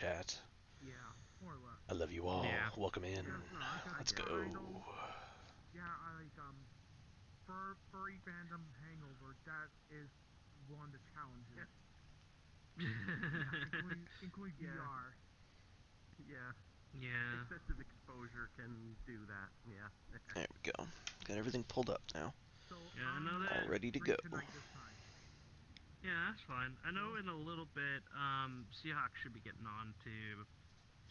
chat. Yeah, more or less. I love you all. Yeah. Welcome in. Yeah, no, Let's I go. don't. Yeah, I like furry fandom hangover. That is one of the challenges. Yeah, including VR. Yeah. Yeah. Excessive exposure can do that. Yeah. There we go. Got everything pulled up now. So Yeah, I know that. All ready to drink go. tonight this time. Yeah, that's fine. I know in a little bit, Seahawk should be getting on to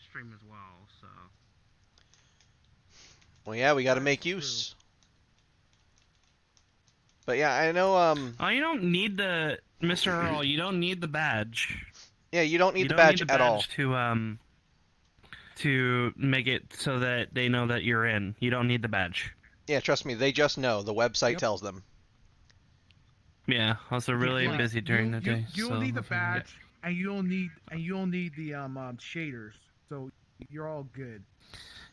stream as well, so. Well, yeah, we got to That make is use. But yeah, I know. Oh, you don't need the Mr. Earl. You don't need the badge. Yeah, you don't need You the don't badge need the at all. badge to make it so that they know that you're in. You don't need the badge. Yeah, trust me, they just know. The website Yep. tells them. Yeah, also really Yeah, busy during the day. You so don't need the hopefully- badge, and you don't need the shaders. So you're all good.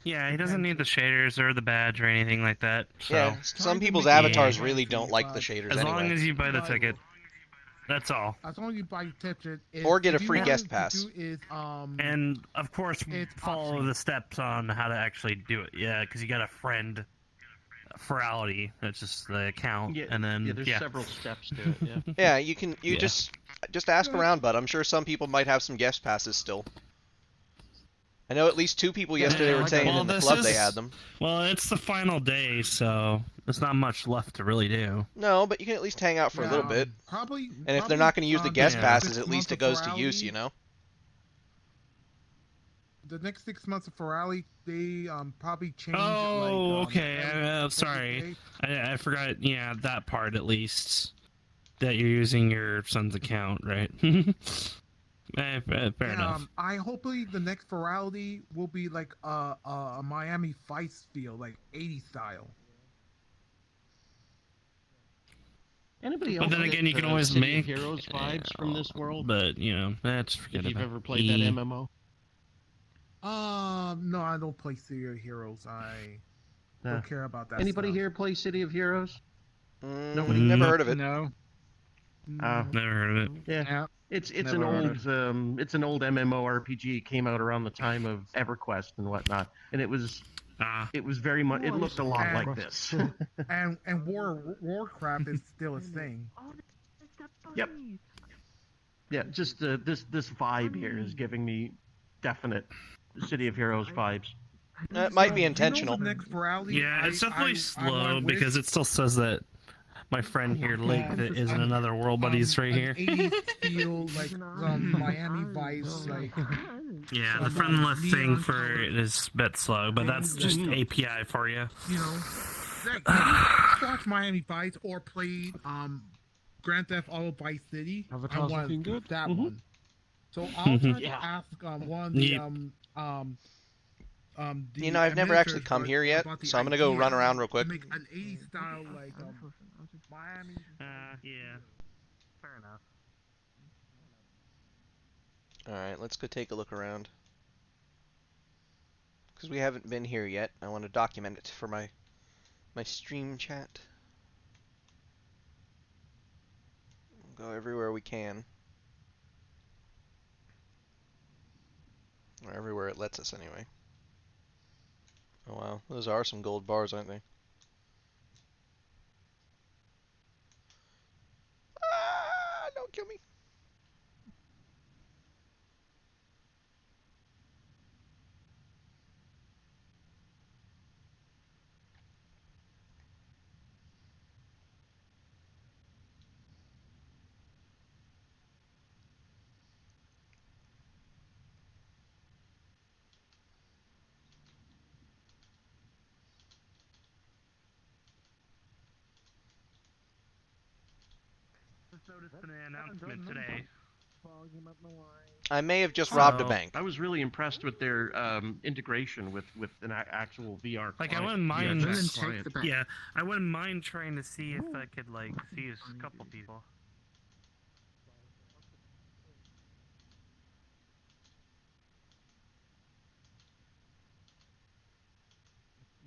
Yeah, he doesn't need the shaders or the badge or anything like that. So Yeah, some to people's make it avatars Yeah. really fancy, don't like the but shaders as anyway. long as you buy the ticket, that's all. as long as you buy your ticket, Or get a if you free want guest to pass. do is And of course, It's follow optional. the steps on how to actually do it. Yeah, because you got a friend, Ferality. That's just the account, Yeah. and then There's several steps to it. Yeah. Yeah, you Yeah. just ask around, bud. I'm sure some people might have some guest passes still. I know at least 2 people yesterday were saying Well, in the this club they is- had them. Well, it's the final day, so there's not much left to really do. No, but you can at least hang out for a little bit. Probably. And if they're not going to use the guest yeah. passes, 6 at months least it of goes to use, Ferality, you know? The next 6 months of Ferality, they probably change. Oh, like, okay. every Sorry, day. I forgot. Yeah, that part at least. That you're using your son's account, right? Fair enough. I hopefully the next Ferality will be like a Miami Vice feel, like 80s style. Anybody But else then get, again, you can always City of make Heroes vibes from this world? But that's forget If you've about ever played that E. MMO. No, I don't play City of Heroes. I Nah. don't care about that. Anybody stuff. here play City of Heroes? Nobody never heard of it. No. Never heard of it. Yeah. Yeah. It's Never an old MMORPG. Came out around the time of EverQuest and whatnot, and it was very much. It looked a lot like this. And Warcraft is still a thing. Yep. Yeah, just this vibe here is giving me definite City of Heroes vibes. It might be You know intentional. the next Ferality, Yeah, it's definitely slow wish- because it still says that my friend here, Lake, that is in another world, but he's right an here. 80s feel like Miami Vice, like Yeah, the some, friendless thing neon for color. it is a bit slow, but that's just API for you. you know, like, watch Miami Vice or play Grand Theft Auto Vice City. Avatar's I want looking good. that Mhm. one. So I'll try to Yeah. ask one of the Yep. the You know, I've never actually administrators come here yet, about the so I'm gonna go idea run around real to quick. make an 80s style like Miami. Yeah. Fair enough. Alright, let's go take a look around. Because we haven't been here yet. I want to document it for my stream chat. We'll go everywhere we can. Or everywhere it lets us, anyway. Oh wow, those are some gold bars, aren't they? Ah, don't kill me. Just noticed an announcement today. I may have just robbed a Oh. bank. I was really impressed with their integration with an actual VR. Like, I client. wouldn't mind. VRChat client. Yeah, I wouldn't mind trying to see if I could, like, see a couple people.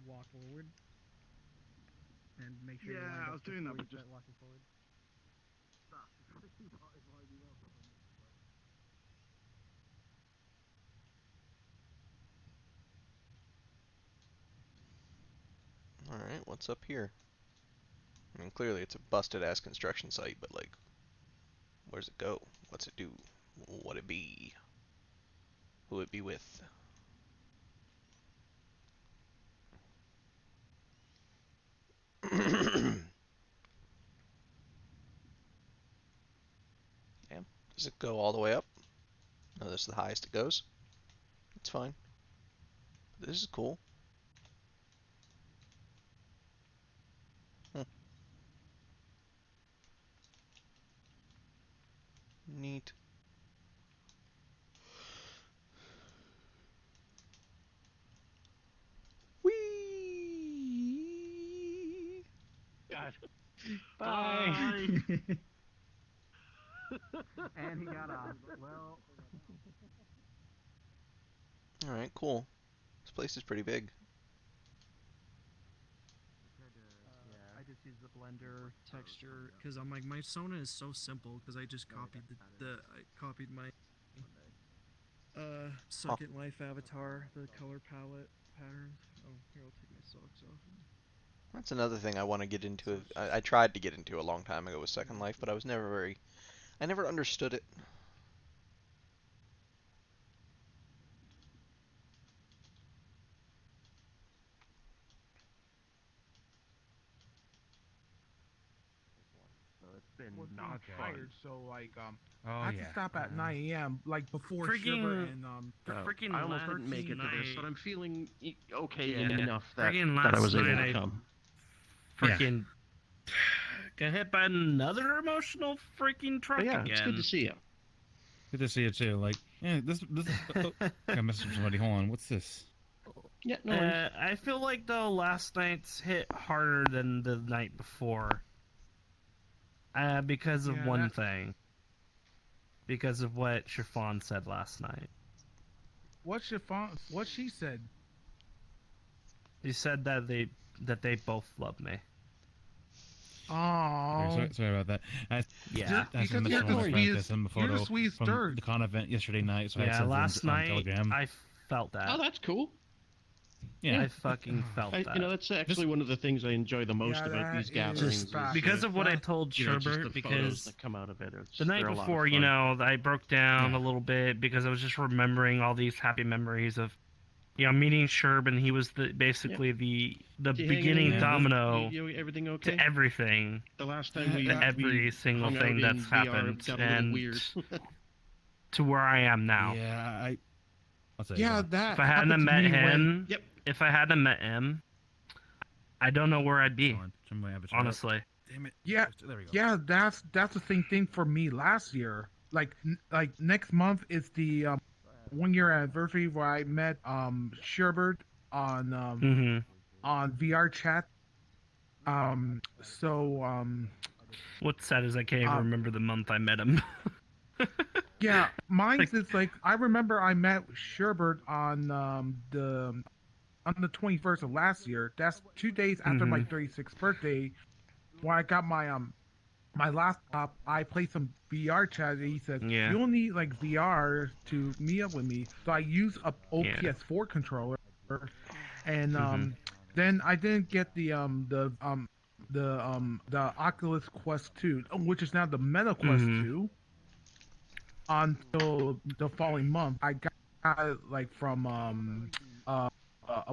Walk forward and make sure. Yeah, I was doing that, but just walking forward. What's up here? I mean, clearly it's a busted-ass construction site, but, like, where's it go? What's it do? What it be? Who it be with? Damn. Does it go all the way up? No, this is the highest it goes. It's fine. This is cool. Neat. Whee! God. Bye. And he got off. Well. Alright, cool. This place is pretty big. I just use the blender texture because I'm like my Sona is so simple because I just copied I copied my Second Life avatar, the color palette patterns. Oh, here I'll take my socks off. That's another thing I want to get into. I tried to get into a long time ago with Second Life, but I never understood it. So it's been Was not tired, fun. so like Oh, I had to stop at 9 a.m. like before Sugar and The freaking I almost last didn't make it to this, but I'm feeling okay Yeah. enough that, Friggin' that I last was able night to I- come. freaking got hit by another emotional freaking truck But yeah, again. it's good to see you. Good to see you too. Like, yeah, this. Oh, I got a message from somebody. Hold on. What's this? Yeah, no worries. I feel like though last night's hit harder than the night before. Because of Yeah, one that- thing. Because of what Chiffon said last night. what she said. He said that they both love me. Oh, Sorry about that. Yeah. I because sent you're a the friend, I sweetest- sent him a you're the photo sweetest from dirt. the con event yesterday night. So I Yeah, sent last him on night Telegram. I felt that. Oh, that's cool. Yeah. I fucking felt that. You know, that's actually one of the things I enjoy the most Yeah, about that these is gatherings. special. because of what I told you know, just the Sherbert, photos because that come out of it. the night they're a lot of before, you fun. know, I broke down Yeah. a little bit because I was just remembering all these happy memories of, you know, meeting Sherb, and he was basically the You hanging beginning in there? domino Everything okay? to everything, The last time we to every single hung out thing in that's VR happened, got a little and weird. to where I am now. Yeah, I'll say Yeah, that. that. If I hadn't have happened to met me when- him, Yep. if I hadn't met him, I don't know where I'd be, Hold on, turn my avatar up. honestly. Damn it. Yeah, There we go. yeah, that's the same thing for me last year. Like next month is the 1 year anniversary where I met Sherbert on on VR chat. What's sad is I can't even remember the month I met him. Yeah, mine's is like I remember I met Sherbert on the 21st of last year. That's 2 days after my 36th birthday, when I got my my laptop. I played some VR chat, and he said, Yeah. "You'll need like VR to meet up with me." So I used a old Yeah. PS4 controller, and then I didn't get the Oculus Quest 2, which is now the Meta Quest 2, until the following month. I got it like from a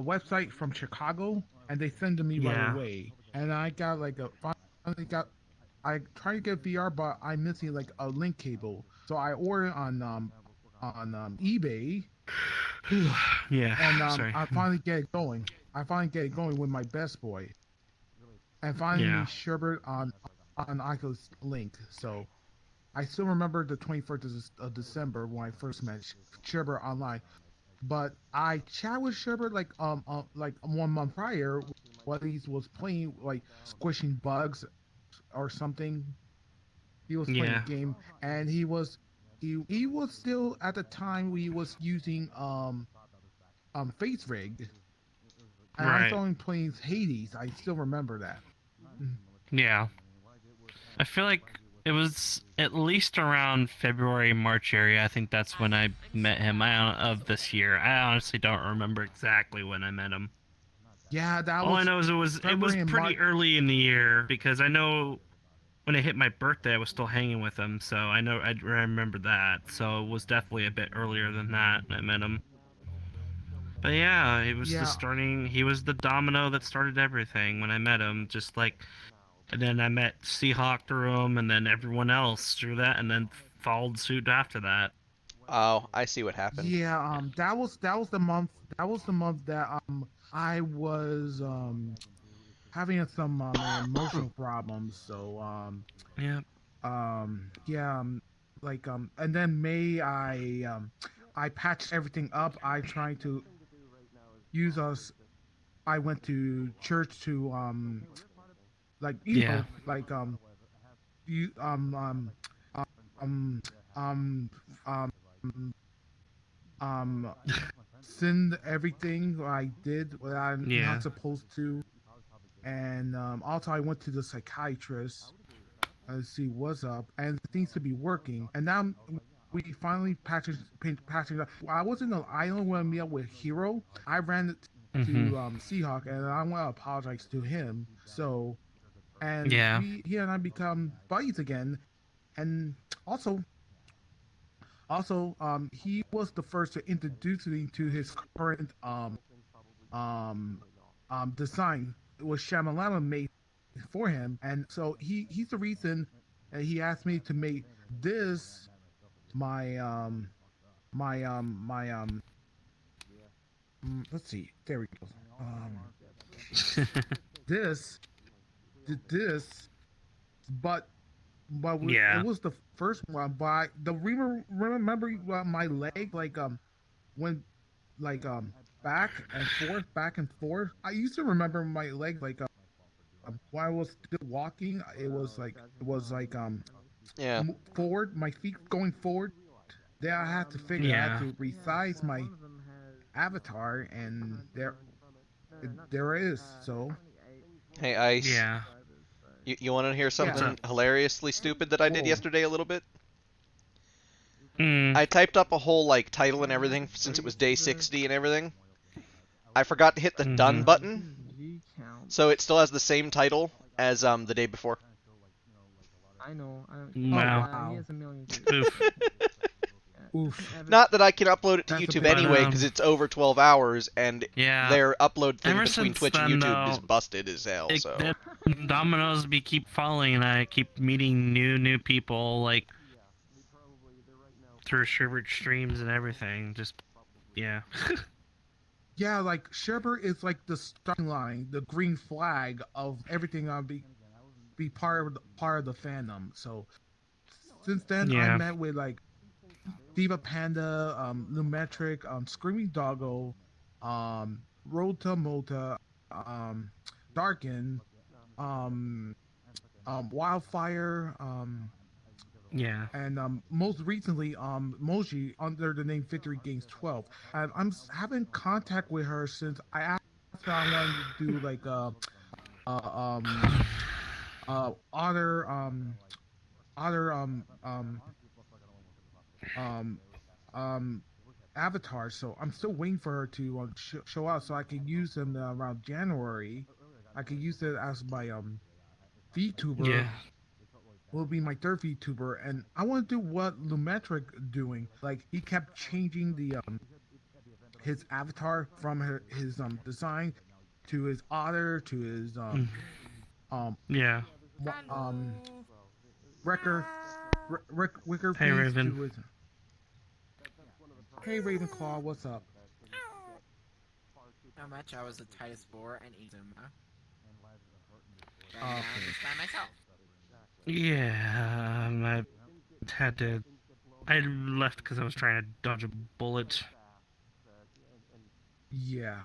website from Chicago, and they sent to me right Yeah. away. And I got like I tried to get VR, but I'm missing like a link cable. So I ordered on eBay, Yeah. and Sorry. I finally get it going. I finally get it going with my best boy, and finally Yeah. meet Sherbert on Oculus Link. So I still remember the 21st of December when I first met Sherbert online. But I chat with Sherbert like 1 month prior when he was playing like squishing bugs or something. He was playing Yeah. a game, and he was still at the time he was using Face Rig. And I Right. saw him playing Hades. I still remember that. Yeah. I feel like it was at least around February, March area. I think that's when I met him of this year. I honestly don't remember exactly when I met him. Yeah, that All I was know is it was February and pretty March. early in the year because I know when it hit my birthday, I was still hanging with him, so I remember that. So it was definitely a bit earlier than that. I met him. But yeah, it was Yeah, he was the domino that started everything when I met him, just like, and then I met Seahawk through him, and then everyone else through that, and then followed suit after that. Oh, I see what happened. yeah. That was the month. That was the month that I was having some emotional problems. So Yeah. yeah, and then May I patched everything up. I tried to use us. I went to church to like Yeah. like you um um um um send everything I did what I'm Yeah. not supposed to, and also I went to the psychiatrist and see what's up, and it seems to be working. And now we finally patching up. I was in the island when I met up with Hero. I ran Mhm. to Seahawk, and I want to apologize to him. So, and Yeah. he and I become buddies again, and also he was the first to introduce me to his current um design. It was Shamalama made for him, and so he's the reason. And he asked me to make this my let's see, there we go. This this but it Yeah. was the first one. But the remember my leg went like back and forth. I used to remember my leg while I was still walking. It was like Yeah. forward. My feet going forward. Then I had to figure. I had Yeah. to resize my avatar, and there it is. So Hey, Ice. Yeah. You want to hear What's yeah. up? something hilariously stupid that I did Whoa. yesterday a little bit? Mm. I typed up a whole like title and everything since it was day 60 and everything. I forgot to hit the done Mhm. button, so it still has the same title as the day before. Oh Wow. wow. Oof. Oof. Not that I can upload it to That's a YouTube bit But anyway, because it's over 12 hours, and yeah. their upload thing Ever between since Twitch and then, YouTube is though, busted as hell. So the dominoes keep falling, and I keep meeting new people like through Sherbert streams and everything. Just yeah. Yeah, like Sherbert is like the starting line, the green flag of everything I'll be part of the fandom. So since then I Yeah. met with like Diva Panda, Lumetric, Screaming Doggo, Rota Mota, um, Darkin, um, Wildfire, Yeah. and most recently, Moji under the name Victory Games 12. And having contact with her since I asked her I wanted to do like uh, um, other other um, um, avatars. So I'm still waiting for her to show out so I can use them around January. I can use it as my VTuber. Yeah. Will be my third VTuber, and I want to do what Lumetric doing. Like he kept changing the his avatar from his design to his otter to his Mm. um Yeah. um wrecker wicker Hey, face Raven. to his. Hey Ravenclaw, what's up? Not much. I was the Titus Boar and Izuma. And Okay. now I'm just by myself. Yeah. I had to. I left because I was trying to dodge a bullet. Yeah.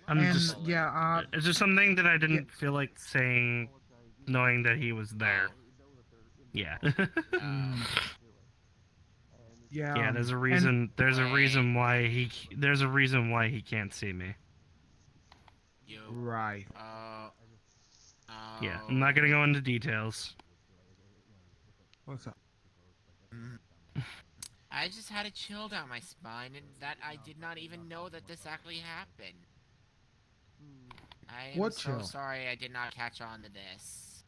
I'm And just. yeah, It's just something that I didn't yeah. feel like saying, knowing that he was there. Yeah. Yeah. Yeah, there's a and reason. There's a Wait. reason why he. There's a reason why he can't see me. You. right. Yeah, I'm not gonna go into details. What's up? I just had a chill down my spine, and that I did not even know that this actually happened. I am What so chill? sorry I did not catch on to this.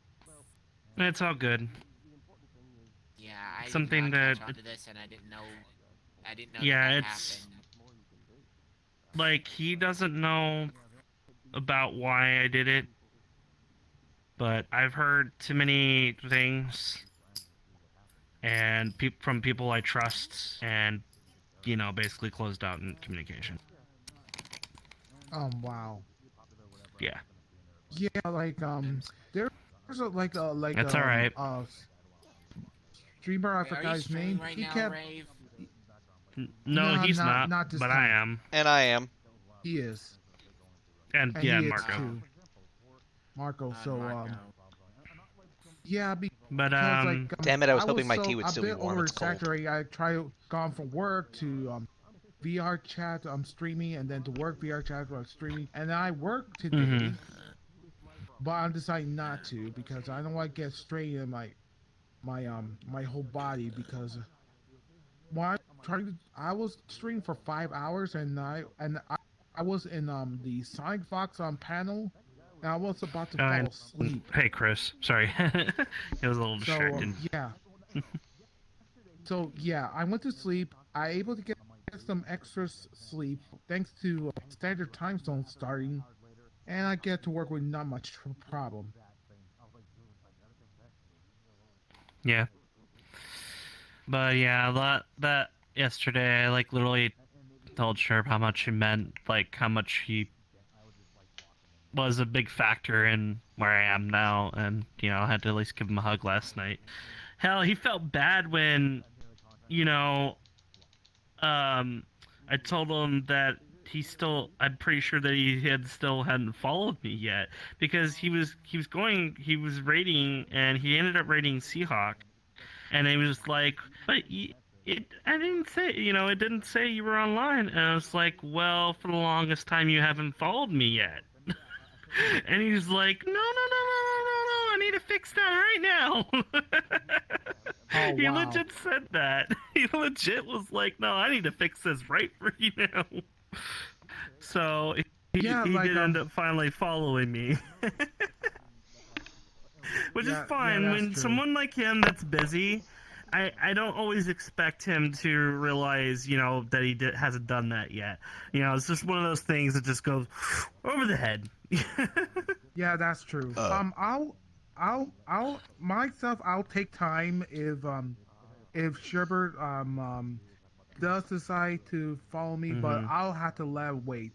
It's all good. Yeah, I did Something not catch that- on to this, and I didn't know. I didn't know Yeah, that it's- happened. Like, he doesn't know about why I did it, but I've heard too many things, and from people I trust, and, you know, basically closed out in communication. Wow. Yeah. Yeah, like there's a That's alright. streamer, I Wait, are forgot you his streaming name. right He now, kept Rave? No, he's not, not this but time. I am. And I am. He is. And, And yeah, he is Marco. too. Marco, so Marco. yeah, But, because like Damn it, I was hoping my so tea would still be a bit warm. It's cold. oversaturated. I tried gone from work to VR chat, I'm streaming, and then to work VR chat, I'm streaming, and I work today, Mhm. but I'm deciding not to because I don't want to get strained in my whole body because I was streaming for 5 hours and I was in the Sonic Fox panel and I was about to fall asleep. Hey, Chris. Sorry. It was a little So distracting. yeah. So yeah, I went to sleep. I able to get some extra sleep thanks to standard time zone starting, and I get to work with not much problem. Yeah. But yeah, that yesterday, I like literally told Sherp how much he meant, like how much he was a big factor in where I am now, and you know, I had to at least give him a hug last night. Hell, he felt bad when, you know, I told him that I'm pretty sure that he still hadn't followed me yet, because he was raiding, and he ended up raiding Seahawk, and he was like, but I didn't say, you know, it didn't say you were online, and I was like, well, for the longest time you haven't followed me yet. And he's like, no, I need to fix that right now. Oh, He wow. legit said that. He legit was like, no, I need to fix this right for you now. So he Yeah, did like, end up finally following me. Which is Yeah, fine. that's When true. someone like him that's busy, I don't always expect him to realize, you know, that he hasn't done that yet. You know, it's just one of those things that just goes over the head. Yeah, that's true. I'll myself. I'll take time if Sherbert does decide to follow me, but Mhm. I'll have to wait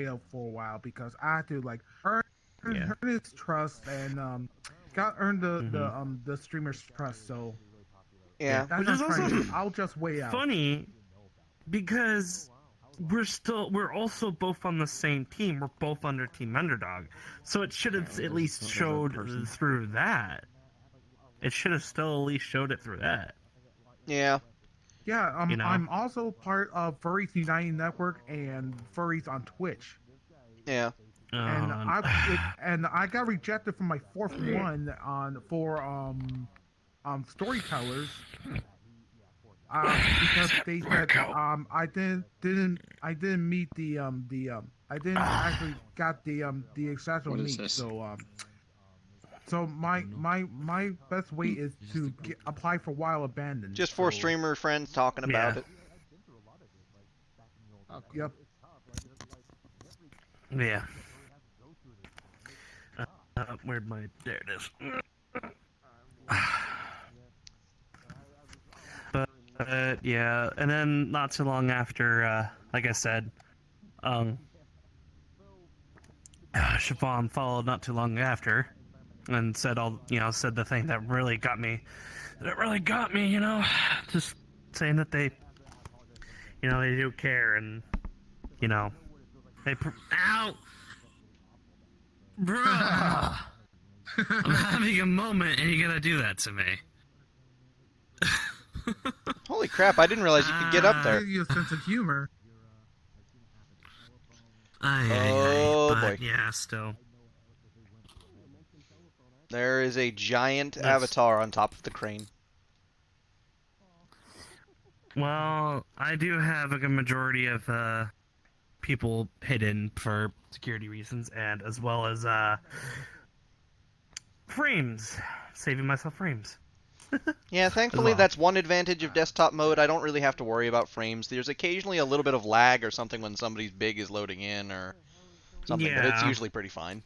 up for a while because I have to like earn Yeah. his trust and got earn Mhm. the streamer's trust. So Yeah. that's Which what is I'm trying to also do. I'll just wait out. funny because we're also both on the same team. We're both under Team Underdog, so it should have at least showed through that. It should have still at least showed it through that. Yeah. Yeah, You know? I'm also part of Furries Uniting Network and Furries on Twitch. Yeah. And Um, I got rejected from my fourth one for storytellers because they said I didn't meet I didn't actually got the exceptional meet. So my best way is to apply for Wild Abandoned. Just four so, streamer friends talking about Yeah. it. Yep. yeah. Where'd my... There it is. But yeah, and then not too long after, like I said, Siobhan followed not too long after, and said said the thing that really got me, you know, just saying that they, you know, they do care, and, you know, ow! Bruh! I'm having a moment, and you're gonna do that to me. Holy crap, I didn't realize you could get up there. Give you a sense of humor. Oh, But boy. yeah, still. There is a giant That's- avatar on top of the crane. Well, I do have a good majority of people hidden for security reasons, and as well as frames, saving myself frames. Yeah, thankfully well. that's one advantage of desktop mode. I don't really have to worry about frames. There's occasionally a little bit of lag or something when somebody's big is loading in or something, but it's Yeah. usually pretty fine.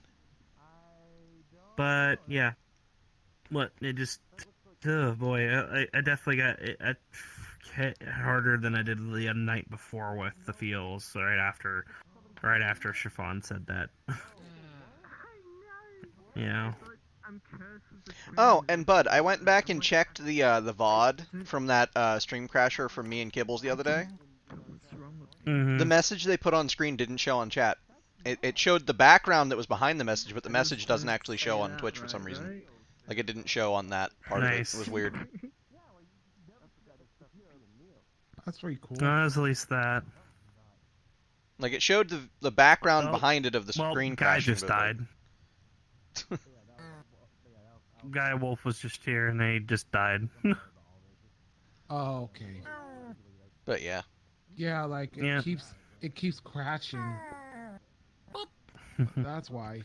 But yeah, what it just, oh boy, I definitely got it hit harder than I did the night before with the feels right after Chiffon said that. Yeah. Oh, and Bud, I went back and checked the VOD from that stream crasher from me and Kibbles the other day. Mm-hmm. The message they put on screen didn't show on chat. It showed the background that was behind the message, but the message doesn't actually show on Twitch for some reason. Like, it didn't show on that part of it. It was weird. That's pretty cool. At least that. Like, it showed the background behind it of the screen Guy crashing. just died. Guy Wolf was just here and he just died. Oh, okay. But yeah. Yeah, like it keeps crashing. That's why.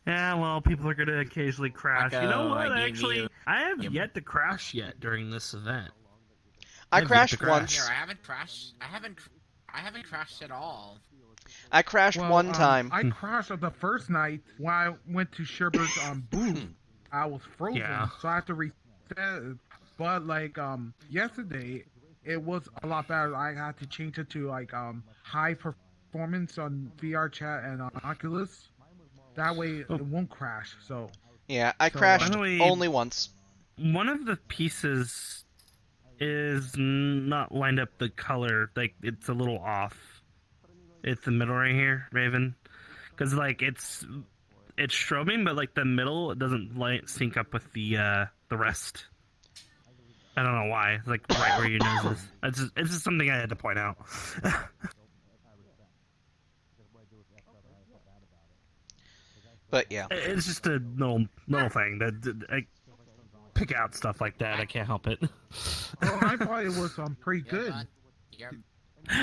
Yeah, well, people are gonna occasionally crash. You know what? Actually, I have yet to crash yet during this event. I crashed once. Here, I haven't crashed. I haven't crashed at all. I crashed one time. I crashed the first night when I went to Sherbert's booth. I was frozen, so I had to reset it. But like yesterday, it was a lot better. I had to change it to like high performance on VR chat and on Oculus. That way it won't crash. So yeah, I crashed only once. One of the pieces is not lined up the color. Like, it's a little off. It's the middle right here, Raven. Because like it's strobing, but like the middle, it doesn't sync up with the rest. I don't know why. It's like right where your nose is. It's just something I had to point out. But yeah, it's just a little thing that I pick out stuff like that. I can't help it. well, I thought it was pretty good.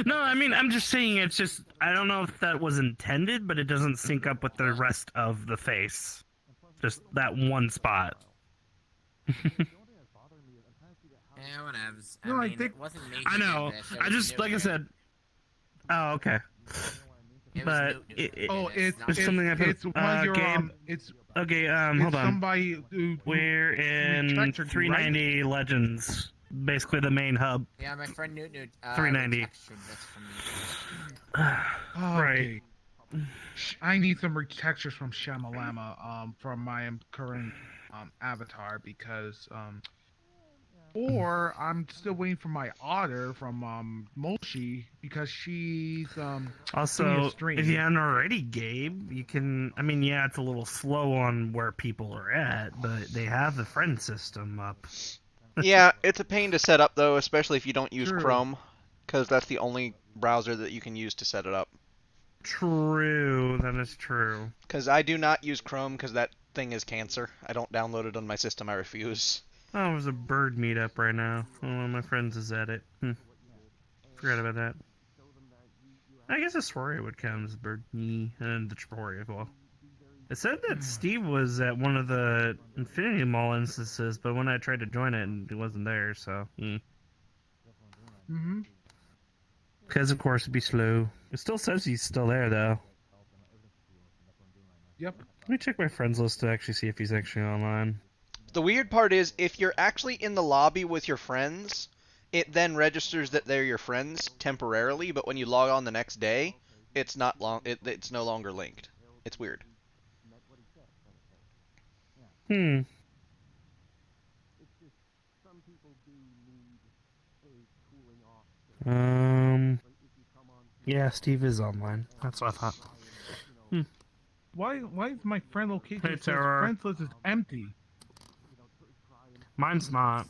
No, I mean, I'm just saying it's just, I don't know if that was intended, but it doesn't sync up with the rest of the face. Just that one spot. Yeah, whatever. No, I mean, think- it wasn't major. I know. I just, like I said. Oh, okay. But it's something I put. It's one your Gabe, it's okay. it's Hold on. Somebody who We're in restructured you, 390 Legends, basically the main hub. Yeah, my friend Newt 390. textured this for me. Oh, Right. okay. I need some retextures from Shamalama from my current avatar because or I'm still waiting for my otter from Moshi because she's doing Also, a stream. if you haven't already, Gabe, you can. I mean, yeah, it's a little slow on where people are at, but they have the friend system up. yeah, it's a pain to set up though, especially if you don't use True. Chrome, because that's the only browser that you can use to set it up. True, that is true. Because I do not use Chrome because that thing is cancer. I don't download it on my system. I refuse. Oh, there's a bird meetup right now. One of my friends is at it. Forgot about that. I guess Astoria would count as a bird. And the Chiporia as well. It said that Steve was at one of the Infinity Mall instances, but when I tried to join it, he wasn't there, so... Mm-hmm. Because, of course, it'd be slow. It still says he's still there, though. Yep. Let me check my friends list to actually see if he's actually online. The weird part is, if you're actually in the lobby with your friends, it then registers that they're your friends temporarily, but when you log on the next day, it's not it's no longer linked. It's weird. Yeah, Steve is online. That's what I thought. Why is my friend location Hey, says Tara. friends list is empty? Mine's not.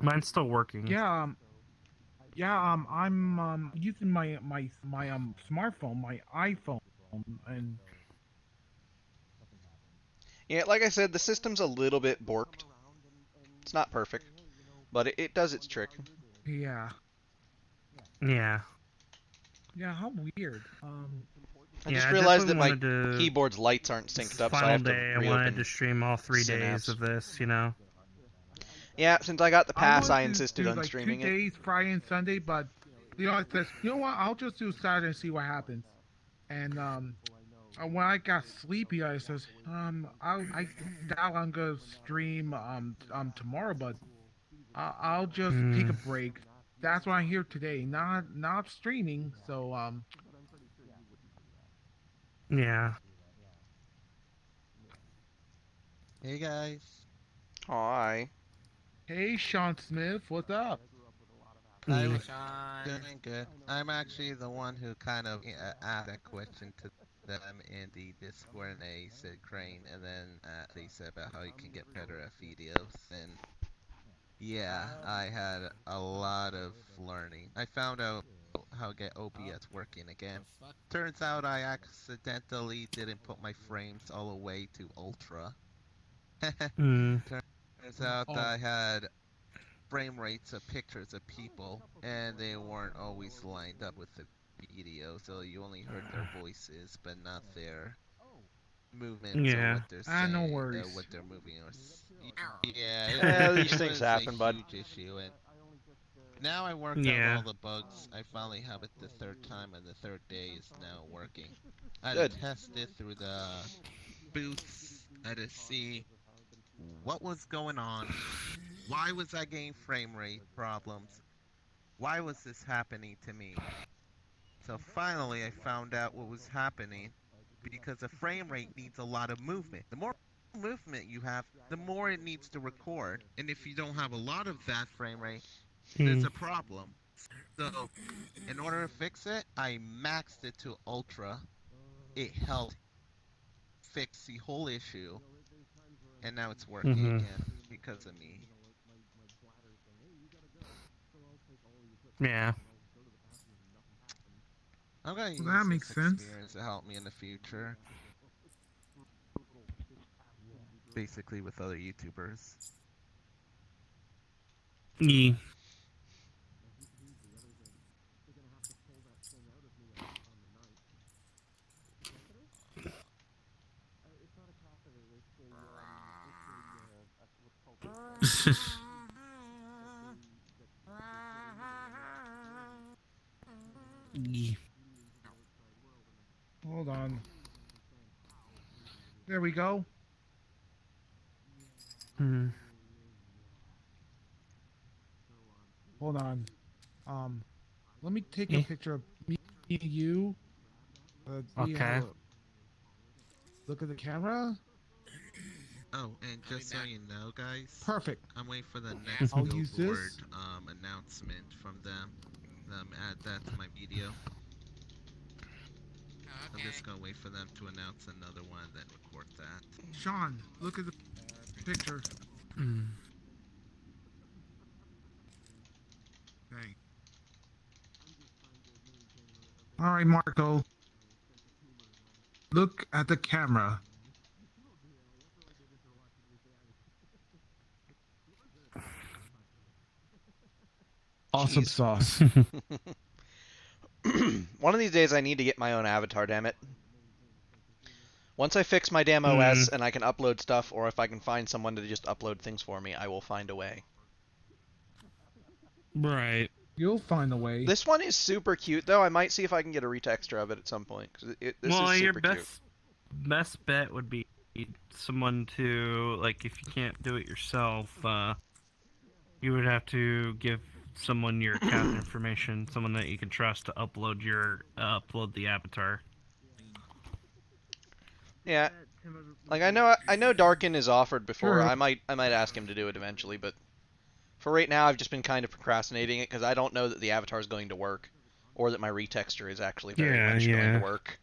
Mine's still working. Yeah, I'm using my smartphone, my iPhone, and Yeah, like I said, the system's a little bit borked. It's not perfect, but it does its trick. yeah. Yeah. Yeah, how weird. I Yeah, just I realized that definitely my wanted to. keyboard's lights aren't This synced up, so I final have to day, I wanted reopen to stream all 3 days Synapse. of this. You know. Yeah, since I got the I pass, wanted I to insisted do on like 2 streaming it. days, Friday and Sunday, but I said, you know what? I'll just do Saturday and see what happens. And when I got sleepy, I says, I doubt I'm gonna stream tomorrow, but I'll just take a break. That's why I'm here today, not streaming. So Yeah. Hey guys. Hi. hey, Sean Smith, what's up? I Hey, was Sean. doing good. I'm actually the one who kind of asked that question to them in the Discord, and they said Crane, and then they said about how you can get better at videos. And yeah, I had a lot of learning. I found out how to get OBS working again. Turns out I accidentally didn't put my frames all the way to ultra. Mm. Turns out Oh. I had frame rates of pictures of people, and they weren't always lined up with the video, so you only heard their voices, but not their movements or Yeah. what they're saying, No worries. what they're moving. Yeah, these things was happen, a bud. huge issue, and now I worked Yeah. out all the bugs. I finally have it the 3rd time, and the 3rd day is now working. I had Good. to test it through the booths. I had to see what was going on. Why was I getting frame rate problems? Why was this happening to me? So finally I found out what was happening, because a frame rate needs a lot of movement. The more movement you have, the more it needs to record. And if you don't have a lot of that frame rate, there's a problem. So in order to fix it, I maxed it to ultra. It helped fix the whole issue. And now it's working again because of me. Yeah. I'm gonna use that makes this sense. experience to help me in the future. Basically with other YouTubers. Yeah. Yeah. Hold on. There we go. Mm. Hold on. Let me take Eh? a picture of me and you. We Okay. have a- Look at the camera. Oh, and just so you know, guys, Perfect. I'm waiting for the next I'll use billboard this. announcement from them. Add that to my video. I'm just gonna wait for them to announce another one, then record that. Sean, look at the picture. Mm. Hey. All right, Marco. Look at the camera. Awesome Jeez. sauce. One of these days I need to get my own avatar, damn it. Once I fix my damn OS and I can upload stuff, or if I can find someone to just upload things for me, I will find a way. Right. You'll find a way. This one is super cute, though. I might see if I can get a retexture of it at some point. Cause this Well, is your super cute. best bet would be someone to, like, if you can't do it yourself, you would have to give someone your account information, someone that you can trust to upload the avatar. Yeah, like I know Darkin is offered before. Sure. I might ask him to do it eventually, but for right now I've just been kind of procrastinating it because I don't know that the avatar is going to work, or that my retexture is actually very much going to work.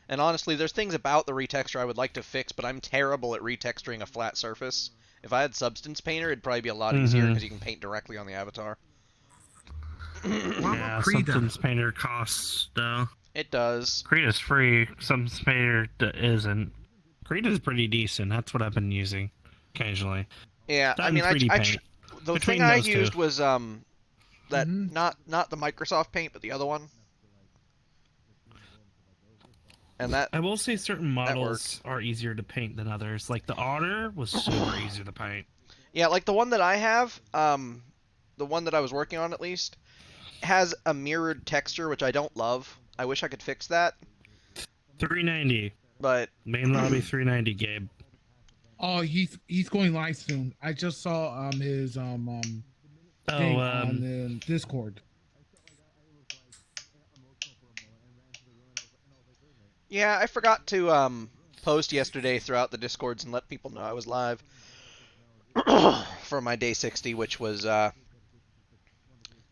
And honestly, there's things about the retexture I would like to fix, but I'm terrible at retexturing a flat surface. If I had Substance Painter, it'd probably be a lot easier because you can paint directly on the avatar. Yeah, Substance Painter costs, though. It does. Krita's free. Substance Painter isn't. Krita's pretty decent. That's what I've been using occasionally. Yeah, That I and mean, 3D Paint. the Between thing I those two. used was That Mhm. not the Microsoft Paint, but the other one. And that I will say certain models works. are easier to paint than others. Like the Otter was super easy to paint. Yeah, like the one that I have, the one that I was working on at least, has a mirrored texture, which I don't love. I wish I could fix that, 390. but Main lobby 390, Gabe. Oh, he's going live soon. I just saw his thing on Discord. yeah, I forgot to post yesterday throughout the Discords and let people know I was live for my day 60, which was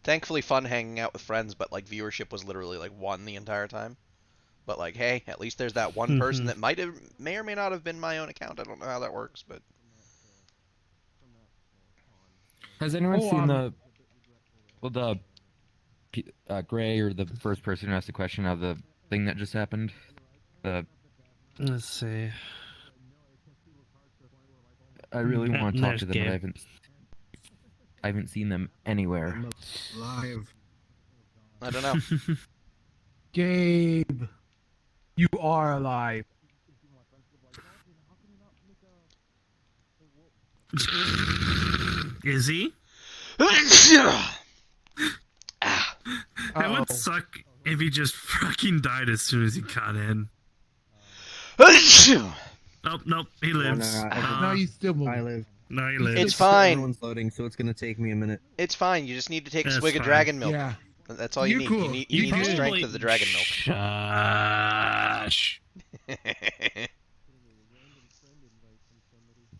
thankfully fun hanging out with friends, but like viewership was literally like 1 the entire time. But like, hey, at least there's that one person that may or may not have been my own account. I don't know how that works, but Has anyone seen the Gray or the first person who asked the question of the thing that just happened? Let's see. I really want to talk to them, Gabe. but I haven't seen them anywhere. Live. I don't know. Gabe, you are alive. Is he? It would suck if he just fucking died as soon as he got in. Nope, he lives. No, he's still moving. I live. No, he lives. It's fine. Everyone's loading, so it's gonna take me a minute. It's fine. You just need to take a That's swig of fine. dragon milk. Yeah. That's all you need. Cool. You need the strength of the dragon milk. Shush.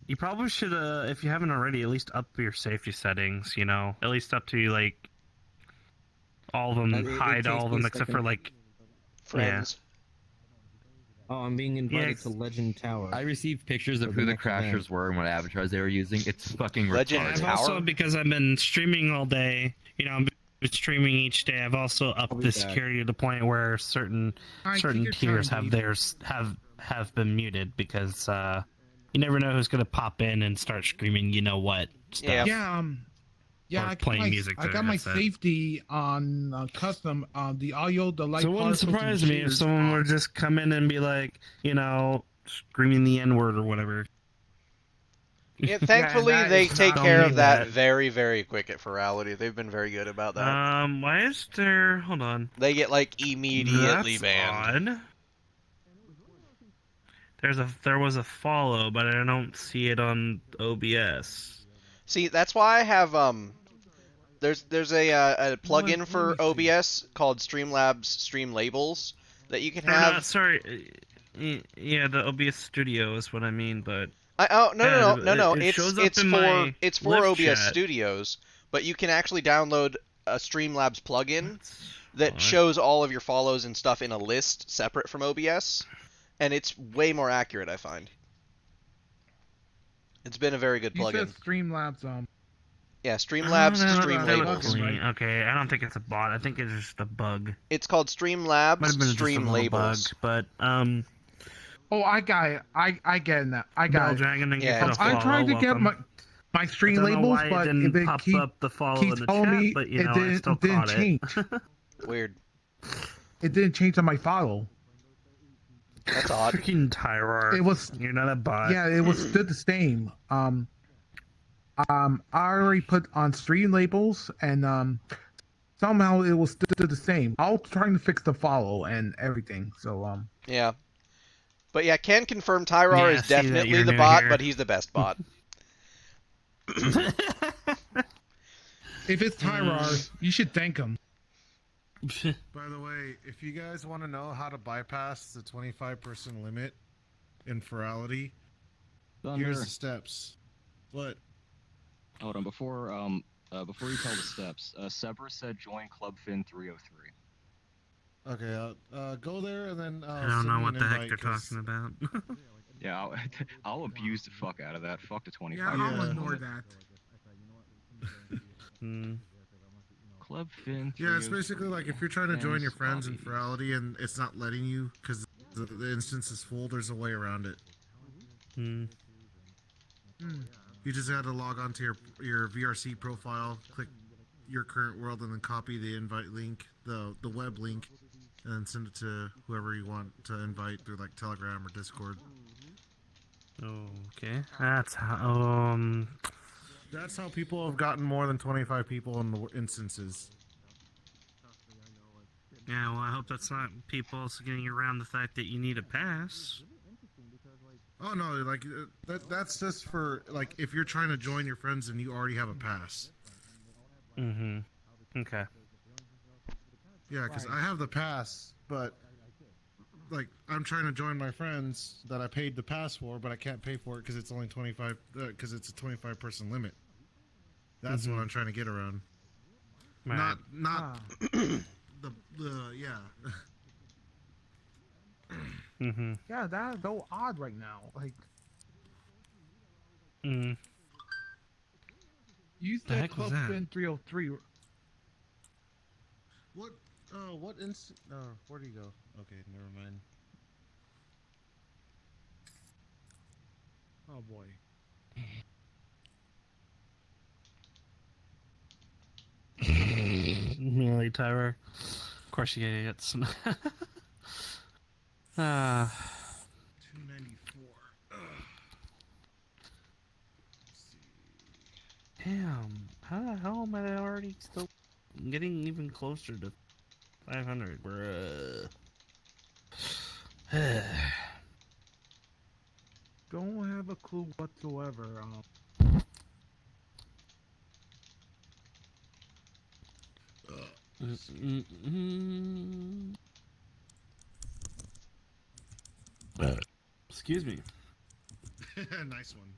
You probably should, if you haven't already, at least up your safety settings, you know? At least up to, like, all of them, hide all of them, except for, like... Friends. Oh, I'm being invited to Legend Tower. I received pictures of who the crashers were and what avatars they were using. It's fucking Legend retarded. Tower? I've also, because I've been streaming all day, you know, I'm streaming each day, I've also upped the security to the point where certain tiers have theirs have been muted because you never know who's gonna pop in and start screaming, you know what stuff. Yeah, Or I playing got my, music I there, got my that's it. safety on custom, the audio, the light. So it wouldn't surprise me if someone would just come in and be like, you know, screaming the N-word or whatever. Yeah, thankfully, that they is take not care only of that that. very, very quick at Ferality. They've been very good about that. Why is there... Hold on. They get, like, immediately That's banned. odd. There was a follow, but I don't see it on OBS. See, that's why I have, there's a plugin for OBS called Streamlabs Stream Labels that you can have. Sorry. Yeah, the OBS Studio is what I mean, but... No. It shows up in It's for live OBS chat. Studios, but you can actually download a Streamlabs plugin that shows all of your follows and stuff in a list separate from OBS, and it's way more accurate, I find. It's been a very good plugin. You said Streamlabs, Yeah, Streamlabs Stream that Labels. looks right. Okay, I don't think it's a bot. I think it's just a bug. It's called Might have Streamlabs been just a Stream little Labels. bug, but Oh, I got it. I get it now. I got it. Dragon and Yeah, get a I'm follow, trying to get welcome. my stream I don't know labels, why but it didn't it pop keep, up the follow keeps in the telling chat, me but you it know, I didn't, still it didn't caught change. Weird. It didn't change on my follow. That's odd. Freaking Tyrar. It was You're not a bot. Yeah, it was still the same. I already put on stream labels, and somehow it was still the same. I was trying to fix the follow and everything. So Yeah. But yeah, can confirm Tyrar Yeah, is see that definitely you're the new bot, here. but he's the best bot. if it's Tyrar, you should thank him. By the way, if you guys want to know how to bypass the 25-person limit in Ferality, here's the steps. What? Hold on, before you tell the steps, Severus said join Club Fin 303. Okay, go there and then I don't send know me what an the heck invite, they're 'cause- talking about. Yeah, I'll abuse the fuck out of that. Fuck the 25. Yeah, I'll Yeah. ignore that. Club Fin 303. Yeah, it's basically like if you're trying to join your friends in Ferality and it's not letting you because the instance is full, there's a way around it. You just gotta log on to your VRC profile, click your current world and then copy the invite link, the web link, and then send it to whoever you want to invite through like Telegram or Discord. Okay, that's how. That's how people have gotten more than 25 people in the instances. Yeah, well, I hope that's not people also getting around the fact that you need a pass. Oh no, like that's just for like if you're trying to join your friends and you already have a pass. Mm-hmm. Okay. Yeah, because I have the pass, but like I'm trying to join my friends that I paid the pass for, but I can't pay for it because it's only 25 because it's a 25 person limit. That's what I'm trying to get around. Right. Not the yeah. Mm-hmm. Yeah, that's so odd right now. Like, you The said heck was Club that? Spin 303. What? Oh, what instant? Oh, where do you go? Okay, never mind. Oh boy. Really, Tyler? Of course you get some. 294. Damn. How the hell am I already still getting even closer to 500? We're Don't have a clue whatsoever. Excuse me. Nice one.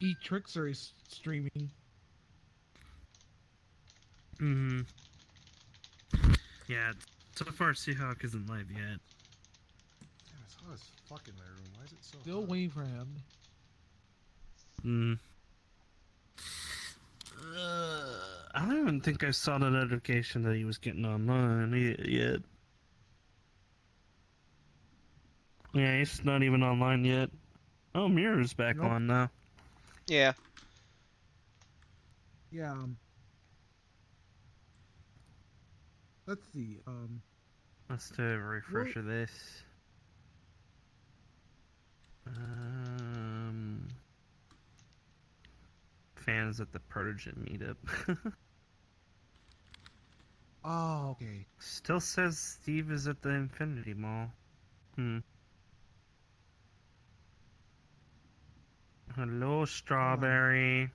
E-Trixer is streaming. Mm-hmm. Yeah, so far Seahawk isn't live yet. Damn, it's hot as fuck in my room. Why is it so Still hot? waiting for him. I don't even think I saw the notification that he was getting online yet. Yeah, he's not even online yet. Oh, Mirror's back on now. Yeah. Yeah. Let's see. Let's do a refresh of this. Fans at the Protege meetup. Oh, okay. Still says Steve is at the Infinity Mall. Hello, Strawberry.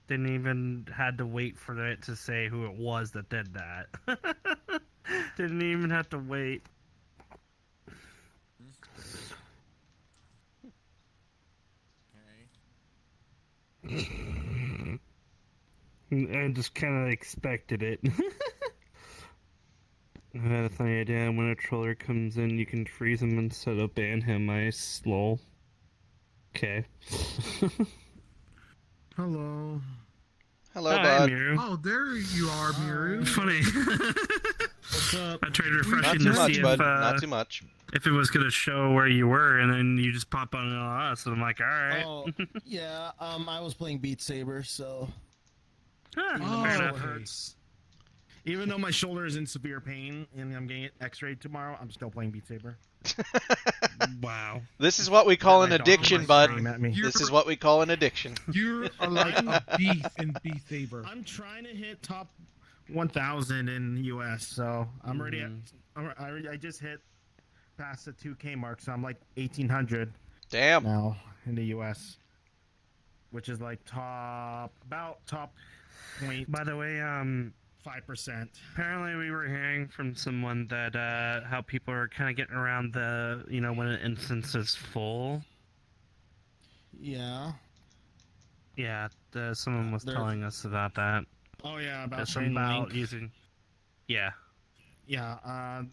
Didn't even had to wait for it to say who it was that did that. Didn't even have to wait. I just kind of expected it. I had a funny idea. When a troller comes in, you can freeze him instead of ban him. Ice, lol. Okay. Hello. Hello, Hi, bud. Miru. Oh, there you are, Miru. Funny. What's up? I tried refreshing Not too to much, see bud. if Not too much. if it was gonna show where you were, and then you just pop on us, and I'm like, all right. Oh, yeah. I was playing Beat Saber, so. Fair Oh, enough. okay. Hurts. Even though my shoulder is in severe pain and I'm getting it x-rayed tomorrow, I'm still playing Beat Saber. Wow. This is what we call an My dog addiction, might bud. scream at me. This is what we call an addiction. You are like a beast in Beat Saber. I'm trying to hit top 1,000 in US, so I'm already at. I just hit past the 2K mark, so I'm like 1,800 Damn. now in the US, which is like top point. By the way, 5%. apparently we were hearing from someone that how people are kind of getting around the when an instance is full. Yeah. Yeah, someone was telling us about that. Oh yeah, about That's sharing the about link. using. Yeah. Yeah,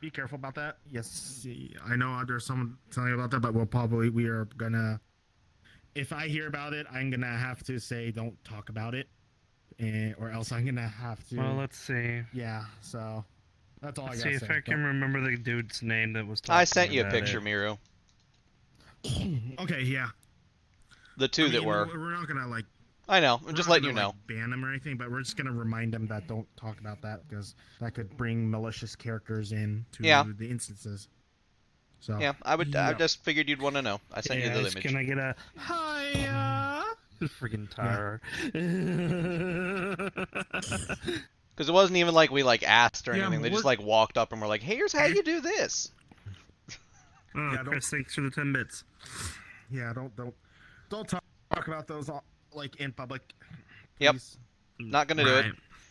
be careful about that. Yes, I know there's someone telling you about that, but we are gonna. If I hear about it, I'm gonna have to say don't talk about it, or else I'm gonna have to. Well, let's see. Yeah, so That's all I Let's got. see if I can remember the dude's name that was talking I sent you a about picture, it. Miru. Okay, yeah. The two that were. We're not gonna like. I know. I'm we're just not letting you gonna, know. like, ban them or anything, but we're just gonna remind them that don't talk about that because that could bring malicious characters in to the instances. So Yeah, I just figured you'd want to know. I sent you the image. Can I get a hiya? Freaking Tyra. Because it wasn't even like we asked or Yeah, anything. They just we're- walked up and were like, "Hey, here's how you do this." Oh, Chris, thanks for the 10 bits. Yeah, don't talk about those like in public. Yep. please. Not gonna do it.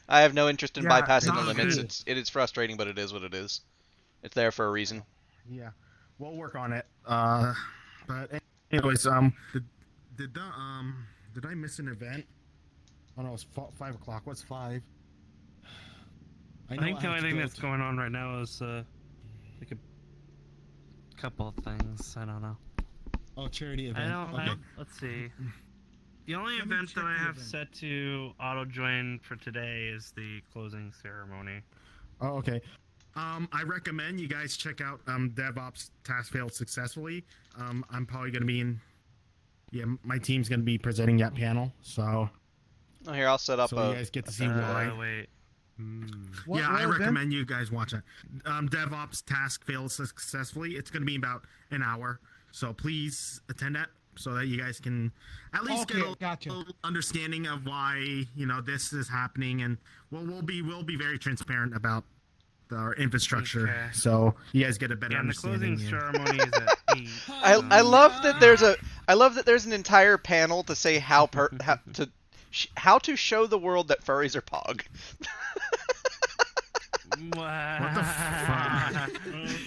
I have no interest in Yeah, bypassing the not limits. cool. It is frustrating, but it is what it is. It's there for a reason. Yeah, we'll work on it. But anyways, did I miss an event? Oh no, it's 5 o'clock. What's 5? I think the only thing that's going on right now is like a couple of things. I don't know. Oh, charity event. Let's see. The only event that I have set to auto join for today is the closing ceremony. Oh, okay. I recommend you guys check out DevOps Task Failed Successfully. I'm probably gonna be in. Yeah, my team's gonna be presenting that panel. So. Oh, here, I'll set up. So you guys get to see why. Wait. Yeah, I recommend you guys watch it. DevOps Task Failed Successfully. It's going to be about an hour, so please attend that so that you guys can at least get a little understanding of why this is happening, and we'll be very transparent about our infrastructure, so you guys get a better understanding. The closing ceremony is at 8. I love that there's an entire panel to say how to show the world that furries are pog. What the fuck?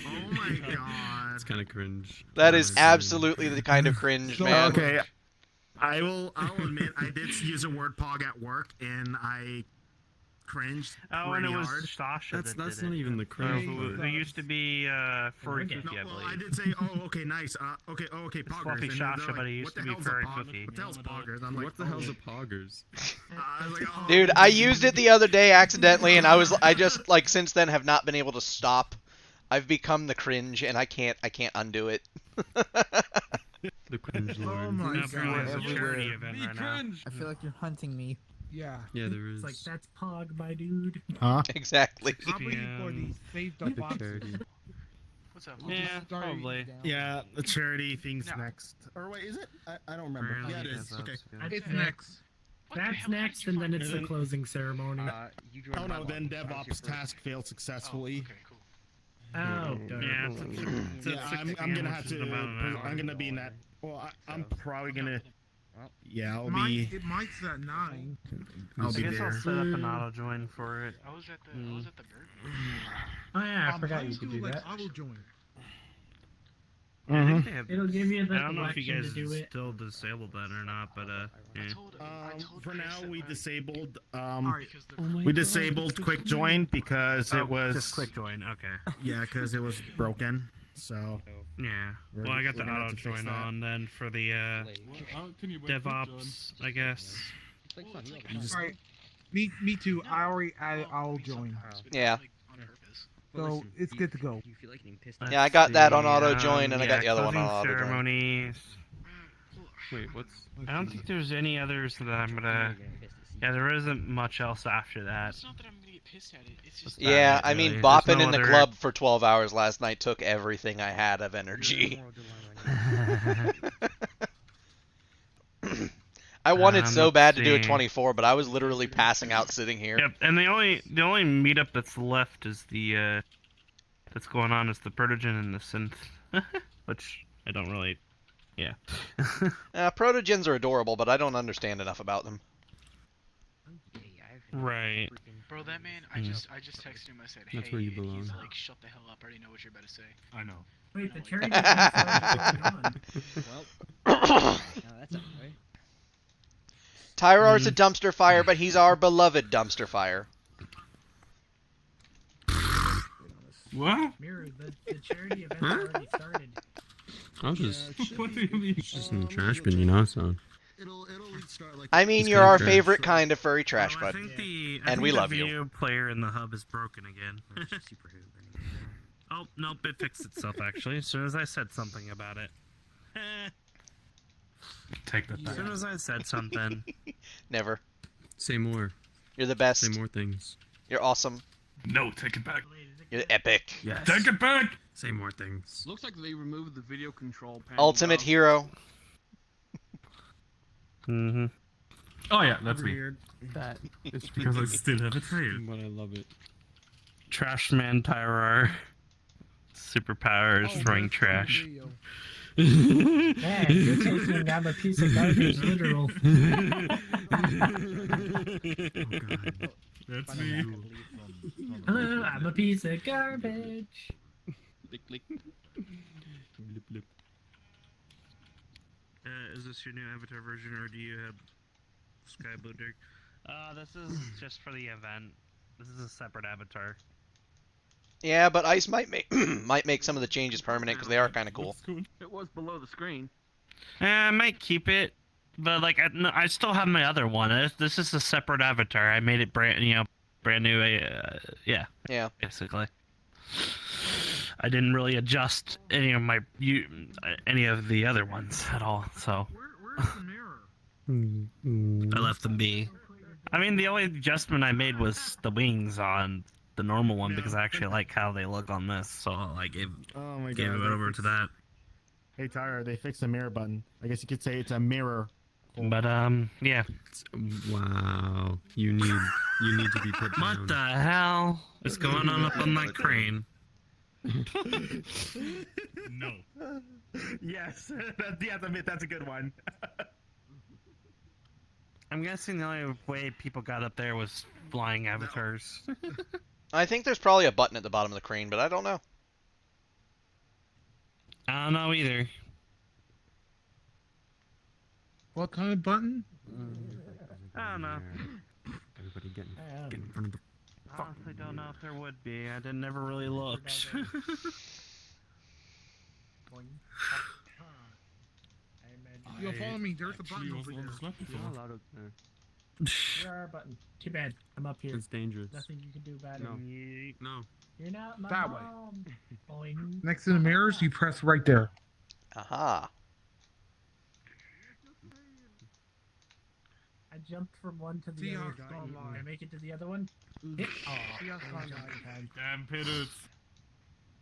Oh my god. It's kind of cringe. That is absolutely the kind of cringe, man. Okay. I'll admit I did use a word pog at work and I cringed pretty and it was hard. Sasha That's that did not it. even the cringe. Who used to be furry No, Foofy, I well, believe. I did say, oh, okay, nice. Okay, poggers. Fluffy And they're Sasha, like, but he used what the to be hell's a furry pog- Foofy. What the hell's poggers? I'm like, What the hell's a poggers? I was like, oh, Dude, I used it the other day accidentally, and I just since then have not been able to stop. I've become the cringe, and I can't undo it. The cringe lord. Oh my It's a charity event right now. I feel like you're hunting me. Yeah. Yeah, there is. It's like, that's Pog, my dude. Huh? Exactly. Probably for the saved up boxes. charity. What's up? Yeah, probably. Yeah, the charity thing's next. Or wait, is it? I don't remember. Really Yeah, it is. is, Okay. It's next. That's next, and then it's the closing ceremony. Oh no, then DevOps task failed successfully. Okay, cool. Oh, Yeah, I'm gonna have to. I'm gonna be in that. Well, I'm probably gonna. Yeah, I'll be. It might's at 9. I'll I be guess there. I'll set up an auto join for it. I was at the bird. Oh yeah, I forgot How you do could you do that. auto join? I think they have, It'll give you the I don't know if you selection guys to do it. still disabled that or not, but yeah. For now, we disabled. Oh We disabled quick join because it was just quick join. Okay. Yeah, because it was broken. So Yeah. Well, I got the we're gonna have auto to fix join that. on then for the DevOps, I guess. Alright. Me too. I already added auto join. Yeah. So it's good to go. Yeah, I got that on auto join, and I got the other one on closing auto join. ceremonies. Wait, what's? I don't think there's any others that I'm gonna. Yeah, there isn't much else after that. It's not that I'm gonna get pissed at it. It's just. Yeah, I mean, There's bopping no in the other- club for 12 hours last night took everything I had of energy. I wanted so let's bad to do a see. 24, but I was literally passing out sitting here. Yep, and the only meetup that's left is the that's going on is the Protogen and the Synth, which I don't really. Yeah. Protogens are adorable, but I don't understand enough about them. Right. Bro, that man, I just texted him. I said, hey, That's where you and he's belong. like, shut the hell up. I already know what you're about to say. I know. Wait, the charity event's already going on. Well, that's not right. Tyrar's a dumpster fire, but he's our beloved dumpster fire. What? Mirror, the charity event's Huh? already started. I'll just. What do you mean? It's just in the trash bin, you know. So. It'll I mean, you're our favorite kind of furry trash, bud. And we love the you. video player in the hub is broken again. Oh, nope, it fixed itself actually, as soon as I said something about it. Take that back. As soon as I said something. Never. Say more. You're the best. Say more things. You're awesome. No, take it back. You're epic. Yes. Take it back! Say more things. Looks like they removed the video control panel. Ultimate hero. Mm-hmm. Oh yeah, that's Weird. me. That It's because I still have a tail. But I love it. Trash man Tyrar. Superpowers throwing trash. Man, you're taking I'm a piece of garbage literal. That's me. I'm a piece of garbage. Lick, lick. Blip, blip. Is this your new avatar version, or do you have Sky Blue Dirk? This is just for the event. This is a separate avatar. Yeah, but Ice might make might make some of the changes permanent because they are kind of cool. It was below the screen. I might keep it, but like I still have my other one. This is a separate avatar. I made it brand new. Yeah. Yeah. Basically, I didn't really adjust any of the other ones at all. So. Where's the mirror? I left them be. I mean, the only adjustment I made was the wings on the normal one because I actually like how they look on this, so I gave it over to that. Hey Tyler, they fixed the mirror button. I guess you could say it's a mirror. But yeah. Wow, you need to be put down. What the hell is going on up on that crane? No. Yes, that's a good one. I'm guessing the only way people got up there was flying avatars. I think there's probably a button at the bottom of the crane, but I don't know. I don't know either. What kind of button? I don't know. Everybody get in front of the. Honestly, don't know if there would be. I didn't never really looked. You'll follow me. There's a button over there. There are a button. Too bad. I'm up here. It's dangerous. Nothing you can do about No. it. No. You're not my That way. mom. Boing. Next to the mirrors, you press right there. Aha. I jumped from one to the See, other. I've gone Did I live. make it to the other one? Oh, See, I've gone live. Damn piddles.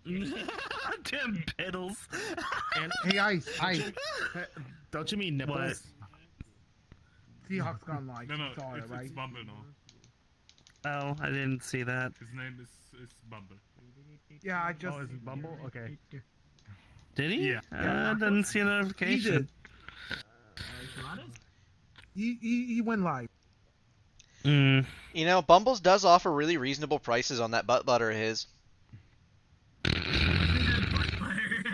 Damn piddles. Hey, Ice. Don't you mean nipples? Seahawks gone live. No, You saw it, right? it's Bumble now. Oh, I didn't see that. His name is Bumble. Yeah, I just. Oh, is it Bumble? Okay. Did he? Yeah. I didn't see a notification. He went live. Mm. You know, Bumbles does offer really reasonable prices on that butt butter of his.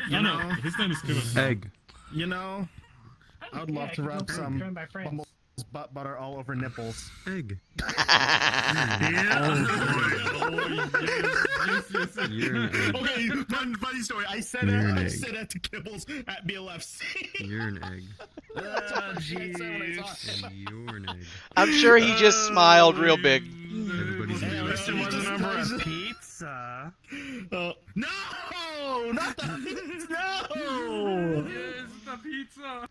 You know, His name is Killer. Egg. You know, I would love Yeah, to rub join some my friends. Bumble's butt butter all over nipples. Egg. Yes. You're an egg. Okay, funny story. I said You're an I egg. said that to Kibbles at BLFC. You're an egg. That's what I said when I saw it. You're an egg. I'm sure he just smiled real big. Everybody's Hey, an at least egg. it wasn't over a Pizza. No! Not the no! Yes, the pizza.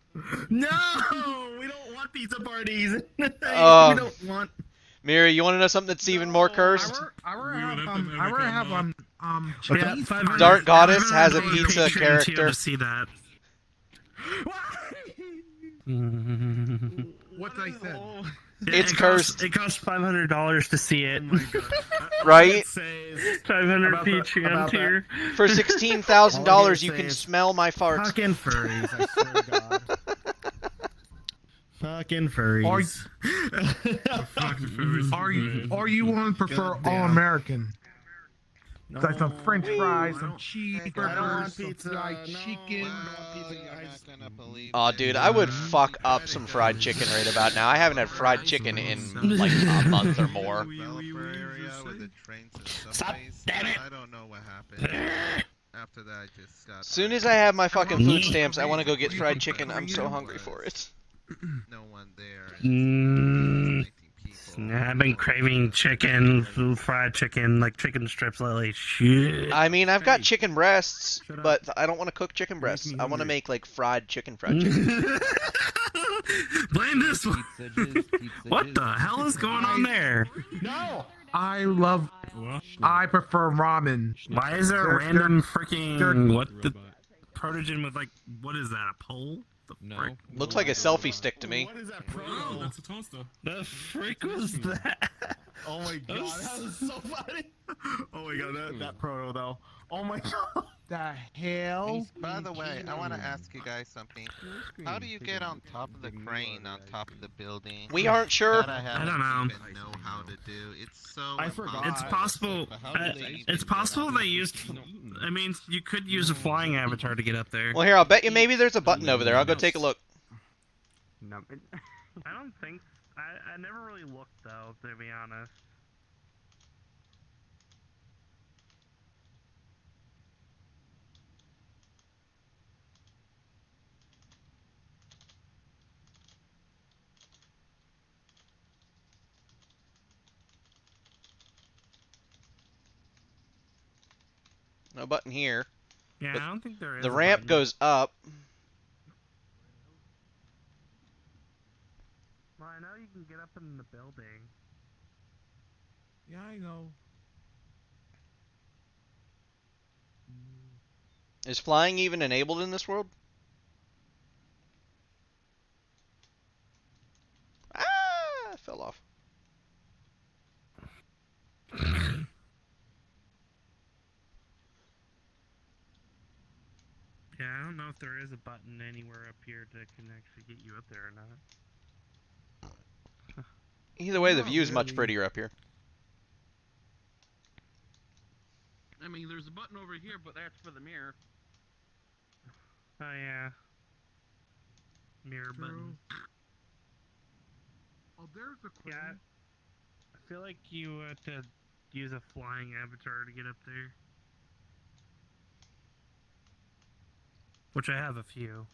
No! We don't want pizza parties. We Oh. don't want. Miri, you want to know something that's even more cursed? I We will have let them Chinese. Dark Goddess has a Patreon pizza too character. to see that. What I said. It's cursed. It costs $500 to see it. Right? 500 About the- Patreon about tier. For $16,000, you All I can say is smell my farts. Fucking furries, I swear to God. Fucking furries. Or you want to prefer God damn. all American? No. Like some French fries, I some don't- cheeseburgers, I don't want some pizza. fried No, chicken. I don't want pizza. I just- Aw, dude, I would fuck up some fried chicken right about now. I haven't had fried chicken in like a month or more. Developer area with the trains and Stop, subways. damn it. I don't know what happened. After that, I just got. As soon as I have my fucking food stamps, I want to go get fried chicken. I'm so hungry for it. no one there. I've been craving chicken, fried chicken, like chicken strips lately. Shit. I mean, I've got chicken breasts, but I don't want to cook chicken breasts. I want to make like fried chicken. Blame this one. What the hell is going on there? No! I prefer ramen. Why is there a random freaking what the protogen with like what is that, a pole? No. Looks like a selfie stick to me. What is that proto? That's a toaster. The freak was that? Oh my god, that was so funny. Oh my god, that proto though. Oh my god. The hell? By the way, I want to ask you guys something. How do you get on top of the crane, on top of the building? We aren't sure. That I don't know. even know how to do. It's so. I forgot. It's possible. It's possible they used. I mean, you could use a flying avatar to get up there. Well, here, I'll bet you maybe there's a button over there. I'll go take a look. No. I don't think. I never really looked though, to be honest. No button here. Yeah, I don't think there is. The a ramp button. goes up. Well, I know you can get up in the building. Yeah, I know. Is flying even enabled in this world? Ah! I fell off. Yeah, I don't know if there is a button anywhere up here that can actually get you up there or not. Either way, the Not view's much really. prettier up here. I mean, there's a button over here, but that's for the mirror. Oh yeah. Mirror button. Oh, there's a crane. Yeah. I feel like you have to use a flying avatar to get up there. Which I have a few.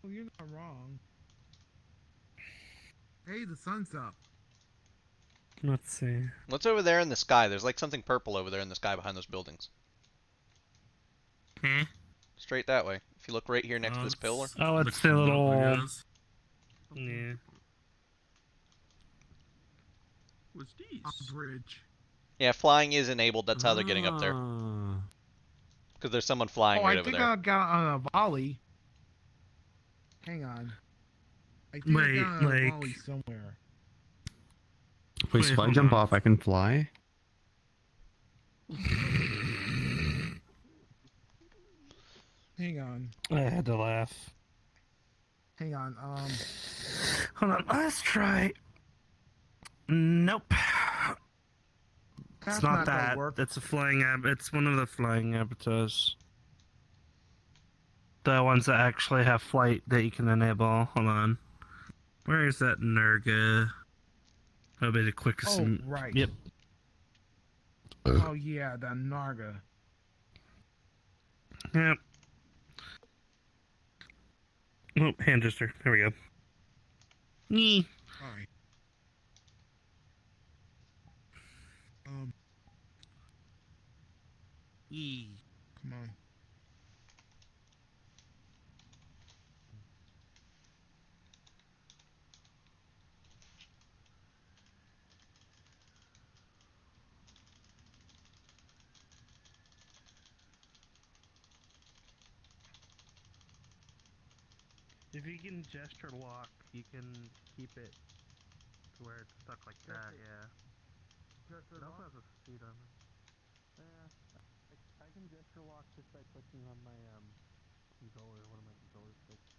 Well, you're not wrong. Hey, the sun's up. Let's see. What's over there in the sky? There's like something purple over there in the sky behind those buildings. Huh? Straight that way. If you look right here next to this pillar. Oh, it's the little. Yeah. What's these? A bridge. Yeah, flying is enabled. That's how they're getting up there. Ah. Because there's someone flying Oh, right I over think there. I got on a volley. Hang on. I think I Wait, got on a like- volley somewhere. Wait, so if I hold jump on. off, I can fly? Hang on. I had to laugh. Hang on. Hold on, let's try. Nope. That's It's not not gonna that. work. It's a flying It's one of the flying avatars. The ones that actually have flight that you can enable. Hold on. Where is that Nurga? That'll be the quickest. Oh, right. Yep. Oh yeah, the Narga. Yep. Oh, hand gesture. There we go. Yee. Alright. Yee. Come on. If you can gesture lock, you can keep it to where it's stuck like that, yeah. It also has a speed on it. Yeah, I can gesture lock just by clicking on my controller, one of my controller sticks.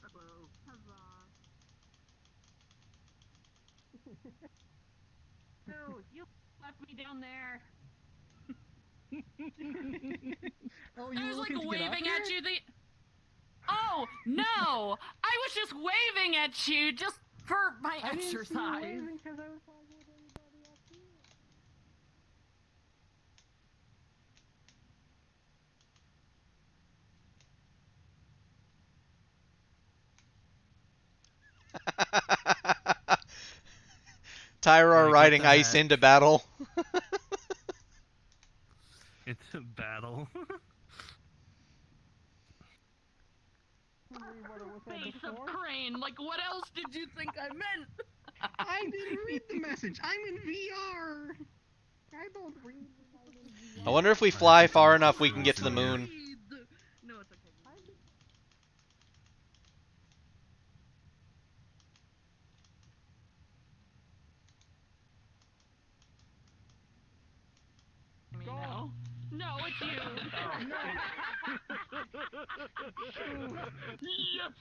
Hello. No, you left me down there. Oh, I was like waving at you. Oh no! I was just waving at you. Just for my exercise. Tyra Like, what riding the ice heck? into battle. It's a battle. Face of crane. Like, what else did you think I meant? I didn't read the message. I'm in VR. I don't read. I wonder if we fly far enough we can get to the moon. No, it's okay. No. No, it's you. No. Yes.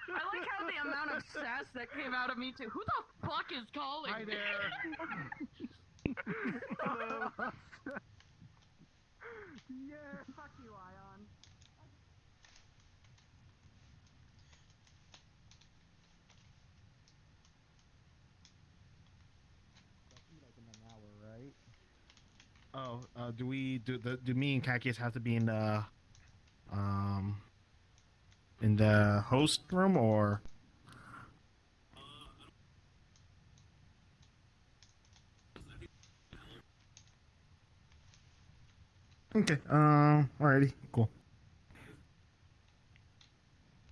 I like how the amount of sass that came out of me too. Who the fuck is calling? Hi me? there. Hello. Yeah, fuck you, Ion. Oh, do me and Kakius have to be in the host room or? Okay. Alrighty. Cool.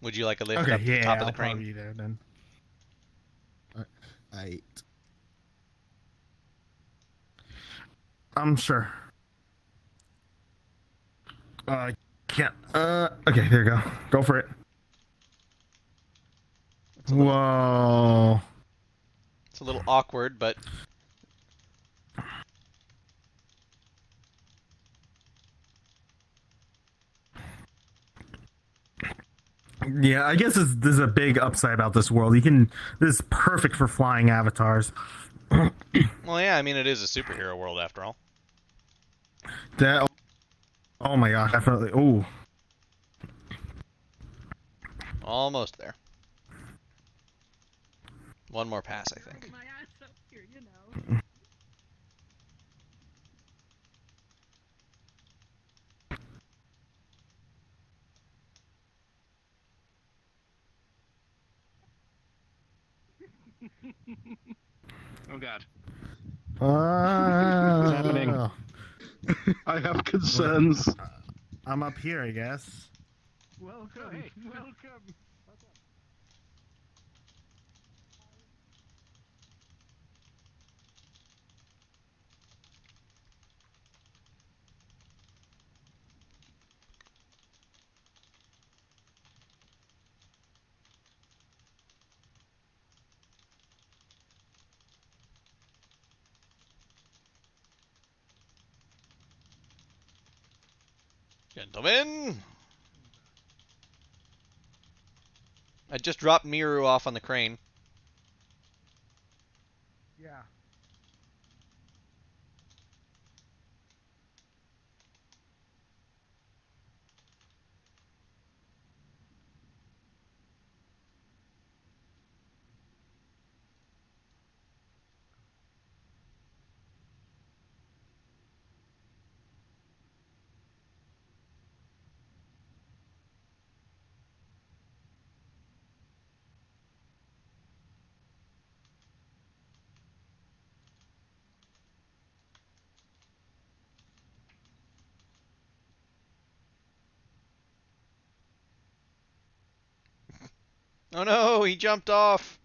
Would you like a lift Okay. up to the Yeah, top of I'll the crane? probably be there then. Alright. I'm sure. Can't. Okay. There you go. Go for it. Whoa. It's a little awkward, but Yeah, I guess this is a big upside about this world. This is perfect for flying avatars. well, yeah. I mean, it is a superhero world after all. That. Oh my gosh, definitely. Oh. Almost there. One more pass, I think. My ass up here, you know. Oh God. What's happening? I have concerns. I'm up here, I guess. Welcome. Oh, hey, welcome. Gentlemen! I just dropped Miru off on the crane. Yeah. Oh no, he jumped off!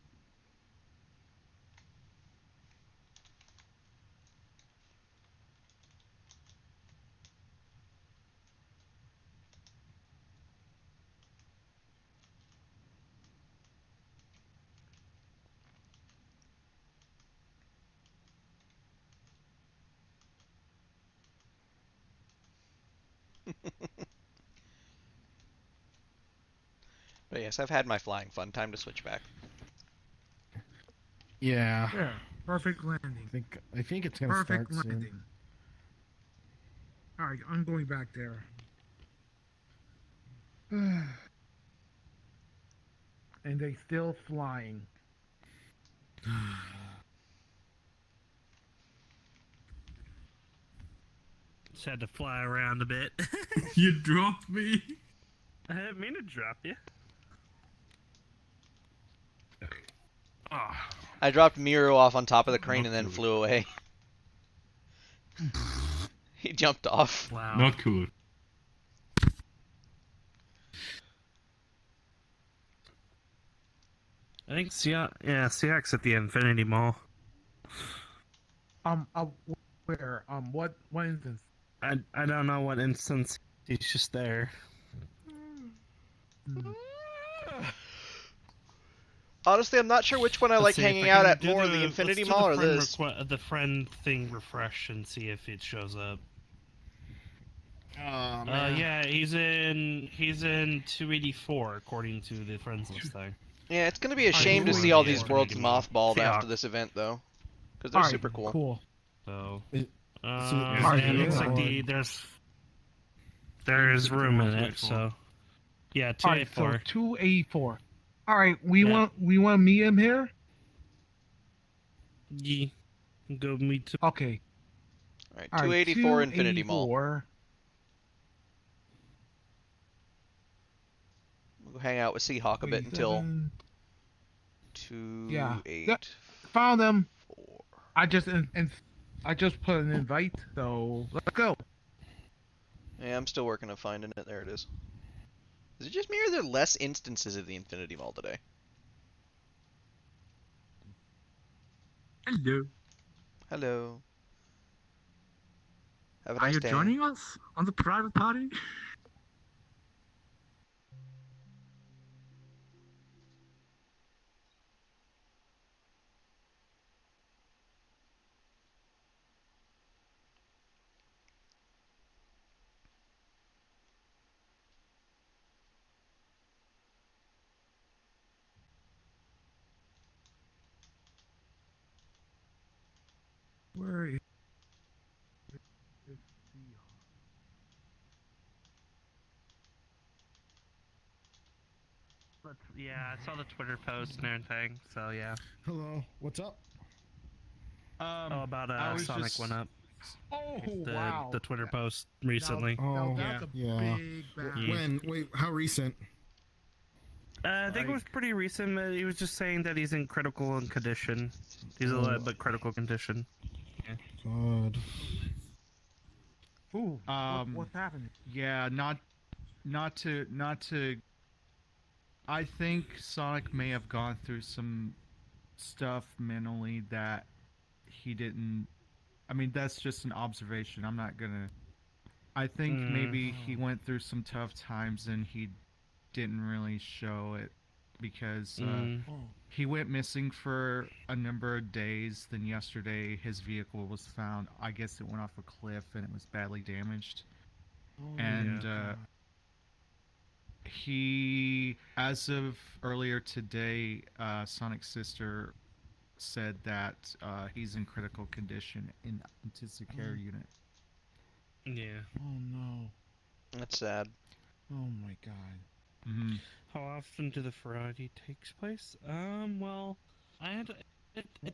But yes, I've had my flying fun. Time to switch back. Yeah. Yeah. Perfect landing. I think it's gonna Perfect start landing. soon. All right, I'm going back there. and they still flying. Just had to fly around a bit. You dropped me. I didn't mean to drop you. Oh. I dropped Miro off on top of the crane and then flew away. He jumped off. Wow. Not cool. I think CX at the Infinity Mall. Where? What instance? I don't know what instance. He's just there. Honestly, I'm not sure which one I like hanging out at more, the Infinity Mall or this. The friend thing refresh and see if it shows up. Oh man. Yeah, he's in 284 according to the friends list thing. Yeah, it's gonna be a shame to see all these worlds mothballed after this event, though, because they're super cool. Cool. So, it looks like there's room in it. So, yeah, 284. Alright, so 284. All right, we want to meet him here. Yeah, go meet him. Okay. All right, 284 Infinity Mall. We'll hang out with Seahawk a bit until 284. Found him. I just put an invite, so let's go. Yeah, I'm still working on finding it. There it is. Is it just me or are there less instances of the Infinity Mall today? Hello. Hello. Have a Are nice you day. joining us on the private party? Where is Yeah, I saw the Twitter post and everything. So yeah. Hello, what's up? About Sonic just... went up. Oh Wow. The Twitter post recently. Oh that's a yeah. big bad. When? Wait, how recent? I think it was pretty recent. He was just saying that he's in critical condition. He's a little bit critical condition. Yeah. God. Ooh, what's happening? Yeah, not to. I think Sonic may have gone through some stuff mentally that he didn't. I mean, that's just an observation. I'm not gonna. I think maybe he went through some tough times and he didn't really show it because he went missing for a number of days. Then yesterday, his vehicle was found. I guess it went off a cliff and it was badly damaged. He, as of earlier today, Sonic's sister said that he's in critical condition in intensive care unit. Yeah. Oh no. That's sad. Oh my god. Mm-hmm. How often do the Ferality takes place? Well, it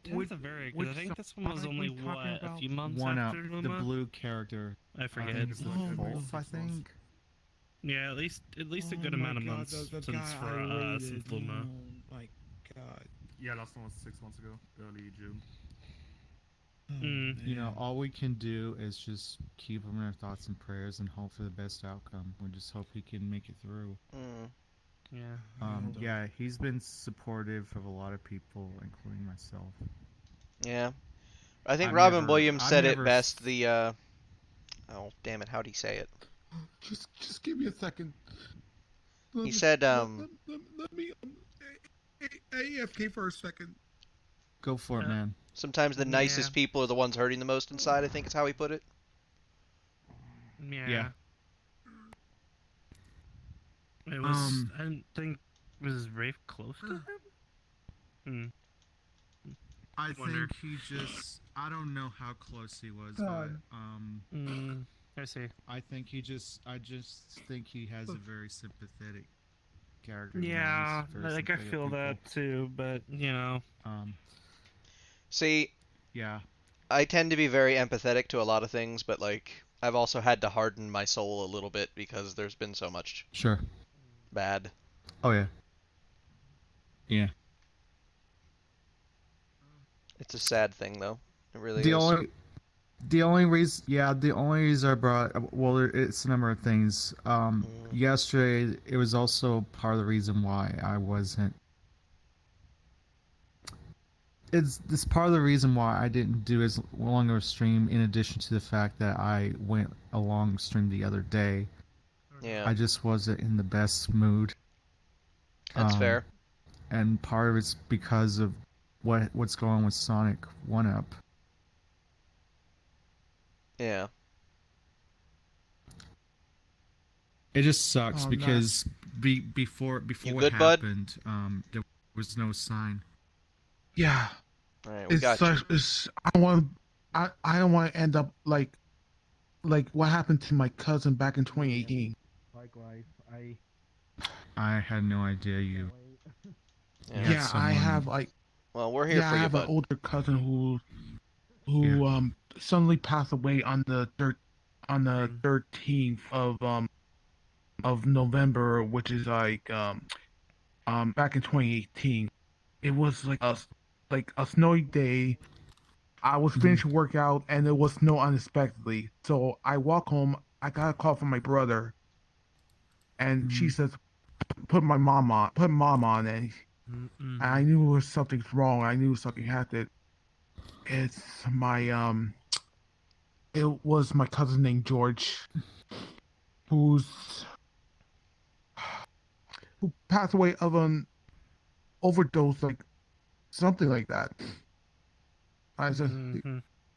tends to vary because I think this one was only a few months after the Luma? blue character. I forget. It's like Wolf, I think. Yeah, at least a good amount of months since Luma. Oh my god. Yeah, last one was 6 months ago, early June. You know, all we can do is just keep him in our thoughts and prayers and hope for the best outcome. We just hope he can make it through. Yeah. Yeah, he's been supportive of a lot of people, including myself. Yeah. I think I've Robin never- Williams I've said it never best. Oh, damn it. How'd he say it? Just give me a second. He said, Let me AFK for a second. Go for it, man. Sometimes the nicest people are the ones hurting the most inside, I think is how he put it. Yeah. It was. I didn't think. Was Rafe close to him? I think he just. I don't know how close he was, but I see. I think he just. I just think he has a very sympathetic character. Yeah, nice, very like I sympathetic feel people. that too, but you know. See, yeah, I tend to be very empathetic to a lot of things, but like I've also had to harden my soul a little bit because there's been so much Sure. bad. Oh yeah. Yeah. It's a sad thing though. It really The is. only reason I brought, well, it's a number of things. Yesterday it was also part of the reason why I wasn't. It's part of the reason why I didn't do as long of a stream. In addition to the fact that I went a long stream the other day, Yeah. I just wasn't in the best mood. That's fair. And part of it's because of what's going on with Sonic 1-Up. Yeah. It just sucks Oh, because before You what good, bud? happened, there was no sign. Yeah. All right, we It's got such. you. It's. I don't want to end up like what happened to my cousin back in 2018. Likewise, I had no idea you. Yeah. Yeah, I have like. Well, we're here Yeah, for I you, have an bud. older cousin who suddenly passed away on the 13th of November, which is like back in 2018. It was like a snowy day. I was finishing workout and it was snow unexpectedly. So I walk home. I got a call from my brother, and she says, "Put mom on." And I knew it was something's wrong. I knew something happened. It's my It was my cousin named George, who passed away of an overdose, like something like that. I said,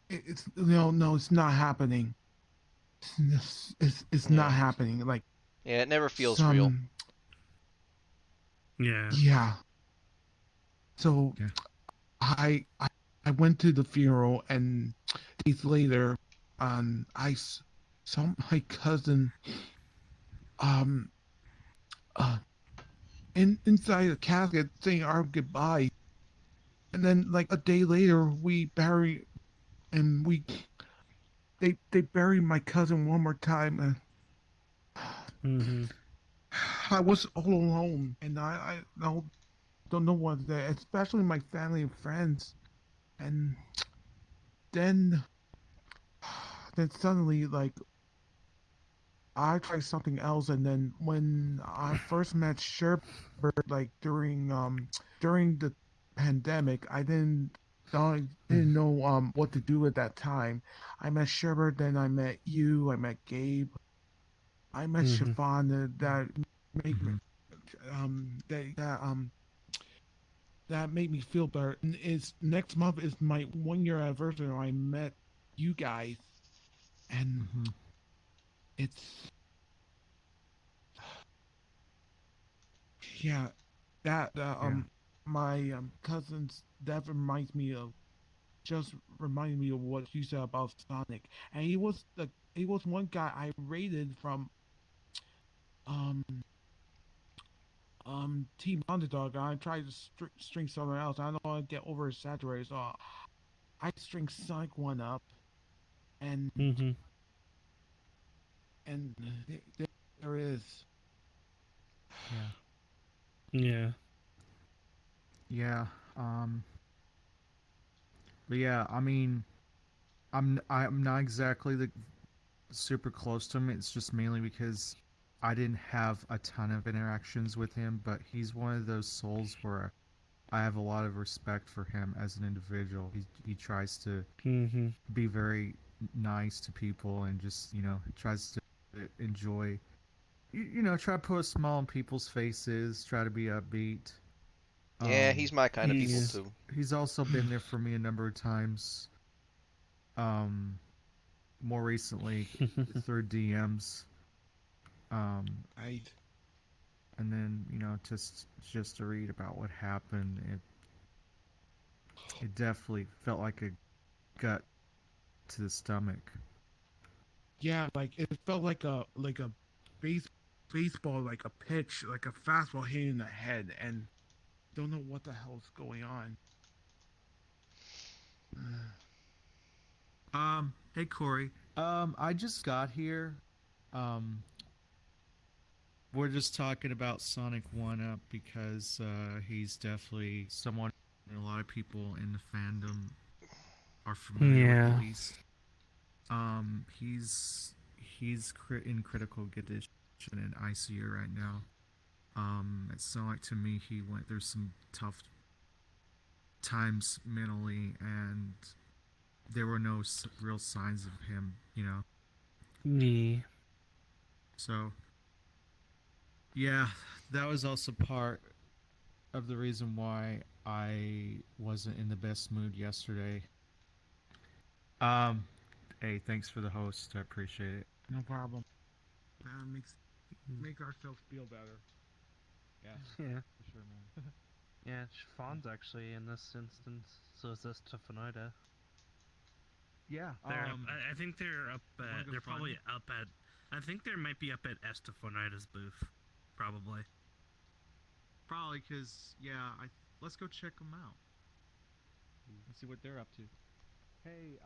it's no, it's not happening. It's not happening. Like Yeah, it never feels real. Yeah. Yeah. So I went to the funeral, and days later, I saw my cousin inside the casket saying our goodbye. And then like a day later they buried my cousin one more time, and I was all alone, and I don't know what to say, especially my family and friends. And then suddenly, like, I tried something else, and then when I first met Sherbert, like during the pandemic, I didn't know what to do at that time. I met Sherbert, then I met you, I met Gabe, I met Siobhan. That made me that made me feel better. And it's next month is my 1 year anniversary. I met you guys, and it's yeah, that my cousin's death reminds me of what you said about Sonic, and he was one guy I rated from um Team Underdog. I tried to string someone else. I don't want to get oversaturated, so I string Sonic 1-Up, and and there is. Yeah. Yeah. But yeah, I mean, I'm not exactly the super close to him. It's just mainly because I didn't have a ton of interactions with him, but he's one of those souls where I have a lot of respect for him as an individual. He tries to be very nice to people, and just tries to enjoy, try to put a smile on people's faces, try to be upbeat. Yeah, he's my kind of people too. He's also been there for me a number of times. More recently through DMs. Right. And then just to read about what happened, it definitely felt like a gut to the stomach. Yeah, like it felt like a baseball, like a pitch, like a fastball hitting the head, and don't know what the hell's going on. Hey Corey. I just got here. We're just talking about Sonic 1-Up because he's definitely someone a lot of people in the fandom are familiar with, at least. He's in critical condition in ICU right now. It sounded like to me he went through some tough times mentally, and there were no real signs of him, you know. Yeah. So, yeah, that was also part of the reason why I wasn't in the best mood yesterday. Hey, thanks for the host. I appreciate it. No problem. Make ourselves feel better. Yeah, for sure, man. Yeah, Chiffon's actually in this instance, so is this Tifonida. Yeah. I think they're up at, they're probably up at, I think they might be up at Estefanida's booth, probably. Probably because, yeah, let's go check them out. Let's see what they're up to. Hey,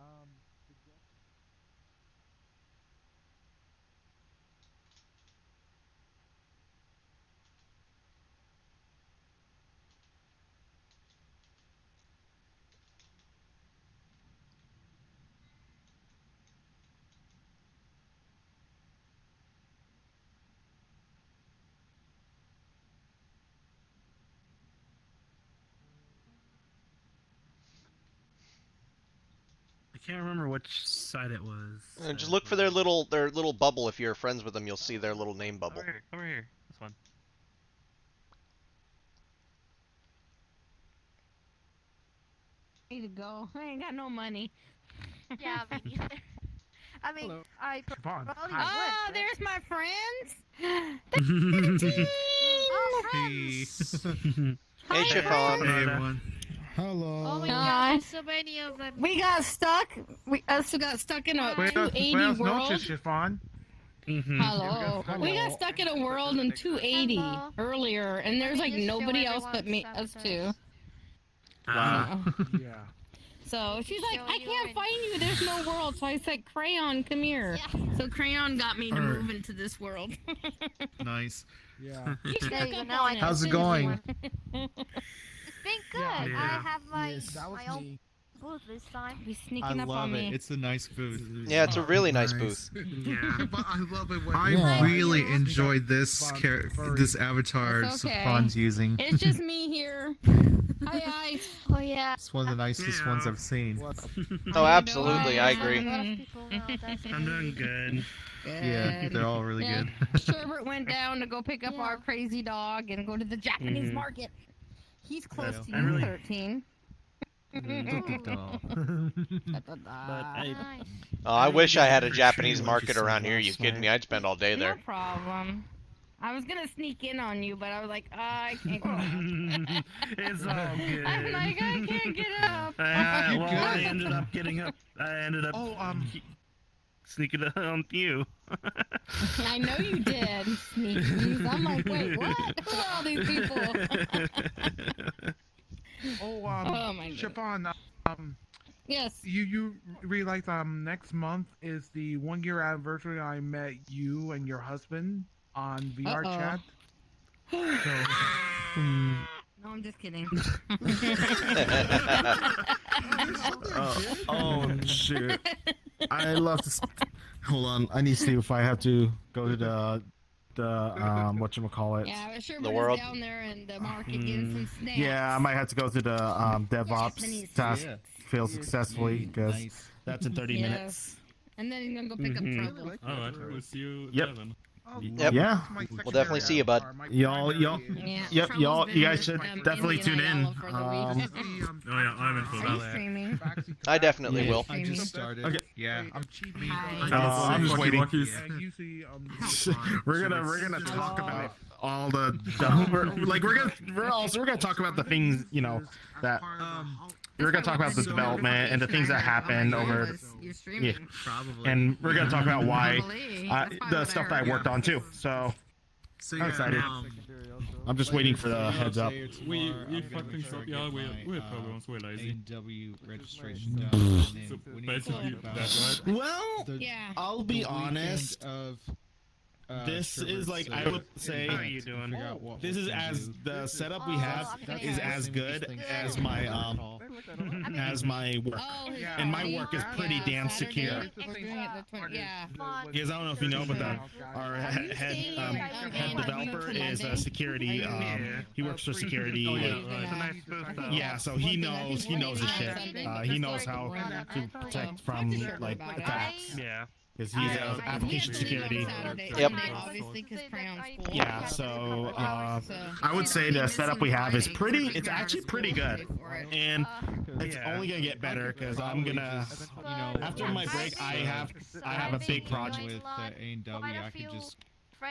I can't remember which side it was. Just look for their little bubble. If you're friends with them, you'll see their little name bubble. Over here. This one. Need to go. I ain't got no money. Yeah, me neither. I mean, Hello. I Siobhan, probably hi. would. Oh, there's my friends. Oh, friends. Hey, Chiffon. Hey, everyone. Hello. Oh my Hi. god, so many of them. We got stuck. We also got stuck in a 280 Buenas world. noches, Chiffon. Hello. We got stuck in a world in 280 Hello. earlier, and there's like Let me just show nobody else everyone but me, us something. two. Wow. Yeah. So she's like, Show I you can't and- find you. There's no world. So I said, Crayon, come here. So Crayon got me to Alright. move into this world. Nice. Yeah. He There snuck you go, up now on I it can How's as it soon as he going? went. It's been good. Yeah. I have my Yes, that was my own me. booth this time. He's I sneaking up love on it. me. It's a nice booth. Yeah, it's a really nice booth. Yeah. But I love it when I really Yeah. enjoyed this this avatar It's okay. Safan's using. It's just me here. Hi, Oh yeah. It's one of the nicest ones I've seen. Oh, absolutely, I A agree. lot of people will definitely. I'm doing good. Yeah, they're all really Yeah. good. Sherbert went down to go pick up our crazy dog and go to the Japanese Mhm. market. He's close to I you, really- 13. But I, Nice. Oh, I wish I had a For Japanese sure, market like you around said here. You last kidding me? night. I'd spend all day No there. problem. I was gonna sneak in on you, but I was like, I can't go up. it's all good. I'm like, I can't get up. Well, I ended up getting up. I ended up sneaking on you. I know you did, sneakies. I'm like, wait, what? Who are all these people? Oh, Oh my God. Chiffon, Yes. you realize next month is the 1 year anniversary I met you and your husband on VR Uh-oh. chat. So, No, I'm just kidding. Oh shit! I love to. Hold on, I need to see if I have to go to the whatchamacallit. Yeah, but sure, The but world. down there in the market getting some snacks. Yeah, I might have to go to the DevOps Japanese task food. fail successfully because Nice. that's in 30 minutes. Yes. And then he's gonna go pick up trouble. Alright, we'll see you Yep. then. Yep. Yeah. We'll definitely see you, bud. Y'all, Yeah, yep, Trouble's y'all, been you guys with, should Indian definitely tune in. Idol for the week. Oh yeah, I'm in for Are you that. streaming? I definitely Yeah, will. I just started. Okay. Yeah. Hi. I'm just waiting. yeah, usually, We're gonna talk about all the we're gonna talk about the things that we're gonna talk about the development and the things that happened over. You're streaming. Probably. And we're gonna talk about why Probably. That's probably the what stuff I that I heard. worked on too. So So I'm yeah, excited. I'm just waiting for the heads up. We fuck things up. Yeah, we're programs. We're lazy. A&W registration done. So We need to talk basically, about that's right. Well, I'll be honest. This is like I would say. How are you doing? This is as the setup we have is as good as my work, and my work is pretty damn secure. Yeah. Because I don't know if you know, but our head developer is a security. He works for security. Yeah, so he knows his shit. He knows how to protect from like attacks. Yeah. Because he's application security. Yep. Obviously, because Crown School. Yeah, so I would say the setup we have is pretty. It's actually pretty good, and it's only gonna get better because I'm gonna, after my break, I have a big project with A&W. I could just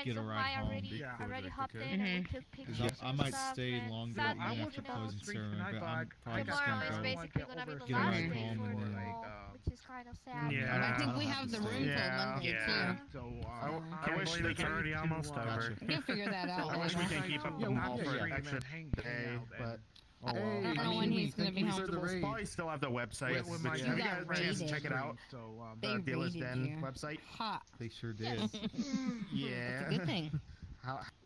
get a ride home already hopped in quicker. and we took pictures I and might stuff, stay and longer Saturday, even after you know, closing ceremony, but I'm probably just tomorrow is gonna basically gonna be the get a last ride day home for and the then mall, which is kind of sad. Yeah. I think we have the room for Monday too. I wish it's already almost over. We'll figure that out. I wish we later. can keep up the mall for an extra day, but. I don't know when he's gonna be home. We'll probably still have the website. Have you guys had a chance to check it out? The Dealer's Den website. Hot. They sure did. Yeah. It's a good thing.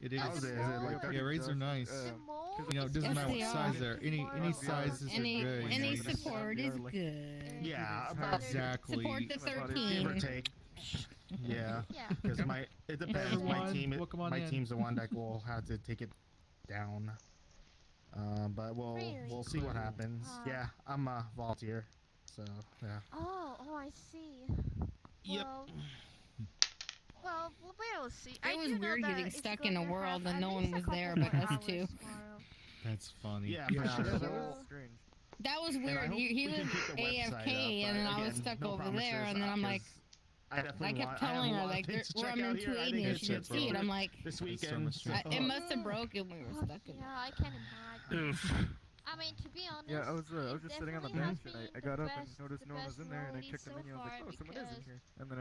It is. How's it? Is it like Yeah, raids are nice. It doesn't matter what size they're. Any sizes are good. Any support is good. Yeah, exactly. Support the 13. Give or take. Yeah, because it depends. My team's the one that will have to take it down. But we'll see what happens. Yeah, I'm a volunteer, so yeah. Oh, I see. Yep. Well, we'll see. It was weird getting stuck in a world and no one was there but us two. That's funny. Yeah, That was weird. He was AFK and then I was stuck over there and then I'm like, I kept telling her like we're on 280 and she didn't see it. I'm like, this weekend it must have broken. We were stuck in it. Yeah, I can imagine. Oof. I mean, to be honest, yeah, I was just sitting on the bench and I got up and noticed no one was in there and I checked the menu and I was like, oh, someone is in here. And then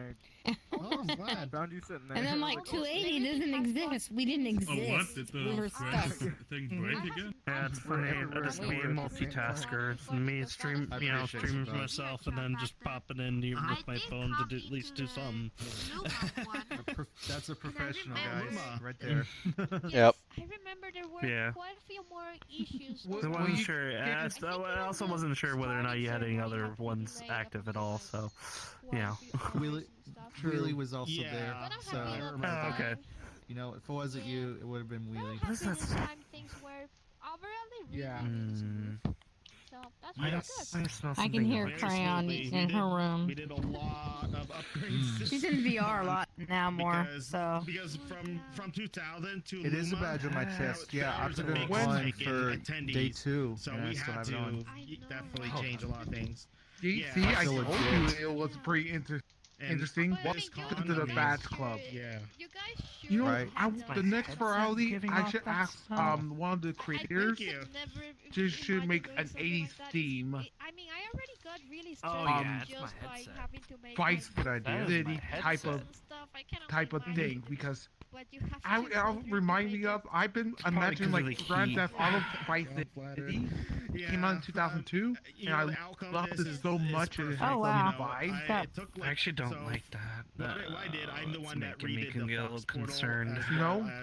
I'm glad. found you sitting there. And then like 280 doesn't exist. We didn't exist. Oh, what? Did We were stuck. thing break again? Yeah, it's funny. I just be a multitasker. It's me streaming for myself and then just popping in with my phone to at least do something. That's a professional, guys, right there. Yep. I remember there were quite a few more issues. I wasn't sure. I also wasn't sure whether or not you had any other ones active at all. So, Wheelie was also there. So okay. You know, if it wasn't you, it would have been Wheelie. Things were overall really smooth. So that's good. I can hear Crayon in her room. We did a lot of upgrades. She's in VR a lot now more. So because from 2000 to it is a badge on my chest. Yeah, I put it on for day 2. So we had to definitely change a lot of things. See, I told you it was pretty interesting. Welcome to the badge club. Yeah. You know, the next Ferality, I should ask one of the creators should make an 80s theme. I mean, I already got really stressed just by having to make Vice good idea. Type of thing because I'll remind me of I've been imagining like Grand Theft Auto Vice City came out in 2002 and I loved it so much. It has vibe. I actually don't like that. I did. I'm the one that redid the a little concerned.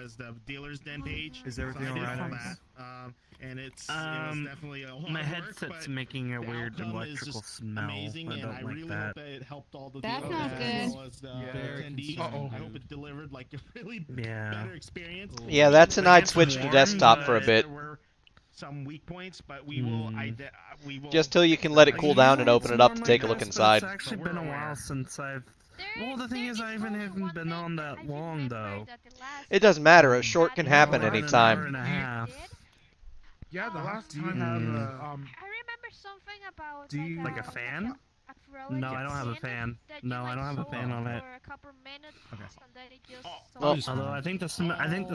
As the Dealer's Den page. Is everything alright? And it was definitely a lot my of headset's work, making a weird electrical smell. Amazing, I don't like really that. hope that it helped all the That's dealers not as good. well as the attendees. I hope it delivered like a really better experience. Yeah, that tonight switched to desktop for a bit. There were some weak points, but we will. We will just till you can let it cool down and open it up to take a look inside. It's actually been a while since I've. Well, the thing is, I haven't been on that long though. It doesn't matter. A short can happen anytime. An hour and a half. Yeah, the last time I remember something about like a fan? No, I don't have a fan. No, I don't have a fan on it. Although I think the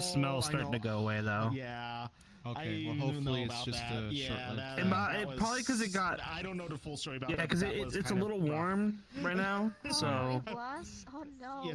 smell is starting to go away though. Yeah. Okay, well hopefully it's just a short-lived. Probably because it got. I don't know the full story about that. Yeah, because it's a little warm right now, so. Oh no. Yeah,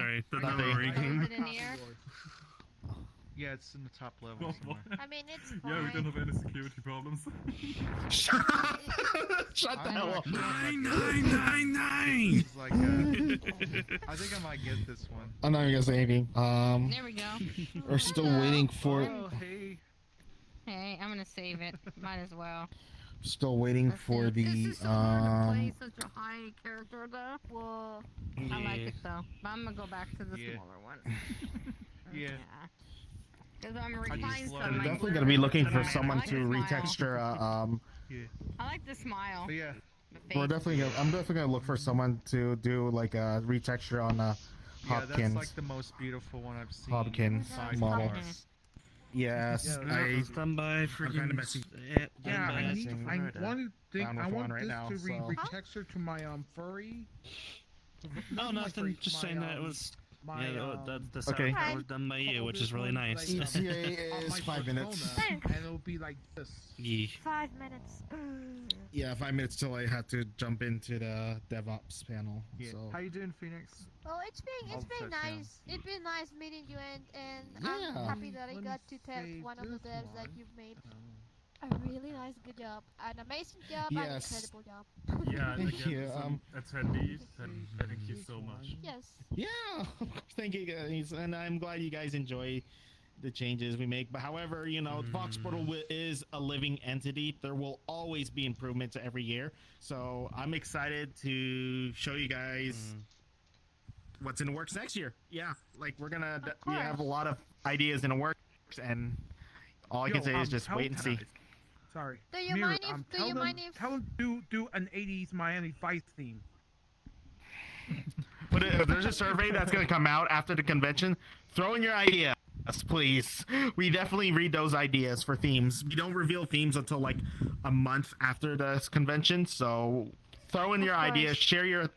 sorry. The Nothing. memory game. Is it in the air? Yeah, it's in the top level somewhere. I mean, it's Yeah, we fine. don't have any security problems. Shut up! Shut the hell up! 999. Like, I think I might get this one. I'm not even gonna say anything. There we go. We're still waiting for. Oh, hey. Hey, I'm gonna save it. Might as well. Still waiting for the Such a high character though. Whoa. I like it though. But I'm gonna go back to the smaller one. Yeah. Because I'm refined so I'm much. definitely gonna be looking for someone I like to the smile. retexture. I like the smile. But yeah. I'm definitely gonna look for someone to do like a retexture on Yeah, Hopkins. that's like the most beautiful one I've seen. Hopkins by model. far. Yes, It's done by freaking. kinda messy. Yeah, I Florida. want to think. Down I with want one right this now, to so- retexture to my furry. No, Not my nothing. furry, Just my, saying that it was. my, Yeah, the Okay. sound was done by you, which is really nice. ETA on is my 5 minutes. persona, and it'll be like this. Yeah. 5 minutes. Yeah, 5 minutes till I have to jump into the DevOps panel. Yeah. So How you doing, Phoenix? Well, it's been I'll nice. down. It's been nice meeting you, and Yeah. I'm happy that I Let got me to test save one of the this devs that one. you've made a really nice, good job, an amazing job, an Yes. incredible job. Yeah, and Thank again, you, some attendees, and thank you so much. Yes. yeah, thank you guys, and I'm glad you guys enjoy the changes we make. But however, you know, Vox Portal is a living entity. There will always be improvements every year. So I'm excited to show you guys what's in the works next year. Yeah, like we have a lot of ideas in the works, and all I can say is just wait and see. Sorry. Do you Mirror, mind if? Do you mind if? Tell them do an '80s Miami Vice theme. But if there's a survey that's going to come out after the convention, throw in your ideas, please. We definitely read those ideas for themes. We don't reveal themes until like a month after this convention, so throw in your ideas, share your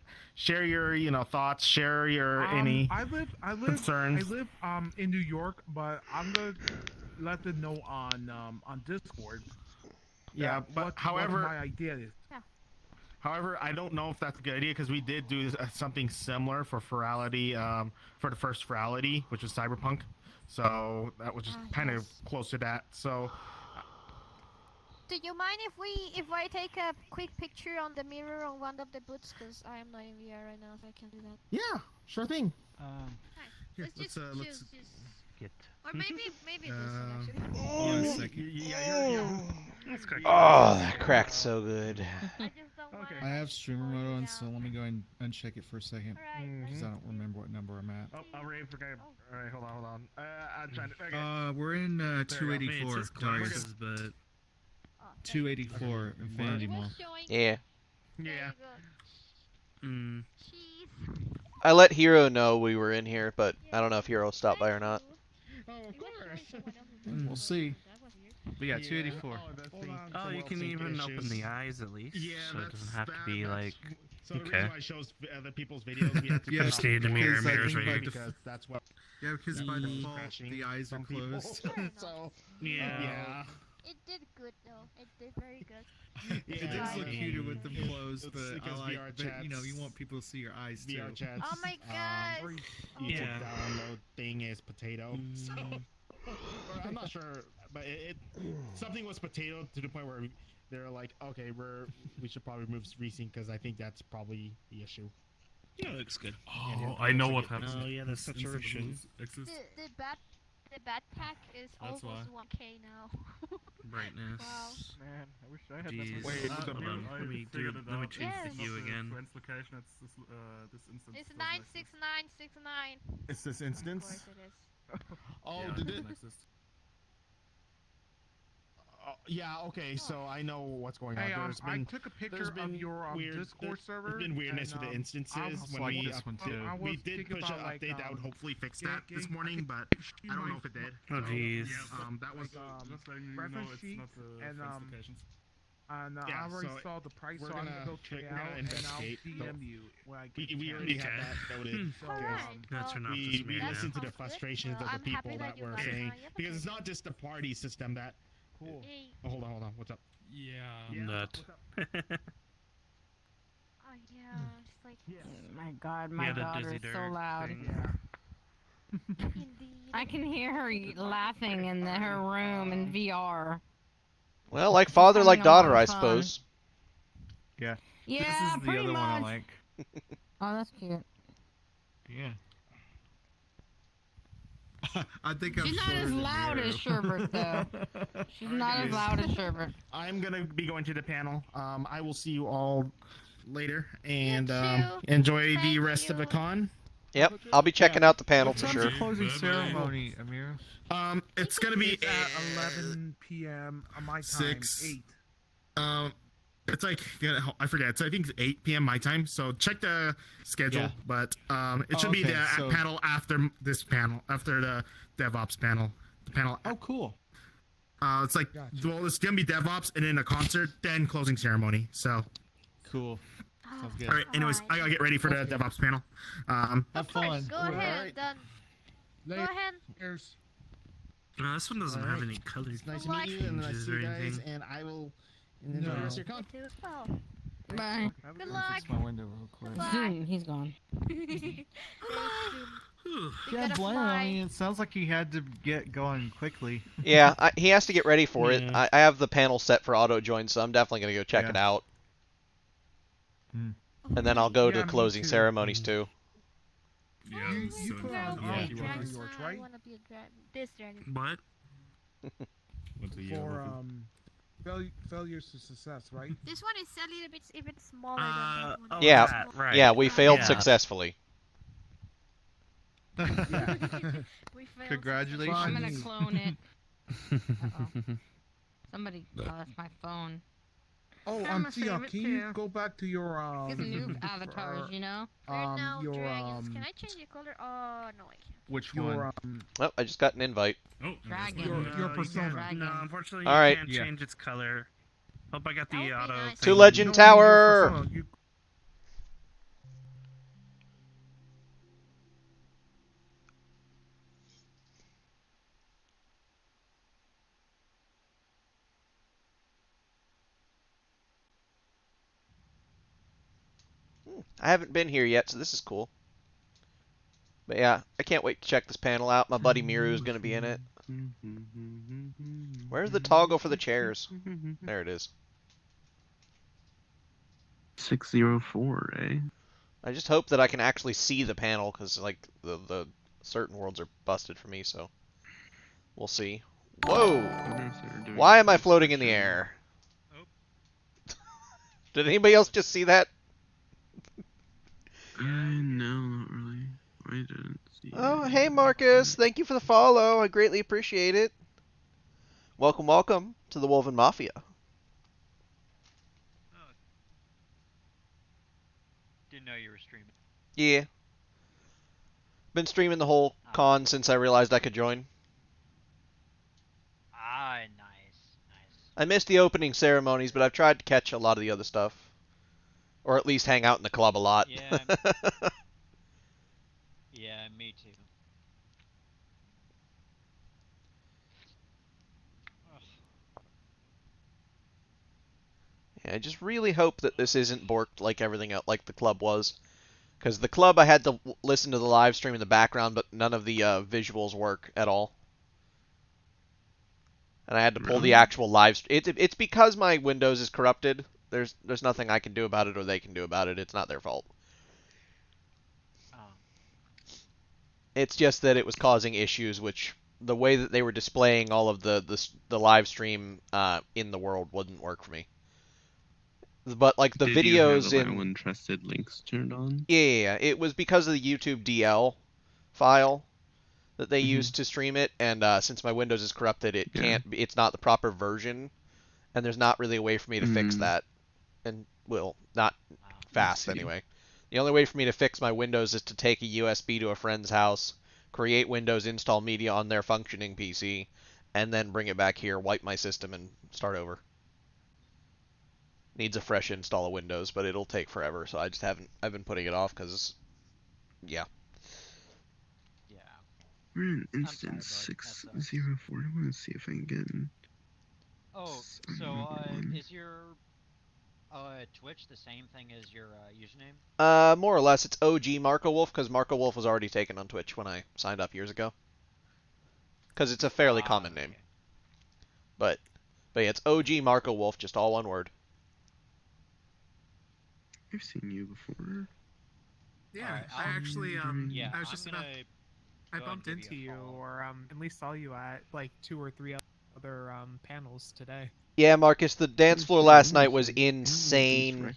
thoughts, share your any I live concerns. I live in New York, but I'm gonna let them know on Discord. Yeah, but what however, my idea is. However, I don't know if that's a good idea because we did do something similar for Ferality, for the first Ferality, which was Cyberpunk. So that was just kind of close to that. So, Do you mind if I take a quick picture on the mirror on one of the booths? Because I am not in VR right now, so I can do that. yeah, sure thing. Here, Let's let's Get. Or maybe this one actually. One second. Oh, that cracked so good. I just don't want. I have streamer mode on, so let me go and uncheck it for a second. Because I don't remember what number I'm at. Oh, Ray forgot. All right, hold on. I'm trying to. Okay. We're in 284, Darius. But 284 Infinity Mall. Yeah. Yeah. I let Hero know we were in here, but I don't know if Hero stopped by or not. Oh, of course. We'll see. But yeah, 284. Oh, you can even open the eyes at least. Yeah, so it doesn't have to be like. So the reason Okay. why it shows other people's videos, we have to Yeah, Just need the mirror. because I Mirror's think right by here. because that's what. Yeah, because by default Crashing the eyes are some people. closed. So Yeah. It did good though. It did very good. It Yeah. does look cuter with them closed, It's but I because like, VR but you know, chats- you want people to see your eyes too. VR chats. Oh my gosh. YouTube Yeah. download thing is potato. So, or I'm not sure, but it something was potato to the point where they're like, okay, we should probably move resync because I think that's probably the issue. Yeah, it looks good. oh, I know what happens. Oh yeah, that's saturation. The backpack is That's almost why. 1K now. Brightness. Wow. Man, I wish I had Jeez. that. Wait, Hold on. I Let me figured it let me out. change Yes. the hue again. Friend's location. It's this instance. It's doesn't exist. 96969. It's this Of instance. course it is. Oh, Yeah, did it it? doesn't exist. Yeah. Okay. So I know what's going on. Hey, There's I been took a picture there's been of your weird, Discord server. There's been weirdness and, with the instances was when like we this one too. we did push an update that would hopefully fix that this morning, but I don't know if it did. Oh jeez. That was Just letting you know reference it's sheets not the and, friend's locations. And Yeah, I already so saw the price, we're so I'm gonna- gonna go check we're it gonna out, and I'll investigate. DM you when I get we a already chance. have that noted. Alright, That's well, enough to We smear listened to That the sounds good. frustrations Well, of I'm the happy people that that you were guys saying are because it's not just the party system that. Cool. Hey. Oh, hold on. What's up? Yeah. Nut. Oh yeah, it's like. My God, my Yeah, the daughter dizzy is so dirt loud. thing. I can hear her laughing in her room in VR. Well, like father, like having a lot daughter, of I fun. suppose. Yeah. Yeah, This is the pretty other one I much. like. Oh, that's cute. Yeah. I think I'm She's not shorter as than loud you. as Sherbert, though. She's not as loud as Sherbert. I'm gonna be going to the panel. I will see you all later, and too. enjoy the Thank rest of the you. con. Yep, I'll be checking out the panel What for time's sure. the closing ceremony, Amir? It's gonna be It's at 11 p.m. on my time. 6. 8. It's like I forget. I think it's 8 p.m. my time. So check the schedule. Yeah. But it should be okay, the so- panel after this panel, after the DevOps panel. The panel. Oh, cool. It's like well, it's gonna be DevOps and then a concert, then closing ceremony. So. Cool. Sounds good. All right. Anyways, I gotta get ready for the DevOps panel. Have fun. Go ahead and done. Go ahead. Cheers. This one doesn't have any color. It's nice to meet you, and then I see you guys, and I will enjoy the rest of your con. You too as well. Bye. Good luck. Fix my window real quick. He's gone. Can't blame him. I mean, it sounds like he had to get going quickly. Yeah, he has to get ready for it. Yeah. I have the panel set for auto join, so I'm definitely gonna go check Yeah. it out. Hmm. And then I'll go Yeah, to me closing too. ceremonies too. Yeah, You put on Dragon. yours, I right? wanna be a dragon. This dragon. What? For failures to success, right? This one is a little bit even smaller than that one. Yeah, that, right. yeah, we failed Yeah. successfully. We failed. Congratulations. I'm gonna clone it. Uh-oh. Somebody, that's my phone. Oh, I'm gonna Tia, save it can you too. go back to your Get new avatars, you know? Right now, your dragons. Can I change the color? Oh no, I can't. Which your one? Oh, I just got an invite. Oh, Dragon. Your you persona. can't- No, unfortunately, All you right. can't Yeah. change its color. Hope I got That would the be auto. nice. To thing. Legend You don't need your Tower. persona, you- I haven't been here yet, so this is cool. But yeah, I can't wait to check this panel out. My buddy Miru is going to be in it. Where's the toggle for the chairs? There it is. 604, eh? I just hope that I can actually see the panel, because like the certain worlds are busted for me, so we'll see. Whoa! Why am I floating in the air? Did anybody else just see that? No, not really. I didn't see. Oh, hey Marcus! Thank you for the follow. I greatly appreciate it. Welcome, welcome to the Wolven Mafia. Didn't know you were streaming. Yeah. Been streaming the whole con since I realized I could join. Ah, nice. I missed the opening ceremonies, but I've tried to catch a lot of the other stuff. Or at least hang out in the club a lot. Yeah. Yeah, me too. Yeah, I just really hope that this isn't borked like everything else, like the club was. Because the club, I had to listen to the live stream in the background, but none of the visuals work at all. And I had to pull the actual live. It's because my Windows is corrupted. There's nothing I can do about it or they can do about it. It's not their fault. It's just that it was causing issues, which the way that they were displaying all of the live stream in the world wouldn't work for me. But like the Did you have videos allow in untrusted links turned on? yeah, it was because of the YouTube DL file that they used to stream it, and since my Windows is corrupted, it can't. It's not the proper version, and there's not really a way for me to fix that, and well, not fast anyway. The only way for me to fix my Windows is to take a USB to a friend's house, create Windows, install media on their functioning PC, and then bring it back here, wipe my system, and start over. Needs a fresh install of Windows, but it'll take forever, so I've been putting it off because, yeah. We're in instance 604. I want to see if I can get in. Oh, so is your Twitch the same thing as your username? More or less, it's OG Marco Wolf because Marco Wolf was already taken on Twitch when I signed up years ago. Because it's a fairly common name. But yeah, it's OG Marco Wolf, just all one word. I've seen you before. Yeah, Alright, I actually yeah, I was just about I bumped into you, or at least saw you at like 2 or 3 other panels today. Yeah, Marcus, the dance floor last night was insane.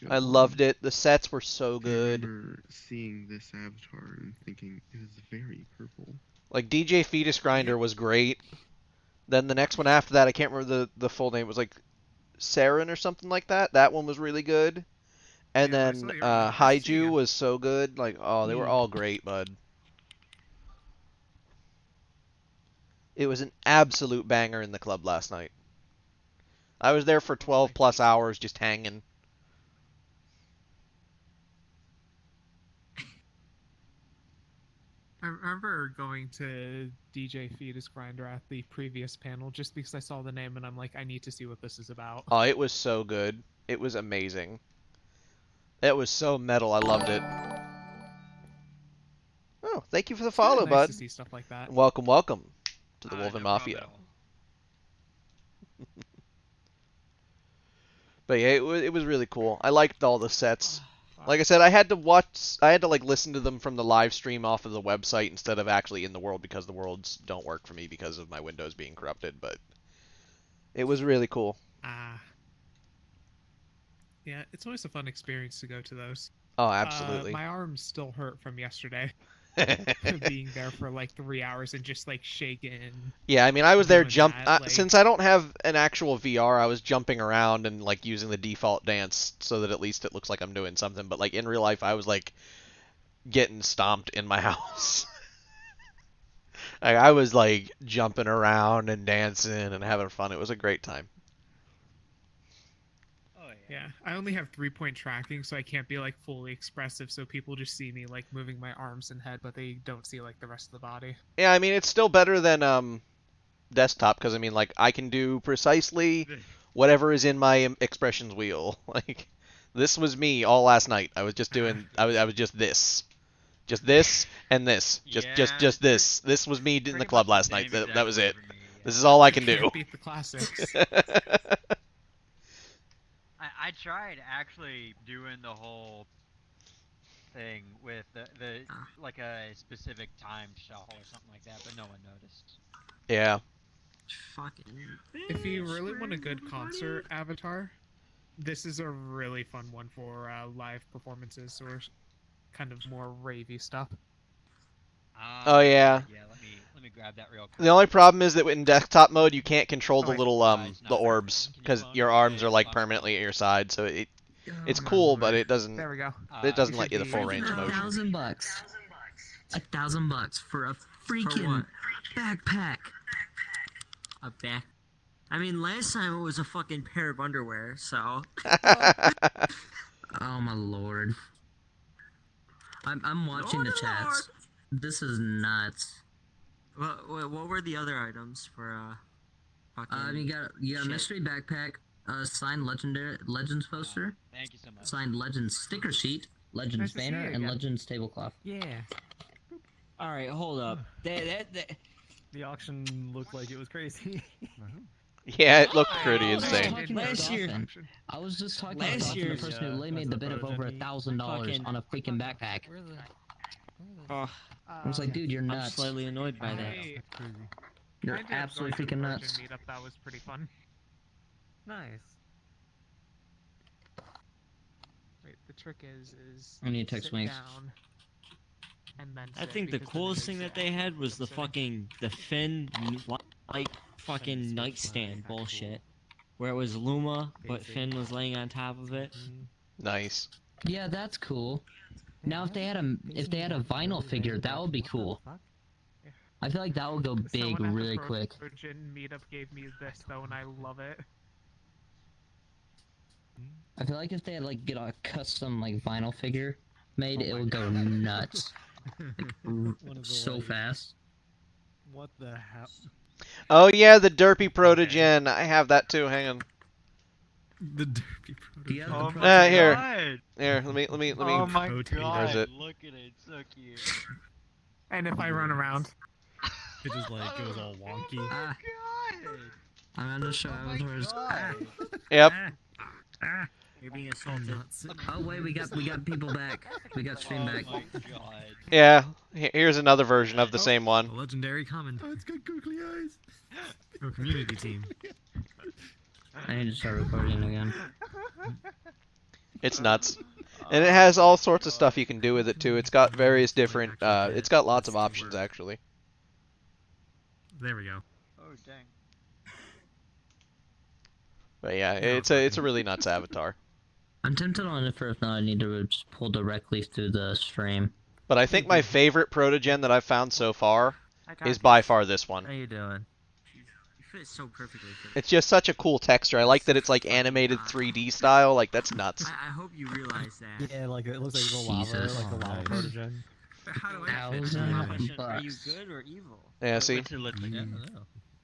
I loved it. The sets were so good. I remember seeing this avatar and thinking it was very purple. Like DJ Fetus Grinder was great. Then the next one after that, I can't remember the full name. It was like Saren or something like that. That one was really good. And then Haiju was so good. Like, oh, they were all great, bud. It was an absolute banger in the club last night. I was there for 12 plus hours just hanging. I remember going to DJ Fetus Grinder at the previous panel just because I saw the name and I'm like, I need to see what this is about. Oh, it was so good. It was amazing. It was so metal. I loved it. Oh, thank you for the follow, nice bud. to see stuff like that. Welcome, welcome to the Wolven Mafia. But yeah, it was really cool. I liked all the sets. Like I said, I had to like listen to them from the live stream off of the website instead of actually in the world because the worlds don't work for me because of my Windows being corrupted, but it was really cool. Yeah, it's always a fun experience to go to those. Oh, absolutely. My arms still hurt from yesterday. Being there for like 3 hours and just like shaking. Yeah, I mean, I was there since I don't have an actual VR, I was jumping around and like using the default dance so that at least it looks like I'm doing something. But like in real life, I was like getting stomped in my house. Like, I was like jumping around and dancing and having fun. It was a great time. Yeah, I only have 3-point tracking, so I can't be like fully expressive. So people just see me like moving my arms and head, but they don't see like the rest of the body. Yeah, I mean, it's still better than desktop because I mean, like, I can do precisely whatever is in my expressions wheel. Like, this was me all last night. I was just doing, I was just this and this, just this. This was me in the club last night. That was it. This is all I can do. Beat the classics. I tried actually doing the whole thing with the like a specific time shuffle or something like that, but no one noticed. Yeah. Fucking. If you really want a good concert avatar, this is a really fun one for live performances or kind of more ravey stuff. Oh yeah. Yeah, let me grab that real quick. The only problem is that in desktop mode you can't control the little the orbs because your arms are like permanently at your side, so it's cool, but it doesn't. There we go. It doesn't let you the full range of motion. $1,000. $1,000 for a freaking backpack. A back. I mean, last time it was a fucking pair of underwear, so. Oh my lord. I'm watching the chats. This is nuts. What were the other items for fucking you got a mystery backpack, signed Legends poster. Thank you so much. Signed Legends sticker sheet, Legends Nice to see banner, you and again. Legends tablecloth. Yeah. Alright, hold up. The auction looked like it was crazy. Yeah, it looked pretty insane. Last year, I was just talking about the person who made the bid of over $1,000 on a freaking backpack. I was like, dude, you're nuts. I'm slightly annoyed by that. You're absolutely freaking nuts. Meetup, that was pretty fun. Nice. Wait, the trick is I need to text sit Winks. down and then I sit, think the because coolest then thing it that they had was the Finn like fucking nightstand bullshit, where it was Luma, but Finn was laying on top of it. Nice. Yeah, that's cool. Now, if they had a vinyl figure, that would be cool. I feel like that would go big Someone at really the quick. Virgin Meetup gave me this though, and I love it. I feel like if they had like get a custom like vinyl figure made, it would go nuts. So fast. What the hell? Oh yeah, the Derpy Protogen. I have that too. Hang on. The derpy prototype. Oh my Here. god! Here, let me. Oh my Where's god! it? Look at it, so cute. And if I run around, It just like goes all wonky. Oh Ah. god! I'm not sure I was where's. Yep. You're being assaulted. Oh wait, we got people back. We got stream back. Oh my god. Yeah. Here's another version of the same one. A legendary comment. Oh, it's got googly eyes. Or community team. I need to start recording again. It's nuts. And it has all sorts of stuff you can do with it too. It's got various different it's got lots of options actually. There we go. Oh dang. But yeah, it's a really nuts avatar. I'm tempted on it for if not, I need to just pull directly through the stream. But I think my favorite protogen that I've found so far is by far this one. How you doing? You fit so perfectly. It's just such a cool texture. I like that it's like animated 3D style. Like that's nuts. I hope you realize that. Yeah, like it looks like the lava, like the lava protogen. How do I fit? Are you good or evil? Yeah, see? What's it look like?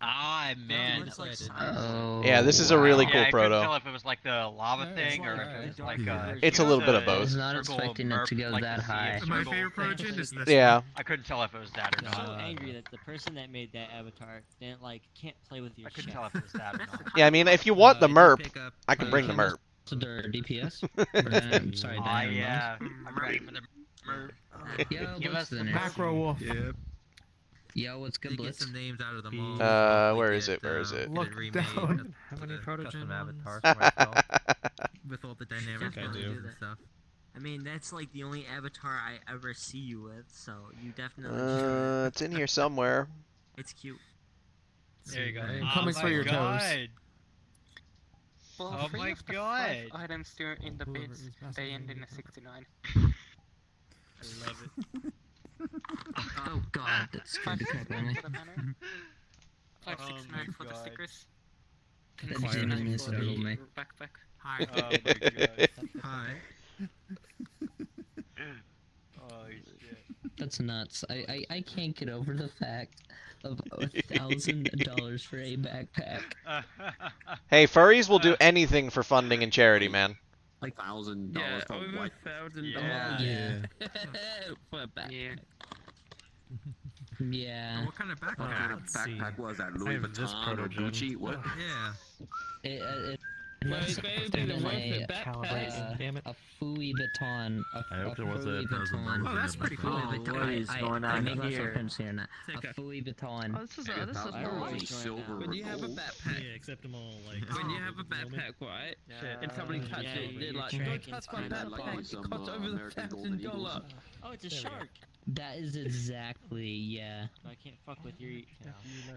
Ah, man. Oh. Yeah, this is a really cool I couldn't proto. tell if it was like the lava thing or if it was like It's a little bit of I both. was not expecting it to go that high. My favorite protogen is this. Yeah. I couldn't tell if it was that or I'm so not. angry that the person that made that avatar didn't can't play with your I couldn't shit. tell if it was that or not. Yeah, I mean if you want the merp, I can bring the merp. To their DPS? Sorry, Ah, yeah. I'm ready for the merp. Yo, Give us the macro wolf. Yep. Yo, what's good, Blitz? Some names out of the mall. Where is it? Where is it? Look down. How many custom protogen avatar for myself with all the dynamic Definitely moves do and stuff. I mean, that's like the only avatar I ever see you with, so you definitely It's in here somewhere. It's cute. There you go. I'm Oh coming my for your toes. god. Well, Oh 3 my of the god. 5 items still in the bits, they end in a 69. I love it. Oh god, that's good to cut on me. 569 for the God. stickers. That didn't miss a little me. Backpack. Hi. Oh my god. Hi. Oh shit. That's nuts. I can't get over the fact of $1,000 for a backpack. Hey, furries will do anything for funding and charity, man. Like $1,000 Yeah, for over what? $1,000. Yeah. For a backpack. Yeah. Yeah. What kind of backpack? What kind of backpack was that? Louis have this Vuitton or protogen. Gucci? What? Yeah. It's My favorite a backpack. Damn it. a Fooey Baton. I hope there was a Fooey Baton. Oh, that's pretty cool. What is going I on make myself here? fancy on that. A Take a- Fooey Baton. Oh, this is a $1,000 silver When you have a gold? backpack, Yeah, accept them all like. when you have a backpack, right? And somebody touches yeah, it, they're like, you're don't tracking touch my spiders. backpack, Some, it costs over American golden eagles. $1,000. Oh, it's a shark. That is exactly, yeah. I can't fuck with your.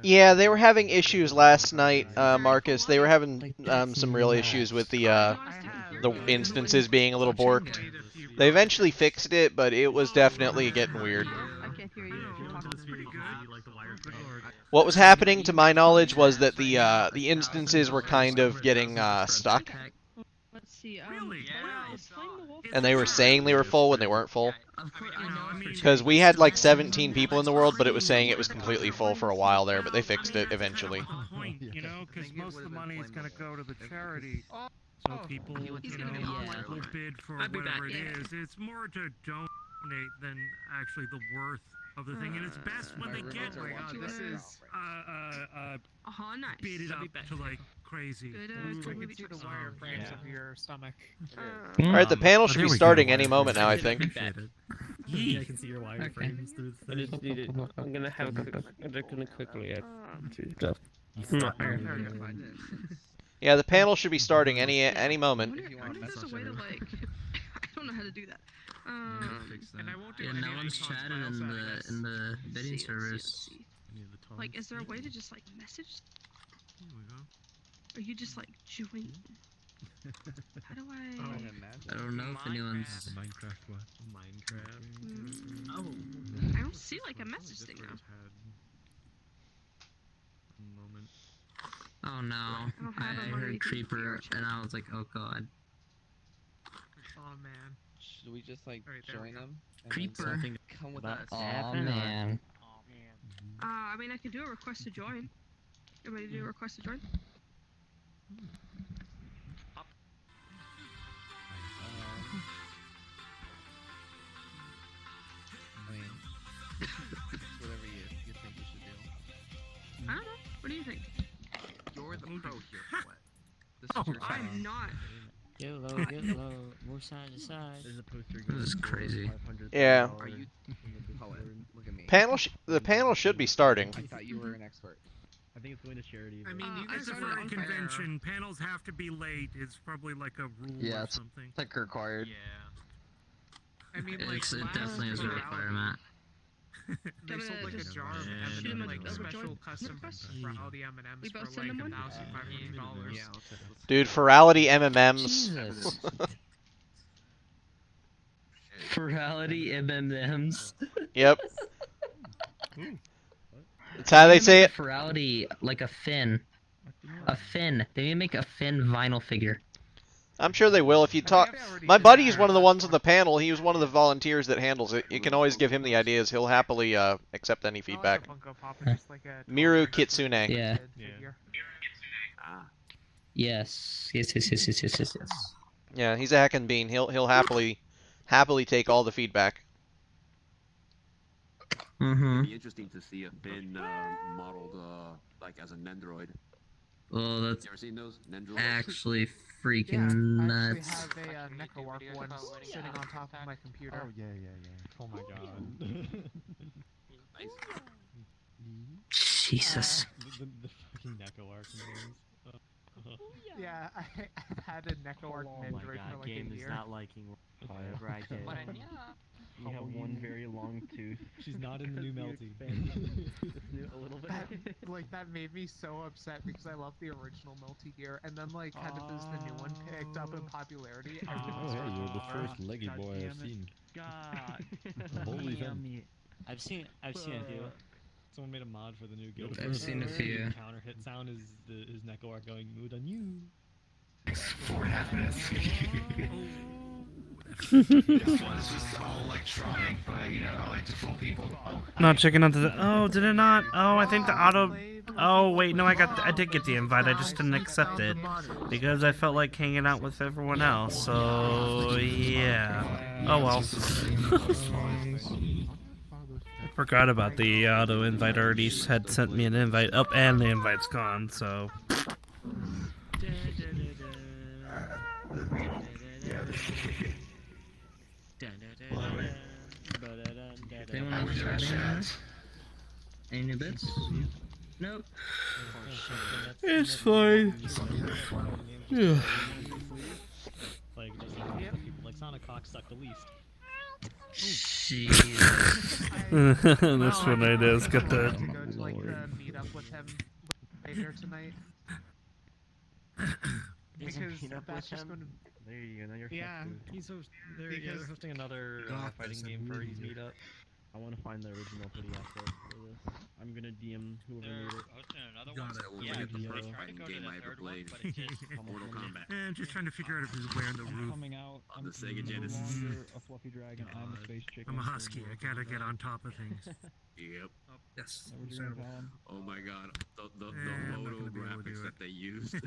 Yeah, they were having issues last night, Marcus. They were having some real issues with the instances being a little borked. They eventually fixed it, but it was definitely getting weird. I can't hear you. What was happening, to my knowledge, was that the instances were kind of getting stuck, Let's see. and they were saying they were full when they weren't full. Because we had like 17 people in the world, but it was saying it was completely full for a while there, but they fixed it eventually. Point, you know, because most of the money is going to go to the charity. So people, you know, will bid for whatever it is. It's more to donate than actually the worth of the thing, and it's best when they get this is nice. beat it up to like crazy. Good, I can see the wireframes of your stomach. Alright, the panel should be starting any moment now, I think. Yeah, I can see your wireframes through the I thing. just need it. I'm gonna have they're gonna quickly add stuff. Yeah, the panel should be starting any moment. I wonder if there's a way to like. I don't know how to do that. And I won't do Yeah, no one's chatting in the bidding service. Like, is there a way to just like message? Or you just like join? How do I? I don't know if anyone's. Minecraft what? Minecraft. Oh. I don't see like a message thing now. Oh no! I heard creeper and I was like, oh god. Oh man. Should we just like join them? Creeper. Come with us. Oh man. I mean, I can do a request to join. Everybody do a request to join? What do you think? You're the pro here, Flet. This Oh, is your I'm time. not. Get low, get low, move side to side. There's a poster. This is crazy. Yeah. Are you Poet? Look at me. The panel should be starting. I thought you were an expert. I think it's going to charity. I mean, you I guys are started for a on convention. Panels have to be late. It's probably like a rule Yeah, or it's something. like required. Yeah. I mean, like, It definitely is a requirement. They sold like a Just jar of shoot him M&M, like over special Jordan. custom Ferality We M&Ms both for send like him one? $1,500. Yeah. Dude, Ferality MMMs. Jesus. Ferality M&Ms. Yep. That's how they say it. Ferality, like a fin. A fin. They need to make a fin vinyl figure. I'm sure they will if you talk. My buddy is one of the ones on the panel. He was one of the volunteers that handles it. You can always give him the ideas. He'll happily accept any feedback. Miru Kitsune. Yeah. Ah. Yes. Yes. Yeah, he's a heckin' bean. He'll happily take all the feedback. It'd be interesting to see a Finn modeled like as a Nendroid. Oh, that's You ever seen those Nendroids? actually freaking I nuts. actually have a Necroark one sitting on top of my computer. Oh yeah. Oh my god. Nice. Jesus. The fucking Necroark memes. Yeah, I've had a Necroark Oh my Nendroid god, for like game a is year. not liking whatever I did. You have one very long tooth. She's not in the new melty. A little bit. That made me so upset because I love the original Melty gear, and then like kind of as the new one picked up in popularity, everyone's hey, you're the like, first leggy boy I've seen. God. Holy damn Finn. it. I've seen a few. Someone made a mod for the new guild. I've seen a few. The counter hit sound is his Necroark going mood on you. Not checking onto the. Oh, did it not? Oh, I think the auto. Oh wait, no, I did get the invite. I just didn't accept it because I felt like hanging out with everyone else. So yeah. Oh well. Forgot about the auto invite. Already had sent me an invite up, and the invite's gone. So. Anyone else chatting? Any new bits? Nope. It's fine. Yeah. Like, like Sonic Cock sucked the least. Jesus. That's what I do. Is get to that. go to like the meet up with him later tonight. Because that's just going to. There you go. Now you're Yeah. they're hosting another fighting game for his meetup. I want to find the original pretty asset for this. I'm gonna DM whoever made it. Hosting another God, one? that will Yeah, be the they first tried to fighting go to game the I ever third one, played. but it just Mortal Kombat. I'm just trying to figure out if he's wearing the roof. Coming out On the I'm Sega no Genesis. longer a fluffy dragon. I'm a space chicken. I'm a husky. I gotta get on top of things. Yep. Yes. Is that what you're gonna call him? Oh my god, the I'm not photo gonna be able to graphics do that they used.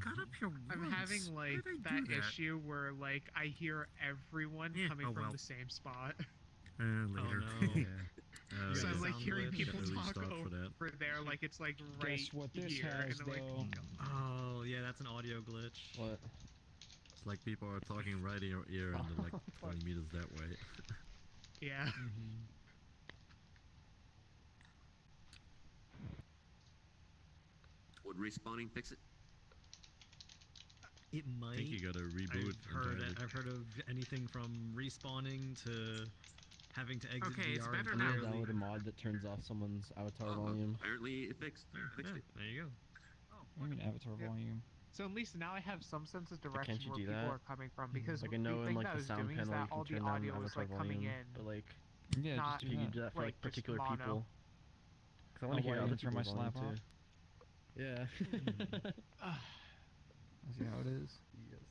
Got up here I'm once. having like Why did I that do issue where like I hear everyone Yeah, coming oh from well. the same spot. Later. no. So Yeah. I'm like Sound hearing glitch. people At least talk start for that. over there like it's like right Guess what this here. has, And like, though? Oh, yeah, that's an audio glitch. What? It's like people are talking right in your ear and then like 20 meters that way. yeah. Would respawning fix it? It might. I think you gotta reboot. I've heard of anything from respawning to having to exit Okay, it's VR better I'm now. gonna entirely. download a mod that turns off someone's avatar volume. Apparently it fixed. Fixed it. There you go. I mean, avatar Yeah. volume. So at least now I have some sense of direction can't you where do people that? are coming from because Like the I know in thing like that I the was sound doing is panel that you all can the turn down audio was avatar like coming volume, in. but like Yeah, not, just you can do that for like just particular mono. people. Cause I want to hear why other you turn my people's volume slap off? too. Yeah. See how it is? Yes.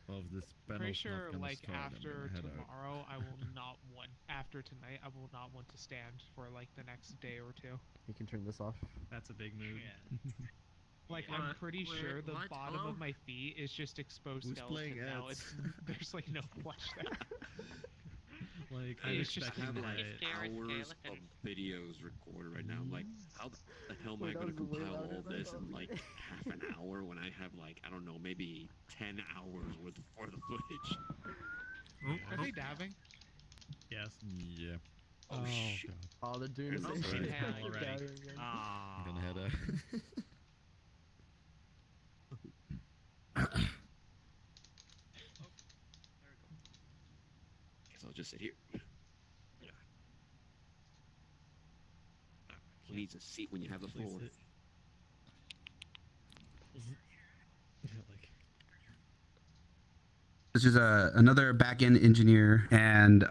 Of this Pretty sure like after tomorrow I will not want after tonight I will not want to stand for like the next day or two. You can turn this off. That's a big move. Like Yeah. I'm pretty Wait, sure the what? bottom Hello? of my feet is just exposed Who's skeleton playing now. ads? It's there's like no flesh there. Like, Hey, I'm it's just expecting have like that. hours of videos recorded right now. I'm like, how the hell am I going to compile all this in like half an hour when I have like, I don't know, maybe 10 hours worth of footage? Are they dabbing? Yes. Yeah. Oh, shit. Oh, they're doing Oh, the same same panel thing. already. I'm gonna head Guess I'll just sit here. Yeah. Who needs a seat when you have the floor? This is another back-end engineer, and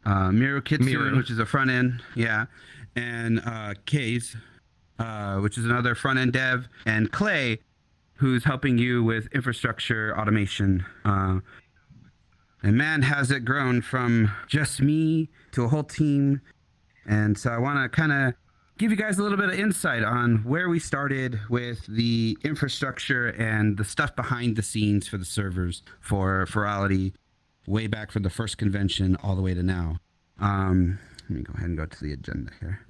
Miru Kitsune, which is a front-end, and Case, which is another front-end dev, and Clay, who's helping you with infrastructure automation. And man, has it grown from just me to a whole team. And so I want to kind of give you guys a little bit of insight on where we started with the infrastructure and the stuff behind the scenes for the servers for Ferality, way back from the first convention all the way to now. Let me go ahead and go to the agenda here.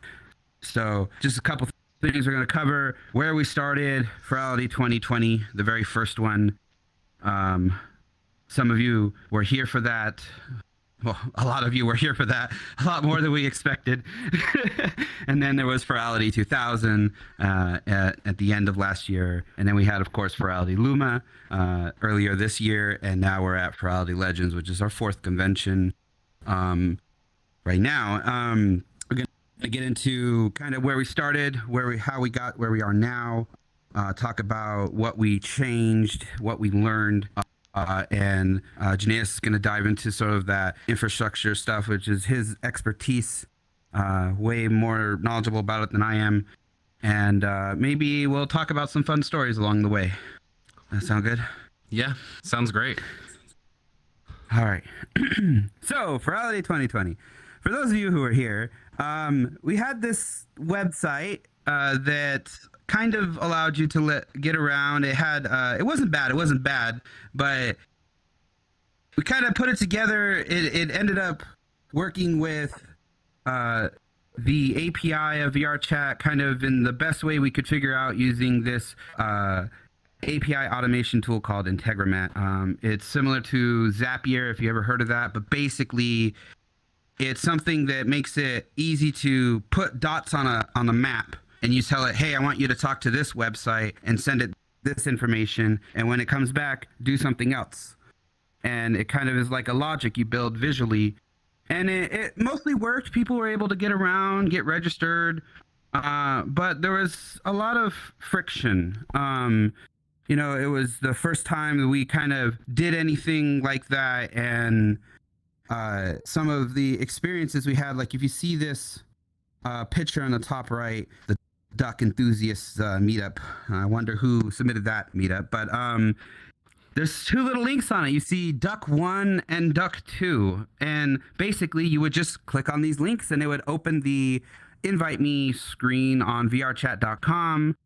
So just a couple things we're going to cover: where we started, Ferality 2020, the very first one. Some of you were here for that. Well, a lot of you were here for that, a lot more than we expected. And then there was Ferality 2000 at the end of last year. And then we had, of course, Ferality Luma earlier this year. And now we're at Ferality Legends, which is our fourth convention right now. We're going to get into kind of where we started, how we got where we are now, talk about what we changed, what we learned. And Janaeus is going to dive into sort of that infrastructure stuff, which is his expertise, way more knowledgeable about it than I am. And maybe we'll talk about some fun stories along the way. That sound good? Yeah, sounds great. All right. So, Ferality 2020. For those of you who are here, we had this website that kind of allowed you to get around. It had it wasn't bad, but we kind of put it together. It ended up working with the API of VRChat kind of in the best way we could figure out, using this API automation tool called Integromat. It's similar to Zapier, if you ever heard of that, but basically it's something that makes it easy to put dots on a map. And you tell it, hey, I want you to talk to this website and send it this information. And when it comes back, do something else. And it kind of is like a logic you build visually. And it mostly worked. People were able to get around, get registered. But there was a lot of friction. It was the first time that we kind of did anything like that. And some of the experiences we had, like if you see this picture on the top right, the duck enthusiasts meetup. I wonder who submitted that meetup, but there's two little links on it. You see Duck 1 and Duck 2, and basically you would just click on these links and it would open the invite me screen on vrchat.com,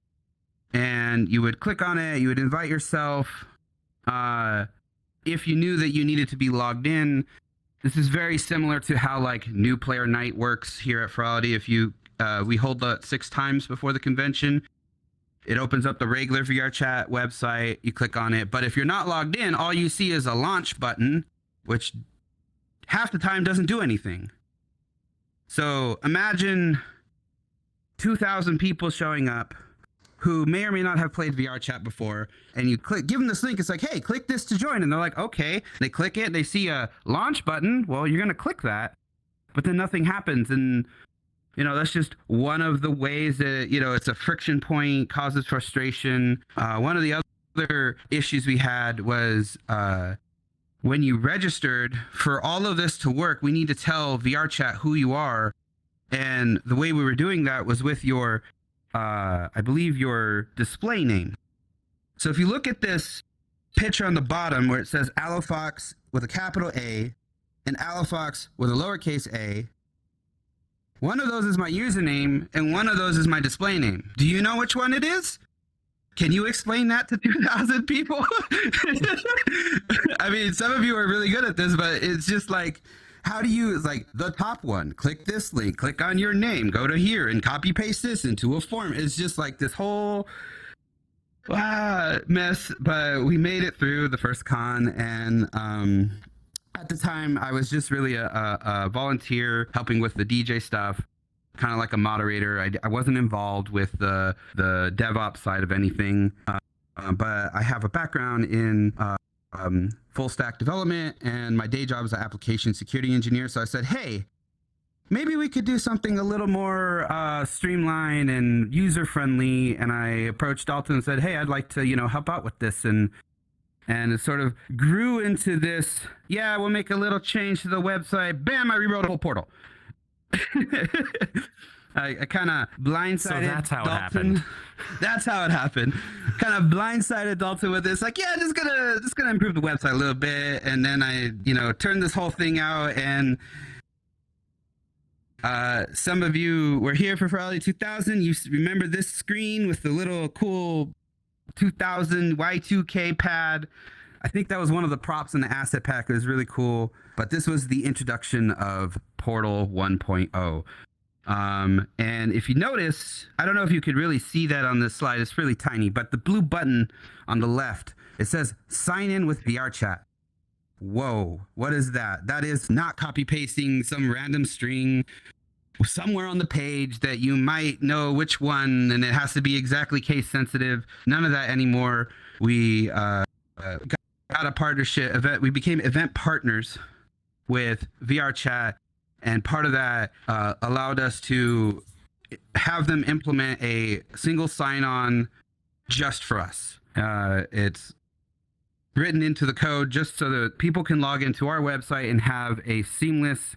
and you would click on it, you would invite yourself. If you knew that you needed to be logged in, this is very similar to how like new player night works here at Ferality. If you we hold that 6 times before the convention. It opens up the regular VRChat website. You click on it. But if you're not logged in, all you see is a launch button, which half the time doesn't do anything. So imagine 2,000 people showing up who may or may not have played VRChat before, and you give them this link. It's like, hey, click this to join. And they're like, okay. They click it. They see a launch button. Well, you're going to click that. But then nothing happens. And that's just one of the ways that, it's a friction point, causes frustration. One of the other issues we had was when you registered, for all of this to work, we need to tell VRChat who you are. And the way we were doing that was with your, I believe, your display name. So if you look at this picture on the bottom where it says Allofox with a capital A and Allofox with a lowercase a, one of those is my username, and one of those is my display name. Do you know which one it is? Can you explain that to 2,000 people? I mean, some of you are really good at this, but it's just like, how do you, it's like the top one, click this link, click on your name, go to here and copy paste this into a form. It's just like this whole mess, but we made it through the first con. And at the time I was just really a volunteer helping with the DJ stuff, kind of like a moderator. I wasn't involved with the DevOps side of anything, but I have a background in full stack development, and my day job is an application security engineer. So I said, hey, maybe we could do something a little more streamlined and user friendly. And I approached Dalton and said, hey, I'd like to, help out with this. And it sort of grew into this, yeah, we'll make a little change to the website. Bam, I rewrote a whole portal. I kind of blindsided So that's how Dalton. it happened. That's how it happened. Kind of blindsided Dalton with this, like, yeah, just gonna improve the website a little bit, and then I, turned this whole thing out. And some of you were here for Ferality 2000. You remember this screen with the little cool 2000 Y2K pad. I think that was one of the props in the asset pack. It was really cool. But this was the introduction of Portal 1.0. And if you notice, I don't know if you could really see that on this slide. It's really tiny, but the blue button on the left, it says sign in with VRChat. Whoa, what is that? That is not copy pasting some random string somewhere on the page that you might know which one, and it has to be exactly case sensitive. None of that anymore. We got a partnership event. We became event partners with VRChat, and part of that allowed us to have them implement a single sign-on just for us. It's written into the code just so that people can log into our website and have a seamless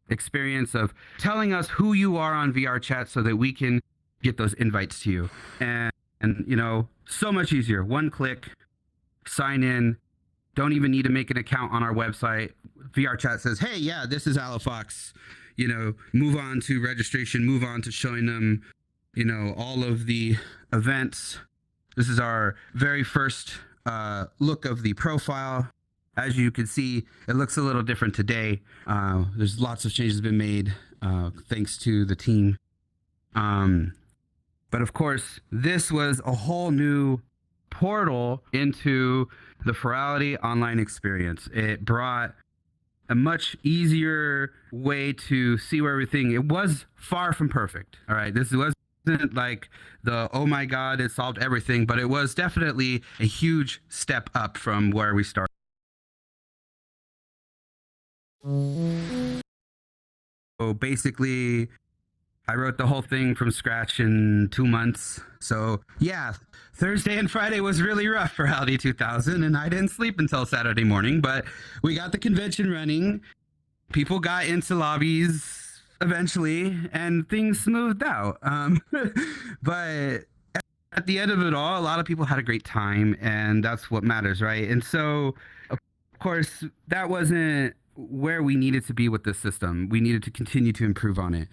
experience of telling us who you are on VRChat so that we can get those invites to you. And so much easier. One click, sign in. Don't even need to make an account on our website. VRChat says, hey, yeah, this is Alafox. Move on to registration, move on to showing them, all of the events. This is our very first look of the profile. As you can see, it looks a little different today. There's lots of changes been made thanks to the team. But of course, this was a whole new portal into the Ferality online experience. It brought a much easier way to see where everything, it was far from perfect. All right. This wasn't like the, oh my God, it solved everything, but it was definitely a huge step up from where we started. So basically, I wrote the whole thing from scratch in 2 months. So yeah, Thursday and Friday was really rough for Ferality 2000, and I didn't sleep until Saturday morning, but we got the convention running. People got into lobbies eventually, and things smoothed out. But at the end of it all, a lot of people had a great time, and that's what matters, right? And so, of course, that wasn't where we needed to be with this system. We needed to continue to improve on it.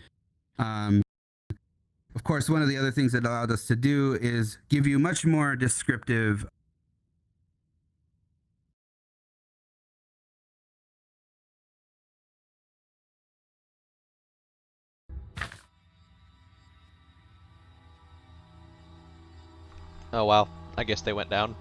Of course, one of the other things that allowed us to do is give you much more descriptive Oh wow, I guess they went down.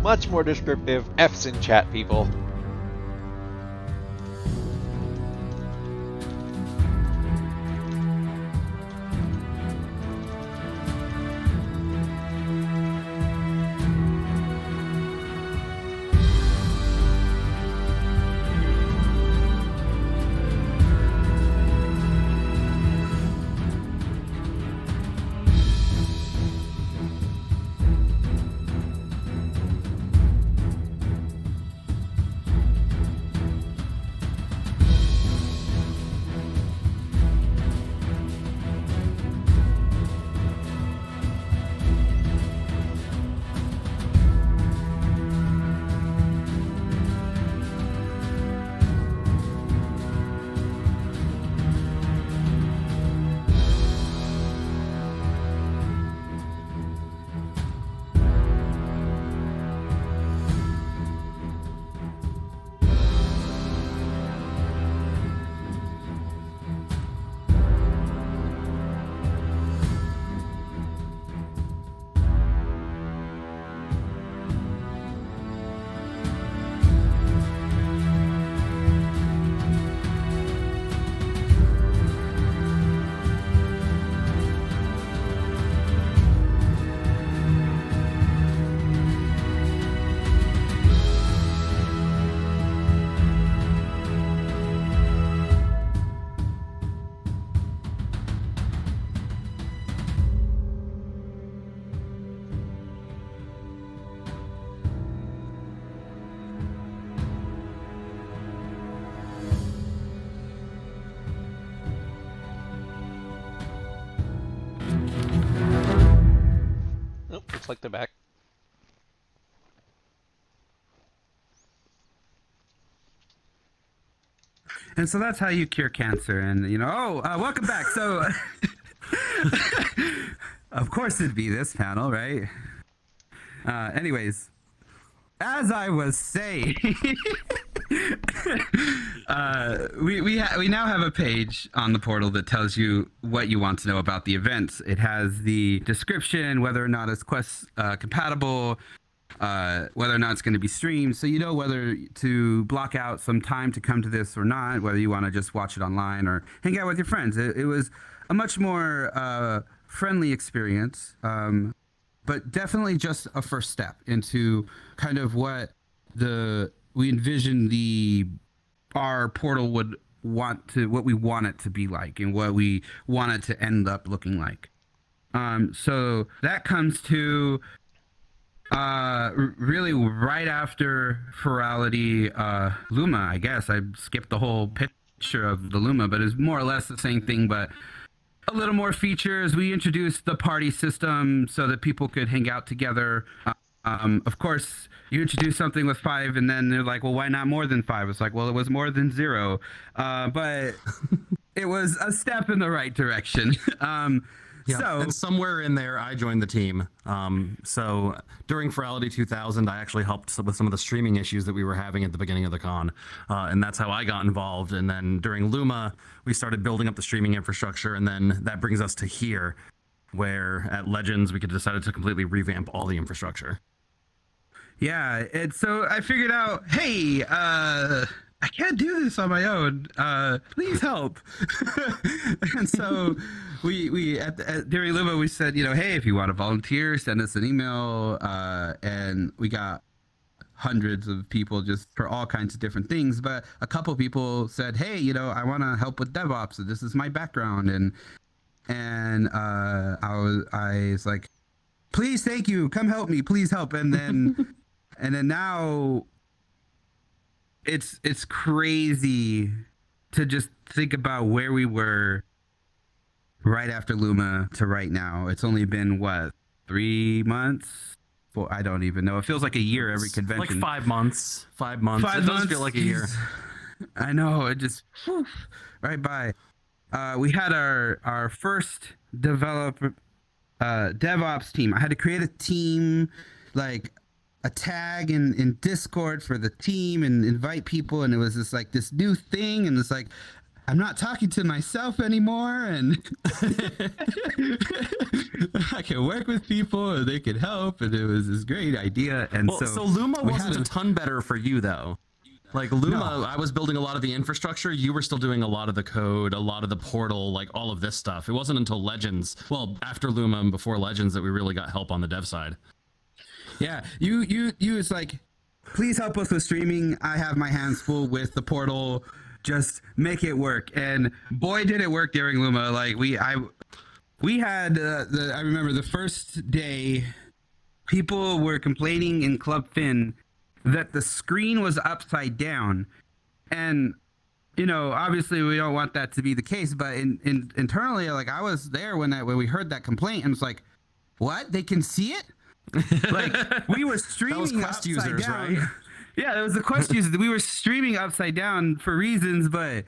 Much more descriptive. F's in chat, people. click the back. And so that's how you cure cancer. And, welcome back. So, of course it'd be this panel, right? Anyways, as I was saying, we now have a page on the portal that tells you what you want to know about the events. It has the description, whether or not it's quest compatible, whether or not it's going to be streamed, so you know whether to block out some time to come to this or not, whether you want to just watch it online or hang out with your friends. It was a much more friendly experience, but definitely just a first step into kind of what we envision our portal would what we want it to be like and what we want it to end up looking like. So that comes to really right after Ferality, Luma, I guess. I skipped the whole picture of the Luma, but it's more or less the same thing, but a little more features. We introduced the party system so that people could hang out together. Of course, you introduce something with 5, and then they're like, well, why not more than 5? It's like, well, it was more than 0. But it was a step in the right direction. Yeah, and somewhere in there, I joined the team. So during Ferality 2000, I actually helped with some of the streaming issues that we were having at the beginning of the con. And that's how I got involved. And then during Luma, we started building up the streaming infrastructure. And then that brings us to here, where at Legends, we could decided to completely revamp all the infrastructure. Yeah, and so I figured out, hey, I can't do this on my own. Please help. And so we during Luma, we said, hey, if you want to volunteer, send us an email. And we got hundreds of people just for all kinds of different things. But a couple people said, hey, I want to help with DevOps. So this is my background. And I was like, please, thank you. Come help me. Please help. And then now it's crazy to just think about where we were right after Luma to right now. It's only been, what, 3 months? Well, I don't even know. It feels like a year every convention. Like 5 months. 5 months. It does feel like a year. I know. It just, right by. We had our first DevOps team. I had to create a team, like a tag in Discord for the team and invite people, and it was just like this new thing, and it's like I'm not talking to myself anymore, and I can work with people and they can help, and it was this great idea. And so Luma wasn't a ton better for you though. Like Luma, no. I was building a lot of the infrastructure. You were still doing a lot of the code, a lot of the portal, like all of this stuff. It wasn't until Legends, well, after Luma and before Legends, that we really got help on the dev side. Yeah, you was like, please help us with streaming. I have my hands full with the portal. Just make it work. And boy, did it work during Luma. Like we had I remember the first day, people were complaining in Club Fin that the screen was upside down, and obviously we don't want that to be the case. But internally, like I was there when we heard that complaint, and it's like, what? They can see it? Like we were streaming that was Quest users, down. Right? Yeah, it was the Quest users. We were streaming upside down for reasons, but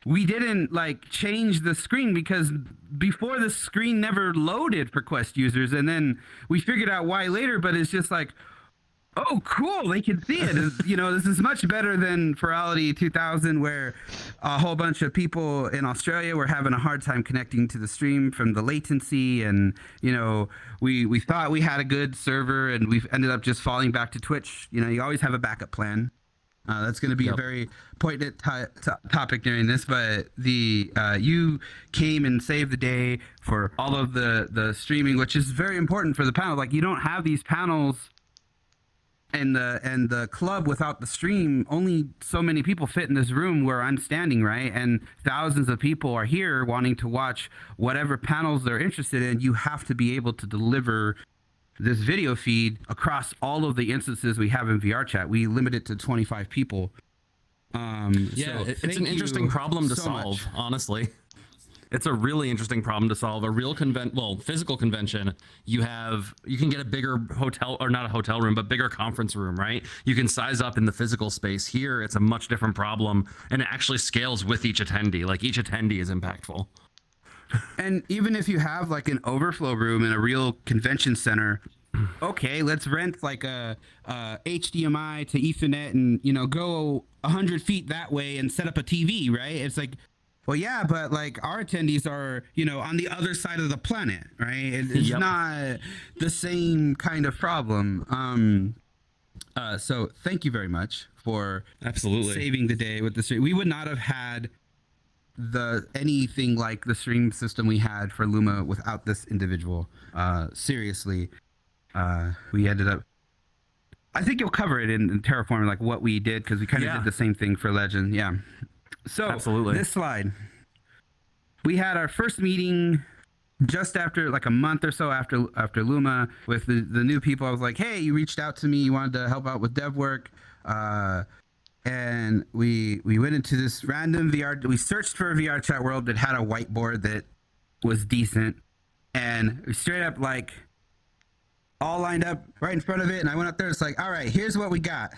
we didn't like change the screen because before the screen never loaded for Quest users, and then we figured out why later. But it's just like, oh, cool, they can see it. This is much better than Ferality 2000, where a whole bunch of people in Australia were having a hard time connecting to the stream from the latency. And, we thought we had a good server, and we've ended up just falling back to Twitch. You always have a backup plan. That's going to be a very poignant topic during this, but you came and saved the day for all of the streaming, which is very important for the panel. Like, you don't have these panels and the club without the stream. Only so many people fit in this room where I'm standing, right? And thousands of people are here wanting to watch whatever panels they're interested in. You have to be able to deliver this video feed across all of the instances we have in VR chat. We limit it to 25 people. It's an interesting problem to solve, honestly. It's a really interesting problem to solve. A real physical convention, you can get a bigger hotel, or not a hotel room, but bigger conference room, right? You can size up in the physical space. Here, it's a much different problem, and it actually scales with each attendee. Like each attendee is impactful. And even if you have like an overflow room in a real convention center, okay, let's rent like a HDMI to Ethernet and, you know, go 100 feet that way and set up a TV, right? It's like, well, yeah, but like our attendees are, you know, on the other side of the planet, right? It's not the same kind of problem. So thank you very much for saving the day with the stream. We would not have had anything like the stream system we had for Luma without this individual. Seriously, we ended up, I think you'll cover it in Terraform, like what we did, because we kind of did the same thing for Legend. Yeah. So this slide, we had our first meeting just after, like a month or so after Luma, with the new people. I was like, hey, you reached out to me, you wanted to help out with dev work, and we went into this random VR. We searched for a VR chat world that had a whiteboard that was decent, and we straight up like all lined up right in front of it. And I went up there. It's like, all right, here's what we got.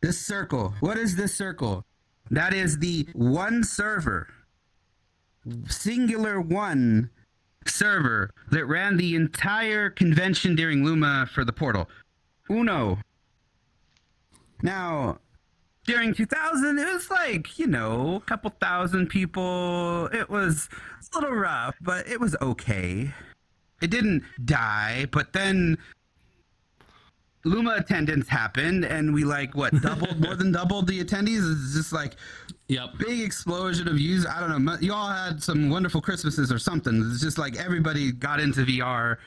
This circle. What is this circle? That is the one server, singular one server that ran the entire convention during Luma for the portal. Uno. Now, during 2000, it was like, you know, a couple thousand people. It was a little rough, but it was okay. It didn't die, but then Luma attendance happened, and we like more than doubled the attendees. It's just like big explosion of use. I don't know. You all had some wonderful Christmases or something. It's just like everybody got into VR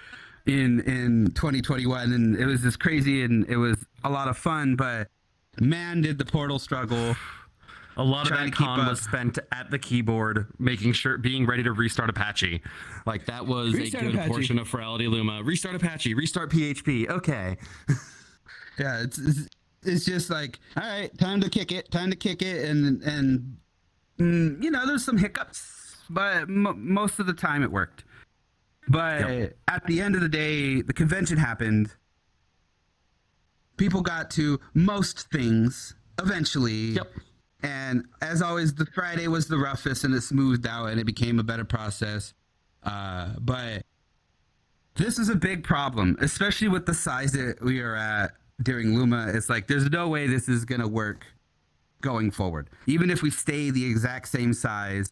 in 2021, and it was just crazy, and it was a lot of fun. But man, did the portal struggle. A lot of that con was spent at the keyboard, being ready to restart Apache. Like that was a good portion of Ferality Luma. Restart Apache, restart PHP. Okay. Yeah, it's just like, all right, time to kick it, and you know, there's some hiccups, but most of the time it worked. But at the end of the day, the convention happened. People got to most things eventually. Yep. And as always, the Friday was the roughest, and it smoothed out, and it became a better process. But this is a big problem, especially with the size that we are at during Luma. It's like, there's no way this is going to work going forward. Even if we stay the exact same size,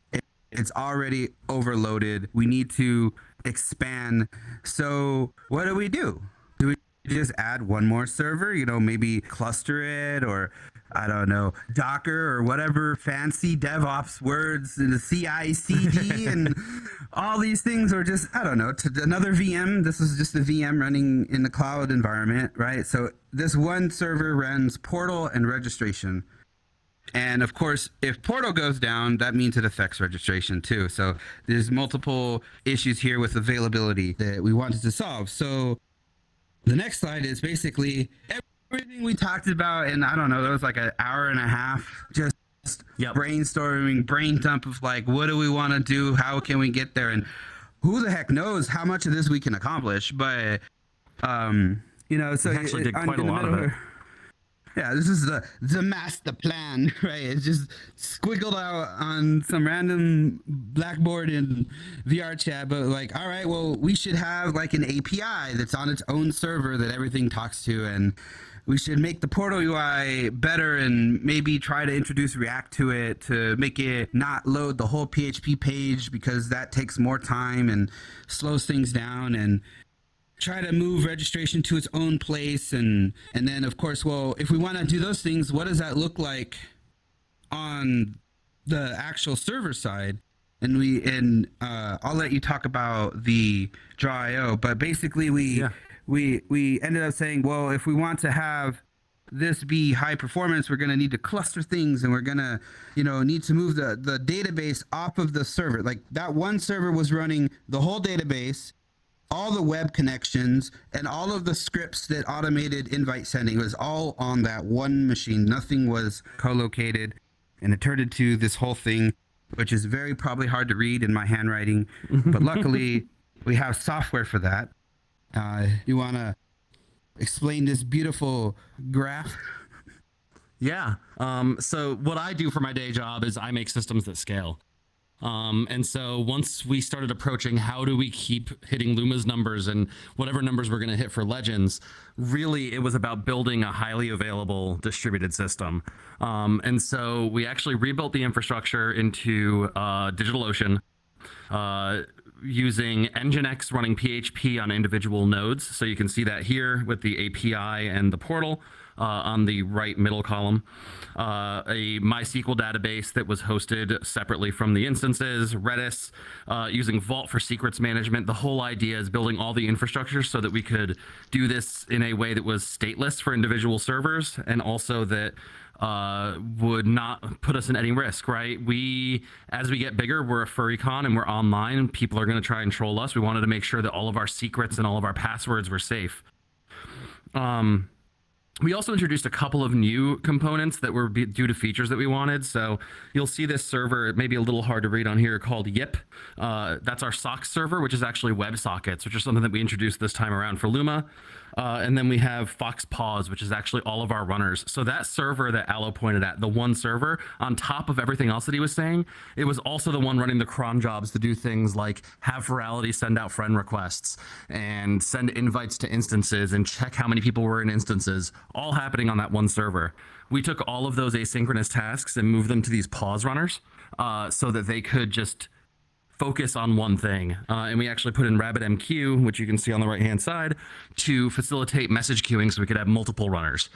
it's already overloaded. We need to expand. So what do we do? Do we just add one more server? You know, maybe cluster it, or I don't know, Docker or whatever fancy DevOps words, and the CI/CD and all these things, or just, I don't know, to another VM. This is just a VM running in the cloud environment, right? So this one server runs portal and registration. And of course, if portal goes down, that means it affects registration too. So there's multiple issues here with availability that we wanted to solve. So the next slide is basically everything we talked about, and I don't know, there was like an hour and a half just brainstorming, brain dump of like, what do we want to do? How can we get there? And who the heck knows how much of this we can accomplish? But, you know, so we actually did quite a lot of it. Yeah, this is the master plan, right? It's just squiggled out on some random blackboard in VR chat, but like, all right, well, we should have like an API that's on its own server that everything talks to, and we should make the portal UI better, and maybe try to introduce React to it to make it not load the whole PHP page, because that takes more time and slows things down, and try to move registration to its own place. And then of course, well, if we want to do those things, what does that look like on the actual server side? And I'll let you talk about the draw.io, but basically we ended up saying, well, if we want to have this be high performance, we're going to need to cluster things, and we're going to, you know, need to move the database off of the server. Like that one server was running the whole database, all the web connections, and all of the scripts that automated invite sending was all on that one machine. Nothing was co-located, and it turned into this whole thing. which is very probably hard to read in my handwriting, but luckily we have software for that. You want to explain this beautiful graph? Yeah. So what I do for my day job is I make systems that scale. And so once we started approaching how do we keep hitting Luma's numbers and whatever numbers we're going to hit for Legends, really it was about building a highly available distributed system. And so we actually rebuilt the infrastructure into DigitalOcean, using Nginx running PHP on individual nodes. So you can see that here with the API and the portal. On the right middle column, a MySQL database that was hosted separately from the instances, Redis, using Vault for secrets management. The whole idea is building all the infrastructure so that we could do this in a way that was stateless for individual servers and also that would not put us in any risk, right? As we get bigger, we're a furry con and we're online. People are going to try and troll us. We wanted to make sure that all of our secrets and all of our passwords were safe. We also introduced a couple of new components that were due to features that we wanted. So you'll see this server, it may be a little hard to read on here, called YIP. That's our socks server, which is actually WebSockets, which is something that we introduced this time around for Luma. And then we have Fox Paws, which is actually all of our runners. So that server that Aloe pointed at, the one server, on top of everything else that he was saying, it was also the one running the cron jobs to do things like have Ferality send out friend requests and send invites to instances and check how many people were in instances, all happening on that one server. We took all of those asynchronous tasks and moved them to these pause runners so that they could just focus on one thing. And we actually put in RabbitMQ, which you can see on the right-hand side, to facilitate message queuing so we could have multiple runners.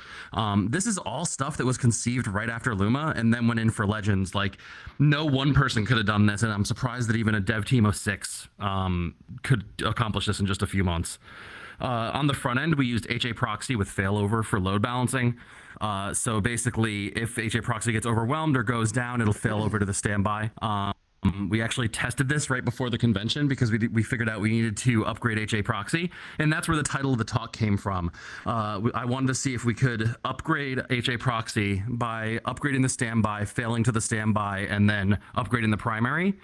This is all stuff that was conceived right after Luma and then went in for Legends. Like, no one person could have done this, and I'm surprised that even a dev team of 6 could accomplish this in just a few months. On the front end, we used HA Proxy with failover for load balancing. So basically, if HA Proxy gets overwhelmed or goes down, it'll fail over to the standby. We actually tested this right before the convention because we figured out we needed to upgrade HA Proxy, and that's where the title of the talk came from. I wanted to see if we could upgrade HA Proxy by upgrading the standby, failing to the standby, and then upgrading the primary.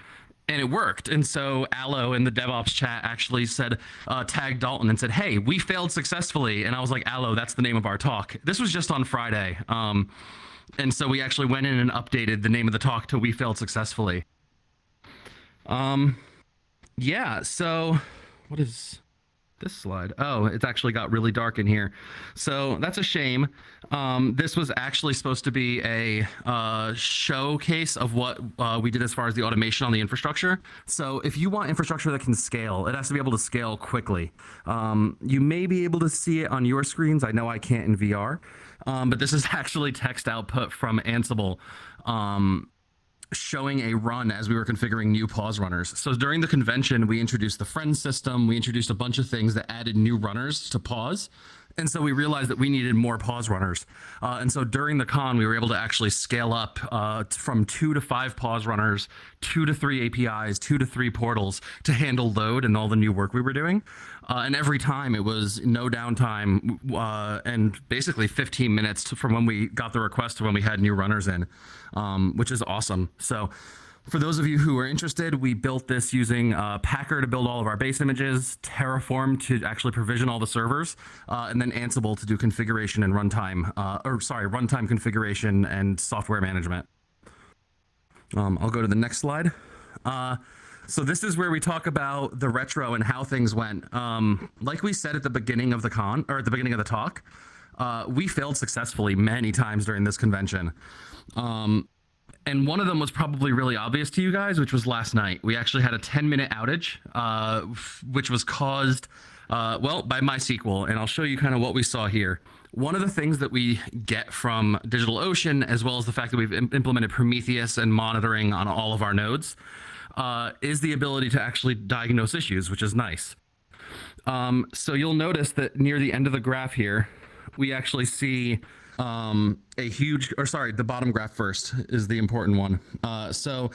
And it worked. And so Aloe in the DevOps chat actually said, tagged Dalton and said, hey, we failed successfully. And I was like, Aloe, that's the name of our talk. This was just on Friday. And so we actually went in and updated the name of the talk to We Failed Successfully. Yeah, so what is this slide? Oh, it's actually got really dark in here. So that's a shame. This was actually supposed to be a showcase of what we did as far as the automation on the infrastructure. So if you want infrastructure that can scale, it has to be able to scale quickly. You may be able to see it on your screens. I know I can't in VR, but this is actually text output from Ansible. Showing a run as we were configuring new pause runners. So during the convention, we introduced the friend system. We introduced a bunch of things that added new runners to pause. And so we realized that we needed more pause runners. And so during the con, we were able to actually scale up from 2 to 5 pause runners, 2 to 3 APIs, 2 to 3 portals to handle load and all the new work we were doing. And every time it was no downtime and basically 15 minutes from when we got the request to when we had new runners in, which is awesome. So for those of you who are interested, we built this using Packer to build all of our base images, Terraform to actually provision all the servers, and then Ansible to do configuration and runtime, runtime configuration and software management. I'll go to the next slide. So this is where we talk about the retro and how things went. Like we said at the beginning of the con, or at the beginning of the talk, we failed successfully many times during this convention. And one of them was probably really obvious to you guys, which was last night. We actually had a 10-minute outage, which was caused, well, by MySQL. And I'll show you kind of what we saw here. One of the things that we get from DigitalOcean, as well as the fact that we've implemented Prometheus and monitoring on all of our nodes, is the ability to actually diagnose issues, which is nice. So you'll notice that near the end of the graph here, we actually see a huge, or sorry, the bottom graph first is the important one. So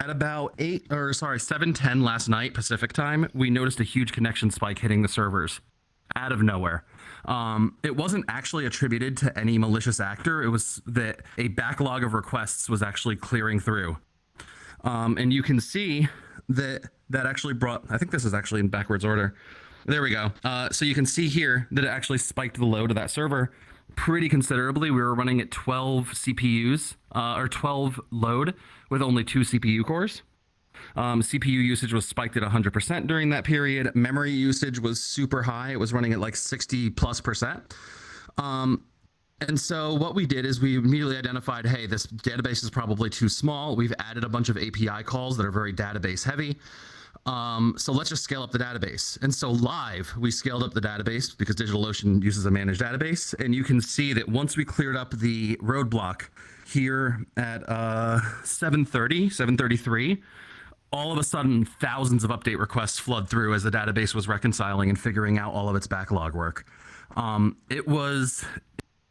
at about 7:10 last night Pacific time, we noticed a huge connection spike hitting the servers. out of nowhere. It wasn't actually attributed to any malicious actor. It was that a backlog of requests was actually clearing through. And you can see that actually brought, I think this is actually in backwards order. There we go. So you can see here that it actually spiked the load of that server pretty considerably. We were running at 12 CPUs, or 12 load with only 2 CPU cores. CPU usage was spiked at 100% during that period. Memory usage was super high. It was running at like 60+%. And so what we did is we immediately identified, hey, this database is probably too small. We've added a bunch of API calls that are very database heavy. So let's just scale up the database. And so live, we scaled up the database because DigitalOcean uses a managed database. And you can see that once we cleared up the roadblock here at 7:33, all of a sudden, thousands of update requests flood through as the database was reconciling and figuring out all of its backlog work. It was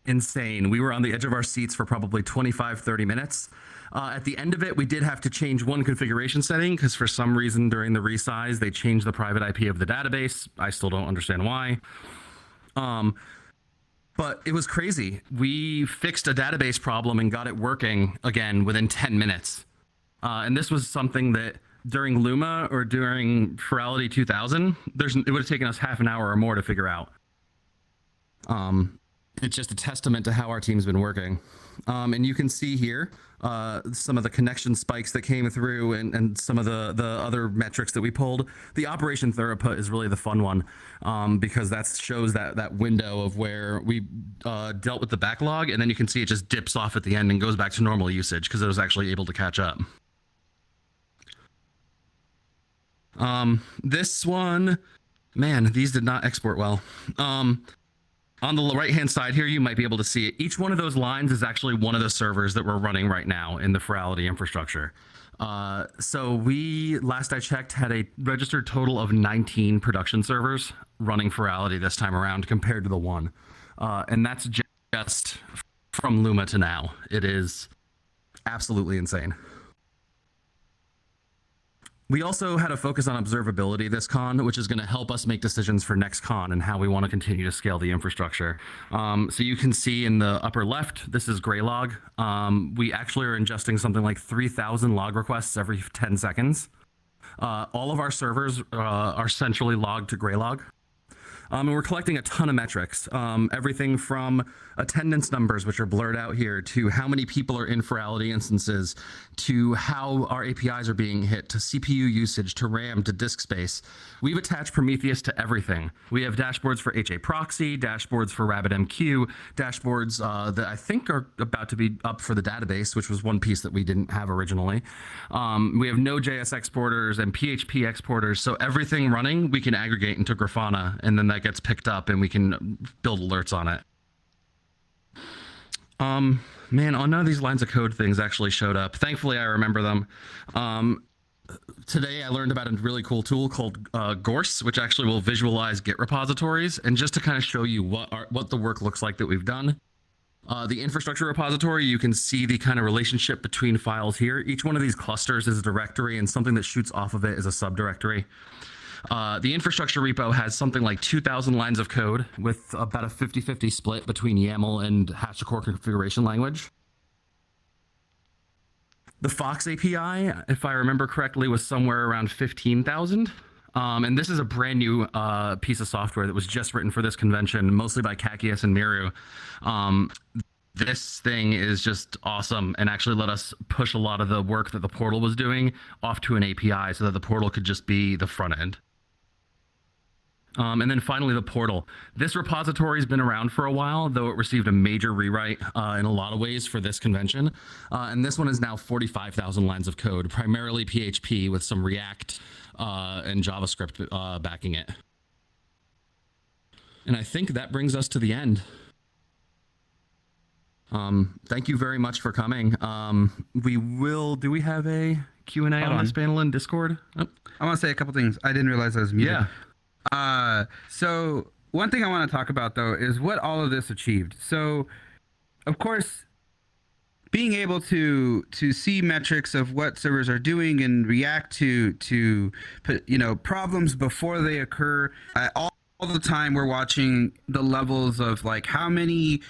insane. We were on the edge of our seats for probably 25, 30 minutes. At the end of it, we did have to change one configuration setting because for some reason during the resize, they changed the private IP of the database. I still don't understand why. But it was crazy. We fixed a database problem and got it working again within 10 minutes. And this was something that during Luma or during Ferality 2000, it would have taken us half an hour or more to figure out. It's just a testament to how our team's been working. And you can see here some of the connection spikes that came through and some of the other metrics that we pulled. The operation throughput is really the fun one because that shows that window of where we dealt with the backlog, and then you can see it just dips off at the end and goes back to normal usage because it was actually able to catch up. This one, man, these did not export well. On the right-hand side here, you might be able to see it. Each one of those lines is actually one of the servers that we're running right now in the Ferality infrastructure. So we, last I checked, had a registered total of 19 production servers running Ferality this time around compared to the one. And that's just from Luma to now. It is absolutely insane. We also had a focus on observability this con, which is going to help us make decisions for next con and how we want to continue to scale the infrastructure. So you can see in the upper left, this is Graylog. We actually are ingesting something like 3,000 log requests every 10 seconds. All of our servers are centrally logged to Graylog. And we're collecting a ton of metrics, everything from attendance numbers, which are blurred out here, to how many people are in Ferality instances, to how our APIs are being hit, to CPU usage, to RAM, to disk space. We've attached Prometheus to everything. We have dashboards for HA proxy, dashboards for RabbitMQ, dashboards that I think are about to be up for the database, which was one piece that we didn't have originally. We have Node.js exporters and PHP exporters, so everything running we can aggregate into Grafana, and then that gets picked up and we can build alerts on it. Man, none of these lines of code things actually showed up. Thankfully, I remember them. Today, I learned about a really cool tool called Gorse, which actually will visualize Git repositories. And just to kind of show you what the work looks like that we've done. The infrastructure repository, you can see the kind of relationship between files here. Each one of these clusters is a directory, and something that shoots off of it is a subdirectory. The infrastructure repo has something like 2,000 lines of code with about a 50-50 split between YAML and HashiCorp configuration language. The Fox API, if I remember correctly, was somewhere around 15,000. And this is a brand new piece of software that was just written for this convention, mostly by Kakias and Miru. This thing is just awesome and actually let us push a lot of the work that the portal was doing off to an API so that the portal could just be the front end. And then finally, the portal. This repository has been around for a while, though it received a major rewrite in a lot of ways for this convention. And this one is now 45,000 lines of code, primarily PHP with some React and JavaScript backing it. And I think that brings us to the end. Thank you very much for coming. Do we have a Q&A on this panel in Discord? Oh. I want to say a couple things. I didn't realize I was muted. Yeah. So one thing I want to talk about, though, is what all of this achieved. So, of course, being able to see metrics of what servers are doing and react to problems before they occur, the time we're watching the levels of like how many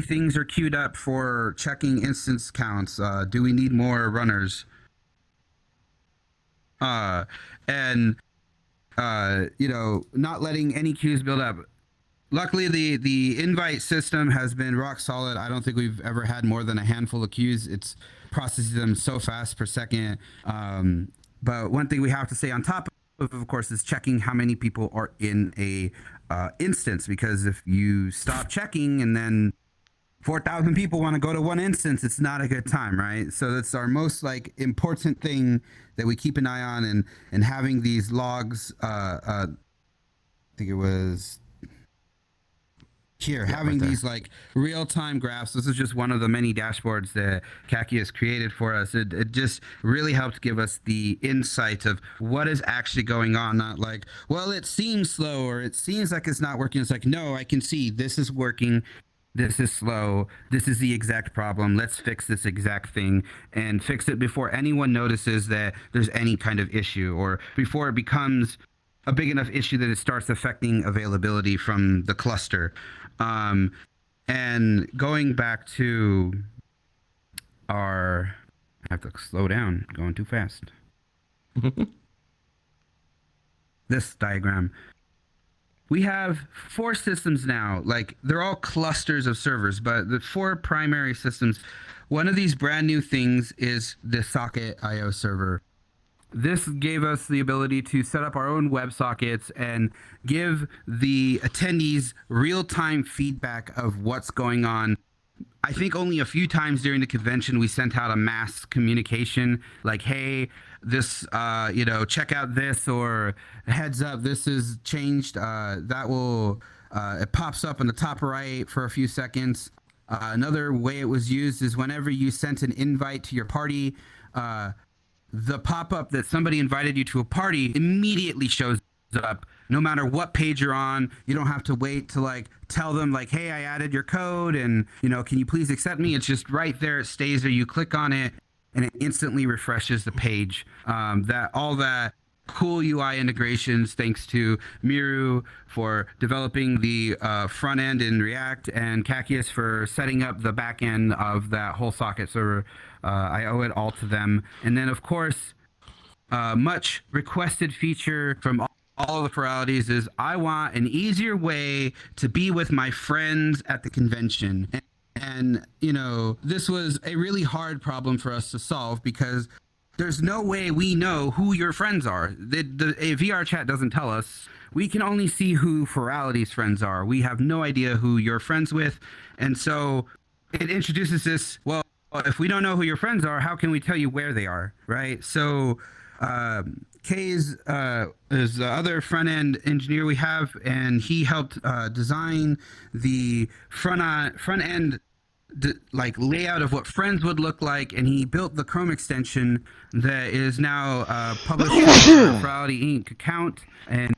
things are queued up for checking instance counts. Do we need more runners? And not letting any queues build up. Luckily, the invite system has been rock solid. I don't think we've ever had more than a handful of queues. It's processes them so fast per second. But one thing we have to say on top of course, is checking how many people are in a instance. Because if you stop checking and then 4,000 people want to go to one instance, it's not a good time, right? So that's our most like important thing that we keep an eye on, and having these logs. I think it was here, having these like real-time graphs. This is just one of the many dashboards that Kaki has created for us. It just really helped give us the insight of what is actually going on. Not like, well, it seems slow or it seems like it's not working. It's like, no, I can see this is working. This is slow. This is the exact problem. Let's fix this exact thing and fix it before anyone notices that there's any kind of issue, or before it becomes a big enough issue that it starts affecting availability from the cluster. And going back to our, I have to slow down, going too fast. This diagram. We have 4 systems now. Like, they're all clusters of servers, but the 4 primary systems. One of these brand new things is the Socket IO server. This gave us the ability to set up our own WebSockets and give the attendees real-time feedback of what's going on. I think only a few times during the convention we sent out a mass communication like, hey, this, check out this, or heads up, this is changed. That will, it pops up in the top right for a few seconds. Another way it was used is whenever you sent an invite to your party, the pop-up that somebody invited you to a party immediately shows up. No matter what page you're on, you don't have to wait to like tell them like, hey, I added your code and, can you please accept me? It's just right there. It stays there. You click on it and it instantly refreshes the page. All that cool UI integrations, thanks to Miru for developing the front end in React, and Kakius for setting up the back end of that whole socket server. I owe it all to them. And then, of course, much requested feature from all of the Feralities is I want an easier way to be with my friends at the convention. And this was a really hard problem for us to solve because there's no way we know who your friends are. A VR chat doesn't tell us. We can only see who Ferality's friends are. We have no idea who you're friends with. And so it introduces this, well, if we don't know who your friends are, how can we tell you where they are, right? So Kay's is the other front-end engineer we have, and he helped design the front-end layout of what friends would look like, and he built the Chrome extension that is now published on the Ferality Inc. account and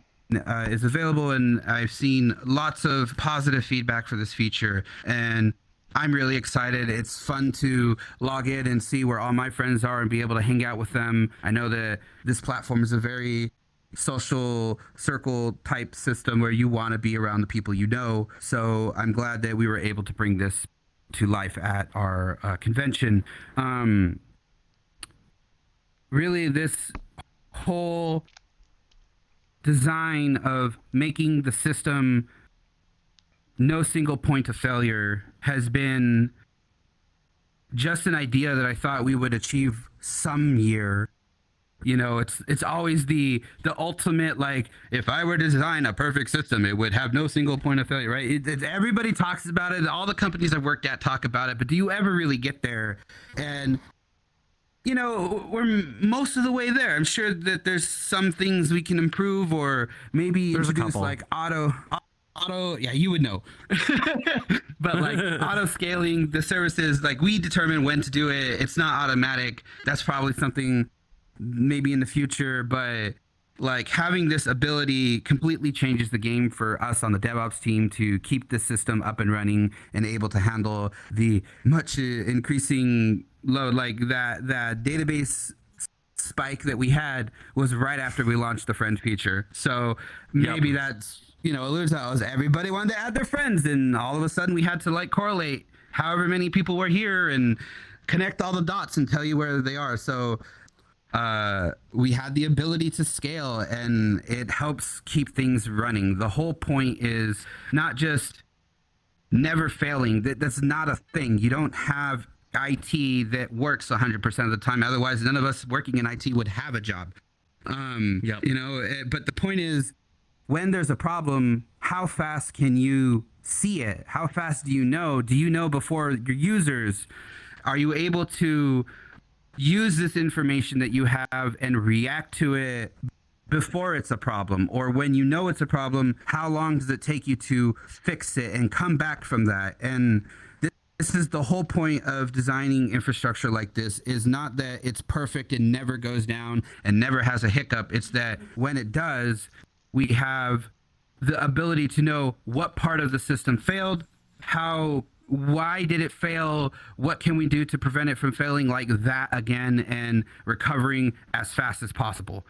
is available, and I've seen lots of positive feedback for this feature, and I'm really excited. It's fun to log in and see where all my friends are and be able to hang out with them. I know that this platform is a very social circle type system where you want to be around the people you know, so I'm glad that we were able to bring this to life at our convention. Really, this whole design of making the system no single point of failure has been just an idea that I thought we would achieve some year. It's always the ultimate, like, if I were to design a perfect system, it would have no single point of failure, right? Everybody talks about it. All the companies I've worked at talk about it, but do you ever really get there? And we're most of the way there. I'm sure that there's some things we can improve, or maybe introduce like auto, yeah, you would know. But like auto scaling the services, like we determine when to do it. It's not automatic. That's probably something maybe in the future, but like having this ability completely changes the game for us on the DevOps team to keep the system up and running and able to handle the much increasing load. Like that database spike that we had was right after we launched the friend feature. So maybe that's, alludes to was everybody wanted to add their friends, and all of a sudden we had to like correlate however many people were here and connect all the dots and tell you where they are. So we had the ability to scale, and it helps keep things running. The whole point is not just never failing. That's not a thing. You don't have IT that works 100% of the time. Otherwise, none of us working in IT would have a job. But the point is, when there's a problem, how fast can you see it? How fast do you know? Do you know before your users? Are you able to use this information that you have and react to it before it's a problem? Or when you know it's a problem, how long does it take you to fix it and come back from that? And this is the whole point of designing infrastructure like this, is not that it's perfect and never goes down and never has a hiccup. It's that when it does, we have the ability to know what part of the system failed, why did it fail, what can we do to prevent it from failing like that again, and recovering as fast as possible.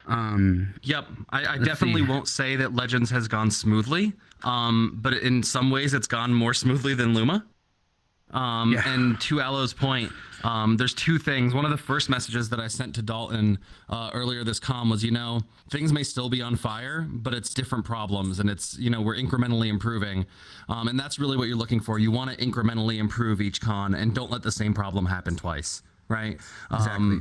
I definitely won't say that Legends has gone smoothly, but in some ways it's gone more smoothly than Luma. And to Alo's point, there's two things. One of the first messages that I sent to Dalton earlier this comm was, things may still be on fire, but it's different problems, and it's, we're incrementally improving. And that's really what you're looking for. You want to incrementally improve each con, and don't let the same problem happen twice, right? Exactly.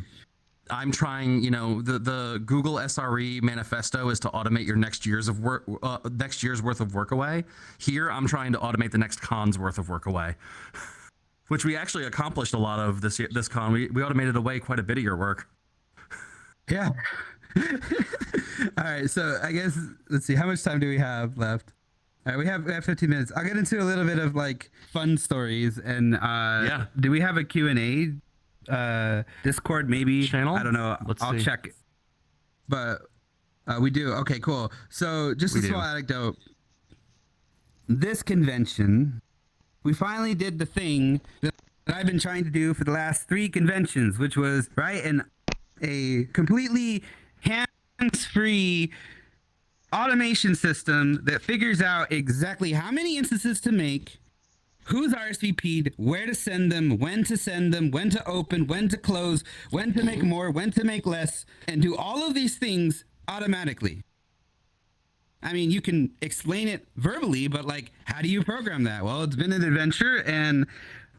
I'm trying, the Google SRE manifesto is to automate your next year's worth of work away. Here, I'm trying to automate the next con's worth of work away, which we actually accomplished a lot of this con. We automated away quite a bit of your work. Yeah. All right. So I guess, let's see, how much time do we have left? All right, we have 15 minutes. I'll get into a little bit of like fun stories, and do we have a Q&A? Discord maybe channel? I don't know. I'll check. But we do. Okay, cool. So just a small anecdote. This convention, we finally did the thing that I've been trying to do for the last 3 conventions, which was a completely hands-free automation system that figures out exactly how many instances to make, who's RSVP'd, where to send them, when to open, when to close, when to make more, when to make less, and do all of these things automatically. I mean, you can explain it verbally, but how do you program that? Well, it's been an adventure, and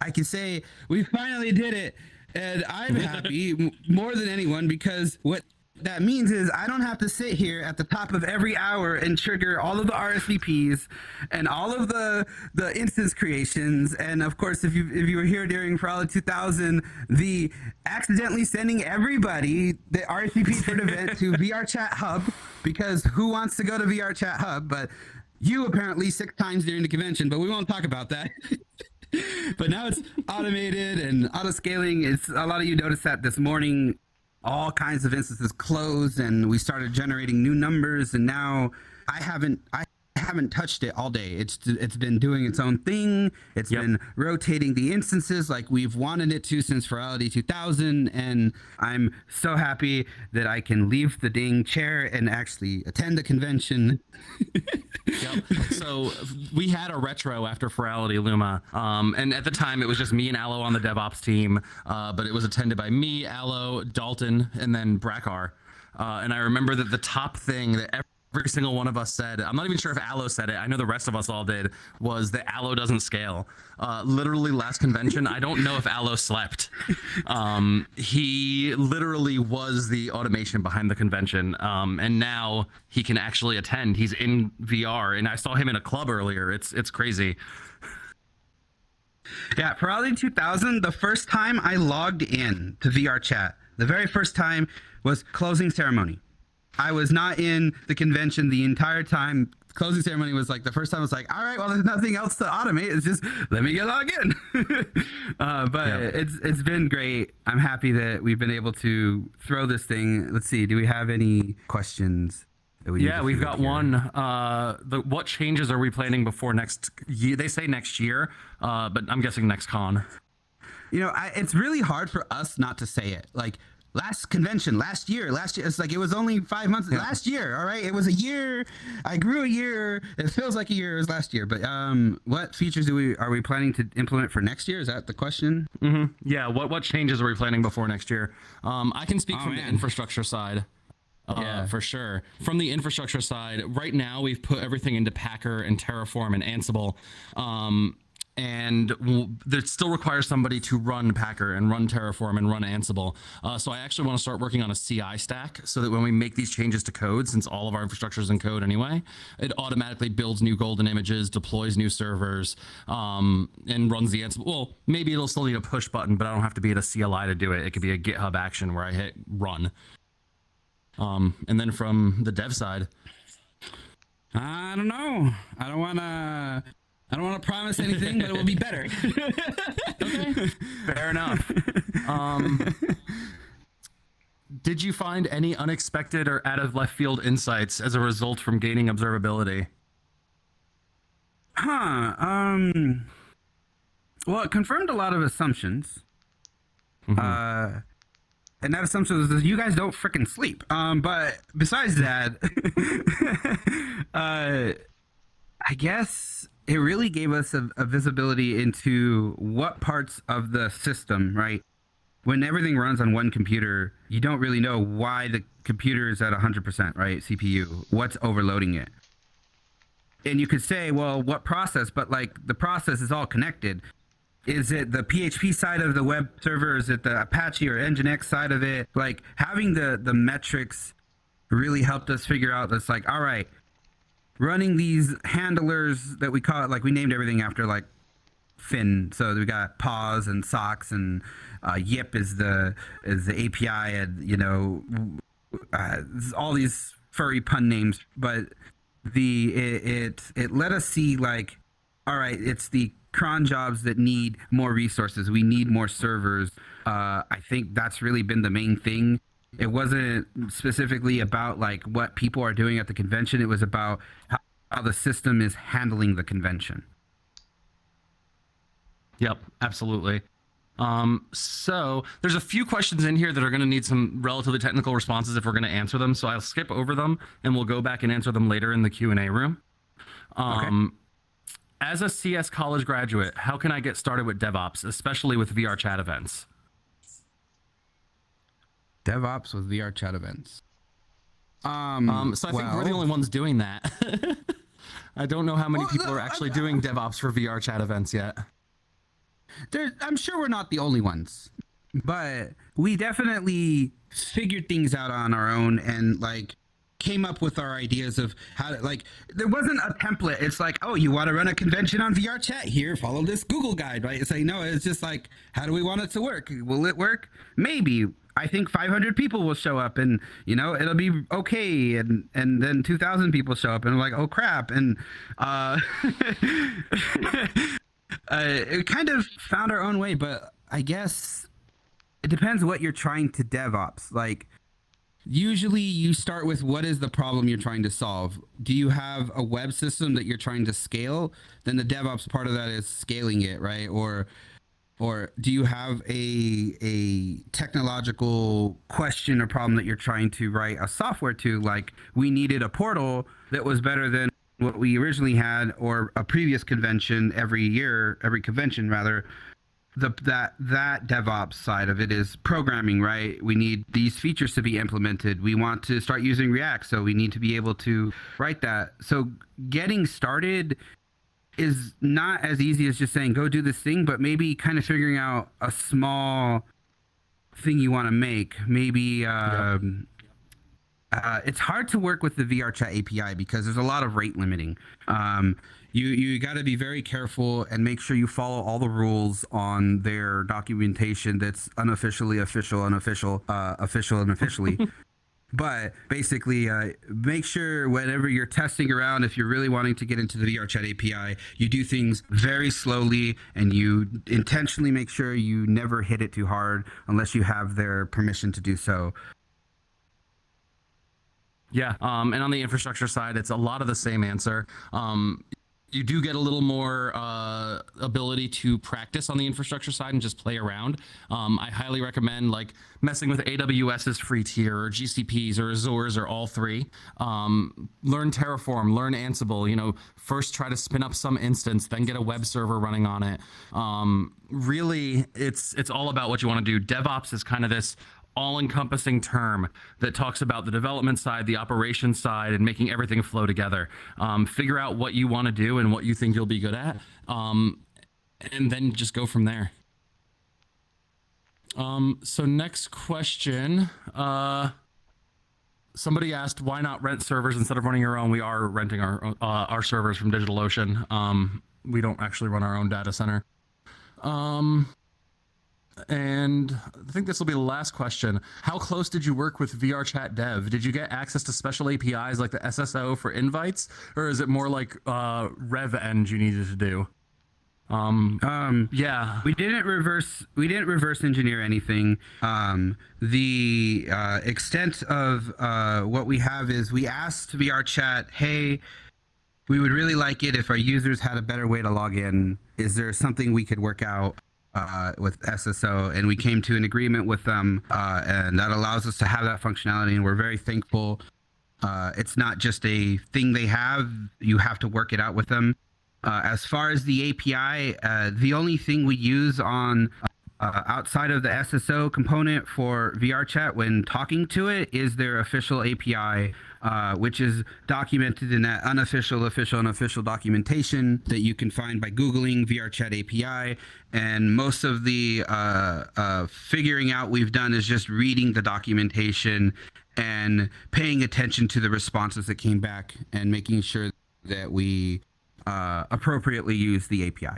I can say we finally did it, and I'm happy more than anyone, because what that means is I don't have to sit here at the top of every hour and trigger all of the RSVPs and all of the instance creations. And of course, if you were here during Ferality 2000, the accidentally sending everybody the RSVP for an event to VR Chat Hub, because who wants to go to VR Chat Hub? But you apparently 6 times during the convention, but we won't talk about that. But now it's automated and auto scaling. It's a lot of you noticed that this morning. All kinds of instances closed, and we started generating new numbers, and now I haven't touched it all day. It's been doing its own thing. It's been rotating the instances like we've wanted it to since Ferality 2000, and I'm so happy that I can leave the dang chair and actually attend the convention. So we had a retro after Ferality Luma, and at the time it was just me and Aloe on the DevOps team, but it was attended by me, Aloe, Dalton, and then Brakar. And I remember that the top thing that every single one of us said, I'm not even sure if Aloe said it, I know the rest of us all did, was that Aloe doesn't scale. Literally last convention, I don't know if Aloe slept. He literally was the automation behind the convention, and now he can actually attend. He's in VR, and I saw him in a club earlier. It's crazy. Yeah, Ferality 2000, the first time I logged in to VR Chat, the very first time was closing ceremony. I was not in the convention the entire time. Closing ceremony was the first time I was like, all right, well, there's nothing else to automate. It's just, let me get logged in. It's been great. I'm happy that we've been able to throw this thing. Let's see, do we have any questions? We've got one. What changes are we planning before next year? They say next year, but I'm guessing next con. It's really hard for us not to say it. last convention, last year. It's like it was only 5 months. Yeah. Last year, all right. It was a year. I grew a year. It feels like a year. It was last year. But what features are we planning to implement for next year? Is that the question? Mm-hmm. Yeah. What changes are we planning before next year? I can speak from the infrastructure side. Yeah, for sure. From the infrastructure side, right now we've put everything into Packer and Terraform and Ansible. That still requires somebody to run Packer and run Terraform and run Ansible. So I actually want to start working on a CI stack so that when we make these changes to code, since all of our infrastructure is in code anyway, it automatically builds new golden images, deploys new servers, and runs the Ansible. Well, maybe it'll still need a push button, but I don't have to be at a CLI to do it. It could be a GitHub action where I hit run. And then from the dev side, I don't know. I don't want to promise anything, but it will be better. Okay, fair enough. Did you find any unexpected or out of left field insights as a result from gaining observability? Well, it confirmed a lot of assumptions. Mm-hmm. And that assumption is you guys don't freaking sleep. But besides that, I guess it really gave us a visibility into what parts of the system, right? When everything runs on one computer, you don't really know why the computer is at 100%, right? CPU, what's overloading it. And you could say, well, what process? But like the process is all connected. Is it the PHP side of the web server? Is it the Apache or Nginx side of it? Like having the metrics really helped us figure out that's like, all right, running these handlers that we call it, like we named everything after like Finn. So we got pause and socks and yip is the API and all these furry pun names. But it let us see like, all right, it's the cron jobs that need more resources. We need more servers. I think that's really been the main thing. It wasn't specifically about like what people are doing at the convention. It was about how the system is handling the convention. Yep, absolutely. So there's a few questions in here that are going to need some relatively technical responses if we're going to answer them. So I'll skip over them and we'll go back and answer them later in the Q&A room. Okay. As a CS college graduate, how can I get started with DevOps, especially with VR chat events? DevOps with VR chat events. So I think we're the only ones doing that. I don't know how many people are actually doing DevOps for VR chat events yet. I'm sure we're not the only ones, but we definitely figured things out on our own and like came up with our ideas of how to, like, there wasn't a template. It's like, oh, you want to run a convention on VR chat? Here, follow this Google guide, right? It's like, no, it's just like, how do we want it to work? Will it work? Maybe. I think 500 people will show up and, it'll be okay. And then 2,000 people show up and I'm like, oh crap. And, it kind of found our own way, but I guess it depends what you're trying to DevOps. Like, usually you start with what is the problem you're trying to solve. Do you have a web system that you're trying to scale? Then the DevOps part of that is scaling it, right? Or do you have a technological question or problem that you're trying to write a software to? Like, we needed a portal that was better than what we originally had, or a previous convention every convention rather. That DevOps side of it is programming, right? We need these features to be implemented. We want to start using React, so we need to be able to write that. So getting started is not as easy as just saying, go do this thing, but maybe kind of figuring out a small thing you want to make. Maybe it's hard to work with the VR chat API because there's a lot of rate limiting. You got to be very careful and make sure you follow all the rules on their documentation that's unofficially official, unofficial, official, and officially. But basically, make sure whenever you're testing around, if you're really wanting to get into the VR chat API, you do things very slowly and you intentionally make sure you never hit it too hard unless you have their permission to do so. Yeah, and on the infrastructure side, it's a lot of the same answer. you do get a little more ability to practice on the infrastructure side and just play around. I highly recommend like messing with AWS's free tier or GCP's or Azure's or all three. Learn Terraform, learn Ansible. You know, first try to spin up some instance, then get a web server running on it. Really, it's all about what you want to do. DevOps is kind of this all-encompassing term that talks about the development side, the operations side, and making everything flow together. Figure out what you want to do and what you think you'll be good at, and then just go from there. So next question. Somebody asked, why not rent servers instead of running your own? We are renting our servers from DigitalOcean. We don't actually run our own data center. And I think this will be the last question. How close did you work with VRChat Dev? Did you get access to special APIs like the SSO for invites, or is it more like RevEng you needed to do? Yeah, we didn't reverse engineer anything. The extent of what we have is we asked VRChat, hey, we would really like it if our users had a better way to log in. Is there something we could work out with SSO? And we came to an agreement with them, and that allows us to have that functionality, and we're very thankful. It's not just a thing they have, you have to work it out with them. As far as the API, the only thing we use on outside of the SSO component for VRChat when talking to it is their official API, which is documented in that unofficial, official, and official documentation that you can find by Googling VRChat API. And most of the figuring out we've done is just reading the documentation and paying attention to the responses that came back and making sure that we appropriately use the API.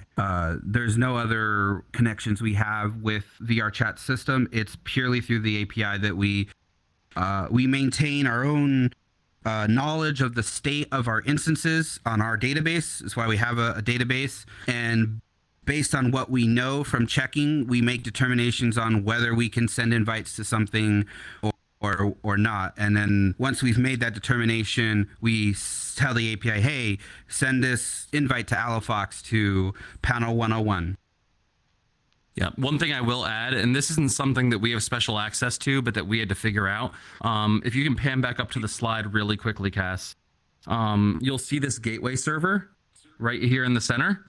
There's no other connections we have with VRChat system. It's purely through the API that we maintain our own knowledge of the state of our instances on our database. That's why we have a database, and based on what we know from checking, we make determinations on whether we can send invites to something or not. And then once we've made that determination, we tell the API, hey, send this invite to Alafox to panel 101. Yeah, one thing I will add, and this isn't something that we have special access to, but that we had to figure out. If you can pan back up to the slide really quickly, Cass, you'll see this gateway server right here in the center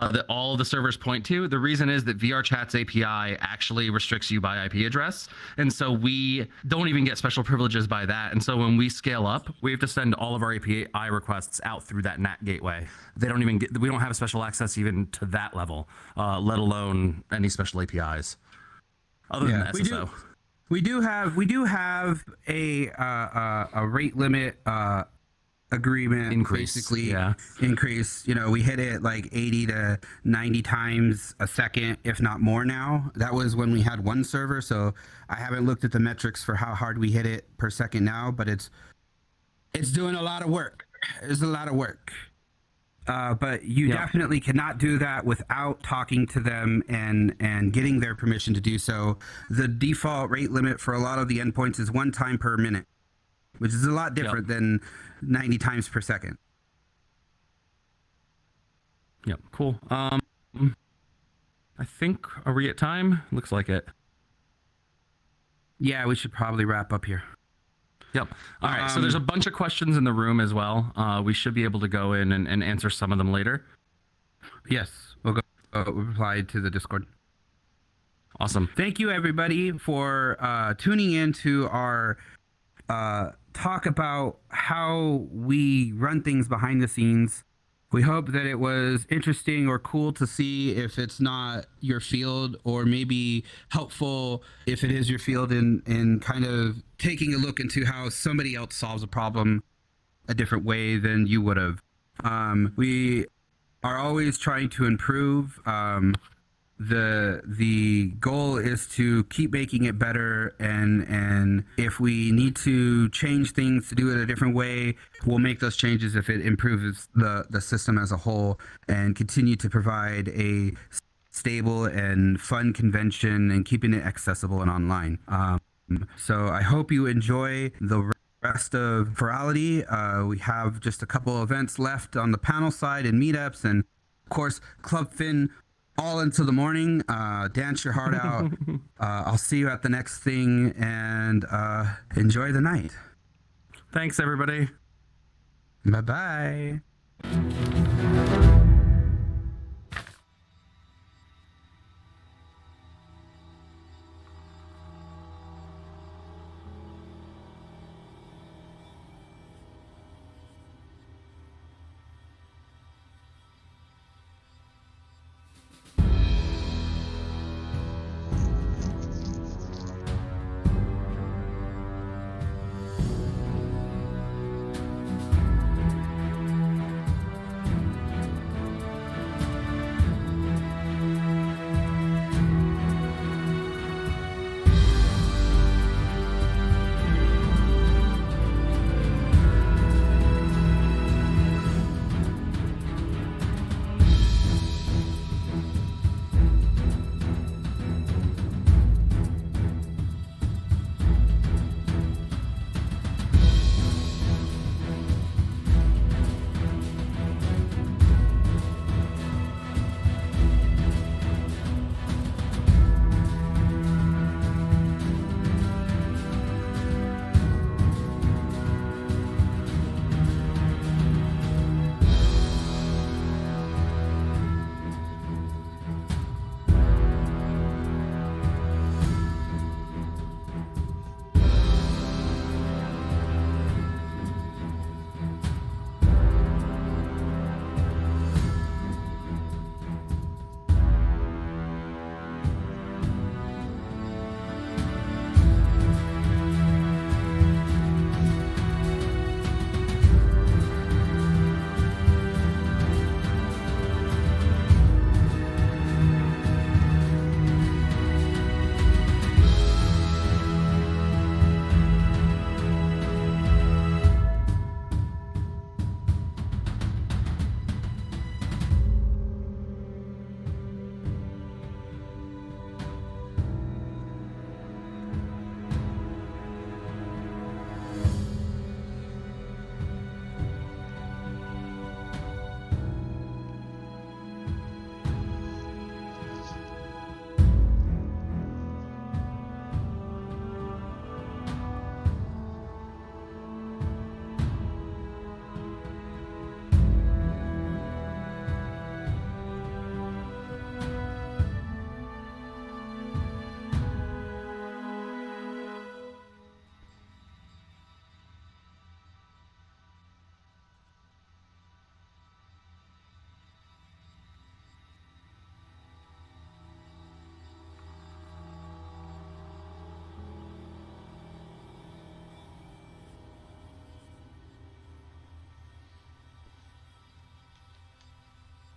that all of the servers point to. The reason is that VRChat's API actually restricts you by IP address. And so we don't even get special privileges by that. And so when we scale up, we have to send all of our API requests out through that NAT gateway. We don't have special access even to that level, let alone any special APIs. Other than SSO. We do have a rate limit agreement increase. You know, we hit it like 80 to 90 times a second, if not more now. That was when we had one server, so I haven't looked at the metrics for how hard we hit it per second now, but it's doing a lot of work. It's a lot of work. But you definitely cannot do that without talking to them and getting their permission to do so. The default rate limit for a lot of the endpoints is 1 time per minute, which is a lot different than 90 times per second. Yep, cool. I think, are we at time? Looks like it. Yeah, we should probably wrap up here. Yep. All right, so there's a bunch of questions in the room as well. We should be able to go in and answer some of them later. Yes, we'll go reply to the Discord. Awesome. Thank you, everybody, for tuning in to our talk about how we run things behind the scenes. We hope that it was interesting or cool to see if it's not your field, or maybe helpful if it is your field in kind of taking a look into how somebody else solves a problem a different way than you would have. We are always trying to improve. The goal is to keep making it better, and if we need to change things to do it a different way, we'll make those changes if it improves the system as a whole, and continue to provide a stable and fun convention and keeping it accessible and online. So I hope you enjoy the rest of Ferality. We have just a couple events left on the panel side and meetups, and of course, Club Fin all into the morning. Dance your heart out. I'll see you at the next thing, and enjoy the night. Thanks, everybody. Bye-bye.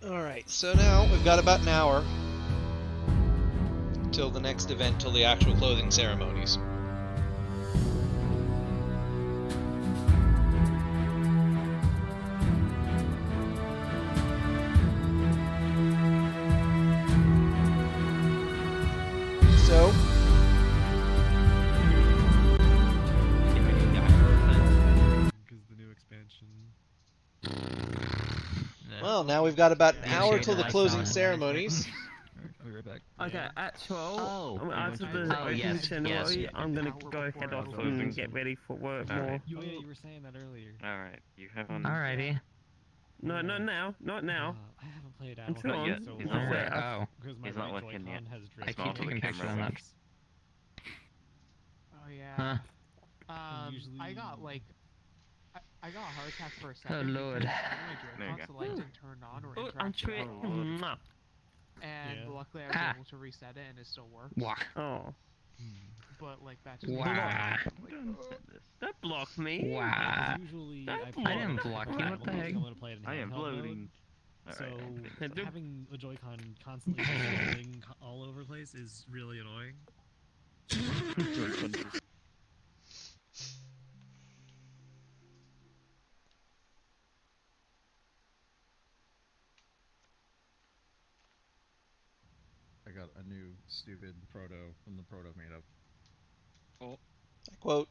Alright, so now we've got about an hour till the next event, till the actual clothing ceremonies. So, Because the new expansion. well, now we've got about an hour till the closing ceremonies. I'll be right back. Okay, at 12, after the yes, ceremony, I'm gonna go head off and get ready for work more. You were saying that earlier. Alright, you have on. Alrighty. No, not now, not now. I haven't played Until Not yet. on. He's not Alright, working. oh. Because my He's not right working yet. Joy-Con has I drift keep taking pictures on that. Oh yeah. I got like I got a heart attack for a second. Oh lord. Because one of my Joy-Cons like didn't turn on or I'm interact at all. Mwah. And luckily I was able to reset it and it still works. Wow. Oh. But like that just Wow. that blocked me. Wow. Usually I didn't block you. What the heck? I am bloating. So Alright. having a Joy-Con constantly scrolling all over the place is really annoying. I got a new stupid proto from the proto meetup. Quote.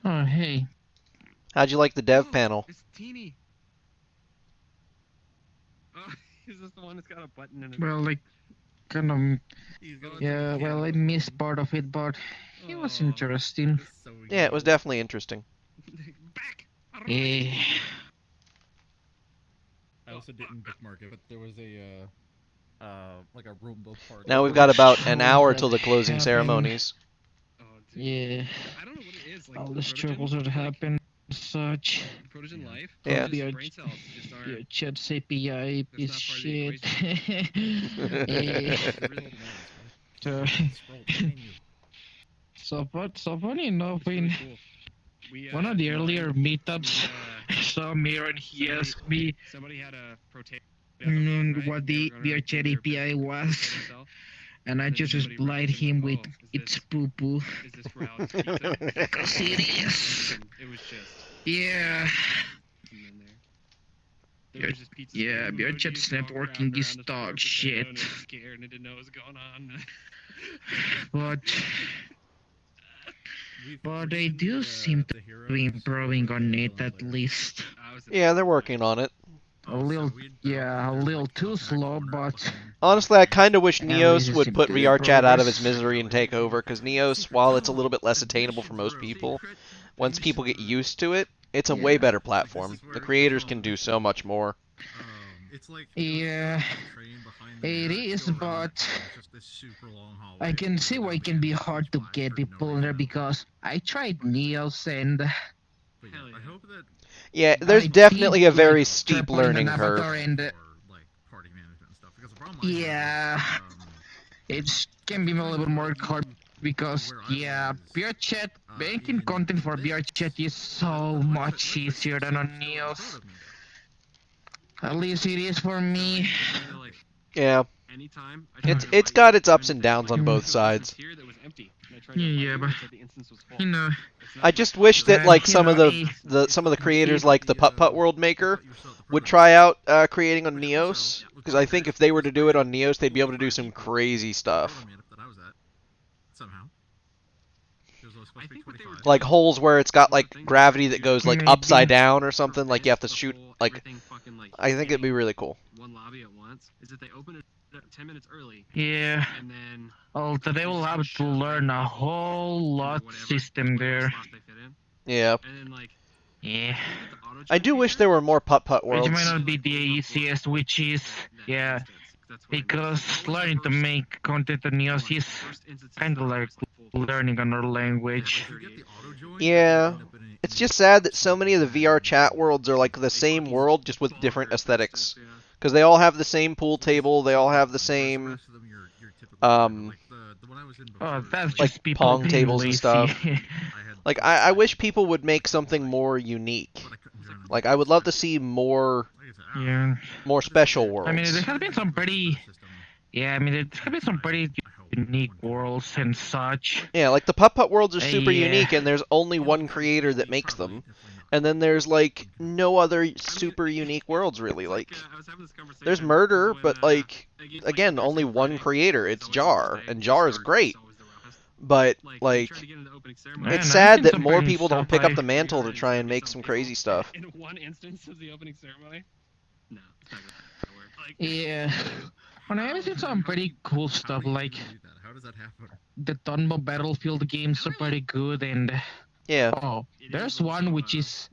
Oh, hey. How'd you like the dev panel? It's teeny. Oh, is this the one that's got a button in it? Well, like, kind of. Yeah, well, I missed part of it, but it was interesting. Yeah, it was definitely interesting. Eh. I also didn't bookmark it, but there was a like a Roomba party. Now we've got about an hour till the closing ceremonies. Yeah. I don't know what it is. Like, All the struggles that happen, such. Protogen life. Yeah. Just brain cells just are. Your chat API is shit. So funny enough, in one of the earlier meetups, saw Mir and he asked me Somebody had a protein. what the beer chat API was, and I just replied him with "It's poo poo." Because it is. It was just. Yeah. There was just pizza. Yeah, beer chat's networking is dog shit. Scared and didn't know what was going on. But they do seem to be improving on it at least. Yeah, they're working on it. A little too slow, but honestly, I kind of wish at Neos least would it's put good VR chat out of progress. its misery and take over, because Neos, while it's a little bit less attainable for most people, once people get used to it, it's a way better platform. The creators can do so much more. Yeah, it is, but I can see why it can be hard to get people in there because I tried Neos and Yeah, there's definitely a very steep learning curve. and yeah, it can be a little bit more hard because yeah, beer chat making content for beer chat is so much easier than on Neos. At least it is for me. Yeah. It's got its ups and downs on both sides. Yeah, but you know, I just wish that like some of the creators like the Putt Putt World Maker would try out creating on Neos, because I think if they were to do it on Neos, they'd be able to do some crazy stuff. Like holes where it's got like gravity that goes like upside down or something, like you have to shoot like I think it'd be really cool. One lobby at once is that they open it 10 minutes early. yeah. And then Also, they will have to learn a whole lot system there. Yeah. And then like Yeah. I do wish there were more Putt Putt Which Worlds. might not be the easiest, which is yeah, because learning to make content on Neos is kind of like learning another language. Yeah. It's just sad that so many of the VR chat worlds are like the same world, just with different aesthetics. Because they all have the same pool table, they all have the same That's like just people pong being tables and lazy. stuff. Like I wish people would make something more unique. Like I would love to see more Yeah. more special worlds. I mean, there have been some pretty. Yeah, I mean, there have been some pretty unique worlds and such. Yeah, like the Putt Putt worlds are super Yeah. unique, and there's only one creator that makes them. And then there's like no other super unique worlds really. Like there's Murder, but like again, only one creator. It's Jar, and Jar is great. But like it's sad that more people don't pick up the mantle to try and make some crazy stuff. in one instance of the opening ceremony. No, it's not gonna work. Like, Yeah. When I have seen some pretty cool stuff like the Tonbo Battlefield games are pretty good, and yeah. Oh, there's one which is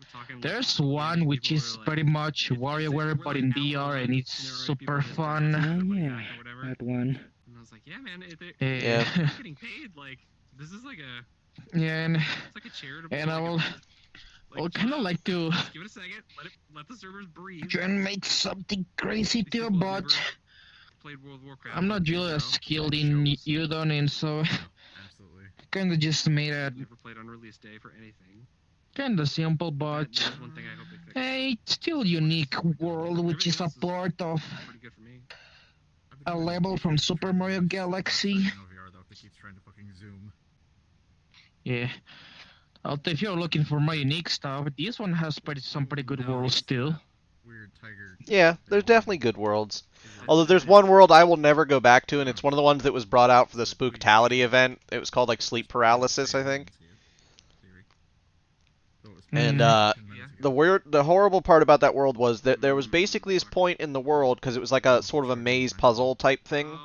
pretty much WarioWare but in VR, and it's super fun. Oh yeah, that one. And I was like, yeah, man, Yeah. they're getting paid. Like, this is like a. Yeah, and It's like a charitable. I would kind of like to Give it a second. Let the servers breathe. try and make something crazy too, but Played World of Warcraft. I'm not really as skilled in Udon, and so kind of just made a Never played on release day for anything. kind of simple, but That's one thing I hope they fix. hey, it's still unique world, which is a part of Pretty good for me. a level from Super Mario Galaxy. Yeah. Although if you're looking for more unique stuff, this one has some pretty good worlds too. weird tiger. Yeah, there's definitely good worlds. Although there's one world I will never go back to, and it's one of the ones that was brought out for the Spooktality event. It was called like Sleep Paralysis, I think. And the horrible part about that world was that there was basically this point in the world, because it was like a sort of a maze puzzle type thing,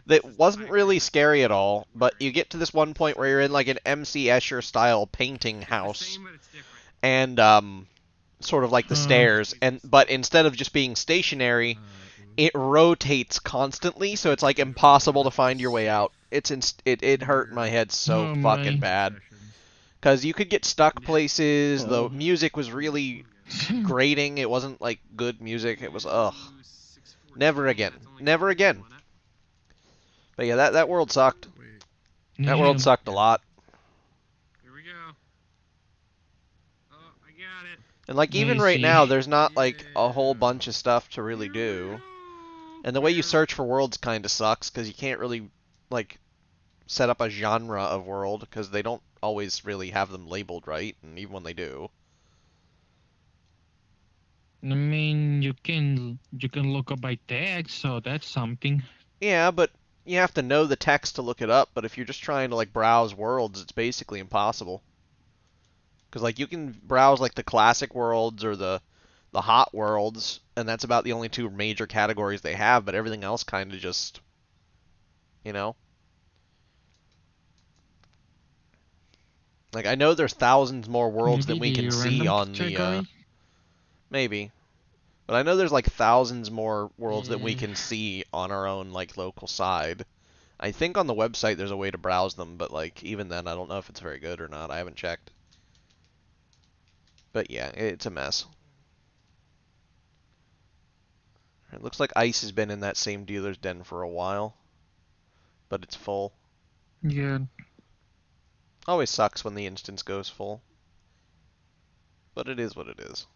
that wasn't really scary at all. But you get to this one point where you're in like an MC Escher style painting house, and sort of like the stairs, but instead of just being stationary, it rotates constantly, so it's like impossible to find your way out. It hurt my head so fucking bad. Because you could get stuck places, the music was really grating, it wasn't like good music, it was ugh. Never again. Never again. But yeah, that world sucked. That world sucked a lot. Here we go. Oh, I got it. And like even right now, there's not like a whole bunch of stuff to really do. And the way you search for worlds kind of sucks, because you can't really like set up a genre of world, because they don't always really have them labeled right, and even when they do. I mean, you can look up by text, so that's something. Yeah, but you have to know the text to look it up, but if you're just trying to like browse worlds, it's basically impossible. Because like you can browse like the classic worlds or the hot worlds, and that's about the only two major categories they have, but everything else kind of just, you know. Like I know there's thousands more worlds than we can see on the maybe. But I know there's like thousands more worlds that we can see on our own like local side. I think on the website there's a way to browse them, but like even then I don't know if it's very good or not. I haven't checked. But yeah, it's a mess. It looks like Ice has been in that same dealer's den for a while, but it's full. Yeah. Always sucks when the instance goes full. But it is what it is.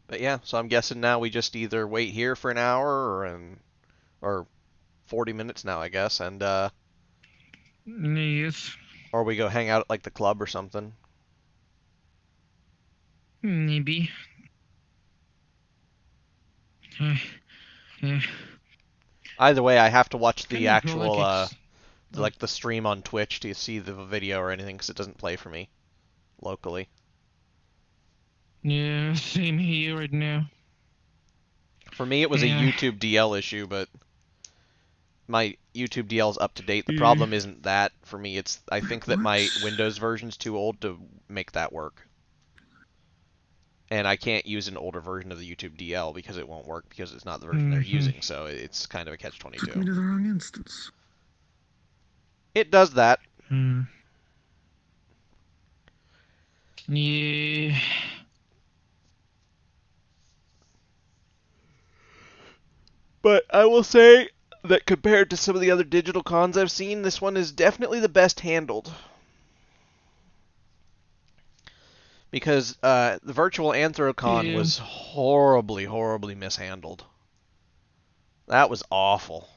But yeah, so I'm guessing now we just either wait here for an hour or 40 minutes now, I guess, and yes. Or we go hang out at like the club or something. Maybe. Either way, I have to watch the actual like the stream on Twitch to see the video or anything, because it doesn't play for me locally. Yeah, same here right now. For me, it was a YouTube DL issue, but my YouTube DL is up to date. The problem isn't that for me. It's I think that my Windows version's too old to make that work. And I can't use an older version of the YouTube DL because it won't work because it's not the version they're using. So it's kind of a catch-22. Took me to the wrong instance. It does that. Yeah. But I will say that compared to some of the other digital cons I've seen, this one is definitely the best handled. Because the virtual Anthrocon was horribly, horribly mishandled. That was awful.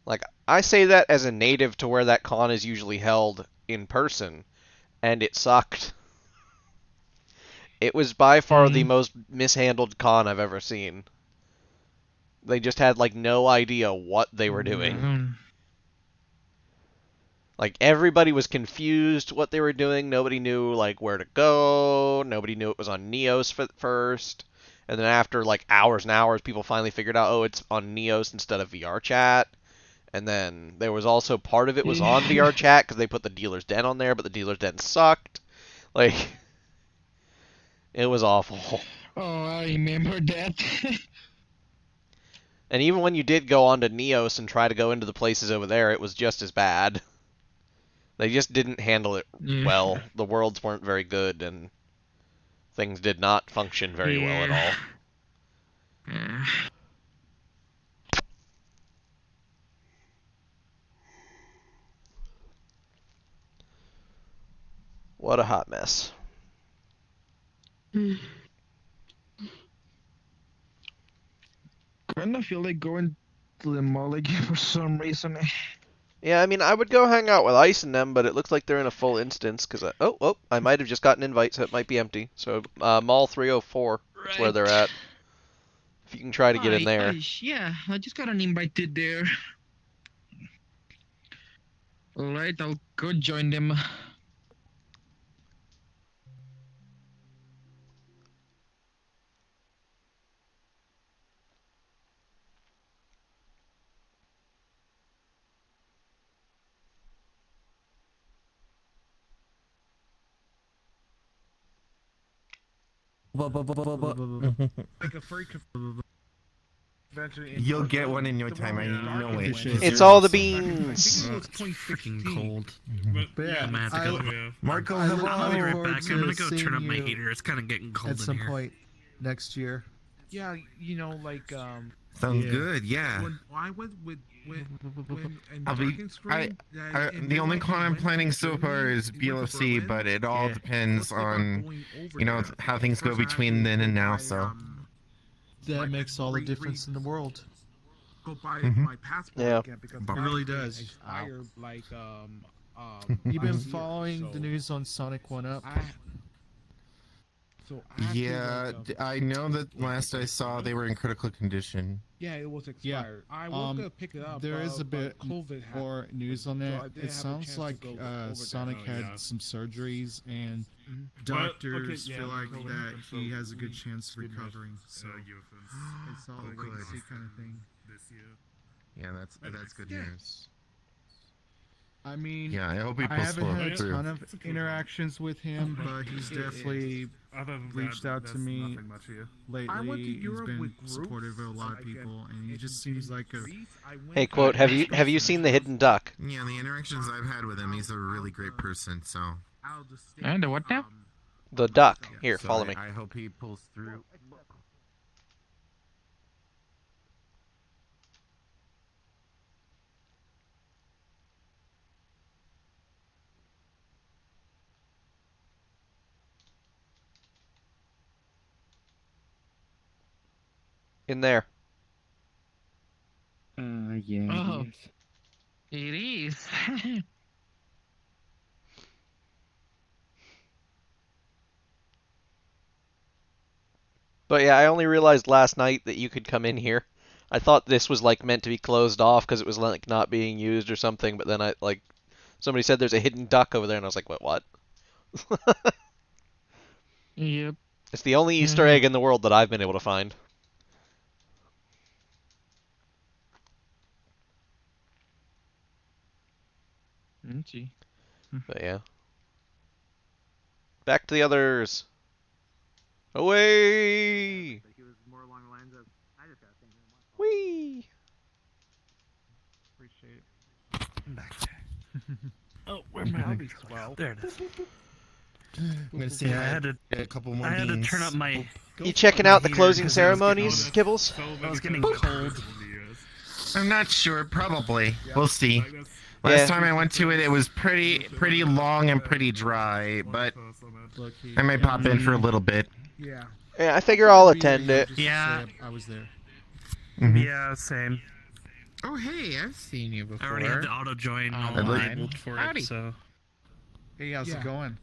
Like, I say that as a native to where that con is usually held in person, and it sucked. It was by far the most mishandled con I've ever seen. They just had, like, no idea what they were doing. Like, everybody was confused what they were doing. Nobody knew, like, where to go. Nobody knew it was on Neos first. And then after, like, hours and hours, people finally figured out, oh, it's on Neos instead of VR chat. And then there was also part of it was on VR chat because they put the dealer's den on there, but the dealer's den sucked. Like, it was awful. Oh, I remember that. And even when you did go onto Neos and try to go into the places over there, it was just as bad. They just didn't handle it well. The worlds weren't very good, and things did not function very well at all. What a hot mess. Kinda feel like going to the mall again for some reason. Yeah, I mean, I would go hang out with Ice and them, but it looks like they're in a full instance, because I might have just got an invite, so it might be empty. So, Mall 304 is where they're at. If you can try to get in there. Yeah, I just got an invite there. Alright, I'll go join them. Like a furry convention. You'll get one in no time. I know it. It's all the beans. Freaking cold. But yeah, I'm gonna have to go. Marco, I'll be right forward back. I'm gonna to go turn up seeing my you heater. It's kind of getting cold at some in here. point next year. Yeah, you know, like Sounds good. Yeah. When I was with and I'll be. Dragon Screen, The only con I'm planning so far is BLFC, but it all depends on, how things go between then and now. So. That makes all the difference in the world. Go buy my passport Yeah. again because It really does. expired like You've been following the news on Sonic 1 Up? Yeah, I know that last I saw they were in critical condition. Yeah, it was expired. I was gonna pick it up. There is a bit COVID happened. more news on So I that. didn't It have a sounds chance to like go over Sonic that. had some surgeries, and But, doctors okay, feel yeah, like COVID that happened, he so has a good we chance of didn't have- recovering. So it's all a wait and see kind of thing. Yeah, that's good news. I mean, Yeah, I hope he I pulls haven't had a through. ton of interactions with him, but he's definitely reached out to me lately. He's been supportive of a lot of people, and he just seems like a. Hey, quote, have you seen the hidden duck? Yeah, the interactions I've had with him, he's a really great person. So. And what now? The duck. Here, So follow me. I hope he pulls through. In there. Yeah. Oh, it is. But yeah, I only realized last night that you could come in here. I thought this was like meant to be closed off because it was like not being used or something, but then somebody said there's a hidden duck over there, and I was like, what? Yep. It's the only Easter egg in the world that I've been able to find. Gee. But yeah. Back to the others. Away! Whee! Appreciate Oh, where am I? There it is. I'm gonna say Yeah, I had to a couple more I had to beans. turn up my. You checking out the closing because I was getting- ceremonies, Kibbles? I was getting cold. I'm not sure. Probably. We'll see. Last time I went to it, it was pretty long and pretty dry, but I might pop in for a little bit. Yeah. Yeah, I figure I'll attend it. Yeah. I was there. Yeah, same. Oh, hey, I've seen you before. I already had the auto join Oh, enabled for Howdy. it, so. Hey, how's it going?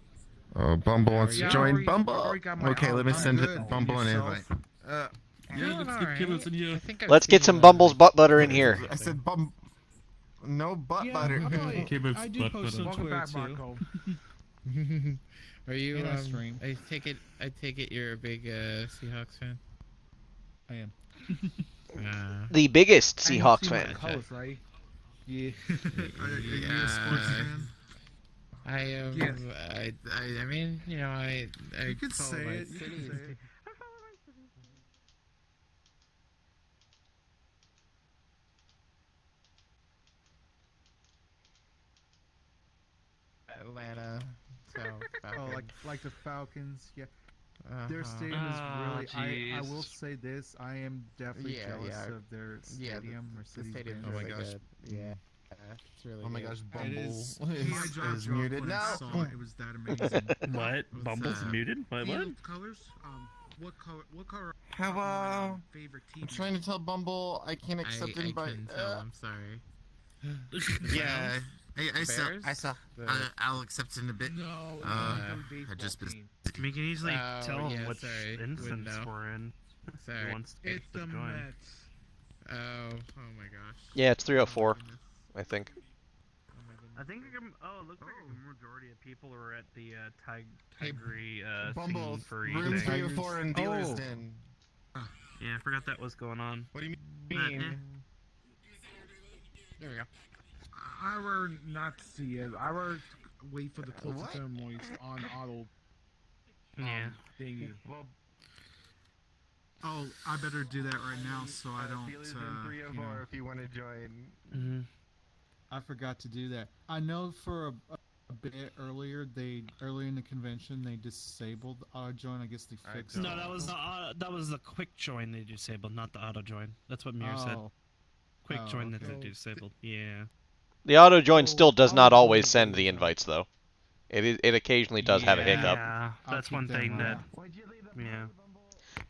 Oh, Bumble wants to Yeah, join I've Bumble. already got my Okay, let me I'm send good. Bumble an Yourself? invite. Yeah, let's get killers in here. Let's get some Bumble's butt butter in here. I said no butt butter. I do post on Welcome Twitter back, too. Marco. Are you? In our stream. I take it you're a big Seahawks fan. I am. The biggest And you Seahawks see my fan. colors, right? Yeah. Are you a sports fan? I am. Yes. I mean, you know, I You could follow say my it. You could cities. say it. Atlanta. So Oh, like the Falcons, yeah. Their Uh-huh. stadium is really. I jeez. will say this: I am definitely jealous of their stadium or the city's stadium's been. really good. Yeah, it's really. Oh my good. gosh, It Bumble is. My jaw is dropped muted when I now. saw it. It was that amazing. What? Bumble's muted? What? Field colors? What color? What color? How are my favorite I'm teams? trying to tell Bumble I can't accept I invite. couldn't tell. I'm sorry. Yeah, I saw. Bears? I saw. The- I'll accept in a bit. No, I just been. I mean, you can easily Oh, tell him yeah, what sorry. instance Wouldn't know. we're in. Sorry. He wants to It's the join. Mets. Oh my gosh. Yeah, it's 304, I think. I think it looks like a majority of people are at the Hey, Tigray Bumble, scene furry room thing. 304 in dealer's Oh. den. Yeah, I forgot that was going on. What do you mean? There we go. I would not see it. I would wait for the closing ceremonies on auto. Yeah. Thingy. Oh, I better do that right now so I don't. Dealer's in 304 if you want to join. Mm-hmm. I forgot to do that. I know for a bit earlier, early in the convention, they disabled the auto join. I guess they fixed it. No, that was the quick join they disabled, not the auto join. That's what Mir said. Quick join that they disabled. Yeah. The auto join still does not always send the invites, though. It occasionally does have a hiccup. Yeah, that's one thing that. Yeah.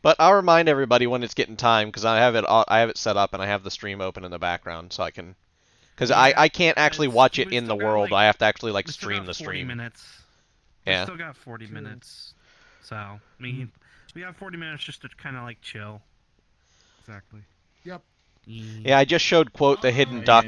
But I'll remind everybody when it's getting time because I have it set up and I have the stream open in the background so I can. Because I can't actually watch it in the world. I have to actually like stream the stream. 40 minutes. Yeah. We still got 40 minutes. So I mean, we got 40 minutes just to kind of like chill. Exactly. Yep. Yeah, I just showed quote the hidden duck.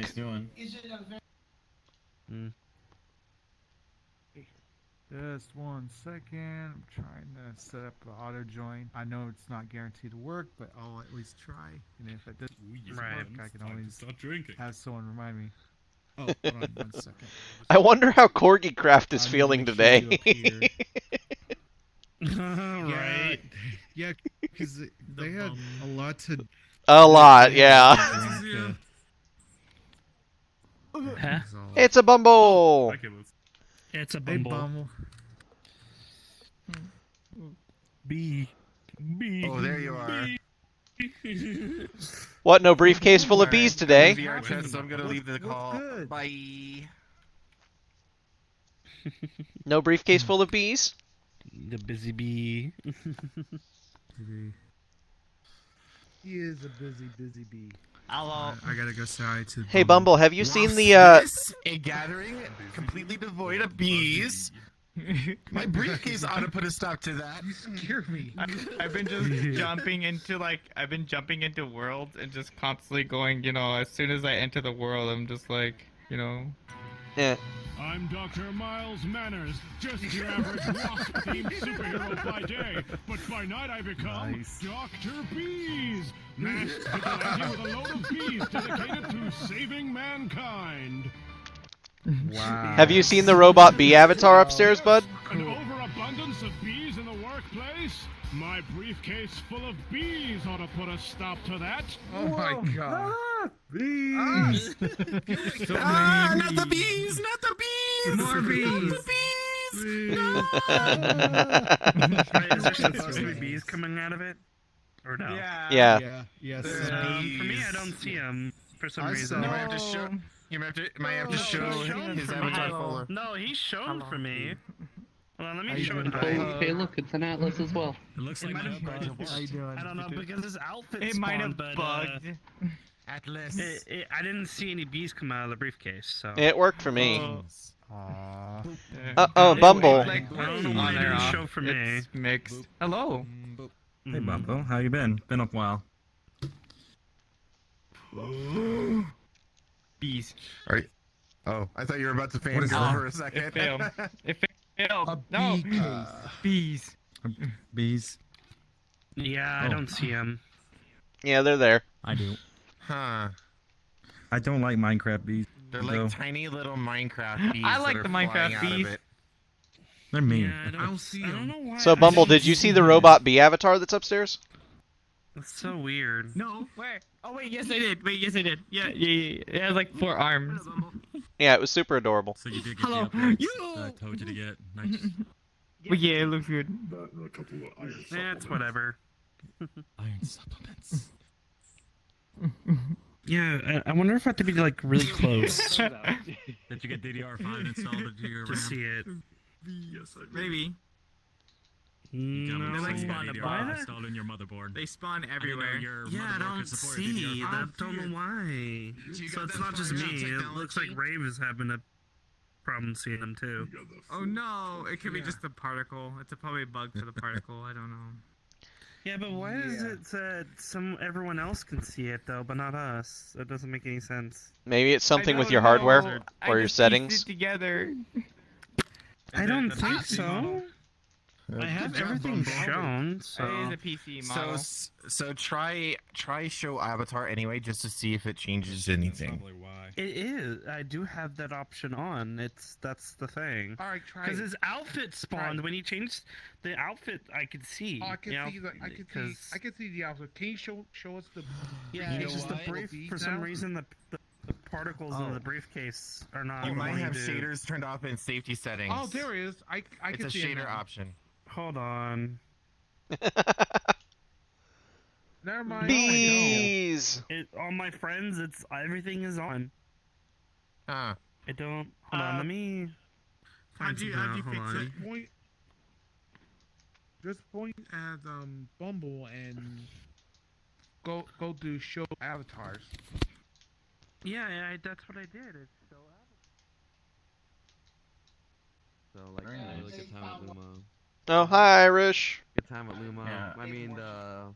Just 1 second. I'm trying to set up the auto join. I know it's not guaranteed to work, but I'll at least try. And if it doesn't work, I can always have someone remind me. Oh, hold on 1 second. I wonder how Corgi Craft is feeling today. Right. Yeah, because they had a lot to. A lot, yeah. Huh? It's a Bumble. It's a Hey, Bumble. Bumble. B. Oh, there you are. What? No briefcase full of bees today? VR chat, so I'm gonna leave the call. Bye. No briefcase full of bees? The busy bee. He is a busy bee. I gotta go say hi to. Hey Bumble, have you seen the This a gathering completely devoid of bees. My briefcase ought to put a stop to that. You scare me. I've been just jumping into worlds and just constantly going, you know, as soon as I enter the world, I'm just like, you know. Yeah. I'm Dr. Miles Manners, just your average wasp-themed superhero by day, but by night I become Dr. Bees, masked vigilante with a load of bees dedicated to saving mankind. Wow. Have you seen the robot bee avatar upstairs, bud? An overabundance of bees in the workplace? My briefcase full of bees ought to put a stop to that. Oh my god. Bees! Not the bees! Not the bees! More bees! Is there supposed to be bees coming out of it? Or no? Yeah. Yes. For me, I don't see them for some reason. You might have to show. You might have to show his avatar fuller. No, he's shown for me. Hold on, let me show it. Hey, look, it's an atlas as well. It looks like I don't know because his outfit It might have spawned, but bugged. Atlas. I didn't see any bees come out of the briefcase, so. It worked for me. Oh, Bumble. Like, on or off. Show for me. It's mixed. Hello. Hey, Bumpo, how you been? Been a while. Bees. Oh, I thought you were about to What is fangirl that? for a second. It failed. It failed. No. Bees. Bees. Yeah, I don't see them. Yeah, they're there. I do. Huh. I don't like Minecraft bees. They're though. like tiny little Minecraft bees. I like that are the Minecraft flying out of bees. it. They're mean. Yeah, I don't see them. I don't know why. So, Bumble, did you see the robot bee avatar that's upstairs? That's so weird. No. Where? Oh wait, yes I did. Wait, yes I did. Yeah. It has like 4 arms. Yeah, it was super adorable. So you did get Hello. the updates that I told you to get. Nice. Well, yeah, it looks good. That's whatever. Iron supplements. Yeah, I wonder if I have to be like really close Did you get DDR5 installed into your to RAM? see it. Maybe. No. They like spawn DDR5 above. installed in your motherboard. They spawn everywhere. Yeah, I don't see. I don't know why. So it's not just me. It looks like Rave is having a problem seeing them too. Oh no! It could be just a particle. It's probably a bug for the particle. I don't know. Yeah, but why is it that everyone else can see it though, but not us? That doesn't make any sense. Maybe it's something with your don't hardware know. or I your just pieced settings. it together. I don't think so. I have everything shown, so. It is a PC model. So try show avatar anyway, just to see if it changes anything. Probably why. It is. I do have that option on. That's the thing. All right, try Because it. his outfit spawned when he changed the outfit. I could see. Oh, I can see the. I can see the outfit. Can you show us the? Yeah, You it's know just what? the brief. For some reason, the particles in the briefcase are not. You might what we have do. shaders turned off in safety settings. Oh, there it is. I It's can a see it shader now. option. Hold on. Never mind. Bees. All my friends, everything is on. Huh. I don't. Hold on. Let me. How'd you fix on. it? Just point at Bumble and go do show avatars. Yeah, that's what I did. It's so So like, really good time at Luma. Oh, hi, Irish. Good time at Luma. Yeah. I mean, the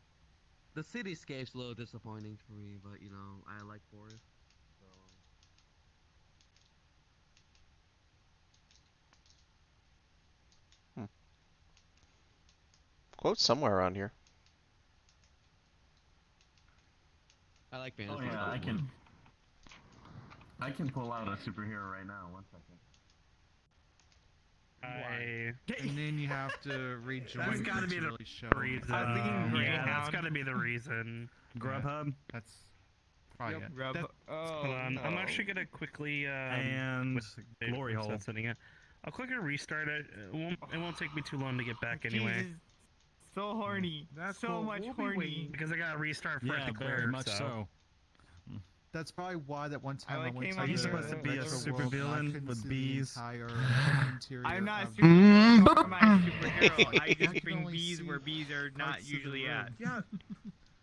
cityscape's a little disappointing for me, but you know, I like Forest. So. Quote somewhere around here. I like fantasy. Oh yeah, I can pull out a superhero right now. 1 second. And then you have to rejoin. That's gotta be the really show. reason. Yeah, that's gotta be the reason. Grubhub. That's probably it. Hold on, I'm actually gonna quickly And glory hole. Setting it. I'll quickly restart it. It won't take me too long to get back anyway. Jesus. So horny. That's so cool. much We'll be horny. waiting. Because I gotta restart for it Yeah, to clear. very much so. That's probably why that one time I went came to on the the- supposed to be a retro super world and I villain couldn't with see the bees? entire interior I'm not a of- superhero. I'm not a superhero. I just bring bees where bees are not parts of the usually room. at.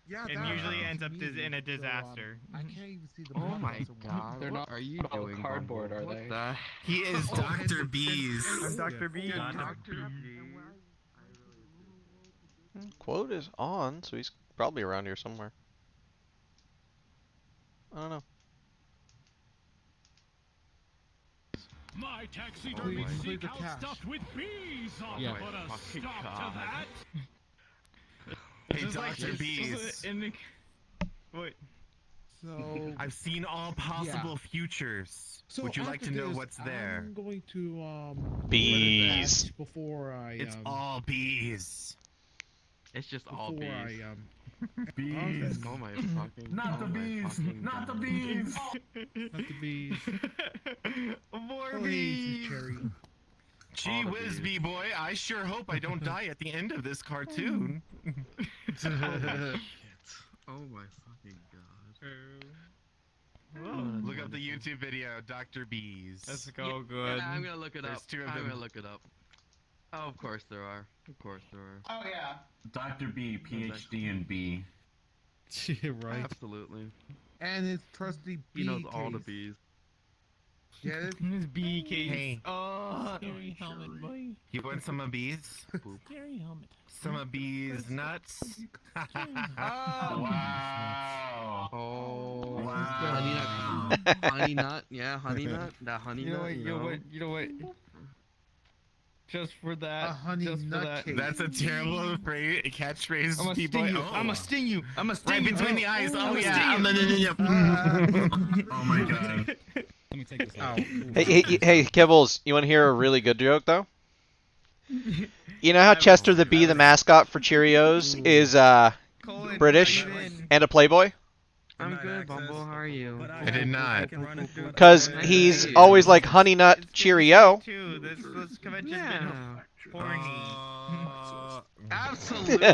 Yeah, And that usually happens ends to up me. in a So, disaster. I can't even see the Oh bottom my of the god. They're not. Are you all doing cardboard, Bumble? are they? He is Dr. Bees. I'm Dr. Bee. Quote is on, so he's probably around here somewhere. I don't know. My taxidermy Please leave the steakhouse cash. stuffed with bees on Yeah. put a Fucking stop God. to that. Hey, Dr. Bees. What? So I've seen all possible futures. So Would you like to after know this, what's there? I'm going to Bees. run it back before I It's all bees. It's just all before bees. Bees. Oh my fucking. Not the oh my bees. fucking Not the God. bees. not the bees. More Please, bees. Cherry. Gee All the whiz, bees. B-boy. I sure hope I don't die at the end of this cartoon. Oh my fucking god. Look up the YouTube video, Dr. Bees. Let's go good. Yeah, I'm gonna look it There's up. 2 of I'm them. gonna look it up. Oh, of course there are. Of course there are. Oh yeah. Dr. B, PhD in B. Yeah, right. Absolutely. And it's trusty He bee knows all the case. bees. Yeah, This bee case. Hey. Oh. Scary helmet, boy. You want some of bees? Scary helmet. Some of bees nuts? Oh. Wow. Oh. Wow. Honey nut. Yeah, honey nut. That honey You know nut. what? You know what? Just for that. A honey just for nut that. cake. That's a terrible catchphrase. I'm gonna people. sting you. Oh. I'm gonna sting you. I'm gonna sting Right you. between the eyes. Oh, I'ma yeah. sting you. Oh my god. Let me take this out. Hey, Kibbles, you want to hear a really good joke, though? You know how Chester the Bee, the mascot for Cheerios, is British and a playboy? I'm good, Bumble. How are you? I did not. Because he's always like Honey Nut Cheerio. This convention's been horny. Absolutely.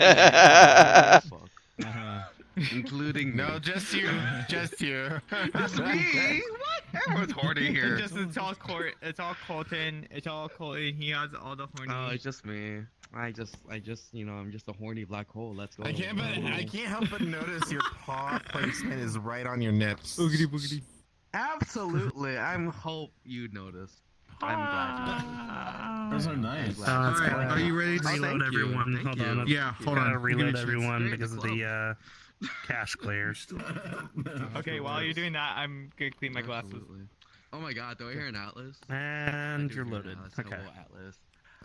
Including No, just you. Just you. Just me? What? Everyone's horny here. It's all Colton. It's all Colton. He has all the horny. Oh, it's just me. I just, I'm just a horny black hole. Let's go. I can't help but notice your paw placement is right on your nips. Boogity boogity. Absolutely. I hope you noticed. I'm glad. Those are nice. Alright, are you ready to reload everyone? Hold on. Yeah, hold on. Gotta reload Give me a everyone chance. because of the cache clears. Okay, while you're doing that, I'm gonna clean my glasses. Absolutely. Oh my god, do I hear an Atlas? And you're loaded. Okay. Atlas.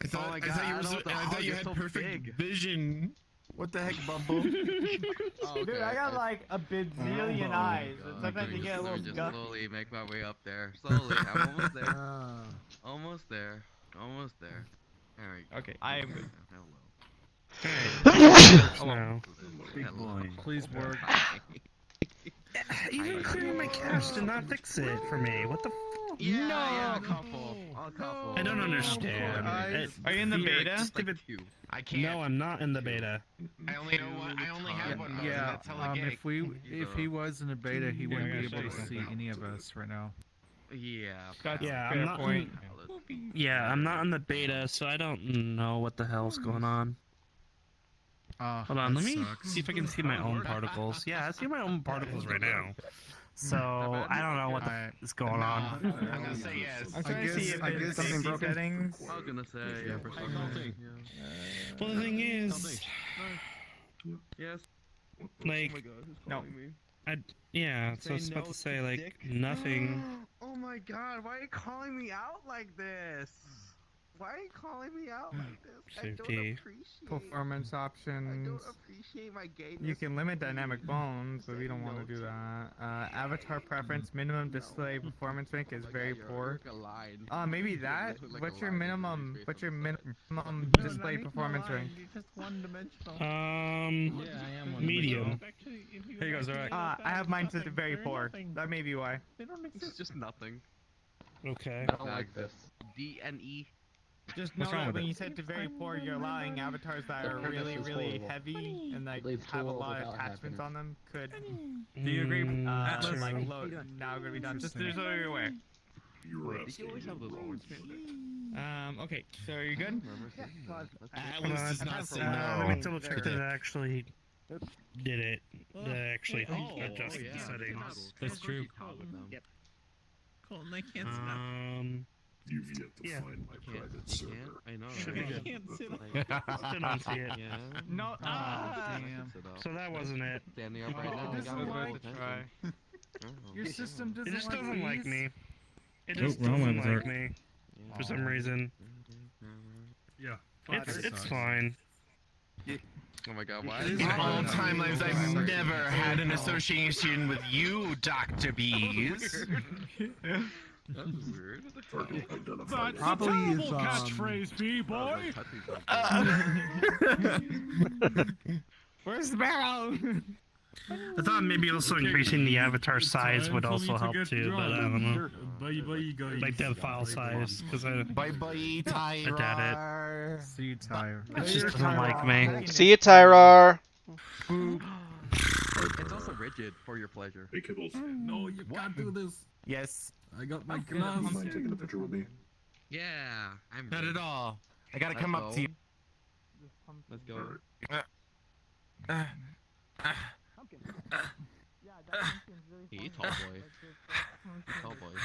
I thought, Oh my I god, thought you, I don't know what the I hell thought you is had so perfect big. vision. What the heck, Bumble? Dude, I got like a bazillion eyes. Sometimes you get a little just guff. slowly make my way up there. Slowly, I'm almost there. Almost there. Almost there. There we go. Okay, I am good. No. Hello. Please work. Even clearing my cache did not fix it for me. What the? Yeah, a couple. A couple. I don't understand. Are you in the beta? I can't. No, I'm not in the beta. I only have one. Yeah, That's hella gay. if he was in a beta, he wouldn't be able to see any of us right now. Yeah. Yeah, I'm not. Yeah, I'm not in the beta, so I don't know what the hell's going on. Hold on, let me see if I can see my own particles. Yeah, I see my own particles right now. So I don't know what the is going on. I'm gonna say yes. I'm trying to see if there's something broken. Settings. I was gonna say, yeah, for something. Well, the thing is, Yes. like, No. yeah. So I was about to say like nothing. Oh my god, why are you calling me out like this? Why are you calling me out like this? I don't Safety. appreciate Performance I options. don't appreciate my gayness. You can limit dynamic bones, but we don't want to do that. Avatar preference minimum display performance rank is very poor. Maybe that. What's your minimum? What's your minimum display performance rank? Medium. Here you go, Zorak. I have mine set to very poor. That may be why. It's just nothing. Okay. I don't like this. DNE. Just know that when you set to very poor, you're allowing avatars that are really, really heavy and like have a lot of attachments on them. Could. Do you agree? Like low. Now gonna be done. Just so you're aware. Okay. So are you good? Atlas does not say Let no. me double check that it actually did it. That actually adjusted the settings. That's true. Yep. Colton, I can't snap. You've yet to find my private server. I know. Should be right? good. Can't sit on Still don't see it. Yeah. No. Damn. So that wasn't it. Standing up right now. It doesn't like your system It doesn't just like doesn't like these? me. It just wrong doesn't one, like me. For some reason. Yeah. It's fine. Oh my god, why? In all timelines, I've never had an association with you, Dr. Bees. That's weird. That's Probably a terrible is, catchphrase, B-boy. Where's the barrel? I thought maybe also increasing the avatar size would also help too, but I don't know. Like that file size, because I Bye-bye, doubt See you, Tyre. it. It just doesn't like me. See you, Tyrar. It's also rigid for your pleasure. Hey, Kibbles. No, you can't do this. Yes. I got my You glass. mind taking a picture with me? Yeah, I'm. Not ready. at all. I gotta come up to you. Let's go. Hey, tall boy. Tall boy.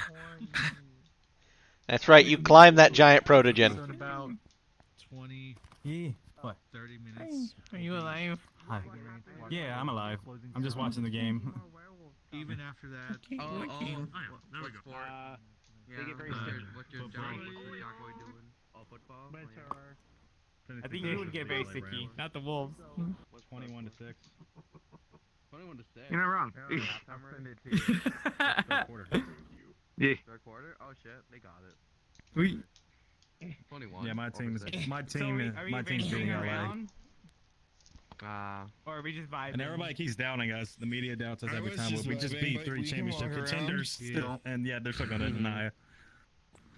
That's right, you climb that giant protogen. So in about 20, What? 30 minutes. Are you alive? Hi. Yeah, I'm alive. I'm just watching the game. Even after that. Oh, there we go. They get very scared. What's your job? What's your job doing? All football? I think you would get very sicky, not the wolves. 21 to 6. 21 to 6. You're not wrong. Yeah. Third quarter? Oh shit, they got it. We. 21. Yeah, my team's So are we beating LA. around? Or are we just vibing? And everybody keeps doubting us. The media doubts us I every was time. just We just vibing, beat but 3 we can championship walk around. contenders still, and yeah, they're still gonna deny it.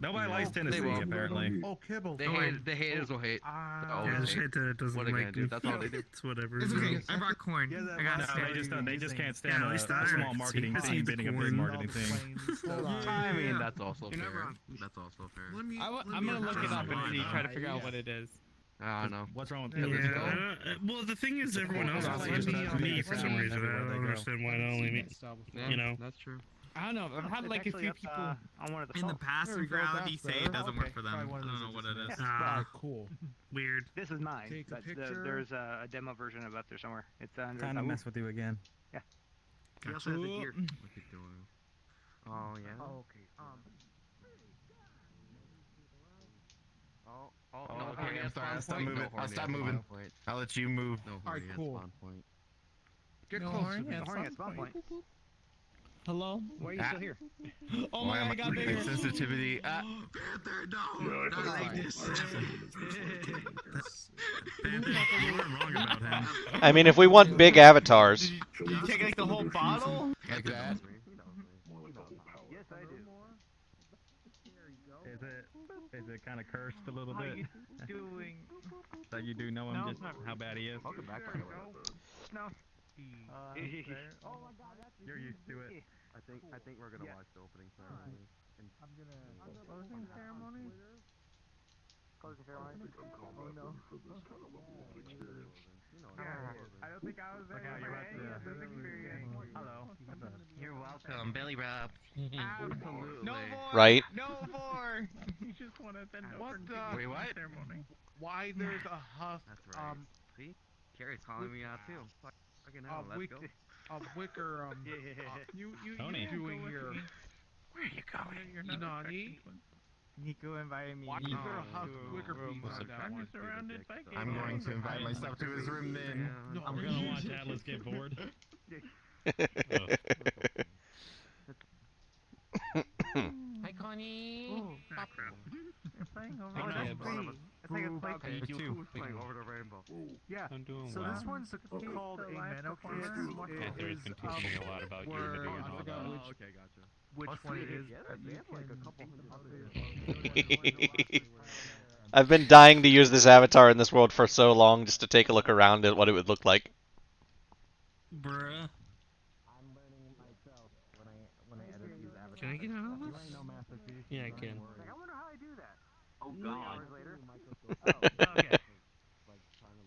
Nobody likes Tennessee will. apparently. Oh, Kibble. The haters will hate. Yeah, this shit doesn't What are they like gonna do? me. That's all they do. It's whatever. It's okay. I brought corn. I got No, they just can't stand Yeah, at a least I small marketing see team the beating a big corn. marketing team. I mean, that's also You're not fair. wrong. That's also fair. I'm gonna look it up and see, try to figure out what it is. I don't know. What's wrong with Yeah. Tennessee? Well, the thing is, everyone else is me for some reason. I don't understand why it only me. You know. That's true. I don't know. I've had like a few people in the past There we in go, Ferality that's say better. it doesn't work Okay, for them. try I one of don't know those what it is. Ah, cool. Weird. This is mine. Take a but picture. there's a demo version of up there somewhere. It's under. Trying to mess with you again. Yeah. He also has a gear. What's he doing? Oh yeah. Oh, okay. No, okay, I'm sorry. I'll stop point. moving. No I'll horny stop at moving. spawn point. I'll let you move. No Alright, horny at cool. spawn point. Get No, closer. horny at Horny at spawn point. Hello? Why are you still here? Oh my god, I got bigger. Sensitivity. Panther, no, not like this. Panther, you weren't wrong about him. I mean, if we want big avatars, Did you take like the whole bottle? Like that. Yes, I do. Is it kind of cursed a little How bit? you doing? So you do know him No, just not how bad he is? Welcome back, by the way. No. Oh my god, that's You're used to it. I think we're gonna watch the opening ceremony. I'm gonna. Closing ceremony? Closing ceremony? Oh no. I don't think I was there. Hello. You're welcome, belly rub. Absolutely. No more. right? No more. You just want to bend over and do Wait, what? ceremony. Why there's a husk, That's right. See? Carrie's calling me out too. Fucking hell, let's go. wicker, you Tony. doing here? Where are you going? You're not Nani? Nico invited me. Why is there a husk to wicker room. piece on that one? surrounded by I'm going to invite myself to his room then. No, I'm gonna watch Atlas get bored. Hi, Connie. You're playing over Hi, the Gibbs. tree. It's like a play You too. Playing over the rainbow. Yeah. I'm doing So well. this one's called a Mano Kid. Panther is confusing me a lot about your where video and I all forgot that. which Okay, gotcha. which one it is. Yeah, but they you have like a can couple update. I've been dying to use this avatar in this world for so long just to take a look around at what it would look like. Bruh. Can I get out of this? Yeah, I can. I wonder how I do that. Oh god. Hours later. Okay.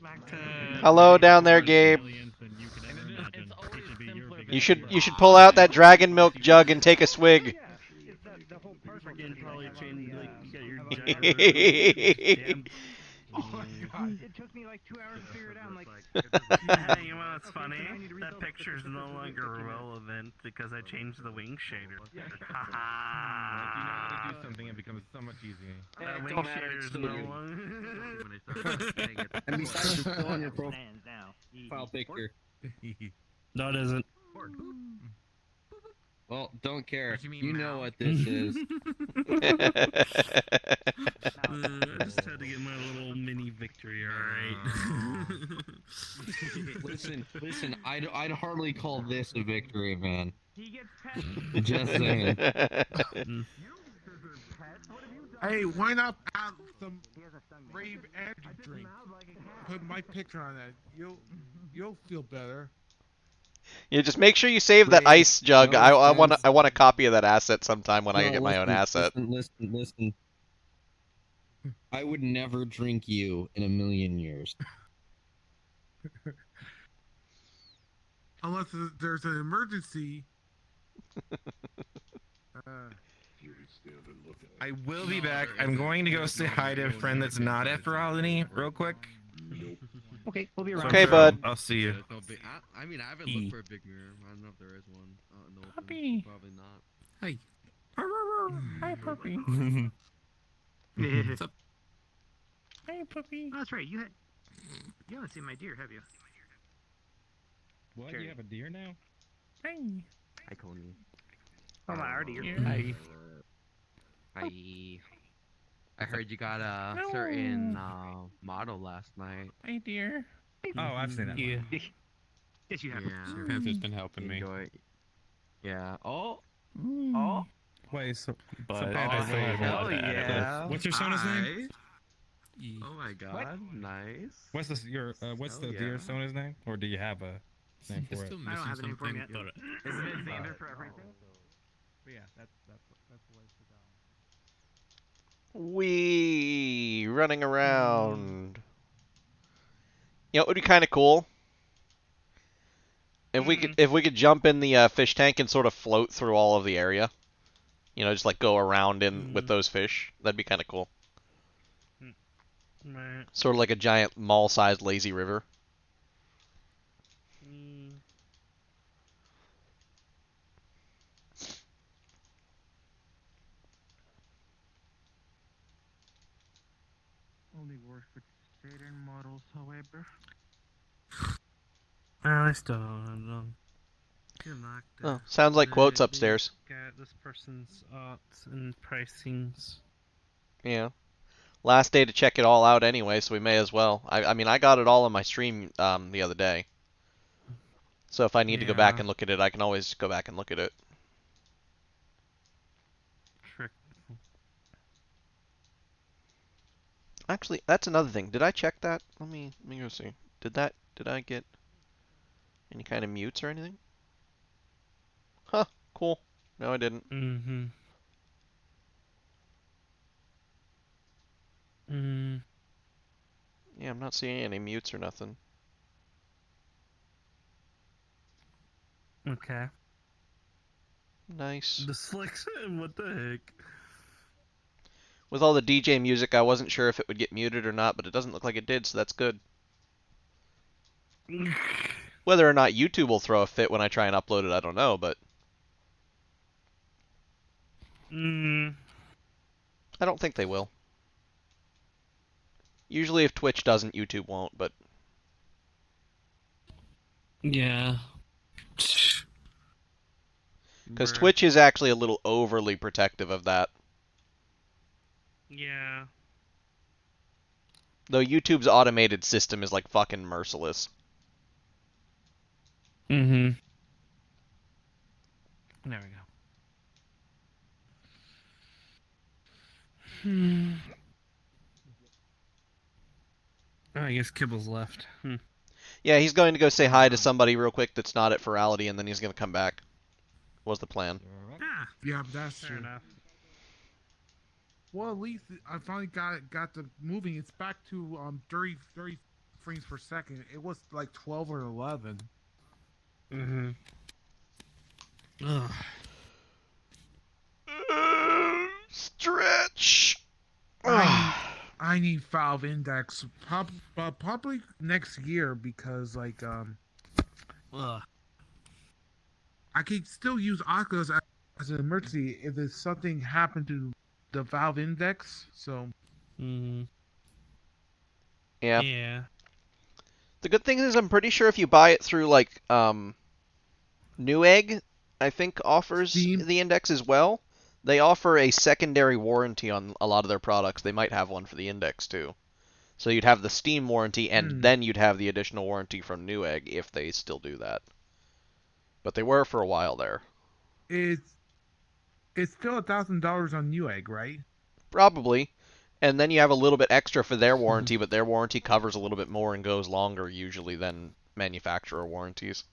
Back to Hello down there, Gabe. Aliens than you could ever imagine. It should be your biggest You should pull out that dragon milk jug and take a swig. Yeah, it's the whole part where freaking probably change like get your Damn. Oh my god. It took me like 2 hours to figure it out. I'm like, Hey, you know what's funny? That picture's no longer relevant because I changed the wing shader. If you know how to do something, it becomes so much easier. That wing shader's no longer. And besides, it's still on your profile now. picture. No, it isn't. Well, don't care. What do you mean, You know Mal? what this is. I just had to get my little mini victory, alright? Listen, I'd hardly call this a victory, man. He gets pet. Just saying. Hey, why not add some Rave energy drink? Put my picture on that. You'll feel better. Yeah, just make sure you save that ice jug. No, I want Spence. I want a copy of that asset sometime when I No, get my own listen, asset. Listen. I would never drink you in a million years. Unless there's an emergency. I will be back. I'm going to go say hi to a friend that's not at Ferality real quick. Okay, we'll be around. Okay, bud. I'll see you. I mean, I haven't looked for a big mirror. I don't know if there is one. No, Puppy. probably not. Hi. Hi, puppy. What's up? Hey, puppy. Oh, that's right. You haven't seen my deer, have you? What? Sure. You have a deer now? Hey. Hi, Coney. Oh, my already here. Hi. Hi. I heard you got a certain model last night. Hey, dear. Oh, I've seen that. Yeah. Yes, you have. Yeah. Panther's been helping me. Enjoy. Yeah. Oh. Oh. Wait, so But Panther still has hell one. yeah. What's your Sona's name? Oh my god, nice. What's this? What's the yeah. deer Sona's name? Or do you have a name for it? I don't have a name for him yet. Isn't it Xander for everything? But yeah, that's the way to go. Wee running around. You know, it would be kind of cool if we could jump in the fish tank and sort of float through all of the area. You know, just like go around in with those fish. That'd be kind of cool. Right. Sort of like a giant mall-sized lazy river. Only works with certain models, however. I still don't. Oh, sounds like quotes upstairs. Got this person's odds and pricings. Yeah. Last day to check it all out anyway, so we may as well. I mean, I got it all on my stream the other day. So if I need to go back and look at it, I can always go back and look at it. Trick. Actually, that's another thing. Did I check that? Let me go see. Did I get any kind of mutes or anything? Huh, cool. No, I didn't. Yeah, I'm not seeing any mutes or nothing. Okay. Nice. The slicks. What the heck? With all the DJ music, I wasn't sure if it would get muted or not, but it doesn't look like it did, so that's good. Whether or not YouTube will throw a fit when I try and upload it, I don't know, but... I don't think they will. Usually if Twitch doesn't, YouTube won't, but... Yeah. Because Twitch is actually a little overly protective of that. Yeah. Though YouTube's automated system is like fucking merciless. There we go. Oh, I guess Kibble's left. Yeah, he's going to go say hi to somebody real quick that's not at Ferality, and then he's going to come back. Was the plan. Yeah, that's Fair true. enough. Well, at least I finally got the moving. It's back to 30 frames per second. It was like 12 or 11. Ugh. Stretch. I need Valve Index probably next year because like Ugh. I could still use Oculus as an emergency if there's something happened to the Valve Index. So. Yeah. Yeah. The good thing is I'm pretty sure if you buy it through like Newegg, I think offers the index as well. They offer a secondary warranty on a lot of their products. They might have one for the index too. So you'd have the Steam warranty and then you'd have the additional warranty from Newegg if they still do that. But they were for a while there. It's still $1,000 on Newegg, right? Probably. And then you have a little bit extra for their warranty, but their warranty covers a little bit more and goes longer usually than manufacturer warranties.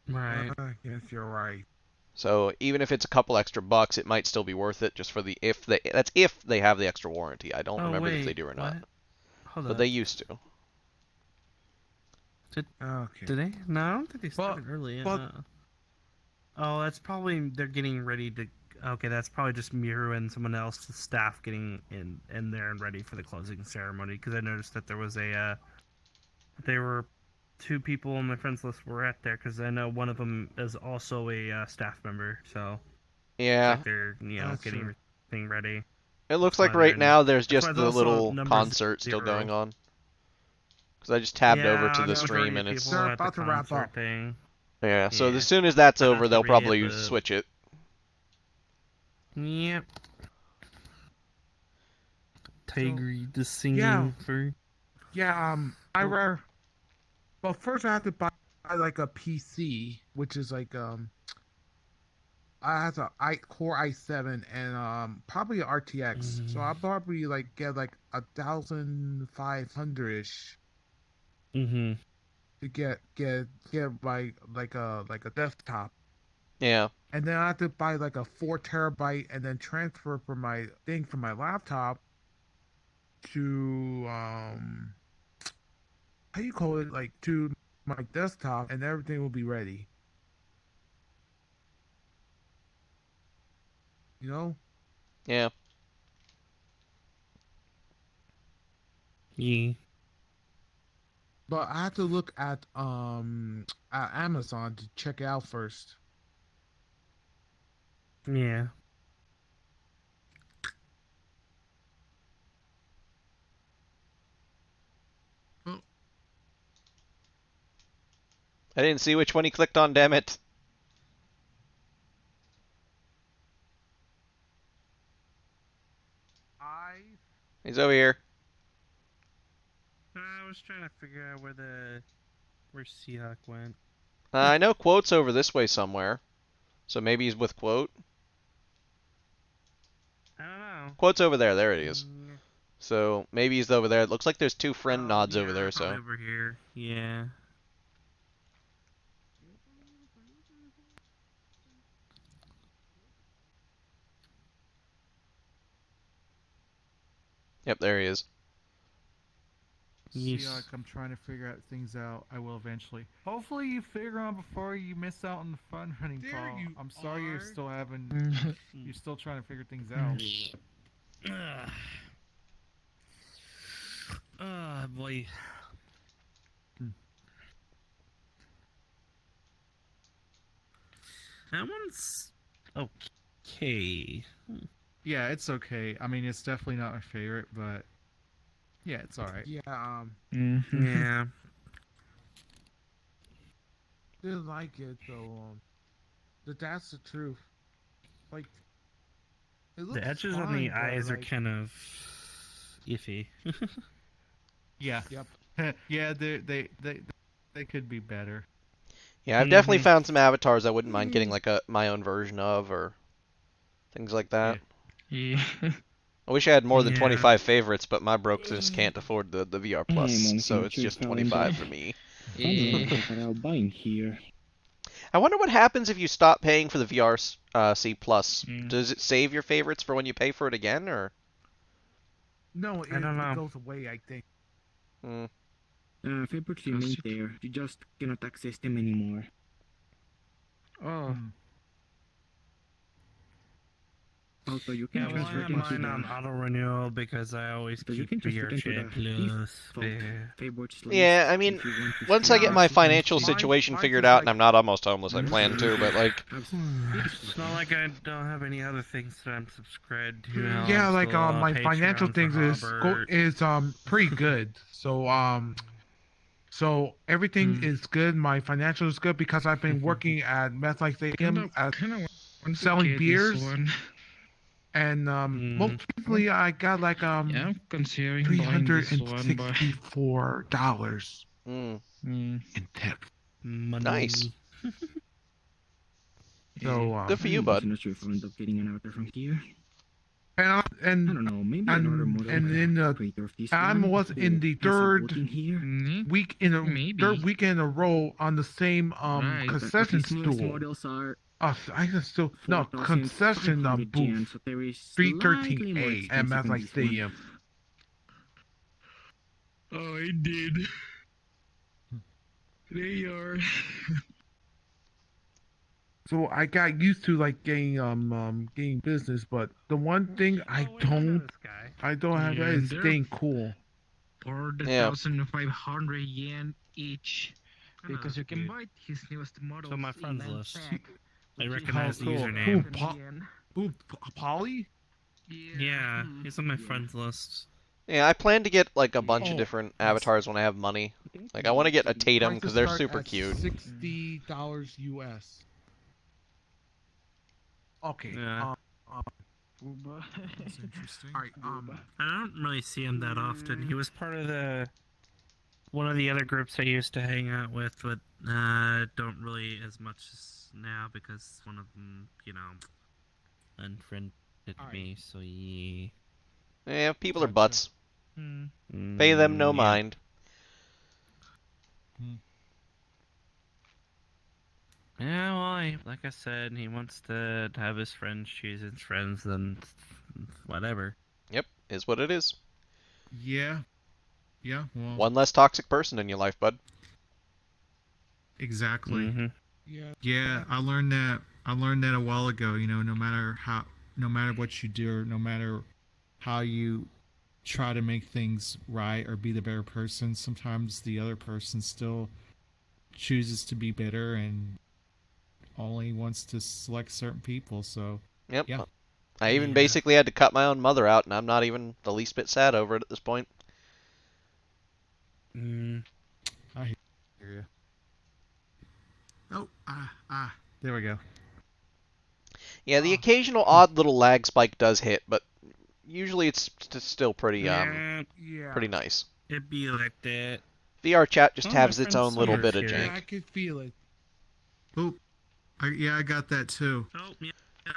Right. Yes, you're right. So even if it's a couple extra bucks, it might still be worth it just for the if they have the extra warranty. I don't remember if they do or not. Hold but up. they used to. Did they? No, I don't think they started early. Oh, that's probably they're getting ready to. Okay, that's probably just Miru and someone else, the staff getting in there and ready for the closing ceremony. Because I noticed that there was there were two people on my friends list were at there. Because I know one of them is also a staff member. So Yeah. it's like they're getting everything ready. It looks like right now there's just the little concert still going on. Because I just tabbed over to the stream and it's... They're about to wrap up. Yeah, so as soon as that's over, they'll probably switch it. Yep. Tiger, the singing for... Yeah, well, first I have to buy like a PC, which is like I have a Core i7 and probably an RTX. So I'll probably like get like 1,500-ish. Mm-hmm. To get like a desktop. Yeah. And then I have to buy like a 4 terabyte and then transfer from my laptop to how you call it, like to my desktop, and everything will be ready. You know? Yeah. Yeah. But I have to look at Amazon to check it out first. Yeah. I didn't see which one he clicked on, damn it. He's over here. I was trying to figure out where Seahawk went. I know Quote's over this way somewhere. So maybe he's with Quote. I don't know. Quote's over there. There it is. So maybe he's over there. It looks like there's 2 friend nods over there. So over here. Yeah. Yep, there he is. Seahawk, I'm trying to figure out things out. I will eventually. Hopefully you figure out before you miss out on the fun running, Paul. I'm sorry you're still having... you're still trying to figure things out. Oh, boy. That one's okay. Yeah, it's okay. I mean, it's definitely not my favorite, but yeah, it's alright. Yeah, Yeah. Didn't like it though. That's the truth. Like, it looks The edges fine, on the but, eyes are like, kind of iffy. Yeah. Yep. Yeah, they could be better. yeah, I've definitely found some avatars I wouldn't mind getting like my own version of, or things like that. Yeah. I wish I had more than 25 favorites, but my broke just can't afford the VR Plus, so it's just 25 for me. Here. I wonder what happens if you stop paying for the VR C Plus. Does it save your favorites for when you pay for it again, or? No, it goes away, I think. Favorites remain there. You just cannot access them anymore. Oh. Also, you can I have mine on auto renewal because I always keep VRChat Plus. Yeah, I mean, once I get my financial situation figured out and I'm not almost homeless, I plan to, but like... It's not like I don't have any other things that I'm subscribed to. Yeah, like my financial things is pretty good. So everything is good. My financial is good because I've been working at Methlife Stadium selling beers. And most recently I got like $364 in tip. Nice. So good for you, bud. I'm not sure if I'll end up getting an avatar from here. And I don't know, maybe another model. And in the I was in the third week in a row on the same concession stool. I can still concession booth 313A at Methlife Stadium. Oh, I did. They are. So I got used to like getting business, but the one thing I don't have that is staying cool. For the Yeah. 1,500 yen each, because you can buy his newest model. So my friends in list. pack, I which is recognize the Cool. username. Polly? Yeah, he's on my friends list. Yeah, I plan to get like a bunch of Oh, different avatars when I have money. Like I want to get a Tatum because Prices they're start super at cute. $60 US. Okay. Yeah. That's interesting. All right. I don't really see him that often. He was part of one of the other groups I used to hang out with, but don't really as much as now because one of them, unfriended me. So yeah. Yeah, people are butts. Mm. Pay them no Yeah. mind. Yeah, well, like I said, he wants to have his friends choose his friends, then whatever. Yep, is what it is. Yeah. Yeah. Well. One less toxic person in your life, bud. Exactly. Mm-hmm. Yeah, I learned that. I learned that a while ago. No matter what you do, or no matter how you try to make things right or be the better person, sometimes the other person still chooses to be bitter and only wants to select certain people. So Yep. yeah. I even basically had to cut my own mother out, and I'm not even the least bit sad over it at this point. I hear you. Oh, there we go. Yeah, the occasional odd little lag spike does hit, but usually it's still pretty pretty nice. It'd be like that. VR chat just Oh, has my its own friend's little Summer's bit of here. Yeah, jank. I could feel it. Oh, I got that too. Oh, yeah,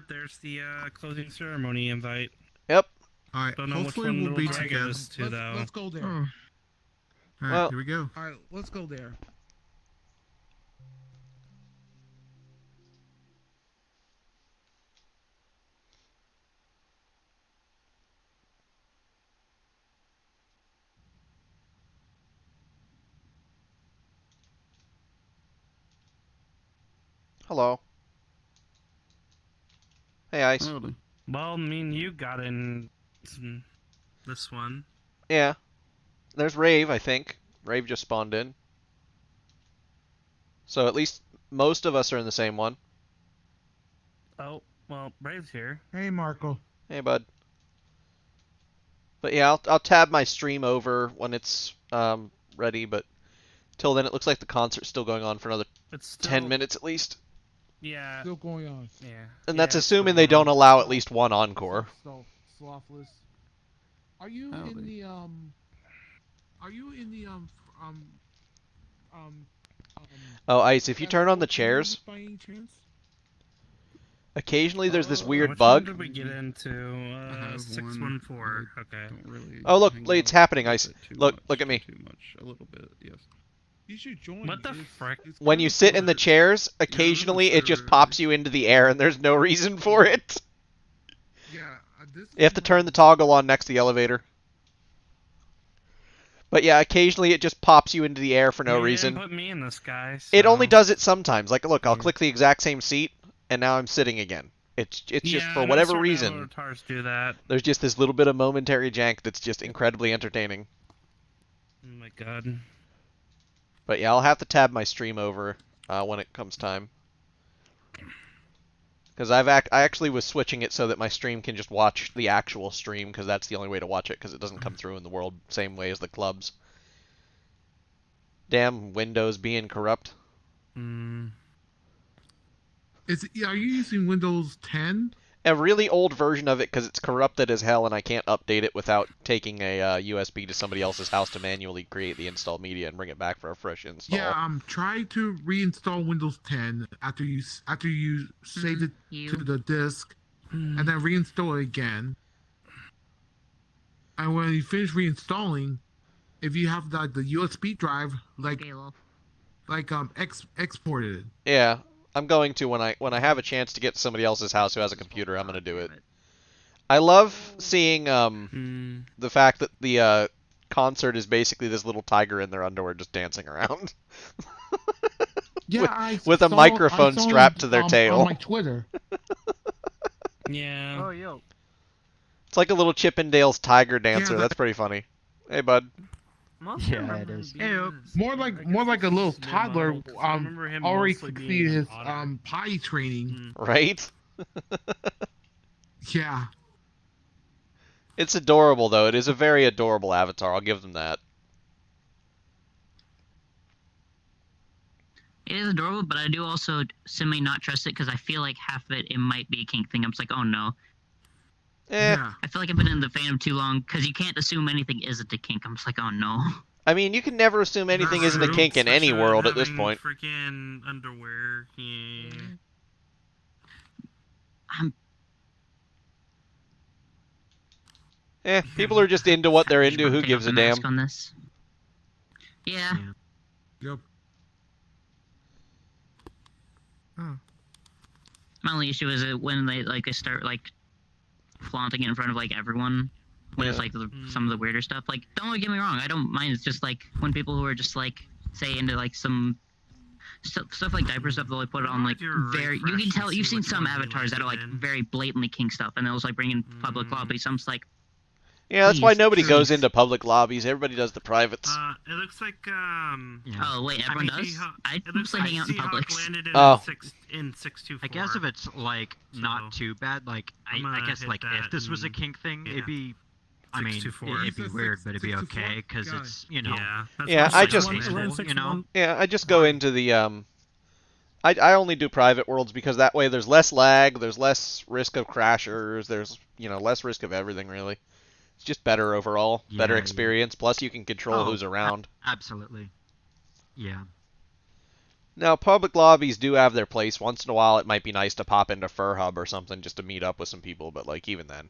there's the closing ceremony invite. Yep. All right. Don't know Hopefully which one we'll be it'll drag together. us to, though. Let's go there. Oh. All right, Well- here we go. All right, let's go there. Hello. Hey, Ice. Well, you got in this one. Yeah. There's Rave, I think. Rave just spawned in. So at least most of us are in the same one. Oh, well, Brave's here. Hey, Marco. Hey, bud. But yeah, I'll tab my stream over when it's ready, but till then it looks like the concert's still going on for another It's still, 10 minutes at least. Yeah. Still going on. Yeah. And Yeah, that's it's assuming still they going don't allow at least one encore. So slothless. Are you in the Are you in the Oh, Ice, if you turn on the chairs, by any chance? occasionally there's this on. weird Which one bug. did we get into? 614. Okay. Oh, look, it's happening, Ice. Look at me. Too much, a little bit, yes. You should join. What the frick? When you sit in the chairs, occasionally it just pops you into the air and there's no reason for it. Yeah, this You have to turn the toggle on next to the elevator. But yeah, occasionally it just pops you into the air for no You reason. didn't put me in this guy. It only so- does it sometimes. Like, look, I'll click the exact same seat, and now I'm sitting again. It's just Yeah, for I know whatever certain reason. avatars do that. There's just this little bit of momentary jank that's just incredibly entertaining. Oh my god. But yeah, I'll have to tab my stream over when it comes time. Because I actually was switching it so that my stream can just watch the actual stream, because that's the only way to watch it, because it doesn't come through in the world same way as the clubs. Damn Windows being corrupt. Hmm. Are you using Windows 10? A really old version of it because it's corrupted as hell and I can't update it without taking a USB to somebody else's house to manually create the install media and bring it back for a fresh install. Yeah, try to reinstall Windows 10 after you save it to the disk, and then reinstall it again. And when you finish reinstalling, if you have the USB drive, exported it. Yeah, I'm going to when I have a chance to get to somebody else's house who has a computer. I'm gonna do it. I love seeing the fact that the concert is basically this little tiger in their underwear just dancing around. Yeah, with a microphone strapped to their tail. On my Twitter. Yeah. Oh, yo. It's like a little Chippendales tiger dancer. That's pretty funny. Hey, bud. Yeah, it is. More like a little toddler. remember him Already mostly being succeeded his an potty training. Right? Yeah. It's adorable, though. It is a very adorable avatar. I'll give them that. It is adorable, but I do also semi not trust it because I feel like half of it might be a kink thing. I'm just like, oh no. Yeah. I feel like I've been in the fandom too long because you can't assume anything isn't a kink. I'm just like, oh no. I mean, you can never assume anything isn't a kink in any world at this point. Freaking underwear. Yeah. People are just into what they're into. Who gives a damn? On this. Yeah. Yep. My only issue is when they start flaunting it in front of everyone. When it's some of the weirder stuff. Don't get me wrong, I don't mind. It's just when people who are just say into some stuff like diaper stuff, they'll put it on very. You can tell you've seen some avatars that are very blatantly kink stuff, and they'll just bring in public lobbies. I'm just like. Yeah, that's why please, nobody please. goes into public lobbies. Everybody does the privates. It looks like Oh wait, everyone does. I mostly hang out in public. Oh. In 624. I guess if it's not too bad, I guess if this was a kink thing, it'd be. I mean, it'd be weird, but it'd be okay because it's Yeah, I just reasonable, Yeah, I just go into the I only do private worlds because that way there's less lag, there's less risk of crashers, there's less risk of everything really. It's just better overall, better experience. Plus you can control who's around. Absolutely. Yeah. Now public lobbies do have their place. Once in a while, it might be nice to pop into Fur Hub or something just to meet up with some people, but even then.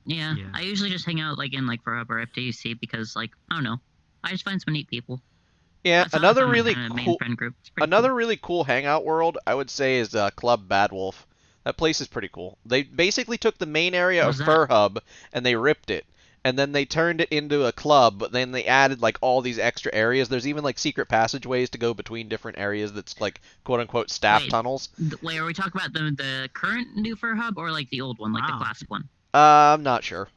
Yeah, I usually just hang out in Fur Hub or FTC because I don't know, I just find some neat people. Yeah, That's another my really kinda main cool friend group. really cool hangout world I would say is Club Bad Wolf. That place is pretty cool. They basically took the main area of Fur Hub and they ripped it, and then they turned it into a club. But then they added all these extra areas. There's even secret passageways to go between different areas. That's quote unquote staff tunnels. Wait, are we talking about the current new Fur Hub or the old one, the classic one? I'm not sure.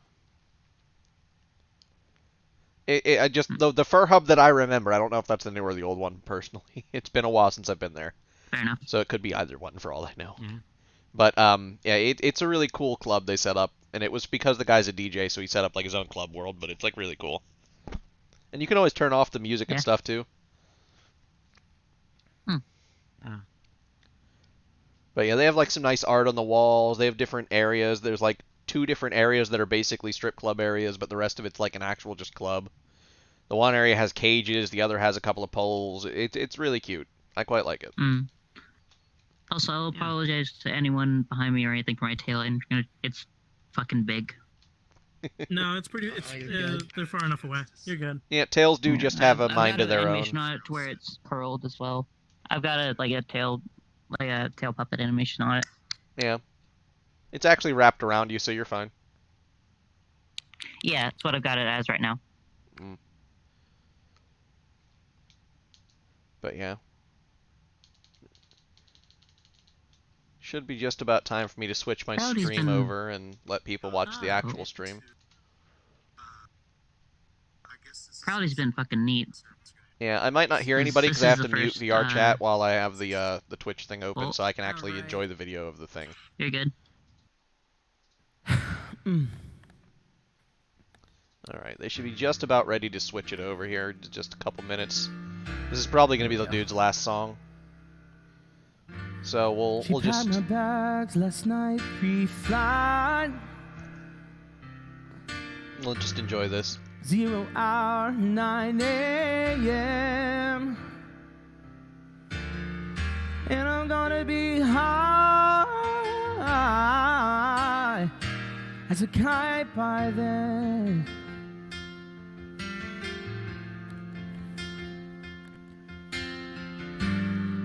I just the Fur Hub that I remember. I don't know if that's the new or the old one personally. It's been a while since I've been there. Fair enough. So it could be either one for all I know. But yeah, it's a really cool club they set up, and it was because the guy's a DJ, so he set up his own club world. But it's really cool, and you can always turn off the music and stuff too. But yeah, they have some nice art on the walls. They have different areas. There's 2 different areas that are basically strip club areas, but the rest of it's an actual just club. The one area has cages, the other has a couple of poles. It's really cute. I quite like it. Also, I'll apologize to anyone behind me or anything for my tail end. It's fucking big. No, it's pretty. They're far enough away. You're good. Yeah, tails do just have a mind of their own. I've got an animation on it to where it's curled as well. I've got a tail puppet animation on it. Yeah. It's actually wrapped around you, so you're fine. Yeah, that's what I've got it as right now. But yeah. Should be just about time for me to switch my stream over and let people watch the actual stream. Ferality's been fucking neat. Yeah, I might not hear anybody because I have to mute VR chat while I have the Twitch thing open, so I can actually enjoy the video of the thing. You're good. Alright, they should be just about ready to switch it over here in just a couple minutes. This is probably going to be the dude's last song. So we'll just... my bags last night pre-flight. We'll just enjoy this. 0 hour, 9 a.m. And I'm gonna be high as a kite by then.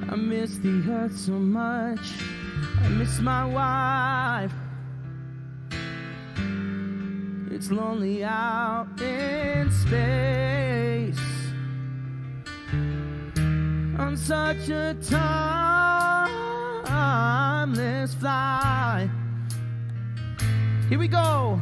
I miss the earth so much. I miss my wife. It's lonely out in space. I'm on such a timeless flight. Here we go.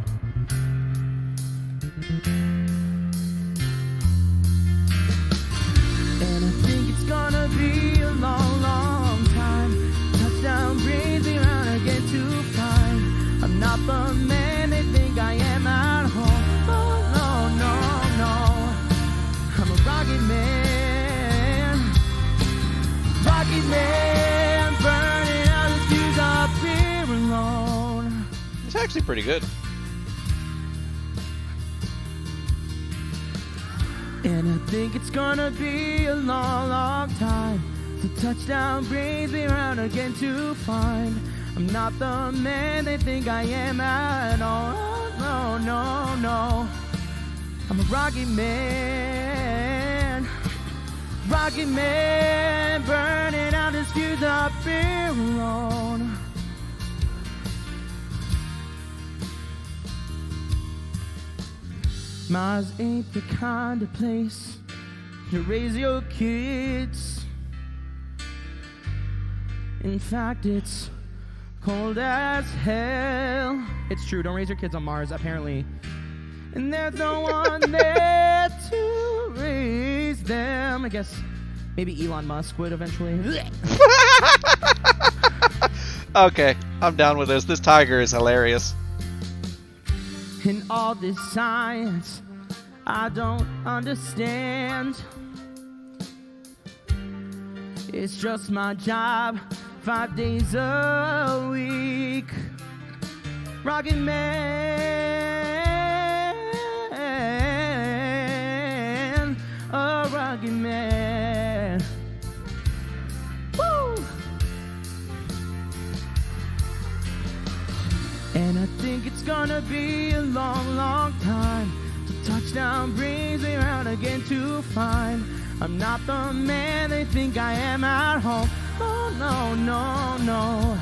And I think it's gonna be a long, long time. Touchdown brings me round again to find I'm not the man they think I am at home. Oh, no, no, no. I'm a rocket man. Rocket man, burning out his fuse up here alone. It's actually pretty good. And I think it's gonna be a long, long time. The touchdown brings me round again to find I'm not the man they think I am at all. No, no, no. I'm a rocket man. Rocket man, burning out his fuse up here alone. Mars ain't the kind of place to raise your kids. In fact, it's cold as hell. It's true, don't raise your kids on Mars, apparently. And there's no one there to raise them. I guess maybe Elon Musk would eventually. Okay, I'm down with this. This tiger is hilarious. In all this science, I don't understand. It's just my job, 5 days a week. Rocket man, a rocket man. Woo! And I think it's gonna be a long, long time. The touchdown brings me around again to find I'm not the man they think I am at home. Oh, no, no, no.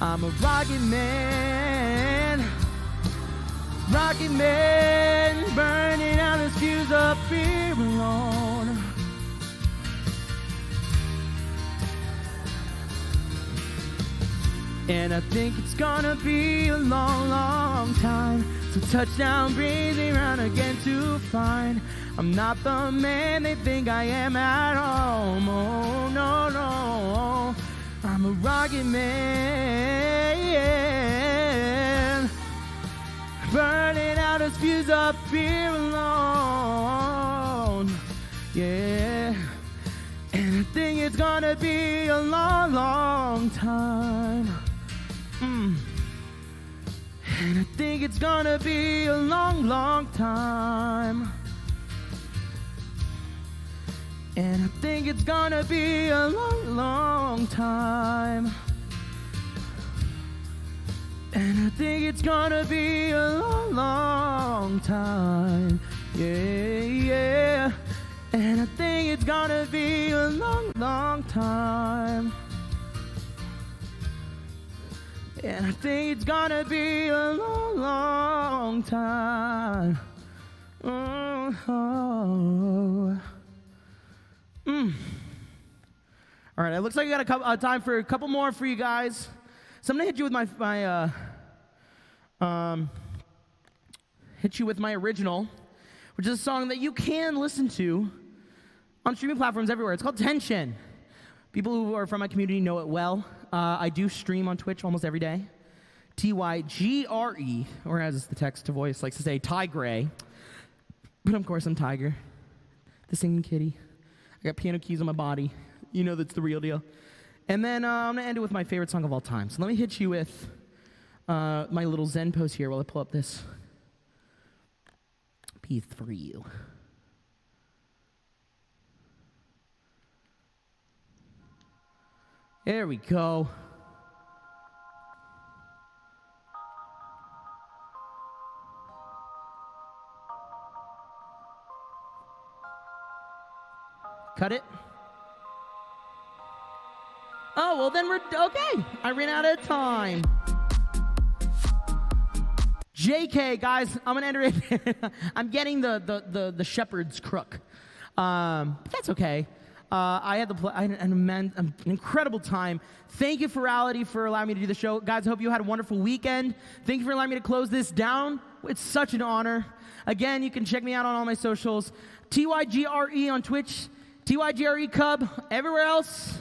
I'm a rocket man. Rocket man, burning out his fuse up here alone. And I think it's gonna be a long, long time. So touchdown brings me round again to find I'm not the man they think I am at home. Oh, no, no. I'm a rocket man. Burning out his fuse up here alone. Yeah. And I think it's gonna be a long, long time. And I think it's gonna be a long, long time. And I think it's gonna be a long, long time. And I think it's gonna be a long, long time. Yeah, yeah. And I think it's gonna be a long, long time. And I think it's gonna be a long, long time. Oh. All right, it looks like I got time for a couple more for you guys. So I'm gonna hit you with my original, which is a song that you can listen to on streaming platforms everywhere. It's called Tension. People who are from my community know it well. I do stream on Twitch almost every day. Tygre, or as the text to voice likes to say, Tigray. But of course I'm Tiger, the singing kitty. I got piano keys on my body. You know that's the real deal. And then I'm gonna end it with my favorite song of all time. So let me hit you with my little Zen pose here while I pull up this piece for you. There we go. Cut it. Oh, well then we're okay. I ran out of time. JK, guys, I'm gonna enter it. I'm getting the shepherd's crook. But that's okay. I had an incredible time. Thank you, Ferality, for allowing me to do the show. Guys, I hope you had a wonderful weekend. Thank you for allowing me to close this down. It's such an honor. Again, you can check me out on all my socials. TYGRE on Twitch, TYGRE Cub, everywhere else.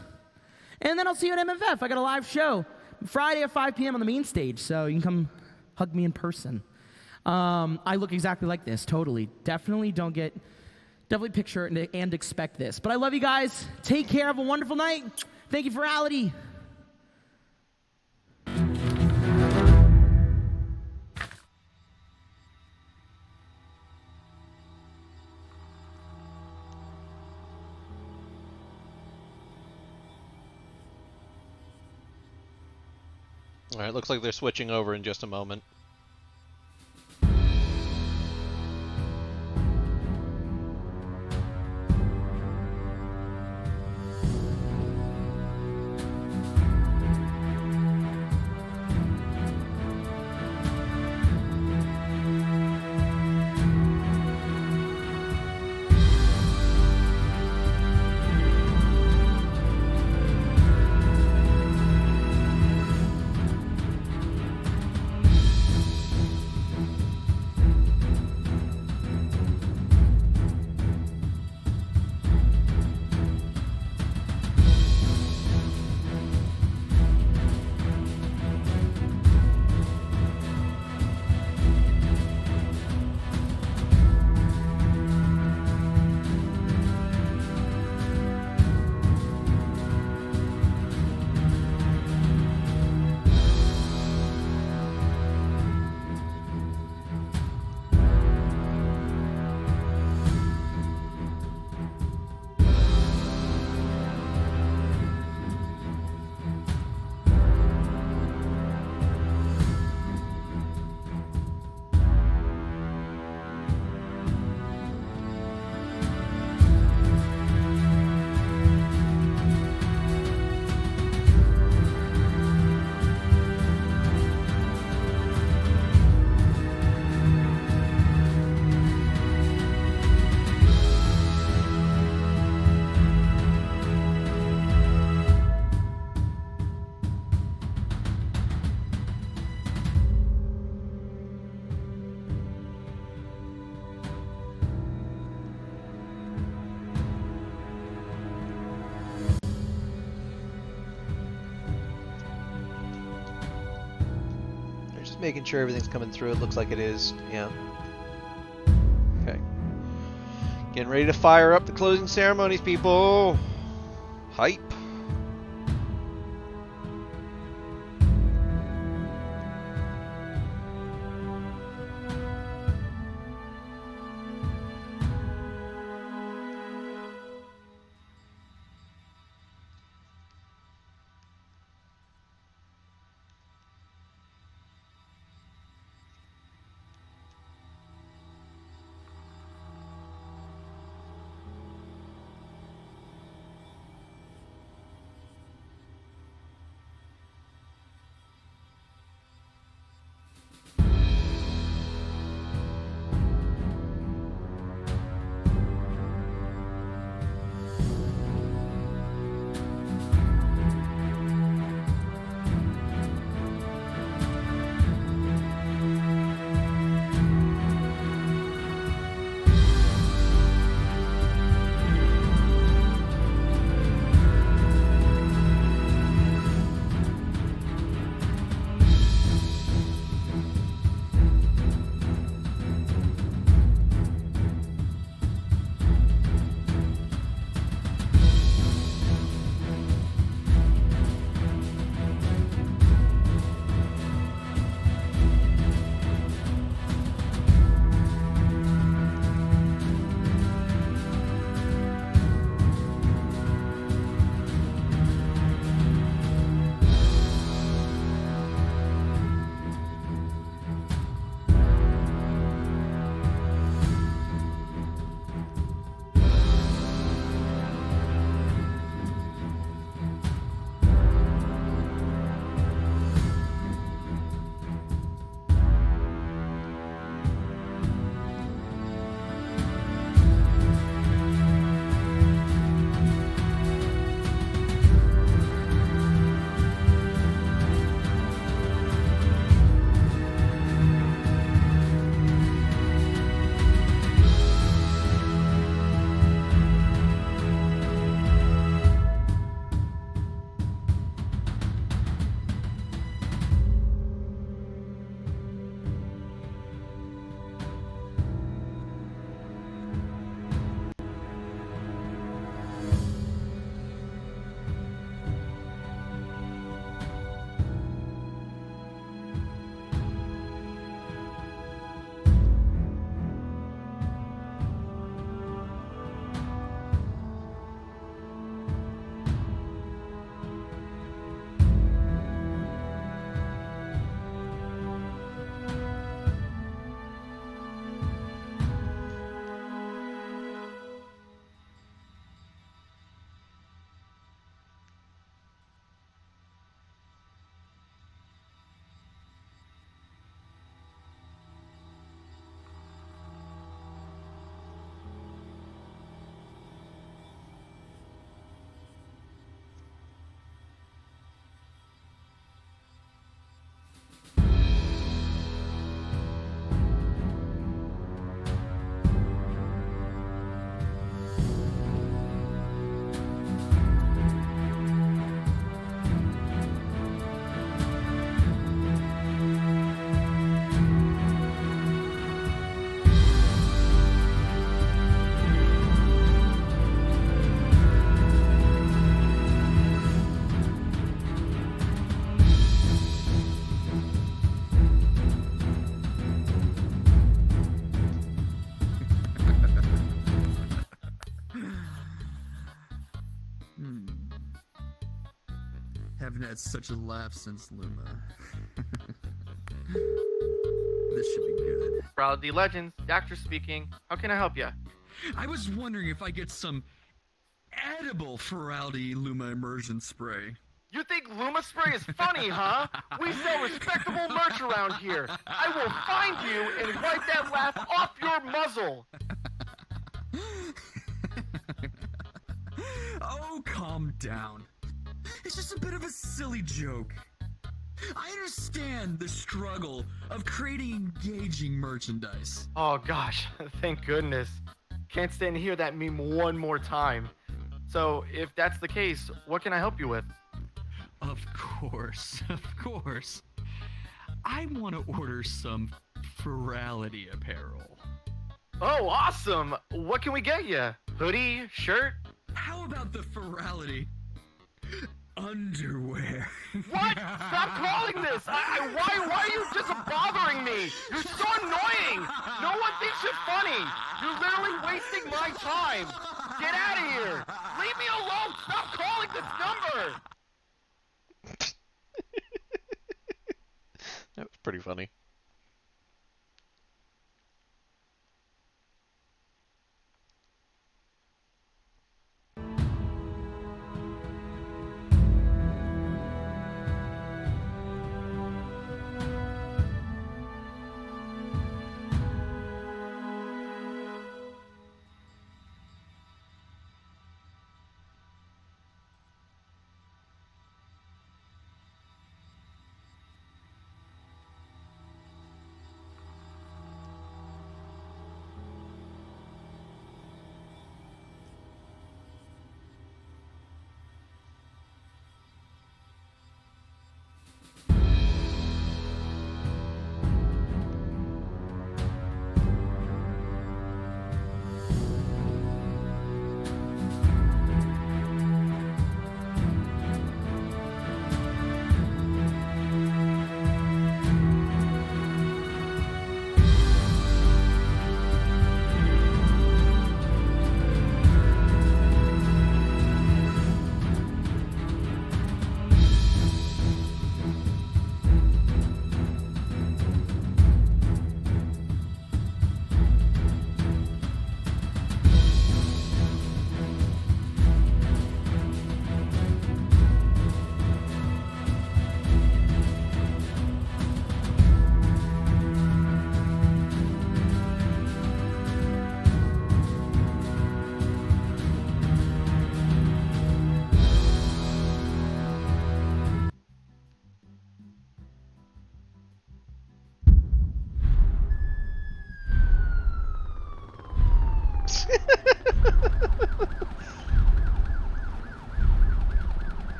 And then I'll see you at MFF. I got a live show Friday at 5 p.m. on the main stage, so you can come hug me in person. I look exactly like this, totally. Definitely picture and expect this. But I love you guys. Take care. Have a wonderful night. Thank you, Ferality. All right, looks like they're switching over in just a moment. Making sure everything's coming through. It looks like it is. Yeah. Okay. Getting ready to fire up the closing ceremonies, people. Hype. haven't had such a laugh since Luma. This should be good. Ferality Legends, Doctor speaking. How can I help you? I was wondering if I get some edible Ferality Luma immersion spray. You think Luma spray is funny, huh? We sell respectable merch around here. I will find you and wipe that laugh off your muzzle. Oh, calm down. It's just a bit of a silly joke. I understand the struggle of creating engaging merchandise. Oh gosh, thank goodness. Can't stand to hear that meme one more time. So, if that's the case, what can I help you with? Of course. I want to order some Ferality apparel. Oh, awesome! What can we get you? Hoodie? Shirt? How about the Ferality underwear? What? Stop calling this! Why are you just bothering me? You're so annoying! No one thinks you're funny! You're literally wasting my time! Get out of here! Leave me alone! Stop calling this number! That was pretty funny.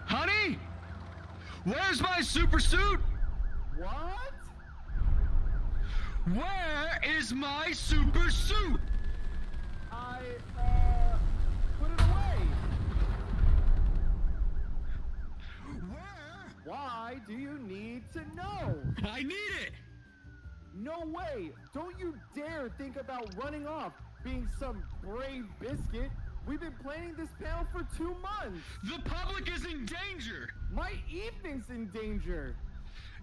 Honey? Where's my super suit? What? Where is my super suit? I, put it away. Where? Why do you need to know? I need it! No way! Don't you dare think about running off, being some brave biscuit. We've been planning this panel for 2 months. The public is in danger! My evening's in danger.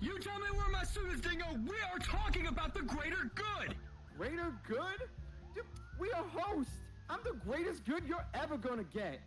You tell me where my suit is, Dingo! We are talking about the greater good! Greater good? Dude, we are hosts. I'm the greatest good you're ever gonna get.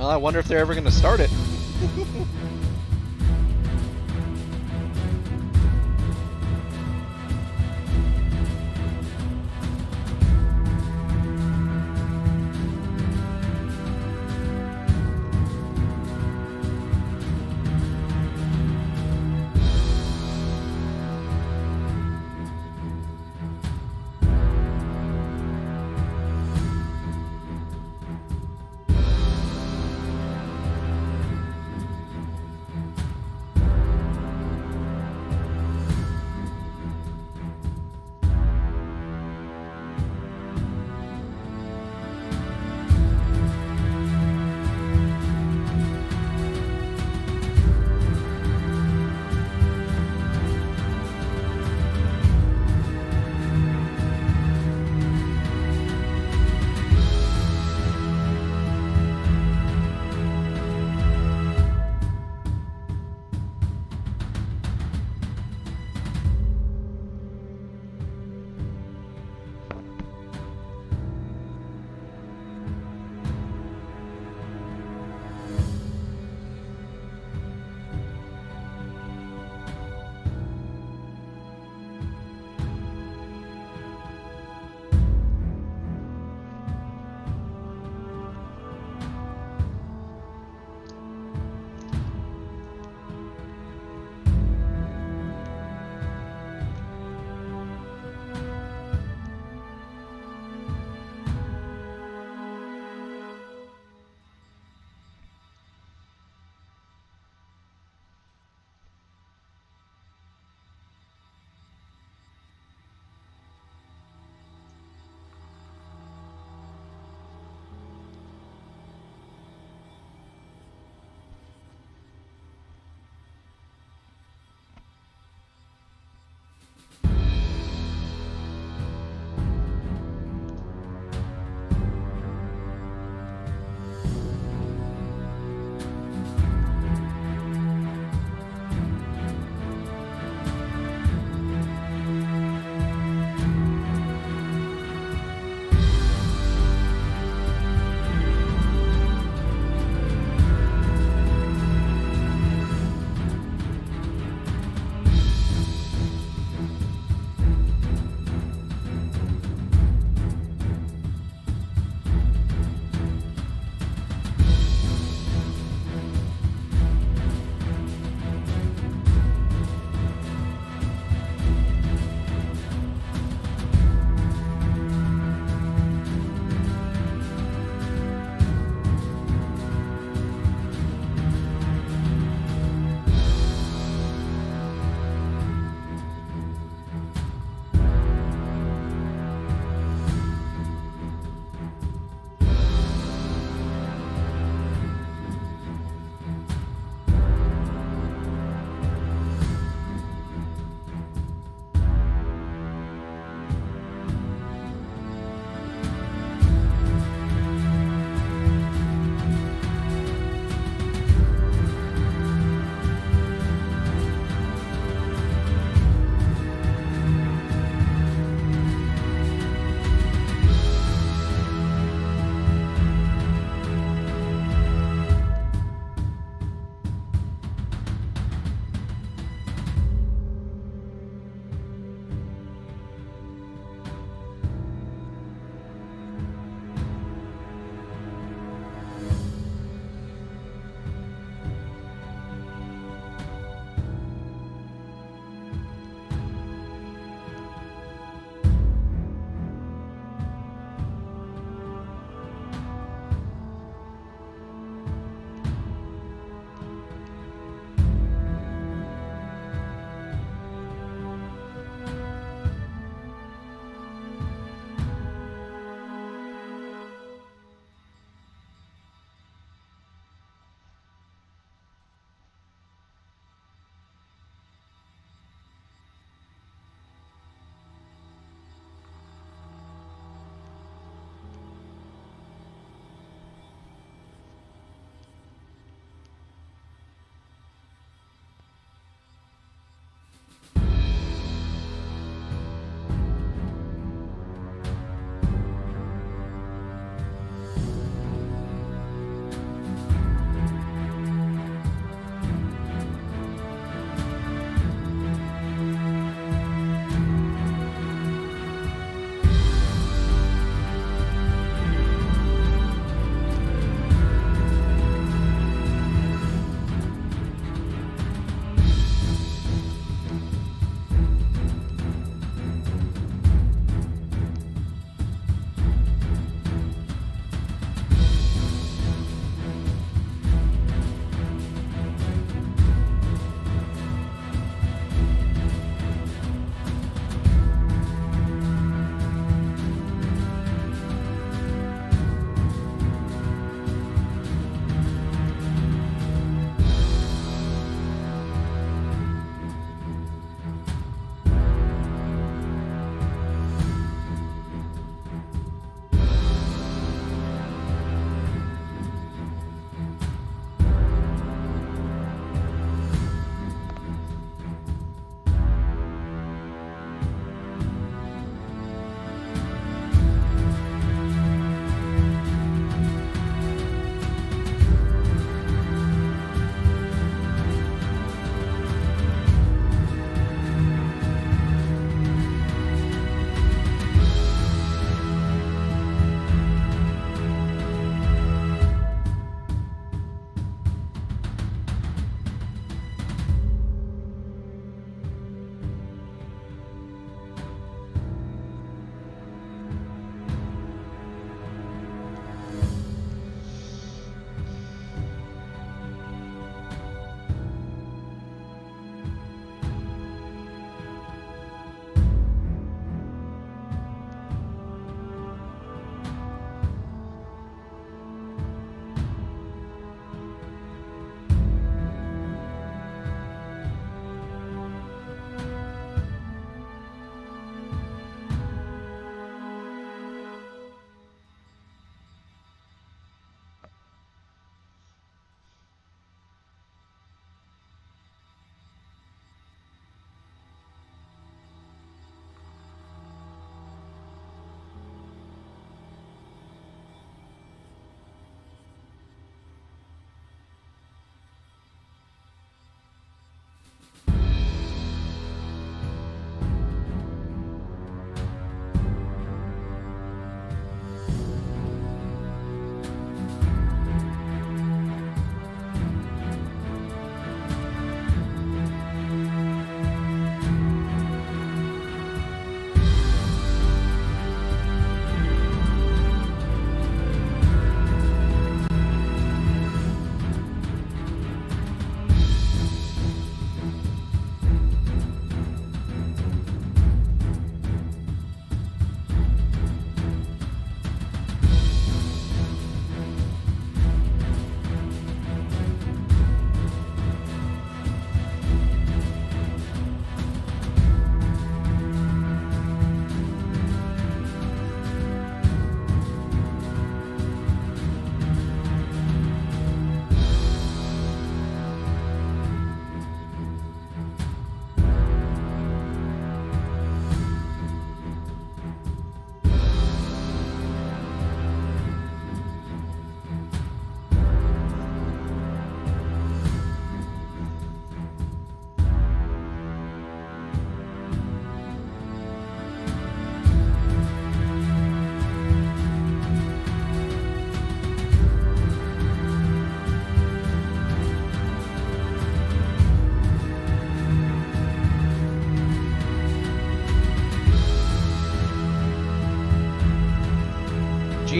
Well, I wonder if they're ever going to start it.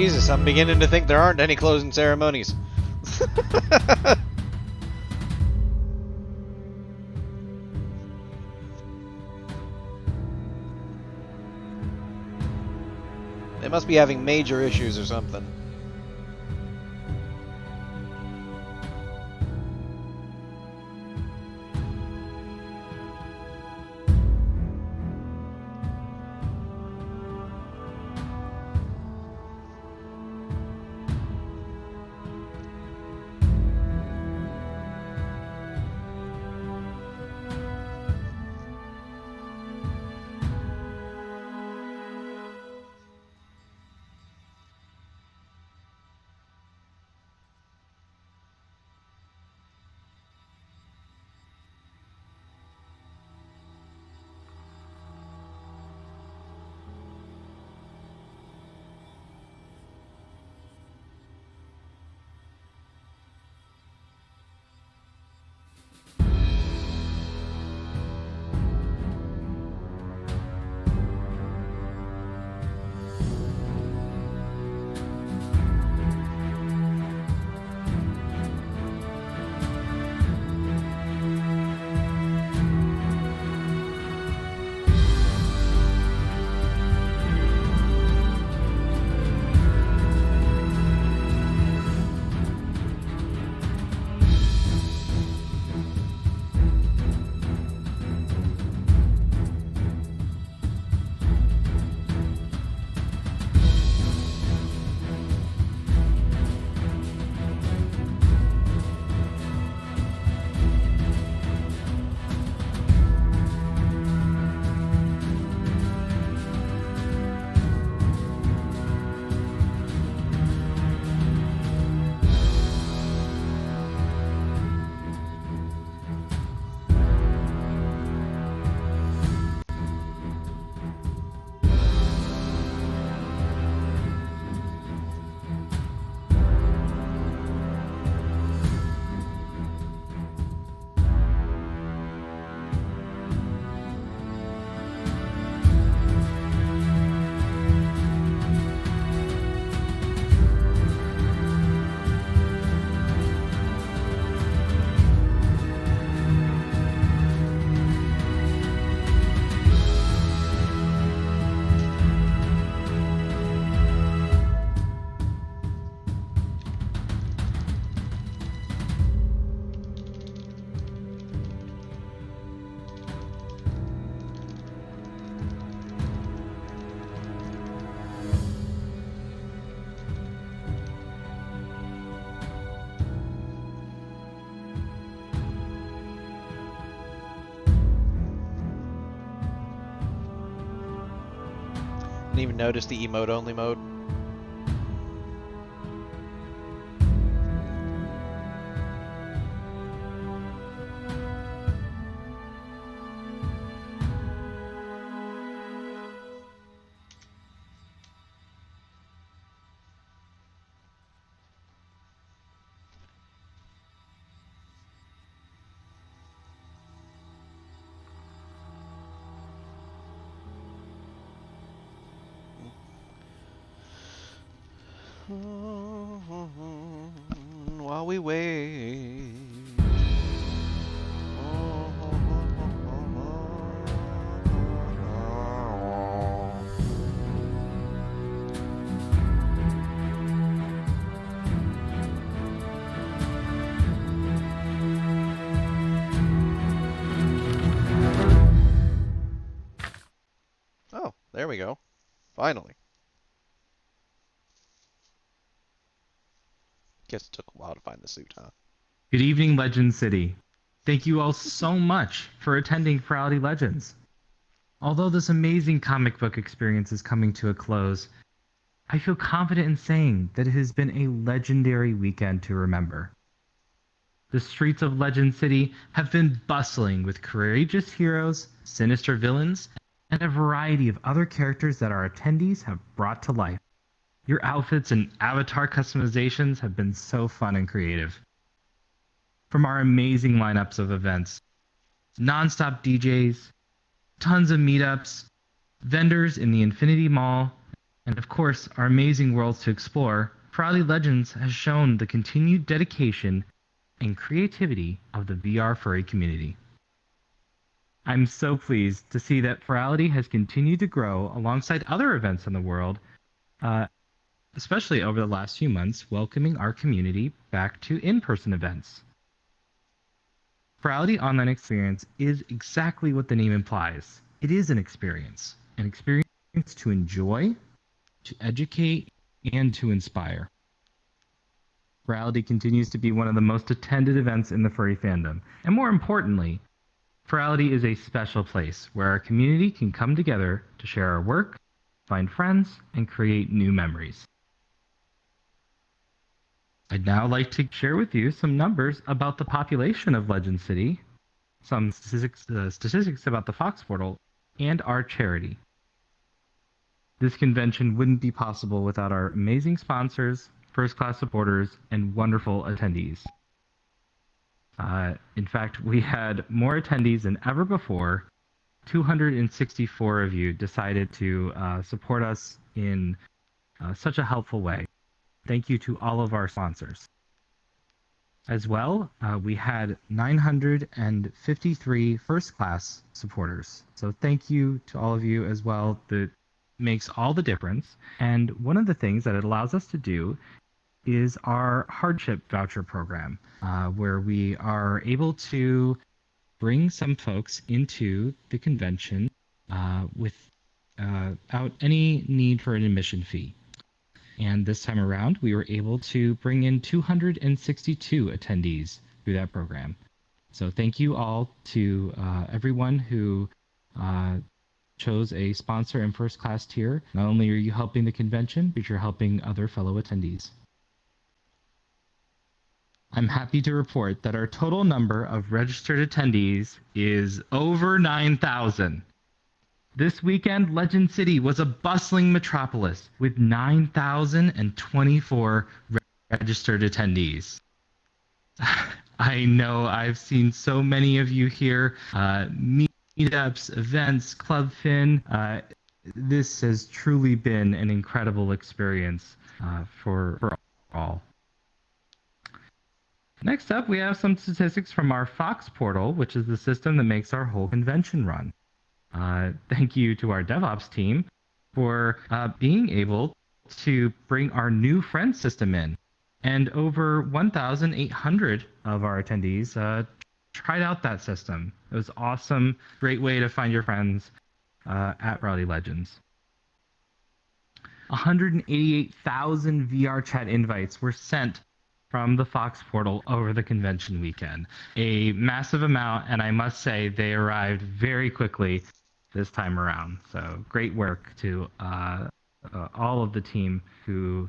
Jesus, I'm beginning to think there aren't any closing ceremonies. They must be having major issues or something. Didn't even notice the emote only mode. While we wait. Oh, there we go. Finally. Guess it took a while to find the suit, huh? Good evening, Legend City. Thank you all so much for attending Ferality Legends. Although this amazing comic book experience is coming to a close, I feel confident in saying that it has been a legendary weekend to remember. The streets of Legend City have been bustling with courageous heroes, sinister villains, and a variety of other characters that our attendees have brought to life. Your outfits and avatar customizations have been so fun and creative. From our amazing lineups of events, non-stop DJs, tons of meetups, vendors in the Infinity Mall, and of course, our amazing worlds to explore, Ferality Legends has shown the continued dedication and creativity of the VR furry community. I'm so pleased to see that Ferality has continued to grow alongside other events in the world, especially over the last few months, welcoming our community back to in-person events. Ferality Online Experience is exactly what the name implies. It is an experience to enjoy, to educate, and to inspire. Ferality continues to be one of the most attended events in the furry fandom, and more importantly, Ferality is a special place where our community can come together to share our work, find friends, and create new memories. I'd now like to share with you some numbers about the population of Legend City, some statistics about the Fox Portal, and our charity. This convention wouldn't be possible without our amazing sponsors, first-class supporters, and wonderful attendees. In fact, we had more attendees than ever before. 264 of you decided to support us in such a helpful way. Thank you to all of our sponsors. As well, we had 953 first-class supporters. So thank you to all of you as well. That makes all the difference. And one of the things that it allows us to do is our hardship voucher program, where we are able to bring some folks into the convention without any need for an admission fee. And this time around, we were able to bring in 262 attendees through that program. So thank you all to everyone who chose a sponsor and first class tier. Not only are you helping the convention, but you're helping other fellow attendees. I'm happy to report that our total number of registered attendees is over 9,000. This weekend, Legend City was a bustling metropolis with 9,024 registered attendees. I know I've seen so many of you here, meetups, events, Club Fin. This has truly been an incredible experience for all. Next up, we have some statistics from our Fox portal, which is the system that makes our whole convention run. Thank you to our DevOps team for being able to bring our new friend system in. And over 1,800 of our attendees tried out that system. It was awesome. Great way to find your friends at Ferality Legends. 188,000 VR chat invites were sent from the Fox portal over the convention weekend. A massive amount, and I must say they arrived very quickly this time around. So great work to all of the team who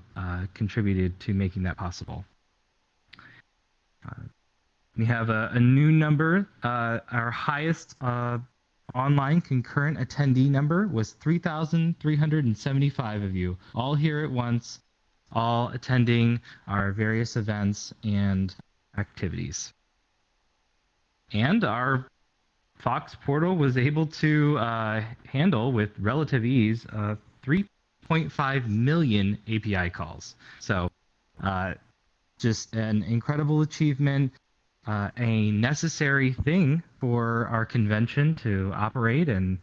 contributed to making that possible. We have a new number. Our highest online concurrent attendee number was 3,375 of you, all here at once, all attending our various events and activities. And our Fox portal was able to handle with relative ease 3.5 million API calls. So just an incredible achievement, a necessary thing for our convention to operate, and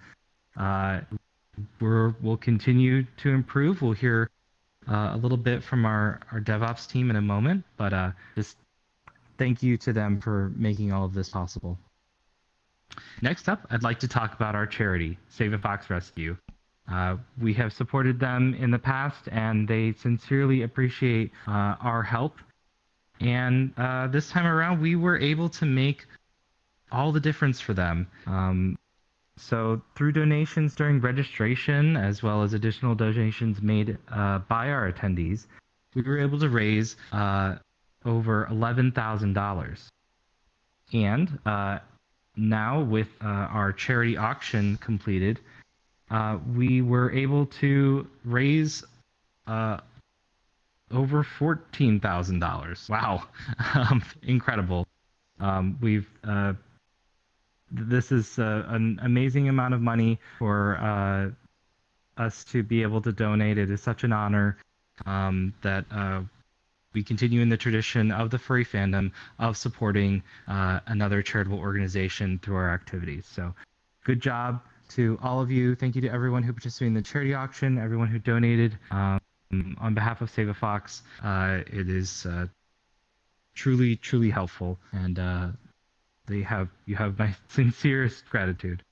we'll continue to improve. We'll hear a little bit from our DevOps team in a moment, but just thank you to them for making all of this possible. Next up, I'd like to talk about our charity, Save a Fox Rescue. We have supported them in the past, and they sincerely appreciate our help. And this time around, we were able to make all the difference for them. So through donations during registration, as well as additional donations made by our attendees, we were able to raise over $11,000. And now with our charity auction completed, we were able to raise over $14,000. Wow. Incredible. This is an amazing amount of money for us to be able to donate. It is such an honor that we continue in the tradition of the furry fandom of supporting another charitable organization through our activities. So good job to all of you. Thank you to everyone who participated in the charity auction, everyone who donated. On behalf of Save a Fox, it is truly, truly helpful, and you have my sincerest gratitude.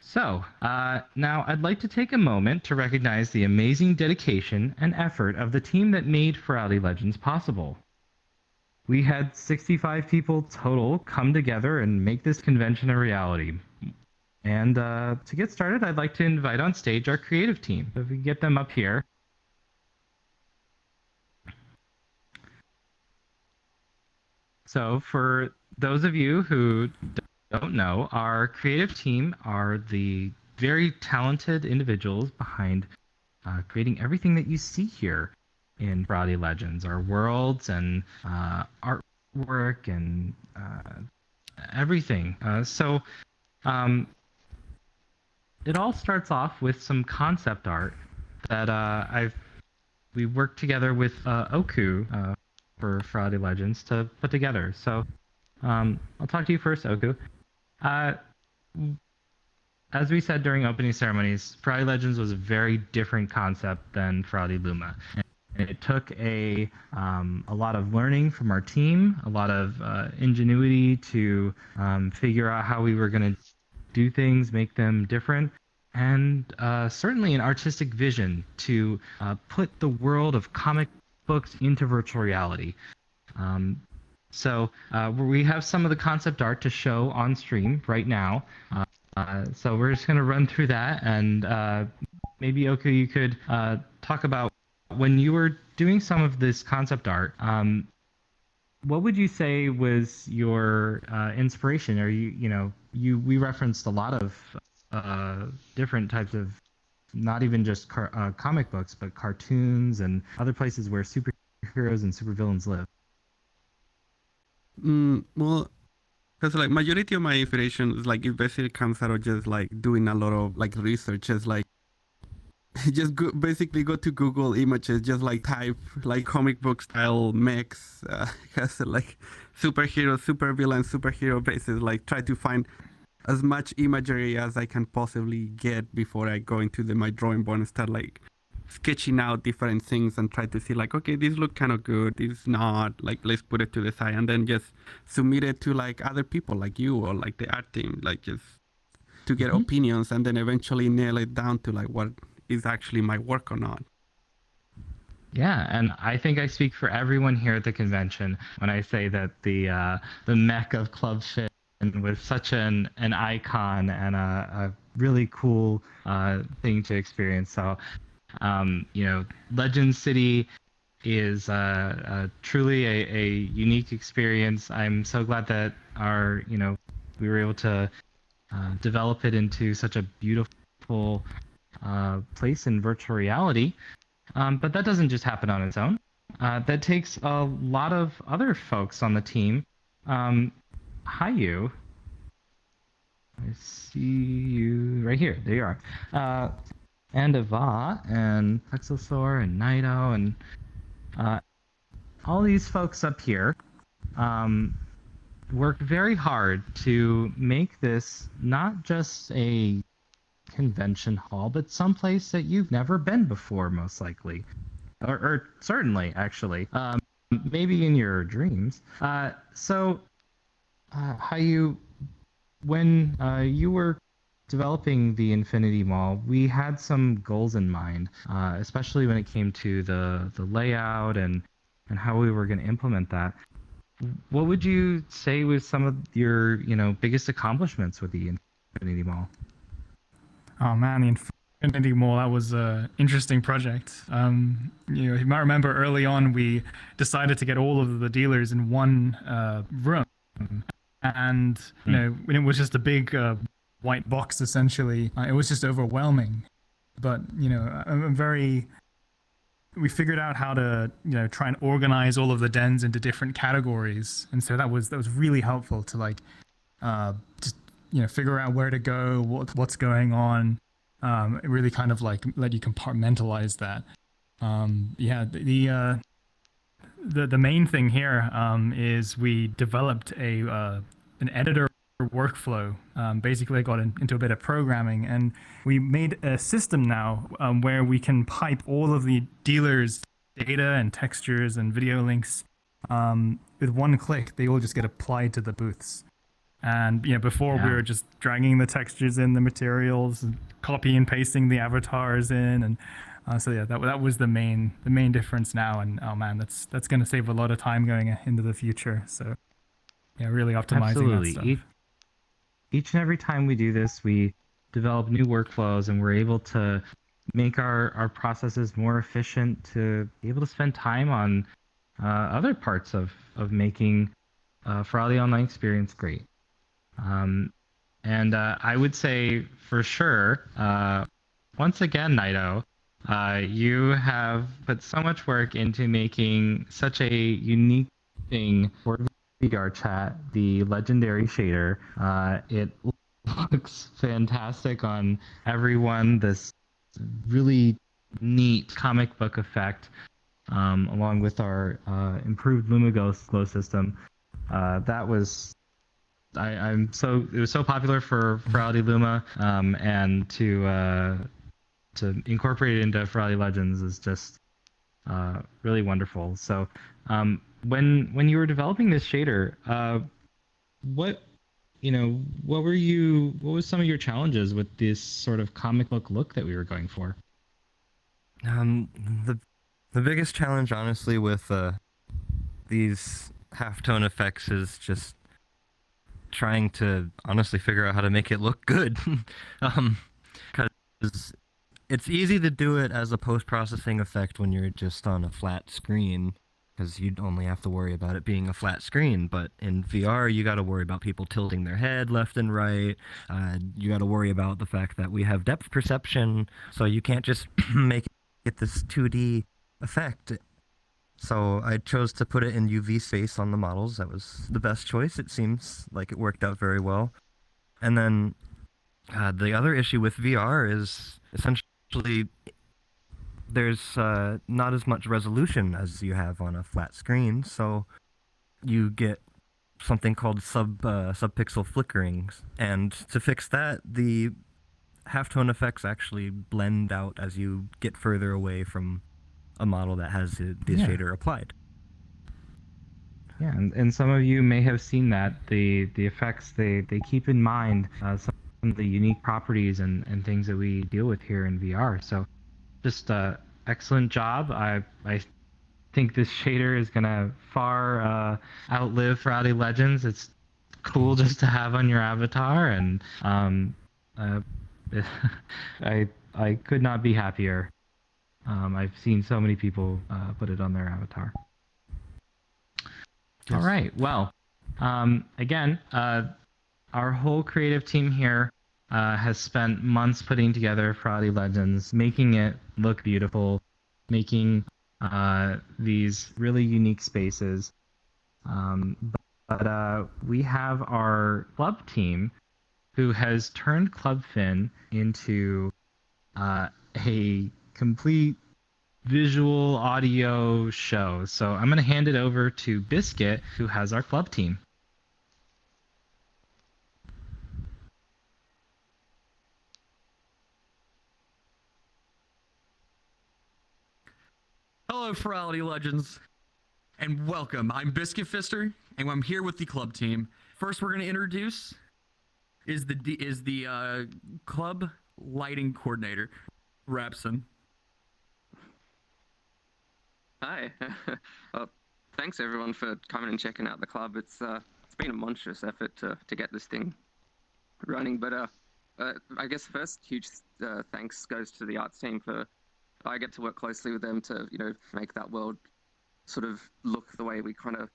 So, now I'd like to take a moment to recognize the amazing dedication and effort of the team that made Ferality Legends possible. We had 65 people total come together and make this convention a reality. And to get started, I'd like to invite on stage our creative team. If we can get them up here. So for those of you who don't know, our creative team are the very talented individuals behind creating everything that you see here in Ferality Legends, our worlds and artwork and everything. It all starts off with some concept art that we worked together with Oku for Ferality Legends to put together. So I'll talk to you first, Oku. As we said during opening ceremonies, Ferality Legends was a very different concept than Ferality Luma. And it took a lot of learning from our team, a lot of ingenuity to figure out how we were going to do things, make them different, and certainly an artistic vision to put the world of comic books into virtual reality. So we have some of the concept art to show on stream right now. So we're just going to run through that, and maybe Oku, you could talk about when you were doing some of this concept art. What would you say was your inspiration? Or we referenced a lot of different types of, not even just comic books, but cartoons and other places where superheroes and supervillains live. Well, because like majority of my inspiration is like it basically comes out of just like doing a lot of like research, just like just basically go to Google images, just like type like comic book style mechs, has like superhero, supervillain, superhero bases, like try to find as much imagery as I can possibly get before I go into my drawing board and start like sketching out different things and try to see like, okay, these look kind of good, this not, like let's put it to the side, and then just submit it to like other people like you or like the art team, like just to get opinions, and then eventually nail it down to like what is actually my work or not. Yeah, and I think I speak for everyone here at the convention when I say that the mech of Club Fit was such an icon and a really cool thing to experience. So, Legend City is truly a unique experience. I'm so glad that we were able to develop it into such a beautiful place in virtual reality. But that doesn't just happen on its own. That takes a lot of other folks on the team. Hayu, I see you right here. There you are. And Ava and Exosaur and Naito and all these folks up here worked very hard to make this not just a convention hall, but someplace that you've never been before, most likely, or certainly, actually, maybe in your dreams. When you were developing the Infinity Mall, we had some goals in mind, especially when it came to the layout and how we were going to implement that. What would you say was some of your biggest accomplishments with the Infinity Mall? Oh man, the Infinity Mall, that was an interesting project. You might remember early on we decided to get all of the dealers in one room, and it was just a big white box essentially. It was just overwhelming, but we figured out how to try and organize all of the dens into different categories, and so that was really helpful to just figure out where to go, what's going on. It really kind of like let you compartmentalize that. The main thing here is we developed an editor workflow. Basically, I got into a bit of programming, and we made a system now where we can pipe all of the dealers' data and textures and video links with one click. They all just get applied to the booths. And before we were just dragging the textures in the materials, and copy and pasting the avatars in, and that was the main difference now. And oh man, that's going to save a lot of time going into the future. So really optimizing that stuff. Each and every time we do this, we develop new workflows, and we're able to make our processes more efficient, to be able to spend time on other parts of making Ferality Online experience great. I would say for sure, once again, Naito, you have put so much work into making such a unique thing for VR chat, the legendary shader. It looks fantastic on everyone. This really neat comic book effect, along with our improved Lumaglow glow system. That was it was so popular for Ferality Luma, and to incorporate it into Ferality Legends is just really wonderful. So when you were developing this shader, what was some of your challenges with this sort of comic book look that we were going for? The biggest challenge, honestly, with these halftone effects is just trying to honestly figure out how to make it look good. Because it's easy to do it as a post-processing effect when you're just on a flat screen, because you'd only have to worry about it being a flat screen. But in VR, you got to worry about people tilting their head left and right. You got to worry about the fact that we have depth perception, so you can't just make it this 2D effect. So I chose to put it in UV space on the models. That was the best choice. It seems like it worked out very well. And then the other issue with VR is essentially there's not as much resolution as you have on a flat screen, so you get something called subpixel flickerings. And to fix that, the halftone effects actually blend out as you get further away from a model that has the shader applied. Yeah, and some of you may have seen that the effects they keep in mind some of the unique properties and things that we deal with here in VR. So just excellent job. I think this shader is gonna far outlive Ferality Legends. It's cool just to have on your avatar, and I could not be happier. I've seen so many people put it on their avatar. Yes. All right. Well, again, our whole creative team here has spent months putting together Ferality Legends, making it look beautiful, making these really unique spaces. But we have our club team who has turned Clubfin into a complete visual audio show. So I'm going to hand it over to Biscuit, who has our club team. Hello, Ferality Legends, and welcome. I'm Biscuit Fister, and I'm here with the club team. First, we're going to introduce is the club lighting coordinator, Rapson. Hi. Thanks everyone for coming and checking out the club. It's been a monstrous effort to get this thing running, but I guess first huge thanks goes to the arts team for I get to work closely with them to make that world sort of look the way we kind of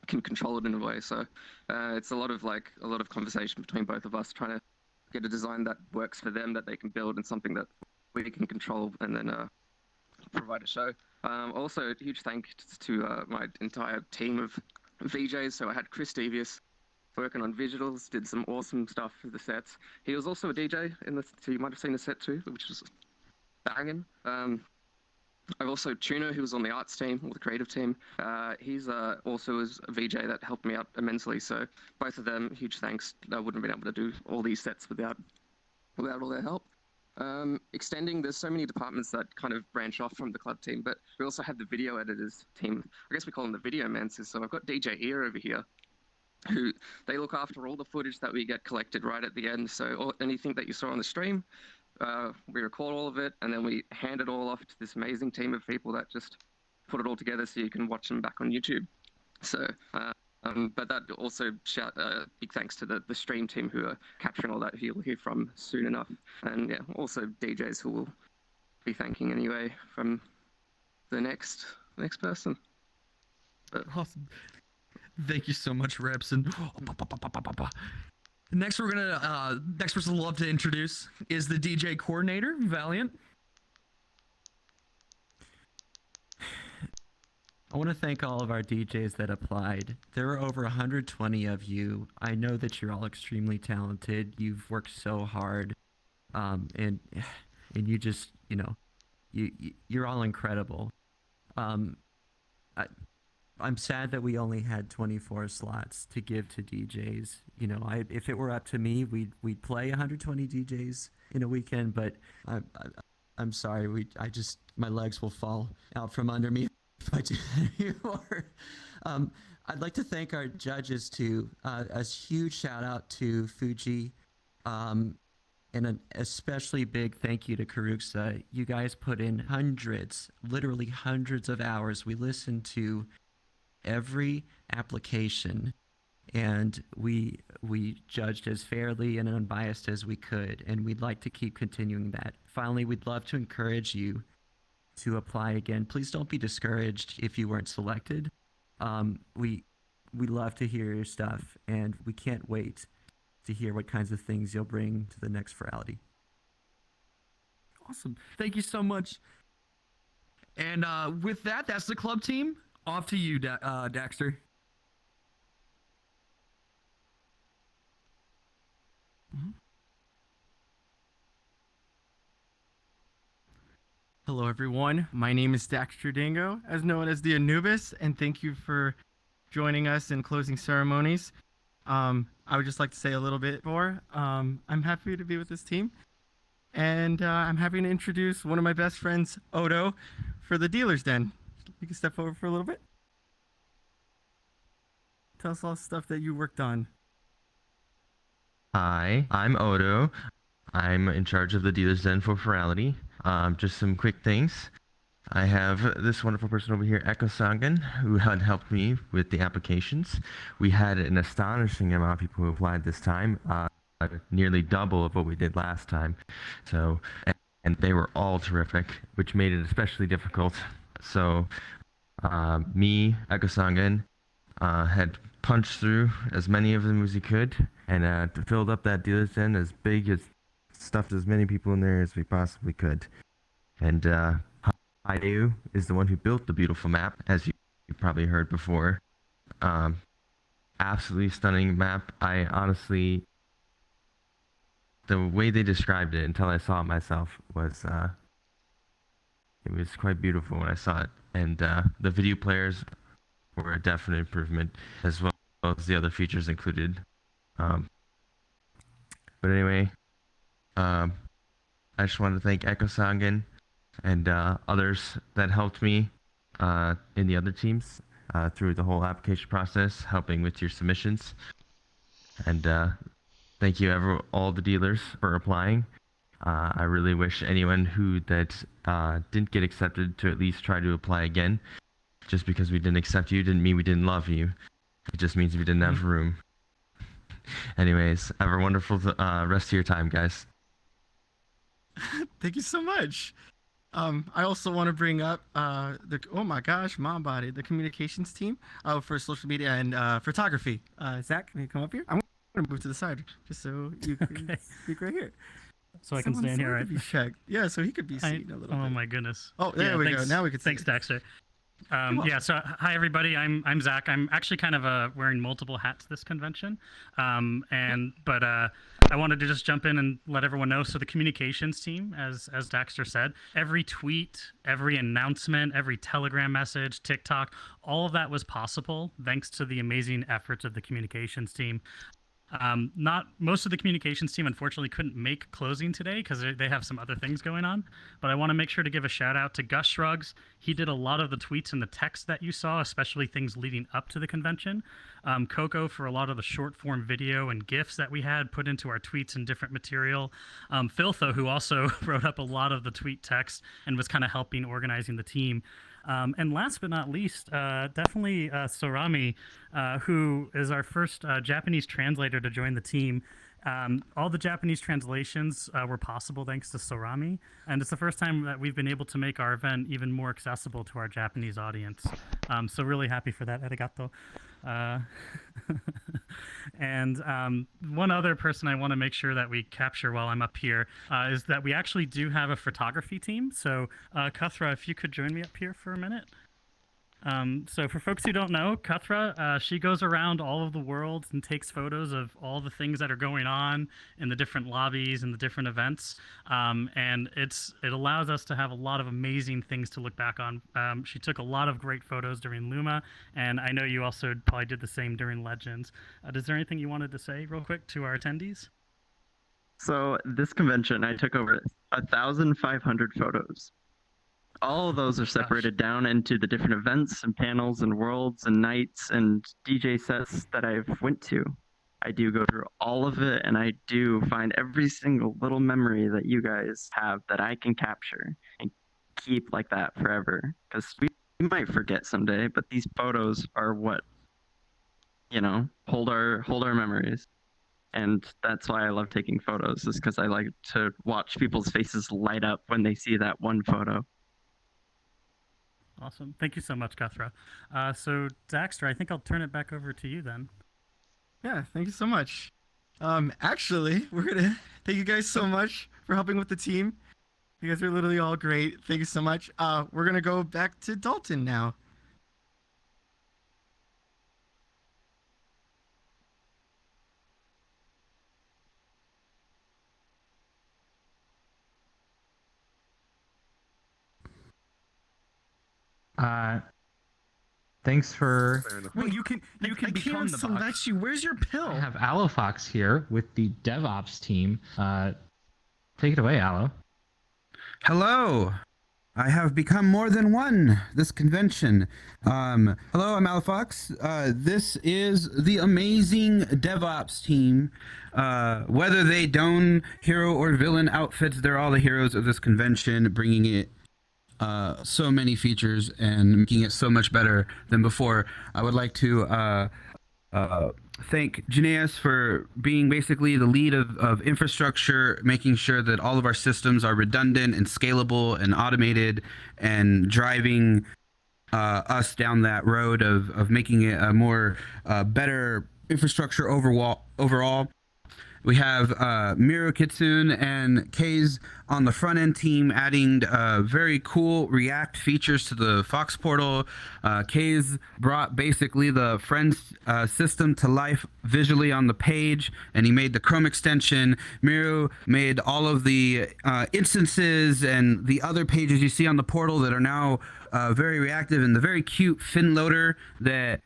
can control it in a way. So it's a lot of conversation between both of us trying to get a design that works for them, that they can build, and something that we can control, and then provide a show. Also, a huge thanks to my entire team of VJs. So I had Chris Devious, working on visuals, did some awesome stuff for the sets. He was also a DJ in the, so you might have seen the set too, which was banging. I've also Tuna, who was on the arts team or the creative team. He's also is a VJ that helped me out immensely. So both of them, huge thanks. I wouldn't have been able to do all these sets without all their help. Extending, there's so many departments that kind of branch off from the club team, but we also have the video editors team. I guess we call them the video mancers. So I've got DJ Ear over here, who they look after all the footage that we get collected right at the end. So anything that you saw on the stream, we record all of it, and then we hand it all off to this amazing team of people that just put it all together so you can watch them back on YouTube. So, but that also big thanks to the stream team who are capturing all that, who you'll hear from soon enough. And yeah, also DJs who will be thanking anyway from the next person. But, awesome. Thank you so much, Reps. And next next person I'd love to introduce is the DJ coordinator, Valiant. I want to thank all of our DJs that applied. There were over 120 of you. I know that you're all extremely talented. You've worked so hard, and you just, you're all incredible. I'm sad that we only had 24 slots to give to DJs. If it were up to me, we'd play 120 DJs in a weekend. But I'm sorry, my legs will fall out from under me if I do anymore. I'd like to thank our judges too. A huge shout out to Fuji, and an especially big thank you to Karuksa. You guys put in literally hundreds of hours. We listened to every application, and we judged as fairly and unbiased as we could, and we'd like to keep continuing that. Finally, we'd love to encourage you to apply again. Please don't be discouraged if you weren't selected. We love to hear your stuff, and we can't wait to hear what kinds of things you'll bring to the next Ferality. Awesome. Thank you so much. And with that, that's the club team. Off to you, Daxter. Hello, everyone. My name is Daxter Dingo, as known as the Anubis, and thank you for joining us in closing ceremonies. I would just like to say a little bit more. I'm happy to be with this team, and I'm happy to introduce one of my best friends, Odo, for the Dealer's Den. You can step over for a little bit. Tell us all the stuff that you worked on. Hi, I'm Odo. I'm in charge of the Dealer's Den for Ferality. Just some quick things. I have this wonderful person over here, Echo Sangan, who had helped me with the applications. We had an astonishing amount of people who applied this time, nearly double of what we did last time. So, and they were all terrific, which made it especially difficult. So, me, Echo Sangan, had punched through as many of them as he could, and filled up that Dealer's Den as big, as stuffed as many people in there as we possibly could. And Hideu is the one who built the beautiful map, as you probably heard before. Absolutely stunning map. I honestly, the way they described it until I saw it myself was, it was quite beautiful when I saw it. And the video players were a definite improvement, as well as the other features included. But anyway, I just wanted to thank Echo Sangan and others that helped me in the other teams through the whole application process, helping with your submissions. And thank you all the dealers for applying. I really wish anyone who didn't get accepted to at least try to apply again. Just because we didn't accept you didn't mean we didn't love you. It just means we didn't have room. Anyways, have a wonderful rest of your time, guys. Thank you so much. I also want to bring up oh my gosh, mom body, the communications team for social media and photography. Zach, can you come up here? I'm gonna move to the side just so you can speak right here. So I can stand here, right? Yeah, so he could be seen a little bit. Oh my goodness. Oh, there we go. Now we can see. Thanks, Daxter. Yeah. So hi everybody. I'm Zach. I'm actually kind of wearing multiple hats this convention, but I wanted to just jump in and let everyone know. So the communications team, as Daxter said, every tweet, every announcement, every Telegram message, TikTok, all of that was possible thanks to the amazing efforts of the communications team. Not most of the communications team unfortunately couldn't make closing today because they have some other things going on. But I want to make sure to give a shout out to Gus Shrugs. He did a lot of the tweets and the text that you saw, especially things leading up to the convention. Coco for a lot of the short form video and GIFs that we had put into our tweets and different material. Filtho, who also wrote up a lot of the tweet text and was kind of helping organizing the team. And last but not least, definitely Sorami, who is our first Japanese translator to join the team. All the Japanese translations were possible thanks to Sorami, and it's the first time that we've been able to make our event even more accessible to our Japanese audience. So really happy for that, arigato. And one other person I want to make sure that we capture while I'm up here is that we actually do have a photography team. So Kuthra, if you could join me up here for a minute. So for folks who don't know, Kuthra, she goes around all of the world and takes photos of all the things that are going on in the different lobbies and the different events. And it allows us to have a lot of amazing things to look back on. She took a lot of great photos during Luma, and I know you also probably did the same during Legends. Is there anything you wanted to say real quick to our attendees? So this convention, I took over 1,500 photos. All of those are separated down into the different events and panels and worlds and nights and DJ sets that I've went to. I do go through all of it, and I do find every single little memory that you guys have that I can capture and keep like that forever. Because we might forget someday, but these photos are what, hold our memories. And that's why I love taking photos, is because I like to watch people's faces light up when they see that one photo. Awesome. Thank you so much, Kuthra. So Daxter, I think I'll turn it back over to you then. Yeah, thank you so much. Actually, we're gonna thank you guys so much for helping with the team. You guys are literally all great. Thank you so much. We're gonna go back to Dalton now. Thanks for. Well, you can become the box. Where's your pill? I have Alofox here with the DevOps team. Take it away, Alo. Hello. I have become more than one this convention. Hello, I'm Alofox. This is the amazing DevOps team. Whether they don hero or villain outfits, they're all the heroes of this convention, bringing it so many features and making it so much better than before. I would like to thank Janaeus for being basically the lead of infrastructure, making sure that all of our systems are redundant and scalable and automated, and driving us down that road of making it a more better infrastructure overall. We have Miro Kitsune and Kaze on the front end team, adding very cool React features to the Fox portal. Kaze brought basically the Friends system to life visually on the page, and he made the Chrome extension. Miro made all of the instances and the other pages you see on the portal that are now very reactive, and the very cute fin loader that,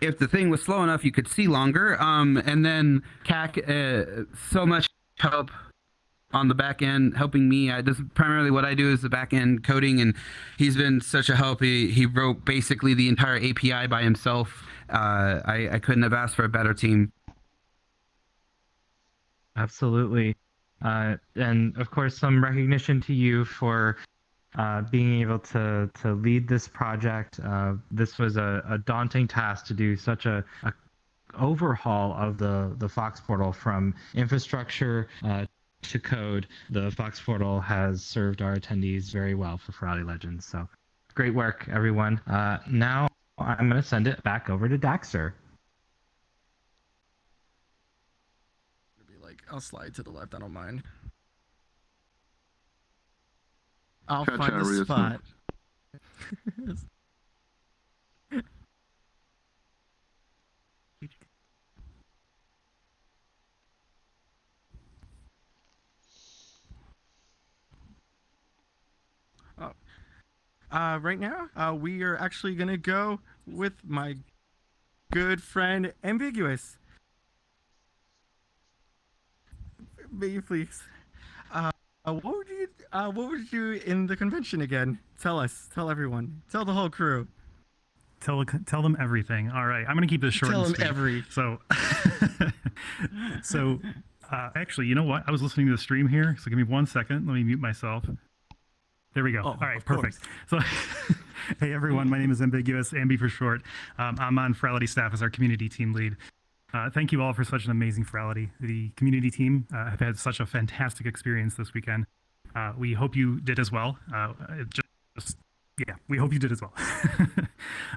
if the thing was slow enough, you could see longer. And then CAC, so much help on the back end, helping me. This is primarily what I do, is the back end coding, and he's been such a help. He wrote basically the entire API by himself. I couldn't have asked for a better team. Absolutely. And of course, some recognition to you for being able to lead this project. This was a daunting task to do such a overhaul of the Fox portal from infrastructure to code. The Fox portal has served our attendees very well for Ferality Legends. So great work, everyone. Now I'm going to send it back over to Daxter. I'll slide to the left. I don't mind. I'll Cha-cha find the rhythm. spot. right now, we are actually gonna go with my good friend Ambiguous. May you please? What would you do in the convention again? Tell us. Tell everyone. Tell the whole crew. Tell them everything. All right, I'm gonna keep this short. Tell and them sweet. So, actually, you know what? I was listening to the stream here, so give me 1 second. Let me mute myself. There we go. All right, perfect. So, hey everyone, my name is Ambiguous, Ambi for short. I'm on Ferality staff as our community team lead. Thank you all for such an amazing Ferality. The community team have had such a fantastic experience this weekend. We hope you did as well. We hope you did as well.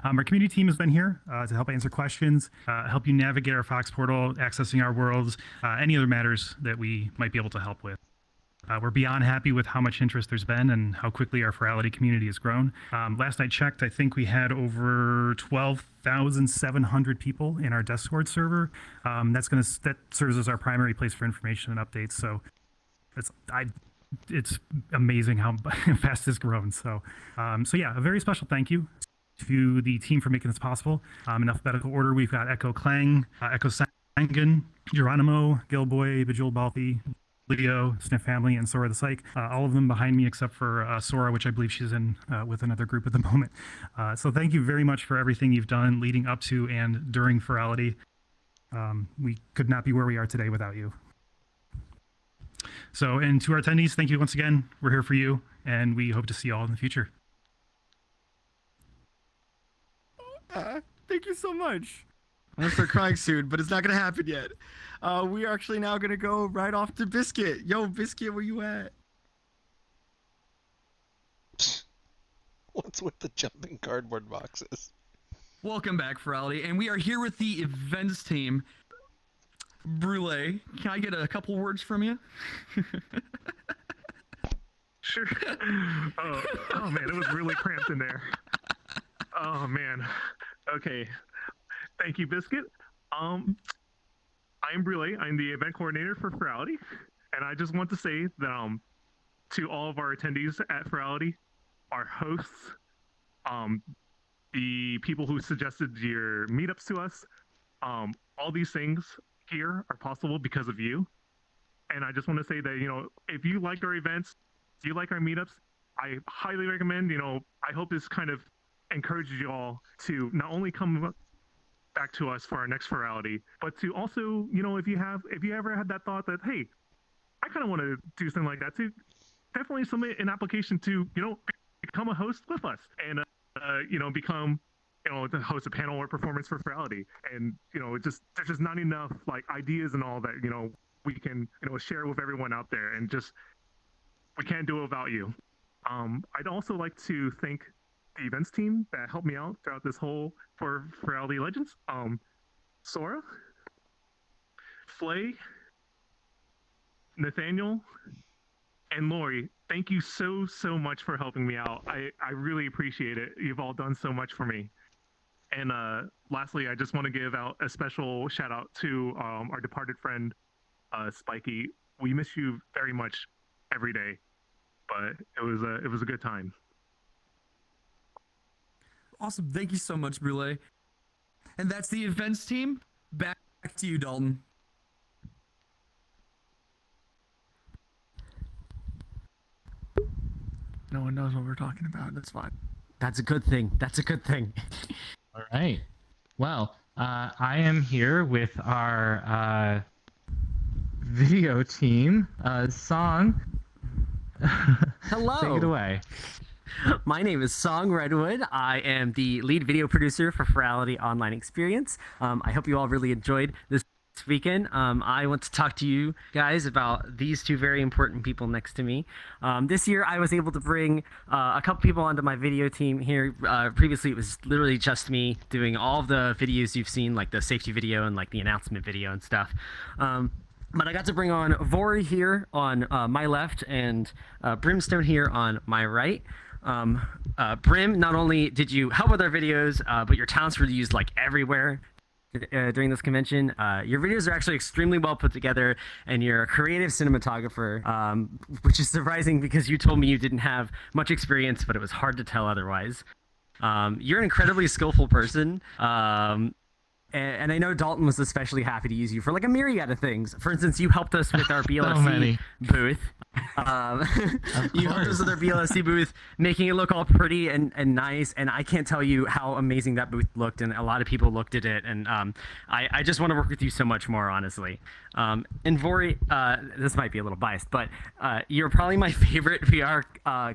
Our community team has been here to help answer questions, help you navigate our Fox portal, accessing our worlds, any other matters that we might be able to help with. We're beyond happy with how much interest there's been and how quickly our Ferality community has grown. Last I checked, I think we had over 12,700 people in our Discord server. That serves as our primary place for information and updates. So it's amazing how fast it's grown. So yeah, a very special thank you to the team for making this possible. In alphabetical order, we've got Echo Clang, Echo Sangan, Geronimo, Gilboy, Bejeweled Balthy, Leo, Sniff Family, and Sora the Psych. All of them behind me except for Sora, which I believe she's in with another group at the moment. So thank you very much for everything you've done leading up to and during Ferality. We could not be where we are today without you. So, and to our attendees, thank you once again. We're here for you, and we hope to see you all in the future. Thank you so much. I'm gonna start crying soon, but it's not gonna happen yet. We are actually now gonna go right off to Biscuit. Yo, Biscuit, where you at? What's with the jumping cardboard boxes? Welcome back, Ferality, and we are here with the events team. Brule, can I get a couple words from you? Sure. Oh man, it was really cramped in there. Oh man. Okay. Thank you, Biscuit. I'm Brule. I'm the event coordinator for Ferality, and I just want to say that to all of our attendees at Ferality, our hosts, the people who suggested your meetups to us, all these things here are possible because of you. And I just want to say that, you know, if you like our events, if you like our meetups, I highly recommend, you know, I hope this kind of encourages you all to not only come back to us for our next Ferality, but to also, you know, if you ever had that thought that, hey, I kind of want to do something like that, to definitely submit an application to, you know, become a host with us and, you know, become, you know, to host a panel or performance for Ferality. And, you know, there's just not enough like ideas and all that, you know, we can, you know, share with everyone out there, and just, we can't do it without you. I'd also like to thank the events team that helped me out throughout this whole for Ferality Legends. Sora, Flay, Nathaniel, and Lori, thank you so much for helping me out. I really appreciate it. You've all done so much for me. And lastly, I just want to give out a special shout out to our departed friend, Spiky. We miss you very much every day, but it was a good time. Awesome. Thank you so much, Brule. And that's the events team. Back to you, Dalton. No one knows what we're talking about. That's fine. That's a good thing. That's a good thing. All right. Well, I am here with our video team. Song. Hello. Take it away. My name is Song Redwood. I am the lead video producer for Ferality Online Experience. I hope you all really enjoyed this weekend. I want to talk to you guys about these two very important people next to me. This year I was able to bring a couple people onto my video team here. Previously it was literally just me doing all of the videos you've seen, like the safety video and like the announcement video and stuff. But I got to bring on Vori here on my left and Brimstone here on my right. Brim, not only did you help with our videos, but your talents were used like everywhere. during this convention. Your videos are actually extremely well put together, and you're a creative cinematographer, which is surprising because you told me you didn't have much experience, but it was hard to tell otherwise. You're an incredibly skillful person. And I know Dalton was especially happy to use you for like a myriad of things. For instance, you helped us with our BLSC booth. You helped us with our BLSC booth, making it look all pretty and nice. And I can't tell you how amazing that booth looked. And a lot of people looked at it. And I just want to work with you so much more, honestly. And Vori, this might be a little biased, but you're probably my favorite VR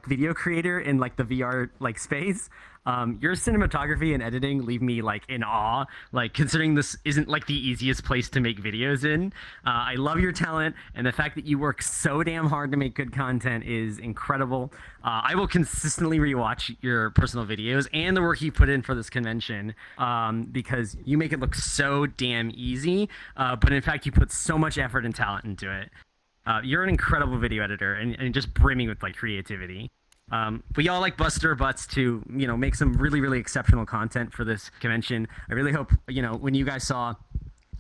video creator in like the VR like space. Your cinematography and editing leave me like in awe, like considering this isn't like the easiest place to make videos in. I love your talent, and the fact that you work so damn hard to make good content is incredible. I will consistently rewatch your personal videos and the work you put in for this convention, because you make it look so damn easy, but in fact you put so much effort and talent into it. You're an incredible video editor and just brimming with like creativity. We all like busted our butts to, make some really, really exceptional content for this convention. I really hope, when you guys saw,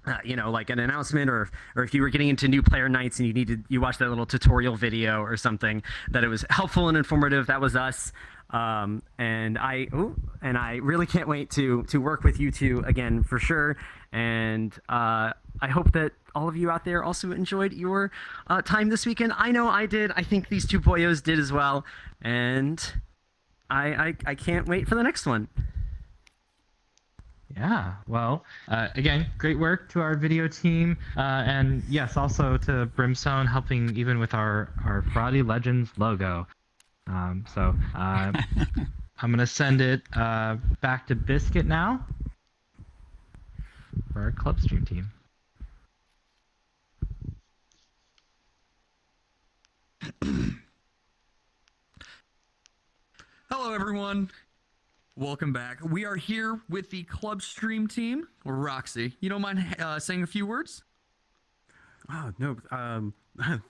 like an announcement or if you were getting into new player nights and you watched that little tutorial video or something, that it was helpful and informative. That was us. And I really can't wait to work with you two again for sure. And I hope that all of you out there also enjoyed your time this weekend. I know I did. I think these two boyos did as well. And I can't wait for the next one. Yeah, well, again, great work to our video team. And yes, also to Brimstone helping even with our Ferality Legends logo. I'm going to send it back to Biscuit now for our club stream team. Hello, everyone. Welcome back. We are here with the club stream team. Roxy, you don't mind saying a few words? Oh, no.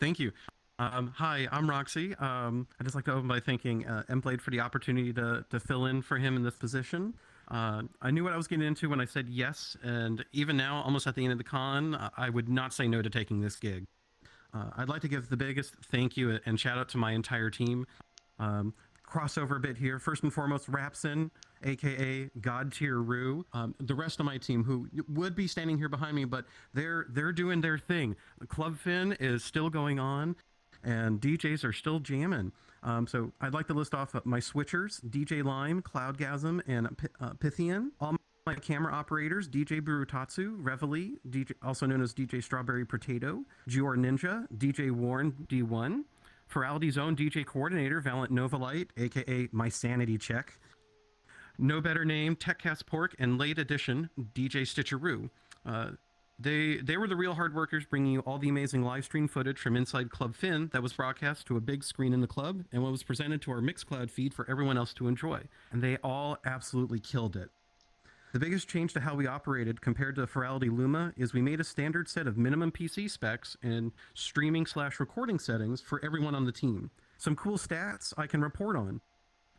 Thank you. Hi, I'm Roxy. I'd just like to open by thanking Mblade for the opportunity to fill in for him in this position. I knew what I was getting into when I said yes, and even now, almost at the end of the con, I would not say no to taking this gig. I'd like to give the biggest thank you and shout out to my entire team. Crossover a bit here. First and foremost, Rapson, aka God Tier Rue. The rest of my team, who would be standing here behind me, but they're doing their thing. Club Fin is still going on, and DJs are still jamming. So I'd like to list off my switchers: DJ Lime, Cloudgasm, and Pythian. All my camera operators: DJ Burutatsu, Reveille, DJ, also known as DJ Strawberry Potato, Gior Ninja, DJ Warren D1. Ferality's own DJ coordinator, Valent Novalite, aka My Sanity Check. No better name, TechCast Pork, and late edition, DJ Stitcheroo. They were the real hard workers, bringing you all the amazing live stream footage from inside Club Fin that was broadcast to a big screen in the club and what was presented to our Mixcloud feed for everyone else to enjoy. And they all absolutely killed it. The biggest change to how we operated compared to Ferality Luma is we made a standard set of minimum PC specs and streaming/recording settings for everyone on the team. Some cool stats I can report on.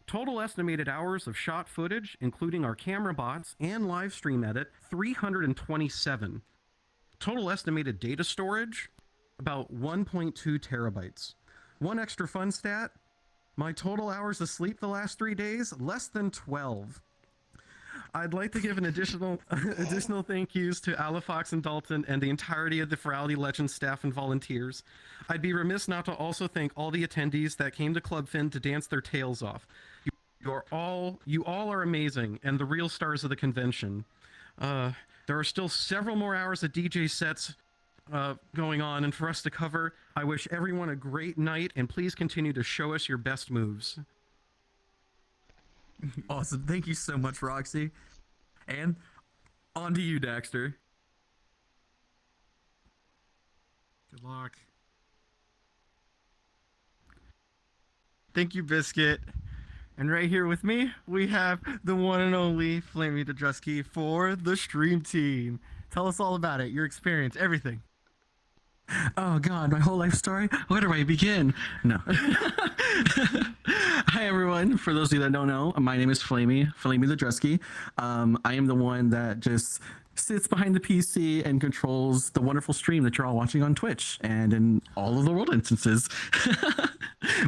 Total estimated hours of shot footage, including our camera bots and live stream edit, 327. Total estimated data storage, about 1.2 terabytes. One extra fun stat, my total hours of sleep the last 3 days, less than 12. I'd like to give an additional thank yous to Alafox and Dalton and the entirety of the Ferality Legends staff and volunteers. I'd be remiss not to also thank all the attendees that came to Club Fin to dance their tails off. You all are amazing and the real stars of the convention. There are still several more hours of DJ sets going on and for us to cover. I wish everyone a great night and please continue to show us your best moves. Awesome. Thank you so much, Roxy. And on to you, Daxter. Good luck. Thank you, Biscuit. And right here with me, we have the one and only Flamey Dadrusky for the stream team. Tell us all about it, your experience, everything. Oh God, my whole life story? Where do I begin? No. Hi everyone, for those of you that don't know, my name is Flamey Dadrusky. I am the one that just sits behind the PC and controls the wonderful stream that you're all watching on Twitch and in all of the world instances.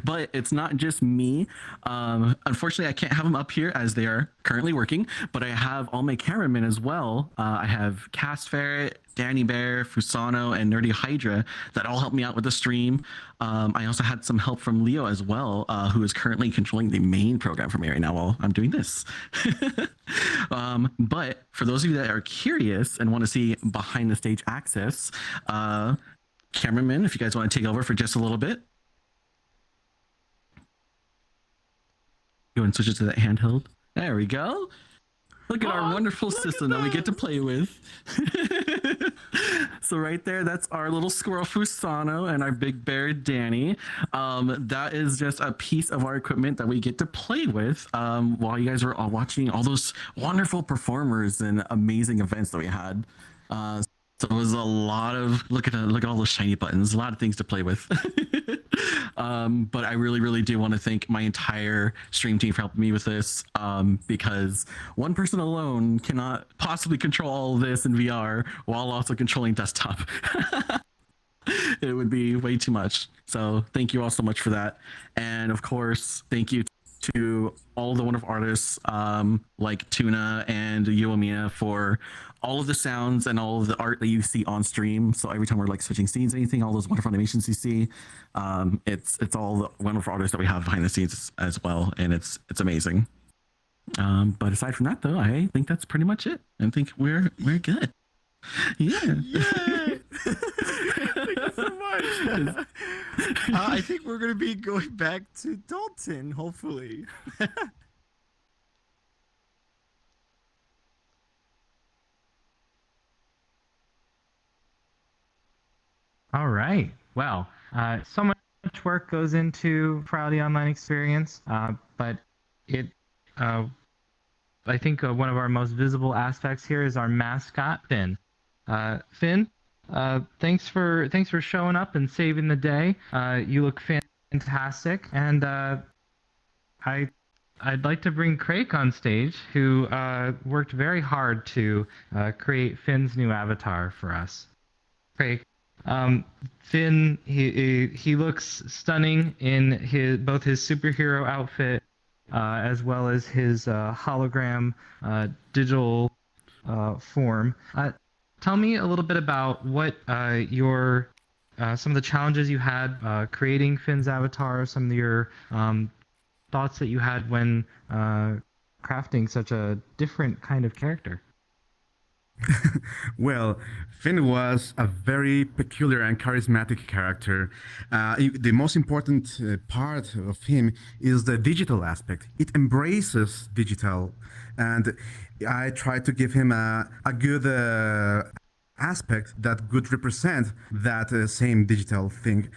But it's not just me. Unfortunately, I can't have them up here as they are currently working, but I have all my cameramen as well. I have Cast Ferret, Danny Bear, Fusano, and Nerdy Hydra that all helped me out with the stream. I also had some help from Leo as well, who is currently controlling the main program for me right now while I'm doing this. But for those of you that are curious and want to see behind the stage access, cameraman, if you guys want to take over for just a little bit. You want to switch it to that handheld? There we go. Look at our wonderful system that we get to play with. So right there, that's our little squirrel Fusano and our big bear Danny. That is just a piece of our equipment that we get to play with while you guys are all watching all those wonderful performers and amazing events that we had. So it was a lot of look at all those shiny buttons, a lot of things to play with. But I really do want to thank my entire stream team for helping me with this, because one person alone cannot possibly control all of this in VR while also controlling desktop. It would be way too much. So thank you all so much for that. And of course, thank you to all the wonderful artists like Tuna and Yoamina for all of the sounds and all of the art that you see on stream. So every time we're like switching scenes, anything, all those wonderful animations you see, it's all the wonderful artists that we have behind the scenes as well, and it's amazing. But aside from that, though, I think that's pretty much it. I think we're good. Yeah. Yay! Thank you so much. I think we're gonna be going back to Dalton, hopefully. All right. Well, so much work goes into Ferality Online Experience, but I think one of our most visible aspects here is our mascot, Finn. Finn, thanks for showing up and saving the day. You look fantastic, and I'd like to bring Craig on stage, who worked very hard to create Finn's new avatar for us. Craig. Finn, he looks stunning in both his superhero outfit as well as his hologram digital form. Tell me a little bit about what your some of the challenges you had creating Finn's avatar, some of your thoughts that you had when crafting such a different kind of character. Well, Finn was a very peculiar and charismatic character. The most important part of him is the digital aspect. It embraces digital, and I tried to give him a good aspect that could represent that same digital thing,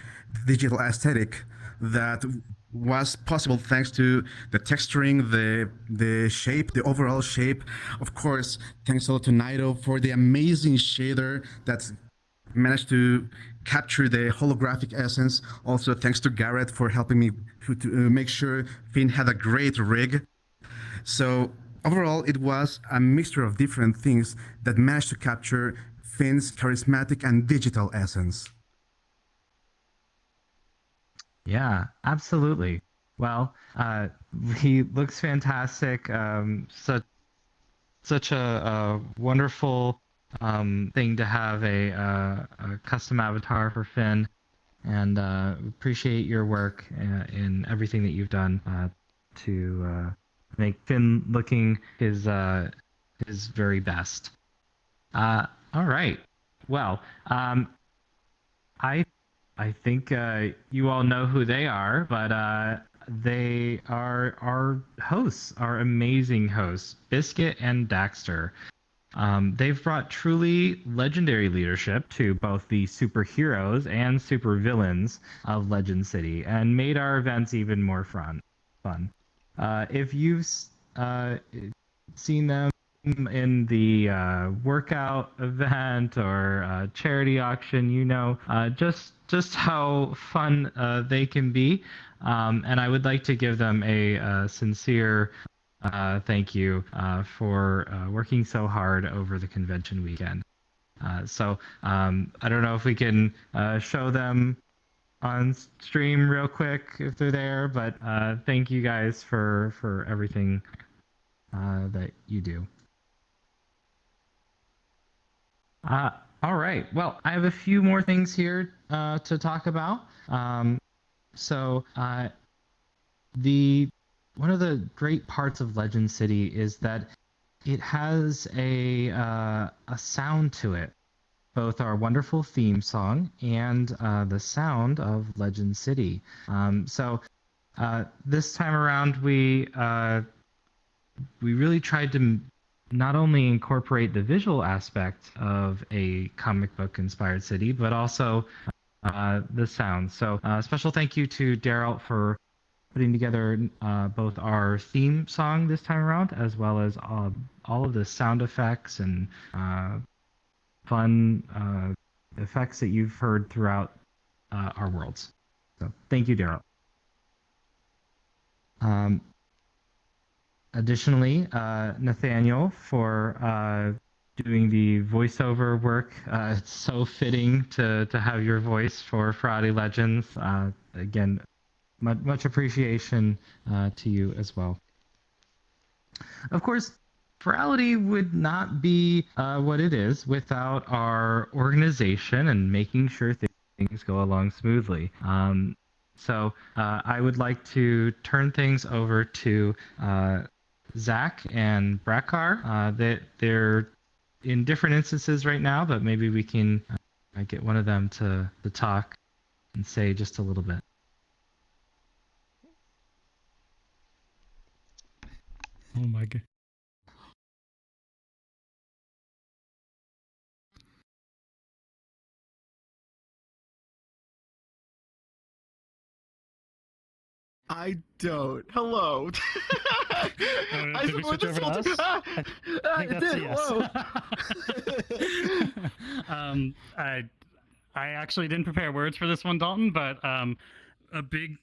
digital aesthetic that was possible thanks to the texturing, the shape, the overall shape. Of course, thanks a lot to Naito for the amazing shader that managed to capture the holographic essence. Also, thanks to Garrett for helping me to make sure Finn had a great rig. So overall, it was a mixture of different things that managed to capture Finn's charismatic and digital essence. Yeah, absolutely. Well, he looks fantastic. Such a wonderful thing to have a custom avatar for Finn, and appreciate your work in everything that you've done to make Finn looking his very best. All right. Well, I think you all know who they are, but they are our hosts, our amazing hosts, Biscuit and Daxter. They've brought truly legendary leadership to both the superheroes and supervillains of Legend City and made our events even more fun. If you've seen them in the workout event or charity auction, you know just how fun they can be, and I would like to give them a sincere thank you for working so hard over the convention weekend. I don't know if we can show them on stream real quick if they're there, but thank you guys for everything that you do. All right. Well, I have a few more things here to talk about. One of the great parts of Legend City is that it has a sound to it. Both our wonderful theme song and the sound of Legend City. This time around, we really tried to not only incorporate the visual aspect of a comic book inspired city, but also the sound. So special thank you to Daryl for putting together both our theme song this time around, as well as all of the sound effects and fun effects that you've heard throughout our worlds. So thank you, Daryl. Additionally, Nathaniel for doing the voiceover work. It's so fitting to have your voice for Ferality Legends. Again, much appreciation to you as well. Of course, Ferality would not be what it is without our organization and making sure things go along smoothly. I would like to turn things over to Zach and Brakar. They're in different instances right now, but maybe we can get one of them to talk and say just a little bit. Oh my god. I don't. Hello. Did we switch over to us? I think that's a yes. I actually didn't prepare words for this one, Dalton, but a big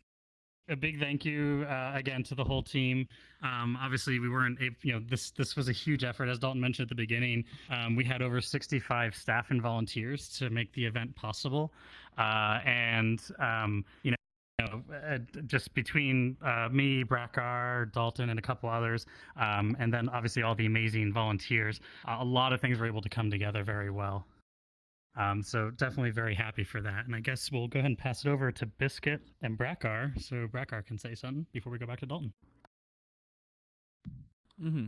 thank you again to the whole team. Obviously, we weren't able, this was a huge effort, as Dalton mentioned at the beginning. We had over 65 staff and volunteers to make the event possible, just between me, Brakar, Dalton, and a couple others, and then obviously all the amazing volunteers, a lot of things were able to come together very well. So definitely very happy for that. And I guess we'll go ahead and pass it over to Biscuit and Brakar, so Brakar can say something before we go back to Dalton. Mm-hmm.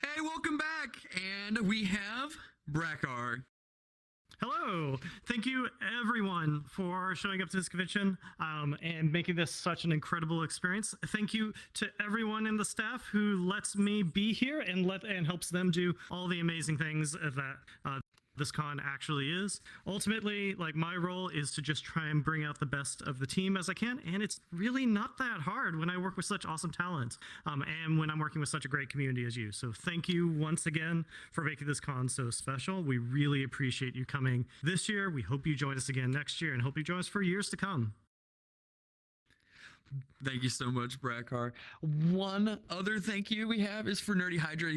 Hey, welcome back, and we have Brakar. Hello! Thank you, everyone, for showing up to this convention and making this such an incredible experience. Thank you to everyone in the staff who lets me be here and helps them do all the amazing things that this con actually is. Ultimately, my role is to just try and bring out the best of the team as I can, and it's really not that hard when I work with such awesome talent and when I'm working with such a great community as you. So thank you once again for making this con so special. We really appreciate you coming this year. We hope you join us again next year and hope you join us for years to come. Thank you so much, Brakar. One other thank you we have is for Nerdy Hydra.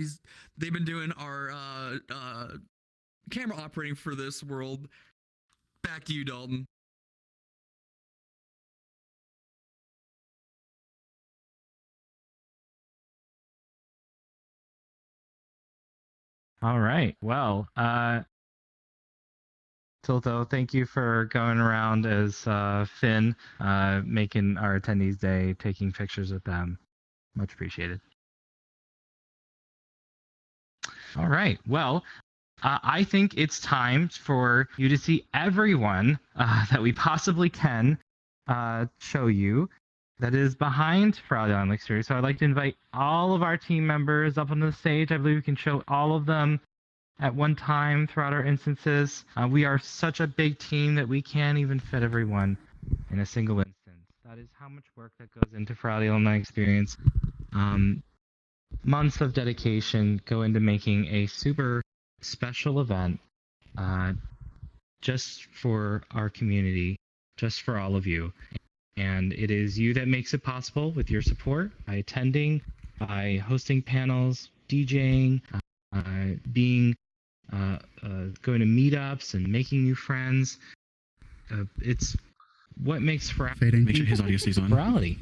They've been doing our camera operating for this world. Back to you, Dalton. All right. Well, Tilto, thank you for going around as Finn, making our attendees day, taking pictures with them. Much appreciated. All right. Well, I think it's time for you to see everyone that we possibly can show you that is behind Ferality Online Experience. So I'd like to invite all of our team members up on the stage. I believe we can show all of them at one time throughout our instances. We are such a big team that we can't even fit everyone in a single instance. That is how much work that goes into Ferality Online Experience. Months of dedication go into making a super special event just for our community, just for all of you. And it is you that makes it possible with your support by attending, by hosting panels, DJing, being going to meetups and making new friends. It's what makes Fading. Make sure his audio stays on. Ferality.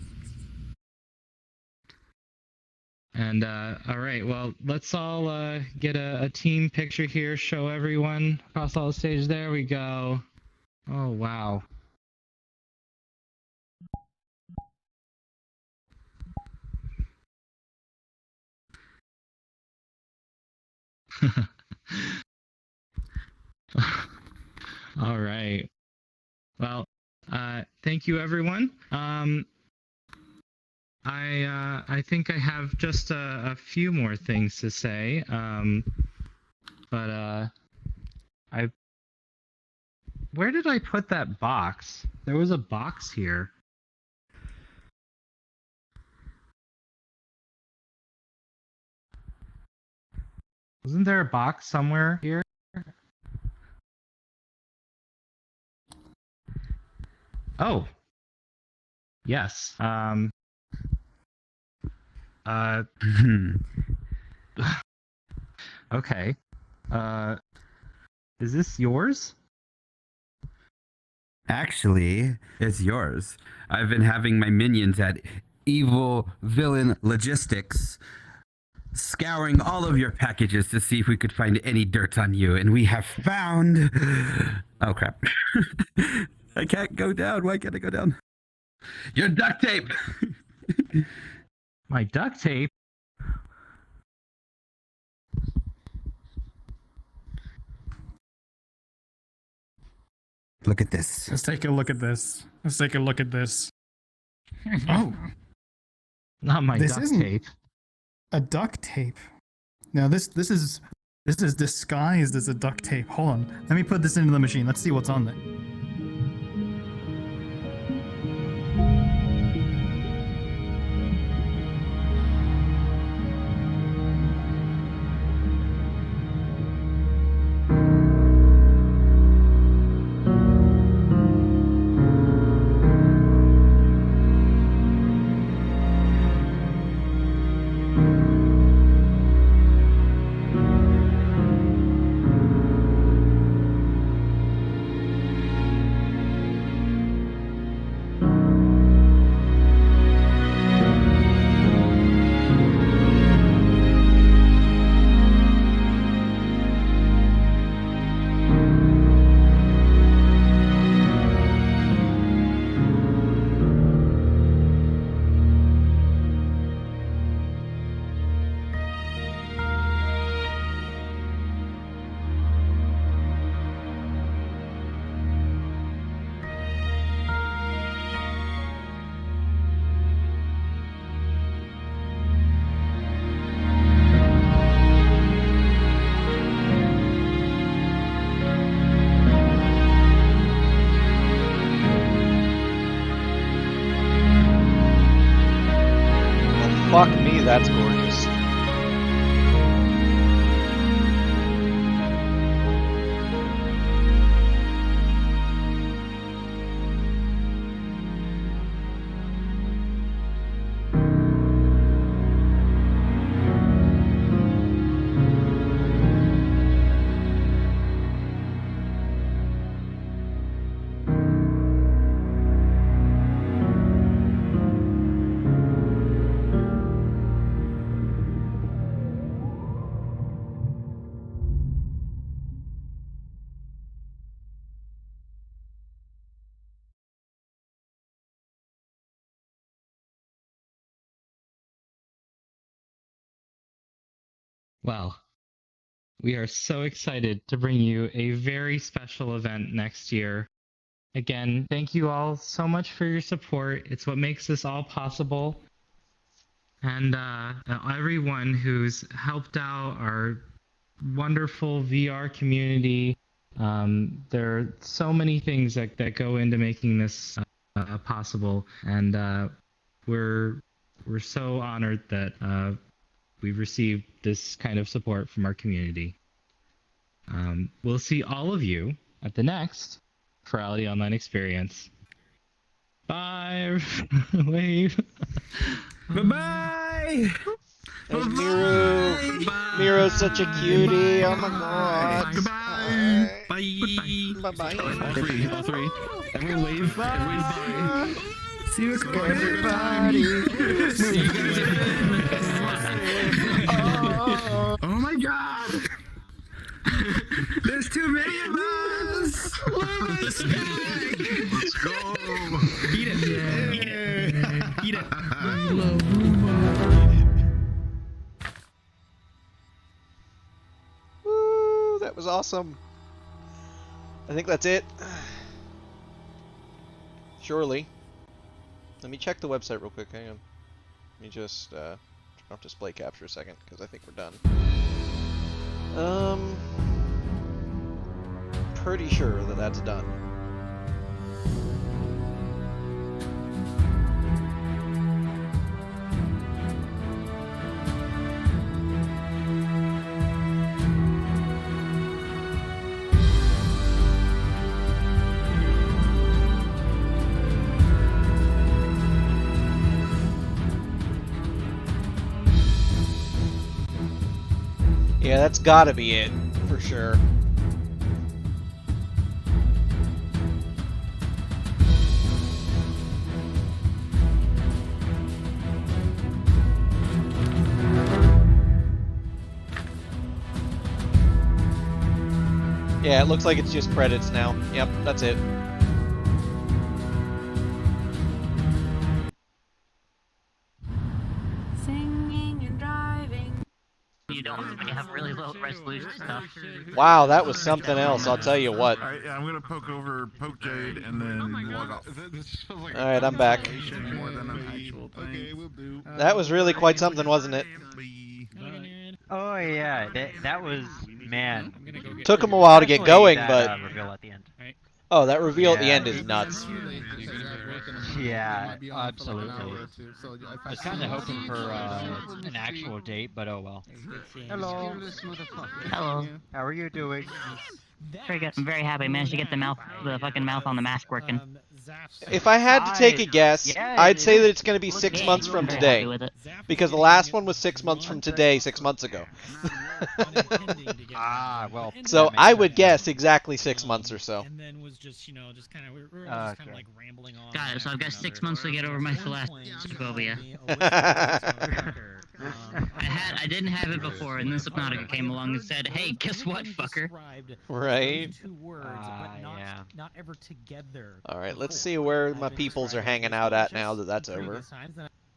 And all right, well, let's all get a team picture here. Show everyone across all the stage. There we go. Oh wow. All right. Well, thank you, everyone. I think I have just a few more things to say. But where did I put that box? There was a box here. Wasn't there a box somewhere here? Oh. Yes. Okay. Is this yours? Actually, it's yours. I've been having my minions at Evil Villain Logistics scouring all of your packages to see if we could find any dirt on you, and we have found... Oh, crap. I can't go down. Why can't I go down? Your duct tape! My duct tape? Look at this. Let's take a look at this. Let's take a look at this. Oh. Not my This duct isn't tape. a duct tape. Now this is disguised as a duct tape. Hold on. Let me put this into the machine. Let's see what's on there. Fuck me, that's gorgeous. Well, we are so excited to bring you a very special event next year. Again, thank you all so much for your support. It's what makes this all possible. And everyone who's helped out our wonderful VR community. There are so many things that go into making this possible. And we're so honored that we've received this kind of support from our community. We'll see all of you at the next Ferality Online experience. Bye. Bye. Wave. Bye-bye. There's Miru. Miru's such a cutie. Oh my god. Goodbye. Bye. Bye. All three. Everyone wave. Everyone bye. See you everybody. See you guys again. Oh my god. There's too many of us. Let's go. Eat it. Eat it. Woo, that was awesome. I think that's it. Surely. Let me check the website real quick. Hang on. Let me just turn off display capture a second, because I think we're done. Pretty sure that that's done. Yeah, that's gotta be it, for sure. Yeah, it looks like it's just credits now. Yep, that's it. Singing and driving. You don't when you have really low resolution stuff. Wow, that was something else, I'll tell you what. Alright, yeah, I'm gonna poke Jade and then log off. Alright, I'm back. More than an actual thing. That was really quite something, wasn't it? Oh yeah, that was, man. Took him a while to get going, That, but... reveal at the end. Oh, that reveal at the end is nuts. Yeah, absolutely. I was kind of hoping for an actual date, but oh well. Hello. Hello. How are you doing? Very good. I'm very happy. I managed to get the fucking mouth on the mask working. If I had to take a guess, I'd say that it's going to be 6 months from today. Because the last one was 6 months from today, 6 months ago. Well. So I would guess exactly 6 months or so. Got it. So I've got 6 months to get over my thalassophobia. I didn't have it before, and then Subnautica came along and said, "Hey, guess what, fucker?" Right. Yeah. Not ever together. Alright, let's see where my peoples are hanging out at now that that's over.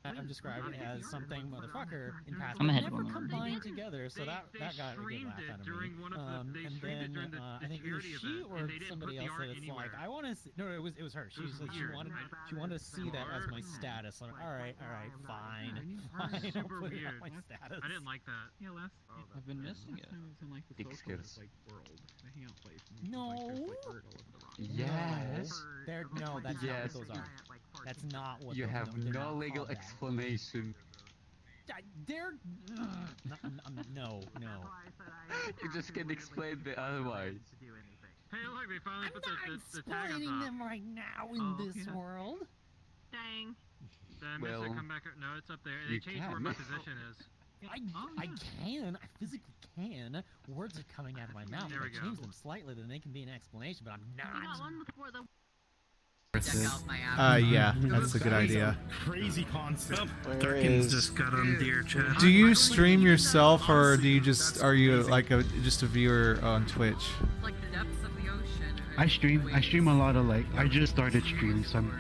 I'm described as something motherfucker in past, I'm but ahead never of one. combined together, so that got a good laugh out of me. And then I think either she or somebody else said it's like I want to. No, it was her. She said she wanted to see that as my status. I'm like, all right, fine. I'll put it on my status. I didn't like that. Yeah, I've been missing it. Excuse. No. Yes. No, that's not what those are. That's not what. You have no legal explanation. They're no. You just can't explain the otherwise. Hey, look, they finally put the tag on explaining top. them right now in this world. Dang. Then Well, come back. No, it's up there. They you changed where can. my position is. I physically can. Words are coming out of my mouth. If I change them slightly, then they can be an explanation, but I'm not. Yeah, that's a good idea. Crazy concept. Durkin's just got on Dear Chat. Do you stream yourself, or are you like just a viewer on Twitch? I stream a lot of I just started streaming, so I'm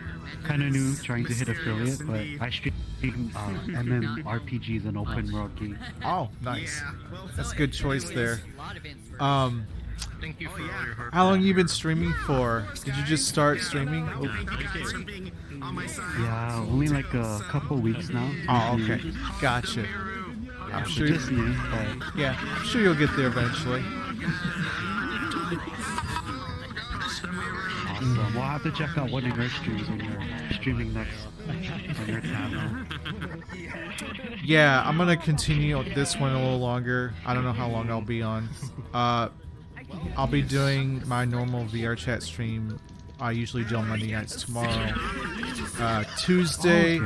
kind of new, trying to hit affiliate, but I stream MMORPGs and open world games. Oh, nice. That's a good choice there. Thank you for all your hard How long you been streaming for? Did you just start streaming? Yeah, only like a couple weeks now. Oh, okay. Gotcha. I'm sure. Just new, but yeah, I'm sure you'll get there eventually. Awesome. We'll have to check out one of your streams when you're streaming next on your channel. Yeah, I'm gonna continue this one a little longer. I don't know how long I'll be on. I'll be doing my normal VR chat stream I usually do on Monday nights. Tomorrow, Tuesday.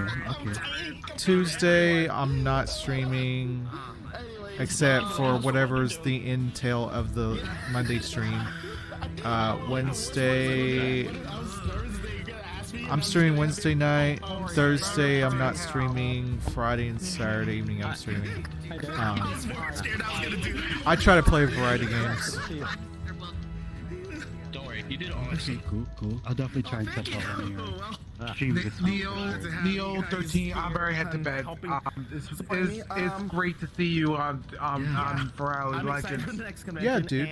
Tuesday, I'm not streaming, except for whatever's the intel of the Monday stream. Wednesday, I'm streaming Wednesday night. Thursday, I'm not streaming. Friday and Saturday evening, I'm streaming. I try to play variety games. Don't worry, you did awesome. Okay, cool. I'll definitely try and catch up on your streams this week. Neo 13, I'm very head to bed. It's great to see you on Ferality Legends. Yeah, dude.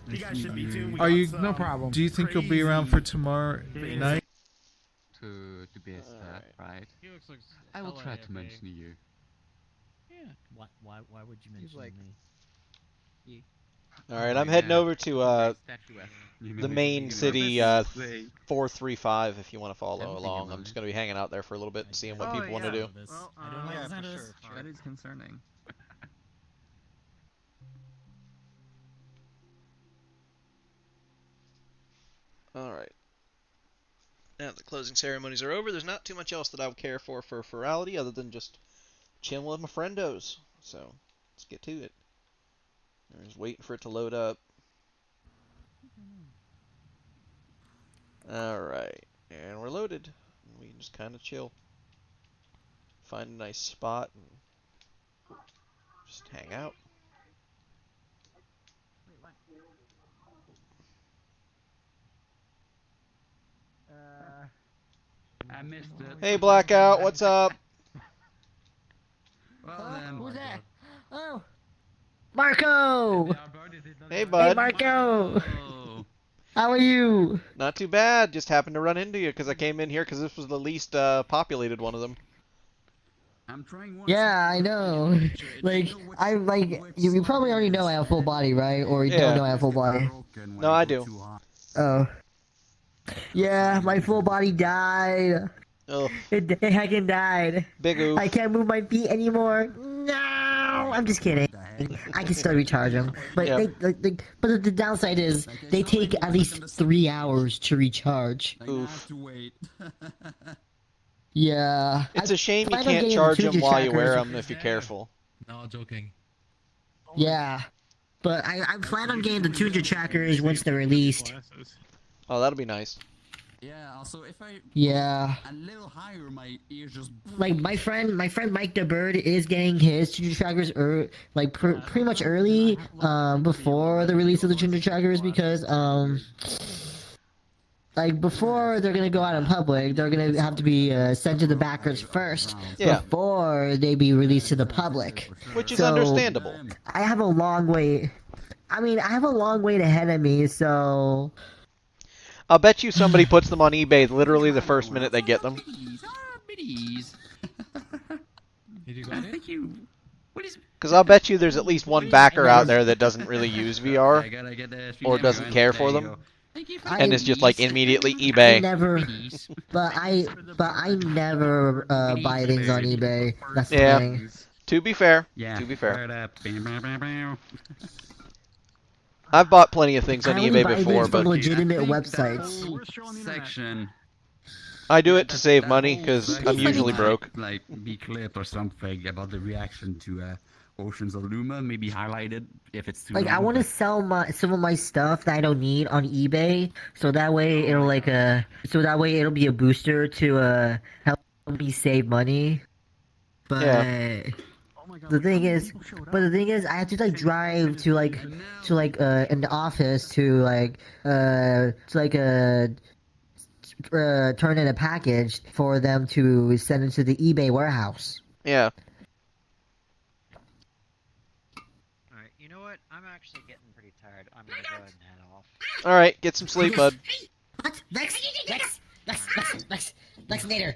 You guys should be too. Are you? No problem. Do you think you'll be around for tomorrow night? To be a stat, right? I will try to mention you. Yeah. Why would you mention me? Alright, I'm heading over to the main city 435 if you want to follow along. I'm just going to be hanging out there for a little bit and seeing what people want to do. Well, I don't like for sure. That is concerning. Alright. Now that the closing ceremonies are over, there's not too much else that I would care for Ferality other than just chilling with my friendos. So, let's get to it. I'm just waiting for it to load up. Alright, and we're loaded. We can just kind of chill. Find a nice spot and just hang out. I missed it. Hey Blackout, what's up? Who's that? Oh, Marco! Hey bud. Hey Marco! How are you? Not too bad, just happened to run into you because I came in here because this was the least populated one of them. I'm trying Yeah, I know. Like, you probably already know I have full body, right? Or you don't know I have full body? No, I do. Oh. Yeah, my full body died. Oh. It heckin' died. Big oof. I can't move my feet anymore. No, I'm just kidding. I can still recharge them, but but the downside is they take at least 3 hours to recharge. Oof. Yeah. It's a shame you can't charge them while you wear them if you're careful. No, joking. Yeah, but I plan on getting the Tundra trackers once they're released. Oh, that'll be nice. Yeah, also if I a little higher, my ears just like my friend Mike the Bird is getting his Tundra trackers pretty much early before the release of the Tundra trackers because before they're gonna go out in public, they're gonna have to be sent to the backers first before they be released to the public. Which is understandable. I have a long way. I mean, I have a long way ahead of me, so. I'll bet you somebody puts them on eBay literally the first minute they get them. Thank you. Because I'll bet you there's at least one backer out there that doesn't really use VR or doesn't care for them, and it's just like immediately eBay. I never buy things on eBay. That's the thing. To be fair. Yeah. To be fair. I've bought plenty of things on eBay before, but legitimate websites. Section. I do it to save money because I'm usually broke. Like be clip or something about the reaction to Oceans of Luma, maybe highlighted if it's too. I want to sell some of my stuff that I don't need on eBay, so that way it'll be a booster to help me save money. But. The thing is, I have to drive to an office to turn in a package for them to send it to the eBay warehouse. Yeah. Alright, you know what? I'm actually getting pretty tired. I'm gonna go ahead and head off. Alright, get some sleep, bud. What? Vaccinator!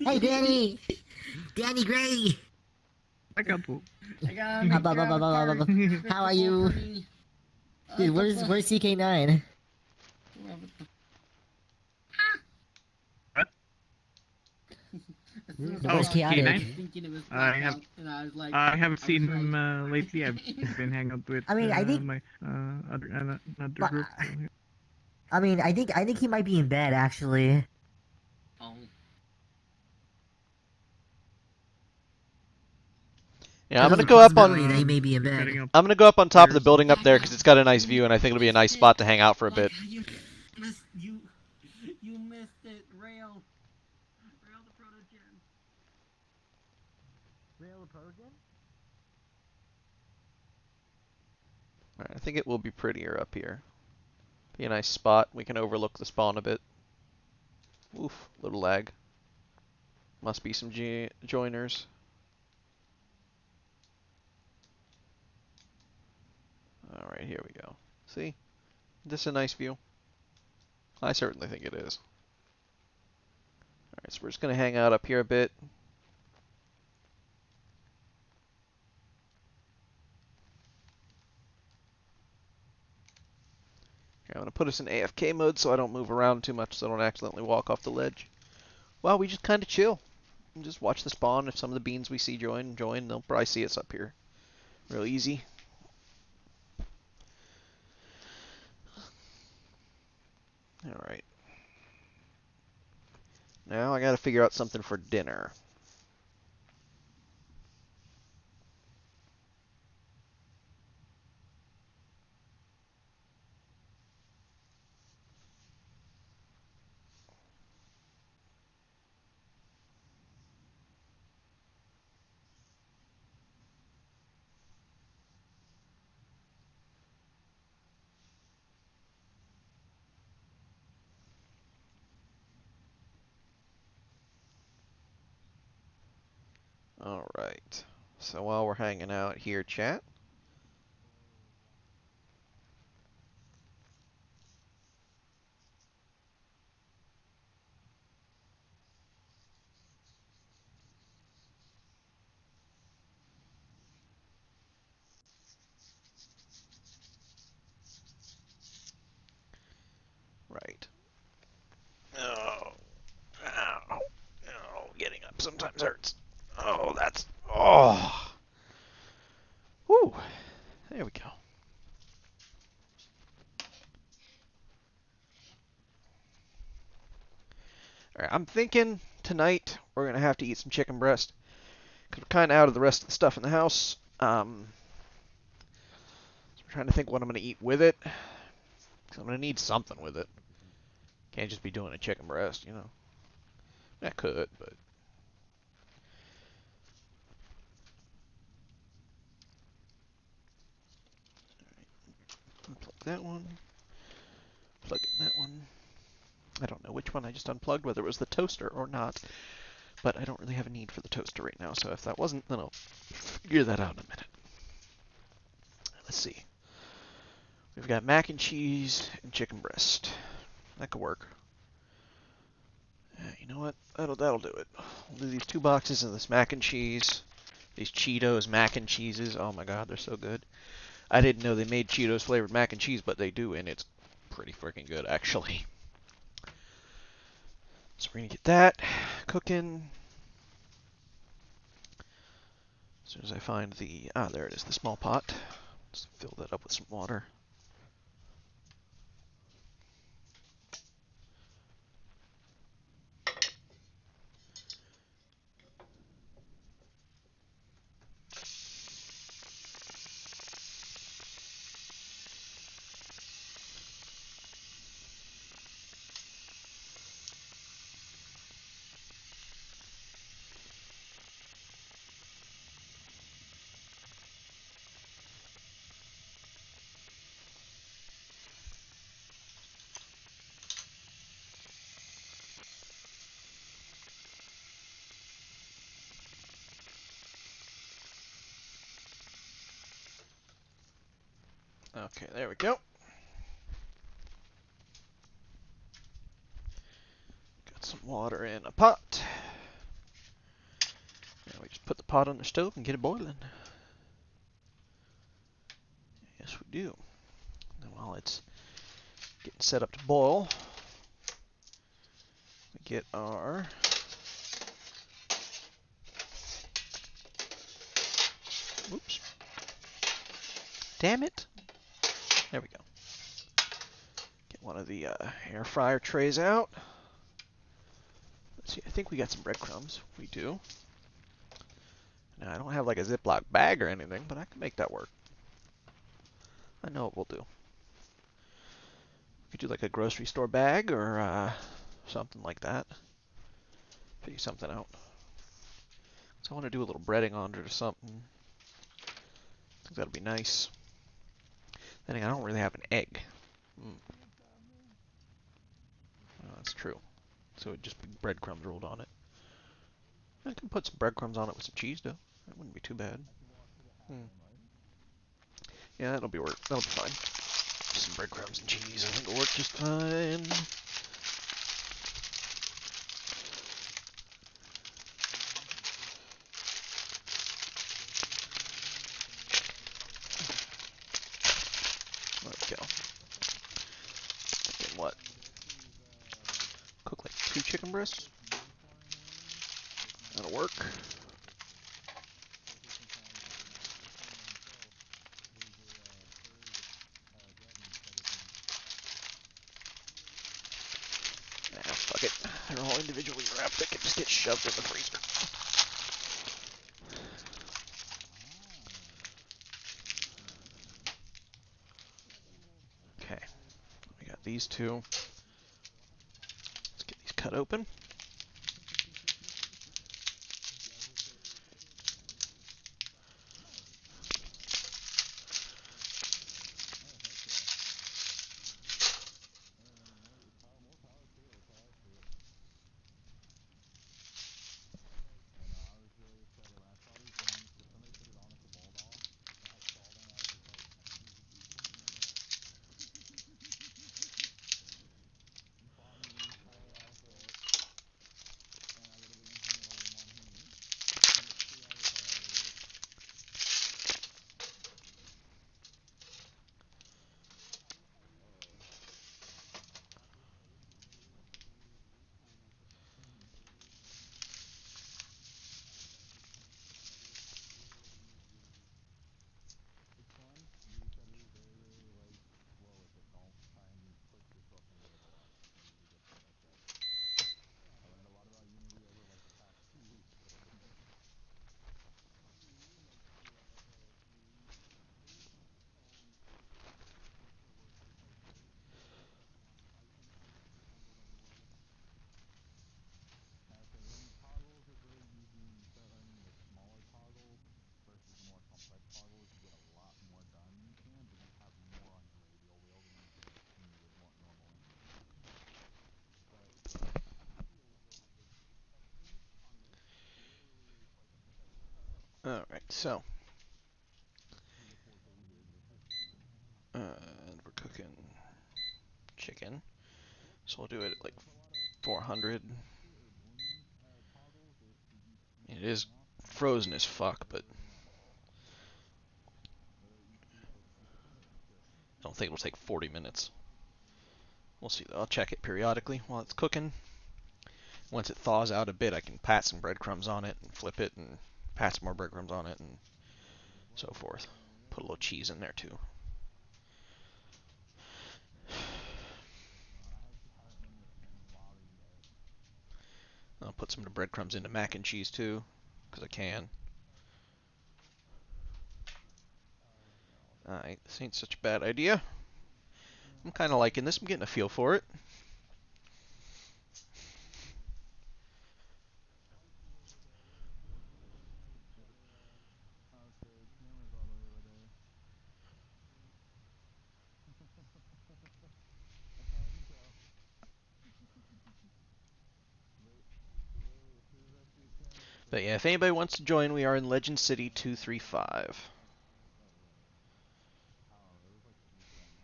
Hey, Danny! Danny Gray! I got poop. How are you? Dude, where's CK9? was chaotic. I haven't seen him lately. I've been hanging out with I mean, I think- my other But- group. I mean, I think he might be in bed actually. Yeah, I'm There's gonna a go up possibility that he on. may be in bed. I'm gonna go up on top of the building up there because it's got a nice view, and I think it'll be a nice spot to hang out for a bit. You missed it, Rail. Rail the protogen. Rail the protogen? Alright, I think it will be prettier up here. Be a nice spot. We can overlook the spawn a bit. Oof, little lag. Must be some joiners. Alright, here we go. See? This a nice view? I certainly think it is. Alright, so we're just going to hang out up here a bit. Here, I'm going to put us in AFK mode so I don't move around too much so I don't accidentally walk off the ledge. Well, we just kind of chill. And just watch the spawn. If some of the beans we see join, they'll probably see us up here. Real easy. Alright. Now I gotta figure out something for dinner. Alright. So while we're hanging out here, chat. Right. Oh. Ow. Oh, getting up sometimes hurts. Oh, that's... Oh. Whew. There we go. Alright, I'm thinking tonight we're going to have to eat some chicken breast. Because we're kind of out of the rest of the stuff in the house. So I'm trying to think what I'm going to eat with it. Because I'm going to need something with it. Can't just be doing a chicken breast, you know. I could, but... Unplug that one. Plug in that one. I don't know which one I just unplugged, whether it was the toaster or not. But I don't really have a need for the toaster right now, so if that wasn't, then I'll figure that out in a minute. Let's see. We've got mac and cheese and chicken breast. That could work. You know what? That'll do it. We'll do these 2 boxes of this mac and cheese. These Cheetos mac and cheeses. Oh my god, they're so good. I didn't know they made Cheetos flavored mac and cheese, but they do, and it's pretty freaking good, actually. So we're going to get that cooking. As soon as I find the... Ah, there it is, the small pot. Let's fill that up with some water. Okay, there we go. Got some water in a pot. Now we just put the pot on the stove and get it boiling. Yes, we do. And while it's getting set up to boil, we get our Damn it. There we go. Get one of the air fryer trays out. Let's see, I think we got some breadcrumbs. We do. Now, I don't have like a Ziploc bag or anything, but I can make that work. I know what we'll do. We could do like a grocery store bag or something like that. Figure something out. So I want to do a little breading on it or something. I think that'll be nice. Then again, I don't really have an egg. Oh, that's true. So it'd just be breadcrumbs rolled on it. I can put some breadcrumbs on it with some cheese, though. That wouldn't be too bad. Yeah, that'll be work. That'll be fine. Some breadcrumbs and cheese, I think will work just fine. Let's go. And what? Cook like 2 chicken breasts? That'll work. Fuck it. They're all individually wrapped. They can just get shoved in the freezer. Okay. We got these 2. Let's get these cut open. Alright, so. And we're cooking chicken. So we'll do it at like 400. It is frozen as fuck, but I don't think it'll take 40 minutes. We'll see though. I'll check it periodically while it's cooking. Once it thaws out a bit, I can pat some breadcrumbs on it and flip it and pat some more breadcrumbs on it and so forth. Put a little cheese in there too. I'll put some of the breadcrumbs into mac and cheese too, because I can. Alright, this ain't such a bad idea. I'm kind of liking this. I'm getting a feel for it. But yeah, if anybody wants to join, we are in Legend City 235.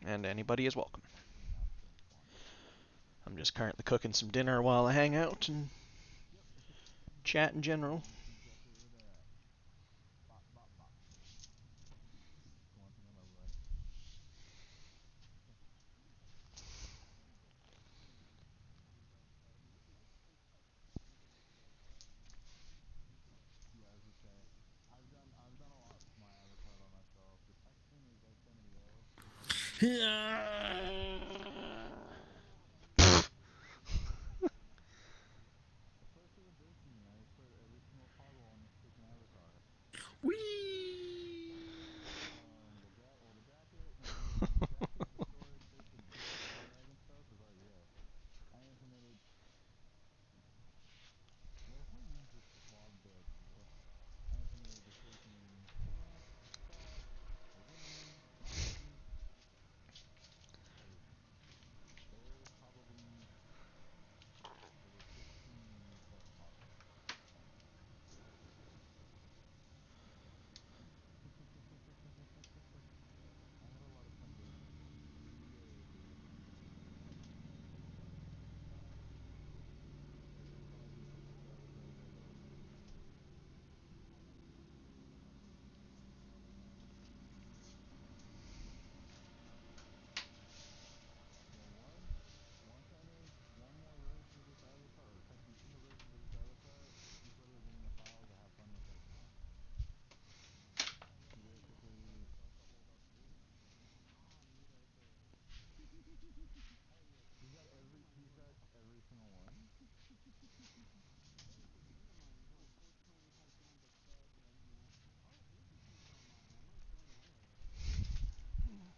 And anybody is welcome. I'm just currently cooking some dinner while I hang out and chat in general.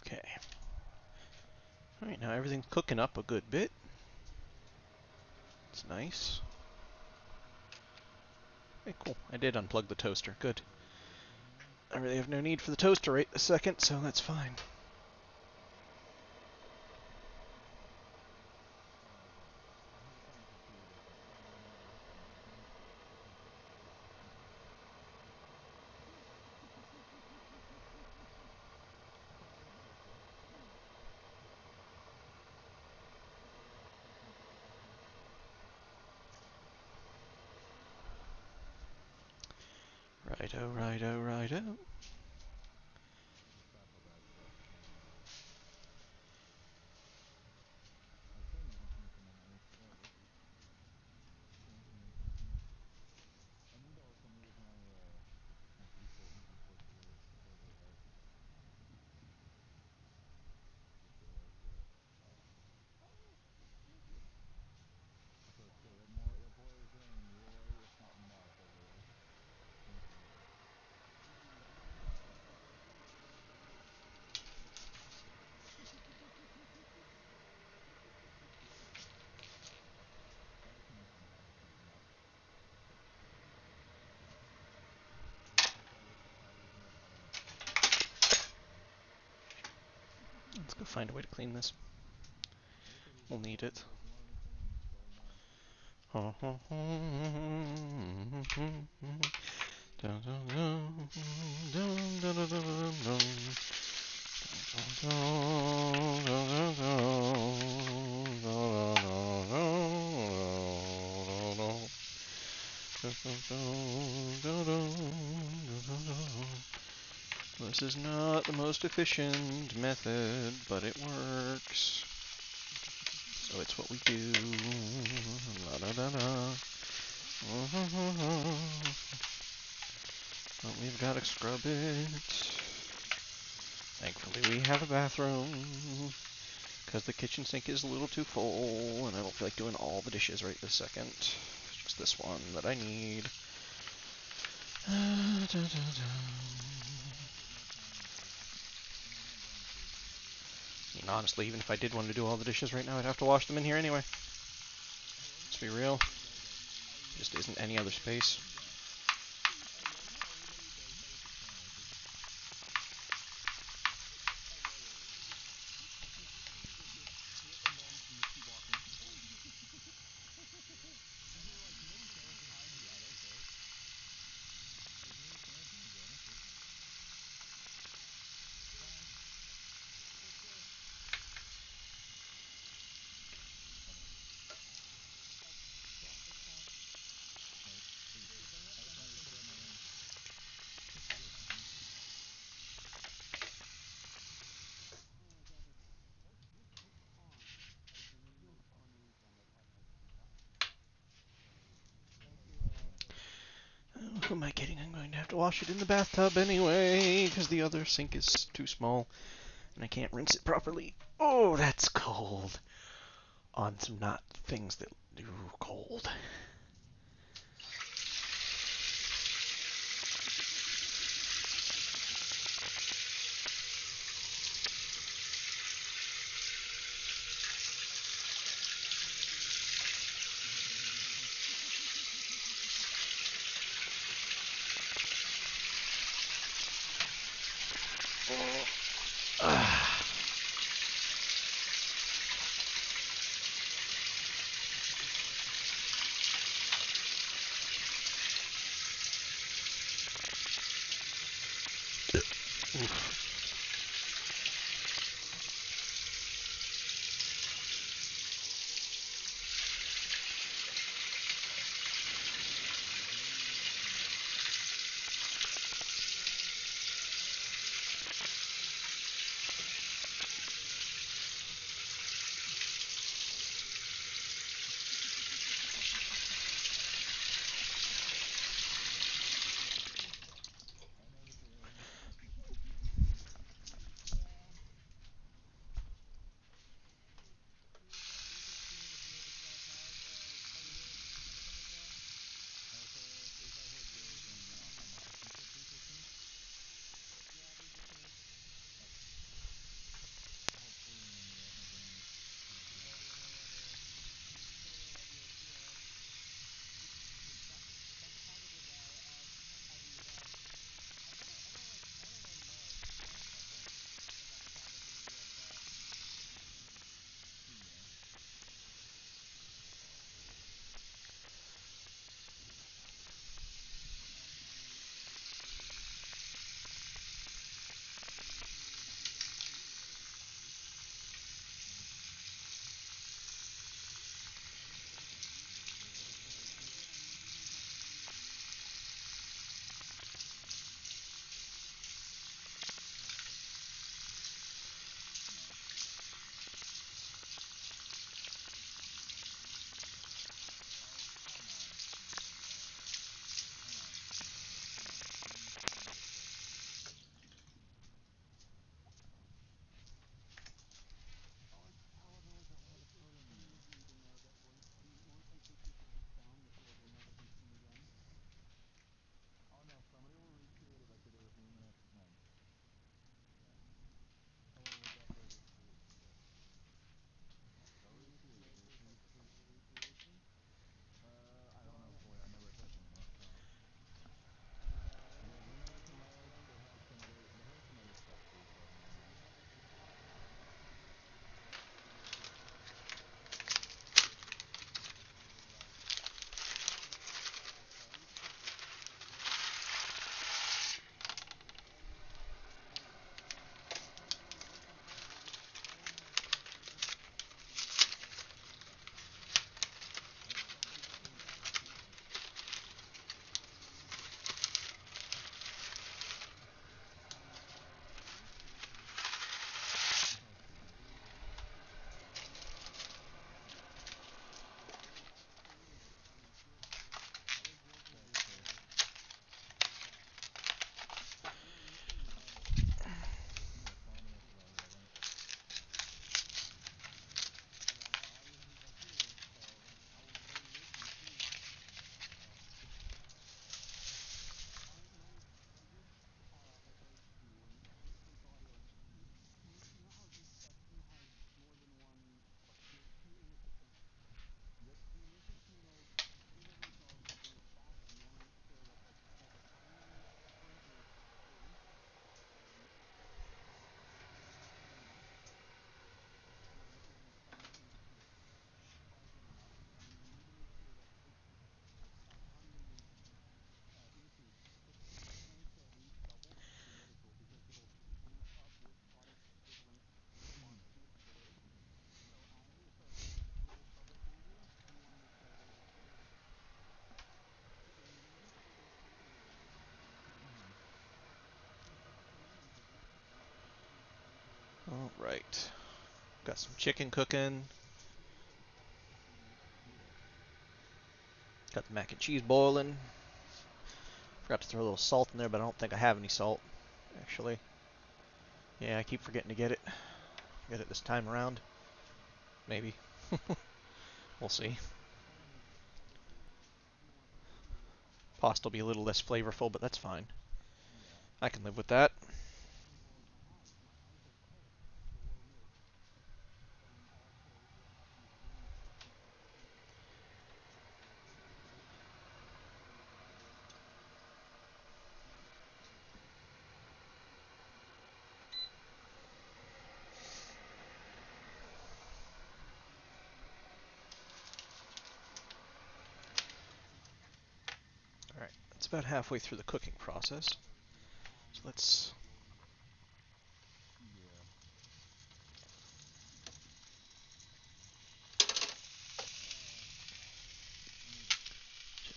Okay. Alright, now everything's cooking up a good bit. It's nice. Okay, cool. I did unplug the toaster. Good. I really have no need for the toaster right this second, so that's fine. Righto, righto, righto. Let's go find a way to clean this. We'll need it. This is not the most efficient method, but it works. So it's what we do. La da da da. But we've got to scrub it. Thankfully we have a bathroom, because the kitchen sink is a little too full, and I don't feel like doing all the dishes right this second. Just this one that I need. Da, da, da. And honestly, even if I did want to do all the dishes right now, I'd have to wash them in here anyway. Let's be real. Just isn't any other space. Who am I kidding? I'm going to have to wash it in the bathtub anyway, because the other sink is too small. And I can't rinse it properly. Oh, that's cold. On some not things that do cold. All right. Got some chicken cooking. Got the mac and cheese boiling. Forgot to throw a little salt in there, but I don't think I have any salt, actually. Yeah, I keep forgetting to get it. Get it this time around. Maybe. We'll see. Pasta will be a little less flavorful, but that's fine. I can live with that. Alright, that's about halfway through the cooking process. So let's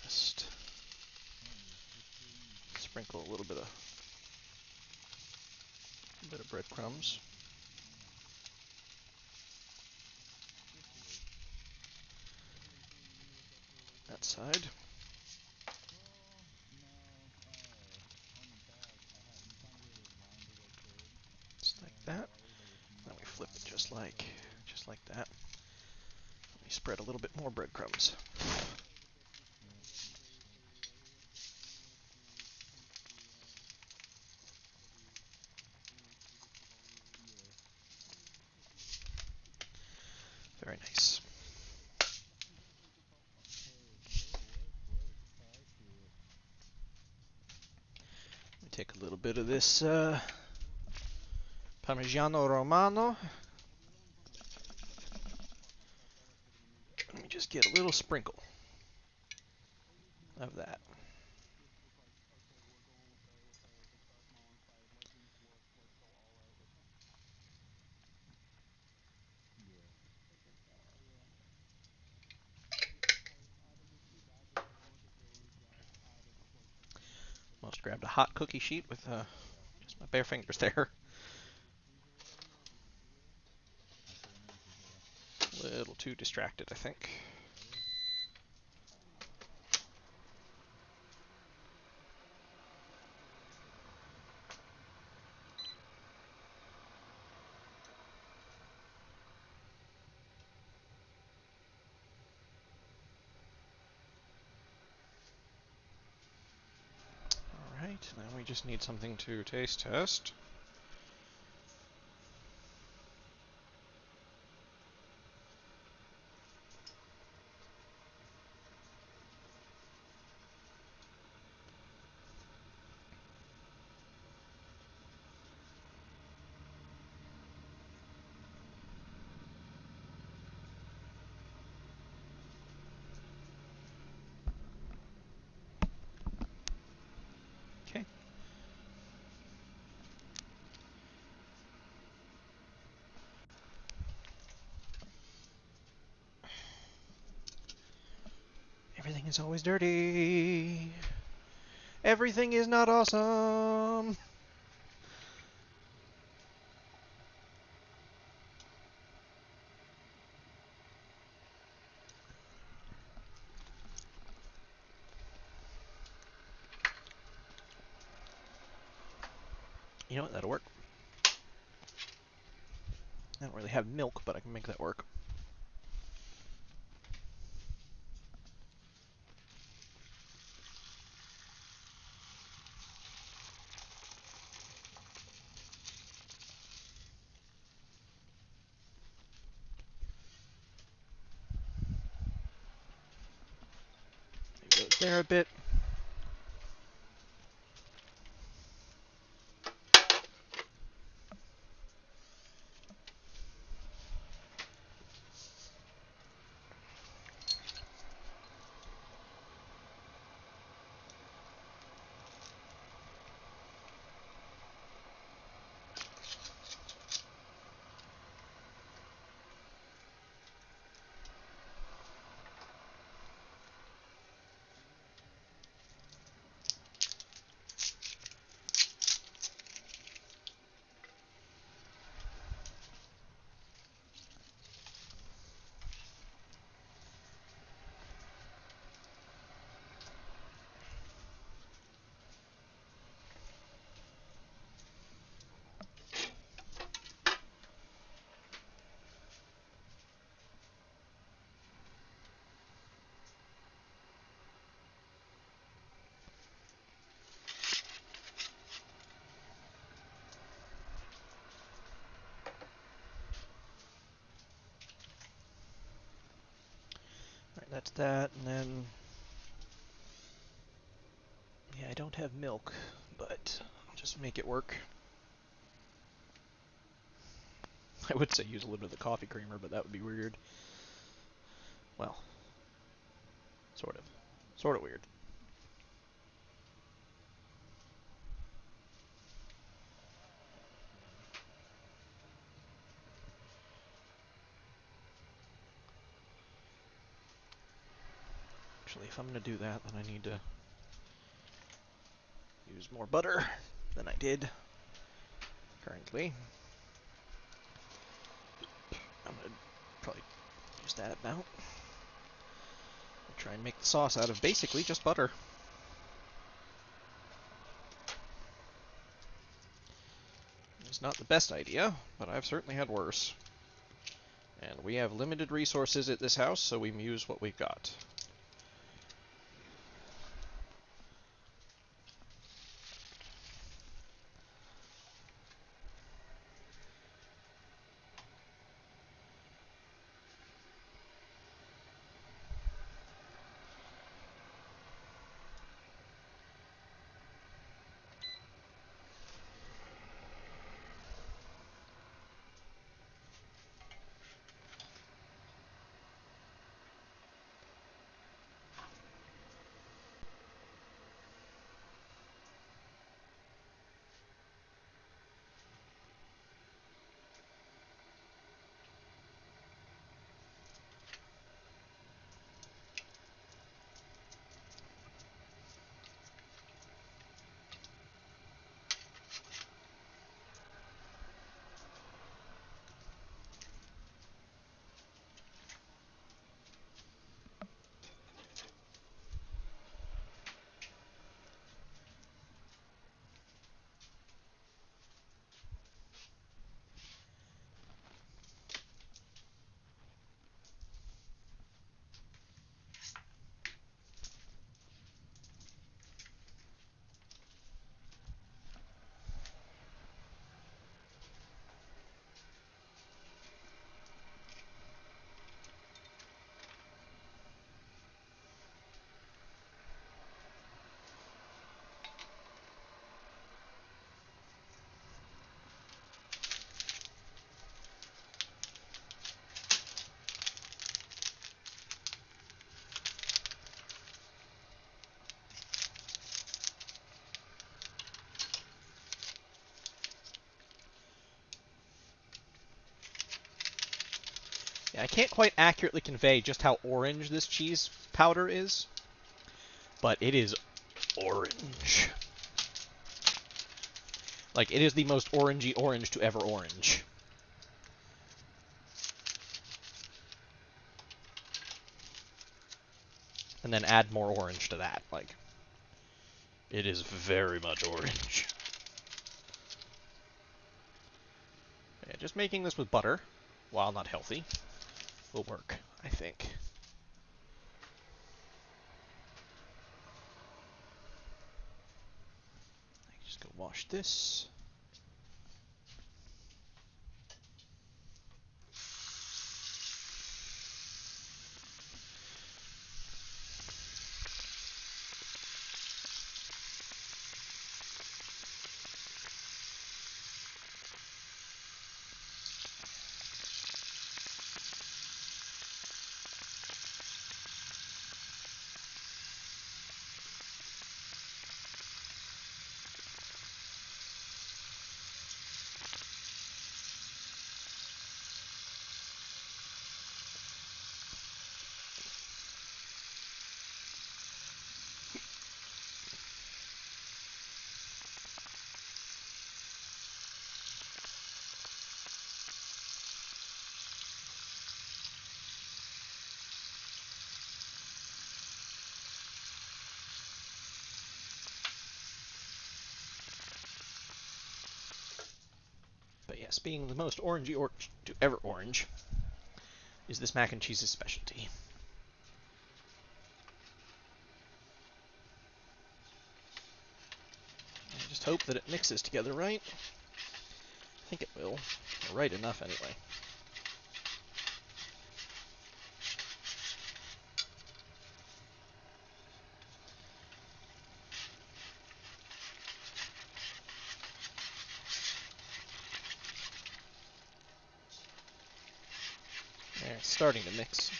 just sprinkle a little bit of breadcrumbs. That side. Just like that. Then we flip it just like that. We spread a little bit more breadcrumbs. Very nice. We take a little bit of this Parmigiano Romano. Let me just get a little sprinkle of that. Almost grabbed a hot cookie sheet with just my bare fingers there. A little too distracted, I think. Alright, now we just need something to taste test. Okay. Everything is always dirty. Everything is not awesome. You know what? That'll work. I don't really have milk, but I can make that work. It goes there a bit. that, and then... Yeah, I don't have milk, but I'll just make it work. I would say use a little bit of the coffee creamer, but that would be weird. Well, sort of. Sort of weird. Actually, if I'm going to do that, then I need to use more butter than I did currently. I'm going to probably use that about. I'll try and make the sauce out of basically just butter. It's not the best idea, but I've certainly had worse. And we have limited resources at this house, so we use what we've got. Yeah, I can't quite accurately convey just how orange this cheese powder is, but it is orange. Like, it is the most orangey orange to ever orange. And then add more orange to that. Like, it is very much orange. Yeah, just making this with butter, while not healthy, will work, I think. Just go wash this. But yes, being the most orangey orange to ever orange is this mac and cheese's specialty. I just hope that it mixes together right. I think it will. Right enough, anyway. starting to mix.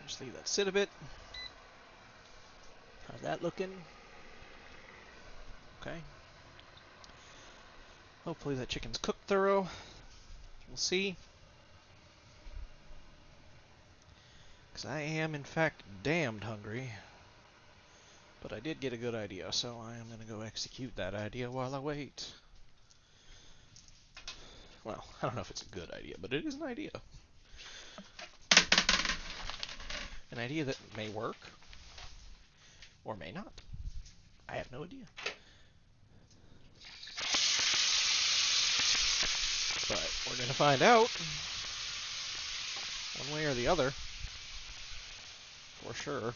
Just leave that sit a bit. How's that looking? Okay. Hopefully that chicken's cooked thorough. We'll see. Because I am, in fact, damned hungry. But I did get a good idea, so I am going to go execute that idea while I wait. Well, I don't know if it's a good idea, but it is an idea. An idea that may work, or may not. I have no idea. But we're going to find out, one way or the other, for sure.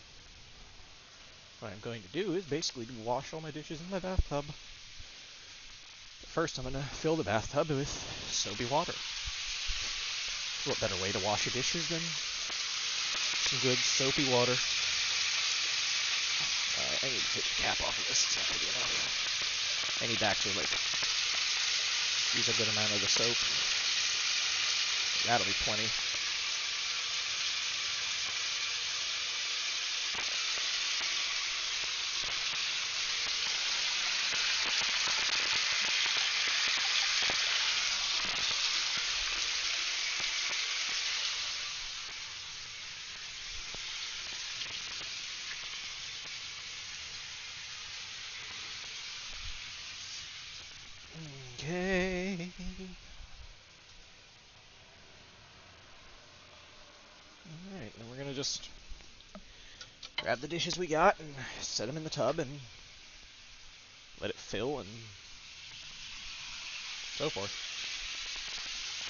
What I'm going to do is basically wash all my dishes in my bathtub. But first I'm going to fill the bathtub with soapy water. What better way to wash your dishes than some good soapy water? I need to take the cap off of this. It's not going to be enough. I need to actually, use a good amount of the soap. That'll be plenty. Okay. Alright, then we're going to just grab the dishes we got and set them in the tub and let it fill and so forth.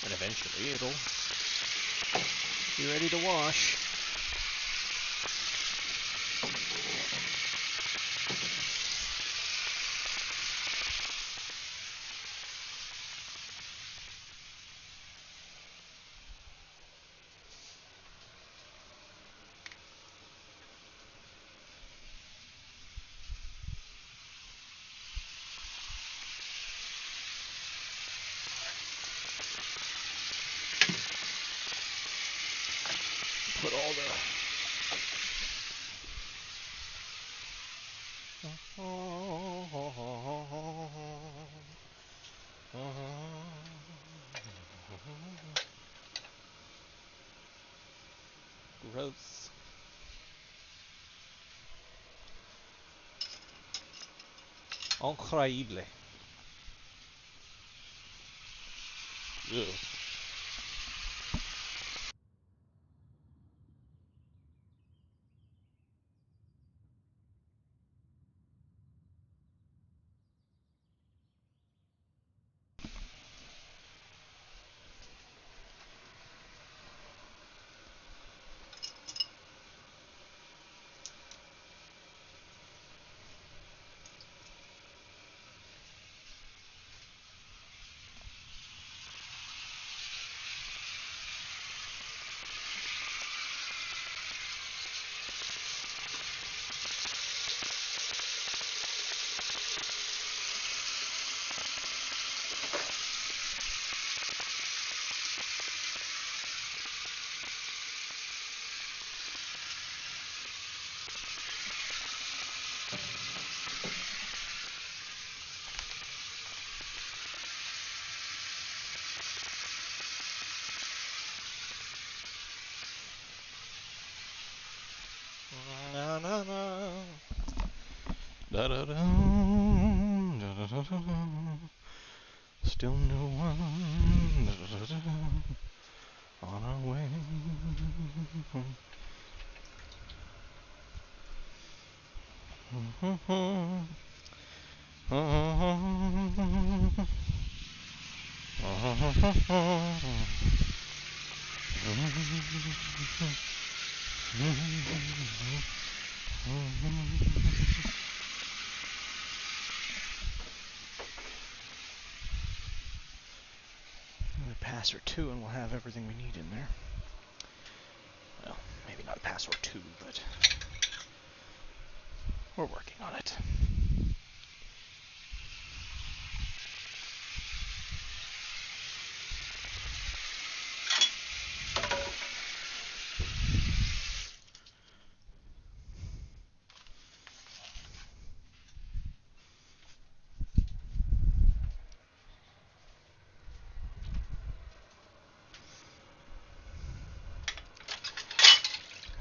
And eventually it'll be ready to wash. Put all the gross. Incroyable. Ugh. Na na na. Da da da. Da da da da. Still no one. Da da da da. On our way. Pass or two and we'll have everything we need in there. Well, maybe not a pass or two, but we're working on it.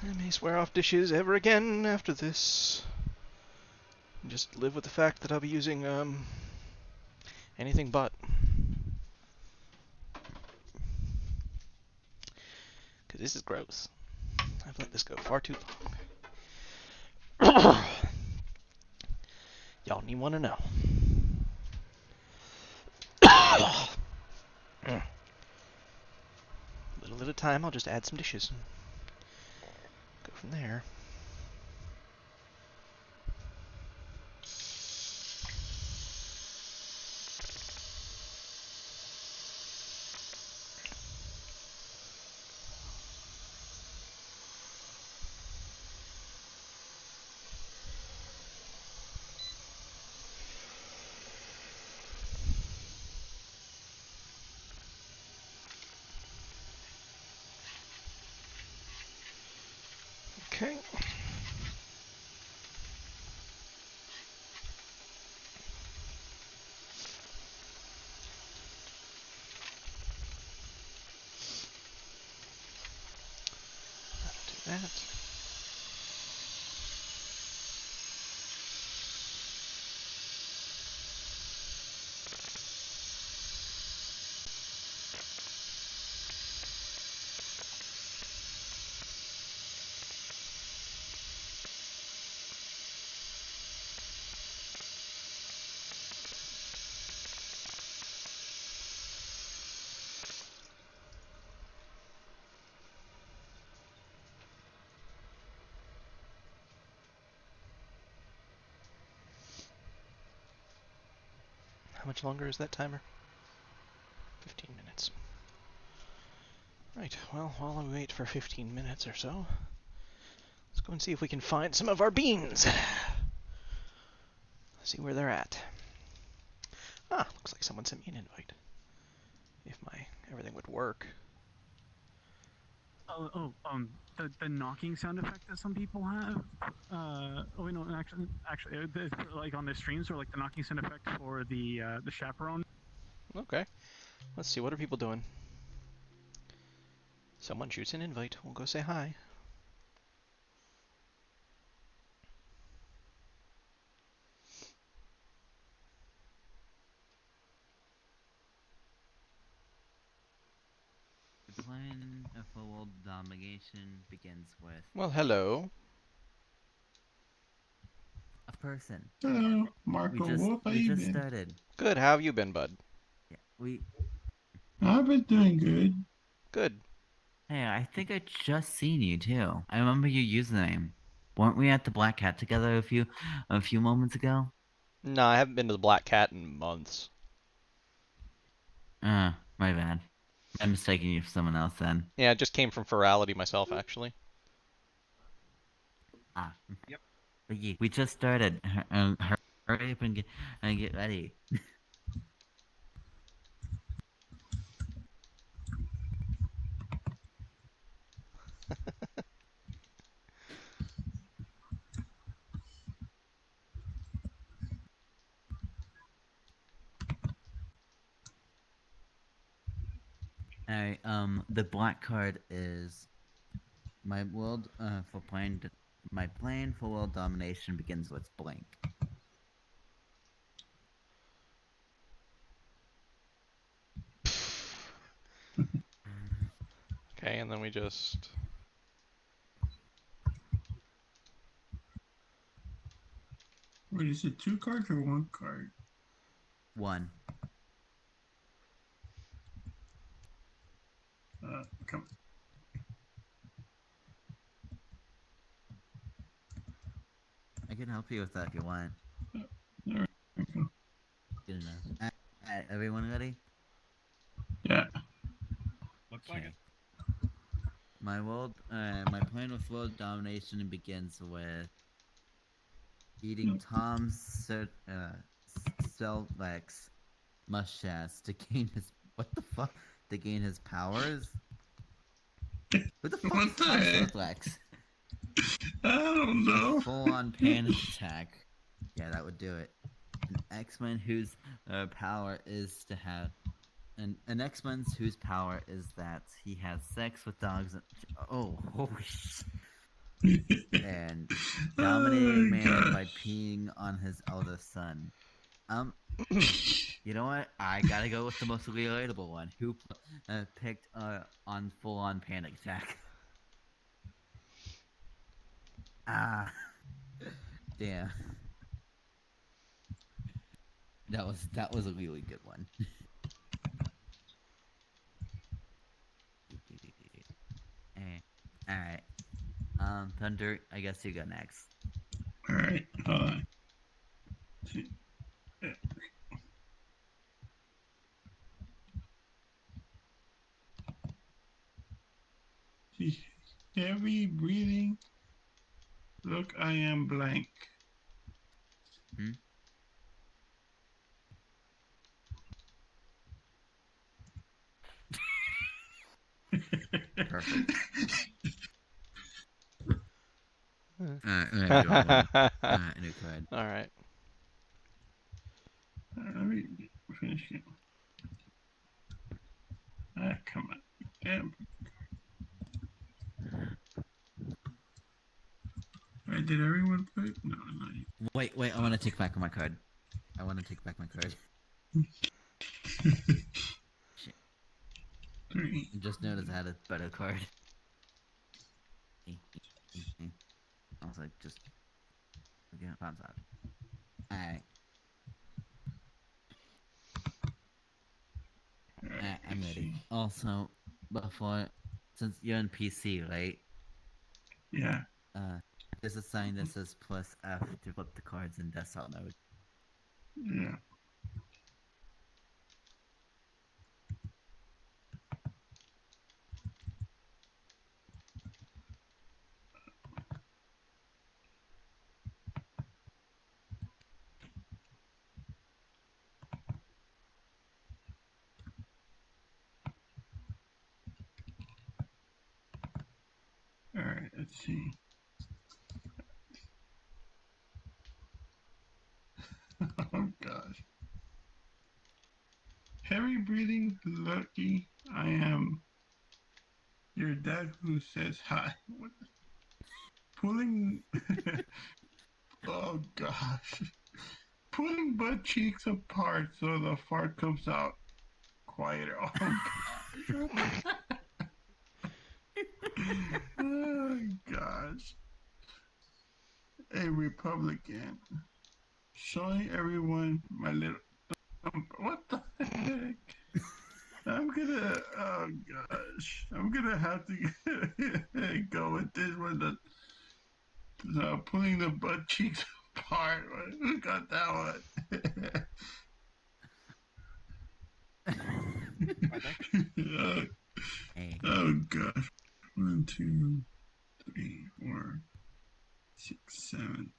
I may swear off dishes ever again after this. Just live with the fact that I'll be using anything but. Because this is gross. I've let this go far too long. Y'all need want to know. Little at a time, I'll just add some dishes and go from there. Okay. That'll do that. How much longer is that timer? 15 minutes. Right, well, while we wait for 15 minutes or so, let's go and see if we can find some of our beans. See where they're at. Ah, looks like someone sent me an invite. If my everything would work. The knocking sound effect that some people have. Like on their streams, or like the knocking sound effect for the chaperone. Okay. Let's see, what are people doing? Someone shoots an invite. We'll go say hi. The plan of world domination begins with... Well, hello. A person. Hello, Marco. We just started. Good, how have you been, bud? Yeah, I've been doing good. Good. Hey, I think I just seen you too. I remember your username. Weren't we at the Black Cat together a few moments ago? No, I haven't been to the Black Cat in months. My bad. I'm mistaking you for someone else then. Yeah, I just came from Ferality myself, actually. Ah. Yep. But yeah, we just started. Hurry up and get ready. Alright, the black card is my plan for world domination begins with blank. Okay, and then we just... Wait, is it 2 cards or 1 card? 1. Come. can help you with that if you want. Alright. Good enough. Everyone ready? Yeah. Looks like it. My plan with world domination begins with eating Tom's Selleck's mustache to gain his to gain his powers. Who the fuck What is the Tom heck? Selleck's? I don't know. Full-on panic attack. Yeah, that would do it. An X-Men whose power is to have an X-Men whose power is that he has sex with dogs. Holy shit. And dominating man by peeing on his eldest son. You know what? I gotta go with the most relatable one. Who picked on full-on panic attack? Damn. That was a really good one. Alright. Thunder, I guess you go next. Alright, hold on. Heavy breathing. Look, I am blank. Perfect. New card. Alright. Let me finish it. Come on. Damn. Wait, did everyone put? No, not you. Wait, I want to take back my card. I want to take back my card. Shit. 3. Just noticed I had a better card. I was like, just again, bounce out. Alright. I'm ready. Also, since you're on PC, right? Yeah. There's a sign that says plus F to flip the cards in desktop mode. Yeah. Alright, let's see. Oh gosh. Heavy breathing, lucky I am. Your dad who says hi. What? Pulling. Oh gosh. Pulling butt cheeks apart so the fart comes out quieter. Oh gosh. Oh gosh. A Republican. Showing everyone my little. What the heck? I'm gonna have to go with this one. Pulling the butt cheeks apart. Who got that one? Oh gosh. 1, 2, 3, 4, 6, 7.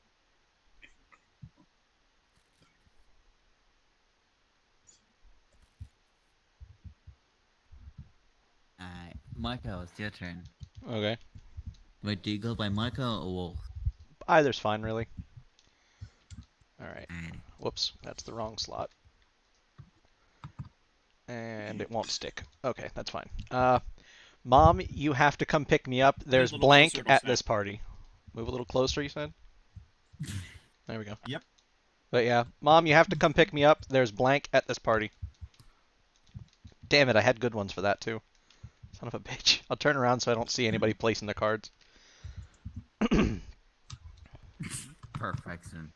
Alright, Michael, it's your turn. Okay. Wait, do you go by Michael or Wolf? Either's fine, really. Alright. Whoops, that's the wrong slot. And it won't stick. Okay, that's fine. Mom, you have to come pick me up. There's blank at this party. Move a little closer, you said? There we go. Yep. But yeah, Mom, you have to come pick me up. There's blank at this party. Damn it, I had good ones for that too. Son of a bitch. I'll turn around so I don't see anybody placing the cards. Perfection.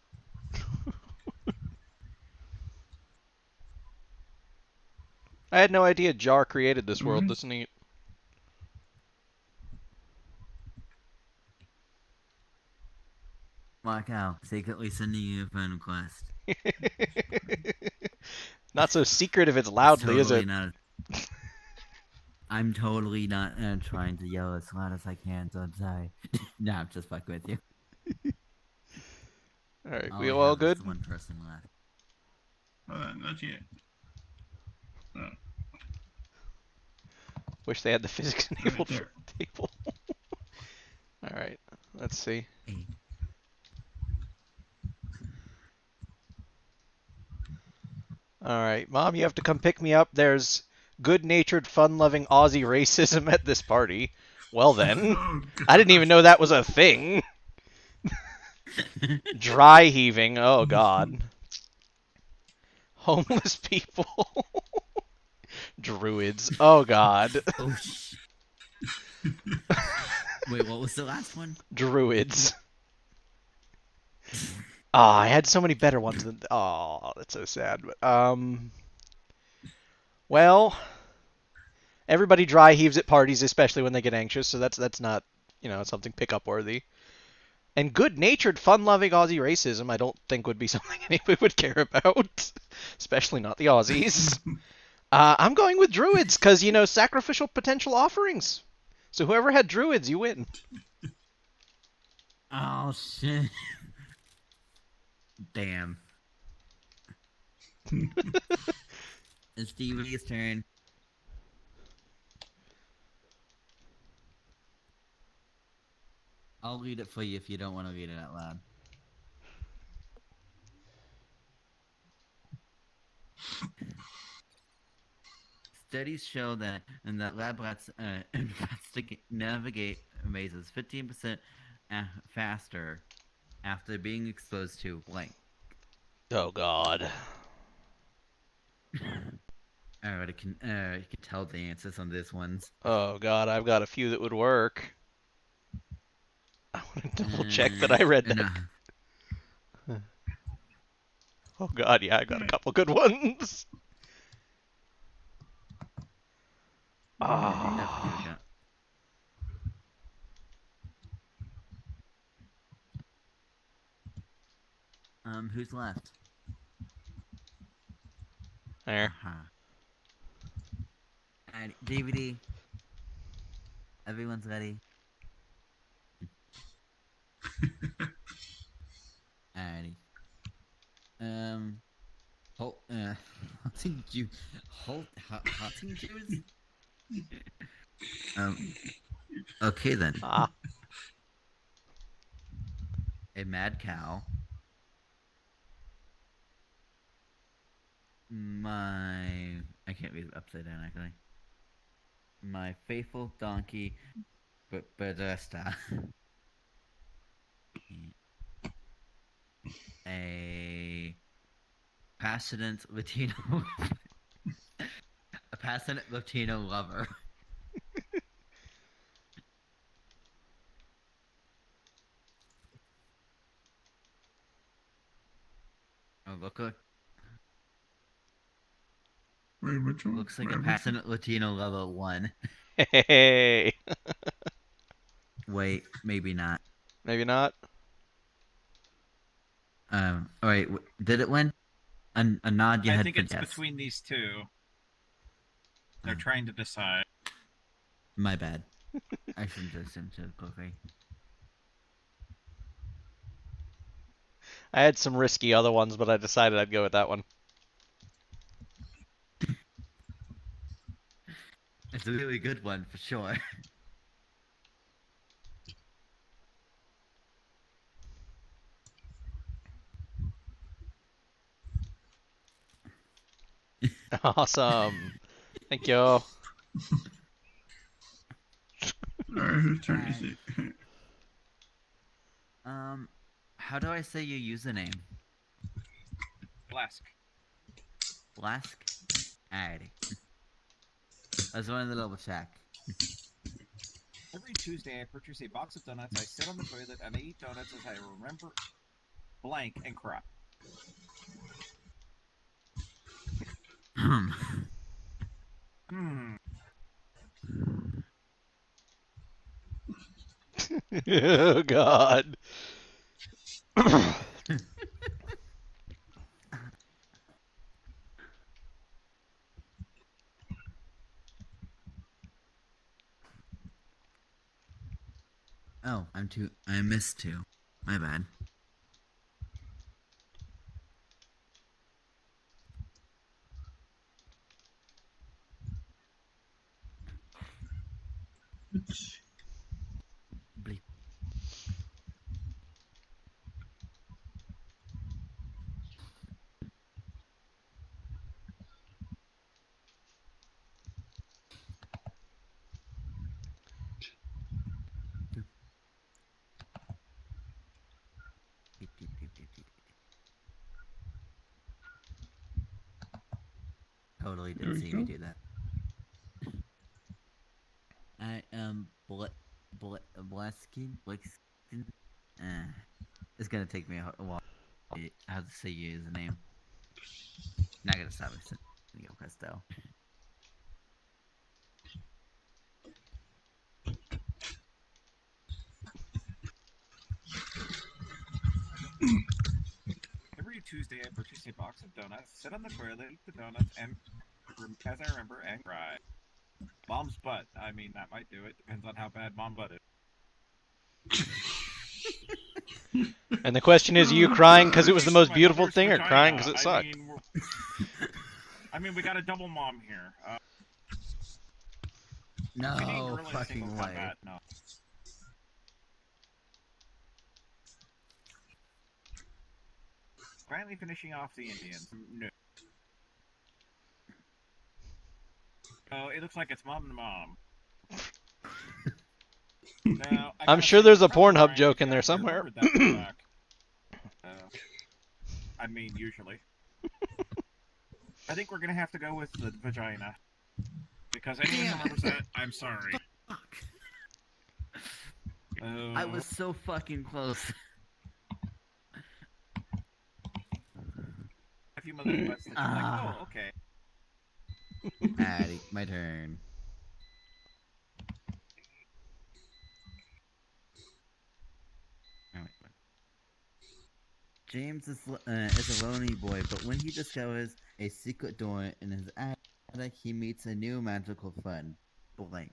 I had no idea Jar created this world. That's neat. Black Owl, secretly sending you a phone request. Not so secret if it's loudly, is it? I'm totally not trying to yell as loud as I can, so I'm sorry. No, I'm just fucking with you. Alright, All we I all have is good? one person left. Not yet. Oh. Wish they had the physics enabled Right for the table. Alright, let's see. Alright, Mom, you have to come pick me up. There's good-natured, fun-loving Aussie racism at this party. Well then. I didn't even know that was a thing. Dry heaving, oh god. Homeless people. Druids, oh god. Oh, Wait, what was the last one? Druids. Ah, I had so many better ones than. Oh, that's so sad. But well, everybody dry heaves at parties, especially when they get anxious. So that's not something pickup worthy. And good-natured, fun-loving Aussie racism, I don't think would be something anybody would care about, especially not the Aussies. I'm going with druids because sacrificial potential offerings. So whoever had druids, you win. Oh shit. Damn. It's Stevie's turn. I'll read it for you if you don't want to read it out loud. Studies show that lab rats navigate mazes 15% faster after being exposed to blank. Oh god. Alright, I can tell the answers on this ones. Oh god, I've got a few that would work. I want to double check that I read that. Oh god, yeah, I got a couple good ones. Ah. Who's left? There. Alright, DVD. Everyone's ready. Alrighty. Hunting juice? Okay then. A mad cow. I can't read it upside down actually. My faithful donkey, Bedesta. A passionate Latino a passionate Latino lover. Oh, look. Wait, which one? Looks like a passionate Latino lover 1. Hey. Wait, maybe not. Maybe not. Alright, did it win? A nod you I had think for it's yes. between these two. They're trying to decide. My bad. I shouldn't have assumed to go free. I had some risky other ones, but I decided I'd go with that one. It's a really good one for sure. Awesome. Thank you. Alright, whose turn is it? How do I say your username? Blask. Blask? Alrighty. I was wanting to double check. Every Tuesday, I purchase a box of donuts. I sit on the toilet and I eat donuts as I remember blank and cry. Hmm. Oh God. Oh, I missed two. My bad. Bleep. Deep, deep, deep, deep, deep. Totally There did we see go. me do that. I am Bleskin. It's gonna take me a while. How to say your name? Not gonna stop me. Presto. Every Tuesday, I purchase a box of donuts, sit on the toilet, eat the donuts, and, as I remember, and cry. Mom's butt. I mean, that might do it. Depends on how bad mom butt is. And the question is, are you crying because it was the most beautiful thing, or crying because it I sucked? mean, we got a double mom here. No fucking way. Combat, no. Finally finishing off the Indians. No. Oh, it looks like it's mom and mom. Now, I'm sure there's a Pornhub joke in there somewhere. I mean, usually. I think we're gonna have to go with the vagina. Because anyone who remembers that, I'm sorry. Fuck. I was so fucking close. A few mother's butts that you're like, oh, okay. Addy, my turn. James is a lonely boy, but when he discovers a secret door in his attic, he meets a new magical friend, Blank.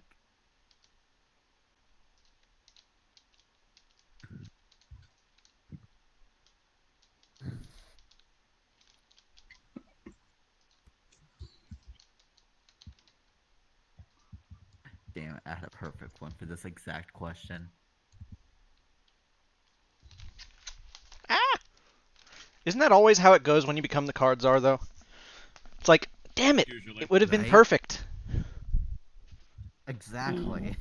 Damn it, I had a perfect one for this exact question. Isn't that always how it goes when you become the card czar, though? It's like, damn it, Usually. it would have been Right? perfect. Exactly.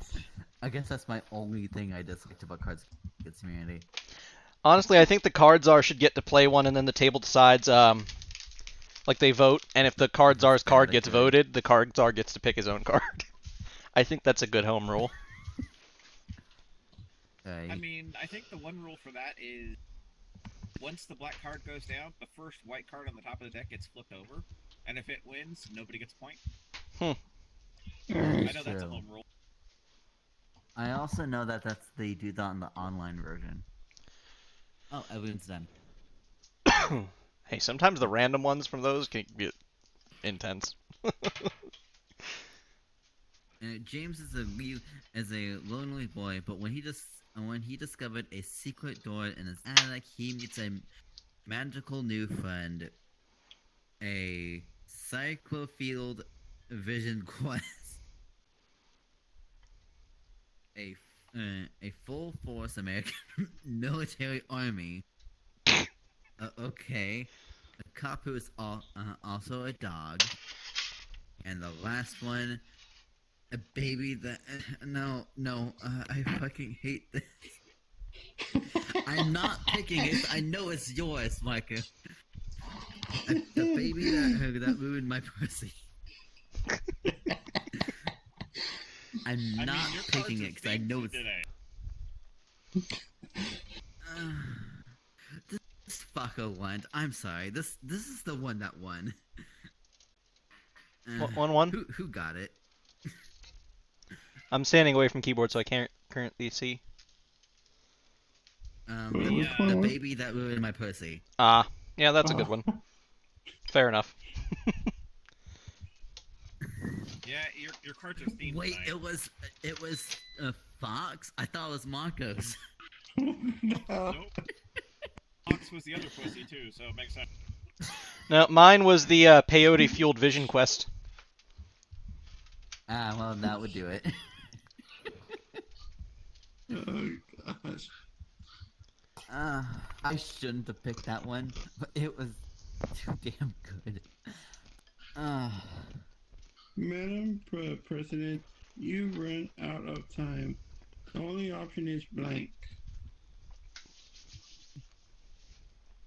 I guess that's my only thing I disliked about Cards Against Humanity. Honestly, I think the card czar should get to play one, and then the table decides, like they vote, and if the card czar's card gets voted, the card czar gets to pick his own card. I think that's a good home rule. I mean, I think the one rule for that is once the black card goes down, the first white card on the top of the deck gets flipped over, and if it wins, nobody gets a point. I know that's a home rule. I also know that they do that in the online version. Oh, everyone's done. Hey, sometimes the random ones from those can get intense. James is a lonely boy, but when he discovered a secret door in his attic, he meets a magical new friend, a cyclofield vision quest, a full force American military army. Okay, a cop who is also a dog, and the last one. A baby that... No, I fucking hate this. I'm not picking it. I know it's yours, Micah. The baby that ruined my pussy. I'm not picking it because I know it's... This fucker won. I'm sorry. This is the one that won. 1-1? Who got it? I'm standing away from keyboard, so I can't currently see. The baby that ruined my pussy. Ah, yeah, that's a good one. Fair enough. Yeah, your cards are themed. Wait, tonight. it was a fox. I thought it was Marcos. Nope. Fox was the other pussy too, so it makes sense. No, mine was the peyote fueled vision quest. Ah, well, that would do it. Oh gosh. I shouldn't have picked that one, but it was too damn good. Madam President, you run out of time. The only option is blank.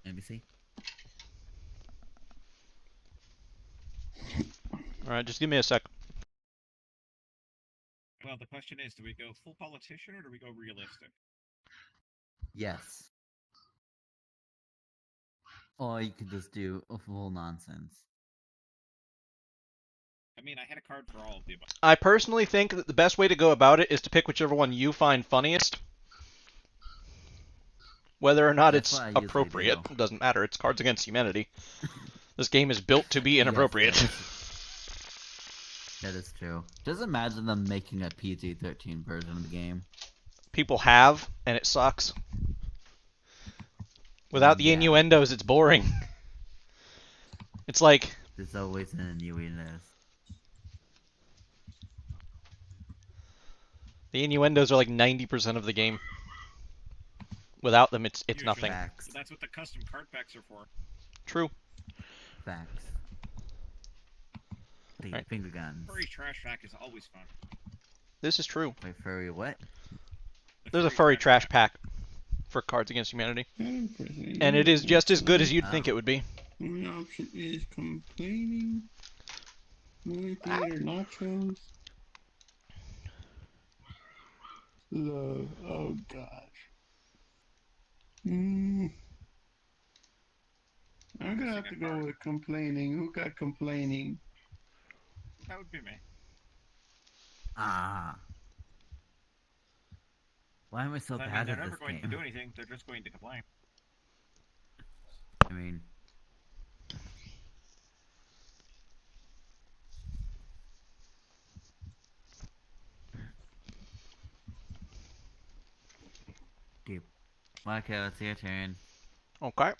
Let me see. Alright, just give me a sec. Well, the question is, do we go full politician or do we go realistic? Yes. Or you could just do a full nonsense. I mean, I had a card for all of the above. I personally think that the best way to go about it is to pick whichever one you find funniest. Whether or not That's it's what I usually appropriate, do. it doesn't matter. It's Cards Against Humanity. This game is built to be inappropriate. That is true. Just imagine them making a PG-13 version of the game. People have, and it sucks. Without the innuendos, it's boring. It's like... There's always an innuendos. The innuendos are like 90% of the game. Without them, it's nothing. So that's what the custom card packs are for. True. Facts. The Right. finger guns. Furry trash pack is always fun. This is true. Wait, furry what? There's a furry trash pack for Cards Against Humanity. Madam President, And it is just as good as you'd Oh. think it would be. the only option is complaining. Movie theater nachos. Love. Oh gosh. I'm gonna have to go with complaining. Who got complaining? That would be me. Ah. Why am I so I mean, bad they're at never this going game? to do anything. They're just going to complain. I mean... Deep. Marco, it's your turn. Okay.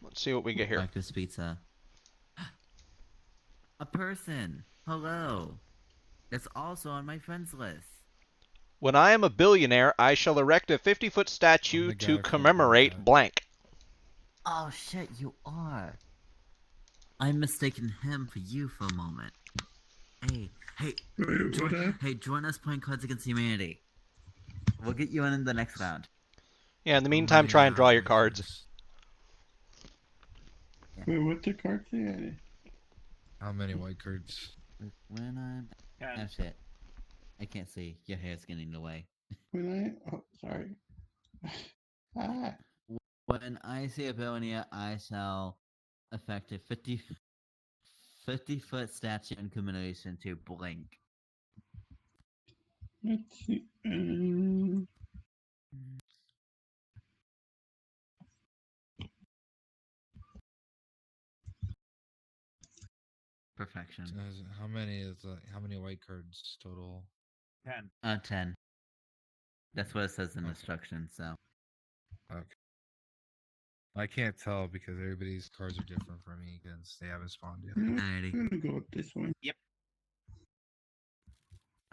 Let's see what we get here. Marco's Pizza. A person! Hello! It's also on my friends list. When I am a billionaire, I shall erect a 50-foot statue to commemorate blank. Oh shit, you are. I mistaken him for you for a moment. Hey, join us playing Cards Against Humanity. We'll get you in the next round. Yeah, in the meantime, try and draw your cards. Wait, what's the card say? How many white cards? When I'm... Oh shit. I can't see. Your hair's getting in the way. When I... Oh, sorry. Ah. When I see a billionaire, I shall effect a 50-foot statue in commemoration to blank. Let's see. Perfection. How many is how many white cards total? 10. 10. That's what it says in instructions, so. Okay. I can't tell because everybody's cards are different from me because they haven't spawned yet. Alrighty. I'm gonna go with this one. Yep.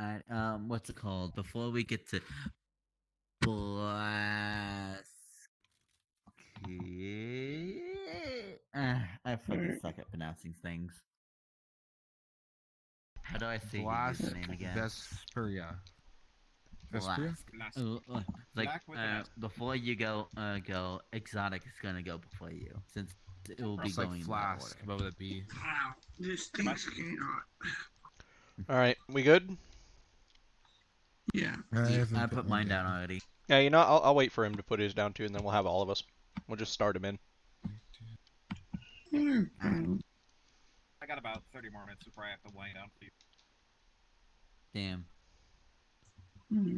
Alright, what's it called? Before we get to blast. I fucking suck at pronouncing things. How do I say your username again? Vesperia. Blast. Blast. Like, Black with an S. before you go, exotic is gonna go before you, since it will be It's like going Flask, in but with a B. Wow, this thing's getting hot. Alright, we good? Yeah. I put mine down already. Yeah, you know, I'll wait for him to put his down too, and then we'll have all of us. We'll just start him in. I got about 30 more minutes before I have to wind down for you. Damn.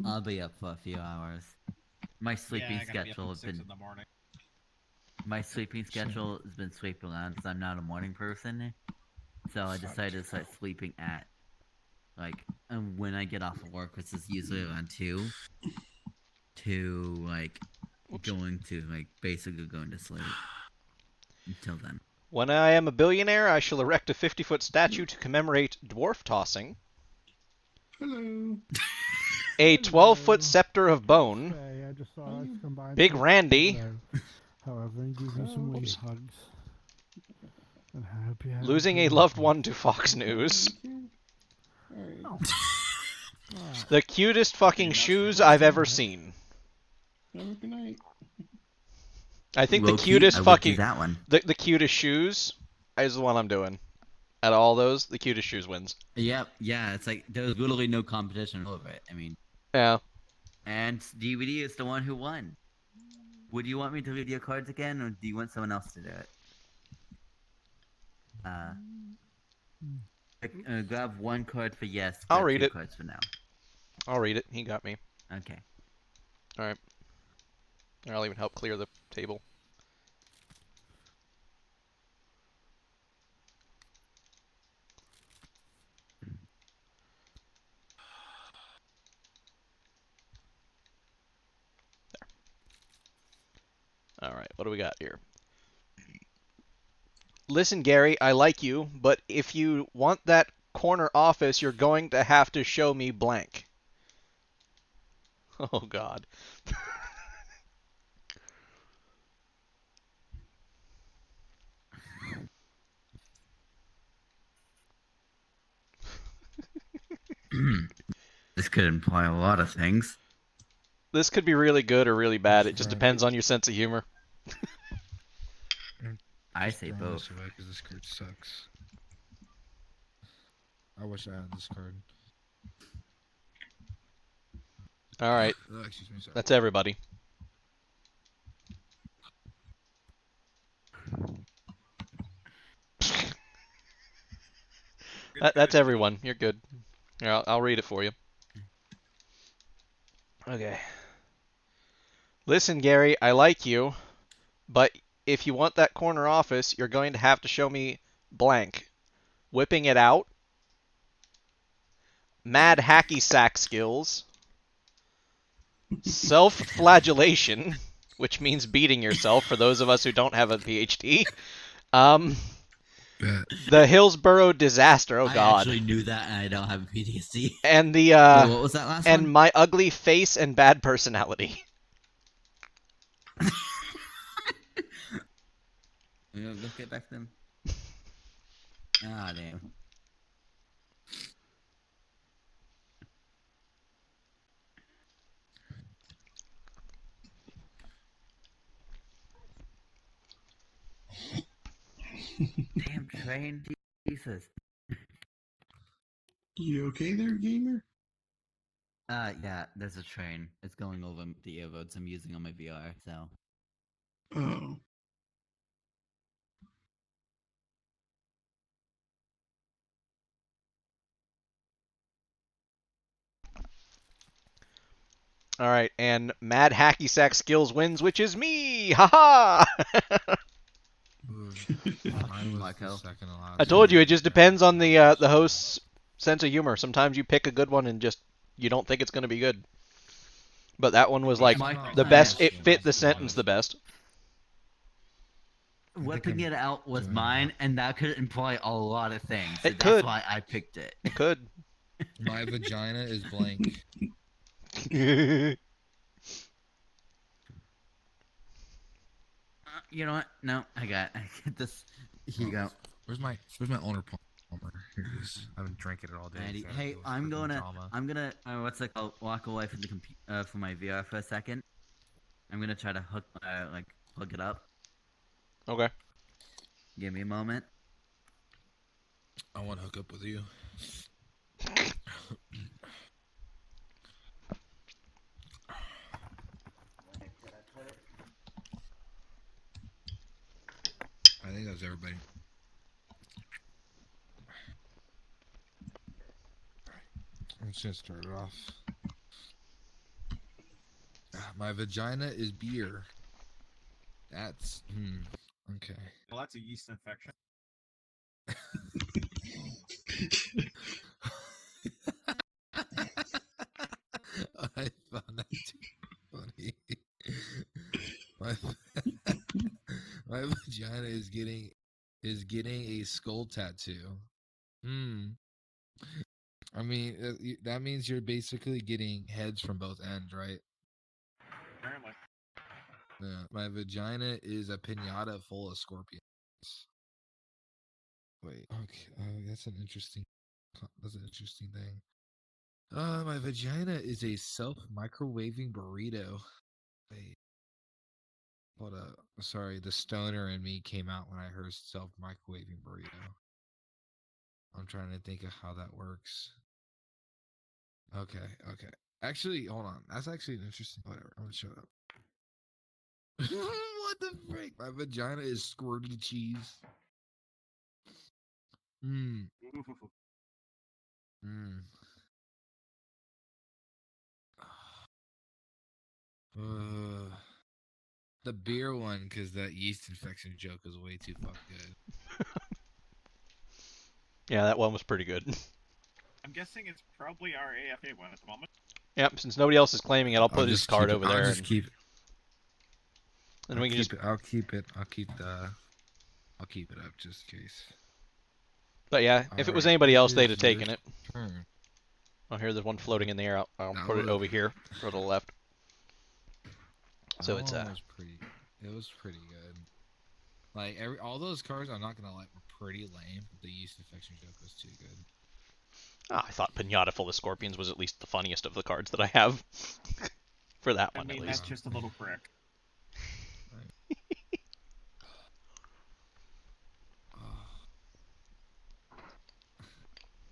I'll be up for a few hours. My sleeping Yeah, I gotta be up schedule at has 6 been in the morning. my sleeping schedule has been swept around because I'm not a morning person. So I decided to start sleeping at like when I get off of work, which is usually around 2, to like going to like basically going to sleep until then. When I am a billionaire, I shall erect a 50-foot statue to commemorate dwarf tossing. Hello. A 12-foot scepter of bone. Hey, I just saw us combine. Big Randy. However, give you some wee hugs. And I hope you have Losing a good loved weekend. one to Fox News. Oh. The cutest fucking shoes I've ever seen. Have a good night. I think the Low-key, cutest I would fucking do that one. the cutest shoes is the one I'm doing. Out of all those, the cutest shoes wins. Yep, yeah, it's like there's literally no competition over it. I mean, yeah. And DVD is the one who won. Would you want me to read your cards again, or do you want someone else to do it? Grab one card for yes. I'll grab read 2 it. cards for no. I'll read it. He got me. Okay. All right. I'll even help clear the table. All right, what do we got here? Listen, Gary, I like you, but if you want that corner office, you're going to have to show me blank. Oh, God. This could imply a lot of things. This could be really good or really bad. It just depends on your sense of humor. I say both. Because this card sucks. I wish I had this card. All right. Excuse me, sorry. That's everybody. That's everyone. You're good. Here, I'll read it for you. Okay. Listen, Gary, I like you, but if you want that corner office, you're going to have to show me blank. Whipping it out. Mad hacky sack skills. Self-flagellation, which means beating yourself for those of us who don't have a PhD. The Hillsborough disaster. Oh, God. I actually knew that, and I don't have a PTSD. And the Wait, what was that last and one? my ugly face and bad personality. Let's get back to them. Ah, damn. Damn train, Jesus. You okay there, gamer? Yeah, there's a train. It's going over the earbuds I'm using on my VR, so. Oh. All right, and Mad Hacky Sack Skills wins, which is me. Haha. I told you it just depends on the host's sense of humor. Sometimes you pick a good one and just you don't think it's going to be good. But that one was like the best. It fit the sentence the best. Whipping it out was mine, and that could imply a lot of things. So It that's could. why I picked it. It could. My vagina is blank. You know what? No, I get this. Here you go. Where's my owner Palmer? Here it is. I've been drinking it all day. Andy, so hey, it was I'm freaking gonna drama. what's it called? Walk away from the from my VR for a second. I'm gonna try to plug it up. Okay. Give me a moment. I want to hook up with you. I think that's everybody. I'm just gonna start it off. My vagina is beer. That's okay. Well, that's a yeast infection. I found that too funny. My, my vagina is getting a skull tattoo. I mean, that means you're basically getting heads from both ends, right? Apparently. Yeah. My vagina is a pinata full of scorpions. Wait, okay. That's an interesting thing. My vagina is a self-microwaving burrito. Wait. Hold up. Sorry, the stoner in me came out when I heard self-microwaving burrito. I'm trying to think of how that works. Okay. Actually, hold on. That's actually an interesting. Whatever. I'm gonna shut up. What the frick? My vagina is squirty cheese. The beer one, because that yeast infection joke is way too fucking good. Yeah, that one was pretty good. I'm guessing it's probably our AFA one at the moment. Yep, since nobody else is claiming it, I'll put his card over there. I'll just keep it. And we can just. I'll keep it up just in case. But yeah, if it was anybody else, they'd have taken it. Oh, here, there's one floating in the air. I'll put it over here, to the left. So it's It was pretty good. Like all those cards, I'm not gonna lie, were pretty lame. The yeast infection joke was too good. I thought Pinata full of scorpions was at least the funniest of the cards that I have. For that one, I mean, at least. that's just a little prick.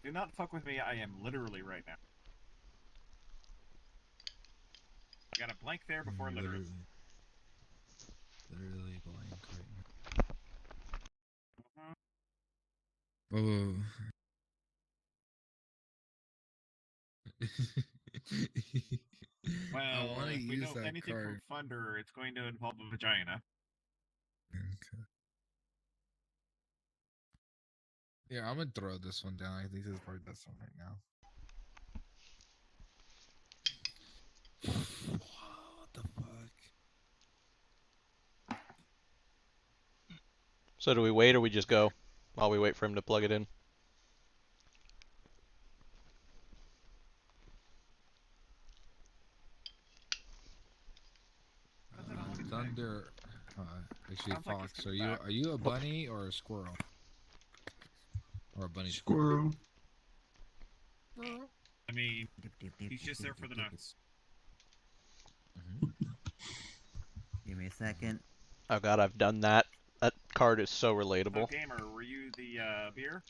Do not fuck with me. I am literally right now. I got a blank there before literally. Literally blank right now. Well, I if we use know that anything card. from Thunder, it's going to involve a vagina. Okay. Yeah, I'm gonna throw this one down. I think this is probably the best one right now. What the fuck? So do we wait or we just go while we wait for him to plug it in? Thunder. Actually, Fox. Are you a bunny or a squirrel? Or a bunny Squirrel. I mean, he's just there for the nuts. Give me a second. Oh god, I've done that. That card is so relatable. So, Gamer, were you the beer?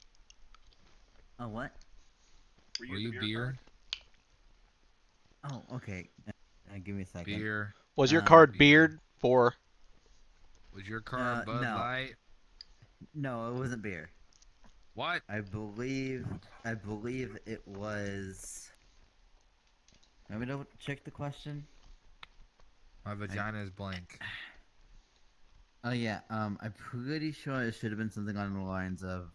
Oh, what? Were you the beer? Oh, okay. Give me a second. Beer. Was your card beard for? Was your card Bud no. Light? No, it wasn't beer. What? I believe it was. Let me double check the question. My vagina is blank. Oh yeah, I'm pretty sure it should have been something on the lines of.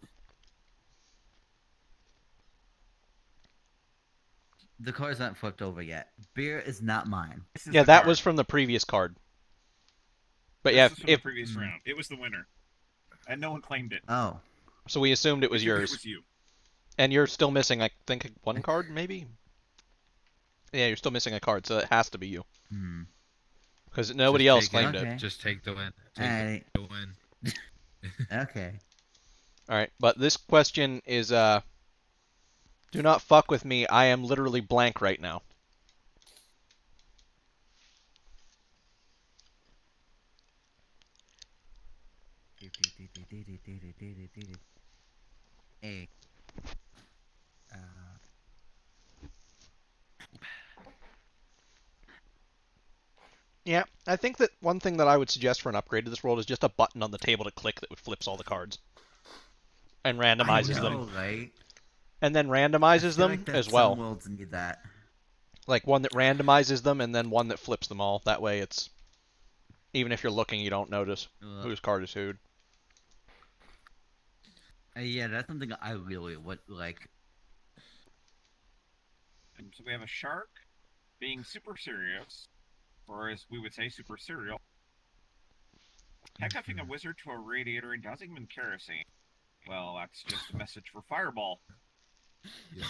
The card's not flipped over yet. Beer is not mine. Yeah, that was from the previous card. But yeah, This was from the previous round, it was the winner, and no one claimed it. Oh. So we assumed it was yours. It was you. And you're still missing, I think, one card, maybe? Yeah, you're still missing a card, so it has to be you. Because nobody else claimed it. Just take the win. Alright. Take the win. Okay. Alright, but this question is, do not fuck with me. I am literally blank right now. Hey. Yeah, I think that one thing that I would suggest for an upgrade to this world is just a button on the table to click that flips all the cards. And randomizes them. Right? And then randomizes them like that as well. Some worlds need that. Like one that randomizes them and then one that flips them all. That way it's even if you're looking, you don't notice whose card is who'd. Yeah, that's something I really would like. And so we have a shark being super serious, or as we would say, super serial. Handcuffing a wizard to a radiator and dousing him in kerosene. Well, that's just a message for Fireball. Yes.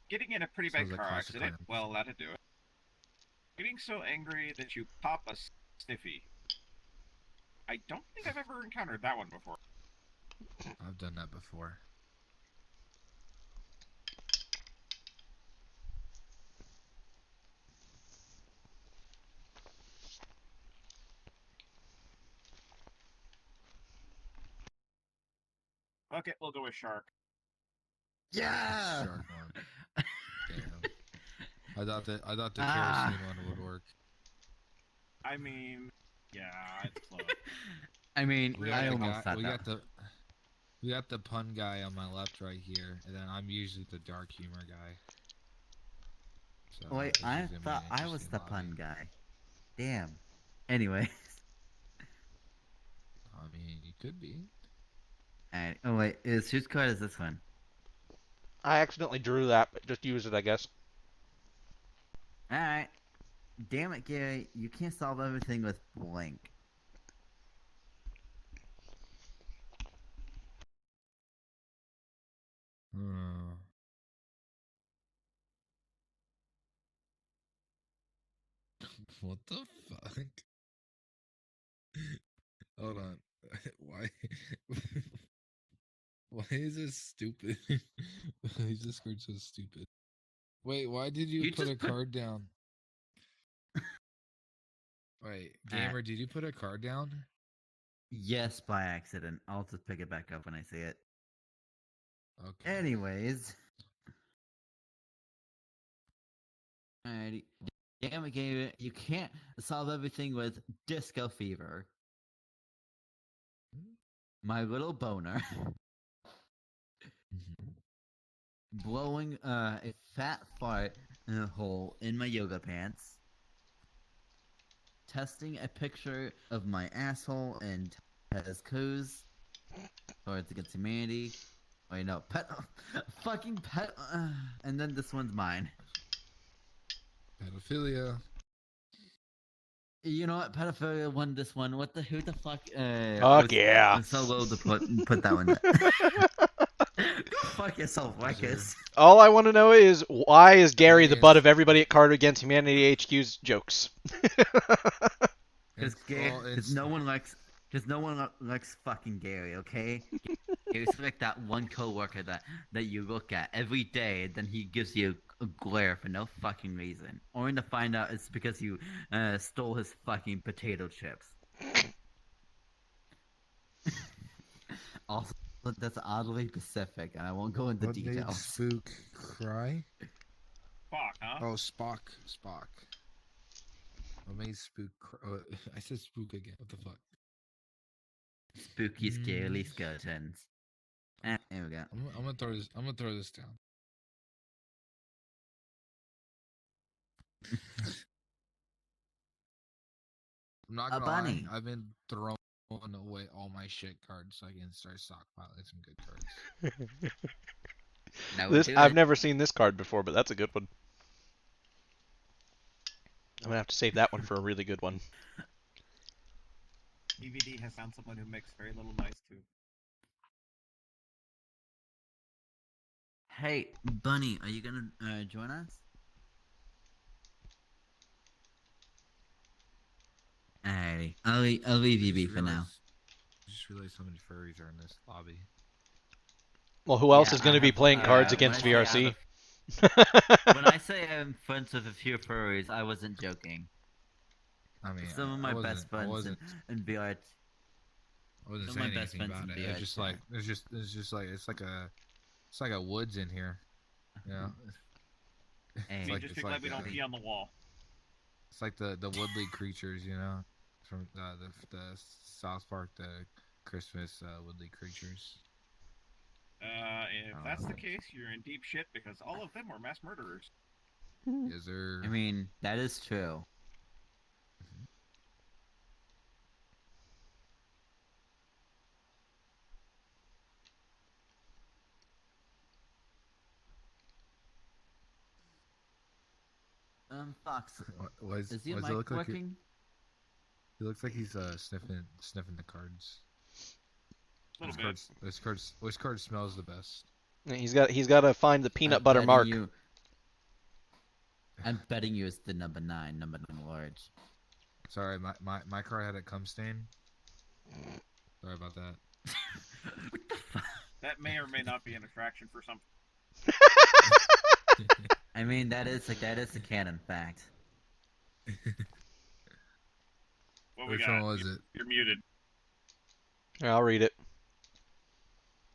Getting in a pretty bad Sounds like car classic accident. Clarence. Well, that'd do it. Getting so angry that you pop a sniffy. I don't think I've ever encountered that one before. I've done that before. Okay, we'll go with shark. Yeah. Shark one. Damn. I thought the kerosene one would work. I mean, yeah, it's close. I mean, We I got the almost guy, thought we that. got the pun guy on my left right here, and then I'm usually the dark humor guy. So Wait, this is I gonna be an thought I was interesting the lobby. pun guy. Damn. Anyway. I mean, you could be. Alright. Oh wait, whose card is this one? I accidentally drew that, but just use it, I guess. Alright. Damn it, Gary. You can't solve everything with blank. What the fuck? Hold on. Why? Why is this stupid? Why is this card so stupid? Wait, why did you put a card down? Wait, gamer, did you put a card down? Yes, by accident. I'll just pick it back up when I see it. Okay. Anyways. Alrighty. Damn it, Gary. You can't solve everything with disco fever. My little boner. Blowing a fat fart in a hole in my yoga pants. Testing a picture of my asshole and Tezco's Cards Against Humanity. Wait, no, fucking pet. And then this one's mine. Pedophilia. You know what? Pedophilia won this one. Who the fuck? Fuck yeah. I'm so low to put that one down. Go fuck yourself, Marcus. All I want to know is why is Gary the butt of everybody at Card Against Humanity HQ's jokes? Because no one likes fucking Gary, okay? Gary's like that one coworker that you look at every day, then he gives you a glare for no fucking reason, only to find out it's because you stole his fucking potato chips. Also, that's oddly specific, and I won't go into What made details. Spook cry? Spock, huh? Oh, Spock. What made Spook cry? Oh, I said Spook again. What the fuck? Spooky, scary skeletons. There we go. I'm gonna throw this. I'm gonna throw this down. I'm not gonna lie. I've been throwing away all my shit cards so I can start stockpiling some good cards. I've never seen this card before, but that's a good one. I'm gonna have to save that one for a really good one. DVD has found someone who makes very little noise too. Hey, Bunny, are you gonna join us? Alrighty, I'll leave you for now. I just realized how many furries are in this lobby. Well, who else is going to be playing Cards Against VRC? When I say I'm friends with a few furries, I wasn't joking. I mean, some of my best friends in VR. I wasn't saying anything about it. It's just like it's like a woods in here. Yeah. Hey. Just be glad we don't pee on the wall. It's like the woodly creatures, you know, from the South Park, the Christmas woodly creatures. If that's the case, you're in deep shit because all of them were mass murderers. Yes, sir. I mean, that is true. Fox. Is your Why does it mic look like working? he looks like he's sniffing the cards. Little Which card smells the best? He's got to find the peanut butter mark. I'm betting you it's the number 9 large. Sorry, my card had a cum stain. Sorry about that. That may or may not be an attraction for some. I mean, that is a canon fact. What we Which got? one was it? You're muted. Here, I'll read it.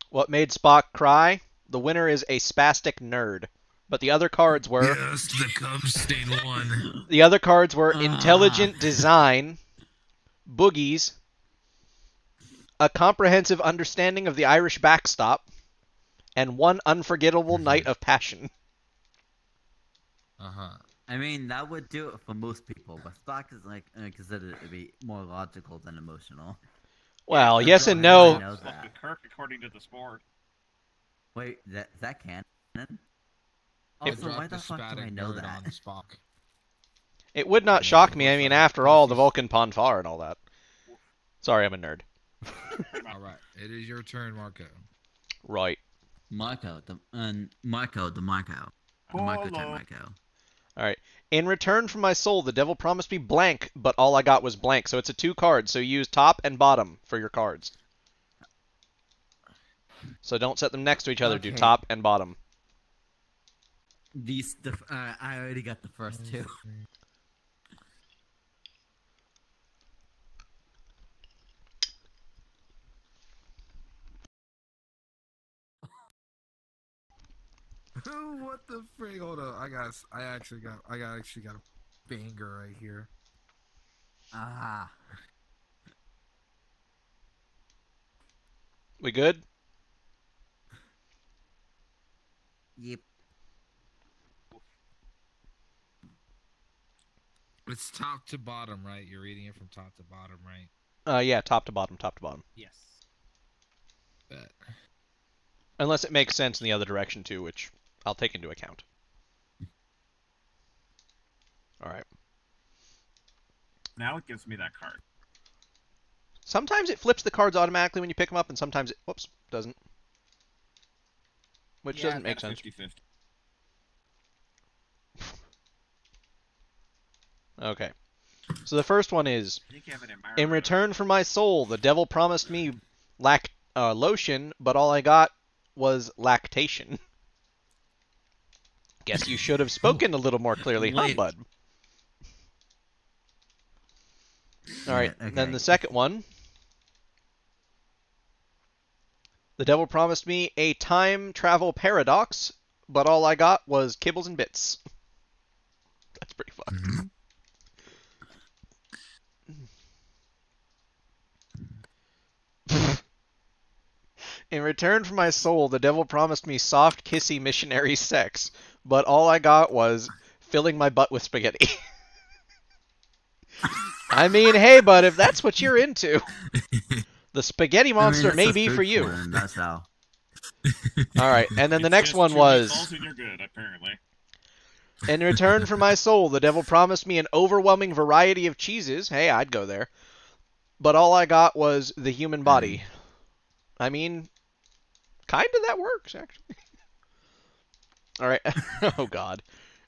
What made Spock cry? The winner is a spastic nerd. But the other cards were... Yes, the cum stain one. The other cards were intelligent design, boogies, a comprehensive understanding of the Irish backstop, and one unforgettable night of passion. I mean, that would do it for most people, but Spock is like considered to be more logical than emotional. Well, yes and no. Kirk, according to the sport. Wait, that canon? Also, why the fuck do I know that? On Spock. It would not shock me. I mean, after all, the Vulcan Ponfar and all that. Sorry, I'm a nerd. All right, it is your turn, Marco. Right. Marco. All right. In return for my soul, the devil promised me blank, but all I got was blank. So it's a 2 card. So you use top and bottom for your cards. So don't set them next to each other. Do top and bottom. I already got the first 2. What the frig? Hold on, I actually got a banger right here. We good? Yep. It's top to bottom, right? You're reading it from top to bottom, right? Yeah, top to bottom, top to bottom. Yes. Bet. Unless it makes sense in the other direction too, which I'll take into account. All right. Now it gives me that card. Sometimes it flips the cards automatically when you pick them up, and sometimes it, whoops, doesn't. Which doesn't make sense. 50-50. Okay. So the first one is, in return for my soul, the devil promised me lotion, but all I got was lactation. Guess you should have spoken a little more clearly, huh, bud? All right, then the second one. The devil promised me a time travel paradox, but all I got was kibbles and bits. That's pretty fucked. In return for my soul, the devil promised me soft, kissy missionary sex, but all I got was filling my butt with spaghetti. I mean, hey, bud, if that's what you're into, the spaghetti monster may be for you. That's how. All right, and then the next one was... You're good, apparently. In return for my soul, the devil promised me an overwhelming variety of cheeses. Hey, I'd go there. But all I got was the human body. I mean, kind of that works, actually. All right. Oh, God.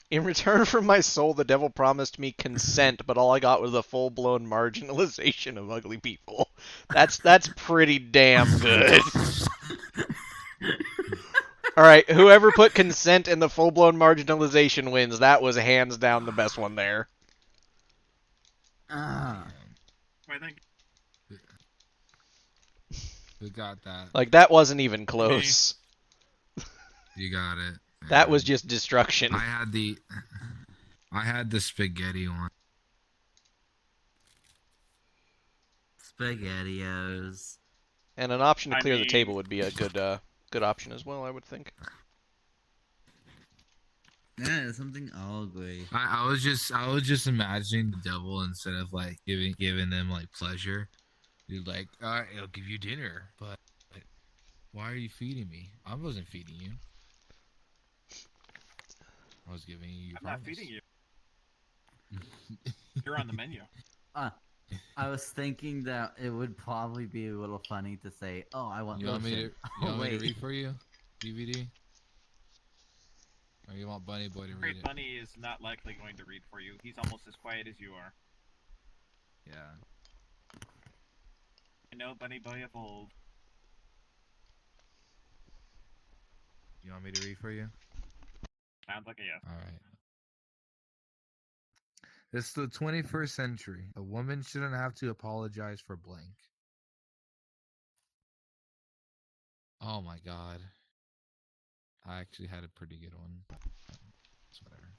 In return for my soul, the devil promised me consent, but all I got was a full-blown marginalization of ugly people. That's pretty damn good. All right, whoever put consent in the full-blown marginalization wins. That was hands down the best one there. I think. Who got that? Like, that wasn't even close. You got it. That was just destruction. I had the spaghetti one. SpaghettiOs. And an option to clear the table would be a good good option as well, I would think. Yeah, it's something I'll agree. I was just imagining the devil instead of like giving them like pleasure. You're like, all right, I'll give you dinner, but why are you feeding me? I wasn't feeding you. I was giving you your I'm promise. not feeding you. You're on the menu. I was thinking that it would probably be a little funny to say, "Oh, I want You want me to? lotion." You want me to Wait. read for you? DVD? Or you want Bunny Boy to read Great it? Bunny is not likely going to read for you. He's almost as quiet as you are. Yeah. I know Bunny Boy of old. You want me to read for you? Sounds like a yes. All right. It's the 21st century. A woman shouldn't have to apologize for blank. Oh my god. I actually had a pretty good one. It's whatever.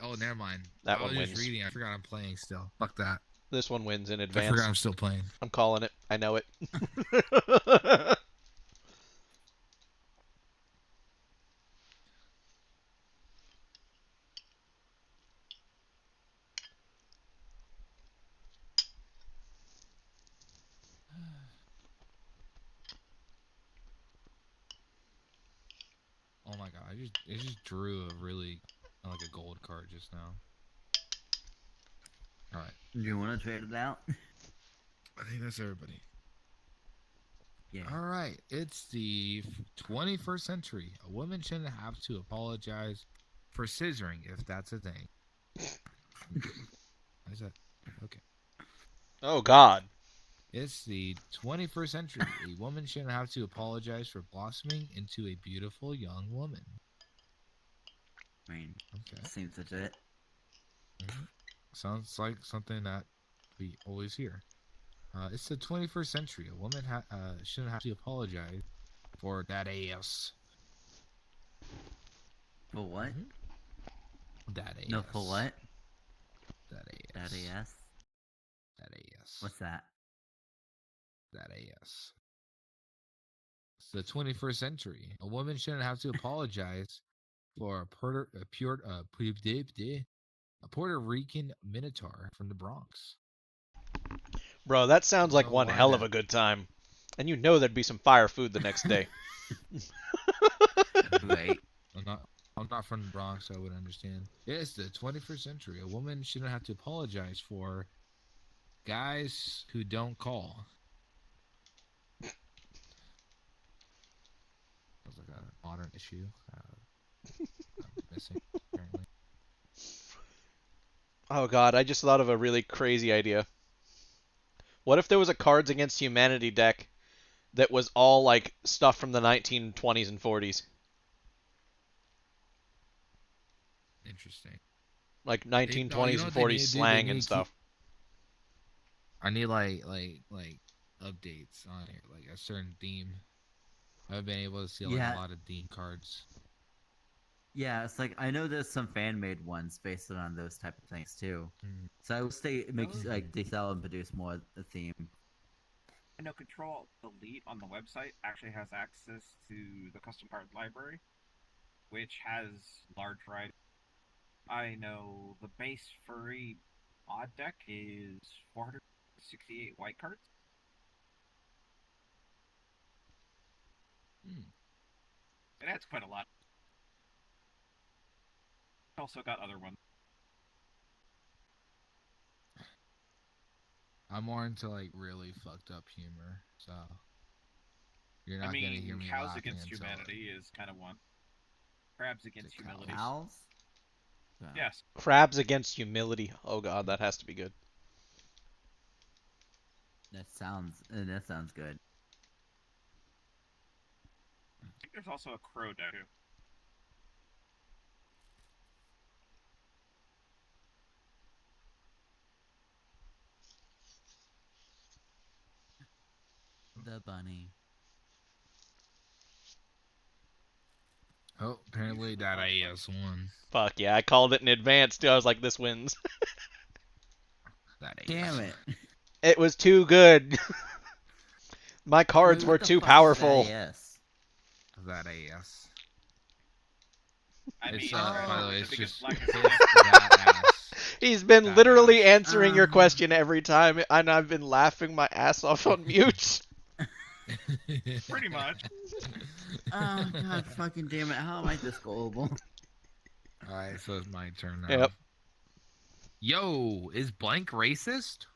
Oh, never mind. That I one was wins. just reading. I forgot I'm playing still. Fuck that. This one wins in I advance. forgot I'm still playing. I'm calling it. I know it. Oh my god, I just drew a really like a gold card just now. All right. Do you want to trade it out? I think that's everybody. Yeah. All right, it's the 21st century. A woman shouldn't have to apologize for scissoring if that's a thing. Why is that? Okay. Oh God. It's the 21st century. A woman shouldn't have to apologize for blossoming into a beautiful young woman. I mean, okay. Seems legit. Sounds like something that we always hear. It's the 21st century. A woman shouldn't have to apologize for that ass. For what? That ass. No, for what? That That ass. ass. That ass. What's that? That ass. It's the 21st century. A woman shouldn't have to apologize for a Puerto Rican minotaur from the Bronx. Bro, that sounds like know one why hell of that- a good time. And you know there'd be some fire food the next day. Wait. I'm not from the Bronx, so I would understand. Yeah, it's the 21st century. A woman shouldn't have to apologize for guys who don't call. Sounds like a modern issue. I'm missing, apparently. Oh God, I just thought of a really crazy idea. What if there was a Cards Against Humanity deck that was all like stuff from the 1920s and 40s? Interesting. Like 1920s and 40s slang and stuff. I need like updates on here, like a certain theme. I've been able to see like Yeah. a lot of theme cards. Yeah, it's like I know there's some fan made ones based on those type of things too. So I would say it makes like they sell and produce more a theme. I know Control Delete on the website actually has access to the custom card library, which has large variety. I know the base furry odd deck is 468 white cards. It adds quite a lot. Also got other ones. I'm more into like really fucked up humor, so you're not I gonna mean, hear me Cows laughing Against until Humanity is kind of one. Crabs Against Humility. Cows? Yes. Crabs Against Humility. Oh God, that has to be good. That sounds good. I think there's also a crow deck too. The bunny. Oh, apparently that AS won. Fuck yeah, I called it in advance too. I was like, this wins. That AS. Damn it. It was too good. My cards were too powerful. That AS. I mean, by the way, it's the biggest just black it's is that ass. He's been That literally ass. answering your question every time, and I've been laughing my ass off on mute. Pretty much. Oh god, fucking damn it! How am I this gullible? All right, so it's my turn now. Yep. Yo, is blank racist?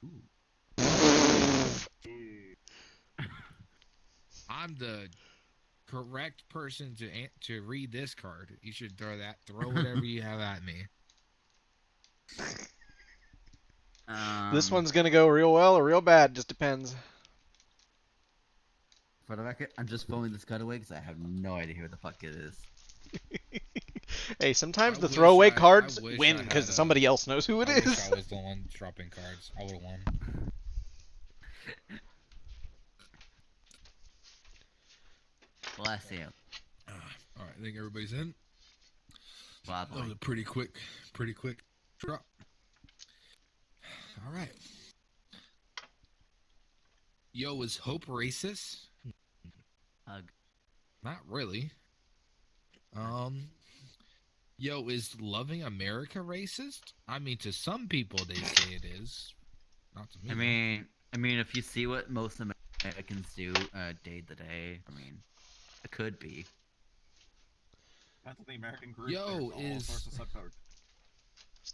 I'm the correct person to read this card. You should throw whatever you have at me. This one's gonna go real well or real bad, just depends. For the record, I'm just throwing this card away because I have no idea who the fuck it is. Hey, sometimes I the wish throwaway I cards wish win I because had somebody else knows who it I is. wish I was the one dropping cards. I would have won. Bless you. All right, I think everybody's in. Gladly. That was a pretty quick drop. All right. Yo, is Hope racist? Hug. Not really. Yo, is loving America racist? I mean, to some people they say it is. Not to me. I mean, if you see what most Americans do day to day, I mean, it could be. That's the American group. Yo, all sorts of subcode.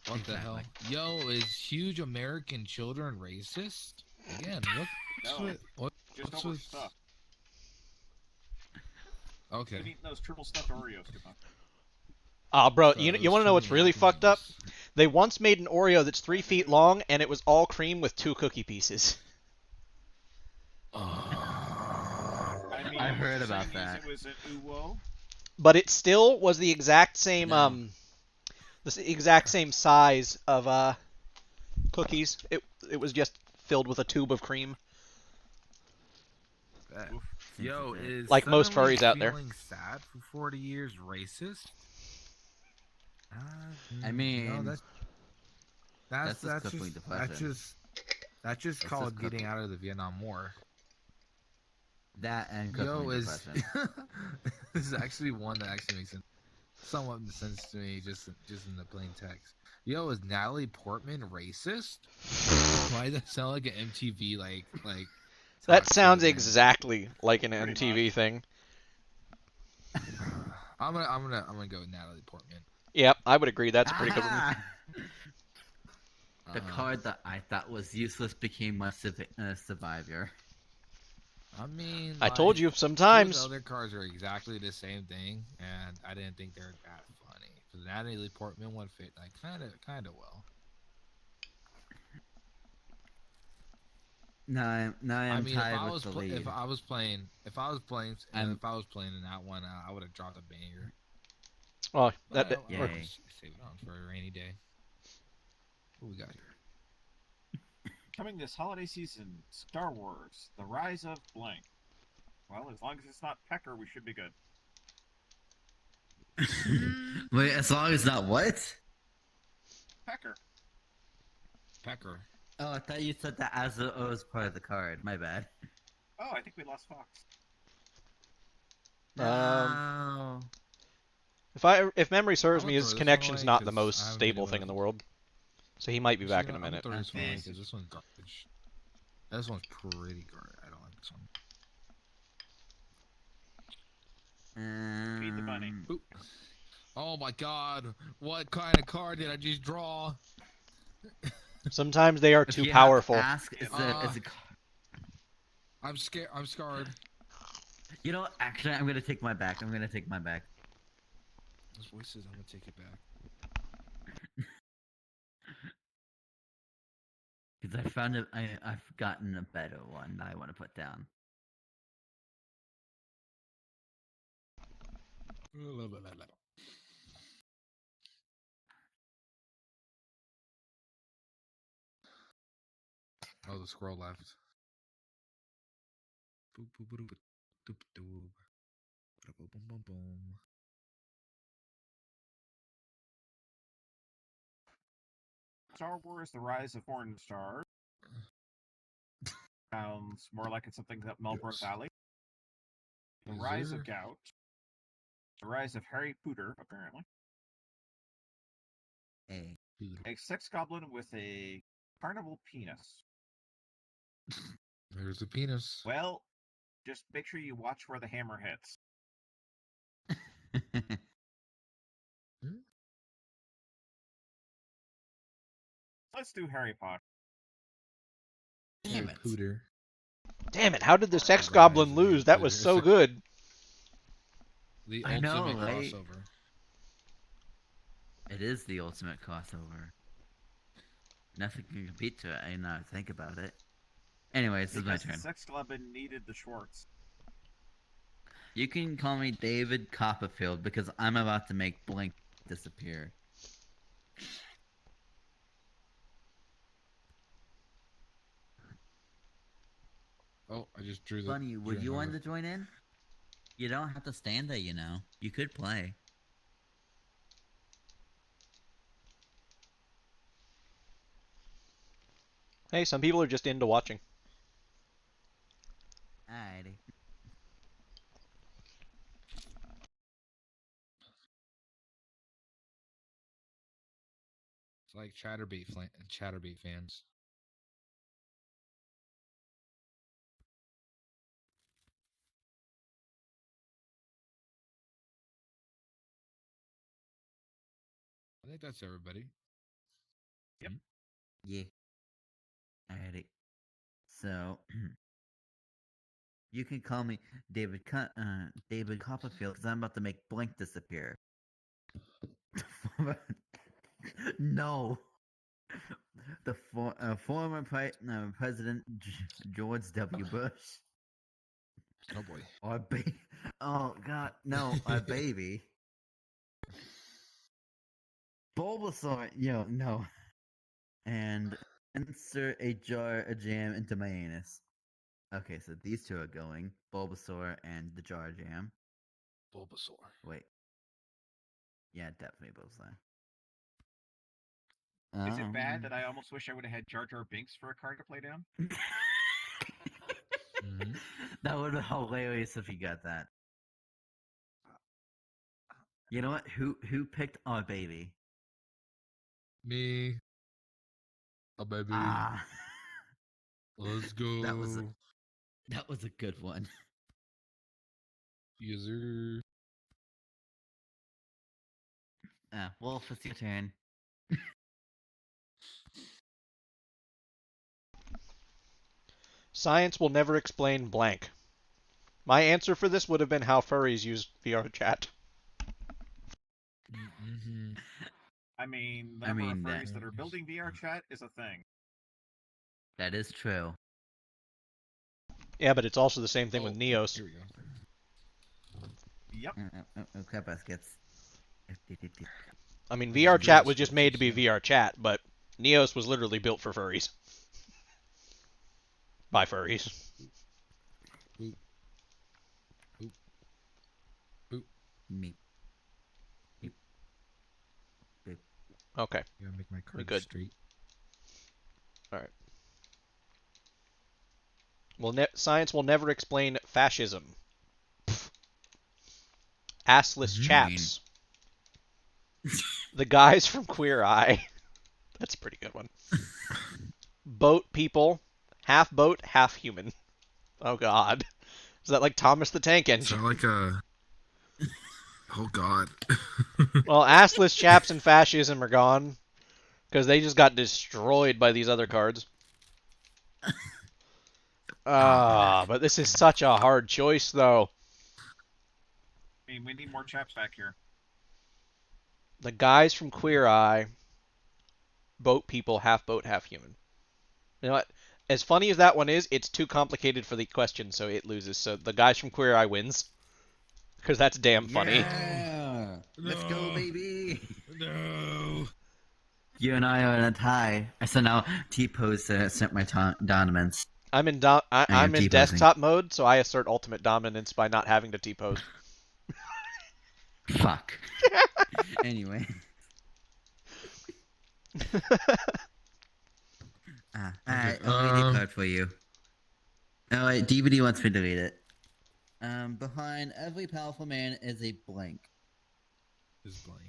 What the hell? Yo, is huge American children racist? Again, what's Just with stuff. Okay. Been eating those triple stuffed Oreos too much. Ah, bro, you want to know what's really fucked up? They once made an Oreo that's 3 feet long, and it was all cream with 2 cookie pieces. I mean, I heard the about thing is, that. It was an uwo. But it still was the exact same size of cookies. It was just filled with a tube of cream. Yo, is like most suddenly furries out there. feeling sad for 40 years racist? I mean, no, that's just crippling depression. that's just That's called just getting crippling. out of the Vietnam War. That and Yo, crippling is depression. this is actually one that actually makes somewhat sense to me, just in the plain text. Yo, is Natalie Portman racist? Why does that sound like an MTV like? That sounds exactly like an MTV thing. I'm gonna go with Natalie Portman. Yep, I would agree. That's a pretty good one. The card that I thought was useless became my survivor. I mean, I told you sometimes. The other cards are exactly the same thing, and I didn't think they were that funny. So the Natalie Portman one fit like kind of well. No, I'm I mean, tied with the lead. if I was playing in that one, I would have dropped a banger. Oh, But that. I'll just save it on for a rainy day. What we got here? Coming this holiday season, Star Wars: The Rise of Blank. Well, as long as it's not Pecker, we should be good. Wait, as long as not what? Pecker. Oh, I thought you said that as it was part of the card. My bad. Oh, I think we lost Fox. No. If memory serves I'm me, gonna his throw this connection's one away not the 'cause most I haven't stable been thing in able the world, so he might be back in a I'm minute. gonna throw this one away 'cause this one's garbage. This one's pretty garbage. I don't like this one. Feed the bunny. Ooh. Oh my god! What kind of card did I just draw? Sometimes they are If too you have to powerful. ask, I'm scared. I'm scarred. You know, actually, I'm gonna take my back. Those voices. I'm gonna take it back. Because I found it. I've gotten a better one that I want to put down. Oh, the squirrel left. Star Wars: The Rise of Foreign Stars. Sounds more like it's something that Melbourne Valley. The Is Rise there? of Gout. The Rise of Harry Potter, apparently. Hey. A sex goblin with a carnival penis. There's a penis. Well, just make sure you watch where the hammer hits. Let's do Harry Potter. Damn it. Pooter. Damn it! How did the sex goblin lose? That was so good. The I know, ultimate right? crossover. It is the ultimate crossover. Nothing can compete to it. I now think about it. Anyways, this is my Because turn. the sex goblin needed the Schwartz. You can call me David Copperfield because I'm about to make Blink disappear. Oh, I just drew the. Bunny, would you want to join in? You don't have to stand there, you know. You could play. Hey, some people are just into watching. Alrighty. It's like Chatterbait fans. I think that's everybody. Yep. Yeah. Alrighty. So, you can call me David Copperfield because I'm about to make Blink disappear. No. The former President George W. Bush. Oh boy. Oh God, no, our baby. Bulbasaur, no. And insert a jar of jam into my anus. Okay, so these two are going. Bulbasaur and the jar of jam. Bulbasaur. Wait. Yeah, definitely Bulbasaur. Is it bad that I almost wish I would have had Jar Jar Binks for a card to play down? That would have been hilarious if you got that. You know what? Who picked our baby? Me. Oh baby. Ah. Let's go. That was a good one. User. Wolf, it's your turn. Science will never explain blank. My answer for this would have been how furries use VR chat. I mean, the number of furries that are building VR chat is a thing. That is true. Yeah, but it's also the same thing with Neos. Here we go. Yep. Crap baskets. I mean, VR chat was just made to be VR chat, but Neos was literally built for furries. By furries. Boop. Boop. Boop. Me. Boop. Okay. Gotta make my We card good. straight. Alright. Well, science will never explain fascism. Pfft. Assless chaps. The guys from Queer Eye. That's a pretty good one. Boat people. Half boat, half human. Oh god. Is that like Thomas the Tank Engine? Sound like a. Oh god. Well, assless chaps and fascism are gone. Because they just got destroyed by these other cards. But this is such a hard choice, though. I mean, we need more chaps back here. The guys from Queer Eye. Boat people, half boat, half human. You know what? As funny as that one is, it's too complicated for the question, so it loses. So the guys from Queer Eye wins. Because that's damn funny. Yeah! Let's go, baby! No! You and I are in a tie. So now T-Pose sent my dominance. I'm in I'm in desktop mode, so I assert ultimate dominance by not having to T-pose. Fuck. Anyway. Alright, I'll read a card for you. Oh wait, DVD wants me to delete it. Behind every powerful man is a blank. Is blank.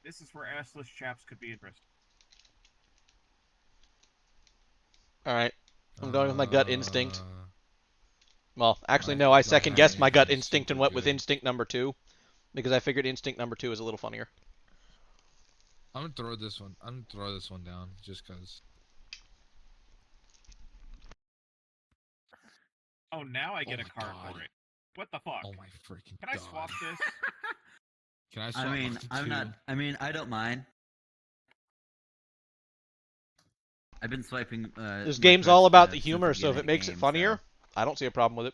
This is where assless chaps could be interesting. All right, I'm going with my gut instinct. Well, actually, My no. I gut second guessed my gut instinct is instinct and super went with good. instinct number 2, because I figured instinct number 2 is a little funnier. I'm gonna throw this one. I'm gonna throw this one down just cause. Oh, now I get Oh a my card God. for it. What the fuck? Oh my freaking Can I God. swap this? Can I swap I mean, mine I'm too? not. I mean, I don't mind. I've been swiping. This my game's all cards, about the since humor, so if beginning it of makes the it game, funnier, so- I don't see a problem with it.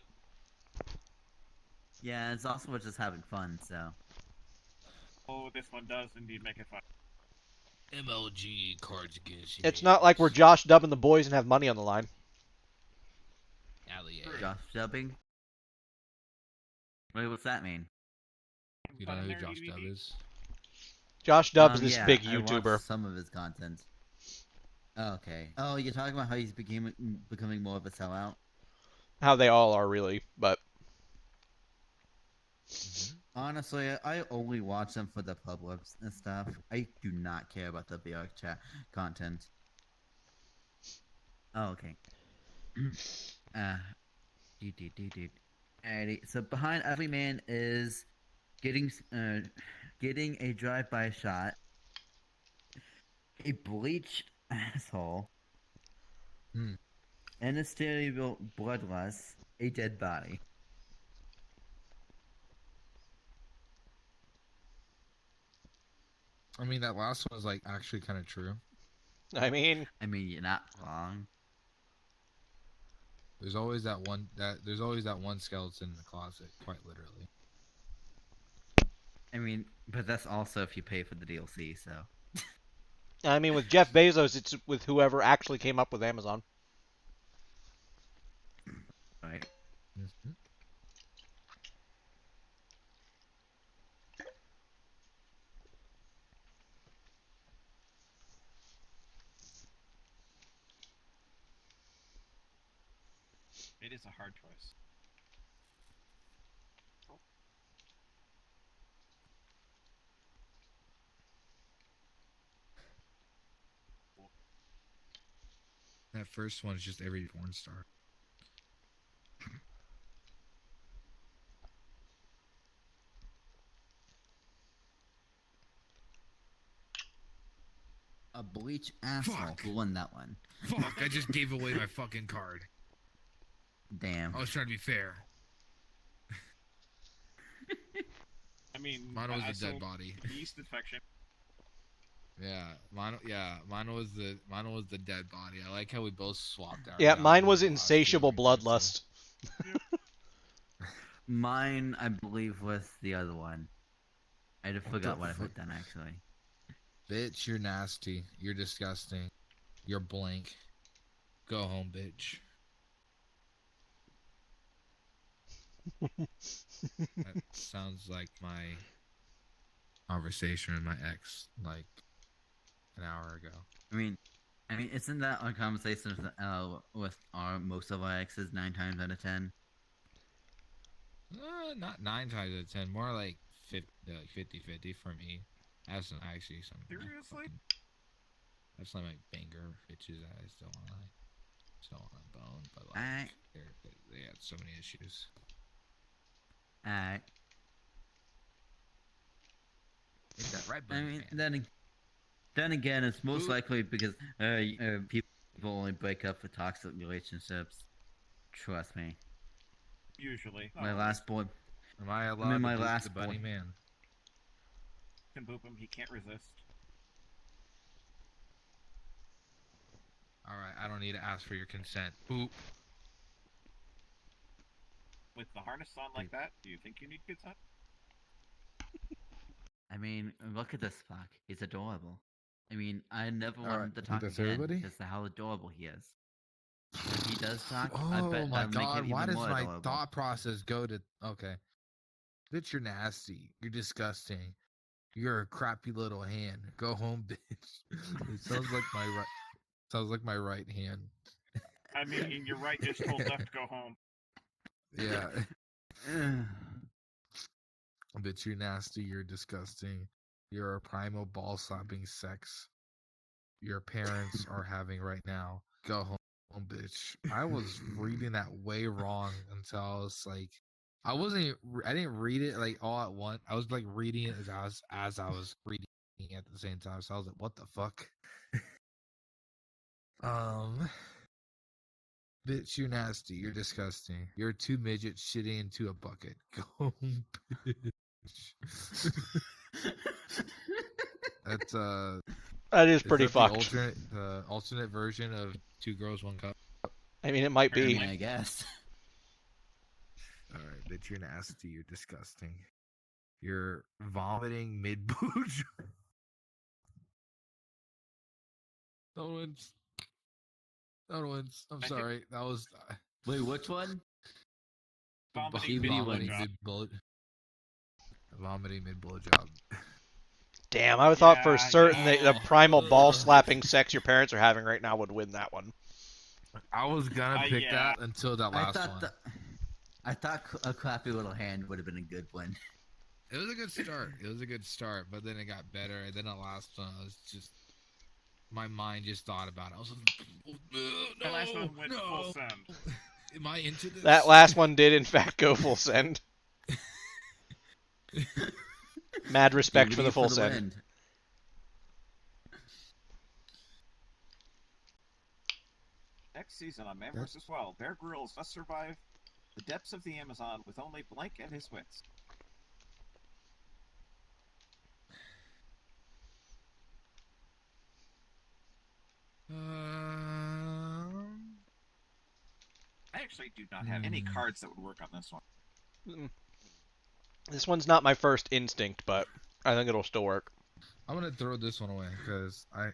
Yeah, it's also just having fun. So. Oh, this one does indeed make it fun. MLG cards against It's not like we're Josh dubbing the boys and have money on the line. Josh dubbing. Wait, what's that mean? You don't know who Josh Dub is? Josh Dubb's this yeah, big I watched YouTuber. some of his content. Okay. Oh, you're talking about how he's becoming more of a sellout? How they all are, really, but... Honestly, I only watch them for the publics and stuff. I do not care about the VR chat content. Oh, okay. Alrighty, so behind every man is getting a drive-by shot, a bleached asshole, and a stereo bloodlust, a dead body. I mean, that last one is like actually kind of true. I mean, you're not wrong. There's always that one skeleton in the closet, quite literally. I mean, but that's also if you pay for the DLC, so. I mean, with Jeff Bezos, it's with whoever actually came up with Amazon. Right. It is a hard choice. That first one is just every porn star. A bleach asshole. Who won that one? Fuck! I just gave away my fucking card. Damn. I was trying to be fair. I mean, Mine was the dead body. Yeast infection. Yeah, mine was the dead body. I like how we both swapped out. Yeah, mine was insatiable bloodlust. Mine, I believe, was the other one. I just forgot what I put down actually. Bitch, you're nasty. You're disgusting. You're blank. Go home, bitch. That sounds like my conversation with my ex, like an hour ago. I mean, isn't that our conversation with our most of our exes 9 times out of 10? Not 9 times out of 10. More like 50-50 for me. That's actually some. Seriously? That's like my banger bitches that I still want to bone, but like they had so many issues. Alright. Hit that right I button, mean, man. then again, it's most likely because people only break up for toxic relationships. Trust me. Usually. My last boy. Am I allowed to my boot last the bunny boy. man? Can boop him. He can't resist. Alright, I don't need to ask for your consent. Boop. With the harness on like that, do you think you need consent? I mean, look at this fuck. He's adorable. I mean, I never want Alright, him to talk that's again everybody? because of how adorable he is. If he does talk, Oh I bet my that'll make god, him why even does more my adorable. thought process go to... Okay. Bitch, you're nasty. You're disgusting. You're a crappy little hand. Go home, bitch. It sounds like my Sounds like my right hand. I mean, your right just told left to go home. Yeah. Bitch, you're nasty. You're disgusting. You're a primal ball slapping sex. Your parents are having right now. Go home, bitch. I was reading that way wrong until I was like, I didn't read it like all at once. I was like reading it as I was reading it at the same time. So I was like, what the fuck? Bitch, you're nasty. You're disgusting. You're two midgets shitting into a bucket. Go home, bitch. That's That is pretty that fucked. The alternate version of Two Girls, One Cup. I mean, it might be. I guess. All right, bitch, you're nasty. You're disgusting. You're vomiting mid booge. No wins. No wins. I'm sorry. That was. Wait, which one? Vomiting mid bullet. Vomiting mid blowjob. Damn, I thought for certain that the primal ball slapping sex your parents are having right now would win that one. I was gonna pick that until that last one. I thought a clappy little hand would have been a good one. It was a good start. It was a good start, but then it got better. And then the last one, I was just, my mind just thought about it. I was like, The last one went full send. Am I into this? That last one did, in fact, go full send. Mad respect for the full send. Next season on Man vs. Wild, Bear Grylls must survive the depths of the Amazon with only Blank and his wits. I actually do not have any cards that would work on this one. This one's not my first instinct, but I think it'll still work. I'm gonna throw this one away because I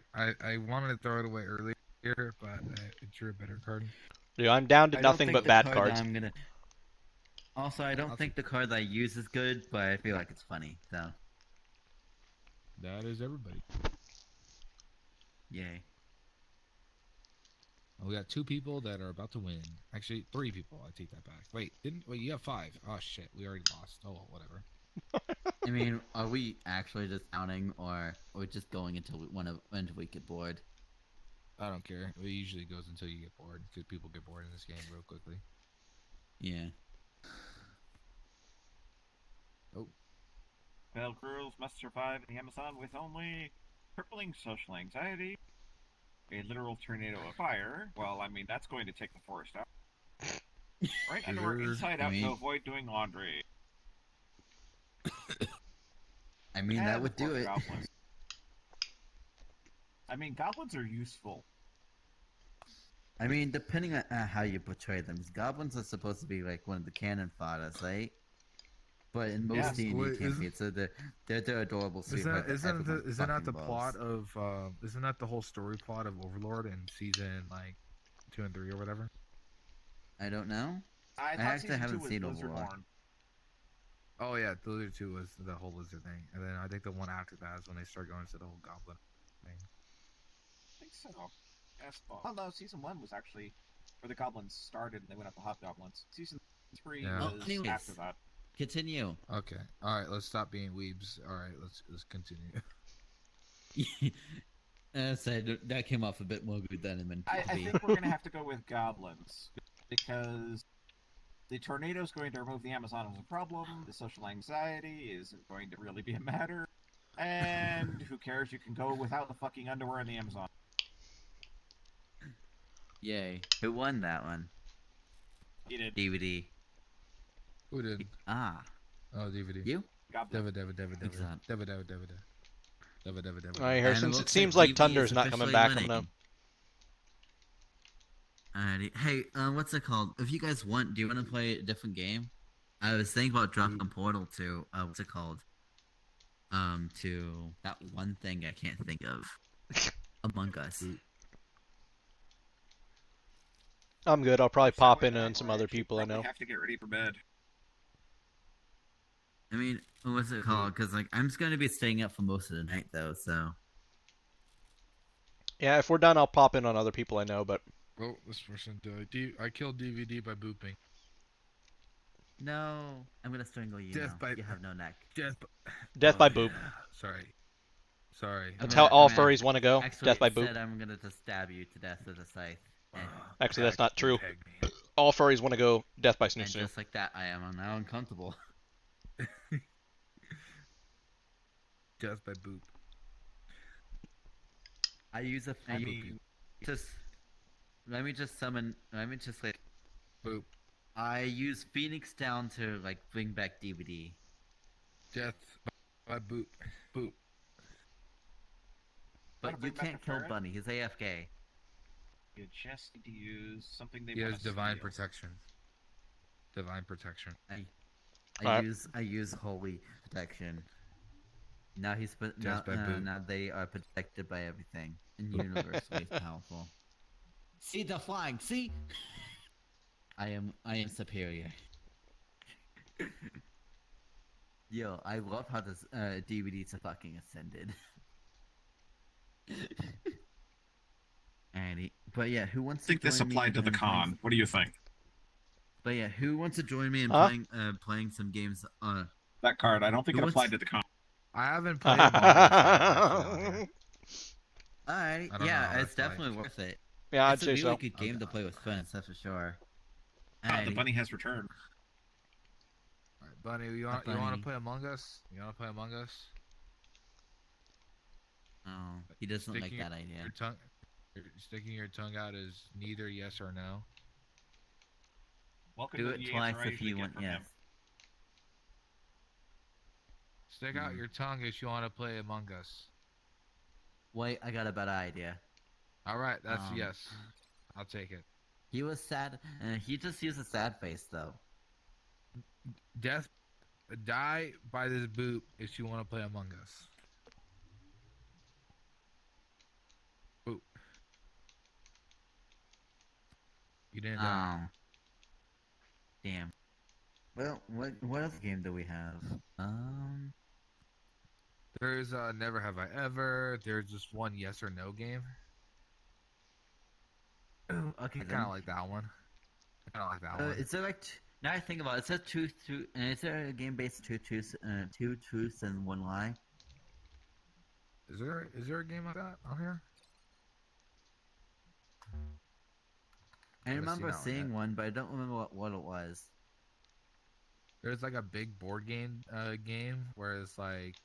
wanted to throw it away earlier, but I drew a better card. Yeah, I'm down to nothing but bad cards. Also, I don't think the card that I use is good, but I feel like it's funny, so. That is everybody. Yay. We got 2 people that are about to win. Actually, 3 people. I take that back. Wait, you have 5. Oh shit, we already lost. Oh well, whatever. I mean, are we actually just counting, or are we just going until we get bored? I don't care. It usually goes until you get bored, because people get bored in this game real quickly. Yeah. Oh. Bear Grylls must survive in the Amazon with only crippling social anxiety, a literal tornado of fire. Well, I mean, that's going to take the forest out. Right under our inside out to avoid doing laundry. I mean, that would do it. Goblins. I mean, goblins are useful. I mean, depending on how you portray them, goblins are supposed to be like one of the cannon fodder, right? But in most D&D campaigns, they're adorable. Isn't that the plot of? Isn't that the whole story plot of Overlord in season like 2 and 3 or whatever? I don't know. I actually haven't seen Overlord. Oh yeah, the Lizard 2 was the whole lizard thing, and then I think the one after that is when they start going to the whole goblin thing. I think so. Yes, well, no, season 1 was actually where the goblins started and they went up to hobgoblins. Season 3 was after that. Continue. Okay. All right. Let's stop being weebs. All right. Let's continue. I said that came off a bit more good than meant to I think we're gonna have to go with goblins because the tornado is going to remove the Amazon as a problem. The social anxiety isn't going to really be a matter, and who cares? You can go without the fucking underwear in the Amazon. Yay! Who won that one? You did. DVD. Who did? Ah. Oh, DVD. You? Deva. I hear since it seems like Thunder's not coming back, I'm gonna. Alrighty. Hey, what's it called? If you guys want, do you want to play a different game? I was thinking about dropping Portal to what's it called? To that one thing I can't think of. Among Us. I'm good. I'll probably pop in on some other people I know. Have to get ready for bed. I mean, what's it called? Because like I'm just gonna be staying up for most of the night though, so. Yeah, if we're done, I'll pop in on other people I know, but... Oh, this person died. I killed DVD by booping. No, I'm gonna strangle you Death now. by... You have no neck. Death by boop. Sorry. Sorry. That's how all furries want to go. Actually, Death by instead, boop. I'm gonna just stab you to death with a scythe. Actually, that's not true. All furries want to go death by snoo And snoo. just like that, I'm now uncomfortable. Death by boop. I use a. Just. Let me just summon. Let me just like. Boop. I use Phoenix down to like bring back DVD. Death by boop. Boop. But you can't kill Bunny. He's AFK. You just need to use something they He want has to divine steal. protection. Divine protection. I use holy protection. Now he's now, now they are protected by everything and universally powerful. See the flying. See, I am superior. Yo, I love how this DVDs are fucking ascended. Alrighty, but yeah, who wants I think to this join me applied to in the playing con. What do you think? But yeah, who wants to join me in Huh? playing some games? That card, I don't think Who it wants- applied to the con. I haven't played Among Us. Alright, I don't know yeah, how it's that's like. definitely worth it. Yeah, I'd It's say a really so. good game to play with friends, that's for sure. The Alrighty. bunny has returned. Alright, Bunny, you want Bunny. to play Among Us? You want to play Among Us? Oh, he doesn't like Sticking that idea. Sticking your tongue out is neither yes or no. Welcome Do to it the twice answer I if usually you get want from yes. him. Stick out your tongue if you want to play Among Us. Wait, I got a better idea. Alright, that's yes. I'll take it. He was sad, he just used a sad face though. Die by this boot if you want to play Among Us. Boop. You didn't die. Oh. Damn. Well, what other game do we have? There's Never Have I Ever. There's just one yes or no game. Okay, I kind of like that one. I kind of like that one. Is there like now I think about it, it says two, is there a game based two truths and one lie? Is there a game like that on here? I Haven't seen remember that one seeing yet. one, but I don't remember what it was. There's like a big board game where it's like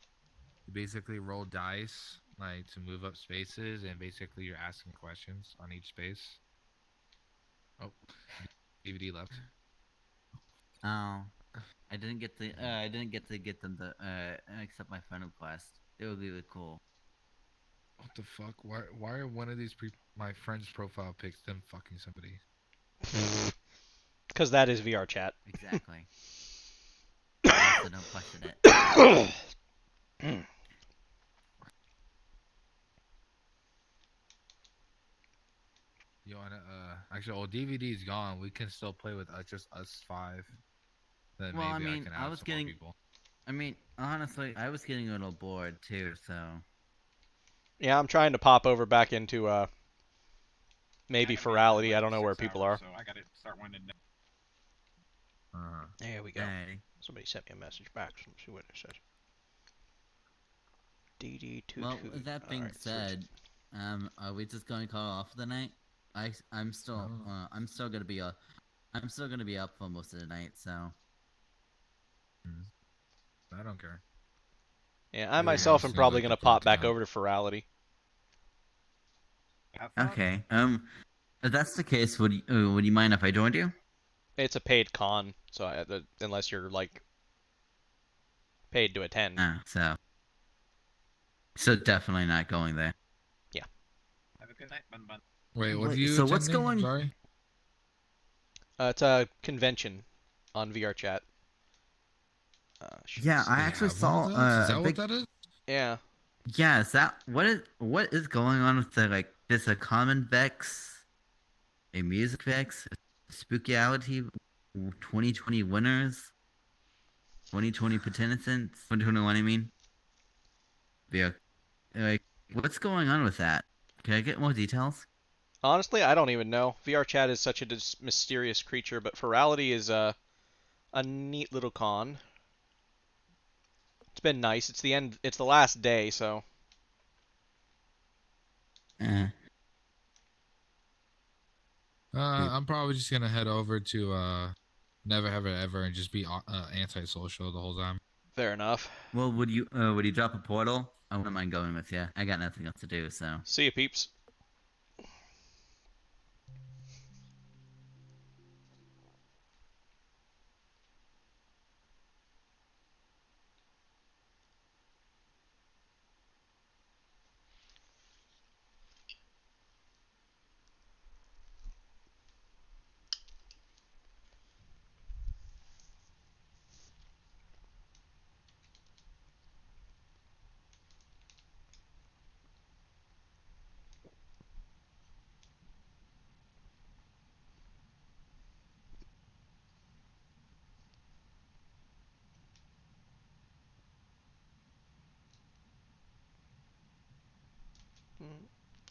you basically roll dice like to move up spaces, and basically you're asking questions on each space. Oh, DVD left. Oh, I didn't get to get them to accept my friend request. It would be really cool. What the fuck? Why are one of these my friend's profile pics them fucking somebody? Because that is VR chat. Exactly. So don't question it. You wanna actually, well, DVD's gone. We can still play with just us five. Then Well, maybe I mean, can I add was some more getting. people. I mean, honestly, I was getting a little bored too. So. Yeah, I'm trying to pop over back into maybe Ferality. I don't know where people are. So I gotta start one in. There we go. Hey. Somebody sent me a message back. So let's see what it says. DD22. Well, with that being said, are we just going to call off for the night? I'm still gonna be up for most of the night. So. I don't care. Yeah, I myself am probably going to pop back over to Ferality. Okay. If that's the case, would you mind if I joined you? It's a paid con, so unless you're like paid to attend. So definitely not going there. Yeah. Have a good night, Bun Bun. Wait, what Wait, are you so what's attending? going- Sorry. It's a convention on VR chat. Yeah, I actually saw. Is that a what big- that is? Yeah. Yeah, is that what is going on with the like? There's a common Vex, a music Vex, Spookyality, 2020 winners, 2020 participants, 2021. I mean, yeah, like what's going on with that? Can I get more details? Honestly, I don't even know. VR chat is such a mysterious creature, but Ferality is a neat little con. It's been nice. It's the end. It's the last day, so. I'm probably just gonna head over to Never Have It Ever and just be antisocial the whole time. Fair enough. Well, would you drop a portal? I wouldn't mind going with you. I got nothing else to do, so. See you, peeps.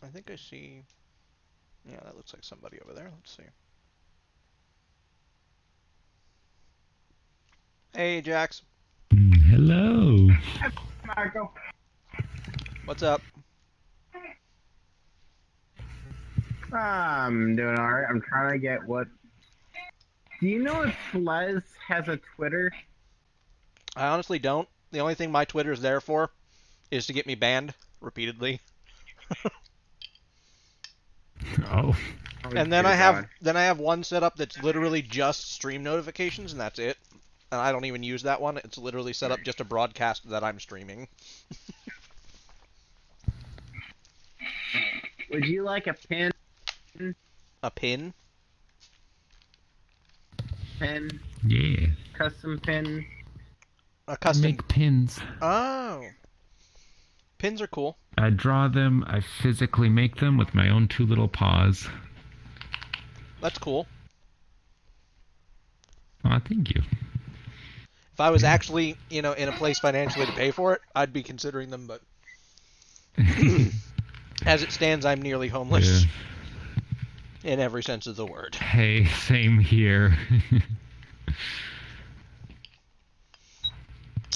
I think I see. Yeah, that looks like somebody over there. Let's see. Hey, Jax. Hello. Marco. What's up? I'm doing alright. I'm trying to get what. Do you know if Les has a Twitter? I honestly don't. The only thing my Twitter is there for is to get me banned repeatedly. Oh. And then I have one set up that's literally just stream notifications, and that's it. And I don't even use that one. It's literally set up just to broadcast that I'm streaming. Would you like a pin? A pin? Pin? Yeah. Custom pin? A custom. Make pins. Oh. Pins are cool. I draw them. I physically make them with my own two little paws. That's cool. Oh, thank you. If I was actually, in a place financially to pay for it, I'd be considering them, but as it stands, I'm nearly homeless. Yeah. In every sense of the word. Hey, same here.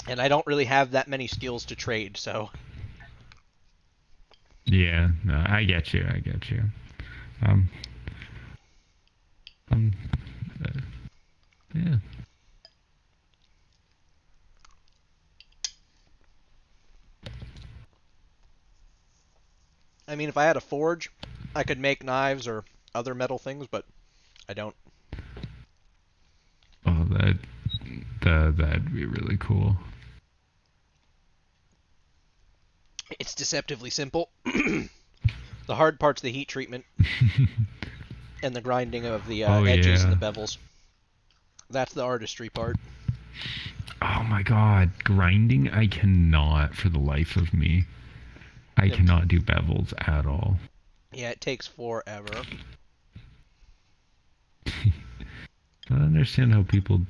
And I don't really have that many skills to trade, so. Yeah, no, I get you. Yeah. I mean, if I had a forge, I could make knives or other metal things, but I don't. Oh, that'd be really cool. It's deceptively simple. The hard part's the heat treatment and the grinding of the edges and the bevels. That's the artistry part. Oh my god, grinding, I cannot for the life of me. I cannot do bevels at all. Yeah, it takes forever. I don't understand how people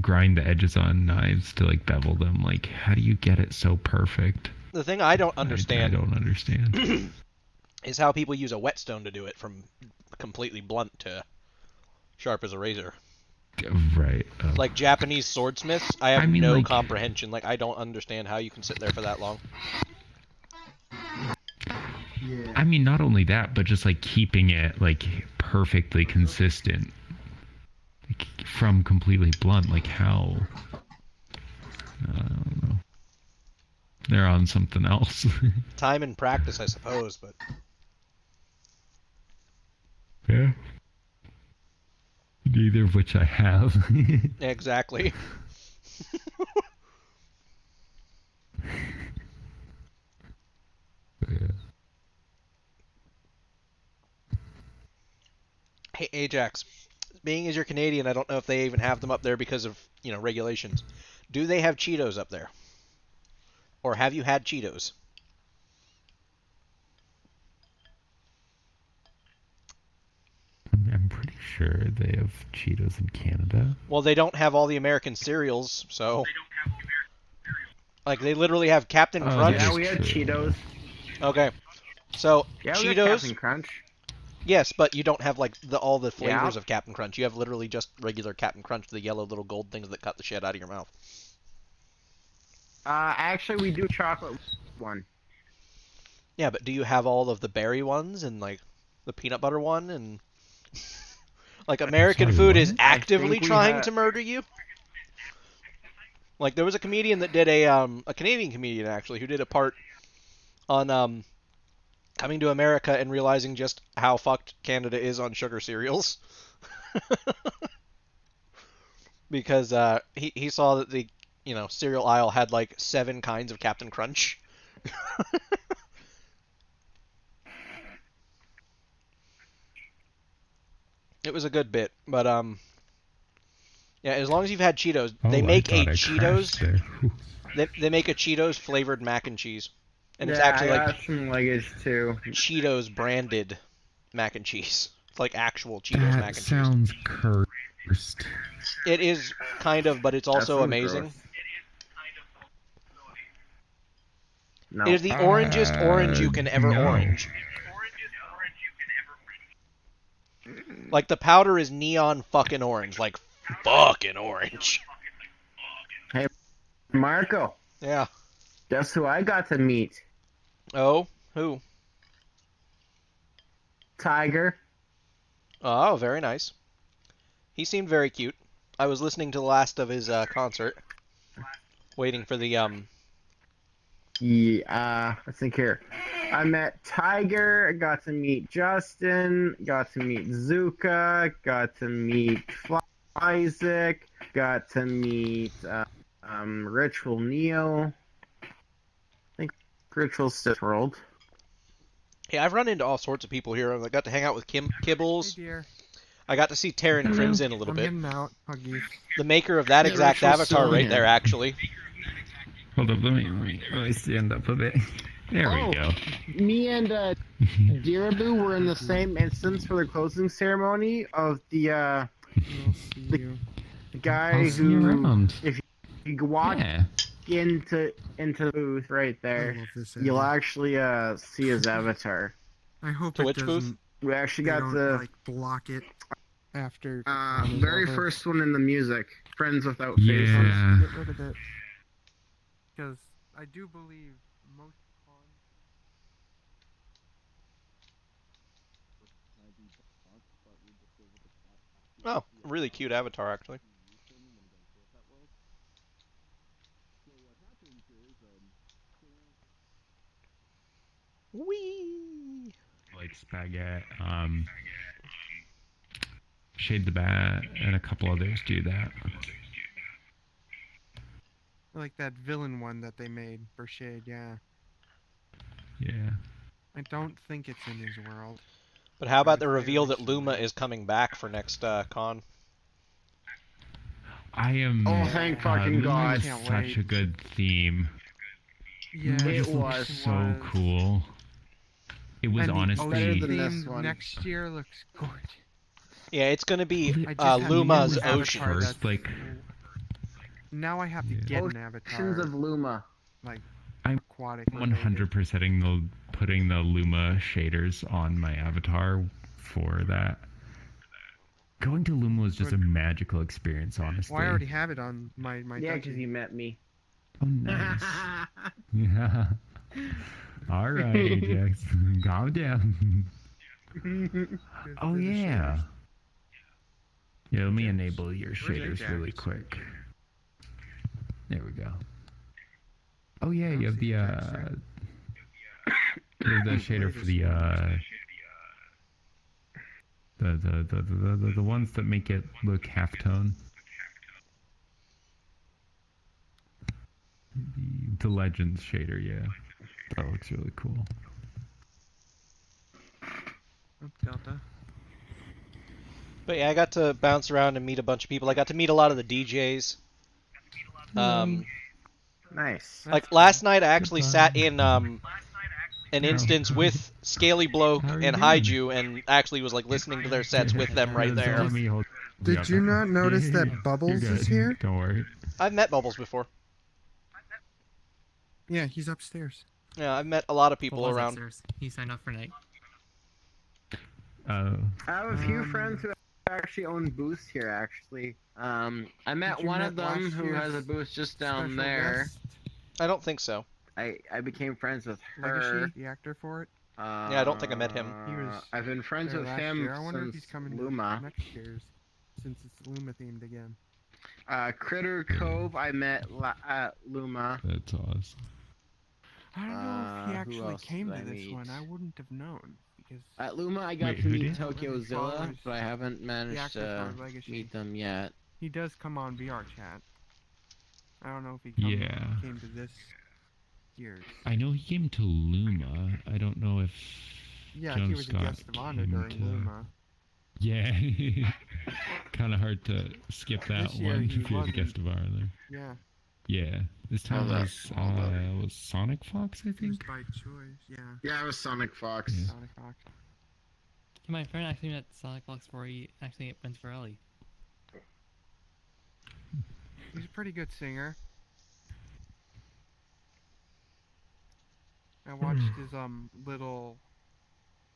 grind the edges on knives to bevel them. Like, how do you get it so perfect? The thing I don't understand. I don't understand. Is how people use a whetstone to do it from completely blunt to sharp as a razor. Right. Like Japanese swordsmiths, I have no comprehension. Like, I don't understand how you can sit there for that long. Yeah. I mean, not only that, but just keeping it perfectly consistent. From completely blunt, how? I don't know. They're on something else. Time and practice, I suppose, but. Yeah. Neither of which I have. Exactly. Yeah. Hey, Ajax. Being as you're Canadian, I don't know if they even have them up there because of, regulations. Do they have Cheetos up there? Or have you had Cheetos? I'm pretty sure they have Cheetos in Canada. Well, they don't have all the American cereals, so. They literally have Captain Crunch. Yeah, we have Cheetos. Okay. So Yeah, we got Cheetos. Captain Crunch. Yes, but you don't have like all the flavors Yeah. of Captain Crunch. You have literally just regular Captain Crunch, the yellow little gold things that cut the shit out of your mouth. Actually, we do chocolate one. Yeah, but do you have all of the berry ones and like the peanut butter one and like American Sorry, food what? is actively trying to murder you? Like there was a comedian that did a Canadian comedian actually who did a part on coming to America and realizing just how fucked Canada is on sugar cereals. Because he saw that the cereal aisle had like 7 kinds of Captain Crunch. It was a good bit, but yeah, as long as you've had Cheetos, they Oh, make I a thought I crashed Cheetos. there. They make a Cheetos flavored mac and cheese, and it's Yeah, actually I like got some luggage too. Cheetos branded mac and cheese. It's like actual Cheetos That mac and cheese. sounds cursed. It is kind of, but it's That also sounds amazing. gross. No. It is the orangest orange you can ever no. orange. Like the powder is neon fucking orange, like fucking orange. Hey, Marco. Yeah. Guess who I got to meet? Oh, who? Tiger. Oh, very nice. He seemed very cute. I was listening to the last of his concert, waiting for the Yeah, let's think here. I met Tiger, got to meet Justin, got to meet Zuka, got to meet Isaac, got to meet Ritual Neo. I think Ritual Sith World. Yeah, I've run into all sorts of people here. I got to hang out with Kibbles. Hey, dear. I got to see Terran Crimson a little I'm bit. getting out. Huggies. The maker of that Yeah, exact Ritual avatar right Sonya. there, actually. Hold up, let me stand up a bit. There we go. Me and Dirabu were in the same instance for the closing ceremony of the guy I'll see you who, around. if you walk Yeah. into the booth right I there, love this you'll area. actually see his avatar. I hope To it which booth? doesn't. We actually They got don't, the like block it after. time is very over. first one in the music, Friends Without Faces. Yeah. Get rid of it. Because I do believe most cons. Oh, really cute avatar, actually. Whee! Like Spaghetti, Shade the Bat, and a couple others do that. Like that villain one that they made for Shade, yeah. Yeah. I don't think it's in his world. But how about the I'm reveal fairly that Luma is coming back for next con? I am. Oh, thank fucking God. Luna's Can't such wait. a good theme. Yeah, Luna it just looks was. so cool. It was And the honestly. better than theme this one. next year looks gorgeous. Yeah, it's gonna be I just have Luma's an avatar Ocean. that's- First, like, Now I have to Yeah. get an Oceans avatar. of Luma. Like I'm aquatic. related. 100%ing putting the Luma shaders on my avatar for that. Going to Luma was just a magical experience, honestly. Well, I already have it on my Yeah, dungeon. because you met me. Oh, nice. Yeah. All right, Ajax. Calm down. Oh, yeah. Yeah, let me enable your shaders really quick. There we go. Oh, yeah, you have the, you have the shader for the ones that make it look halftone. The Legends shader, yeah. That looks really cool. Oh, Delta. But yeah, I got to bounce around and meet a bunch of people. I got to meet a lot of the DJs. Nice. Like last night, I actually sat in an instance with Scaly Bloke and Haiju, and actually was like listening to their sets with them right there. Did you not notice that Bubbles is here? Don't worry. I've met Bubbles before. Yeah, he's upstairs. Yeah, I've met a lot of people What was that, around. sirs? He signed up for night. I have a few friends who actually own booths here. Actually, I met you one met of them last who has a year's booth just down special there. guest? I don't think so. I became friends with Legacy, her. the actor for it. Yeah, I don't think I met him. He was. I've been friends there with last him year. I wonder if he's since coming Luma. to next year's, since it's Luma themed again. Critter Cove, I met at Luma. That's awesome. I don't know if he who actually else came did to I this meet? one. I wouldn't have known because At Luma, I got Wait, to who meet did? Tokyo Zilla, Followers. but I haven't managed actor to for Legacy. meet them yet. he does come on VR chat. I don't know if he Yeah. came to this year's. I know he came to Luma. I don't know if Yeah, John he was Scott a guest of honor came during to... Luma. Yeah. Kind of hard to skip that This year one he if he was a wasn't. guest of honor. Yeah. Yeah. This time was Sonic Fox, I It was think. by choice. Yeah. Yeah, it was Sonic Fox. Yeah. Sonic Fox. My friend actually met Sonic Fox before he actually went to Ferality. He's a pretty good singer. I watched his little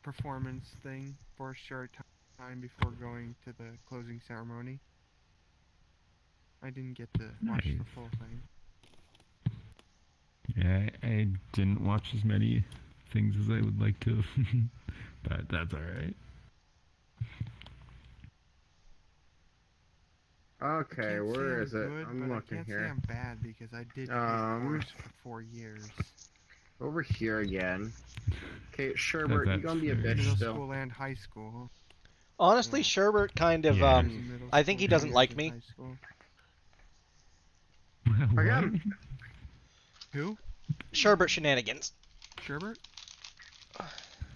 performance thing for a short time before going to the closing ceremony. I didn't get to watch the Nice. full thing. Yeah, I didn't watch as many things as I would like to, but that's alright. Okay, Can't say where I'm is it? good, I'm but looking I can't say here. I'm bad because I did play course for 4 years. Over here again. Okay, Sherbert, That's you gonna be a fair. bitch Middle still. school and high school. Honestly, Sherbert kind of, Yeah. I think he doesn't like me. High school. Again. Who? Sherbert shenanigans. Sherbert?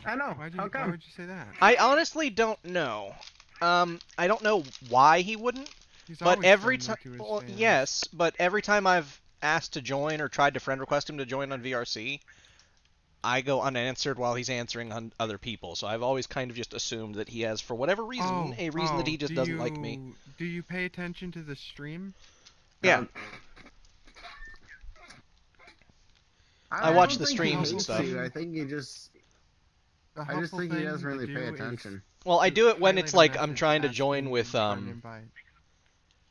I know. Why How come? would you say that? I honestly don't know. I don't know why he wouldn't. He's But always every friendly time, to his well, fans. yes, but every time I've asked to join or tried to friend request him to join on VRC, I go unanswered while he's answering on other people. So I've always kind of just assumed that he has, for whatever reason, a reason that he just doesn't like me. Do you pay attention to the stream? Yeah. I watch don't the think streams he and hates stuff. you. I think he just. The I just helpful think he thing doesn't to really pay do is attention. Well, I do it when it's highlight a like I'm message trying to asking join with for an invite.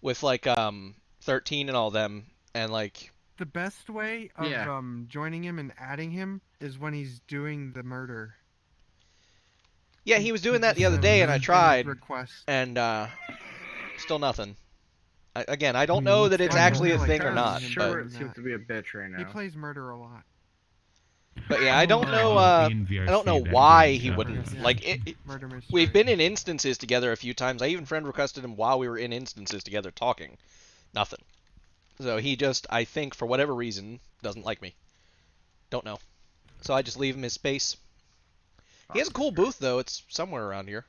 with 13 and all them, and like The best way of Yeah. joining him and adding him is when he's doing the murder. yeah, he was doing that the just other day, and I sends tried, request. and still nothing. Again, I don't know that it's I actually a really thing or tried not, him but Sherbert seems to be a bitch right now. He plays murder a lot. yeah, I don't know. in I don't know VRC, that why is he a- wouldn't Yeah. like. Murder mystery. We've been in instances together a few times. I even friend requested him while we were in instances together talking. Nothing. So he just, I think, for whatever reason, doesn't like me. Don't know. So I just leave him his space. He has a cool booth though. It's somewhere around here.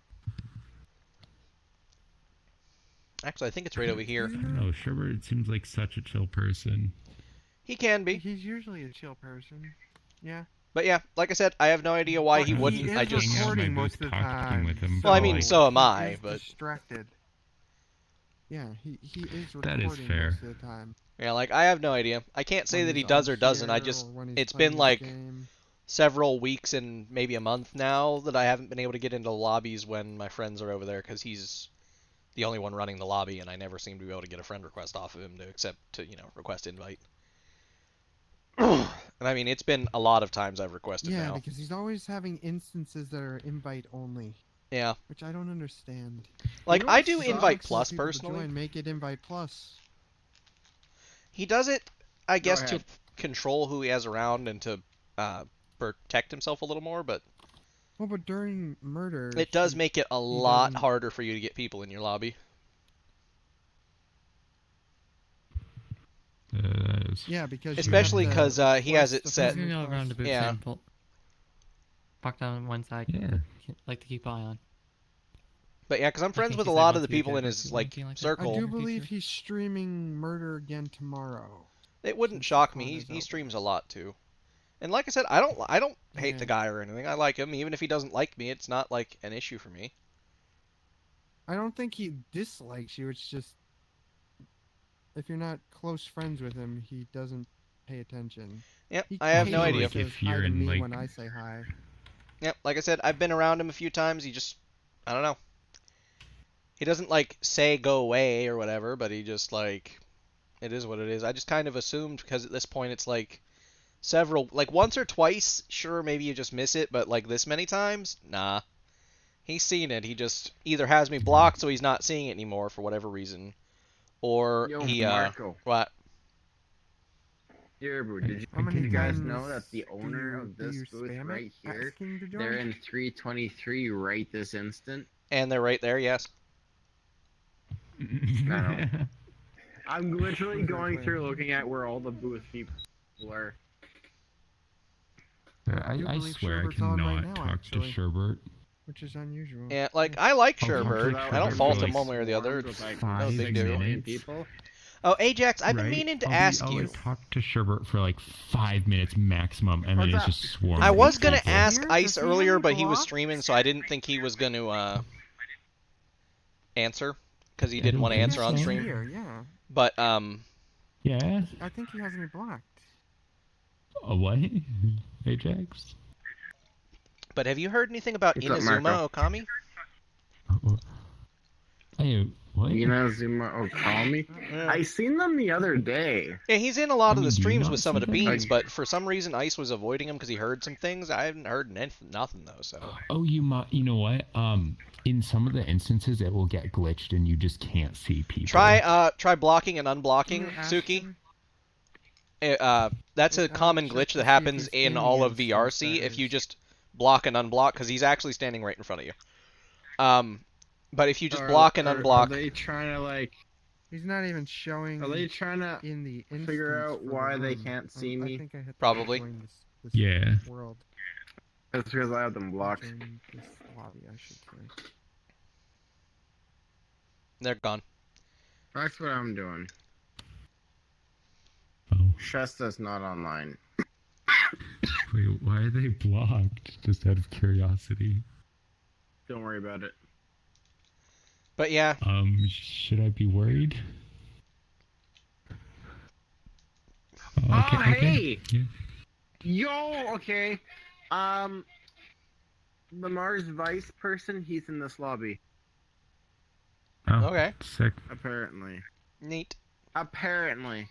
Actually, I think it's right over here. I don't know, Sherbert seems like such a chill person. He can be. He's usually a chill person. Yeah. But yeah, like I said, I have no idea why he But wouldn't. He is I just. hang out in my recording booth most of the talking time. with him Well, I mean, like- so am he I, is but distracted. Yeah, he is That recording is fair. most of the time. yeah, like I have no idea. I can't say When that he he's does on or doesn't. I here just. or when he's It's playing been his like game. several weeks and maybe a month now that I haven't been able to get into lobbies when my friends are over there because he's the only one running the lobby, and I never seem to be able to get a friend request off of him to accept to request invite. And I mean, it's been a lot of times I've requested Yeah, now. because he's always having instances that are invite only. Yeah. Which I don't understand. Like, You know I what do sucks invite for plus people to personally. join, make it invite plus. He does it, I guess, to ahead. control who he has around and to protect himself a little more, but Well, but during murder, it does make it a lot doesn't- harder for you to get people in your lobby. That is Yeah, because Especially you have to because he has request it the set. friend He's gonna go around the booth Yeah. and park down on one side. Yeah. Like to keep an eye on. But yeah, because I'm friends think with he a said lot of once the a week people or in his something like like that. circle. I do believe he's streaming murder again tomorrow. It wouldn't shock me. He streams a lot too. And like I said, I don't hate the guy or anything. I like him. Even if he doesn't like me, it's not like an issue for me. I don't think he dislikes you. It's just if you're not close friends with him, he doesn't pay attention. Yep, He I have no occasionally idea. says if hi you're to in, me like- when I say hi. Yep, like I said, I've been around him a few times. He just, I don't know. He doesn't like say go away or whatever, but he just like, it is what it is. I just kind of assumed because at this point it's like several, like once or twice, sure, maybe you just miss it, but like this many times, nah. He's seen it. He just either has me blocked so he's not seeing it anymore for whatever reason, or Yo, he Marco. what? Here, bro, did How many you guys times know that the owner do of this you booth spam it, right here, asking to they're join? in 323 right this instant? And they're right there, yes. No. I'm literally going through looking at where all the booth people are. I believe swear I Sherbert's on right cannot now, talk actually. to Sherbert. Which is unusual. Yeah, like I like I'll talk to Sherbert. I don't Sherbert fault for, him like, one way or the other. swarmed with, like, No 5 big deal. minutes. Oh, Ajax, I've been Right? meaning to I'll ask I'll, you. like, talk to Sherbert for like 5 minutes maximum, and then it's just swarmed. I was with gonna people. ask Ice Does he have earlier, any but he was blocks? streaming, so I didn't think he was gonna answer because he I didn't don't want to think answer on so. stream. Here, yeah. But Yeah. I think he has me blocked. A what? Ajax? but have you heard anything about What's up, Inazuma Marco? Okami? Hey, what? Inazuma Okami? I seen them the other day. Yeah, he's in a lot I of mean, the do you streams not with some of the see them? beans, but for some reason Ice was avoiding him because he heard some things. I haven't heard nothing though. So Oh, you know what? In some of the instances, it will get glitched, and you just can't see people. try blocking and unblocking, Suki. That's a common glitch that happens in all of VRC if you just block and unblock, because he's actually standing right in front of you. But if you just block and Are unblock, they trying to like? He's not even showing. Are they trying to in the figure instance out for the why they room. can't see I me? think I hit the Probably. join this Yeah. world. That's because I have them blocked. Join this lobby, I should say. they're gone. That's what I'm doing. Oh. Shesta's not online. Wait, why are they blocked? Just out of curiosity. Don't worry about it. But yeah, Should I be worried? Oh, hey! Yeah. Yo, okay. Lamar's vice person, he's in this lobby. Oh, okay, sick. Apparently. neat. Apparently.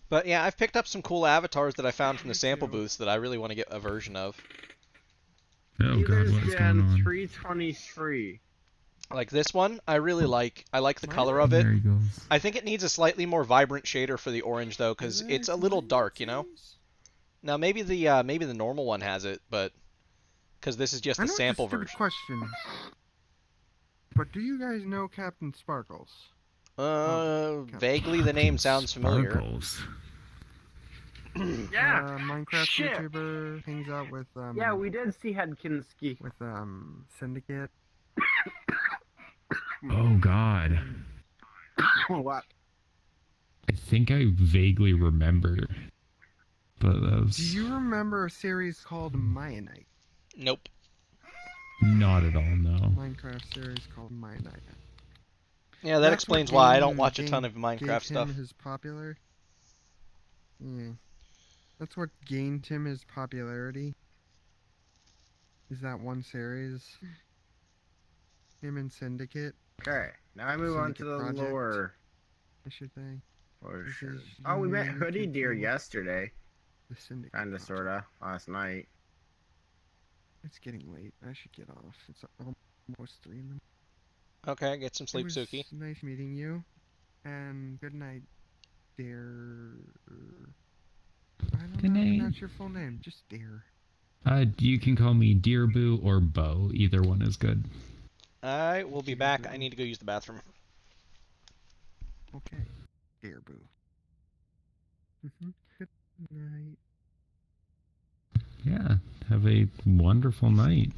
But yeah, I've picked up some cool avatars that I found from the sample booths that I really want to get a version of. Oh god, what is going on? 323. Like this one, I really like. I like the color of it. There he goes. I think it needs a slightly more vibrant shader for the orange though, because it's a little dark, you know. Now maybe the normal one has it, but because this is just I the know sample it's a stupid version. question. But do you guys know Captain Sparkles? Vaguely the name sounds familiar. Sparkles. Yeah. Minecraft Shit. YouTuber hangs out with Yeah, we did see Headkinski. with Syndicate. Oh god. What? I think I vaguely remember. But that was Do you remember a series called Mayanite? Nope. not at all, no. Minecraft series called Mayanite. Yeah, that That's explains what why I don't game watch a gave- ton of Minecraft gave stuff. him his popular. Yeah. That's what gained him his popularity. Is that one series? Him and Syndicate, Okay, now I move on to the Syndicate Project. lore. I should say. For This sure. is Oh, we met YouTube Hoodie Deer channel. yesterday. The Syndicate. Kinda, Project. sorta, last night. It's getting late. I should get off. It's almost 3 in the morning. Okay, get some sleep, It was Suki. nice meeting you. And good night, dear. I don't Good know how to night. pronounce your full name. Just dear. You can call me Dear Boo or Bo. Either one is good. Alright, we'll be back. I need to go use the bathroom. Okay. Dear boo. Good night. Yeah, have a wonderful night.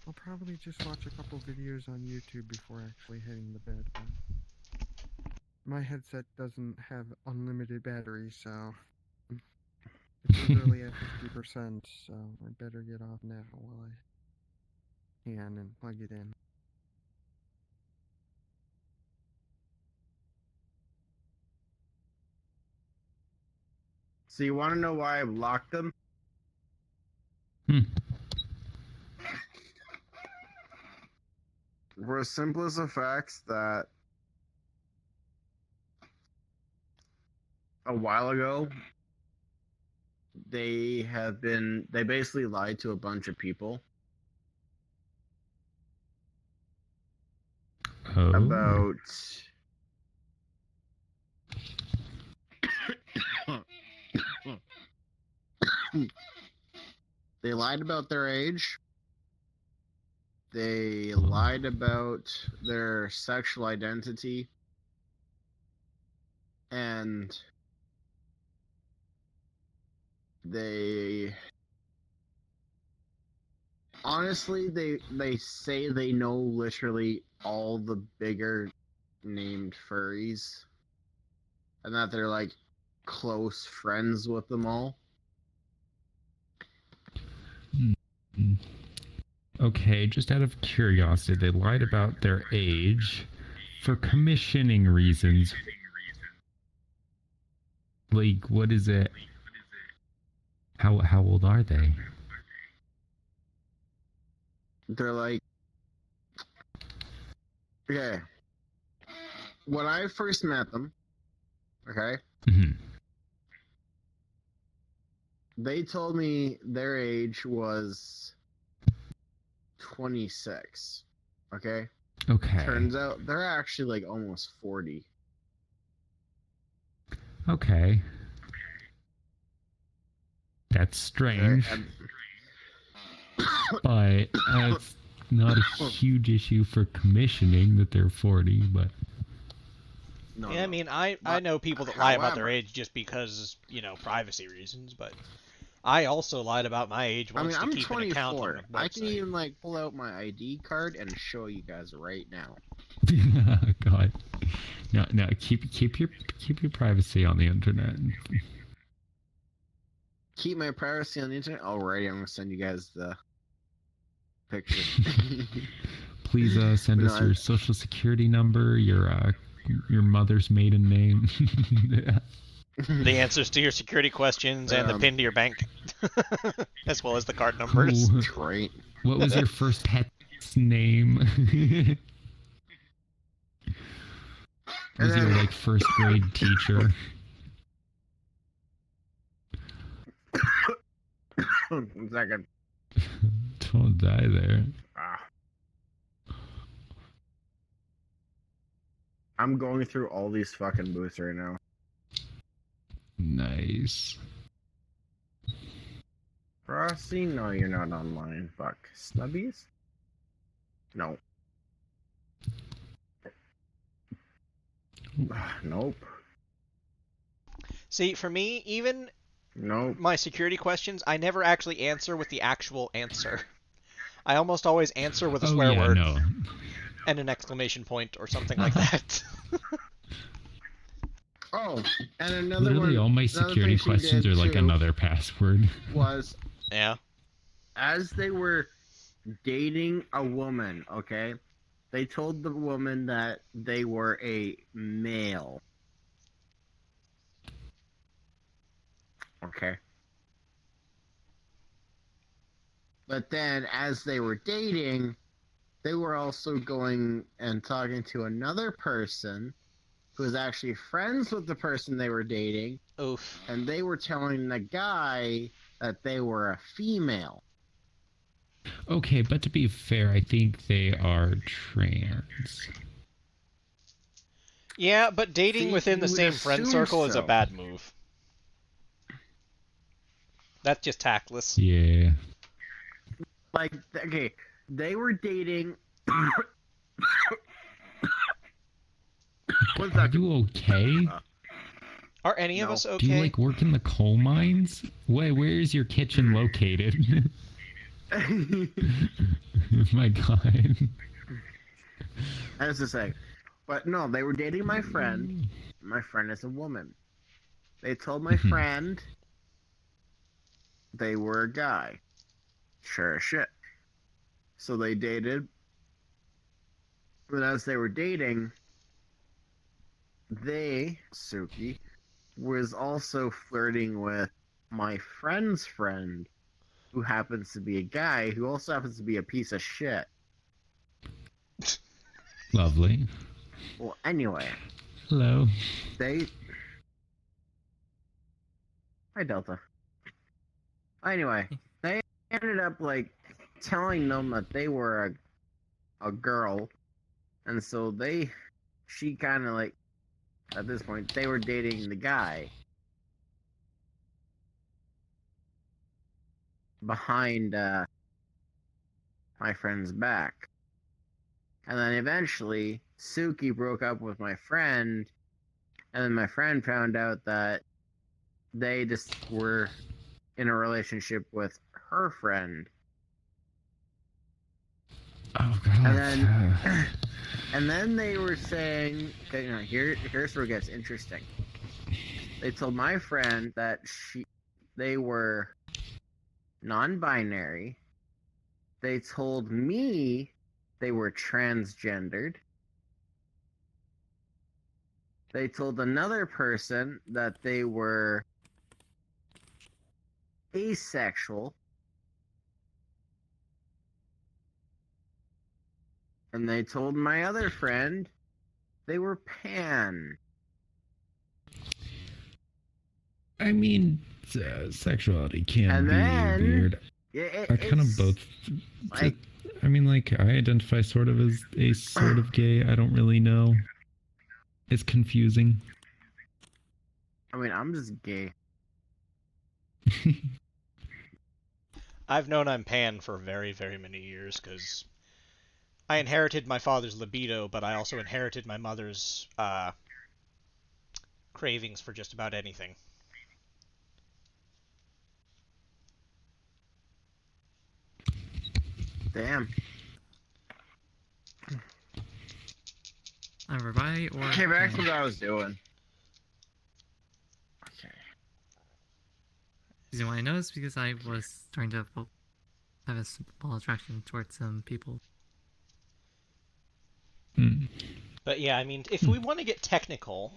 I'll probably just watch a couple videos on YouTube before actually heading to bed. My headset doesn't have unlimited battery, so it's literally at 50%, so I better get off now while I can and plug it in. So you want to know why I blocked them? For as simple as the facts that a while ago they basically lied to a bunch of people about they lied about their age. They lied about their sexual identity. And they honestly they say they know literally all the bigger named furries and that they're like close friends with them all. Okay, just out of curiosity, they lied about their age for commissioning reasons. Like, what is it? How old are they? They're like, okay. When I first met them, okay, they told me their age was 26. Okay. Okay. Turns out they're actually like almost 40. Okay. That's strange. But it's not a huge issue for commissioning that they're 40, but... Yeah, I mean, I know people that lie about their age just because, privacy reasons, but I also lied about my age once to I'm keep an account on 24. the website. I can even like pull out my ID card and show you guys right now. God. No, keep your privacy on the internet. Keep my privacy on the internet. Alrighty, I'm gonna send you guys the picture. Please send us your social security number, your mother's maiden name. The answers to your security questions and the PIN to your bank, as well as the card numbers. Great. What was your first pet's name? Was your like first grade teacher? One second. Don't die there. I'm going through all these fucking booths right now. Nice. Frosty? No, you're not online. Fuck. Snubbies? No. Nope. See, for me, even nope. My security questions, I never actually answer with the actual answer. I almost always answer with a swear word and an exclamation point or something like that. Oh, and another Literally one. all my security questions are like another password. Was yeah. As they were dating a woman, okay, they told the woman that they were a male. Okay. But then, as they were dating, they were also going and talking to another person who was actually friends with the person they were dating. Oof. And they were telling the guy that they were a female. Okay, but to be fair, I think they are trans. Yeah, but dating within the same friend circle is a bad move. That's just tactless. Yeah. Like, okay, they were dating. Are you okay? Are any of us okay? Do you like work in the coal mines? Wait, where is your kitchen located? My God. I was to say, but no, they were dating my friend. My friend is a woman. They told my friend they were a guy. Sure as shit. So they dated. But as they were dating, Suki, was also flirting with my friend's friend, who happens to be a guy who also happens to be a piece of shit. Lovely. Well, anyway. Hello. Hi, Delta. Anyway, they ended up, like, telling them that they were a girl, and so she kind of, like, at this point, they were dating the guy behind my friend's back. And then eventually, Suki broke up with my friend, and then my friend found out that they just were in a relationship with her friend. Oh god. And then they were saying, here's where it gets interesting. They told my friend that they were non-binary. They told me they were transgendered. They told another person that they were asexual. And they told my other friend they were pan. I mean, sexuality can be weird. I kind of both. Like, I mean, like, I identify sort of as a sort of gay. I don't really know. It's confusing. I mean, I'm just gay. I've known I'm pan for very, very many years because I inherited my father's libido, but I also inherited my mother's cravings for just about anything. Damn. Everybody, or Okay, back to what I was doing. Okay. The reason why I know is because I was trying to have a small attraction towards some people. But yeah, I mean, if we want to get technical,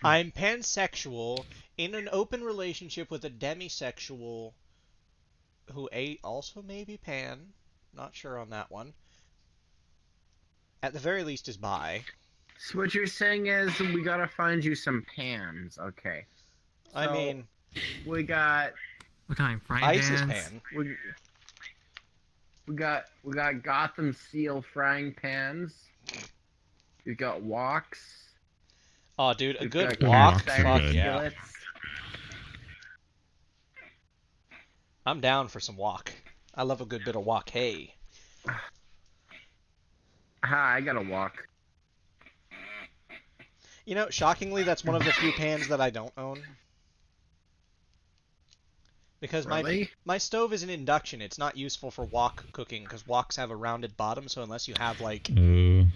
I'm pansexual in an open relationship with a demisexual who also may be pan. Not sure on that one. At the very least is bi. So what you're saying is we gotta find you some pans, okay? I mean, we got what kind? Frying Ice pans? is pan. We got Gotham Seal frying pans. We got woks. Oh, dude, a We've good got wok. cast iron Fuck yeah. skillets. I'm down for some wok. I love a good bit of wok. Hey. I got a wok. You know, shockingly, that's one of the few pans that I don't own. Because Really? my stove is an induction. It's not useful for wok cooking, because woks have a rounded bottom, so unless you have, like, a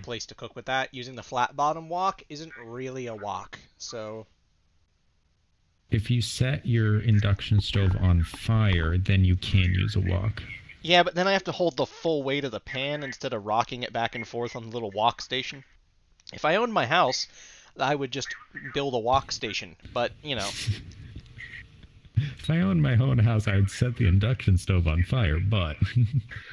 place to cook with that, using the flat bottom wok isn't really a wok, so... If you set your induction stove on fire, then you can use a wok. Yeah, but then I have to hold the full weight of the pan instead of rocking it back and forth on the little wok station. If I owned my house, I would just build a wok station, but, you know... If I owned my own house, I would set the induction stove on fire, but...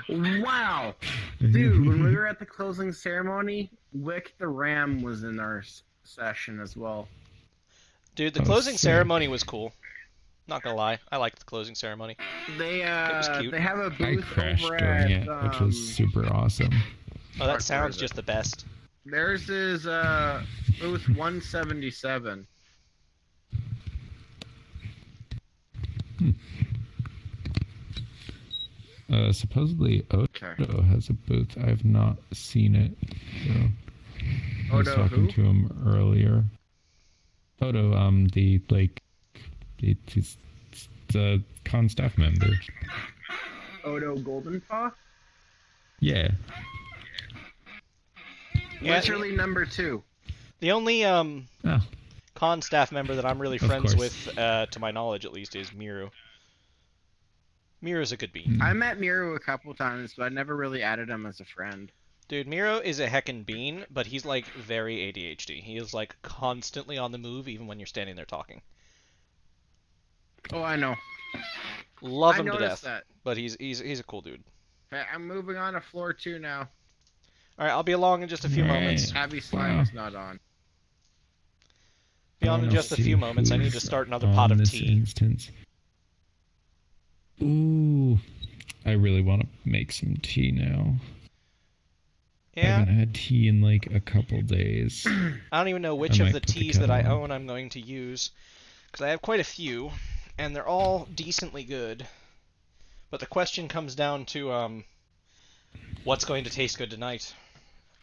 Wow! Dude, when we were at the closing ceremony, Wick the Ram was in our session as well. Dude, the closing ceremony was cool. Not gonna lie, I liked the closing ceremony. They it was cute. they have a I booth crashed over during at, it, which was super awesome. Oh, that sounds just the best. Theirs is booth 177. Supposedly Odo has a booth. I've not seen it. So I was Odo talking who? to him earlier. Odo, he's the con staff member. Odo Goldenpaw? Yeah. Literally number 2. The only con staff member that I'm really Of friends course. with, to my knowledge at least, is Miru. Miru's a good bean. I met Miru a couple times, but I never really added him as a friend. Dude, Miro is a heckin' bean, but he's like very ADHD. He is like constantly on the move, even when you're standing there talking. Oh, I know. Love I him to noticed death, that. but he's a cool dude. Okay, I'm moving on to floor 2 now. All right, I'll be along in just a few moments. Abby Slime is not on. Be on in just a few moments. I need to start another pot of tea. Instance. Ooh, I really want to make some tea now. I Yeah. haven't had tea in like a couple days. I don't even know which of the teas that I own I'm going to use, because I have quite a few, and they're all decently good. But the question comes down to what's going to taste good tonight.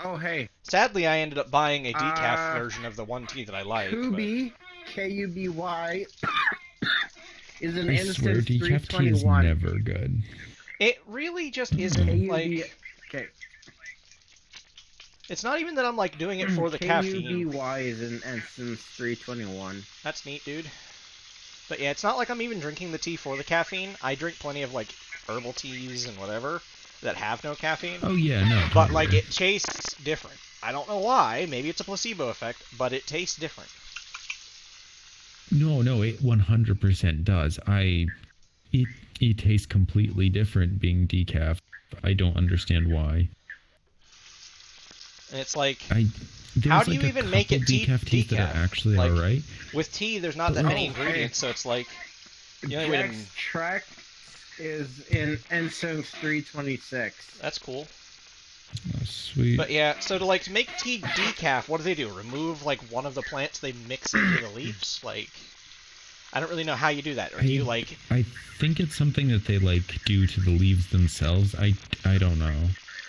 Oh, hey. Sadly, I ended up buying a decaf version of the one tea that I like. Kuby, K-U-B-Y, is an I instance swear, decaf tea is 321. never good. It really just isn't like. Okay. It's not even that I'm like doing it for the caffeine. K-U-B-Y is an instance 321. That's neat, dude. But yeah, it's not like I'm even drinking the tea for the caffeine. I drink plenty of like herbal teas and whatever that have no caffeine. Oh yeah, no. But like it tastes different. I don't know why. Maybe it's a placebo effect, but it tastes different. No, it 100% does. It tastes completely different being decaf. I don't understand why. And it's like, There's how do like you a even make it couple decaf teas that are actually Like, alright. With tea, there's not that many ingredients, so it's like the only way to. Jack's track is in instance 326. That's cool. Oh, sweet. But yeah, so to make tea decaf, what do? Remove like one of the plants they mix into the leaves? Like, I don't really know how you do that. Or do you like? I think it's something that they like do to the leaves themselves. I don't know.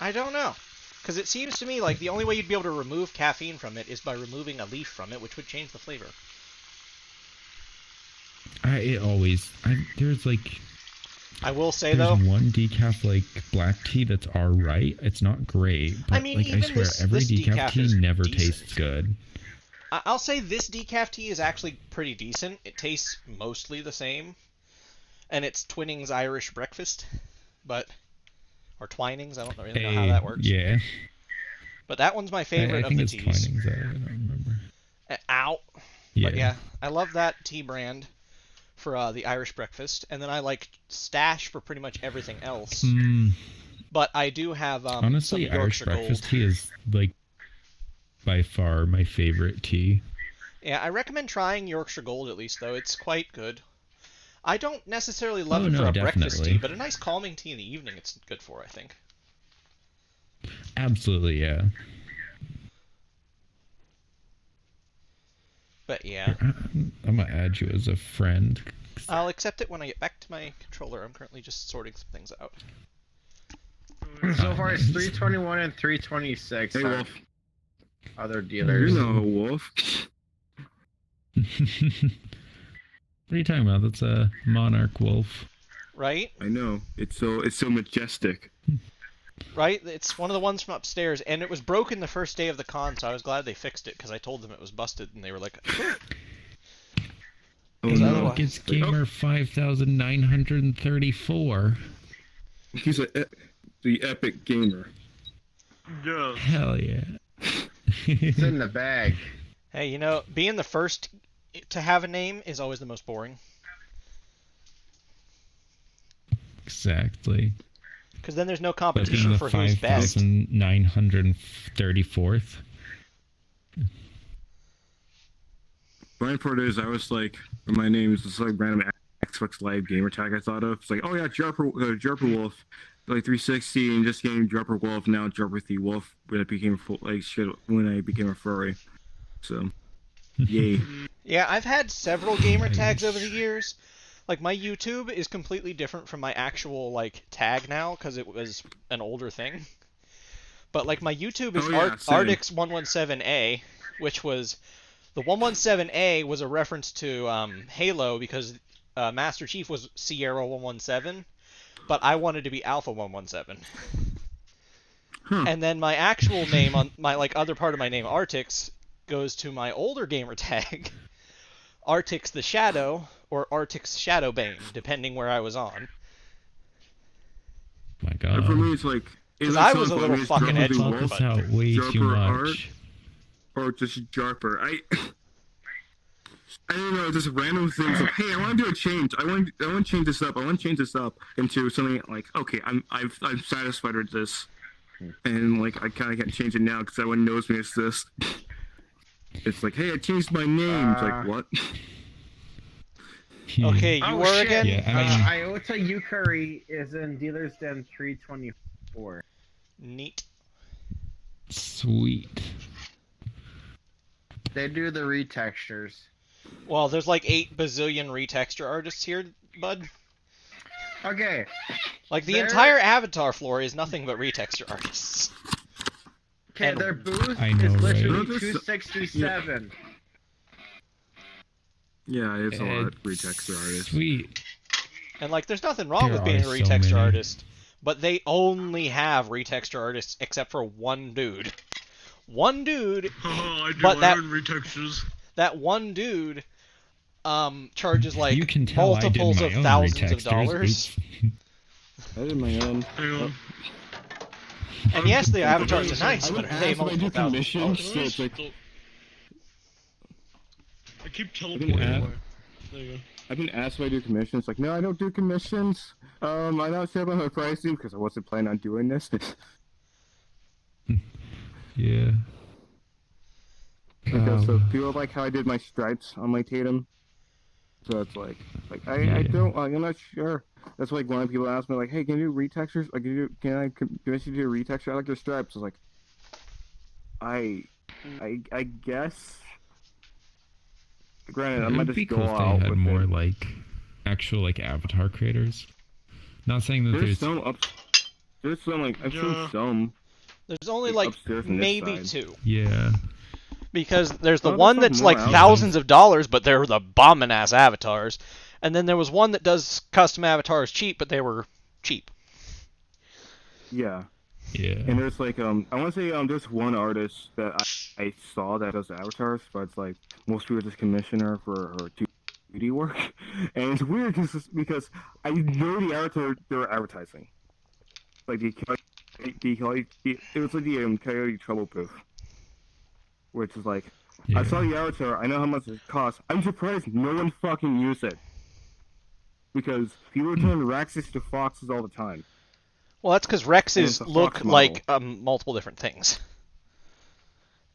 I don't know. Because it seems to me like the only way you'd be able to remove caffeine from it is by removing a leaf from it, which would change the flavor. There's like. I will say there's though, one decaf like black tea that's alright. It's not great, but I mean, like I even swear this every decaf decaf tea is never decent. tastes good. I'll say this decaf tea is actually pretty decent. It tastes mostly the same, and it's Twinnings Irish Breakfast, or Twinings. I don't really know how that works. Yeah. But that one's my favorite I think of it's the teas. Twinings. I don't remember. Ow. Yeah. But yeah, I love that tea brand for the Irish breakfast, and then I like Stash for pretty much everything else. But I do have honestly, some Irish Yorkshire breakfast Gold. tea is like by far my favorite tea. Yeah, I recommend trying Yorkshire Gold at least, though. It's quite good. I don't necessarily love Oh, it for no, a breakfast definitely. tea, but a nice calming tea in the evening it's good for, I think. Absolutely, yeah. But yeah, I'm gonna add you as a friend. I'll accept it when I get back to my controller. I'm currently just sorting some things out. So far, it's 321 and 326. Hey, are Wolf. Other dealers. You know, Wolf. What are you talking about? That's a monarch wolf. Right? I know. It's so majestic. Right? It's one of the ones from upstairs, and it was broken the first day of the con, so I was glad they fixed it, because I told them it was busted, and they were like, Oh Because no! otherwise- It's gamer 5934. He's the epic gamer. Yeah. Hell yeah. It's in the bag. Hey, you know, being the first to have a name is always the most boring. Exactly. Because then there's no But being competition the for who's best. 5934th. Funny part is, I was like, my name is just like random Xbox Live gamer tag I thought of. It's like, oh yeah, Jarper Wolf, like 360, and just getting Jarper Wolf, now Jarper the Wolf when I became when I became a furry. So, yay. Yeah, I've had several gamer tags over the years. Like, my YouTube is completely different from my actual, like, tag now, because it was an older thing. But, like, my YouTube is Ardix117A, which was... The 117A was a reference to Halo, because Master Chief was Sierra 117, but I wanted to be Alpha 117. And then my actual name on my, like, other part of my name, Artix, goes to my older gamer tag, Artix the Shadow, or Artix Shadowbane, depending where I was on. My God. For me, it's like Because I was a little fucking edgy. Thought this out way too much. Or just Jarper. I don't know, just random things like, hey, I want to do a change. I want to change this up. I want to change this up into something like, okay, I'm satisfied with this, and like I kind of can't change it now because everyone knows me as this. It's like, hey, I changed my name. It's like, what? Okay, you were again? Yeah, Iota Yukari is in Dealer's Den 324. Neat. Sweet. They do the retextures. Well, there's like 8 bazillion retexture artists here, bud. Okay. Like, the entire Avatar floor is nothing but retexture artists. Okay, their booth I know, is right? literally 267. Yeah, it's a lot of retexture artists. Sweet. And, like, there's nothing wrong There with being a are so retexture many. artist, but they only have retexture artists except for one dude. One dude, I do but my that own retextures. that one dude charges like You can tell I did multiples my of own thousands of retextures. dollars. I did my own. Hang on. And yes, the avatars are nice, but are they I multiple do thousands of commissions, so dollars? it's like, I keep I've teleporting been away. There you go. I've been asked if I do commissions. Like, no, I don't do commissions. I'm not sure about my pricing because I wasn't planning on doing this. Yeah. Because so people like how I did my stripes on my Tatum. So it's like I don't, I'm not sure. That's like when people ask me like, hey, can you do retextures? Like, can I commission you to do a retexture? I like your stripes. I was like, I guess. Granted, I It might would just be go cool if they out had with more it. like actual like avatar creators. Not saying that There's there's there's some like I've seen some. There's only like, like upstairs on this maybe side. 2. Yeah. Because there's the Oh, there's one some that's more like out thousands of dollars, but they're the bombing ass avatars. And then there was one that does custom avatars cheap, but they were cheap. Yeah. Yeah. And there's like I want to say there's one artist that I saw that does avatars, but it's like most people just commission her for her 2D work, and it's weird because I know the avatar they're advertising, like it was like the Coyote Trouble booth, which is like I saw the avatar, I know how much it costs. I'm surprised no one fucking used it because people turn Raxus to foxes all the time. Well, that's because And it's Rexes a look fox like multiple different things.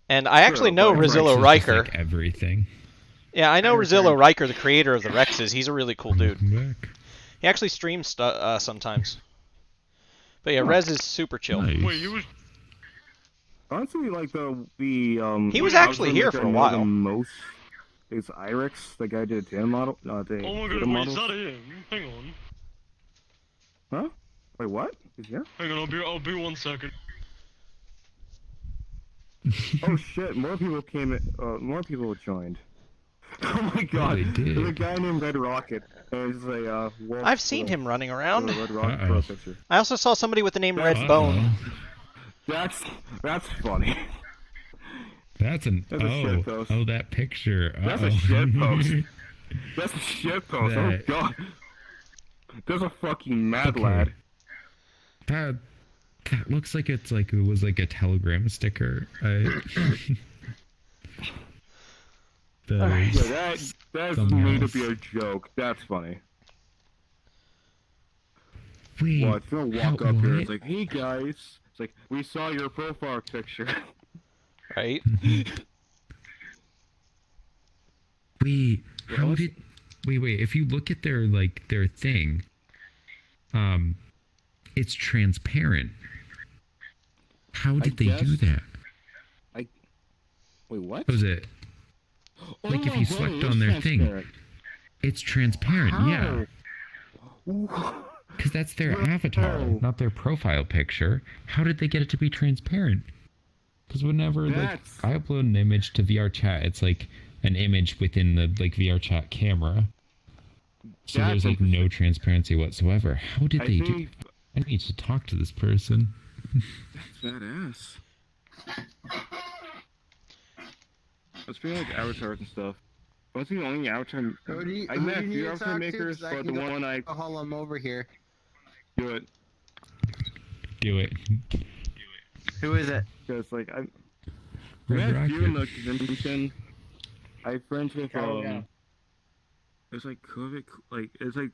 And I actually Sure, know but Rex is Rizillo just, Riker. like, everything. Yeah, I know Rizillo Riker, the creator of the Rexes. He's a really cool dude. Back. He actually streams sometimes. But yeah, Rez is super chill. Nice. Wait, he was. Honestly, like the He was actually here for a while. The most is Irix, the guy who did the model. The Oh my god, Tatum wait, is models. that him? Hang on. Huh? Wait, what? Is here? Hang on, I'll be 1 second. Oh shit! More people came. More people joined. Oh my god! they did. There's a guy named Red Rocket. And it's a wolf. I've seen him running around. Red Rocket Uh-oh. pro picture. I also saw somebody with the name Red Uh-oh. Bone. That's funny. That's an That's a shit post. oh that picture. That's a Uh-oh. shit post. That's a shit post. That- Oh god. There's a fucking mad Okay. lad. That looks like it was like a telegram sticker. Yeah, that's something made to else. be a joke. That's funny. Wait, Well, it's gonna walk how- up here. what? It's like, hey guys. It's like, we saw your profile picture. Right? Wait, how did? Wait. If you look at their thing, it's transparent. How did they do guess- that? Wait, what? Was it like if you select on their thing, it's transparent? Yeah, because that's their avatar, not their profile picture. How did they get it to be transparent? Because whenever That's- I upload an image to VR chat, it's like an image within the VR chat camera. So That's there's like no transparency whatsoever. How did I they do? think- I need to talk to this person. That's badass. Let's bring like avatars and stuff. What's the only avatar? I met a few avatar makers, but the one I I'll haul him over here. do it. Do it. Who is it? Because like I Red met you in the Rocket. convention. I friends with Go, go. it's like Kovic, like it's like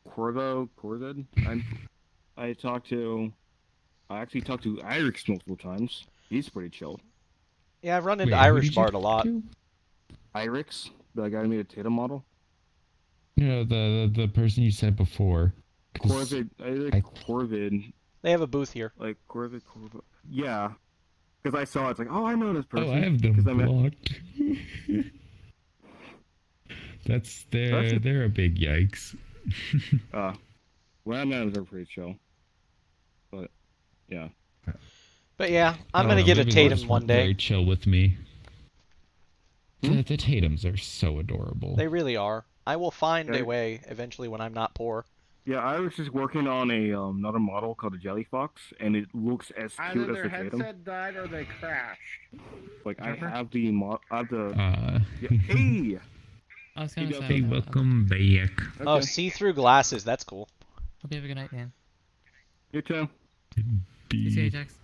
Korzed. I actually talked to Irix multiple times. He's pretty chill. Yeah, I've run into Wait, who Irish did you Bard a lot. talk to? Irix, the guy who made a Tatum model. No, the person you said before. 'Cause Corvid, I think Corvid. They have a booth here. Like Corvid. Yeah. Because I saw it, it's like, oh, I know this person. Oh, I have them 'Cause I met- blocked. They're a big yikes. Well, I met them, they're pretty chill. But, yeah. But yeah, I'm I gonna don't get know, a maybe Tatum Lars one weren't day. Very chill with me. The Tatums are so adorable. They really are. I will find Yeah. a way eventually when I'm not poor. Yeah, I was just working on another model called a Jelly Fox, and it looks as cute Either as their the Tatum. headset died or they crashed. Like, I Remember? have the Uh, yeah, hey! I was gonna say. Hey, welcome back. Oh, see-through glasses. That's cool. Hope you have a good night, man. You too. You see Ajax?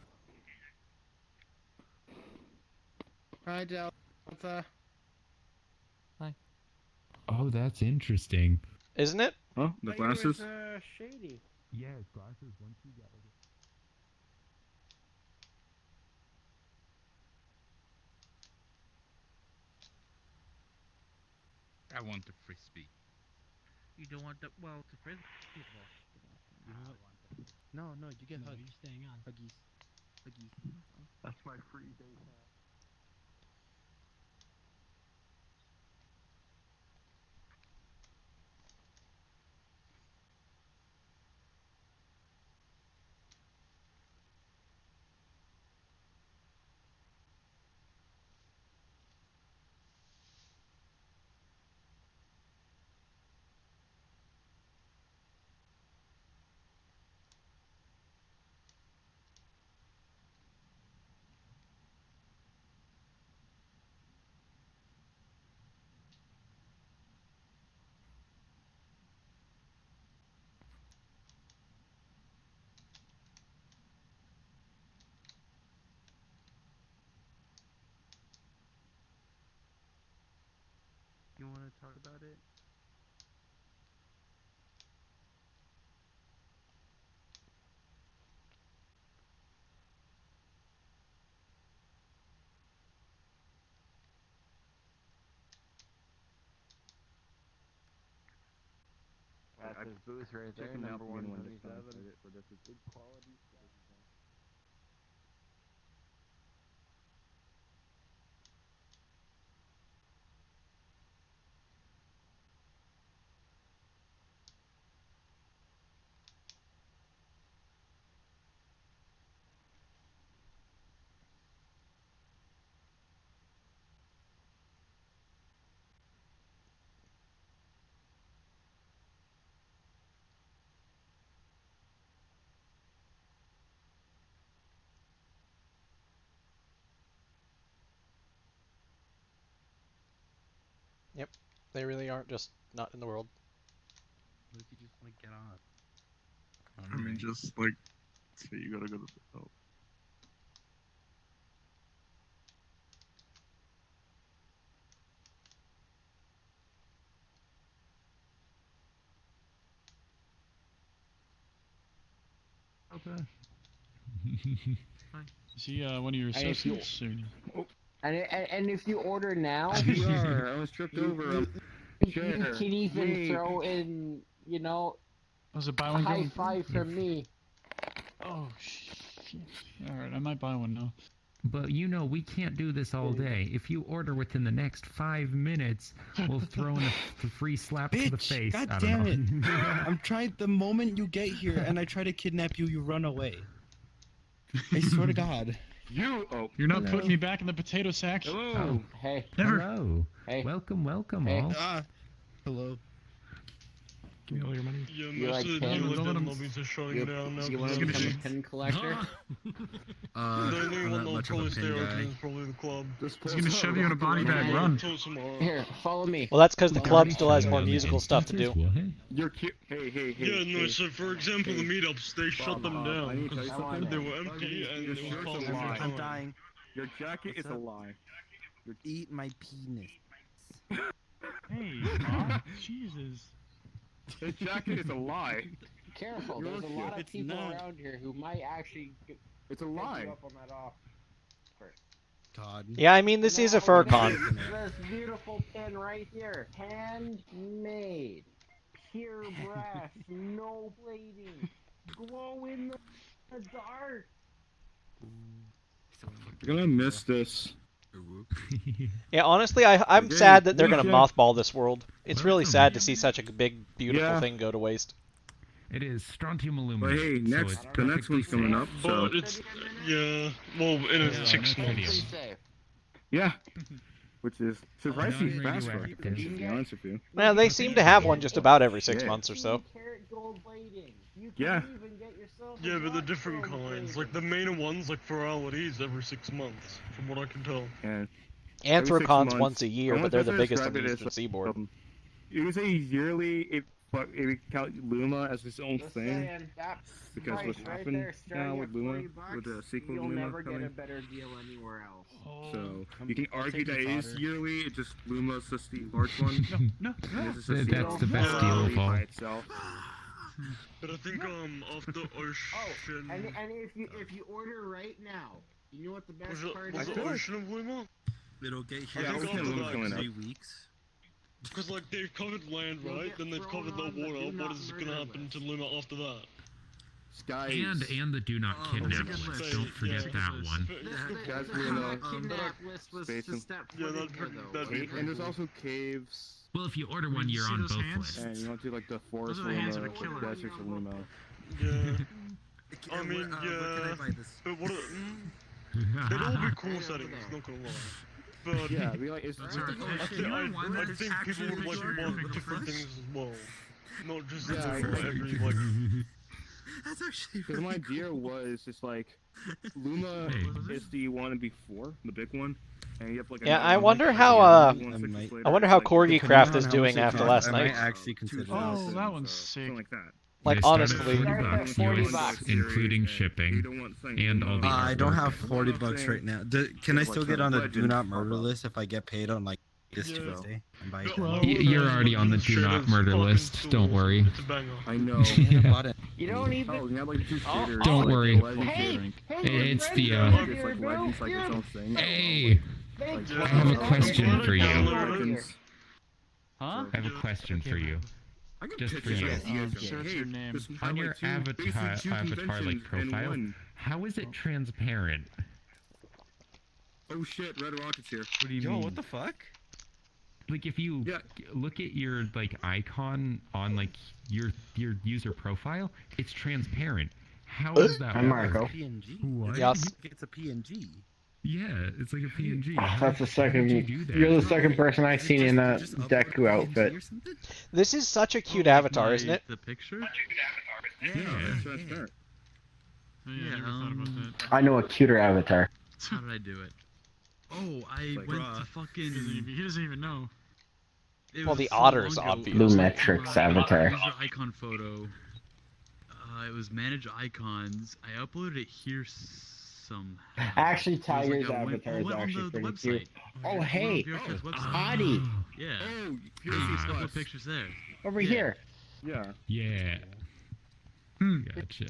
Hi, Delta. Hi. Oh, that's interesting. Isn't it? Huh? The glasses? Shady. Yeah, glasses. Once you get like I want the frisbee. You don't want the frisbee. No, you get hugs. You're staying on. Huggies. Huggies. That's my free day pass. You want to talk about it? That's his booth right there, Checking out number the new one 127. for this is good quality. Yep. They really aren't just not in the world. What if you just want to get on? I mean, just like, say you gotta go to the. Oh. Okay. Is he one of your And if you- associates? Or... And if you order now, VR, I was tripped over. you Chair. can even Yay. throw in, Was it buy a one high get five from me. Oh shit! All right, I might buy one now. But we can't do this all day. If you order within the next 5 minutes, we'll throw in a free slap to the face. God I don't damn know. it! I'm trying. The moment you get here and I try to kidnap you, you run away. I swear to God. You're not putting me back in the potato sack. Oh. Hey. Hello. Hey. Welcome Hey. all. Hello. Give me all your money. Yeah, You most like of the pins? dealer lobbies are shutting down now. You want to become a pin collector? The only one that'll probably stay open is probably the club. He's gonna shove you in a body bag. Run. Here, follow me. Well, that's because the Already club still has found more other musical stuff to do. instances, what? You're cute. Hey. Yeah, no, hey. so for example, the meetups, they shut them I down need to tell you because something. they were empty and Your it was shirt's a causing lie. for I'm time. dying. Your jacket is a up? lie. Eat my penis. Hey, Bob. Jesus. The jacket is a lie. Careful, You're there's a cute. lot of It's people not. around here who might actually It's a pick lie. you up on that offer. God. Yeah, I mean, this is a fur con. This beautiful pin right here, handmade, pure brass, no blading, glow in the dark. You're gonna miss this. Yeah, honestly, I'm Okay, sad that they're we gonna can- mothball this world. It's really Welcome. sad to see such a big, beautiful Yeah. thing go to waste. It is strontium But aluminum. hey, so next it's the next perfectly one's coming safe. up, so But it's, yeah, well, in Yeah, 6 no months. tritium. yeah, which is surprisingly fast for Non-radioactive. to be honest with you. Yeah, they seem to have one just about every 6 Yeah. months or so. Yeah. Yeah, but the different kinds. Like the main ones, like Ferality, is every 6 months, from what I can tell. And Anthrocons once a year, but they're the biggest on the Eastern Eastern Seaboard. It was a yearly. If we count Luma as its own thing, because what's happened now with Luma, with the sequel You'll Luma never get a coming, better deal anywhere else. so you can argue that take it your is daughter. yearly. It's just Luma's just the large one. No. And this is just That's the best deal of all. by itself. But I think off the ocean. And if you order right now, you know what the best part Was is? it Ocean of Luma? It'll get I here think Ocean after Luma's that, coming up. 3 weeks. because like they've covered land, right? Then they've covered the water. What is gonna happen to Luma after that? Skies. And the do not kidnap good list. list. Don't forget Yeah. that one. Guys, The Luna, kidnap list was space to and- step Yeah, foot that'd in be- here, though. that'd be and there's also caves. Well, if you order one, You you're see on those both hands? lists. And you want to do like the forest Those are the hands of Luma, a killer. the deserts of Luma. Yeah. I Where mean, can I yeah. buy this? But what? They'd all be cool settings. Not gonna lie. But Yeah, we like it's That's just- right. I If you're one I that's think people actually would like picturing want the different flesh. things as well. Not just Yeah, I for agree. every like. That's actually Because my idea was just like Luma Hey. is the one before the big one, and you have like. Yeah, another I one, wonder like, how, one 6 months later, I wonder how it's like- Corgi Depending Craft on is how doing much it after costs, last I might night. actually consider that. Oh, that one's something sick. like that. Like, They start honestly. at Start at 40 $40, bucks. including And shipping you don't want something and all the I don't artwork. have 40 bucks right now. Can I still get on the do not murder Legend. list if I get paid on like this Yeah. Tuesday? And buy it No, then? You're already on the do not murder list. Don't worry. It's a banger. I know. I haven't bought it. You don't need Oh, the... you have like 2 Oh, shaders. Don't like, worry. the Legend Hey, shadering. hey, It's your the, friends are It's here, like Bill. Legends, like its Here. own thing. Hey, Thanks. I have a question for you. Legends. Huh? I have a question for you. I can Just for picture you. this. So what's your name? Just have, On your like, two- avatar, basically two avatar like conventions in profile, one. how is it transparent? Oh shit, Red Rocket's here. What do you Yo, mean? what the fuck? Like if you Yeah. look at your like icon on like your user profile, it's transparent. How does that I'm work? Marco. PNG. What? Yes. It's a PNG. Yeah, it's like a PNG. That's the second. How'd you do that? You're the second person I've seen in that Just upload Deku PNG outfit. or something? This is such a cute Oh, like avatar, isn't my- it? The picture? Yeah, Yeah, it's transparent. Oh, yeah, I never thought about that. I know a cuter avatar. How did I do it? Oh, I Like, went bruh. to fucking. He doesn't even know. It Well, was the so otter's long ago. obvious. Lumetrix avatar. User icon photo. It was manage icons. I uploaded it here somehow. Actually, It was Tiger's like a web- avatar is web on actually the pretty website. cute. Oh, It's hey, on the VRCast website. Adi, Yeah. Oh, There's PNG a couple Plus. pictures there. over Yeah. here. Yeah. Yeah. Gotcha.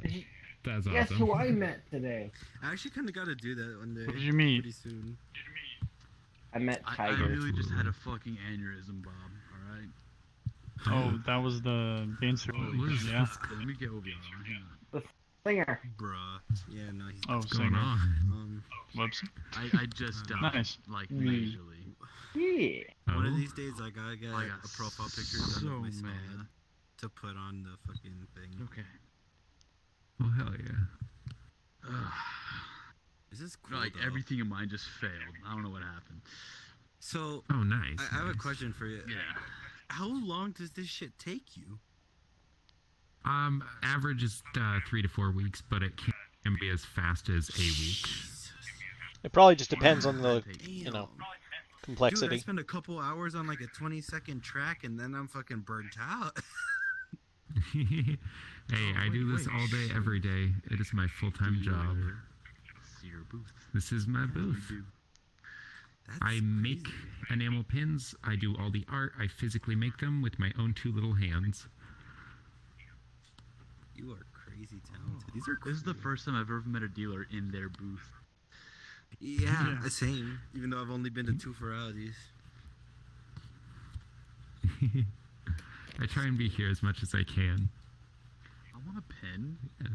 That's Guess awesome. who I met today? I actually kind of got to do that one day. What did you meet? Pretty soon. I met I Tiger. really just had a fucking aneurysm, Bob. All right. Oh, that was the answer. Yeah. Let me get over here. Hang on. Singer. Bruh. Yeah, no, he's Oh, What's going singer. on? Whoops. I just died. Nice. like majorly. Yeah. One of Oh. these days, I gotta get I a got profile picture done so of my mad. skull to put on the fucking thing. Okay. Oh hell yeah. This is cool. Like though. everything in mine just failed. I don't know what happened. So, Oh nice. I have a nice. question for you. Yeah. How long does this shit take you? Average is 3 to 4 weeks, but it can be as fast as a week. It probably just depends on the, you know, complexity. Dude, I spend a couple hours on like a 20-second track and then I'm fucking burnt out. Hey, I do this all day, every day. It is my full-time job. This is my booth. I make enamel pins. I do all the art. I physically make them with my own 2 little hands. You are crazy talented. These are This is the first time I've ever met a dealer in their booth. Yeah, same. Even though I've only been to 2 Feralities. I try and be here as much as I can. I want a pen. Yeah.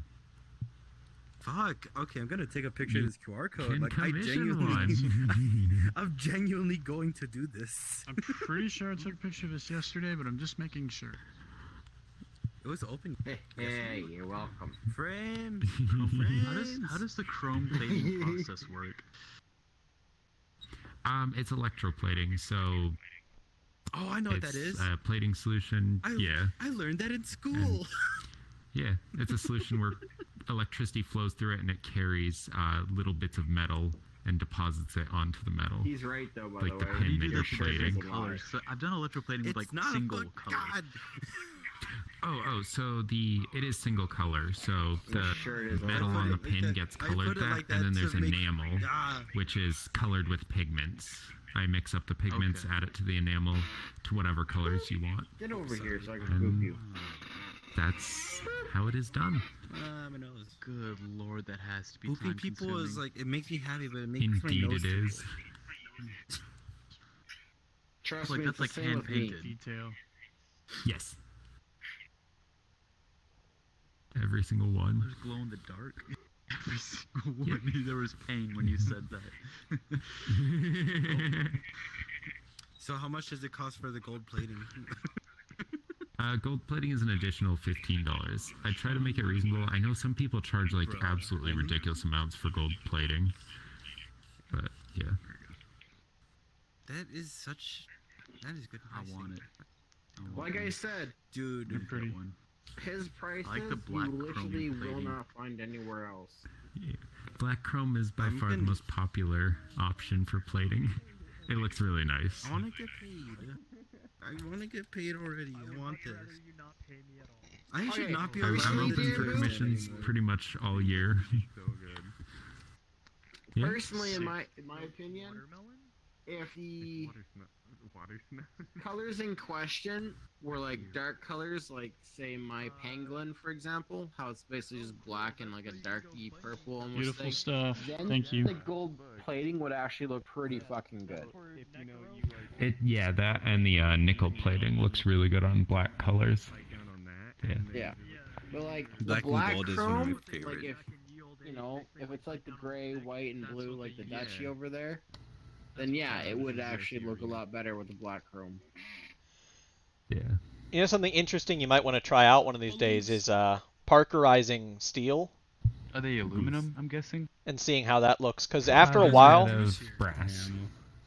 Fuck. Okay, I'm gonna take a picture of this QR code. Can Like, I commission genuinely, I'm genuinely going to do this. I'm pretty sure I took a picture of this yesterday, but I'm just making sure. It was open. Hey, you're welcome. Friends. How does the chrome plating process work? It's electroplating, so. Oh, I know what that is. Plating solution. I learned that in school. Yeah, it's a solution where electricity flows through it and it carries little bits of metal and deposits it onto the metal. He's right though, by like the the way. pin that you're plating. Colors. So I've done electroplating with like single colors. So it is single color. So the sure it is. metal on the pin gets colored that, like that and then there's to make- enamel, which is colored with pigments. I mix up the pigments, add it to the enamel, to whatever colors you want. Get over here so I can poop you. That's how it is done. My nose. Good lord, that has to be Pooping time people consuming. is like, it makes me happy, but it makes Indeed my nose it is. Trust like me, that's it's like the same with me. hand painted. Detail. Yes. Every single one. There's glow in the dark. Every single one. There was pain when you said that. So how much does it cost for the gold plating? Gold plating is an additional $15. I try to make it reasonable. I know some people charge like absolutely ridiculous amounts for gold plating, but yeah. That is good. I want it. Like I said, dude, They're pretty. his prices I like the black you literally chromium will plating. not find anywhere else. Yeah. Black chrome is by I'm far the gonna- most popular option for plating. It looks really nice. I want to get paid. I want to get paid already. I want this. I should not be I'm allowed open to for do this commissions anymore. pretty much all year. So good. Yeah. Personally, in my opinion, if the colors in question were like dark colors, like say my pangolin, for example, how it's basically just black and like a darky purple almost Beautiful thing, stuff. then Thank you. the gold plating would actually look pretty fucking good. Yeah, that and the nickel plating looks really good on black colors. Yeah. Yeah. But like Black the and black gold is one of my chrome, favorite. like if you know, if it's like the gray, white, and blue, like the Dutchie over there, then yeah, it would actually look a lot better with the black chrome. Yeah. You know something interesting you might want to try out one of these days is parkerizing steel. Are they aluminum? I'm guessing. And seeing how that looks, because after a There's while, that of brass.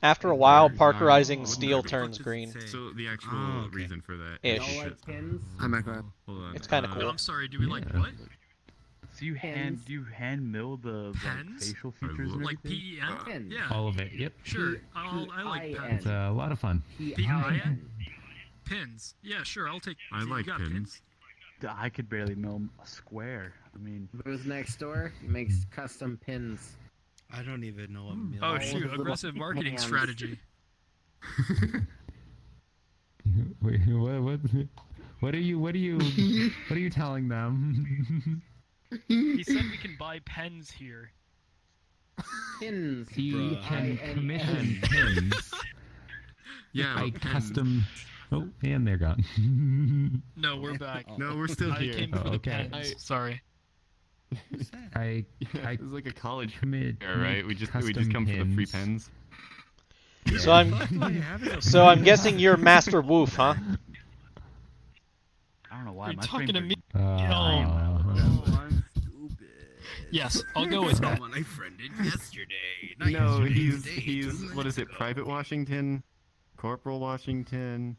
after a while, parkerizing steel turns green. So the actual reason for that Ish. Y'all like pins? I'm not glad. Hold on. It's kind of cool. I'm sorry, do we like what? So you hand mill the like, facial features and Like everything? PEN? Pins. Yeah. All of it. Yep. Sure. I like P-I-N. pens. It's a lot of fun. P-I-N? Pins. Yeah, sure. I'll take. I you like got pins. I could barely mill a square. I mean, Who's next door? He makes custom pins. I don't even know what meal. Oh All shoot! the little Aggressive marketing hands. strategy. Wait, what are you telling them? He said we can buy pens here. Pins. He can P-I-N-S. commission pins. Yeah, I pens. custom. Oh, and they're gone. No, we're back. No, we're still I here. came for the okay. pens. Sorry. I It's like a college commit. fair, right? We just come for the free pens. So I'm guessing you're Master Woof, huh? I don't know why. You're my talking frame to rate- me. I'm stupid. Yes, I'll go with that. Someone I friended yesterday. No, yesterday, he's what is it? Private Washington, Corporal Washington.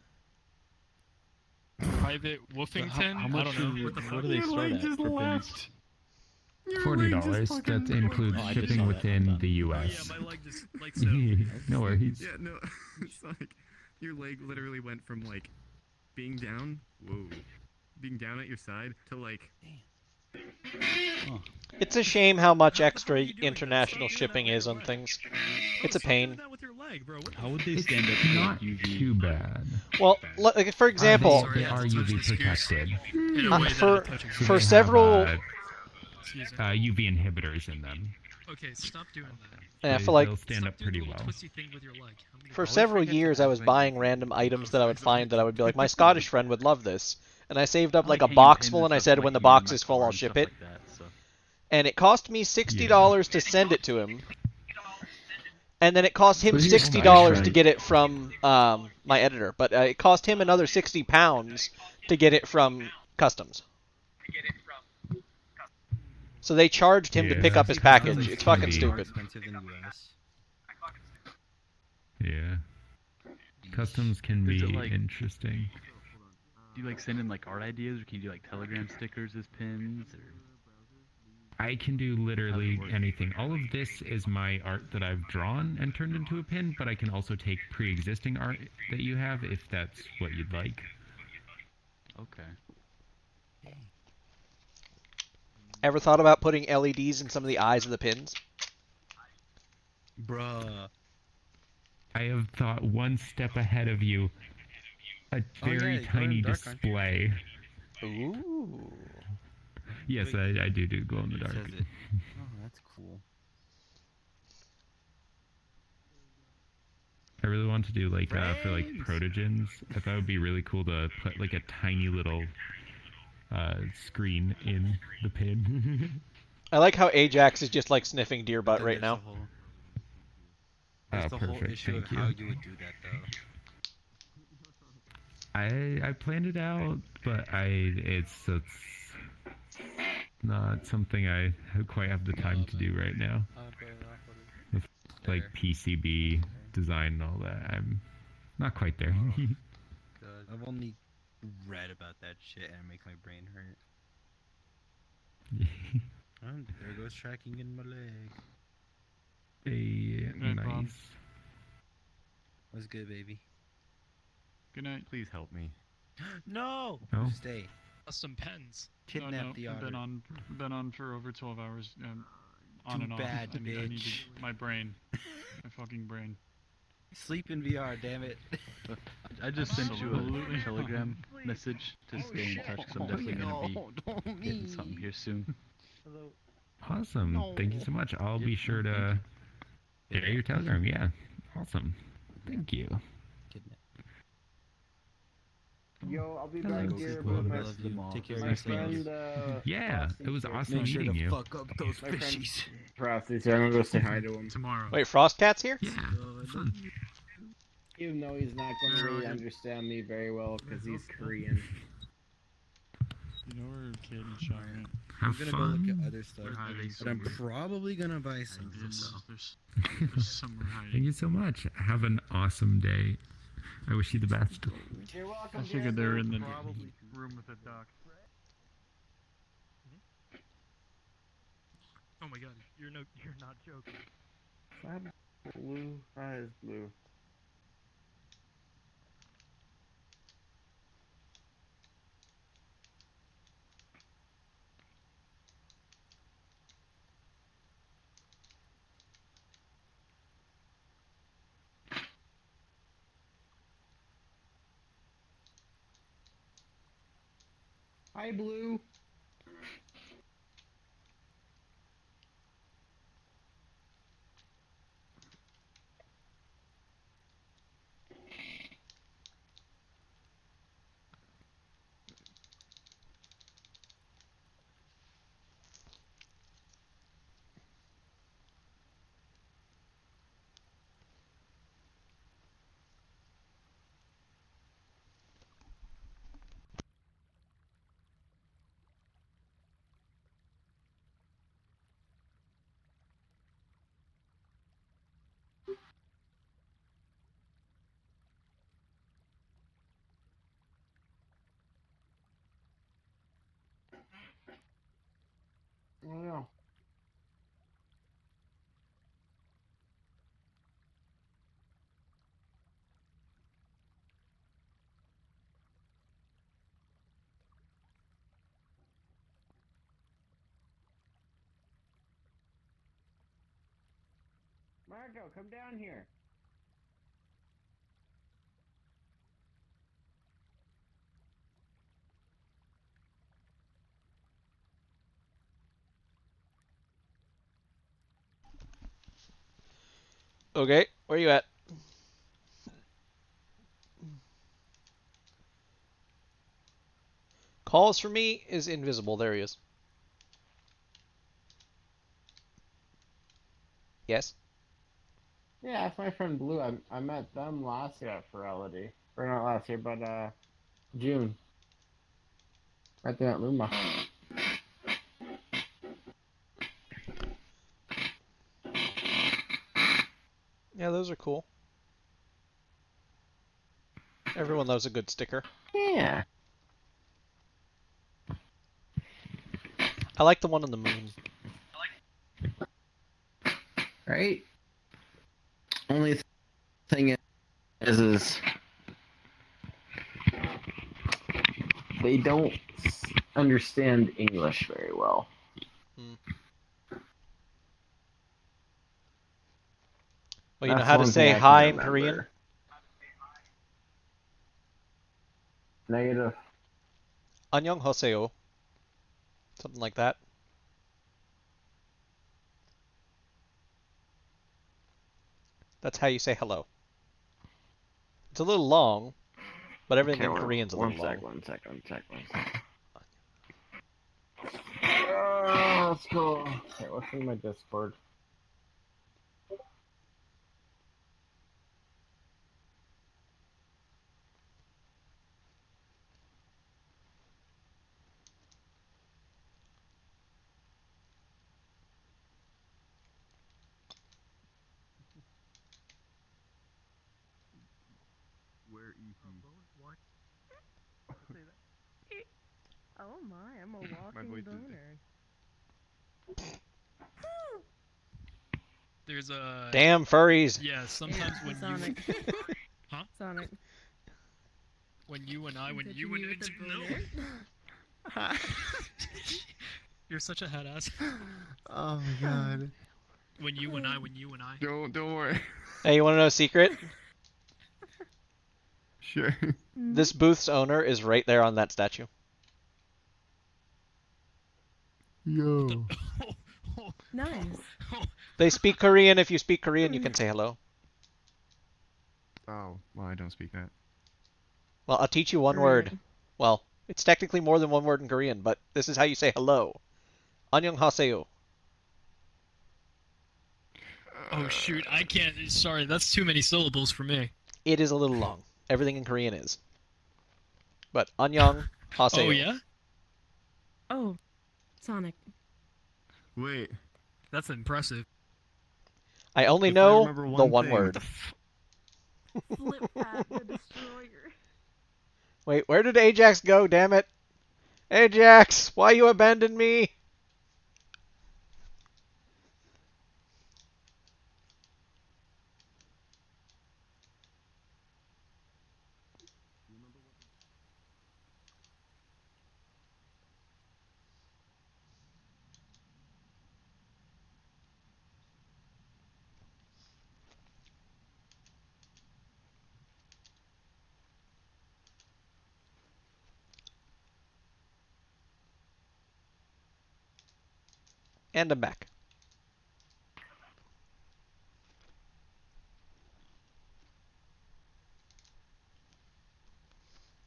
private Woofington. How much I don't know. what do they start at for pins? $40. That includes Oh, I just shipping saw that. within Hold on. the Oh, U.S. yeah, my leg just like No worries. Yeah, no, it's like your leg literally went from like being down, being down at your side to like. It's a shame how much extra international shipping is on things. It's a pain. How would they It's stand up not to UV? too bad. Well, like, for example, They are UV protected. for several. UV inhibitors in them. Okay, stop doing that. Yeah, for like they'll stand up pretty well. for several years, I was buying random items that I would find that I would be like, my Scottish friend would love this, and I saved up like a box full, and I said, when the box is full, I'll ship it. And it cost me $60 to send it to him, and then it cost him $60 to get it from my editor, but it cost him another £60 to get it from customs. So they charged him to pick up his package. It's fucking stupid. Yeah. Customs can be like- interesting. Do you like send in like art ideas, or can you do like Telegram stickers as pins? Or... I can do literally anything. All of this is my art that I've drawn and turned into a pin, but I can also take pre-existing art that you have if that's what you'd like. Okay. Ever thought about putting LEDs in some of the eyes of the pins? Bruh. I have thought one step ahead of you. A very tiny display. Ooh. Yes, I do glow in the dark. Oh, that's cool. I really want to do like for like protogens. I thought it would be really cool to put like a tiny little screen in the pin. I like how Ajax is just like sniffing deer butt right now. There's the whole Perfect. issue of Thank how you. you would do that, though. I planned it out, but it's not something I quite have the time to do right now. With like PCB design and all that, I'm not quite there. I've only read about that shit and it makes my brain hurt. There goes tracking in my leg. Hey, Night, Bob. nice. What's good, baby? Good night. Please help me. No! No? Stay. Custom pens. Kidnap the otter. Been on for over 12 hours. On Too and off. bad, I need bitch. my brain. My fucking brain. Sleep in VR, damn it. I just sent you Absolutely. a Telegram message to stay in touch, because I'm definitely going to be getting something here soon. Awesome. Thank you so much. I'll be sure to share your Telegram. Yeah. Awesome. Thank you. Yo, I'll be Hello, back here. people. But my, I love you. Take care of my yourself. friend, Yeah, it was awesome Make sure meeting to you. fuck up those fishies. Frosty's here. I'm gonna go say hi to him. Tomorrow. Wait, Frostcat's here? Yeah. Even though he's not gonna really understand me very well because he's Korean. You know we're a kid and shot, right? Have I'm gonna go look fun. at other stuff, but I'm probably gonna buy something. There's somewhere hiding. Thank you so much. Have an awesome day. I wish you the best. You're welcome. I figured they were in the Probably. room with the doc. Oh my god, you're not joking. That blue. That is blue. Hi, Blue. I don't know. Marco, come down here. Okay, where you at? Calls for me is invisible. There he is. Yes? Yeah, that's my friend Blue. I met them last year at Ferality. Or not last year, but June. Right there at Luma. Yeah, those are cool. Everyone loves a good sticker. Yeah. I like the one on the moon. Right? Only thing is they don't understand English very well. Hmm. Well, you know That's how to one thing say I can hi in remember. Korean? Negative. 안녕하세요. Something like that. That's how you say hello. It's a little long, but everything in Korean's a little long. One sec. Let's go. Okay, what's in my Discord? Where EP? Oh my, I'm a walking voice is- boner. There's a. Damn furries. Yeah, sometimes when Sonic. you. Huh? Sonic. When you and I. You're such a head ass. Oh my god. When you and I. Don't worry. Hey, you want to know a secret? Sure. This booth's owner is right there on that statue. Yo. Nice. They speak Korean. If you speak Korean, you can say hello. Oh, well, I don't speak that. Well, I'll teach you one word. Well, it's technically more than one word in Korean, but this is how you say hello. 안녕하세요. Oh shoot, I can't. Sorry, that's too many syllables for me. It is a little long. Everything in Korean is. But 안녕하세요. Oh yeah? Oh, Sonic. Wait. That's impressive. I only If I know remember the one one thing, word. Flip Pat the Destroyer. Wait, where did Ajax go, damn it? Ajax, why you abandoned me? And I'm back.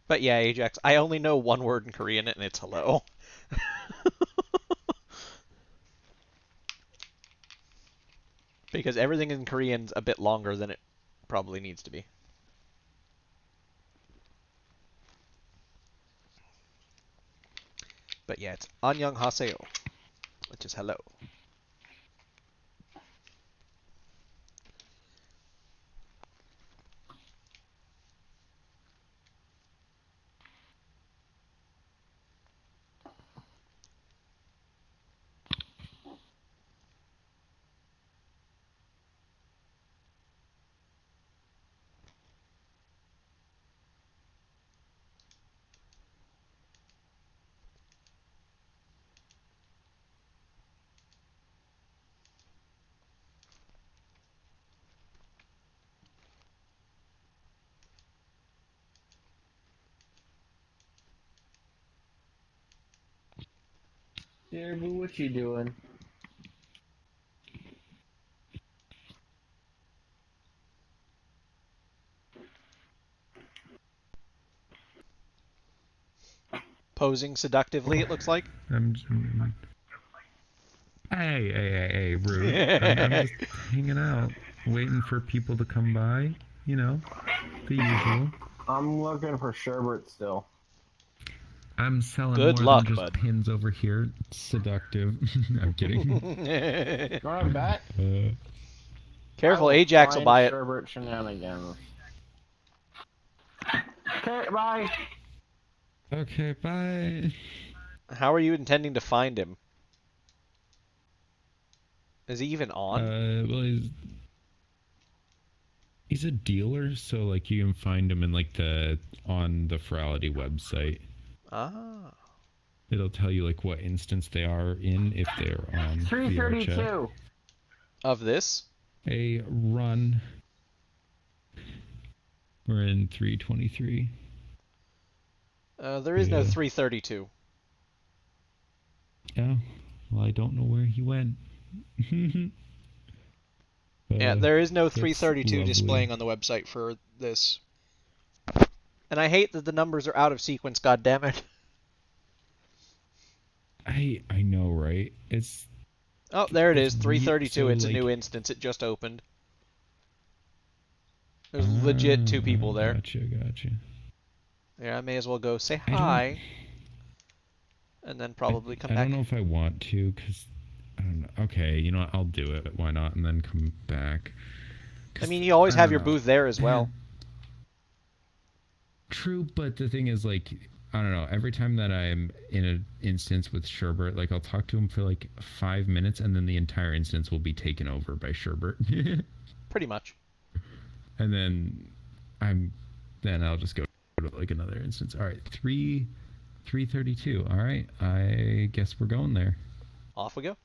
But yeah, Ajax, I only know one word in Korean and it's hello. Because everything in Korean's a bit longer than it probably needs to be. But yeah, it's 안녕하세요, which is hello. Dear boo, what you doing? Posing seductively, it looks like. Hey, rude. I'm just hanging out, waiting for people to come by. You know, the usual. I'm looking for sherbet still. I'm selling Good more luck, than just bud. pins over here. Seductive. I'm kidding. Going back. Careful, Ajax will buy it. Sherbet shenanigans. Okay, bye. Okay, bye. How are you intending to find him? Is he even on? Well, he's a dealer, so like you can find him in like on the Ferality website. Ah. It'll tell you like what instance they are in if they're on 332. Of this? A run. We're in 323. There is no 332. Yeah. Well, I don't know where he went. Yeah, there is no that's 332 lovely. displaying on the website for this. And I hate that the numbers are out of sequence, goddammit. I know, right? It's Oh, there it is, it's 332. so, It's a like- new instance. It just opened. There's legit 2 people there. Gotcha. Yeah, I may as well go say I don't- hi. And then probably come I back. don't know if I want to, because I don't know. Okay, you know what? I'll do it. Why not? And then come back. I mean, you always I have don't your know. booth there as well. True, but the thing is, like, I don't know. Every time that I'm in an instance with Sherbert, like, I'll talk to him for like 5 minutes, and then the entire instance will be taken over by Sherbert. Pretty much. And then I'll just go to like another instance. All right, 332. All right, I guess we're going there. Off we go.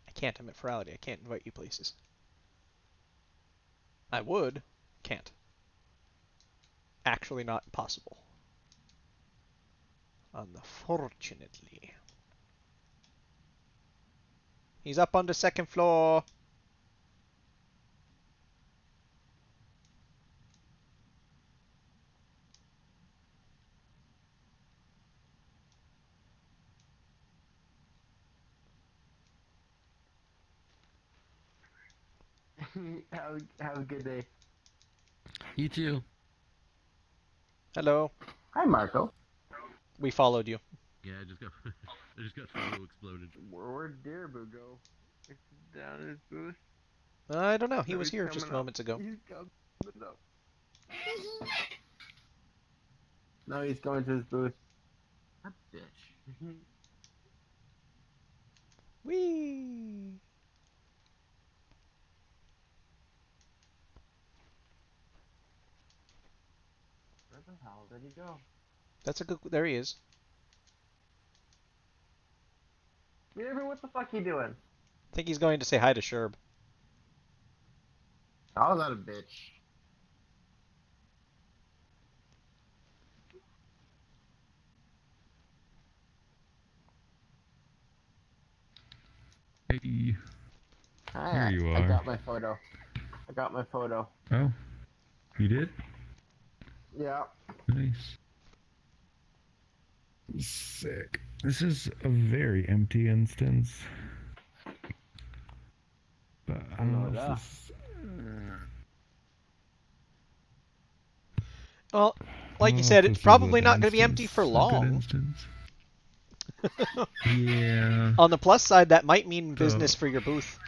I can't. I'm at Ferality. I can't invite you places. I would. Can't. Actually not possible. Unfortunately. He's up on the 2nd floor. Have a good day. You too. Hello. Hi, Marco. We followed you. Yeah, I just got photo exploded. Where'd Dearboo go? Is he down in his booth? I don't know. He No, was he's here just coming up. moments ago. He's coming up. No, he's going to his booth. That bitch. Whee! Where the hell did he go? That's a good. There he is. Dearboo, what the fuck you doing? I think he's going to say hi to Sherb. Oh, that a bitch. Hey. Hi, Here you I are. got my photo. Oh, you did? Yeah. Nice. Sick. This is a very empty instance. But I don't know if this... Well, I like don't you know said, if it's this is probably a not going to be empty instance, for a good long. instance. Yeah. On the plus side, that might mean So- business for your booth.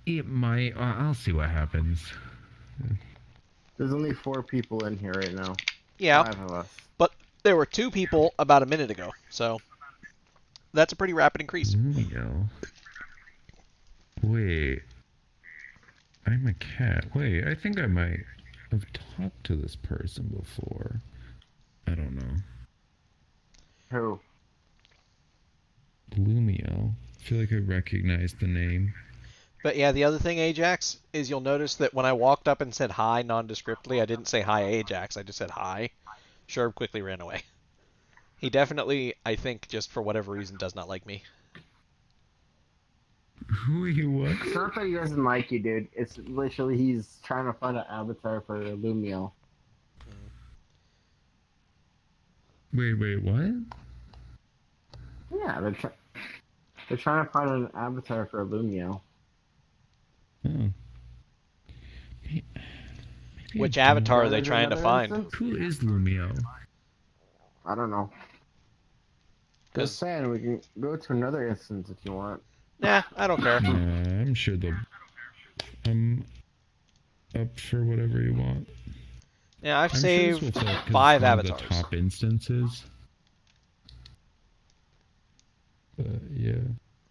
It might. I'll see what happens. There's only 4 people in here right now. Yeah. 5 of us. But there were 2 people about a minute ago, so that's a pretty rapid increase. There we go. Wait. I'm a cat. Wait, I think I might have talked to this person before. I don't know. Who? Lumio. I feel like I recognize the name. But yeah, the other thing, Ajax, is you'll notice that when I walked up and said hi nondescriptly, I didn't say hi, Ajax. I just said hi. Sherb quickly ran away. He definitely, I think, just for whatever reason, does not like me. Wait, what? It's not that he doesn't like you, dude. It's literally he's trying to find an avatar for Lumio. Wait, what? Yeah, they're trying to find an avatar for Lumio. Oh. Which avatar are they trying to find? Who is Lumio? I don't know. Just saying, we can go to another instance if you want. Nah, I don't care. I'm sure I'm up for whatever you want. Yeah, I've I'm saved sure this will fit, 'cause 5 it's one of avatars. The top instances. Yeah.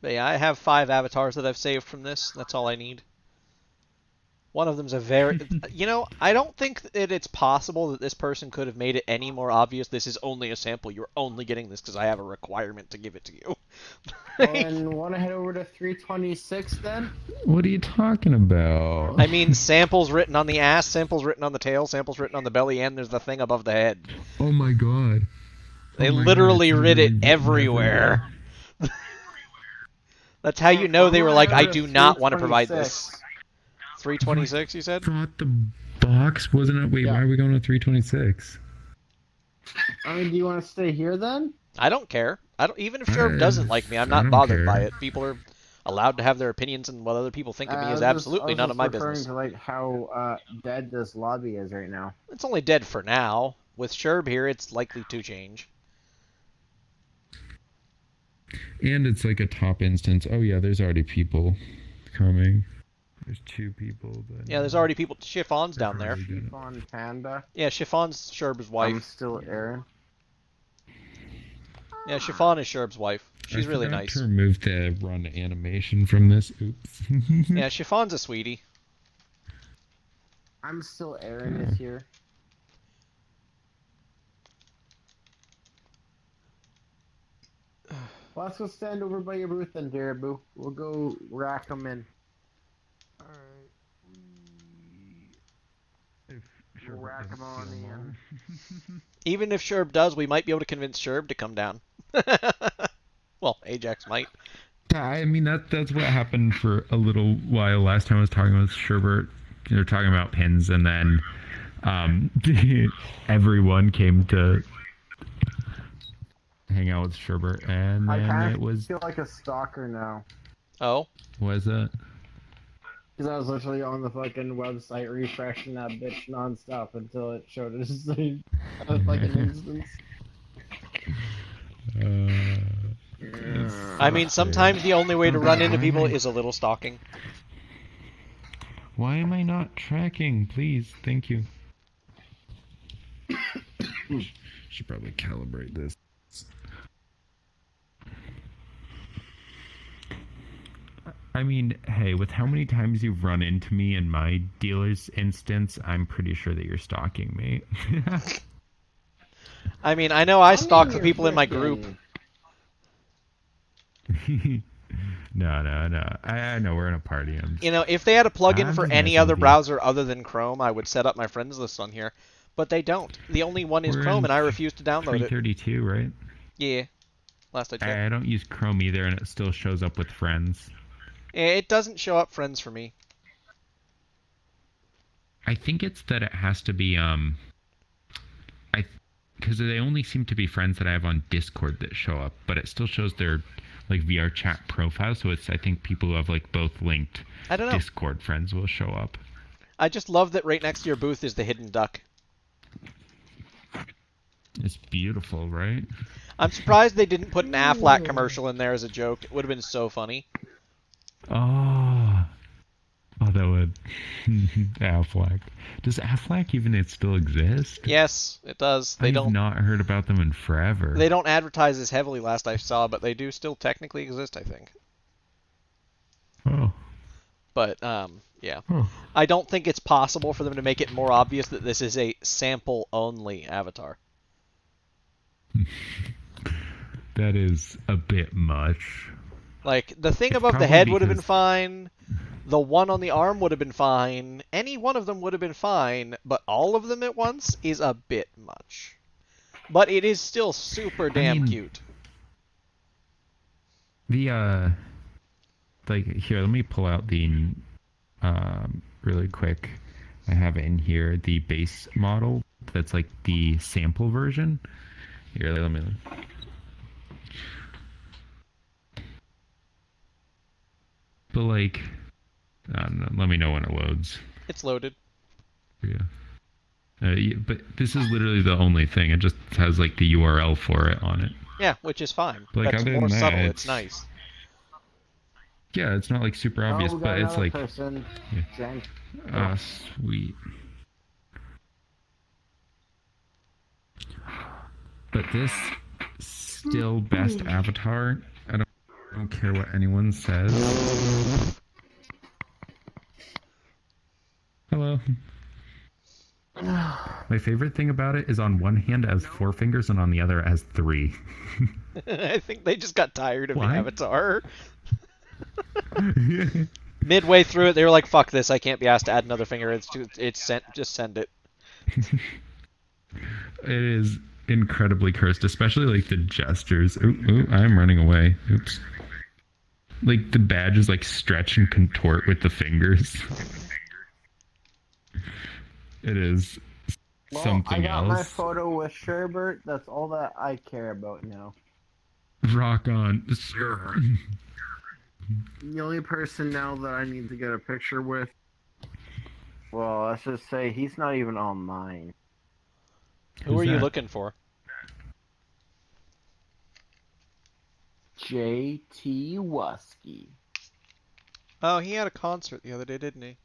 But yeah, I have 5 avatars that I've saved from this. That's all I need. One of them's a very... You know, I don't think that it's possible that this person could have made it any more obvious. This is only a sample. You're only getting this because I have a requirement to give it to you. Well, then, want to head over to 326 then? What are you talking about? I mean, samples written on the ass, samples written on the tail, samples written on the belly, and there's the thing above the head. Oh my god. They literally writ it everywhere. That's how you know they were like, I do not want to provide this. 326, you said? I thought the box wasn't it? Wait, why are we going to 326? I mean, do you want to stay here then? I don't care. I don't. Even if Sherb doesn't like me, I'm not bothered by it. People are allowed to have their opinions, and what other people think of me is absolutely none of my business. I was referring to like how dead this lobby is right now. It's only dead for now. With Sherb here, it's likely to change. And it's like a top instance. Oh yeah, there's already people coming. There's 2 people. But yeah, there's already people. Chiffon's down there. Chiffon Panda. Yeah, Chiffon's Sherb's wife. I'm still Aaron. Yeah, Chiffon is Sherb's wife. She's really nice. To remove the run animation from this. Oops. Yeah, Chiffon's a sweetie. I'm still Aaron this year. Well, let's go stand over by your booth then, Daraboo. We'll go rack them in. We'll rack them on the end. Even if Sherb does, we might be able to convince Sherb to come down. Well, Ajax might. I mean, that's what happened for a little while. Last time I was talking with Sherbert, they were talking about pins, and then everyone came to hang out with Sherbert, and then it was... I feel like a stalker now. Oh? Was it? Because I was literally on the fucking website refreshing that bitch nonstop until it showed us like an instance. I mean, sometimes the only way to run into people is a little stalking. Why am I not tracking? Please, thank you. Should probably calibrate this. I mean, hey, with how many times you've run into me in my dealer's instance, I'm pretty sure that you're stalking me. I mean, I know I stalk the people in my group. No. I know we're in a party. You know, if they had a plugin for any other browser other than Chrome, I would set up my friends list on here. But they don't. The only one is Chrome, and I refuse to download it. 332, right? Yeah. Last I checked. I don't use Chrome either, and it still shows up with friends. It doesn't show up friends for me. I think it's that it has to be because they only seem to be friends that I have on Discord that show up, but it still shows their like VR chat profile. So it's I think people who have like both linked Discord friends will show up. I just love that right next to your booth is the hidden duck. It's beautiful, right? I'm surprised they didn't put an Aflac commercial in there as a joke. It would have been so funny. Oh, that would Aflac. Does Aflac even still exist? Yes, it does. I've not heard about them in forever. They don't advertise as heavily last I saw, but they do still technically exist, I think. Oh, But yeah, I don't think it's possible for them to make it more obvious that this is a sample-only avatar. That is a bit much. Like, the thing It's above the probably head would have been because- fine, the one on the arm would have been fine, any one of them would have been fine, but all of them at once is a bit much. But it is still super damn cute. The like here, let me pull out the really quick. I have in here the base model that's like the sample version. Here, let me. But like, I don't know, let me know when it loads. It's loaded. Yeah. Yeah, but this is literally the only thing. It just has like the URL for it on it. Yeah, which is fine. But, like, That's other more than that, subtle. It's nice. Yeah, it's not like super obvious, we got but it's another like. person. Yeah. Jen. Sweet. But this still best avatar. I don't care what anyone says. Hello. My favorite thing about it is on one hand it has 4 fingers and on the other it has 3. I think they just got tired of Why? the avatar. Midway through it, they were like, "Fuck this! I can't be asked to add another finger. It's sent. Just send it." It is incredibly cursed, especially like the gestures. Ooh, I'm running away. Oops. Like the badges like stretch and contort with the fingers. It is something I got else. my photo with Sherbert. That's all that I care about now. Rock on, sure. The only person now that I need to get a picture with. Well, let's just say he's not even on mine. Who are you looking for? JT Wusky. Oh, he had a concert the other day, didn't he?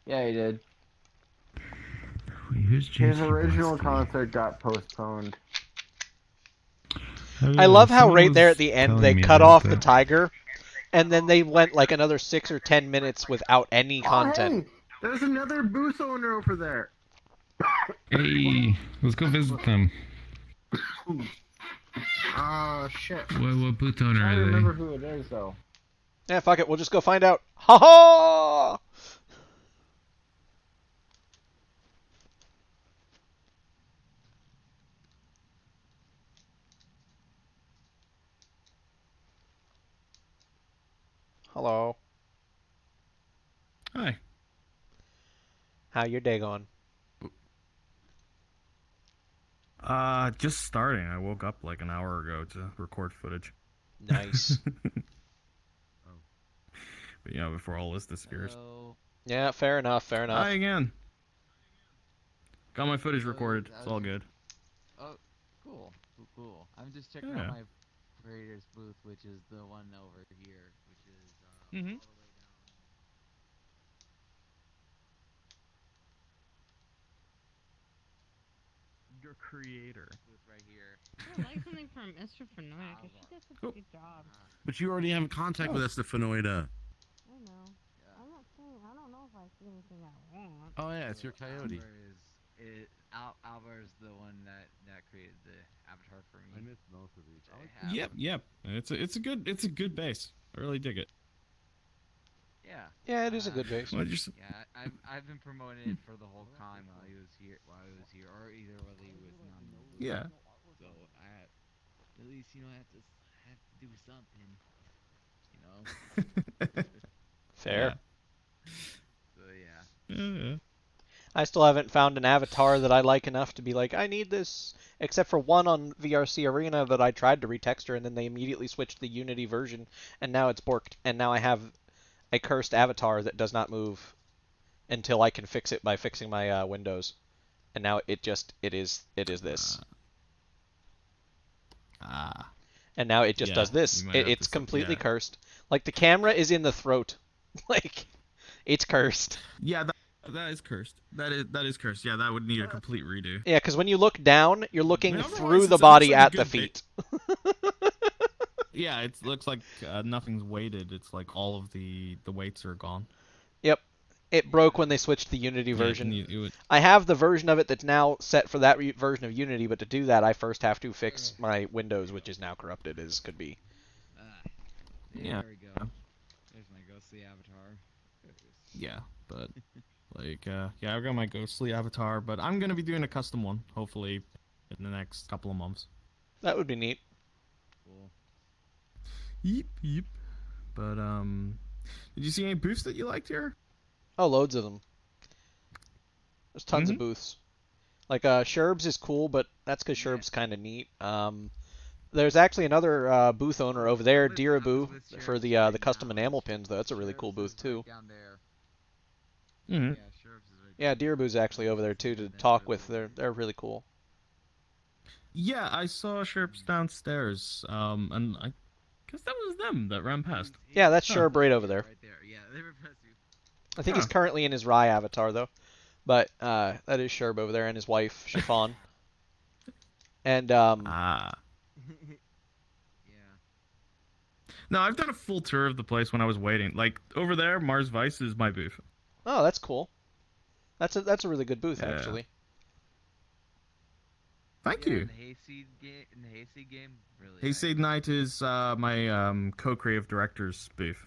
Yeah, he did. Wait, who's His JT original Wusky? concert got postponed. I love how Someone right there was at the end telling they me cut about off the that. tiger, and then they went like another 6 or 10 minutes without any content. Oh, hey, there's another booth owner over there. Hey, let's go visit them. Shit. What booth owner I are don't they? remember who it is though. Yeah, fuck it. We'll just go find out. Ha ha! Hello. Hi. How your day going? Just starting. I woke up like an hour ago to record footage. Nice. But yeah, before all this disappears. Yeah, fair enough. Fair enough. Hi again. Got my footage recorded. It's all good. Oh, cool. Cool. I'm just checking Yeah. out my creator's booth, which is the one over here, which is all Mhm. the way down. Your creator. Booth right here. I like something from Mr. Fanoia, because she does such a good job. But you already have contact with Estefanoida. I know. I'm not saying, I don't know if I see anything I want. Oh yeah, it's your coyote. Alvar is the one that created the avatar for me. I missed most of these. Yep. It's a good base. I really dig it. Yeah. Yeah, it is a good base. Well, just- Yeah, I've been promoting it for the whole time while he was here, or either while he was not. Yeah. So I, at least I have to do something, Fair. So yeah. Yeah. I still haven't found an avatar that I like enough to be like, I need this. Except for one on VRC Arena that I tried to retexture, and then they immediately switched the Unity version, and now it's borked. And now I have a cursed avatar that does not move until I can fix it by fixing my Windows. And now it is this. And now it just Yeah, does this. you might have It's to completely yeah. cursed. Like the camera is in the throat. Like it's cursed. Yeah, that is cursed. That is cursed. Yeah, that would need a complete redo. Yeah, because when you look down, you're looking Otherwise, through the it's body like a at the good feet. Yeah, it looks like nothing's weighted. It's like all of the weights are gone. Yep. It broke when they switched to the Unity Yeah, version. you would... I have the version of it that's now set for that version of Unity, but to do that, I first have to fix my Windows, which is now corrupted as could be. Yeah. There we go. There's my ghostly avatar. Yeah, but like, yeah, I've got my ghostly avatar, but I'm gonna be doing a custom one, hopefully, in the next couple of months. That would be neat. Cool. Yep. But did you see any booths that you liked here? Oh, loads of them. There's tons of booths. Like Sherb's is cool, but that's because Sherb's kind of neat. There's actually another booth owner over there, Diraboo, for the custom enamel pins. Though that's a really cool booth too. Yeah, Diraboo's actually over there too to talk with. They're really cool. Yeah, I saw Sherps downstairs, and I guess that was them that ran past. Yeah, that's Sherb right over there. Right there. Yeah, they were past you. I think he's currently in his Rye avatar though, but that is Sherb over there and his wife Chiffon. And Yeah. No, I've done a full tour of the place when I was waiting. Like over there, Mars Vice is my booth. Oh, that's cool. That's a really good booth actually. Thank you. In the Hayseed game, really. Hayseed Knight is my co-creative director's booth.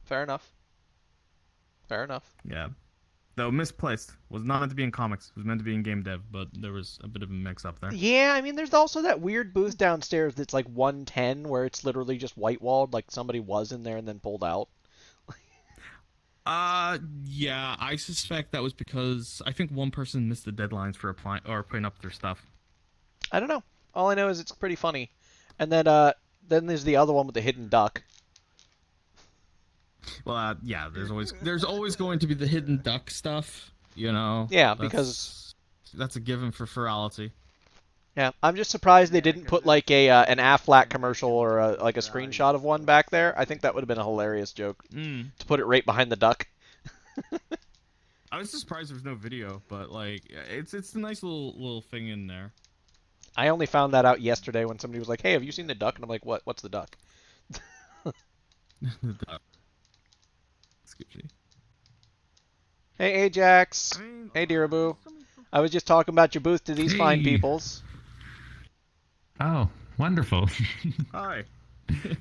Fair enough. Fair enough. Yeah. Though misplaced. Was not meant to be in comics. It was meant to be in game dev, but there was a bit of a mix-up there. Yeah, I mean, there's also that weird booth downstairs that's like 110, where it's literally just white-walled, like somebody was in there and then pulled out. Yeah, I suspect that was because I think one person missed the deadlines for applying or putting up their stuff. I don't know. All I know is it's pretty funny. And then there's the other one with the hidden duck. Well, yeah, there's always going to be the hidden duck stuff, you know. Yeah, because that's a given for Ferality. Yeah, I'm just surprised they didn't put like an Aflac commercial or like a screenshot of one back there. I think that would have been a hilarious joke to put it right behind the duck. I was just surprised there was no video, but like it's a nice little thing in there. I only found that out yesterday when somebody was like, "Hey, have you seen the duck?" And I'm like, "What? What's the duck?" The duck. Hey, Ajax. Hey, Diraboo. I was just talking about your booth to these fine peoples. Oh, wonderful. Hi.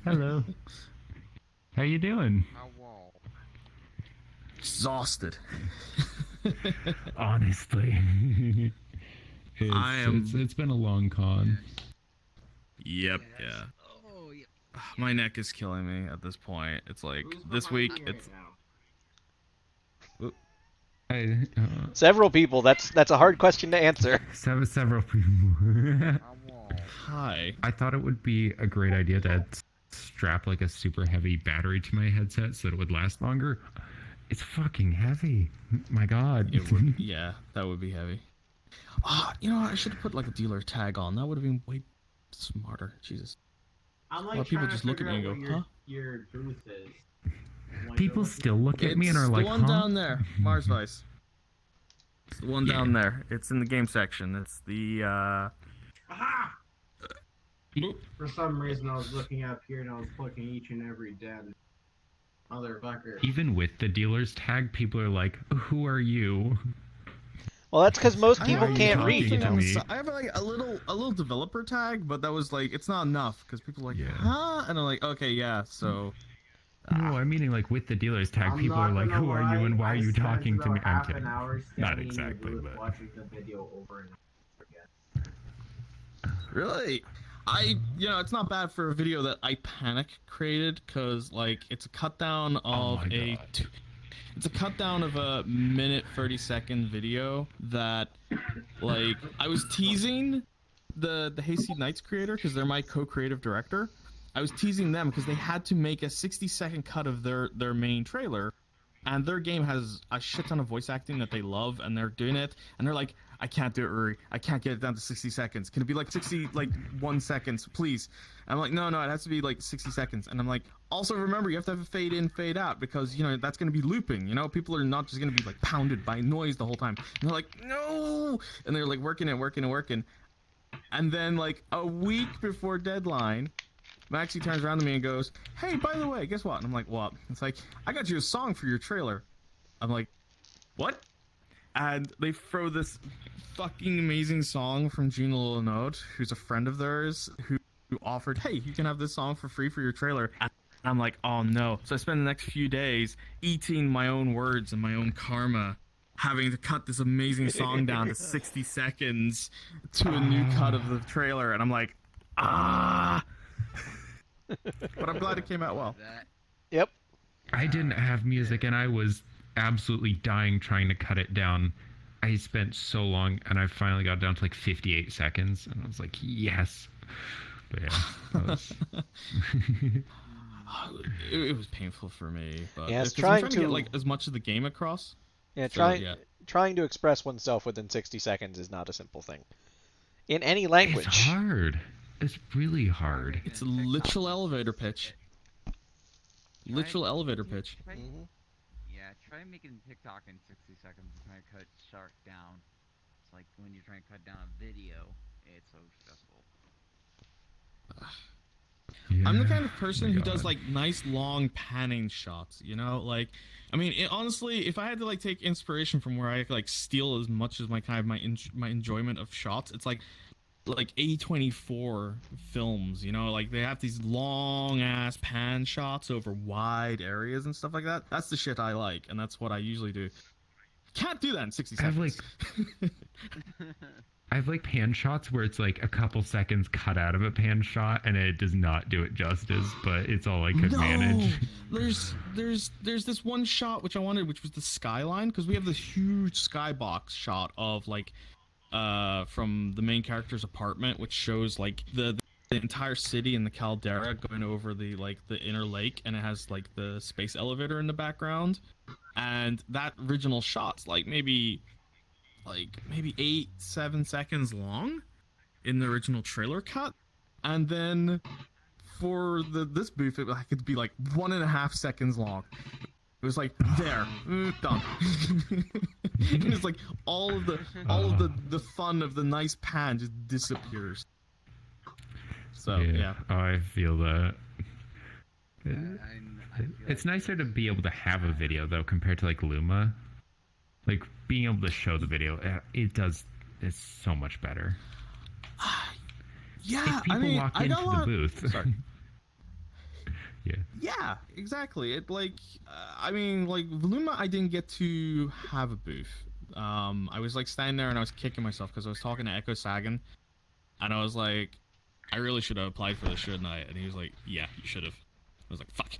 Hello. How you doing? Exhausted. Honestly. It's been a long con. Yep, yeah. My neck is killing me at this point. It's like this week it's Several people. That's a hard question to answer. Several people. Hi. I thought it would be a great idea to strap like a super heavy battery to my headset so that it would last longer. It's fucking heavy. My God. It would, yeah, that would be heavy. You know, I should have put like a dealer tag on. That would have been way smarter. Jesus. I'm like a lot of people just look at me and go, huh? Your booth is. People still look at me and are like, the one down there, Mars Vice. It's the one down there. It's in the game section. It's the, Aha! For some reason, I was looking up here and I was clicking each and every dead motherfucker. Even with the dealer's tag, people are like, who are you? Well, that's because most people can't read. I have like a little developer tag, but that was like, it's not enough because people are like, huh? And I'm like, okay, yeah, so. No, I'm meaning like with the dealer's tag, people are like, who are you and why are you talking to me? I'm kidding. Not exactly, but. Watching the video over and over again. Really? It's not bad for a video that I panic created, because like it's a cut down of it's a cut down of a minute 30-second video that like I was teasing the Hayseed Knights creator because they're my co-creative director. I was teasing them because they had to make a 60-second cut of their main trailer, and their game has a shit ton of voice acting that they love, and they're doing it, and they're like, I can't do it, Uri. I can't get it down to 60 seconds. Can it be like 1 seconds, please? And I'm like, no, it has to be like 60 seconds. And I'm like, also remember, you have to have a fade in, fade out, because, that's going to be looping, People are not just going to be like pounded by noise the whole time. And they're like, no! And they're like working. And then like a week before deadline, Maxie turns around to me and goes, "Hey, by the way, guess what?" And I'm like, "What?" It's like, "I got you a song for your trailer." I'm like, "What?" And they throw this fucking amazing song from Gina Lenote, who's a friend of theirs, who offered, "Hey, you can have this song for free for your trailer." And I'm like, "Oh no." So I spend the next few days eating my own words and my own karma, having to cut this amazing song down to 60 seconds to a new cut of the trailer. And I'm like, ah. But I'm glad it came out well. Yep. I didn't have music, and I was absolutely dying trying to cut it down. I spent so long, and I finally got down to like 58 seconds, and I was like, yes. But yeah, that was... it was painful for me. But Yeah, it's I'm trying trying to get like as much of the game across. Yeah, So, trying to express oneself within 60 seconds is not a simple thing. In any language. It's hard. It's really hard. It's a literal elevator pitch. Literal elevator pitch. Yeah, try making TikTok in 60 seconds and trying to cut sharp down. It's like when you're trying to cut down a video, it's so stressful. I'm the kind of person who does like nice long panning shots, you know, like, I mean, honestly, if I had to like take inspiration from where I like steal as much as my kind of my enjoyment of shots, it's like A24 films, you know, like they have these long ass pan shots over wide areas and stuff like that. That's the shit I like, and that's what I usually do. Can't do that in 60 seconds. I have like pan shots where it's like a couple seconds cut out of a pan shot, and it does not do it justice, but it's all I could manage. There's this one shot which I wanted, which was the skyline, because we have this huge skybox shot of like from the main character's apartment, which shows like the entire city and the caldera going over the inner lake, and it has like the space elevator in the background. And that original shot's like maybe 8-7 seconds long in the original trailer cut, and then for this booth it could be like 1.5 seconds long. It was like there, done. And it's like all of the fun of the nice pan just disappears. So yeah. Oh, I feel that. It's nicer to be able to have a video though, compared to like Luma. Like being able to show the video, it's so much better. Yeah, if people I mean, walk I into got a the lot... booth. Sorry. Yeah. Yeah, exactly. It like, I mean, like Luma, I didn't get to have a booth. I was like standing there and I was kicking myself because I was talking to Echo Sagan, and I was like, I really should have applied for this, shouldn't I? And he was like, yeah, you should have. I was like, fuck.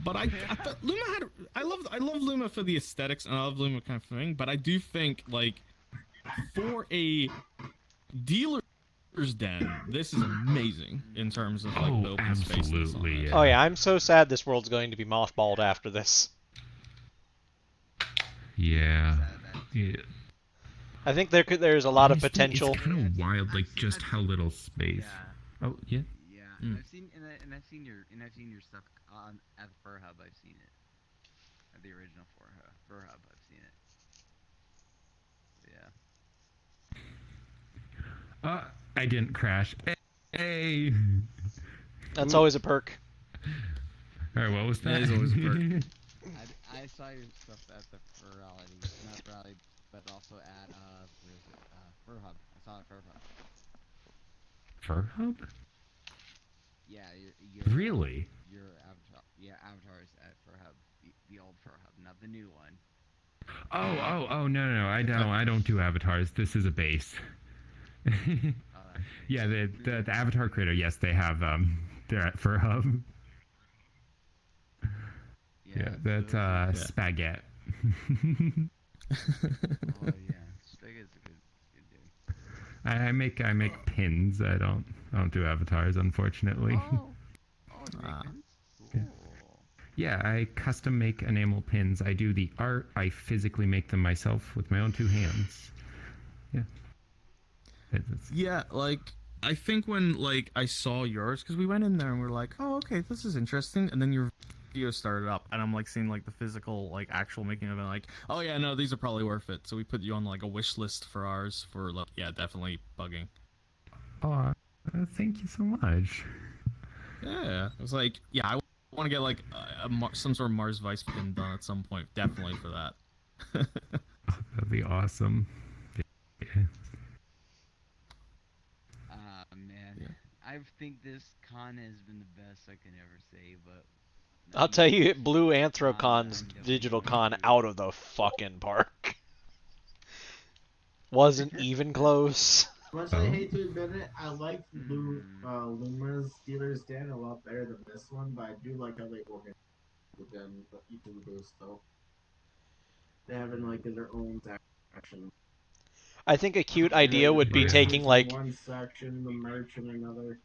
But I thought Luma had. I love Luma for the aesthetics, and I love Luma kind of thing. But I do think like for a dealer's den, this is amazing in terms of like the open space. Absolutely. Oh yeah, I'm so sad this world's going to be mothballed after this. Yeah. Yeah. I think there's a lot of potential. It's kind of wild, like just how little space. Yeah. Oh yeah. Yeah, Mm. I've seen your stuff on at the Fur Hub. I've seen it at the original Fur Hub. I've seen it. Yeah. I didn't crash. Hey. That's always a perk. All right, what was that? That is always a perk. I saw your stuff at the Ferality, not Ferality, but also at where is it? Fur Hub. I saw it at Fur Hub. Fur Hub? Yeah, Really? Your avatar. Yeah, avatars at Fur Hub, the old Fur Hub, not the new one. Oh, no, I don't do avatars. This is a base. Yeah, the avatar creator, yes, they have they're at Fur Hub. Yeah, that's Spaghetti. Oh yeah, Spaghetti's a good dude. I make pins. I don't do avatars, unfortunately. Yeah, I custom make enamel pins. I do the art. I physically make them myself with my own 2 hands. Yeah. Yeah, like I think when like I saw yours, because we went in there and we're like, oh okay, this is interesting, and then your video started up, and I'm like seeing like the physical like actual making of it, like, oh yeah, no, these are probably worth it. So we put you on like a wish list for ours for like, yeah, definitely bugging. Oh, Thank you so much. Yeah, it was like, yeah, I want to get like some sort of Mars Vice skin done at some point. Definitely for that. That'd be awesome. Man, I think this con has been the best I can ever say, but I'll tell you, it blew Anthrocon's Digital Con out of the fucking park. Wasn't even close. Much I hate to admit it, I like Luma's dealer's den a lot better than this one, but I do like how they organize the den, each of the booths though. They have in like their own section. I think a cute idea would be taking like one section, the merch in another.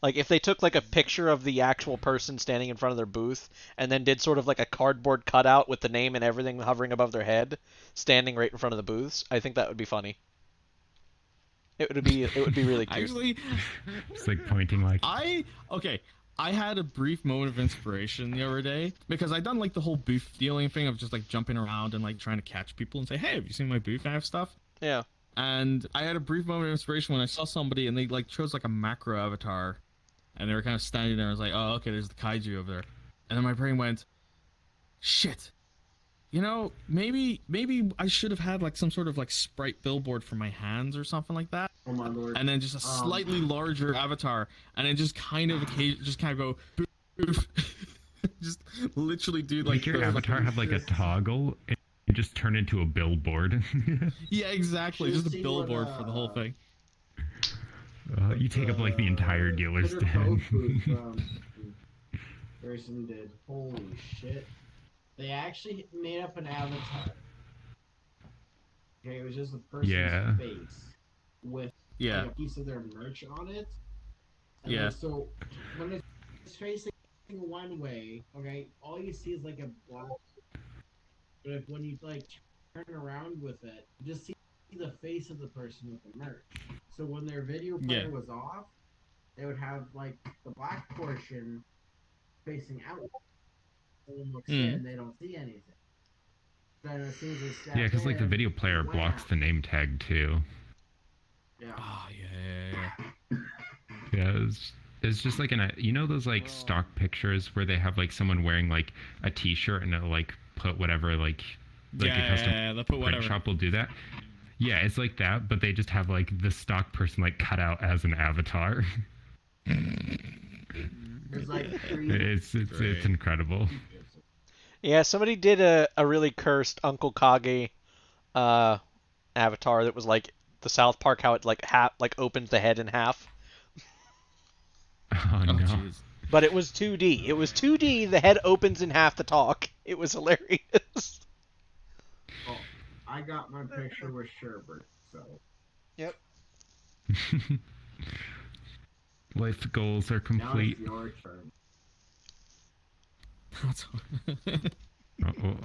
Like if they took like a picture of the actual person standing in front of their booth and then did sort of like a cardboard cutout with the name and everything hovering above their head, standing right in front of the booths, I think that would be funny. It would be really cute. Actually, it's like pointing like I had a brief moment of inspiration the other day because I done like the whole booth dealing thing of just like jumping around and like trying to catch people and say, hey, have you seen my booth? I have stuff. Yeah. And I had a brief moment of inspiration when I saw somebody and they like chose like a macro avatar and they were kind of standing there. I was like, oh, okay, there's the kaiju over there. And then my brain went, shit. You know, maybe I should have had like some sort of like sprite billboard for my hands or something like that. Oh my lord. And then just a slightly larger avatar, and then just kind of go boof. Just literally do like your avatar have like a toggle and just turn into a billboard. Yeah, exactly. Just a billboard for the whole thing. You take up like the entire dealer's den. Person did. Holy shit. They actually made up an avatar. Okay, it was just a person's face with like, a piece of their merch on it. And yeah. Like, so when it's facing one way, okay, all you see is like a black. But if when you like turn around with it, you just see the face of the person with the merch. So when their video player was off, they would have like the black portion facing out. Looks in, they don't see anything. Then as soon as they step because like the video player blocks the name tag too. Yeah. Oh yeah. Yeah, it's just like you know those like stock pictures where they have like someone wearing like a T-shirt and it'll like put whatever like a custom they'll put print whatever. shop will do that. Yeah, it's like that, but they just have like the stock person like cut out as an avatar. There's like it's incredible. Yeah, somebody did a really cursed Uncle Kage avatar that was like the South Park, how it like opens the head in half. Oh no. Geez. But it was 2D. It was 2D, the head opens in half to talk. It was hilarious. Oh, I got my picture with Sherbert, so. Yep. Life goals are complete. Now it's your turn.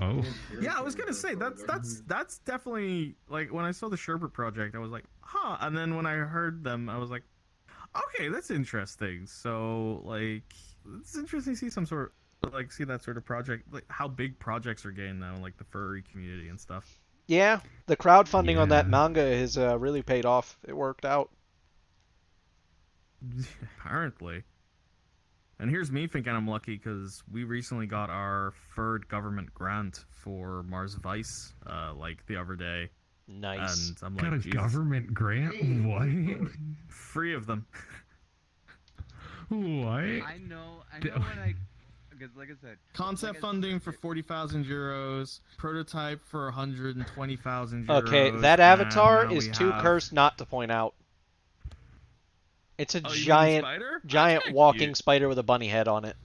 Oh. Yeah, I was gonna say that's definitely like when I saw the Sherbert project, I was like, huh. And then when I heard them, I was like, okay, that's interesting. So like, it's interesting to see see that sort of project, like how big projects are getting now, like the furry community and stuff. Yeah, the crowdfunding on that manga has really paid off. It worked out. Apparently. And here's me thinking I'm lucky because we recently got our third government grant for Mars Vice, like the other day. Nice. And I'm Got like, a Jesus. government grant? What? 3 of them. What? I know when because like I said, Concept funding for 40,000 euros, prototype for 120,000 euros. Okay, that avatar is too cursed not to point out. It's a giant walking spider with a bunny head on it.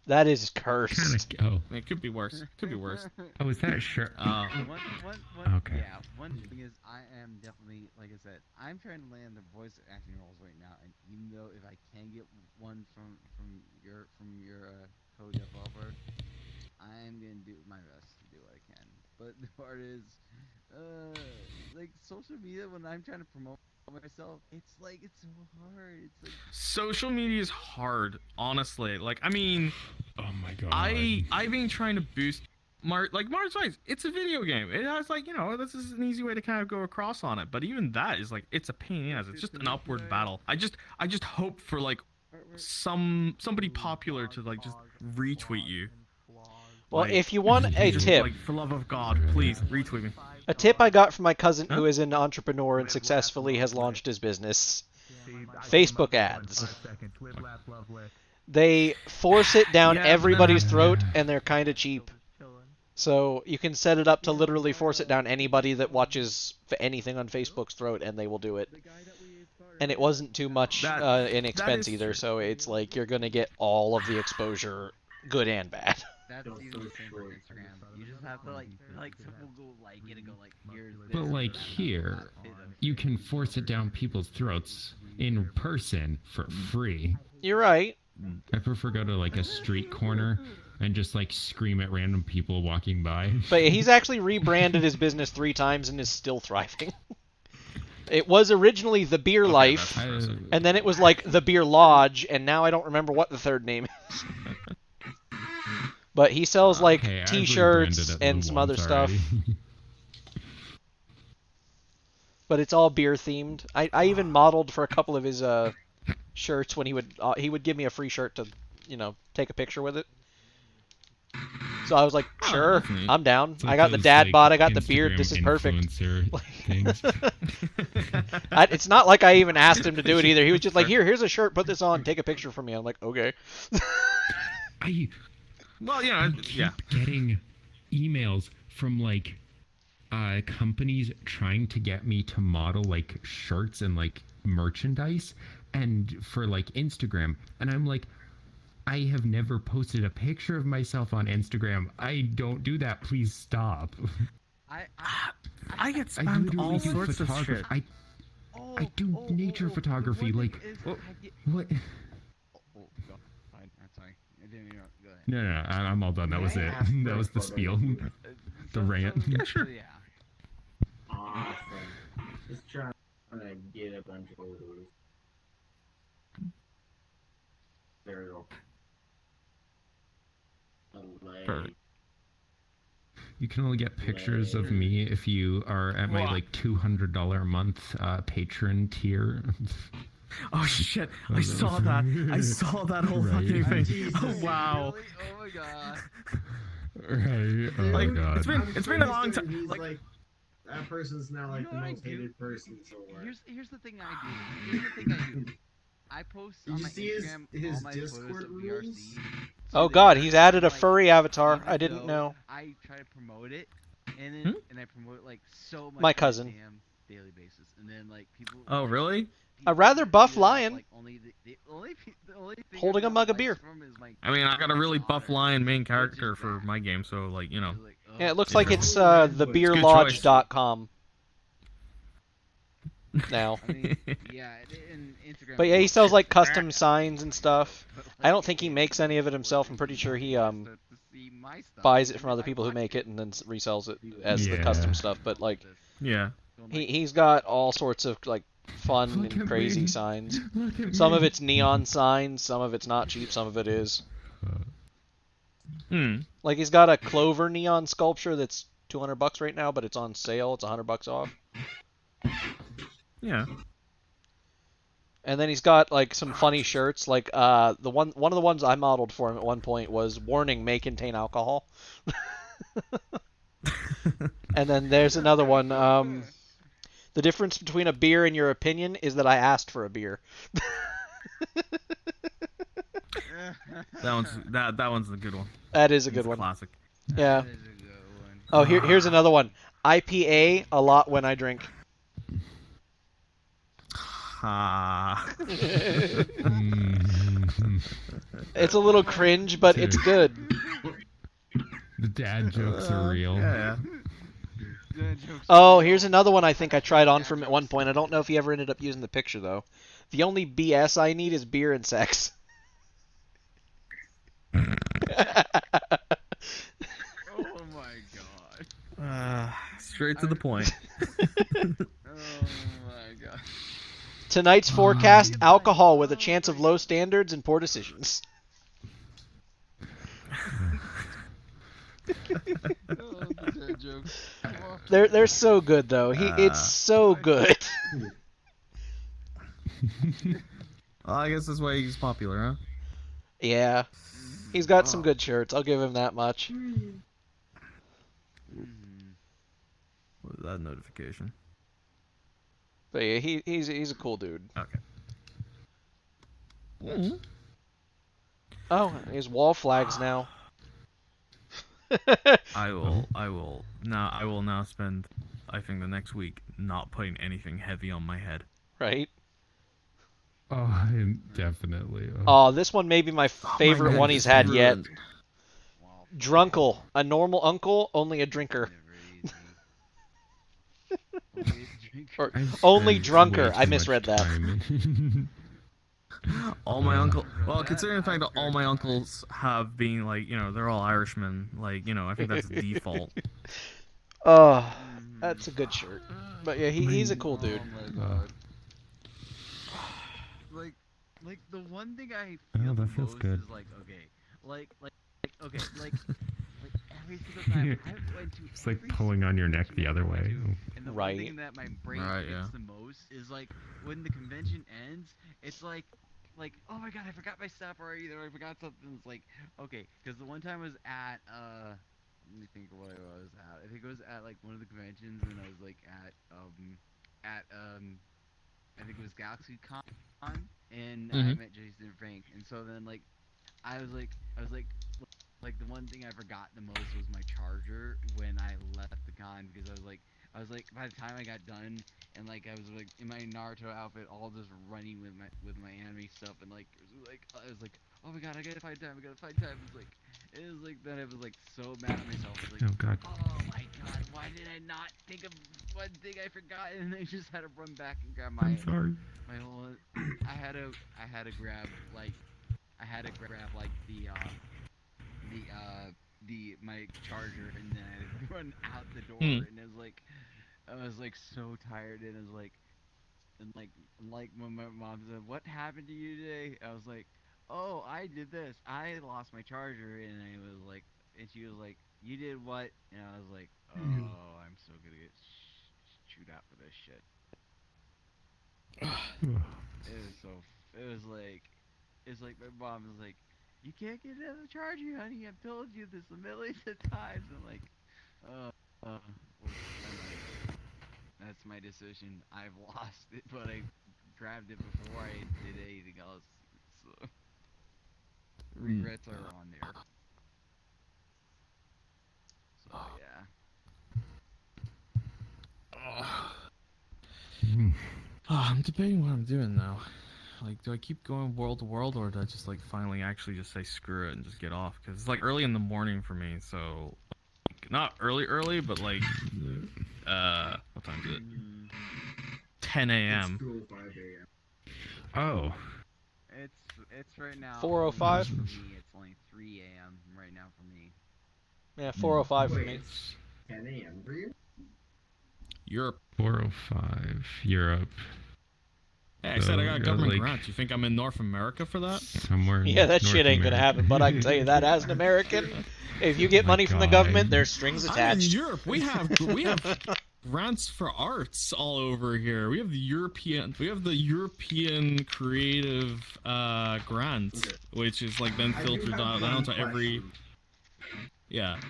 That is cursed. It could be worse. Could be worse. Oh, is that sure? Okay. Yeah, one thing is I am definitely, like I said, I'm trying to land the voice acting roles right now, and even though if I can get one from your co-developer, I'm gonna do my best to do what I can. But the part is, like social media when I'm trying to promote myself, it's so hard. It's like social media is hard, honestly. Like, I mean, oh my god, I've been trying to boost Mars Rise, it's a video game. It has like, this is an easy way to kind of go across on it. But even that is like, it's a pain in the ass. It's just an upward battle. I just hope for like somebody popular to like just retweet you. Well, Like, if you want a just, tip, like, for love of God, please retweet me. a tip I got from my cousin who is an entrepreneur and successfully has launched his business: Facebook ads. They force it down everybody's throat, and they're kind of cheap. So you can set it up to literally force it down anybody that watches anything on Facebook's throat, and they will do it. And it wasn't too much in expense either, so it's like you're going to get all of the exposure, good and bad. That's even the same for Instagram. You just have to like someone will go like it and go like, here's this. But like here, you can force it down people's throats in person for free. You're right. I prefer go to like a street corner and just like scream at random people walking by. But he's actually rebranded his business 3 times and is still thriving. It was originally The Beer Life, and then it was like The Beer Lodge, and now I don't remember what the third name is. But he sells like t-shirts and some other stuff. But it's all beer themed. I even modeled for a couple of his shirts when he would give me a free shirt to, take a picture with it. So I was like, sure, I'm down. I got the dad bod, I got the beard. This is perfect. It's not like I even asked him to do it either. He was just like, here's a shirt, put this on, take a picture for me. I'm like, okay. Well, getting emails from like companies trying to get me to model like shirts and like merchandise and for like Instagram, and I'm like, I have never posted a picture of myself on Instagram. I don't do that. Please stop. I get spammed all sorts of shit. I do nature photography. Like what? No, I'm all done. That was it. That was the spiel. The rant. Yeah, sure. Awesome. Just trying to get a bunch of photos. There you go. Perfect. You can only get pictures of me if you are at my like $200 a month patron tier. Oh shit! I saw that. I saw that whole fucking thing. Oh wow. Oh my god. Right. Oh my god. It's been a long time. Like that person's now like the most hated person. So here's the thing I do. I post on my Instagram all my photos of VRC. Oh god, he's added a furry avatar. I didn't know. I try to promote it, and then I promote it like so much. My cousin. On a damn daily basis, and then like people. Oh really? A rather buff lion. Like, the only holding a mug of beer. I mean, I got a really buff lion main character for my game, so like, Yeah, it looks like it's thebeerlodge.com now. I mean, yeah, in Instagram. But yeah, he sells like custom signs and stuff. I don't think he makes any of it himself. I'm pretty sure he buys it from other people who make it and then resells it as the custom stuff. But like, he's got all sorts of like fun and crazy signs. Some of it's neon signs, some of it's not cheap, some of it is. Like he's got a clover neon sculpture that's $200 right now, but it's on sale. It's $100 off. Yeah. And then he's got like some funny shirts. Like one of the ones I modeled for him at one point was "Warning: May contain alcohol." And then there's another one. The difference between a beer and your opinion is that I asked for a beer. That one's a good one. That is a good one. Classic. Yeah. Oh, here's another one. IPA a lot when I drink. It's a little cringe, but it's good. The dad jokes are real. Yeah. Oh, here's another one I think I tried on from at one point. I don't know if he ever ended up using the picture, though. The only BS I need is beer and sex. Oh my god. Straight to the point. Oh my god. Tonight's forecast, alcohol with a chance of low standards and poor decisions. Oh, the dad jokes. They're so good though. It's so good. Well, I guess that's why he's popular, huh? Yeah. He's got some good shirts. I'll give him that much. What was that notification? But yeah, he's a cool dude. Okay. Oh, he's wall flags now. I will now spend, I think, the next week not putting anything heavy on my head. Right? Oh, definitely. Oh, this one may be my favorite one he's had yet. Drunkle. A normal uncle, only a drinker. Or only drunker. I misread that. All my uncle. Well, considering the fact that all my uncles have been like, they're all Irishmen. Like, I think that's the default. Oh, that's a good shirt. But yeah, he's a cool dude. Oh my god. Like the one thing I feel that the feels most good. is like, okay, like every single time I went to It's like every pulling on your neck the other way. and the one thing that my brain hits the most is like when the convention ends, it's like oh my god, I forgot my stuff, or either I forgot something. It's like, okay, because the one time I was at let me think of what I was at. I think it was at like one of the conventions, and I was like at I think it was GalaxyCon, and I met Jason and Frank, and so then like I was like the one thing I forgot the most was my charger when I left the con, because I was like by the time I got done, and like I was like in my Naruto outfit, all just running with my anime stuff, and like I was like, oh my god, I gotta find time. It was like then I was like so mad at myself. I was like, Oh god. Oh my god, why did I not think of one thing I forgot? And I just had to run back and grab my. I'm sorry. My whole. I had to grab my charger, and then I run out the door, and I was like so tired, and it was like, when my mom said, "What happened to you today?" I was like, "Oh, I did this. I lost my charger," and she was like, "You did what?" And I was like, "Oh, I'm so gonna get chewed out for this shit." It's like my mom was like, "You can't get another charger, honey. I've told you this a million times." I'm like, well, that's my decision. I've lost it, but I grabbed it before I did anything else. So regrets are on there. So yeah. I'm debating what I'm doing now. Like, do I keep going world to world, or do I just like finally actually just say screw it and just get off? Because it's like early in the morning for me, so like, not early, but like what time is it? 10 a.m. Oh. It's right now. 4:05. For me, it's only 3 a.m. right now for me. Yeah, 4:05 for me. 10 a.m. for you? Europe. 4:05. Europe. Hey, I said I got a government like, grant. You think I'm in North America for that? Somewhere in Yeah, that North shit ain't gonna America. happen, but I can tell you that as an American, if you get money from the government, there's strings I'm in attached. Europe. We have grants for arts all over here. We have the European creative grant, which is like then filtered down to every. Yeah.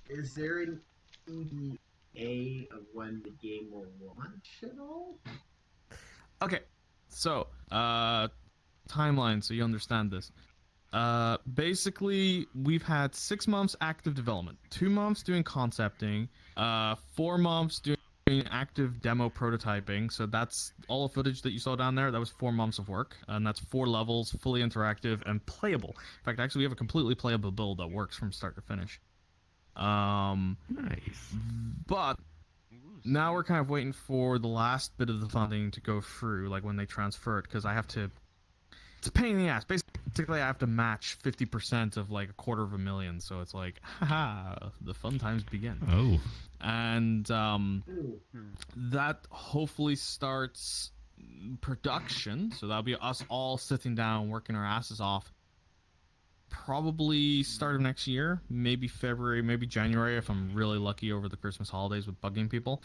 Is there an ETA of when the game will launch at all? Okay, so timeline, so you understand this. Basically, we've had 6 months active development, 2 months doing concepting, 4 months doing active demo prototyping. So that's all the footage that you saw down there. That was 4 months of work, and that's 4 levels, fully interactive and playable. In fact, actually, we have a completely playable build that works from start to finish. Nice. But now we're kind of waiting for the last bit of the funding to go through, like when they transfer it, because I have to. It's a pain in the ass. Basically, I have to match 50% of like $250,000. So it's like, haha, the fun times begin. Oh. And that hopefully starts production. So that'll be us all sitting down, working our asses off, probably start of next year, maybe February, maybe January if I'm really lucky over the Christmas holidays with bugging people.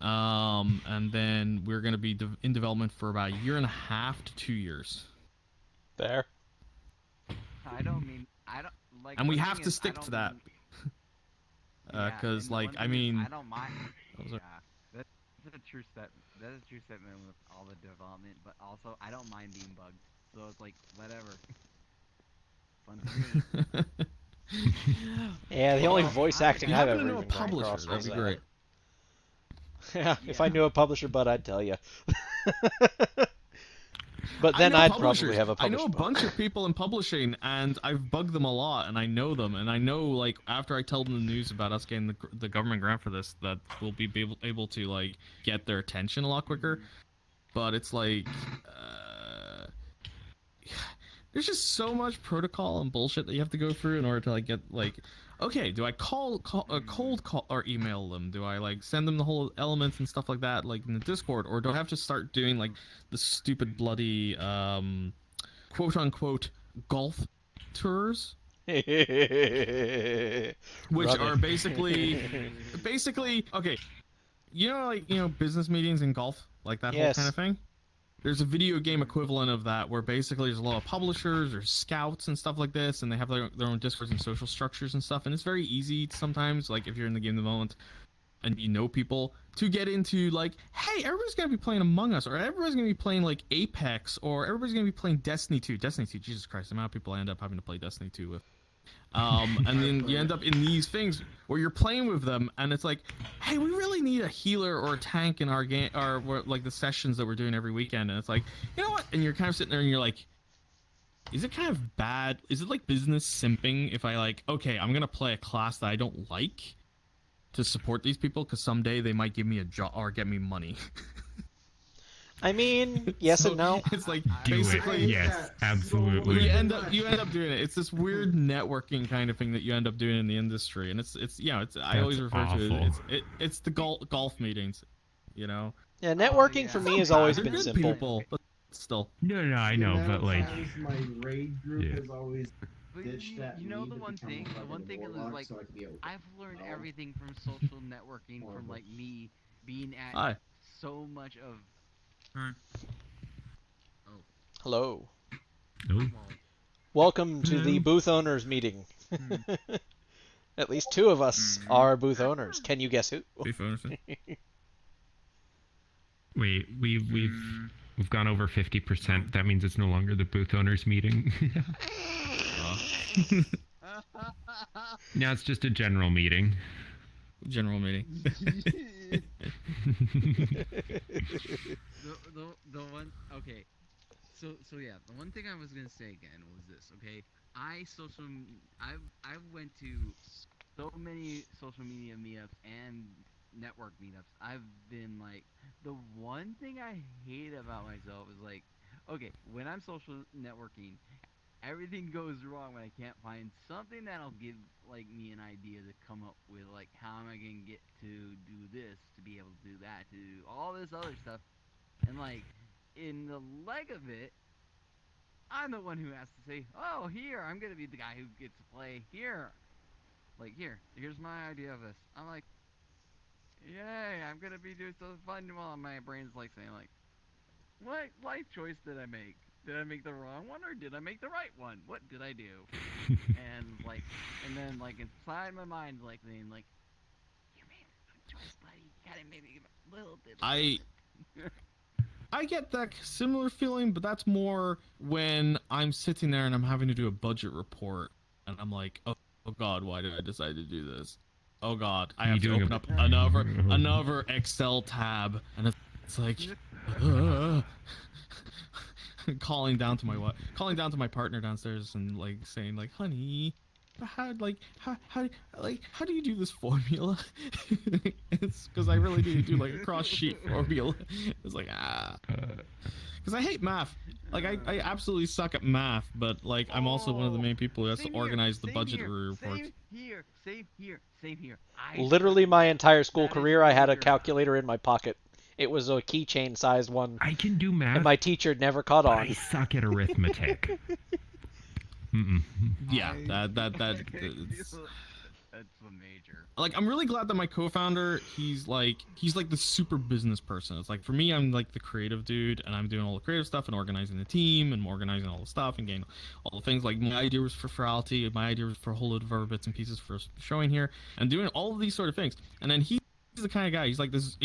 And then we're going to be in development for about 1.5 to 2 years. There. I don't mean I don't like. And we one have thing to is, I stick don't to that. mean- Yeah, Because, and the like, one I thing is, mean... I don't mind. Those are- Yeah, that's a true step. That is a true statement with all the development, but also I don't mind being bugged. So it's like whatever. Fun for me. Yeah, the only voice acting you I've happen ever to know a even come publisher, across that'd was be that. great. Yeah, if I knew a publisher, but I'd tell you. But then I know I'd publishers. probably have a I know published a bunch of people in publishing, and I've bugged them a lot, and I know them, and I know, like, after I tell them the news about us getting the government grant for this, that we'll be able to, like, get their attention a lot quicker. But it's like, there's just so much protocol and bullshit that you have to go through in order to, like, get, like, okay, do I cold call or email them? Do I, like, send them the whole elements and stuff like that, like, in the Discord? Or do I have to start doing, like, the stupid bloody, quote-unquote, golf tours? Which are basically, okay, you know, like, you know, business meetings in golf? Like, that whole kind of thing? There's a video game equivalent of that where basically there's a lot of publishers or scouts and stuff like this, and they have their own discords and social structures and stuff, and it's very easy sometimes, like if you're in the game development and you know people, to get into like, hey, everybody's going to be playing Among Us, or everybody's going to be playing like Apex, or everybody's going to be playing Destiny 2. Destiny 2, Jesus Christ, the amount of people I end up having to play Destiny 2 with. And then you end up in these things where you're playing with them, and it's like, hey, we really need a healer or a tank in our game, or like the sessions that we're doing every weekend. And it's like, you know what? And you're kind of sitting there and you're like, is it kind of bad? Is it like business simping if I like, okay, I'm gonna play a class that I don't like to support these people because someday they might give me a job or get me money? I mean, yes So and no. It's like Do basically, it. Yes, absolutely. you end up doing it. It's this weird networking kind of thing that you end up doing in the industry, and it's you know, it's I always refer to it. It's the golf meetings, you know. Yeah, networking for me has always They're been good simple. people, but still. No, I know, but like, My raid group yeah. has always But ditched that. you know the one thing is like I've learned everything from social networking from like me being at so much of. Hello. Nope. Welcome to the booth owners meeting. At least 2 of us are booth owners. Can you guess who? Booth owners. Wait, we've gone over 50%. That means it's no longer the booth owners meeting. Now it's just a general meeting. General meeting. the one okay, so yeah, the one thing I was gonna say again was this. Okay, I went to so many social media meetups and network meetups. I've been like, the one thing I hate about myself is like, okay, when I'm social networking, everything goes wrong when I can't find something that'll give like me an idea to come up with, like, how am I gonna get to do this, to be able to do that, to do all this other stuff, and like in the leg of it, I'm the one who has to say, oh, here, I'm gonna be the guy who gets to play here, like, here's my idea of this. I'm like, yay, I'm gonna be doing something fun. While my brain's like saying like, what life choice did I make? Did I make the wrong one, or did I make the right one? What did I do? and then like inside my mind, like saying like, you made the good choice, buddy. You gotta maybe a little bit. I get that similar feeling, but that's more when I'm sitting there and I'm having to do a budget report, and I'm like, oh God, why did I decide to do this? Oh God, I have to open up another Excel tab, and it's like, calling down to my partner downstairs and like saying like, honey, how do you do this formula? It's because I really need to do like a cross sheet formula. It's like because I hate math. Like I absolutely suck at math, but like I'm also one of the main people who has to organize the budget reports. Same here. Literally my entire school career, I had a calculator in my pocket. It was a keychain sized one. I can do math. And my teacher never caught on. I suck at arithmetic. Yeah, that's a major. Like, I'm really glad that my co-founder, he's like the super business person. It's like, for me, I'm like the creative dude, and I'm doing all the creative stuff and organizing the team and organizing all the stuff and getting all the things. Like, my idea was for Ferality, my idea was for a whole load of other bits and pieces for showing here, and doing all of these sort of things. And then he's the kind of guy, he's like this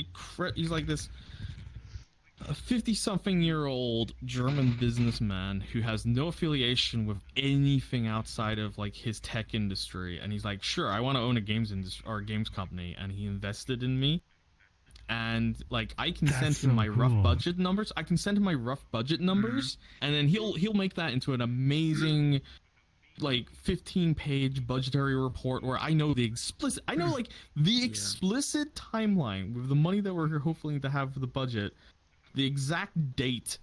50-something-year-old German businessman who has no affiliation with anything outside of like his tech industry, and he's like, sure, I want to own a games industry or a games company, and he invested in me. And like, I can send him my rough budget numbers. And then he'll make that into an amazing like 15-page budgetary report where I know the explicit timeline with the money that we're hopefully to have for the budget, the exact date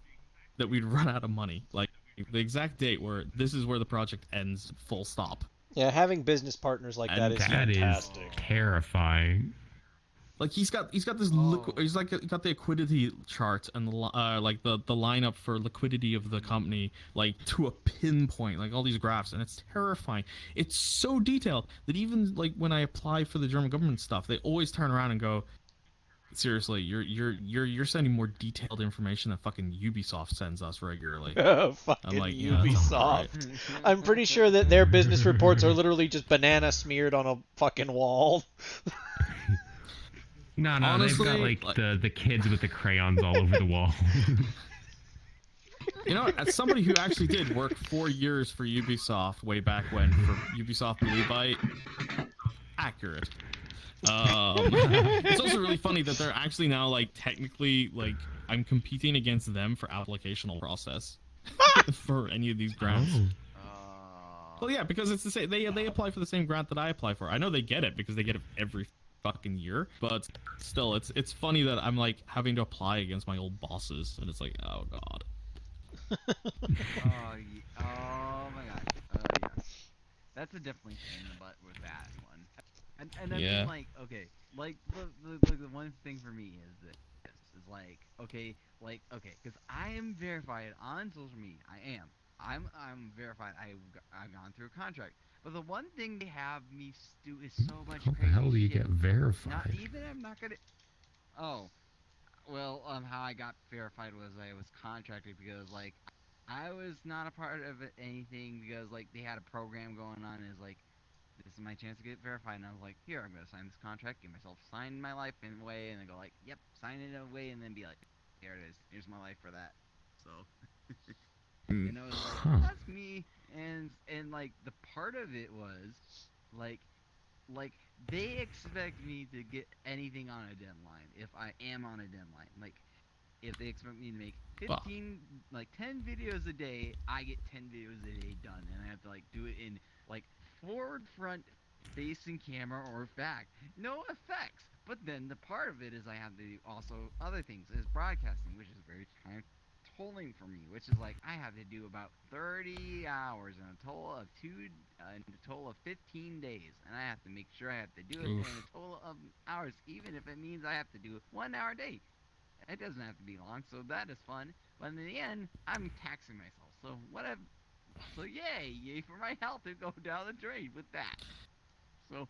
that we'd run out of money, like the exact date where this is where the project ends, full stop. Yeah, having business partners like that is fantastic. Is terrifying. Like, he's got this he's like got the liquidity chart and the like the lineup for liquidity of the company, like to a pinpoint, like all these graphs, and it's terrifying. It's so detailed that even like when I apply for the German government stuff, they always turn around and go, seriously, you're sending more detailed information than fucking Ubisoft sends us regularly. Fucking I'm like, Ubisoft. I'm pretty sure that their business reports are literally just banana smeared on a fucking wall. No, honestly, they've got like the kids with the crayons all over the wall. You know, as somebody who actually did work 4 years for Ubisoft way back when, for Ubisoft Blue Byte, accurate. It's also really funny that they're actually now like technically like I'm competing against them for applicational process for any of these grants. Well, yeah, because it's the same. They apply for the same grant that I apply for. I know they get it because they get it every fucking year, but still, it's funny that I'm like having to apply against my old bosses, and it's like, oh god. Oh my god. Yes. That's a definitely pain in the butt with that one. And then Yeah. like, okay, like the one thing for me is this is like, okay, because I am verified on social media. I'm verified. I've gone through a contract. But the one thing they have me do is so much How the crazy hell do you shit. get verified? I'm not gonna. Oh, well, how I got verified was I was contracted because like I was not a part of anything because like they had a program going on. Is like, this is my chance to get verified, and I was like, here, I'm gonna sign this contract, give myself sign my life in a way, and then go like, yep, sign it away, and then be like, here it is, here's my life for that. So. And I was like, that's me, and like the part of it was like they expect me to get anything on a deadline if I am on a deadline. Like if they expect me to make 10 videos a day, I get 10 videos a day done, and I have to like do it in like forward, front, facing camera or back, no effects. But then the part of it is I have to do also other things, is broadcasting, which is very time tolling for me, which is like I have to do about 30 hours in a total of 15 days, and I have to make sure I have to do it in a total of hours, even if it means I have to do 1 hour a day. It doesn't have to be long, so that is fun. But in the end, I'm taxing myself. So whatever. So yay for my health to go down the drain with that. So.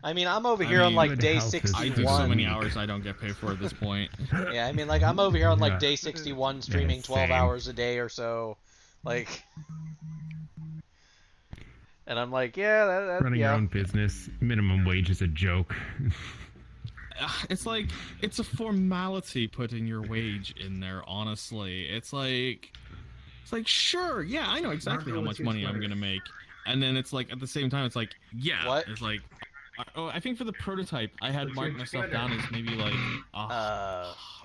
I mean, I'm over here on like day 61. I do so many hours I don't get paid for at this point. Yeah, I mean, like I'm over here on like day 61, streaming 12 same. hours a day or so, like. And I'm like, yeah, that Running your own business, minimum wage is a joke. It's like, it's a formality putting your wage in there, honestly. It's like, sure, yeah, I know exactly how much money I'm gonna make. And then it's like, at the same time, it's like, yeah, what? It's like, I think for the prototype, I had marked myself down as maybe like,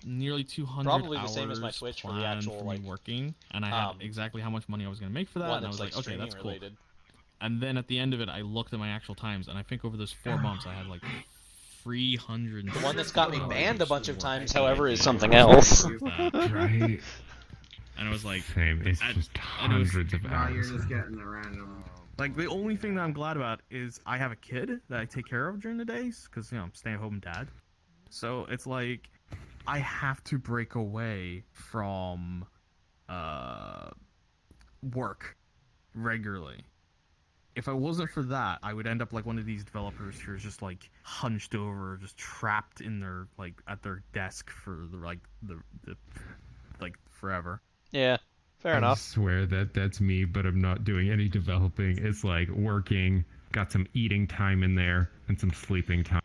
nearly 200 probably the hours same as my Twitch for the actual, for me like, working, and I had exactly how much money I was gonna make for that, one and I that's, was like, okay, that's cool. related. And then at the end of it, I looked at my actual times, and I think over those 4 months, I had like 300. The one that's got me banned a bunch of times, however, is something else. Right. And it was like, same. It's just hundreds of hours. You're just getting the random. Like, the only thing that I'm glad about is I have a kid that I take care of during the days, because, you know, I'm stay-at-home dad. So it's like, I have to break away from work regularly. If I wasn't for that, I would end up like one of these developers who's just like hunched over, just trapped in their like at their desk for the like forever. Yeah, fair I enough. swear that's me, but I'm not doing any developing. It's like working, got some eating time in there, and some sleeping time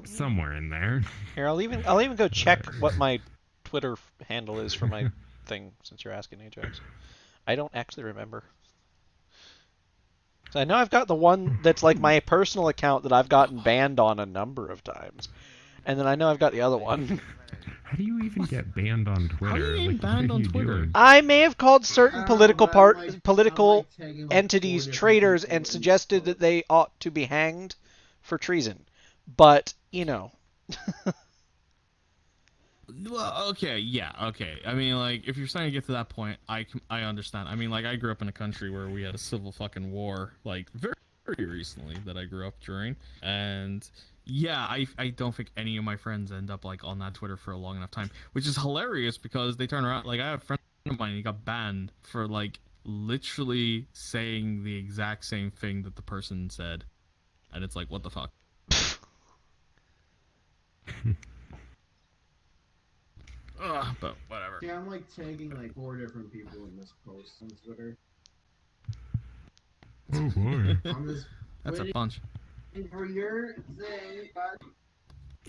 somewhere in there. Here, I'll even go check what my Twitter handle is for my thing, since you're asking, Ajax. I don't actually remember. So I know I've got the one that's like my personal account that I've gotten banned on a number of times. And then I know I've got the other one. How do you even get banned on Twitter? How do you get banned on Twitter? I may have called certain political entities traitors and suggested that they ought to be hanged for treason. But, you know. Well, okay, yeah, okay. I mean, like, if you're starting to get to that point, I understand. I mean, like, I grew up in a country where we had a civil fucking war, like, very, very recently that I grew up during. And, yeah, I don't think any of my friends end up, like, on that Twitter for a long enough time. Which is hilarious because they turn around, like, I have a friend of mine, he got banned for, like, literally saying the exact same thing that the person said. And it's like, what the fuck? But whatever. Yeah, I'm like tagging like 4 different people in this post on Twitter. Oh boy. I'm just That's a bunch. for your thing, but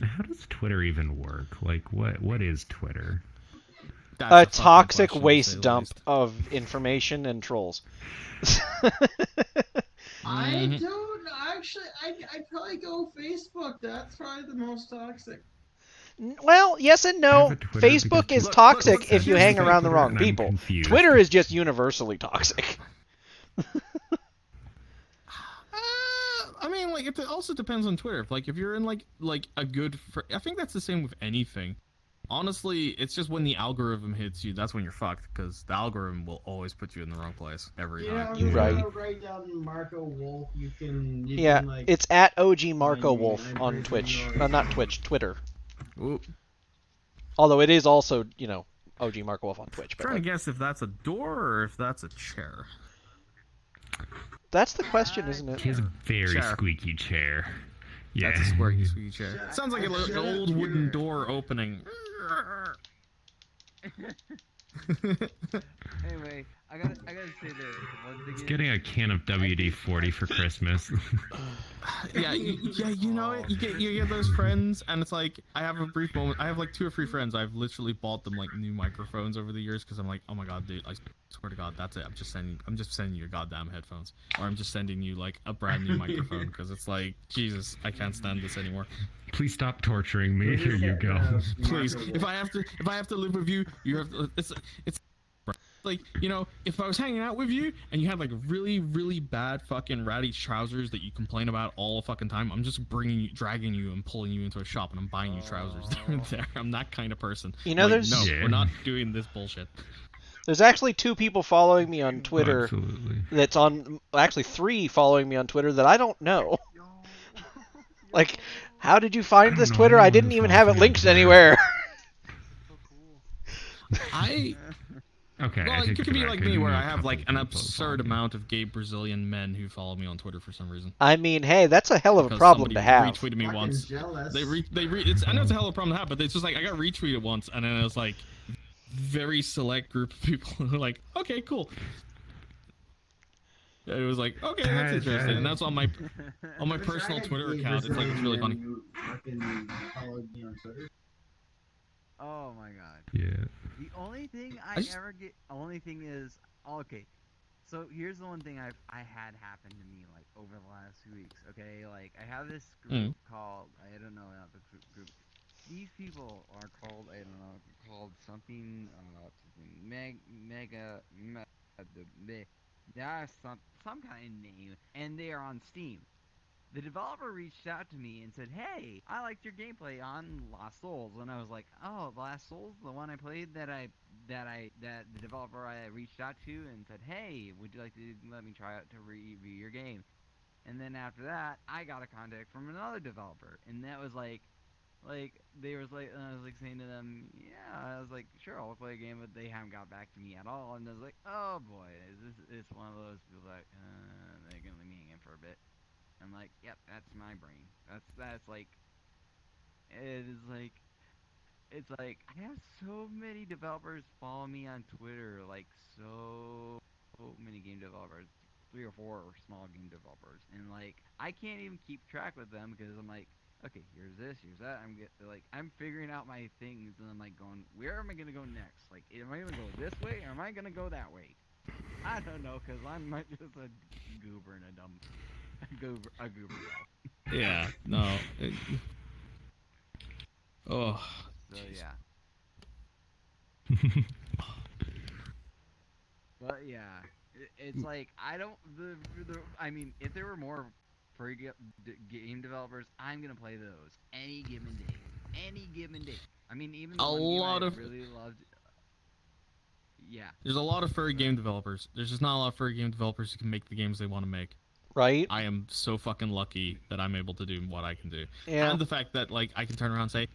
How does Twitter even work? Like, what is Twitter? A toxic waste dump of information and trolls. I don't actually. I'd probably go Facebook. That's probably the most toxic. Well, yes and no. Facebook is toxic if you hang around the wrong people. Twitter is just universally toxic. I mean, like, it also depends on Twitter. Like, if you're in like a good, I think that's the same with anything. Honestly, it's just when the algorithm hits you, that's when you're fucked, because the algorithm will always put you in the wrong place every time. You're right. Write down Marco Wolf. You can like, it's at OG Marco Wolf on Twitch. Not Twitch, Twitter. Ooh. Although it is also, you know, OG Marco Wolf on Twitch. But I'm trying to guess if that's a door or if that's a chair. That's the question, isn't it? He has a very squeaky chair. Yeah. That's a squeaky chair. Sounds like an old wooden door opening. Anyway, I gotta say this. One thing It's getting a can of WD-40 for Christmas. Yeah, you know it. You get those friends, and it's like I have a brief moment. I have like 2 or 3 friends. I've literally bought them like new microphones over the years because I'm like, oh my god, dude, I swear to God, that's it. I'm just sending you your goddamn headphones, or I'm just sending you like a brand new microphone because it's like, Jesus, I can't stand this anymore. Please stop torturing me. Here you go. Please, if I have to live with you, you have to. It's like, you know, if I was hanging out with you and you had like really, really bad fucking ratty trousers that you complain about all the fucking time, I'm just dragging you and pulling you into a shop and I'm buying you trousers there. I'm that kind of person. You know, like, we're not doing this bullshit. There's actually 2 people following me on Twitter. Absolutely. That's on, actually 3 following me on Twitter that I don't know. Like, how did you find this Twitter? I didn't even have it linked anywhere. Okay. Well, it could be like me, where I have like an absurd amount of gay Brazilian men who follow me on Twitter for some reason. I mean, hey, that's a hell of a problem to have. Retweeted me once. I know it's a hell of a problem to have, but it's just like I got retweeted once, and then it was like very select group of people who are like, okay, cool. And it was like, okay, that's interesting, and that's on my personal Twitter account. It's like, it's really funny. Oh my god. Yeah. The only thing only thing is, okay, so here's the one thing I had happen to me like over the last 2 weeks. Okay, like I have this group called, I don't know the group. These people are called, I don't know, called something mega. There's some kind of name, and they are on Steam. The developer reached out to me and said, "Hey, I liked your gameplay on Lost Souls," and I was like, "Oh, Lost Souls, the one I played that the developer I reached out to and said, hey, would you like to let me try out to review your game?" And then after that, I got a contact from another developer, and that was like, like they was like, I was like saying to them, yeah, I was like, sure, I'll play a game, but they haven't got back to me at all. And I was like, oh boy, is this it's one of those people that they're gonna leave me hanging for a bit. I'm like, yep, that's my brain. That's like, it is like, it's like I have so many developers follow me on Twitter, like so many game developers, 3 or 4 small game developers, and like I can't even keep track with them because I'm like, okay, here's this, here's that. I'm figuring out my things, and I'm like going, where am I gonna go next? Like, am I gonna go this way, or am I gonna go that way? I don't know, cause I'm not just a goober and a dumb a goober. Yeah, no. Oh. So yeah. But yeah, it's like I don't. I mean, if there were more free game developers, I'm gonna play those any given day. Any given day. I mean, even the one game I really loved. Yeah. There's a lot of furry game developers. There's just not a lot of furry game developers who can make the games they want to make. Right. I am so fucking lucky that I'm able to do what I can do. Yeah. And the fact that like I can turn around and say,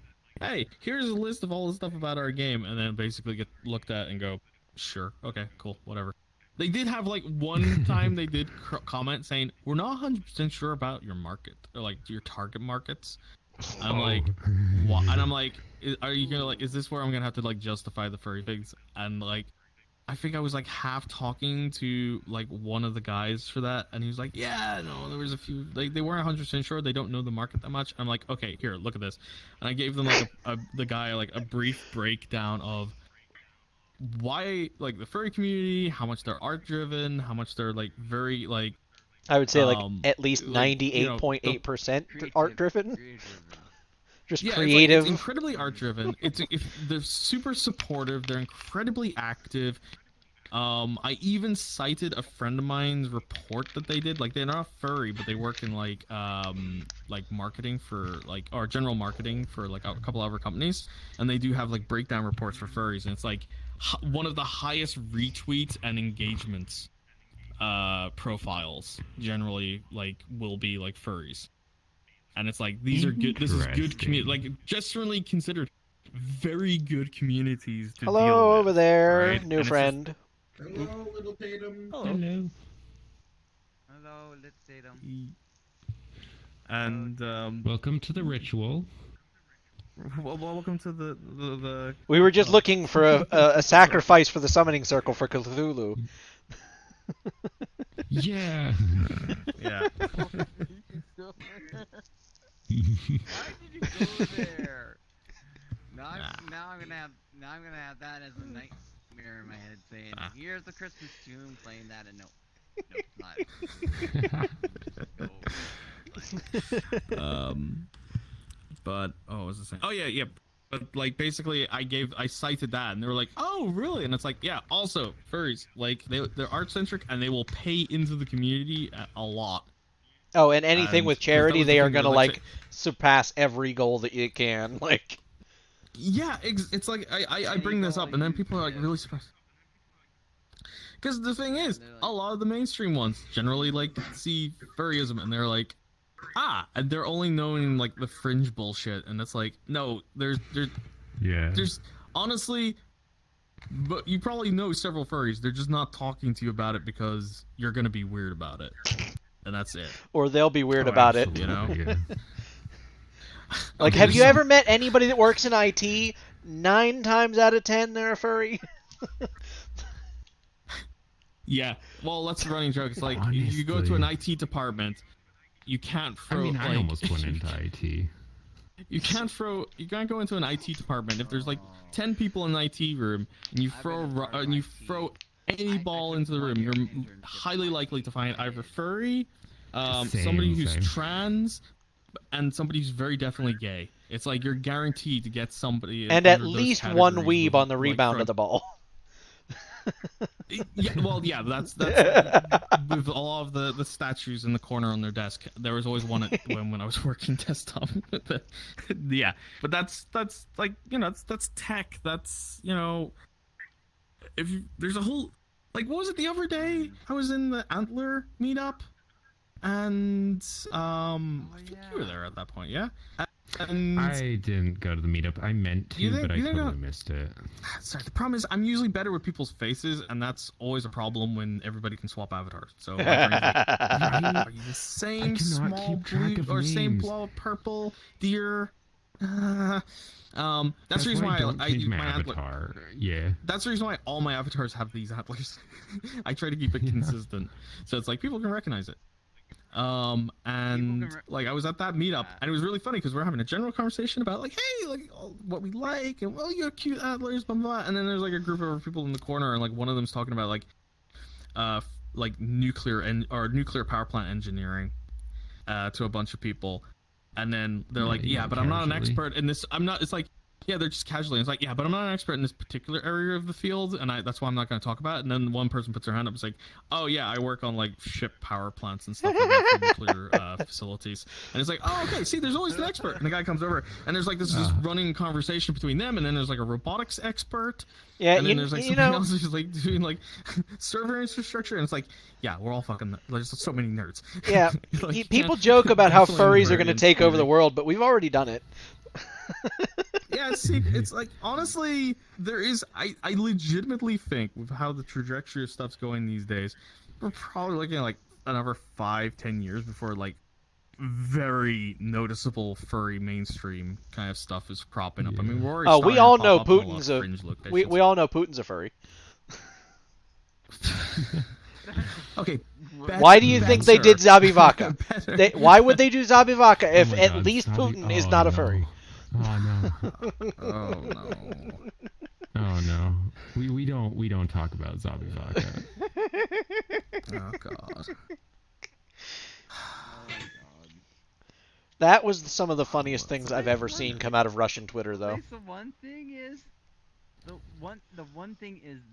hey, here's a list of all the stuff about our game, and then basically get looked at and go, sure, okay, cool, whatever. They did have like one time they did comment saying, we're not 100% sure about your market, or like your target markets. I'm like, what? And I'm like, are you gonna like, is this where I'm gonna have to like justify the furry things? And like, I think I was like half talking to like one of the guys for that, and he was like, yeah, no, there was a few, like they weren't 100% sure, they don't know the market that much. I'm like, okay, here, look at this. And I gave them like the guy like a brief breakdown of why like the furry community, how much they're art driven, how much they're like very like, I would say like at least 98.8% art driven. Just creative. It's incredibly art driven. They're super supportive. They're incredibly active. I even cited a friend of mine's report that they did. Like they're not furry, but they work in like marketing for like, or general marketing for like a couple other companies, and they do have like breakdown reports for furries, and it's like one of the highest retweets and engagements profiles generally like will be like furries. And it's like, these are good, this is good community, like generally considered very good communities to deal with. Hello over there, right? new friend. Hello, little Tatum. Hello. Hello, little Tatum. And welcome to the ritual. Well, welcome to the. We were just looking for a sacrifice for the summoning circle for Cthulhu. Yeah. Yeah. Why did you go there? Now I'm gonna have that as a nightmare in my head saying, here's the Christmas tune playing that, and no, But what was I saying? Oh yeah. But like basically, I cited that, and they were like, "Oh, really?" And it's like, yeah. Also, furries, like they're art centric, and they will pay into the community a lot. Oh, and anything with charity, they are gonna like surpass every goal that you can. Like, yeah, it's like I bring this up, and then people are like really surprised. Because the thing is, a lot of the mainstream ones generally like see furryism, and they're like, and they're only knowing like the fringe bullshit, and it's like, no, there's honestly, but you probably know several furries. They're just not talking to you about it because you're gonna be weird about it, and that's it. Or they'll be weird about it. You know. Yeah. Like, have you ever met anybody that works in IT? 9 times out of 10, they're a furry. Yeah, well, that's the running joke. It's like, you go to an IT department, you can't throw. I mean, like, I almost went into IT. You can't go into an IT department if there's like 10 people in the IT room, and you throw any ball into the room. You're highly likely to find either furry, somebody who's trans, and somebody who's very definitely gay. It's like you're guaranteed to get somebody. And at least one weeb on the rebound of the ball. Yeah, well, yeah, that's with all of the statues in the corner on their desk. There was always one when I was working desktop. Yeah, but that's like, you know, that's tech. That's, you know, there's a whole, like, what was it the other day? I was in the Antler meetup, and I think you were there at that point, yeah. And I didn't go to the meetup. I meant to, but I totally missed it. Sorry, the problem is I'm usually better with people's faces, and that's always a problem when everybody can swap avatars. So, like, are you the same small blue or same blow purple deer? That's the reason why don't I change use my my avatar. Yeah. That's the reason why all my avatars have these antlers. I try to keep it consistent, so it's like people can recognize it. And like I was at that meetup, and it was really funny because we're having a general conversation about like, hey, like what we like, and well, you have cute antlers, blah blah. And then there's like a group of people in the corner, and like one of them's talking about like nuclear power plant engineering, to a bunch of people. And then they're like, yeah, but I'm not an expert in this. I'm not. It's like, yeah, they're just casually. It's like, yeah, but I'm not an expert in this particular area of the field, and that's why I'm not going to talk about it. And then one person puts their hand up. It's like, oh yeah, I work on like ship power plants and stuff like that for nuclear facilities. And it's like, oh okay, see, there's always an expert. And the guy comes over, and there's like this running conversation between them, and then there's like a robotics expert. Yeah, and then there's like somebody else who's like doing like server infrastructure, and it's like, yeah, we're all fucking. There's so many nerds. Yeah, like, people joke about how furries are going to take over the world, but we've already done it. Yeah, see, it's like honestly, there is. I legitimately think with how the trajectory of stuff's going these days, we're probably looking at like another 5-10 years before like very noticeable furry mainstream kind of stuff is cropping up. I mean, we're already we all know Putin's a we all know Putin's a furry. Okay. Why do you think they did Zabivaka? Why would they do Zabivaka if at least Putin is not a furry? Oh no. Oh no. Oh no. We don't talk about Zabivaka. Oh god. That was some of the funniest things I've ever seen come out of Russian Twitter, though. The one thing is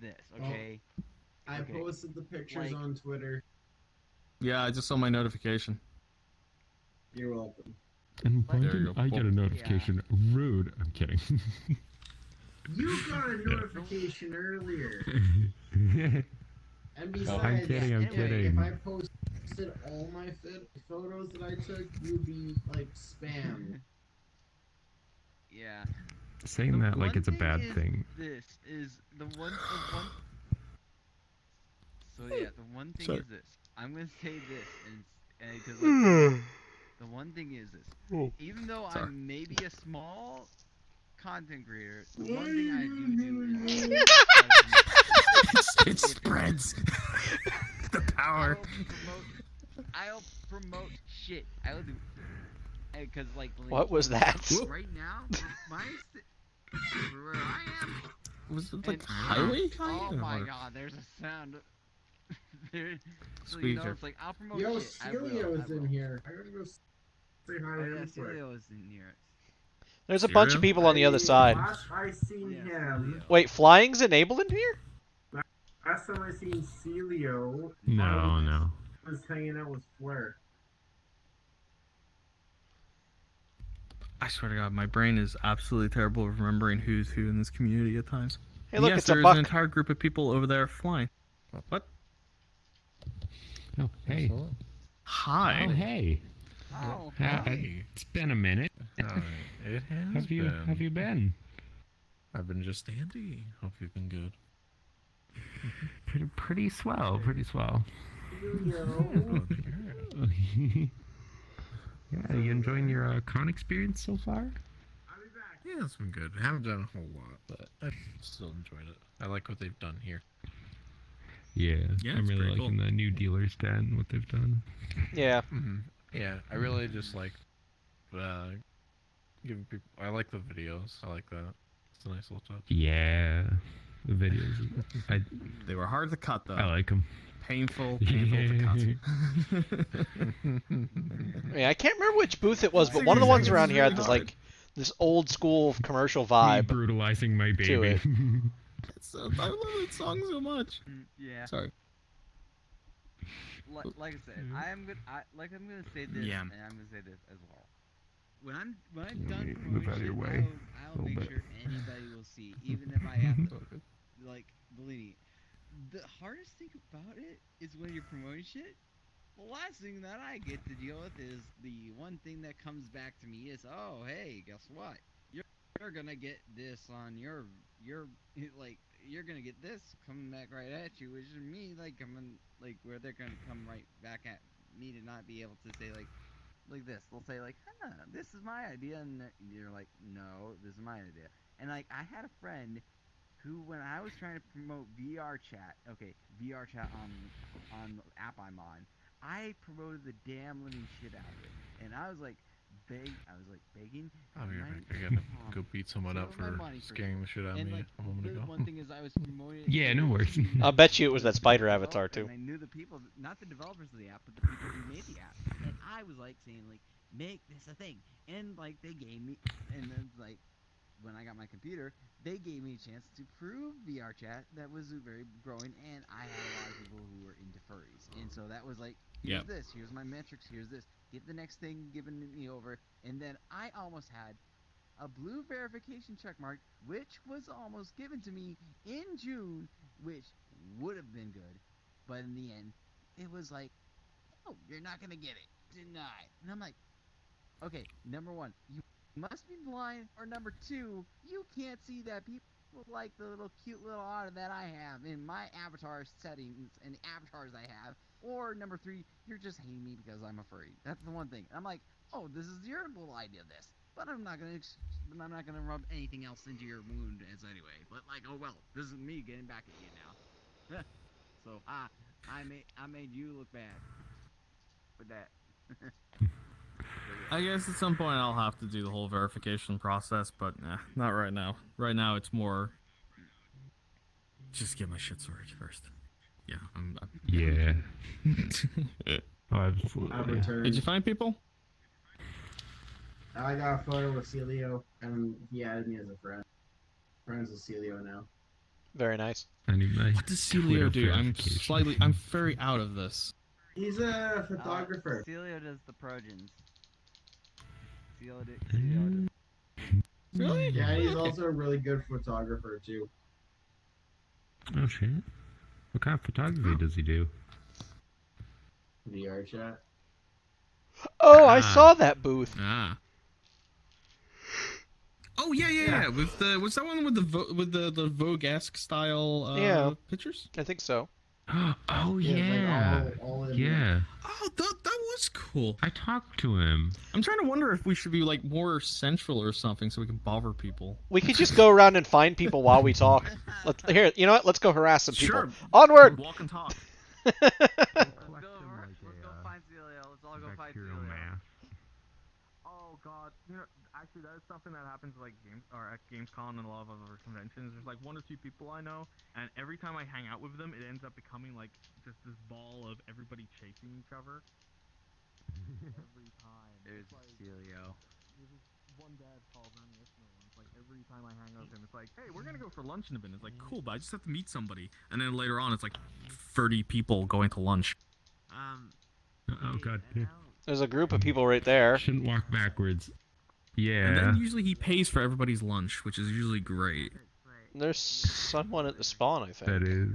this, okay? I posted the pictures on Twitter. Yeah, I just saw my notification. You're welcome. And why didn't I get a notification? Yeah. Rude. I'm kidding. You got a notification earlier. And besides, I'm kidding. If I posted all my photos that I took, you'd be like spam. Yeah. Saying that like it's a bad thing. This is the one. So yeah, the one thing is this. I'm gonna say this, and because the one thing is this. Even though I'm maybe a small content creator, the one thing I do is it spreads the power. I'll promote shit. I'll do because like what was that? Right now, where I am. Was it like highway? Oh my god, there's a sound. So, you know, it's like, I'll promote Yo, shit. Celio is in here. I gotta go say hi to him. Celio is in here. There's a bunch of people on the other side. Last I seen him. Wait, flying's enabled in here? Last time I seen Celio. No. Was hanging out with Flair. I swear to God, my brain is absolutely terrible at remembering who's who in this community at times. Hey, look, yes, it's a there's buck. an entire group of people over there flying. What? Oh, hey. Hi. Oh, hey. Oh, It's been a minute. It has Have you been? I've been just dandy. Hope you've been good. Pretty swell. Yeah, you enjoying your con experience so far? Yeah, it's been good. I haven't done a whole lot, but I've still enjoyed it. I like what they've done here. Yeah, Yeah, I'm it's really pretty liking cool. the new dealer's den, what they've done. Yeah. Yeah, I really just like giving people. I like the videos. I like that. It's a nice little touch. Yeah, the videos. They were hard to cut though. I like them. Painful to cut. Yeah, I can't remember which booth it was, but one of the ones around here had this old school commercial vibe. Me brutalizing my baby. To it. I love that song so much. Yeah. Sorry. Like I said, I'm gonna say this, and I'm gonna say this as well. When I'm done Move out of your way. I'll make sure anybody will see, even if I have to. Like, believe me, the hardest thing about it is when you're promoting shit, the last thing that I get to deal with is the one thing that comes back to me is, oh, hey, guess what? You're gonna get this on your like you're gonna get this coming back right at you, which is me like coming like where they're gonna come right back at me to not be able to say like this. They'll say like, huh, this is my idea, and you're like, no, this is my idea. And like I had a friend who, when I was trying to promote VR chat on the app I'm on, I promoted the damn living shit out of it, and I was like begging. I gotta go beat someone up for scaring the shit out of me a moment ago. One thing is I was promoting. Yeah, no worries. I'll bet you it was that spider avatar too. And I knew the people, not the developers of the app, but the people who made the app. And I was like saying like, make this a thing, and like they gave me, and then like when I got my computer, they gave me a chance to prove VR chat that was very growing, and I had a lot of people who were into furries, and so that was like, here's this, here's my metrics, here's this, get the next thing given me over, and then I almost had a blue verification check mark, which was almost given to me in June, which would have been good, but in the end, it was like, oh, you're not gonna get it, denied, and I'm like, okay, number one, you must be blind, or number two, you can't see that people like the little cute little otter that I have in my avatar settings and the avatars I have, or number three, you're just hating me because I'm a furry. That's the one thing. I'm like, oh, this is your little idea of this, but I'm not gonna rub anything else into your wound as anyway. But like, oh well, this is me getting back at you now. So I made you look bad with that. I guess at some point I'll have to do the whole verification process, but nah, not right now. Right now it's more just get my shit sorted first. Yeah. Yeah. Oh, absolutely. Did you find people? I got a photo with Celio, and he added me as a friend. Friends with Celio now. Very nice. What does Celio do? I'm very out of this. He's a photographer. Celio does the Trojans. Really? Yeah, he's also a really good photographer too. Oh shit. What kind of photography does he do? VR chat. Oh, I saw that booth. Oh yeah. With the was that one with the Vogue-esque style pictures? I think so. Oh yeah. Yeah. Oh, that was cool. I talked to him. I'm trying to wonder if we should be like more central or something so we can bother people. We could just go around and find people while we talk. Here, you know what? Let's go harass some people. Sure. Onward. Walk and talk. Let's go find Celio. Let's all go find Celio. Oh god, you know, actually that is something that happens like at Gamescom and a lot of other conventions. There's like one or two people I know, and every time I hang out with them, it ends up becoming like just this ball of everybody chasing each other. Every time. There's like, Celio. There's this one dad calls on me once. Like every time I hang out with him, it's like, hey, we're gonna go for lunch in a bit. It's like, cool, but I just have to meet somebody. And then later on, it's like 30 people going to lunch. Oh god. There's a group of people right there. Shouldn't walk backwards. Yeah. And then usually he pays for everybody's lunch, which is usually great. There's someone at the spawn, I think. That is.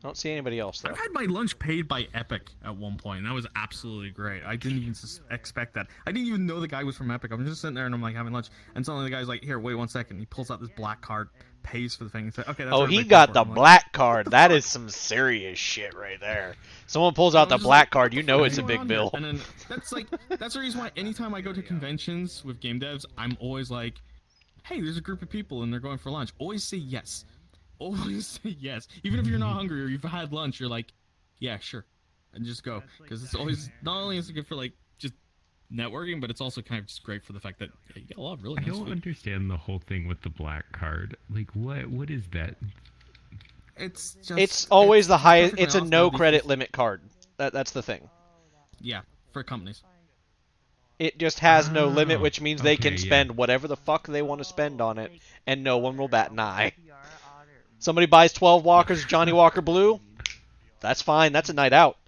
I don't see anybody else though. I've had my lunch paid by Epic at one point, and that was absolutely great. I didn't even expect that. I didn't even know the guy was from Epic. I'm just sitting there and I'm like having lunch, and suddenly the guy's like, "Here, wait 1 second." He pulls out this black card, pays for the thing. He's like, "Okay, that's." Oh, he got the black card. That is some serious shit right there. Someone pulls out the black card, you know it's a big bill. And then that's the reason why anytime I go to conventions with game devs, I'm always like, "Hey, there's a group of people and they're going for lunch." Always say yes. Always say yes. Even if you're not hungry or you've had lunch, you're like, yeah, sure, and just go, because it's always not only is it good for like just networking, but it's also kind of just great for the fact that you get a lot of really nice I don't food. understand the whole thing with the black card. Like, what is that? It's always the highest. It's a no credit limit card. That's the thing. Yeah, for companies. It just has no limit, which means they can spend whatever the fuck they want to spend on it, and no one will bat an eye. Somebody buys 12 Walkers, Johnny Walker Blue. That's fine. That's a night out.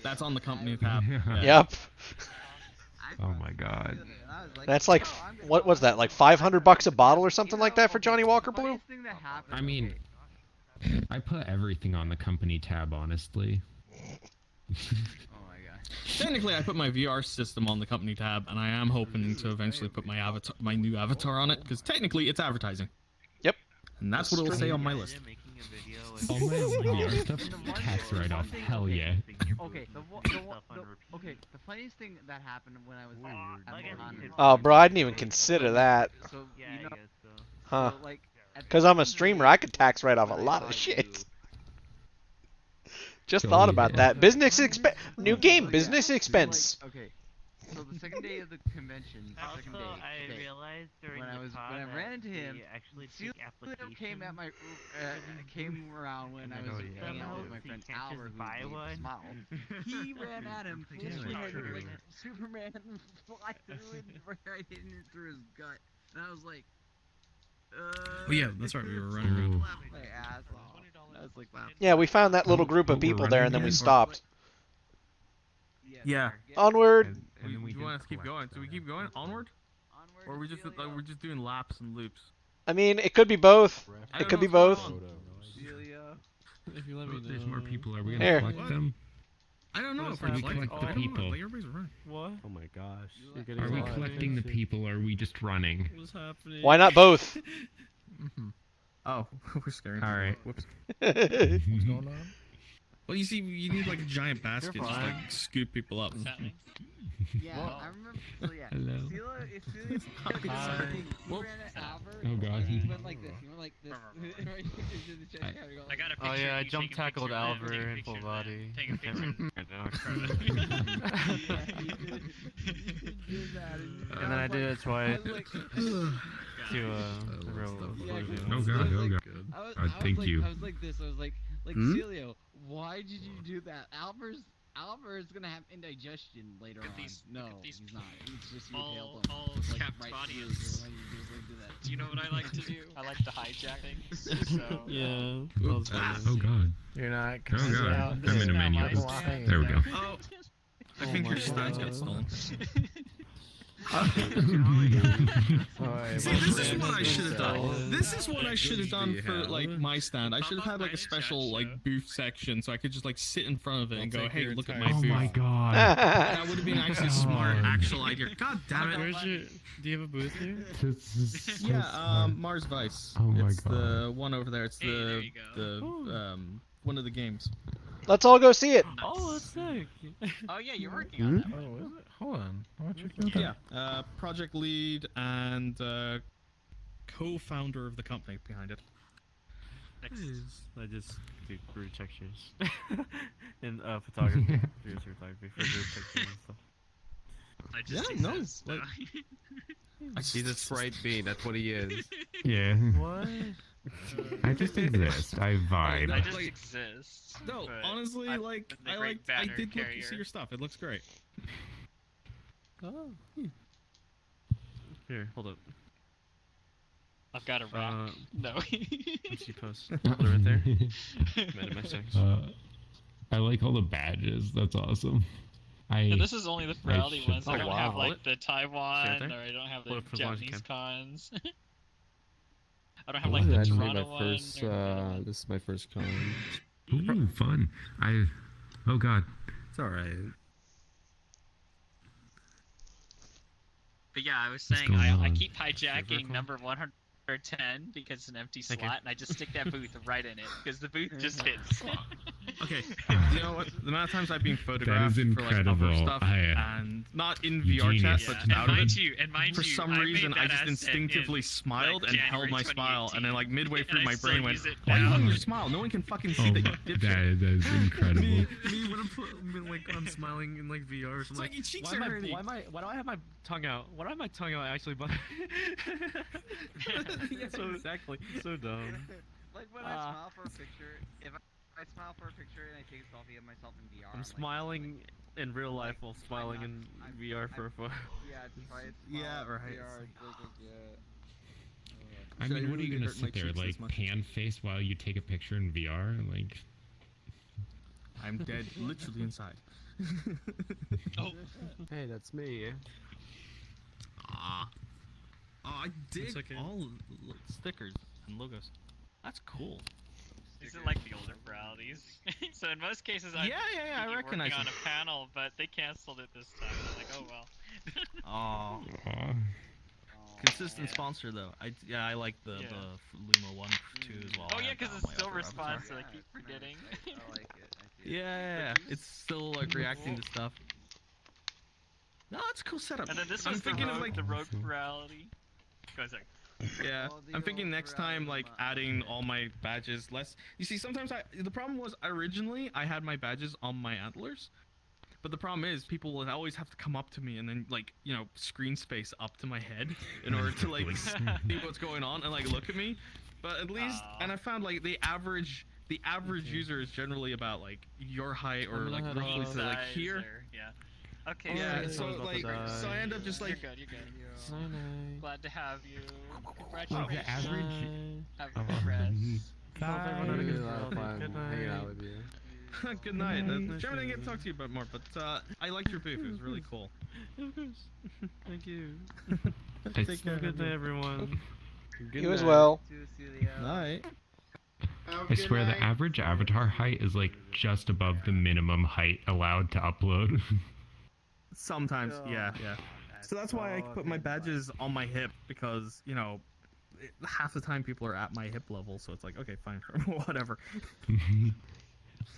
That's on the company tab. Yep. Oh my god. That's like, what was that? Like $500 a bottle or something like that for Johnny Walker Blue? I mean, I put everything on the company tab, honestly. Oh my god. Technically, I put my VR system on the company tab, and I am hoping to eventually put my avatar, my new avatar on it, because technically it's advertising. Yep. And that's what it'll say on my list. All my VR stuff, tax write-off. Hell yeah. Okay, the funniest thing that happened when I was at Oh, bro, I didn't even consider that. So, you know, Huh. so, like, Because I'm a streamer, I could tax write off a lot of shit. Just thought about that. Business expense. New game, business expense. Okay. So the second day of the convention, second day, I realized during when I ran into him, Celio came at my came around when I was hanging out with my friend Albert, who made Smile. He ran at him, full head, like Superman fly through it right into his gut, and I was like, Oh yeah, that's right. We were running around. my ass off. I was like, wow. Yeah, we found that little group of people there, and then we stopped. Yeah. Onward. Do you want us to keep going? So we keep going onward, or are we just like we're just doing laps and loops? I mean, it could be both. It could be both. If you let me know. There's more people. Are we gonna Here. collect them? I don't know if we collect the people. Like everybody's running. What? Oh my gosh. Are we collecting the people, or are we just running? What's happening? Why not both? Oh, we're scaring. All right. Whoops. What's going on? Well, you see, you need like a giant basket, just like scoop people up. Yeah, I remember. So yeah, Hello. Celio ran at Albert. Oh god. He went like this. He went like this. I got a Oh yeah, I jump tackled Albert in full body. Take a picture. And then I did it twice. To Oh god, oh god. Thank you. I was like this. I was like Celio, why did you do that? Albert's gonna have indigestion later on. No, he's not. It's just you impaled him. All like, capped right body through. is. Why did you just like do that? Do you know what I like to do? I like to hijack things. So. Yeah. Oh god. You're not. Oh god. I'm in a menu. There we go. Oh, I think your stands got stolen. See, this is what I should have done. This is what I should have done for like my stand. I should have had like a special like booth section so I could just like sit in front of it and go, "Hey, look at my booth." Oh my god. That would have been actually a smart, actual idea. God damn it! Where's your? Do you have a booth here? Yeah, Mars Vice. Oh my it's god. the one over there. It's the one of the games. Let's all go see it. Oh, that's sick. Oh yeah, you're working on that. Oh, is it? Hold on. I want to check that out. Yeah, project lead and co-founder of the company behind it. I just do group textures in photography, photography for group textures and stuff. I just exist. No, He's a sprite bean. That's what he is. Yeah. What? I just exist. I vibe. I just exist. No, honestly, I did look to see your stuff. It looks great. Oh. Here, hold up. I've got a rock. No. Let's see post. Hold it right there. I like all the badges. That's awesome. And this is only the Ferality should- ones. I don't have wow. like the Taiwan, there? or I don't have Hold the it for as long as you Japanese can. cons. I don't have like the Actually, Toronto my one. first. or- This is my first con. Ooh, fun. Oh god. It's all right. But yeah, I was What's saying going I on? keep hijacking number 110 because it's an empty Thank slot, you. and I just stick that booth right in it because the booth just hits. Okay, you know what? The amount of times I've been photographed is for like other incredible. stuff, and not in You VR chat, genius. but Yeah, just out of it. and mind For you, some I reason, made I that just asset instinctively in, smiled like, and held January my smile, and then like midway through and my I brain still went, use it "Why now. you smile? No one can fucking see that you did that is incredible. me when like I'm smiling in like VR or something. like your cheeks Why are am I? hurting. Why do I have my tongue out? Why do I have my tongue out actually? But so exactly. So dumb. Like when I smile for a picture, if I smile for a picture and I take a selfie of myself in VR, I'm like, smiling in real life while smiling in VR for a photo. Yeah, try it. Yeah, right. VR, I mean, what are you gonna sit there like pan face while you take a picture in VR? Like, I'm dead, literally inside. Oh. Hey, that's me. Oh, I dig It's like all stickers and logos. That's cool. These are like the older Feralities. So in most cases, I I recognize working on them. a panel, but they canceled it this time. I'm like, oh well. Oh. Consistent sponsor though. I like the Luma 1 2 as well. Oh I yeah, have because that on it's my still other response, avatar. so I keep forgetting. I like it. Yeah, it's still like reacting to stuff. No, it's a cool setup. And then this I'm was thinking the of rogue, like the rogue Ferality. Go ahead, sorry. Yeah, I'm thinking next time like adding all my badges less. You see, sometimes the problem was originally I had my badges on my antlers, but the problem is people will always have to come up to me and then like screen space up to my head in order to like see what's going on and like look at me. But at least, and I found like the average user is generally about like your height or like roughly to like here. Yeah. Okay. Yeah, so like, so I end up just like. You're good. Glad to have you. Like Congratulations. the average. Have regrets. Hanging out with you. Good night. Jeremy, I didn't get to talk to you about more, but I liked your booth. It was really cool. Of course. Thank you. Take care. Good night, everyone. Good you night. As well. Night. I swear the average avatar height is like just above the minimum height allowed to upload. Sometimes, yeah. So that's why I put my badges on my hip because half the time people are at my hip level, so it's like okay, fine, whatever.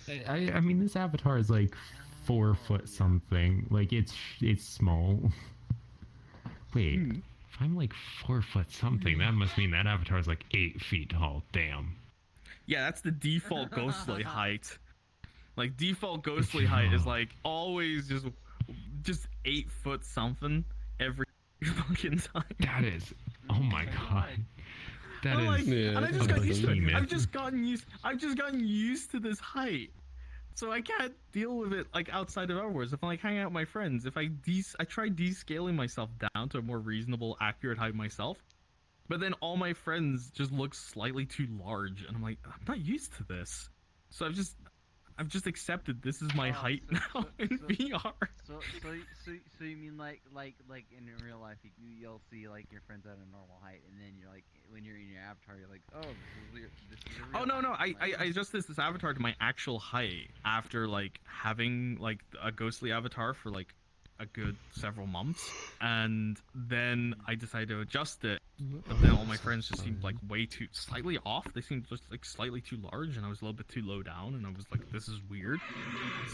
I mean, this avatar is like 4 foot something. Like it's small. Wait, if I'm like 4 foot something, that must mean that avatar is like 8 feet tall. Damn. Yeah, that's the default ghostly height. Like default ghostly height is like always just 8 foot something every fucking time. That is, oh my god. That is. And I just got used to it. I've just gotten used to this height, so I can't deal with it like outside of hours. If I'm like hanging out with my friends, if I try descaling myself down to a more reasonable, accurate height myself, but then all my friends just look slightly too large, and I'm like, I'm not used to this. So I've just accepted this is my height now in VR. So you mean like in real life you'll see like your friends at a normal height, and then you're like when you're in your avatar you're like, oh, this is a real No, height. I adjusted this avatar to my actual height after like having like a ghostly avatar for like a good several months, and then I decided to adjust it, but then all my friends just seemed like slightly off. They seemed just like slightly too large, and I was a little bit too low down, and I was like, this is weird.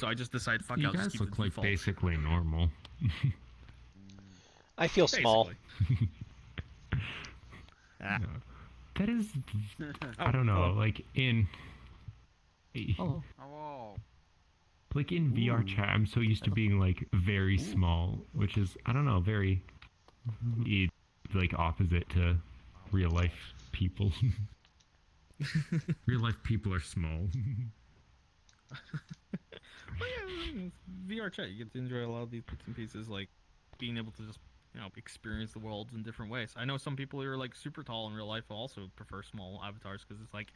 So I just decided, fuck, You I'll just guys keep look the like default. basically normal. I feel small. Ah. That is, I don't know, like in. Oh. Like in VR chat, I'm so used to being like very small, which is, I don't know, very like opposite to real life people. Real life people are small. Well, yeah, VR chat, you get to enjoy a lot of these bits and pieces, like being able to just experience the world in different ways. I know some people who are like super tall in real life also prefer small avatars because it's like,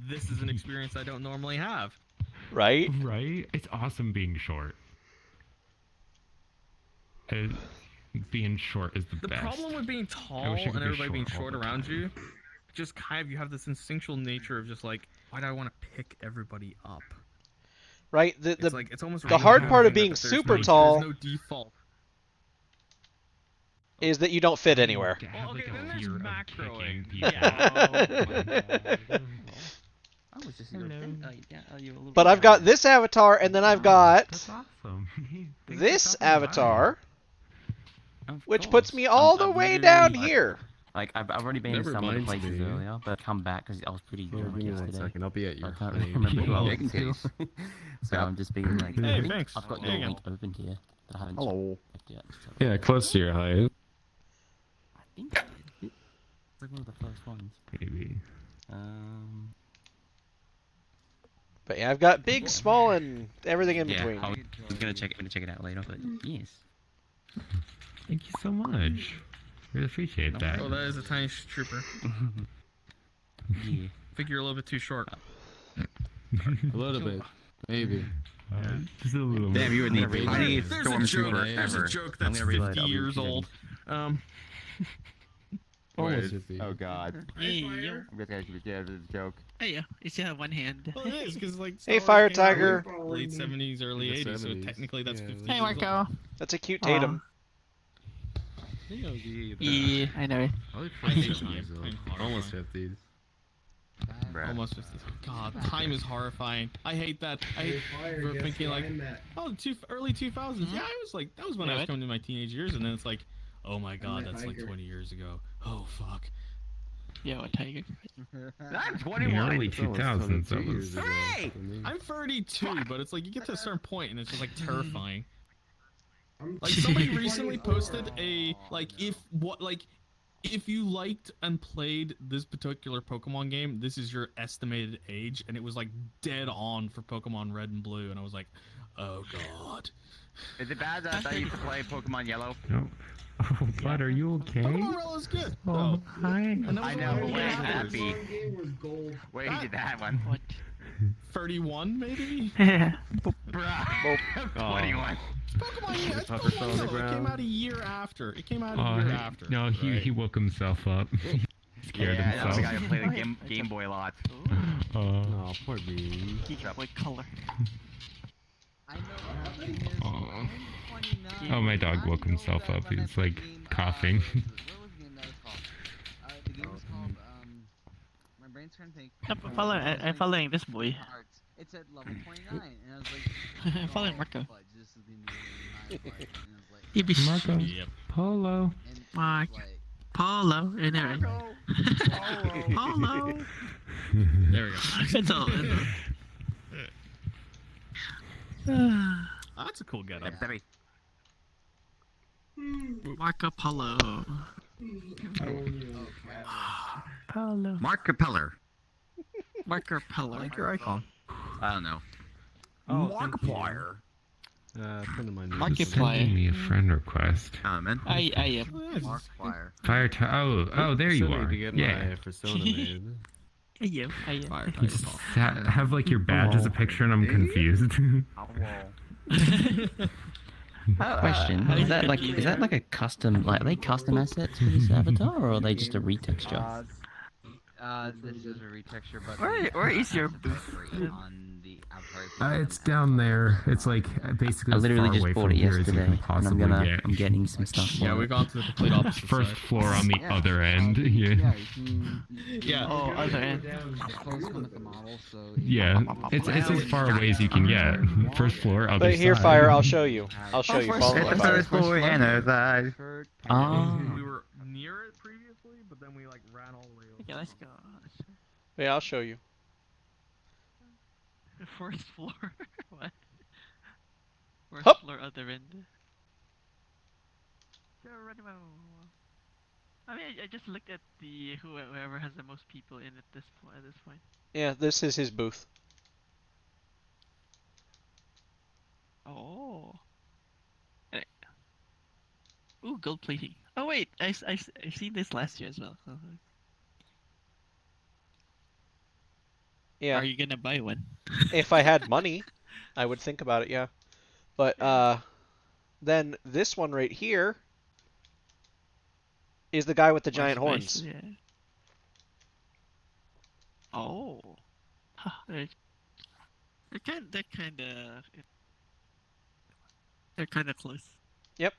this is an experience I don't normally have. Right? Right? It's awesome being short. Being short is the best. The problem with being tall I wish I could and be everybody being short all short the around time. you, just kind of, you have this instinctual nature of just like, why do I want to pick everybody up? Right? It's almost the hard part of that being there's super no, tall there's no default. is that you don't fit anywhere. Well, okay, then there's macroing. I was just thinking, But I've got this avatar, and then I've got That's awesome. this avatar, which puts me all the way down here. Like I've already been to some of the places earlier, but come back because I was pretty drunk give me 1 yesterday. second, I'll be at your I can't really remember who I was in to. case. So I'm just being like, Hey, I think thanks. I've got There your you link open here, but I haven't checked yet. So Yeah, close to your height. I think I did. It's like one of the first ones. Maybe. But yeah, I've got big, small, and everything in between. I'm gonna check it out later, but yes. Thank you so much. Really appreciate that. Oh, that is a tiny trooper. Yeah. I think you're a little bit too short. A little bit, maybe. Just a little Damn, you were the There's tiniest There's a stormtrooper joke. There's ever. a joke I'm that's gonna reload 50 it. years old. Almost 50. Oh god. I'm just gonna get out of this joke. Hey, yeah, it's one hand. Well, it is because like. Hey, Star Fire Wars came out Tiger. Late 70s, early The 80s, so 70s. technically that's Yeah, 50 Hey, years Marco. old. That's a cute Tatum. Yeah, I know it. I hate time. Time's Almost horrifying. 50s. Almost 50s. God, time is horrifying. I hate that. I hate for thinking like, oh, early 2000s. Yeah, I was like, that was when I was coming to my teenage years, and then it's like, oh my God, that's like 20 years ago. Oh fuck. Yeah, what Tiger? I'm In 21. the early 2000s, that was. Hey! I'm 32, but it's like you get to a certain point, and it's just like terrifying. Like somebody recently posted a if you liked and played this particular Pokemon game, this is your estimated age, and it was like dead on for Pokemon Red and Blue, and I was like, oh God. Is it bad that I used to play Pokemon Yellow? No. Oh, Bud, are you okay? Pokemon Yellow is good. Oh, hi. I know, but where's Happy? Where he did that one? What? 31 maybe? Bruh. 21. Pokemon, yeah, it's Pokemon Yellow. It came out a year after. No, he woke himself up. He scared himself. Yeah, I gotta play the Game Boy a lot. Oh, poor me. What color? Oh, my dog woke himself up. He's like coughing. The game was called, my brain's trying to think. I'm following this boy. It said level 29, and I was like, I'm following Marco. this is gonna be really nice, and I was like, He be Marco. Polo. Mark. Polo. And there. Polo. There we go. It's all. That's a cool getup. Marco Polo. Polo. Mark Capeller. Marco Polo. I like your icon. I don't know. Markiplier. Friend of mine. Sending me a friend request. Man. I am. Markiplier. Oh, there you are. To get Yeah. my persona made. I am. You just have like your badge as a picture, and I'm confused. Question: Is that like a custom? Like, are they custom assets for this avatar, or are they just a retexture? This is a retexture, but Where is your booth? on the avatar. It's down there. It's like basically I as literally far just away bought from it here as you yesterday, can and possibly get. I'm getting some stuff. Yeah, we've gone to the complete opposite First side. floor on the other end. Yeah. Yeah. Oh, other end. Yeah. It's as far away as you can get. First floor, other But here, side. Fire, I'll show you. I'll show you. Follow me, Fire. We were near it previously, but then we like ran all the way over. Okay, let's go. Yeah, I'll show you. The first floor. What? First Hup. floor, other end. I mean, I just looked at the whoever has the most people in at this point. Yeah, this is his booth. Oh. Ooh, gold plating. Oh wait, I've seen this last year as well. Yeah. Are you gonna buy one? If I had money, I would think about it, yeah. But then this one right here is the guy with the giant horns. Yeah. Oh. Huh, they're kind of close. Yep.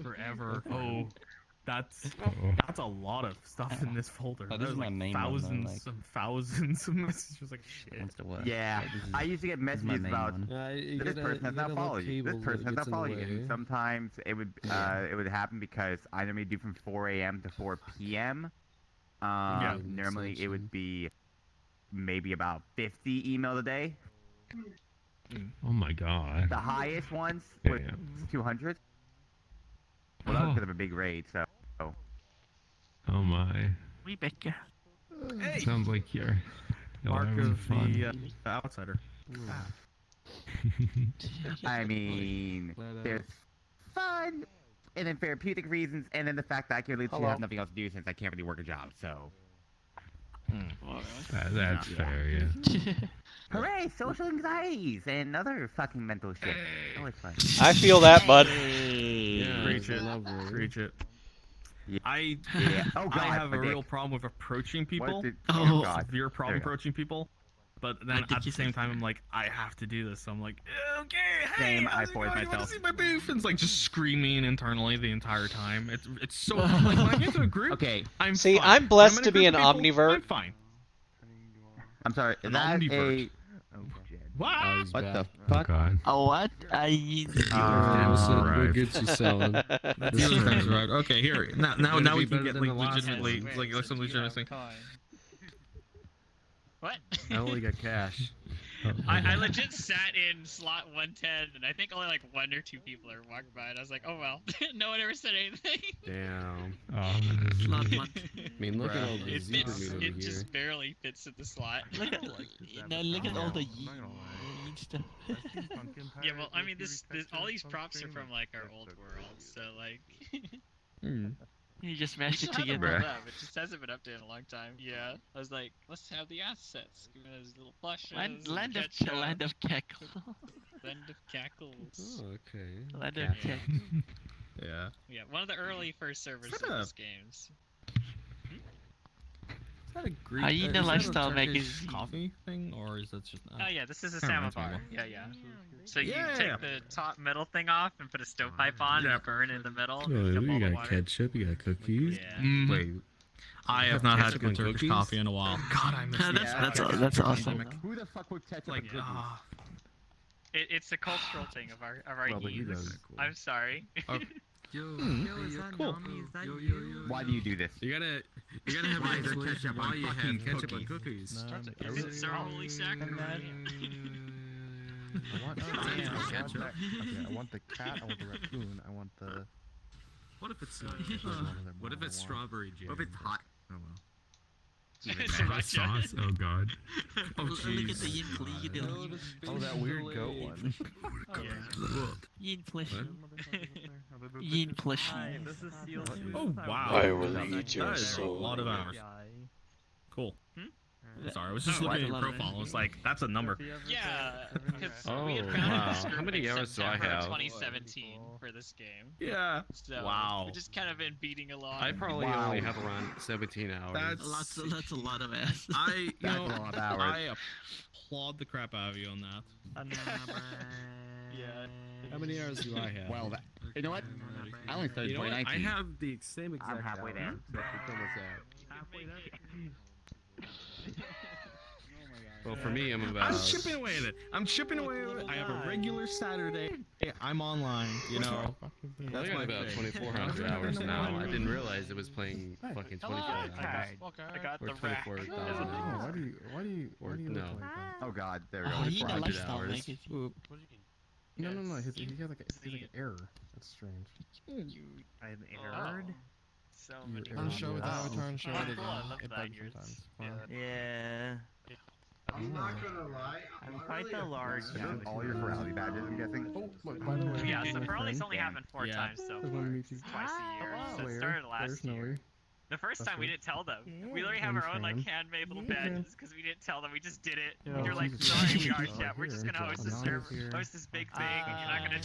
Forever. Oh, that's a lot of stuff in this folder. Oh, this There's is my like main one, though, thousands like- and thousands of messages. Like shit. Yeah, I used to get messages about this person has not followed you. This person has not followed you. And sometimes it would happen because I normally do from 4 a.m. to 4 p.m. Normally it would be maybe about 50 emails a day. Oh my god. The highest ones Yeah, were yeah. 200. Well, that was because of a big raid, so. Oh my. Rebecca. Sounds like you're Mark having of fun. the outsider. I mean, there's fun, and then therapeutic reasons, and then the fact that I can literally have nothing else to do since I can't really work a job, so. That's fair, yeah. Hooray! Social anxieties and other fucking mental shit. Always fun. I feel that, bud. Preach it. Preach it. Yeah. I Oh god, I have a my real dick. problem with approaching people. What did- Oh, God. severe problem There you go. approaching people. But then at the same time, I'm like, I have to do this. So I'm like, okay, hey, Same, I how's it force going? You wanna myself. see my booth? And it's like just screaming internally the entire time. It's so like when I get to a group, Okay. I'm See, fine. I'm blessed When to I'm in be a an group of people, omnivert. I'm fine. I'm sorry, is An that omnivert. What? What the Oh fuck? god. Oh, what? What goods you selling? That's things right. Okay, here. Now Gonna we be can better get than like the last legitimately one. like some legitimacy. What? I only got cash. I legit sat in slot 110, and I think only like 1 or 2 people are walking by, and I was like, oh well. No one ever said anything. Damn. Slot one. I mean, look at all the It zebra fits. meat over It here. just barely fits in the slot. Look at look at all the yeet stuff. Yeah, well, I mean, this all these props are from like our old world, so like. You just We mashed still it have them together. rolled up. It just hasn't been updated in a long time. Yeah, I was like, let's have the assets. Give us little plushes. Land of ketchup. land of cackle. Land of cackles. Oh, okay. Land of Yeah. cackle. Yeah. Yeah, one of the early first server Shut service up. games. Is that a Greek? Hyena is that a Lifestyle Turkish magazine. coffee thing, or is that just? Oh yeah, this is a Kinda reminds samovar. me Yeah, yeah. So you Yeah. take the top metal thing off and put a stovepipe on and burn in the middle. Oh, and dump all you the got water. ketchup, you got cookies. Yeah. Wait. I have not had ketchup good and Turkish cookies? coffee in a while. God, I miss That's awesome. Who the fuck would ketchup Like, and cookies? It's a cultural thing of our Well, but he yeens. does. I'm sorry. Cool. Why do you do this? You gotta have either ketchup on fucking ketchup and cookies. Is it Sir Holy Sacrament? I want ketchup. Okay, I want the cat. I want the raccoon. I want the. What if it's strawberry jam? What if it's hot? Oh well. Sriracha. Sauce? Oh god. Oh Look at the jeez. yin flesh. Oh, that weird goat one. Yin flesh. Yin flesh. Oh wow. I will eat your That is a soul. lot of hours. Cool. Sorry, I was just Oh, looking at quite a your lot of profile. I was like, that's a number. Yeah, because Oh, we had founded wow. this group How many in hours do I September of have? 2017 for this game. Yeah. So Wow. we've just kind of been beating along. I probably only have around 17 hours. That's a lot of ass. I That's a lot of hours. I applaud the crap out of you on that. Yeah. How many hours do I have? Well, you know what? I only started You know what? I 2019. have the same exact I'm halfway there. hours. That's almost that. Well, for me, I'm about. I'm chipping away at it. I'm chipping away at it. I have a regular Saturday. I'm online, you know. I That's got my about thing. 2,400 hours now. I didn't realize it was playing fucking 25 hours. I got Or the rack. 24,000 Oh, hours. why do you Or look no. like that? Oh god, there we Oh, go. Hyena 400 Lifestyle hours. magazine. No. He has like an error. That's strange. I'm errored. So many. Unshow with Oh. avatar and show Oh, it cool, I again. love It that. bugs Yours. sometimes. Yeah. I'm not gonna lie. I'm quite the large. Is those all your Ferality badges, I'm guessing? Oh, by the way. Yeah, so my Ferality's friend, only happened 4 Yeah. times so I far. want to meet you. Twice a year. So it Slayer, started Slayer last Snowy. year. The first time we didn't tell them. We literally have I'm our own like fan. handmade little Yeah. badges because we didn't tell them. We just did it. Yeah, You're like, Jesus. sorry, we are Oh, chat. We're just here. gonna host this Anonymous server, here. host this big thing, and you're not gonna.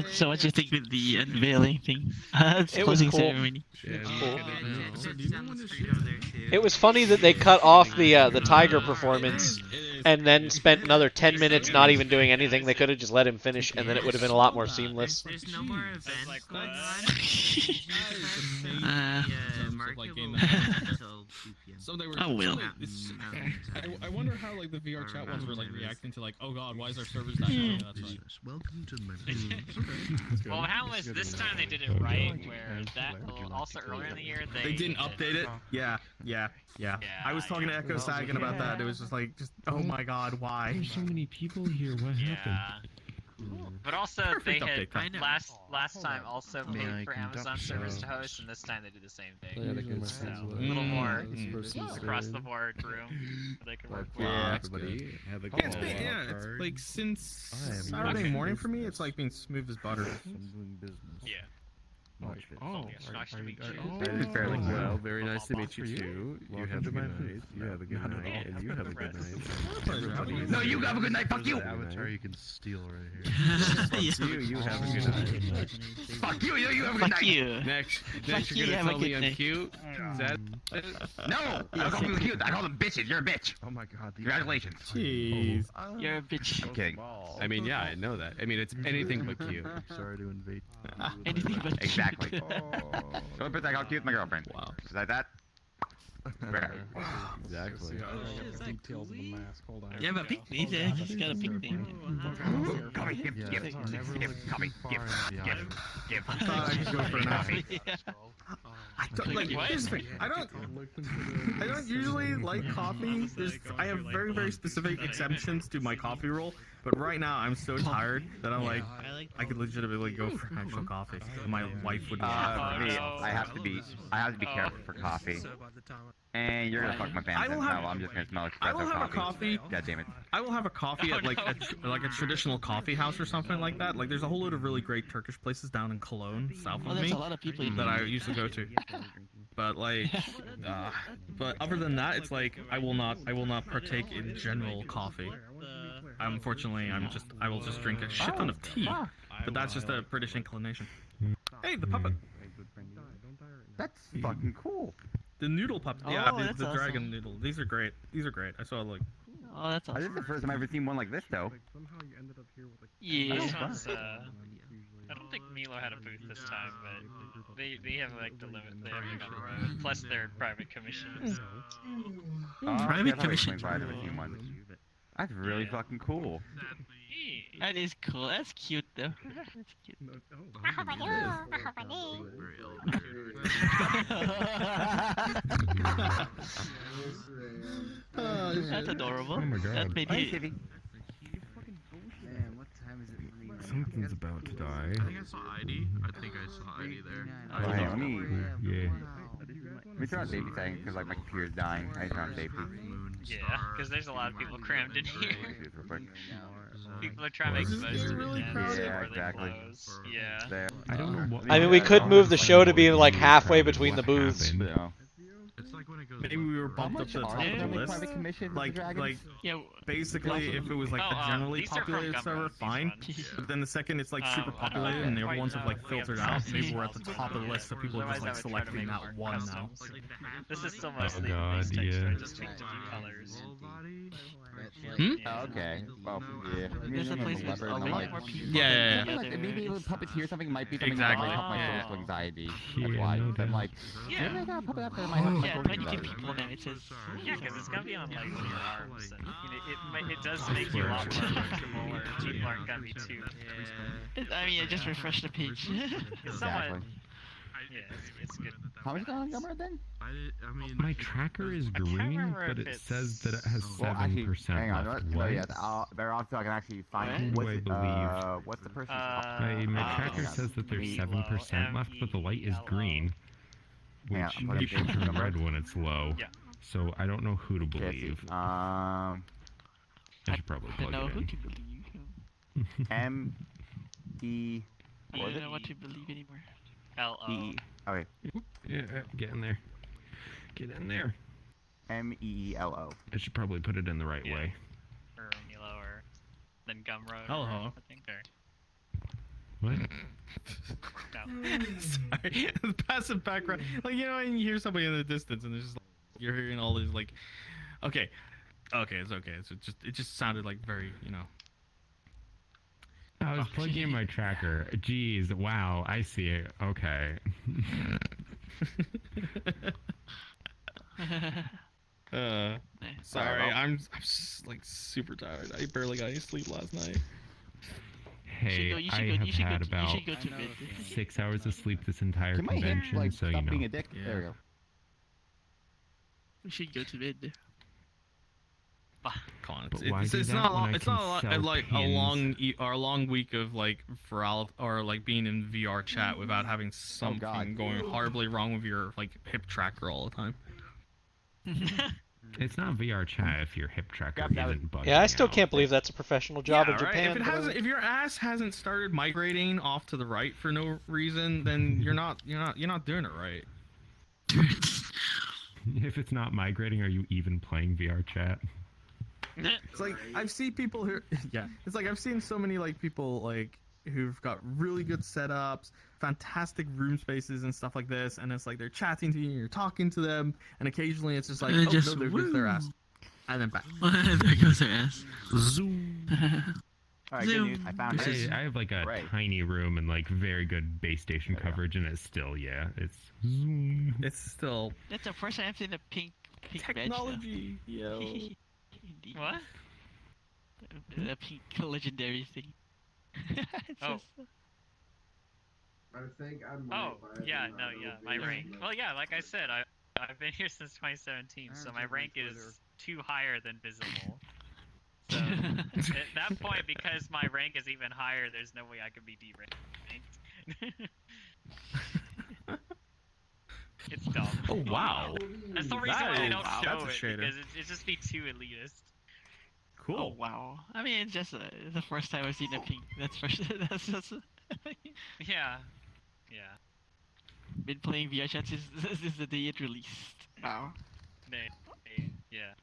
So what you think with the unveiling thing? It was Closing cool. ceremony. Yeah, cool. look at it now. So do you want to shoot It was funny that they cut off the tiger performance and then spent another 10 minutes not even doing anything. They could have just let him finish, and then it would have been a lot more seamless. There's no more events. Like, That's- what? So they were. I will. I wonder how like the VR chat ones were like reacting to like, oh god, why is our servers not going? That's right. Welcome to my Well, what happened was this time they did it right, where that also earlier in the year They didn't update it. Yeah. I was talking to Echo Sagan about that. It was just like, oh my god, why? There's so many people here. What happened? But also Perfect they had update. last time also paid for Amazon servers to host, and this time they did the same thing. Yeah, they can So cancel a it. little more person's across the saying. board room they could work with. Yeah, everybody. Have a Yeah, it's like since Saturday morning for me, it's like being smooth as butter. Yeah. Fairly well. Very nice to meet you too. You have a good night. You have a good night, and you have a good night. No, you have a good night. Fuck you. Avatar you can steal right here. Fuck you. You have a good night. Fuck you. You have a good night. Next, Fuck you're you, gonna have a tell me good I'm day. cute. Is that? No, I don't call them cute. I call them bitches. You're a bitch. Oh my god. Congratulations. Jeez. You're a bitch. I'm kidding. I mean, yeah, I know that. I mean, it's anything but cute. Sorry to invade. Anything but Exactly. The only person I call cute is my girlfriend. Wow. Is that that? Exactly. Details of the mask. Hold on. Yeah, but pick me. He's got a pick me. Call me gift. Call me gift. I thought I could go for an Coffee. I don't like. Here's the thing. I don't usually like coffee. I have very, very specific exceptions to my coffee rule. But right now, I'm so tired that I'm like, I could legitimately go for actual coffee. My wife would. For me, I have to be careful for coffee. And you're gonna fuck my fans. No, I'm just gonna smell I will espresso have a coffee. God damn it. I will have a coffee at like a traditional coffee house or something like that. Like there's a whole load of really great Turkish places down in Cologne, south of there's me, a lot of people that I used to go to. But like, but other than that, it's like I will not partake in general coffee. Unfortunately, I will just drink a shit ton of tea. But that's just a British inclination. Hey, the puppet. That's fucking cool. The noodle puppet. Yeah, the dragon noodle. These are great. I saw like. Oh, that's awesome. This is the first time I've ever seen one like this though. Yeah. I don't think Milo had a booth this time, but they have like the limit. They have like, plus their private commissions. Private commission. That's really fucking cool. That is cool. That's cute though. That's cute. That's adorable. Oh my god. That made me. Man, what time is it? Something's about to die. I think I saw ID. I think I saw ID there. Alright, let me Yeah. turn on safety settings because like my computer's dying. I turn on safety. Yeah, because there's a lot of people crammed in here. People are trying to make the most of the dance before they close. Yeah. I don't know what. I mean, we could move the show to be like halfway between the booths. It's like when it goes. Maybe we were bumped up to the top of the list. Like, yeah. Basically, if it was like a generally populated server, fine. But then the second it's like super populated and the other ones have like filtered out, maybe we're at the top of the list, so people are just like selecting that one now. This is still mostly God, text, yeah. right? Just changed a few colors. Oh, okay. Well, yeah. There's a place with a lot more people. Yeah. Maybe with puppeteer something might be something Exactly. that might help my Yeah. social anxiety. Yeah, That's why. no, I'm like, Yeah. maybe I got a puppet up there that might help my Yeah, social when you give anxiety. people them, it says. Yeah, because it's gonna be on like your arms, and it does make you a lot more comfortable, where people aren't gonna be too. I mean, I just refreshed the page. It's somewhat. Exactly. Yeah, it's good. How much on Gummer then? I mean. My tracker is green, remember but if it it's- says that it has 7% hang on. left. No, What? yes, better off so I can actually find What do I believe? what's the person's My tracker says that there's 7% left, but the light is green, Yeah, which I'm gonna you should do turn number. red when it's low. Yeah. So I don't know who to believe. I should probably I don't plug know it who in. to believe. M-E... I don't know what to believe anymore. L-O. Okay. Yeah, get in there. Get in there. M-E-E-L-O. I should probably put it in the right way. Or Milo, or then Gumroad. Hello. I think. Or... What? No. Sorry, the passive background. Like, you know, and you hear somebody in the distance, and there's just like, you're hearing all these like, okay, it's okay. It just sounded like very, you know. I was plugging in my tracker. Jeez, wow, I see it. Okay. Sorry, I'm like super tired. I barely got any sleep last night. Hey, I have had about 6 hours of sleep this entire convention, so you know. Being a dick. Yeah. There we go. We should go to mid. It's not like a long week of like Ferality or like being in VR chat without having something going horribly wrong with your like hip tracker all the time. It's not VR chat if your hip tracker isn't bugging. Yeah, I still can't believe that's a professional job in Japan. If your ass hasn't started migrating off to the right for no reason, then you're not doing it right. If it's not migrating, are you even playing VR chat? It's like I've seen people who, yeah. It's like I've seen so many like people like who've got really good setups, fantastic room spaces and stuff like this, and it's like they're chatting to you, and you're talking to them, and occasionally it's just like, oh no, there goes their ass, and then back. There goes their ass. Zoom. Alright, good news. I found it. I have like a tiny room and like very good base station coverage, and it's still, it's zoom. It's still. That's the first time I've seen a pink technology. Yo. What? A pink legendary thing. Oh. I think I'm. Yeah, my rank. Well, yeah, like I said, I've been here since 2017, so my rank is 2 higher than visible. So at that point, because my rank is even higher, there's no way I could be D-ranked. It's dumb. Oh wow. That's the reason why they don't show it, because it'd just be too elitist. Cool. Oh wow. I mean, it's just the first time I've seen a pink. That's for sure. That's just. Yeah. Been playing VR chat since the day it released. Wow. Yeah.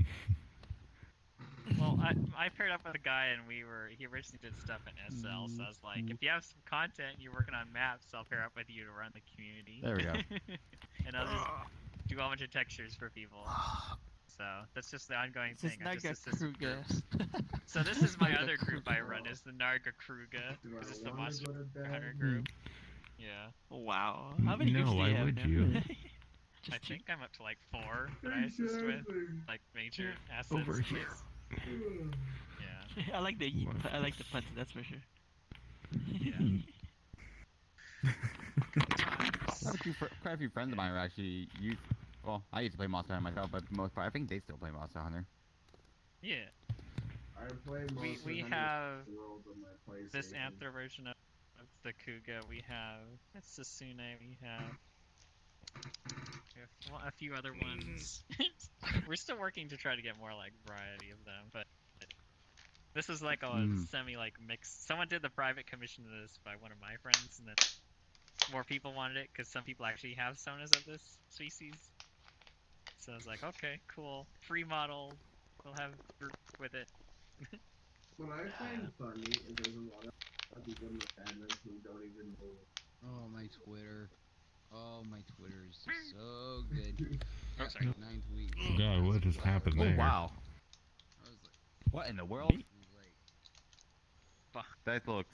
Well, I paired up with a guy and he originally did stuff in SL, so I was like, if you have some content, you're working on maps, I'll pair up with you to run the community. There we go. And I'll just do a bunch of textures for people. So that's just the ongoing thing. So this is my other group I run, is the Narga Kruga. This is the Monster Hunter group. Yeah. Wow. How many groups do you have now? You? I think I'm up to like 4 that I assist with, like major assets. Over here. Yeah. I like the puns, that's for sure. Yeah. Quite a few friends of mine are actually well, I used to play Monster Hunter myself, but for the most part, I think they still play Monster Hunter. Yeah. We have this Anthro version of the Kuga. We have Sasune. We have a few other ones. We're still working to try to get more like variety of them, but this is like a semi like mix. Someone did the private commission of this by one of my friends, and then more people wanted it because some people actually have sonas of this species. So I was like, okay, cool, free model. We'll have a group with it. What I find funny is there's a lot of people in the fandom who don't even know. Oh, my Twitter. Oh, my Twitter is so good. Oh, sorry. 9th week. Oh god, what just happened there? Oh wow. I was like, what in the world? That looks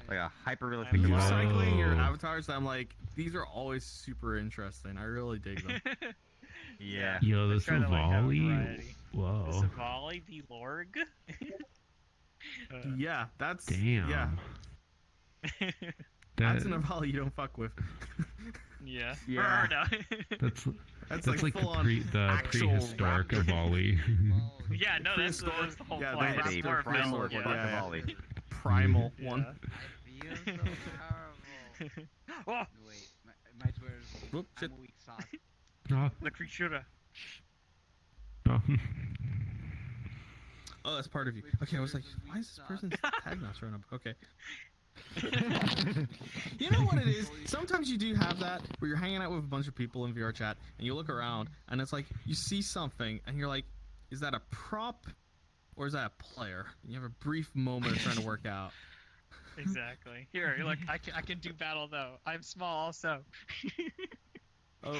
like a hyper-realistic. You're cycling your avatars. I'm like, these are always super interesting. I really dig them. Yeah. Yo, this Savali. Whoa. The Savali, the Lorg. Yeah, that's. Damn. Yeah. That's an Avali you don't fuck with. Yeah. Yeah. That's like the prehistoric Avali. Yeah, no, that's the whole point. That's more primal Avali. Primal one. I feel so powerful. Wait, my Twitter's I'm a weak sauce. The creature. Oh, that's part of you. Okay, I was like, why is this person's tag not showing up? Okay. You know what it is? Sometimes you do have that where you're hanging out with a bunch of people in VR chat and you look around and it's like you see something and you're like, is that a prop or is that a player? And you have a brief moment of trying to work out. Exactly. Here, look, I can do battle though. I'm small also. Oh.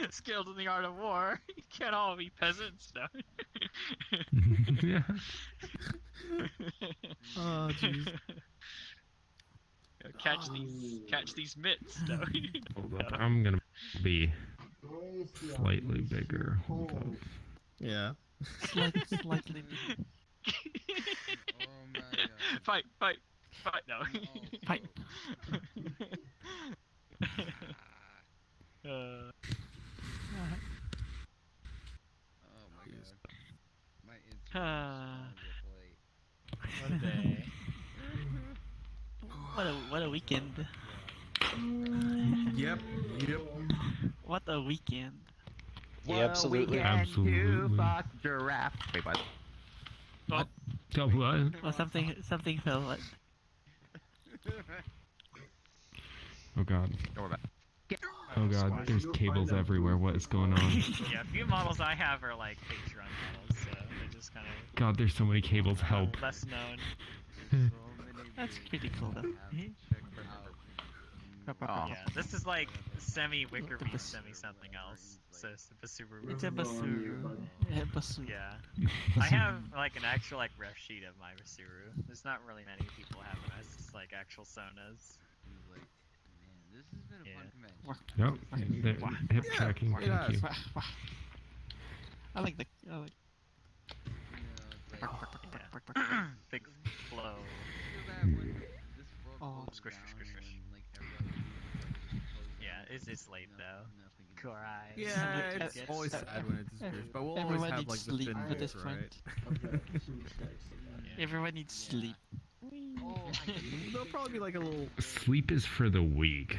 Skilled in the art of war. You can't all be peasants, no. Yeah. Oh, jeez. Catch these mitts, no. Hold up, I'm gonna be Slightly bigger. Hold up. Yeah. Slightly. Oh my god. Fight! No. Fight. Oh my god. My What a day. What a weekend. Yep. What a weekend. Yeah, absolutely. Absolutely. Fox giraffe. Wait, what? What? Oh, what? Well, something fell. Like... Oh god. Don't worry about it. Oh god, there's cables everywhere. What is going on? Yeah, a few models I have are like Patreon models, so they're just kind of God, there's so many cables. Help. less known. That's pretty cool though. Yeah, this is like semi-wicker beam, semi-something else. So it's the Basuru. It's a Basuru. Yeah. I have like an actual like ref sheet of my Basuru. There's not really many people have them as like actual Sonas. This has been a fun convention. Yep. Hip tracking. Thank you. I like the. Big flow. Oh, squish. Yeah, it's late though. Cry. Yeah, it's always sad when it disappears, but we'll always have like the sleep thin at this bits, point. right? Everyone needs sleep. There'll probably be like a little. Sleep is for the weak.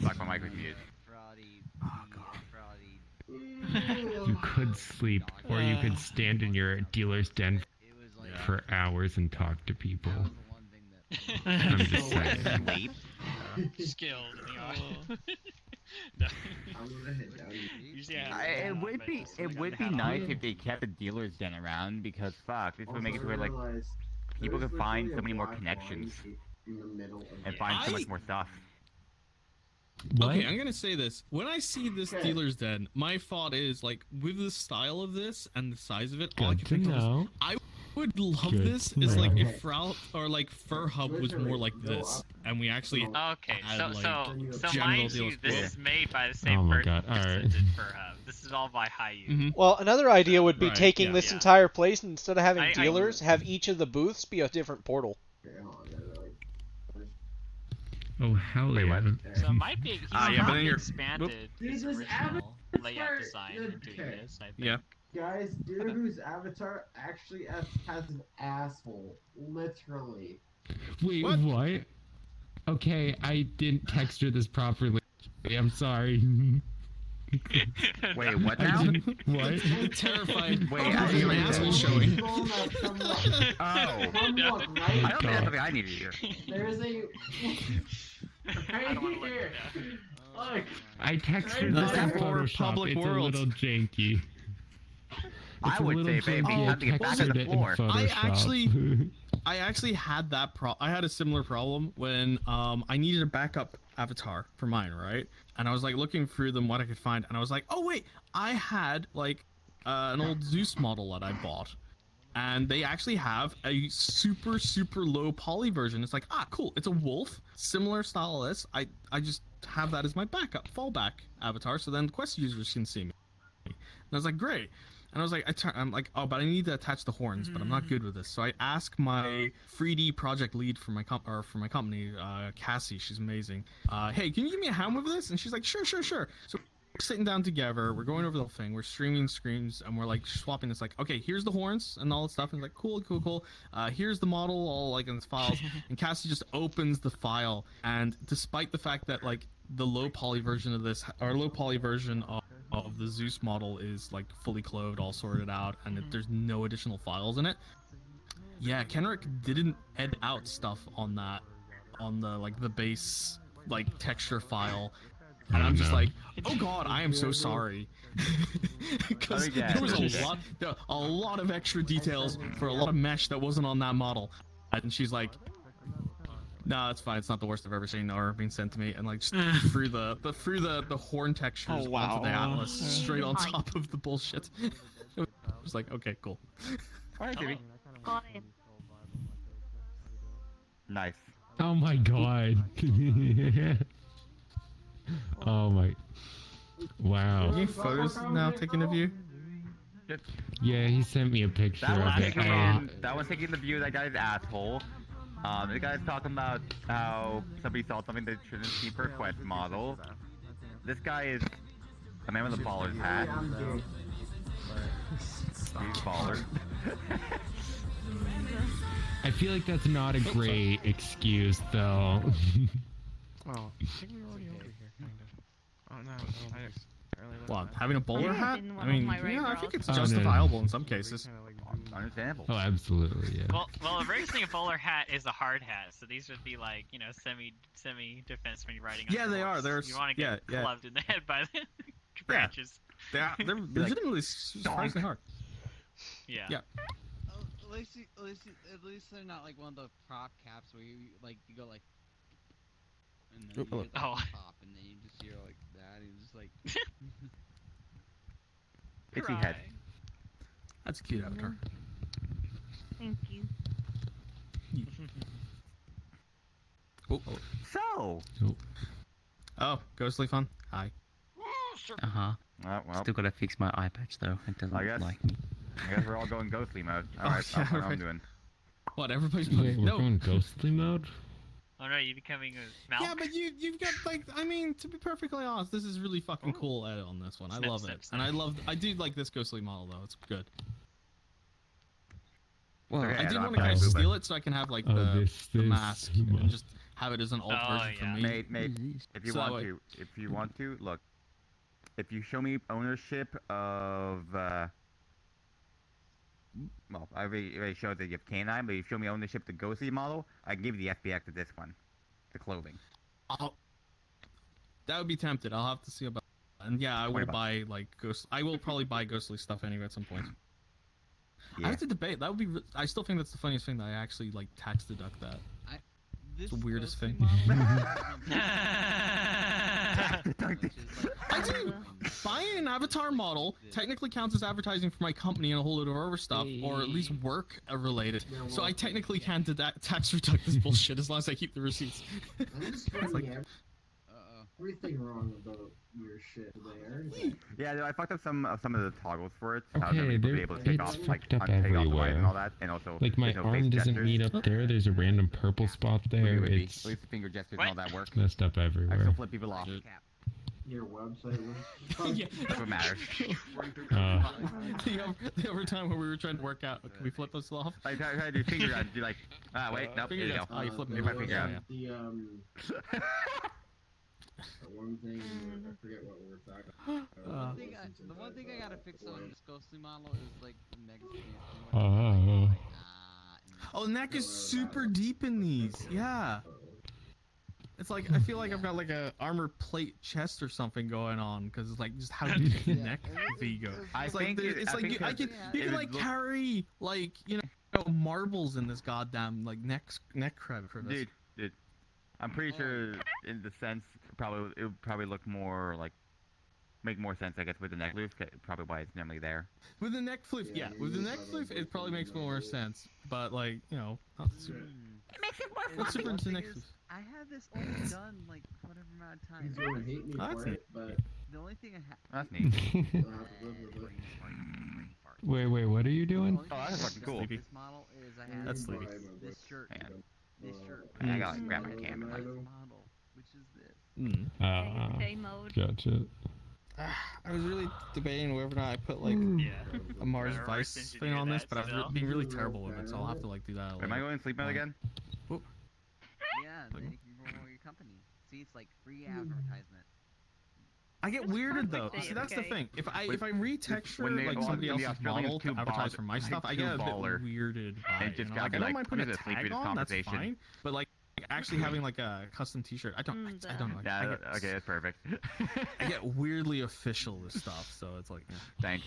Fuck, my mic was muted. You could sleep, or you could stand in your dealer's den for hours and talk to people. I'm just saying. Sleep? Skilled in the art. No. Usually It would be nice if they kept the dealer's den around, because fuck, this would make it where like people could find so many more connections and find so much more stuff. Okay, I'm gonna say this. When I see this dealer's den, my thought is like, with the style of this and the size of it, all I can think of is, I would love this is like if Fur Hub was more like this, and we actually okay. had, So general mind you, deals. this is made by the same Oh my person god, that alright. did Fur Hub. This is all by Hayu. Well, another idea would be Right, taking yeah. this entire place, and instead of having I- dealers, have each of the booths be a different portal. Oh hell yeah! So it might be he's yeah, but then you're- expanded his Dude, this original layout avatar- design in doing okay. this. I think. Yeah. Guys, dude whose avatar actually has an asshole. Literally. Wait, what? Okay, I didn't texture this properly. I'm sorry. Wait, what now? What? Terrified. Wait, my ass was showing. Come look, I don't think that's something I need to hear. There's a. Right here. Look. I textured Not this in for Photoshop. public It's worlds. a little janky. I would say, baby, you have to get back on the floor. I actually had that I had a similar problem when I needed a backup avatar for mine, right? And I was like looking through them what I could find, and I was like, oh wait, I had like an old Zeus model that I bought, and they actually have a super low poly version. It's like, ah, cool, it's a wolf, similar style to this. I just have that as my backup fallback avatar, so then quest users can see me. And I was like, great. And I was like, I'm like, oh, but I need to attach the horns, but I'm not good with this. So I asked my 3D project lead for my company, Cassie. She's amazing. Hey, can you give me a hand with this? And she's like, sure. So we're sitting down together. We're going over the whole thing. We're streaming screens, and we're like swapping. It's like, okay, here's the horns and all that stuff. And it's like, cool. Here's the model, all like in its files. And Cassie just opens the file, and despite the fact that like the low poly version of this, or low poly version of the Zeus model is like fully clothed, all sorted out, and there's no additional files in it. Yeah, Kenrick didn't edit out stuff on that, on the like the base like texture file, and I'm just like, oh god, I am so sorry, because there was a lot of extra details for a lot of mesh that wasn't on that model, and she's like, no, it's fine. It's not the worst I've ever seen or been sent to me. And like just threw the horn textures onto the Atlas straight on top of the bullshit. It was like, okay, cool. Alright, baby. Nice. Oh my god. Oh my. Wow. Any photos now taken of you? Yeah, he sent me a picture That of one's it. taking the view of that guy's asshole. The guy's talking about how somebody saw something they shouldn't see per quest model. This guy is a man with a baller's hat. He's baller. I feel like that's not a great excuse, though. Oh, I think we were already over here, kind of. Oh no, What, having a bowler hat? I mean, yeah, I think it's Oh, no. justifiable in some cases. Understandable. Oh, absolutely, yeah. Well, embracing a bowler hat is a hard hat, so these would be like, you know, semi defense when you're riding on Yeah, your they are. horse. They're You want to get yeah. clubbed in the head by the branches. They're legitimately surprisingly hard. Yeah. Yeah. At least they're not like one of the prop caps where you go like, and then you get like pop, and then you just hear like that, and it's just like. Itchy head. That's a cute avatar. Thank you. So. Oh, Ghostly Fun. Hi. Uh huh. Well. Still gotta fix my eye patch though. It doesn't like me. I guess we're all going ghostly mode. Alright, yeah, that's what right. I'm doing. What, everybody's Wait, we're no. going ghostly mode? Oh no, you're becoming a Malk? Yeah, but you've got like, I mean, to be perfectly honest, this is really fucking cool edit on this one. I love it, and I do like this ghostly model though. It's good. Well, I did want to kind of steal it so I can have like the mask and just have it as an alt version for me. Mate, if you want to, look. If you show me ownership of, well, I already showed that you have canine, but if you show me ownership of the ghostly model, I can give you the FBX to this one, the clothing. That would be tempted. I'll have to see about. And yeah, I will buy like ghost. I will probably buy ghostly stuff anyway at some point. Yeah. I have to debate. That would be. I still think that's the funniest thing that I actually like tax deduct that. It's the weirdest thing. I do. Buying an avatar model technically counts as advertising for my company and a whole load of other stuff, or at least work related. So I technically can tax deduct this bullshit as long as I keep the receipts. It's like everything wrong about your shit there. Yeah, no, I fucked up some of the toggles for it. Okay, be able to take off, it's like, fucked up take off the light everywhere. and all that, and also Like my there's no arm face doesn't gestures. meet up there. There's a random purple spot there. It's At least the finger gestures and all that work. messed up I still everywhere. flip people off. Your website was. That's what matters. The other time when we were trying to work out, can we flip this off? I try to do finger guns, be like, wait, nope, there you go. Oh, you flip me. Get my finger out. The one thing, I forget what we were talking about. The one thing I gotta fix on this ghostly model is like the mega scan. Oh, neck is super deep in these. Yeah. It's like I feel like I've got like a armor plate chest or something going on because it's like just how deep the neck V go. It's like you can like carry like marbles in this goddamn like neck crab for this. Dude, I'm pretty sure in the sense it would probably look more like make more sense I guess with the neck loop. Probably why it's normally there. With the neck flip, yeah. With the neck flip, it probably makes more sense. But like not super. It makes it more fun. What's super into neck flip? I had this only done like whatever amount of time. He's gonna hate me for it, but the only thing I That's neat. Wait, what are you doing? Oh, that's fucking cool. This model is I have That's sleepy. this shirt. This shirt. I gotta grab my camera. Model, which is this. Mode. Gotcha. I was really debating whether or not I put like a Mars Vice thing on this, but I've been really terrible with it, so I'll have to like do that. Am I going sleep mode again? Yeah, then you can grow your company. See, it's like free advertisement. I get weirded though. See, that's the thing. If I retexture like somebody else's model to advertise for my stuff, I get a bit weirded by it. Like, I don't mind putting a tag on, that's fine. But like actually having like a custom T-shirt, I don't know. Yeah, okay, that's perfect. I get weirdly official with stuff, so it's like. Thanks.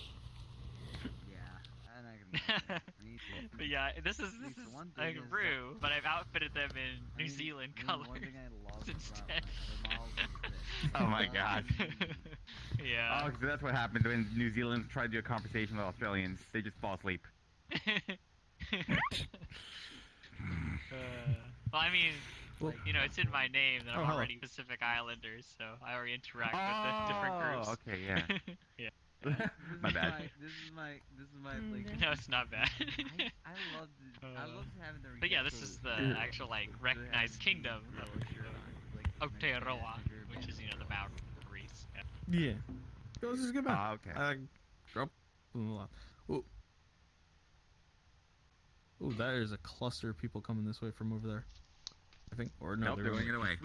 But yeah, this is like Rue, but I've outfitted them in New Zealand colors instead. Oh my god. Yeah. Oh, so that's what happens when New Zealanders try to do a conversation with Australians. They just fall asleep. Well, I mean, Well, You know, it's in my name that I'm hello. already Pacific Islanders, so I already interact with the different groups. Oh, okay, yeah. Yeah. My bad. This is my like. No, it's not bad. I love having the. But yeah, this is the actual like recognized kingdom of Aotearoa, which is the Maoris. Yeah. Yo, this is good, man. Ah, okay. Drop them a lot. Ooh. Ooh, that is a cluster of people coming this way from over there. I think, or no, Nope, they're they're going away.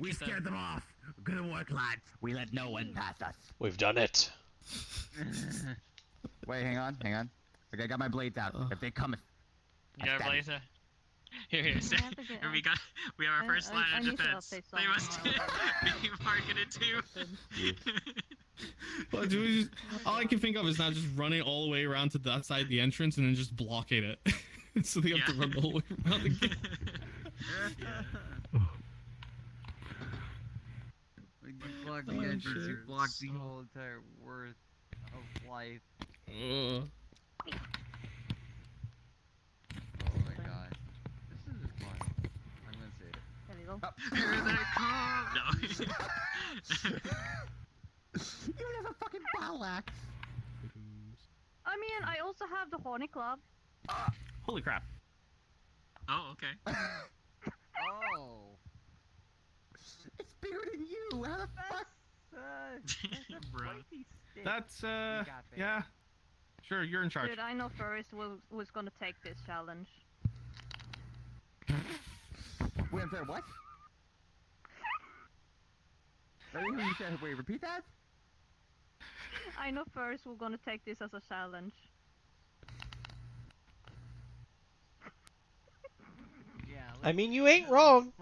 We scared them off. Good work, lads. We let no one pass us. We've done it. Wait, hang on. Okay, I got my blades out. If they come, You got a blazer? Here. And we have our first line of defense. They must be marketed too. Well, do we just, all I can think of is not just running all the way around to that side of the entrance and then just blocking it. So they have to run the whole way around again. When you block the entrance, you block the whole entire worth of life. Oh my god. This is fun. I'm gonna say it. There we go. Here they come! No. You have a fucking battle axe. I mean, I also have the Horny Club. Holy crap. Oh, okay. Oh. It's bigger than you. How the fuck? That's yeah. Sure, you're in charge. Dude, I know Ferris was gonna take this challenge. Wait, I'm sorry, what? Wait, repeat that? I know Ferris was gonna take this as a challenge. I mean, you ain't wrong.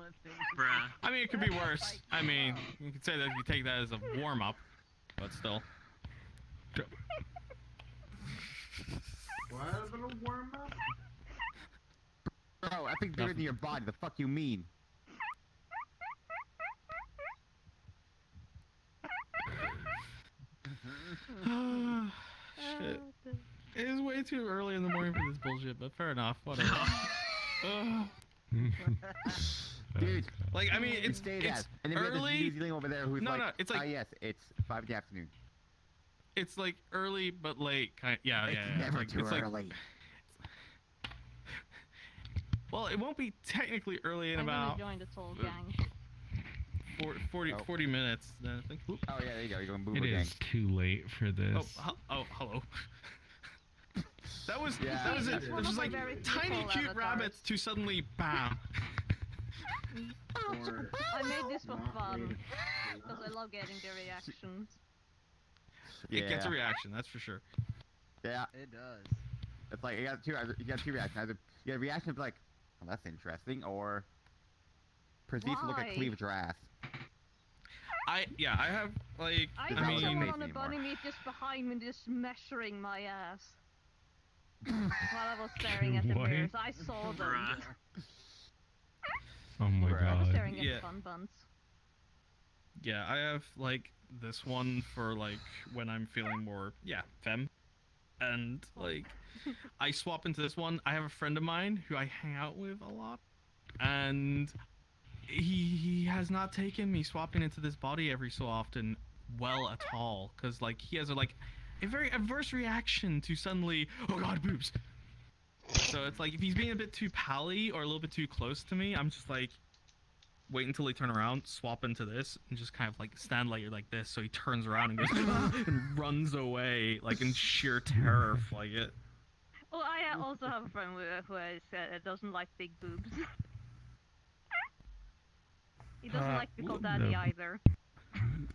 Bruh. I mean, it could be worse. I mean, you could say that you take that as a warm-up, but still. What happened to warm up? Bro, I think bigger than your body. The fuck you mean? Shit. It is way too early in the morning for this bullshit, but fair enough. Whatever. Dude, like, I mean, it's and then we have this early. New Zealand over there who's No, like, no, it's like yes, it's 5 in the afternoon. It's like early but late. Yeah. It's never like, too it's early. Like, well, it won't be technically early in about. I'm gonna join the Soul Gang. 40 minutes. Then I think. Oop. Oh yeah, there you go. You're going boomer It gang. is too late for this. Oh, hello. That was Yeah. that was it. That's one It was of my like very tiny beautiful cute avatars. rabbits to suddenly bam. I made this for fun because I love getting the reactions. It gets a reaction, that's for sure. Yeah. It does. It's like you got two reactions. Either you get a reaction of like, oh, that's interesting, or proceed to look at Why? cleavage or ass. I have like I I saw mean someone on a bunny meat just behind me, just measuring my ass while I was staring at the What? bears. I saw them. Oh my I was god. staring at Yeah. the fun buns. Yeah, I have like this one for like when I'm feeling more femme. And like I swap into this one. I have a friend of mine who I hang out with a lot, and he has not taken me swapping into this body every so often well at all, because like he has a very adverse reaction to suddenly, oh god, boobs. So it's like if he's being a bit too pally or a little bit too close to me, I'm just like wait until he turn around, swap into this, and just kind of like stand like this, so he turns around and goes and runs away like in sheer terror, like it. Well, I also have a friend who doesn't like big boobs. He doesn't like to be called daddy no. either.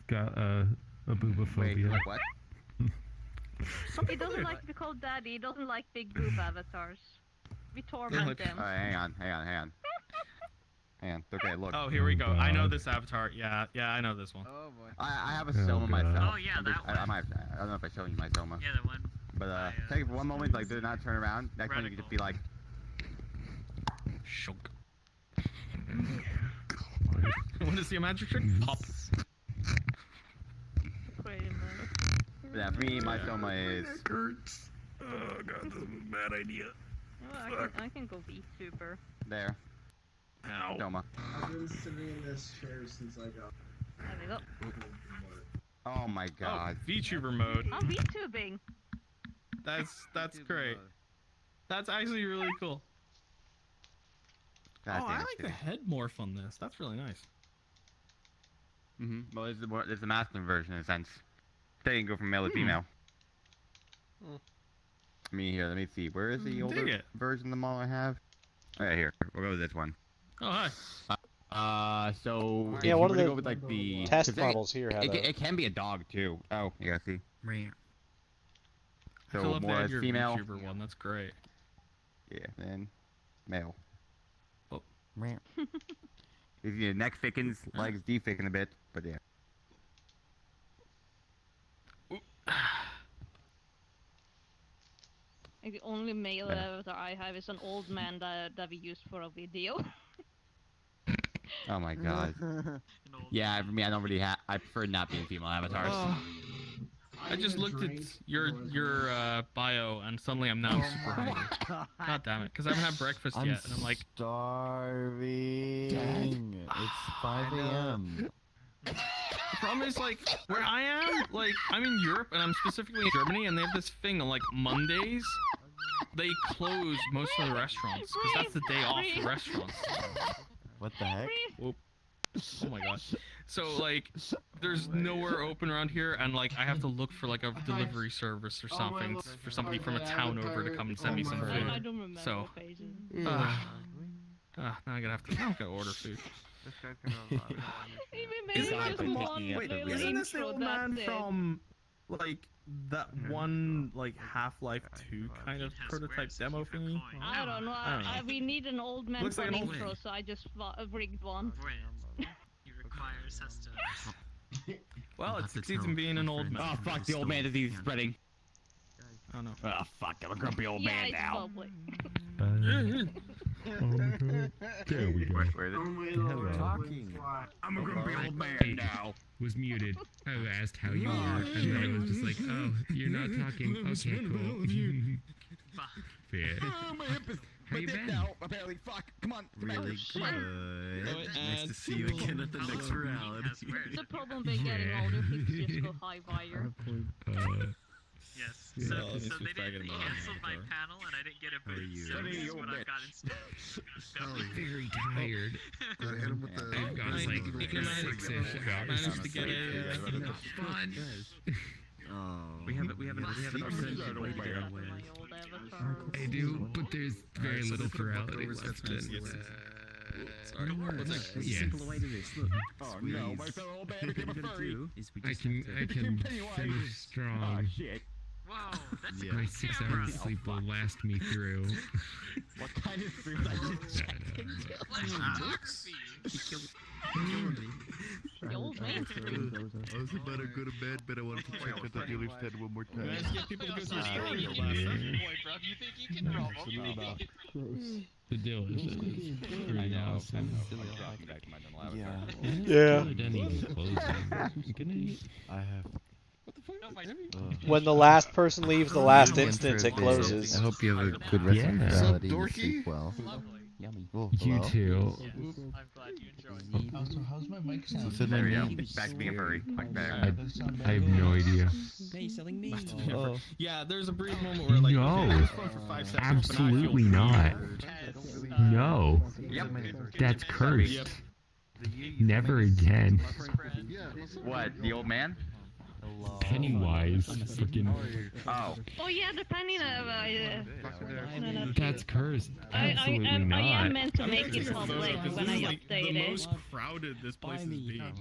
Got a boobophobia. Wait, like what? He doesn't like to be called daddy. He doesn't like big boob avatars. We torment them. Alright, hang on. Okay, look. Oh, here we go. I know this avatar. Yeah, I know this one. Oh boy. I have a Soma myself. Oh, yeah, that one. I don't know if I showed you my Soma. Yeah, the one. But take it for one moment, like, do not turn around. Next one, you can just be like, Shunk. Want to see a magic trick? Pop. yeah, for me, my Soma is. Hurts. Oh god, this is a bad idea. Well, I can go beat super. There. Ow. Doma. I've been sitting in this chair since I got. There we go. Oh my god. VTuber mode. I'm VTubing. That's great. That's actually really cool. God Oh, damn I it, like the Kitty. head morph on this. That's really nice. Well, there's the masculine version in a sense. They can go from male to female. I mean, here, let me see. Where is the older version of the model I have? Oh, yeah, here. We'll go with this one. Oh, hi. So Yeah, if one you of were to the go with like the test models here had a- it can be a dog too. Oh, yeah, see. I So love more that as your female. VTuber one. That's great. Yeah, then male. Oh. If your neck thickens, legs de-thicken a bit, but yeah. Like the only male avatar I have is an old man that we used for a video. Oh my god. Yeah, for me, I don't really have. I prefer not being female avatars. I just looked at your bio and suddenly I'm now super hungry. God damn it, because I haven't had breakfast yet, and I'm like starving. It's 5 a.m. The problem is, like, where I am, like, I'm in Europe, and I'm specifically in Germany, and they have this thing on, like, Mondays, they close most of the restaurants, because that's the day off for restaurants. What the heck? Whoop. Oh my gosh. So, like, there's nowhere open around here, and, like, I have to look for, like, a delivery service or something for somebody from a town over to come and send me some food. I don't remember. So, now I'm gonna have to order food. Wait, isn't this the old man from like that one like Half-Life 2 kind of prototype demo thingy? I don't know. We need an old man Looks for like an an old intro, so I just rigged one. He requires us to. Well, it succeeds in being an old man. Oh fuck, the old man disease is spreading. Oh no. Oh fuck, I'm a grumpy old man now. There we go. Hello. I'm a grumpy old man now. Was muted. I asked how you were, and then it was just like, oh, you're not talking. Okay, cool. Fair. How you been? Apparently, fuck. Come on. Really good. Nice to see you again at the next Ferality. The problem with getting older, people just go high wire. Yes. So they didn't cancel my panel, and I didn't get a boost. So this is what I've got instead. Very tired. I've got like 6-ish hours Managed to get fun. We haven't I do, but there's very little Ferality left. Sorry. Yes. Oh no, my fellow old man became a furry. I can finish strong. Wow, that's My 6 hours of sleep will last me through. What kind of food I just checked into? The old man. I was about to go to bed, but I wanted to check out the dealer's tent one more time. Let's get people to go to the Boy, bro, you think you can rob The deal is I know. Yeah. Good night. I have. When the last person leaves the last instance, it closes. I hope you have a good rest of your Ferality and you sleep well. Yummy. Oh, You hello? too. I'm glad you enjoyed. So how's my mic sound? So There we go. meat. Back to being a furry. Like I that. have no idea. Hey, selling me. Oh. Yeah, there's a brief moment where like No. okay, it's fun for 5 seconds, Absolutely but now I not. feel No. Yep. That's cursed. Never again. What? The old man? Pennywise. Freaking. Oh. Oh yeah, the penny. That's cursed. Absolutely I am not. meant to make it public when I update the it. most crowded this place is being.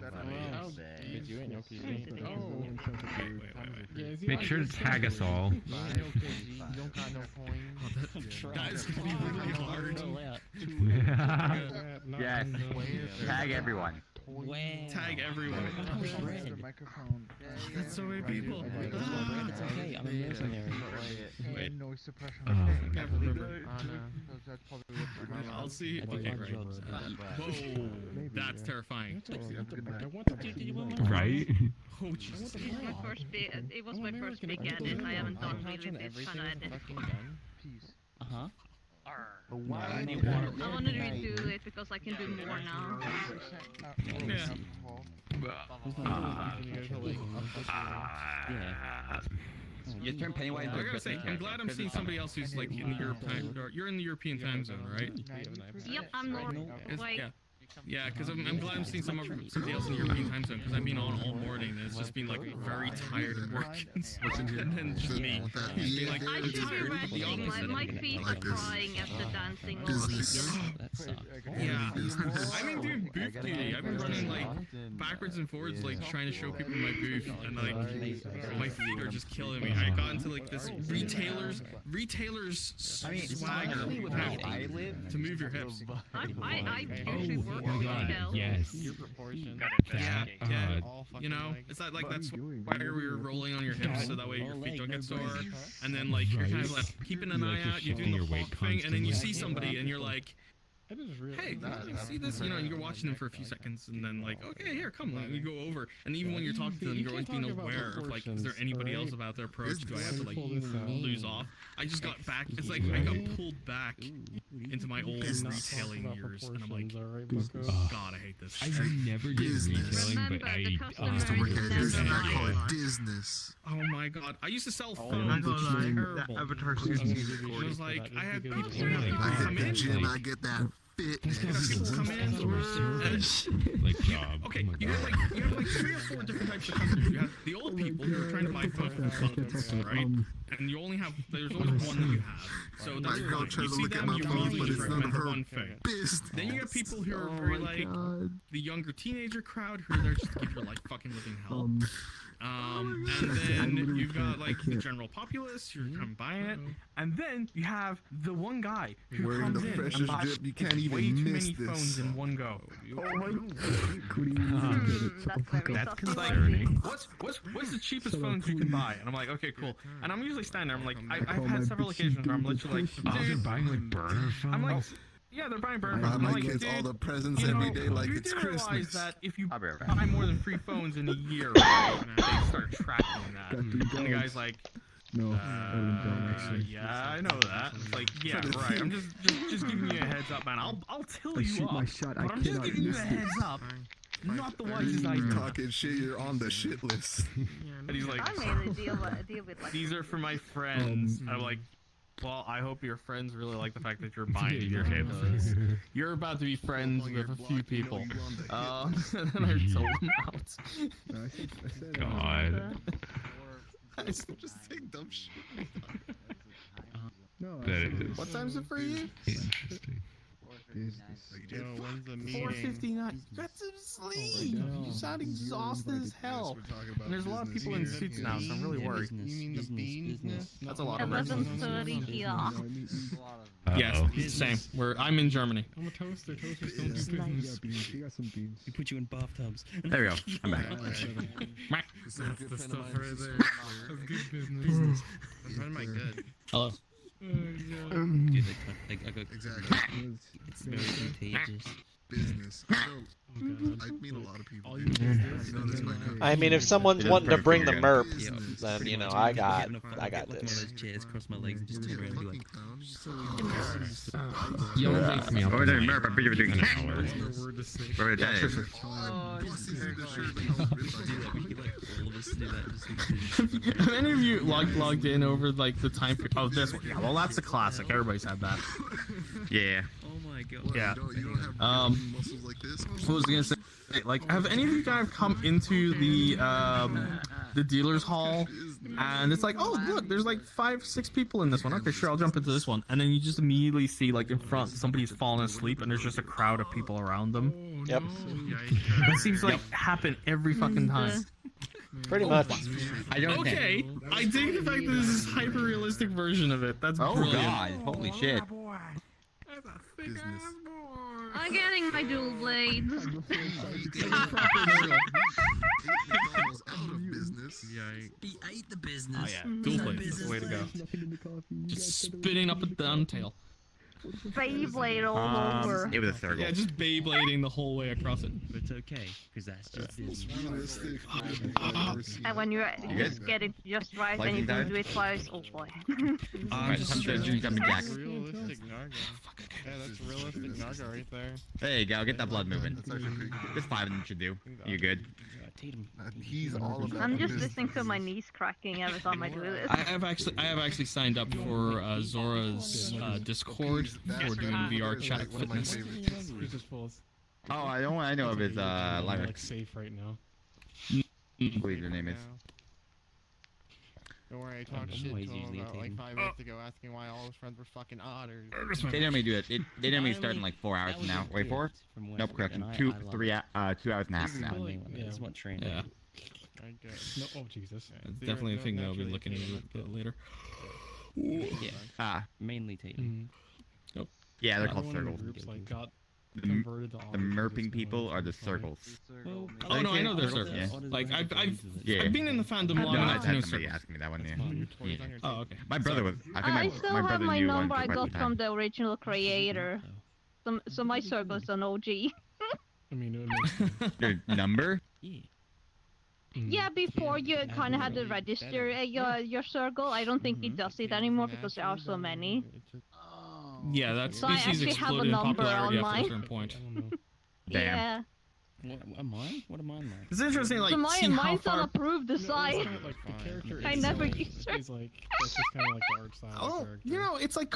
Make sure to tag us all. That's gonna be really hard. Yes. Tag everyone. Tag everyone. That's so many people. It's okay. I'm a mercenary. Wait. Noise suppression. Oh. I'll see. Okay, right. Whoa, that's terrifying. Right? Oh, Jesus. It was my first big edit. I haven't done really this kind of edit. Uh-huh. Arr. I want to redo it because I can do more now. You turn Pennywise into I gotta say, I'm glad I'm seeing somebody else who's like in the European. You're in the European time zone, right? Yep, I'm Norway. Yeah, because I'm glad I'm seeing somebody else in the European time zone, because I've been on all morning and it's just been like very tired and working. And then just me. Being like, I should be resting. My feet are crying after dancing all weekend. Yeah, I've been doing booth duty. I've been running like backwards and forwards, like trying to show people my booth, and like my feet are just killing me. I got into like this retailers swagger to move your hips. I usually work Oh my god, yes. Yeah. You know, it's not like that swagger where you're rolling on your hips so that way your feet don't get sore. And then like you're kind of like keeping an eye out, you're doing the walk thing, and then you see somebody and you're like, hey, you see this? You know, and you're watching them for a few seconds, and then like, okay, here, come. And you go over, and even when you're talking to them, you're always being aware of like, is there anybody else about their approach? Do I have to like lose off? I just got back. It's like I got pulled back into my old retailing years, and I'm like, oh god, I hate this. I never did retailing, but I used to work at Disney. I call it business. Oh my god, I used to sell phones, which was terrible. It was like I had people come in. Gym, I get that fit. People come in. Like job. Okay, you have like 3 or 4 different types of customers. You have the old people who are trying to buy phones, right? And you only have there's only one that you have. So that's fine. You see them, you immediately recommend one thing. Then you have people who are very like the younger teenager crowd who are there just to give your life fucking living hell. And then you've got like the general populace who come buying it, and then you have the one guy who wearing comes the in freshest and buys drip. You can't even way too miss many this. phones in one go. That's concerning. What's the cheapest phones you can buy? And I'm like, okay, cool. And I'm usually standing there. I'm like, I've had several occasions where I'm literally like, oh, they're buying like burner phones. I'm like, yeah, they're buying burner Buy phones. my I'm like, kids dude, all the presents you know, every day like you it's do realize Christmas. that if you buy more than 3 phones in a year, right, they start tracking that. And the guy's like, yeah, I know that. It's like, yeah, right. I'm just giving you a heads up, man. I'll till you up, but I'm just giving you a heads up. Not the wisest idea. Talking shit, you're on the shit list. And he's like, I mainly deal with like. these are for my friends. I'm like, well, I hope your friends really like the fact that you're buying your kids. You're about to be friends with a few people. And then I told them out. God. I'm just saying dumb shit. What time's it for you? Interesting. When's the meeting? 4:59. Get to sleep. You sound exhausted as hell. And there's a lot of people in suits now, so I'm really worried. You mean the beans? That's a lot of rest. 11:30 here. Yes, same. I'm in Germany. I'm a toaster. Toasters don't do business. You got some beans. You put you in bathtubs. There we go. I'm back. That's the stuff right there. That's good business. When am I good? Hello. Dude, Exactly. it's very contagious. Business. I meet a lot of people. I mean, if someone's wanting to bring the merp, then you know I got this. Chairs across my legs and just turn around and be like, You only takes me up Oh, to no, like Merp, I bet you're doing an an hour. Or a day. Have any of you logged in over like the time period? Oh, this one. Yeah, well, that's a classic. Everybody's had that. Yeah. oh my god. Yeah. You don't have muscles like this. What was I gonna say? Like, have any of you guys come into the dealer's hall, and it's like, oh look, there's like 5-6 people in this one. Okay, sure, I'll jump into this one, and then you just immediately see like in front somebody's fallen asleep, and there's just a crowd of people around them. Yep. That seems to like happen every fucking time. Pretty much. I don't Okay, I dig the fact that this is hyper realistic version of it. That's brilliant. God, holy shit. Business. I'm getting my dual blades. McDonald's out of business. He ate the business. Oh yeah, dual blades. That's the way to go. Just spinning up a down tail. Beyblade all over. It was a circle. Yeah, just Beyblading the whole way across it. But it's okay, because that's just business. And when you're just getting just right and you don't do it twice, oh boy. Jumping jack. Realistic Naga. Yeah, that's realistic Naga right there. There you go. Get that blood moving. Just 5 of them should do. You're good. He's all about I'm just listening to my knees cracking every time I do this. I have actually signed up for Zora's Discord for doing VR chat fitness. Oh, I know of his like safe right now. I believe your name is. Don't worry, I talked shit to him about like 5 minutes ago, asking why all his friends were fucking otters. They normally do it. They normally start in like 4 hours from now. Wait, 4? Nope, correction. 2 hours and a half from now. Yeah, it's what training. Yeah. I guess. No, oh Jesus. That's definitely a thing that I'll be looking into a bit later. Yeah. Mainly Tatum. Nope. Yeah, they're called circles. Groups, like, got The converted to merping people are the circles. Oh no, I know they're circles. Yeah. Like I've been in the fandom long No, I enough to know had somebody circles. asking me that one. Yeah. Oh, okay. My brother was. I think I my still have brother my knew one number for I quite some got from time. the original creator. So my circle's an OG. I mean, it makes sense. Your number? Yeah, before you kind of had to register your circle. I don't think it does it anymore because there are so many. Yeah, that So I species actually have a exploded in number popularity after a online. certain point. Yeah. What am I? What am I like? It's interesting, like, So see how mine's far. unapproved the site. Like the character I is never like, used it. is like that's just kind of like the art style. Oh, character. you know, it's like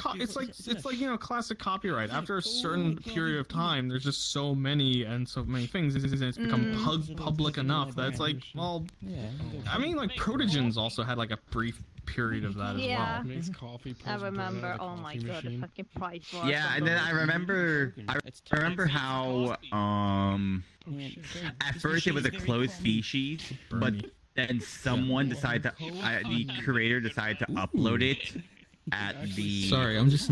you know, classic copyright. After a certain period of time, there's just so many and so many things, and it's become public enough that it's like, well, I mean, like Protogens also had like a brief period of that Yeah. as well. Makes coffee. I pulls bread out remember. of a Oh my coffee god, the machine. fucking price war. Yeah, and then I remember how at first it was a closed species, but then someone decided to the creator decided to upload it at the. Sorry, I'm just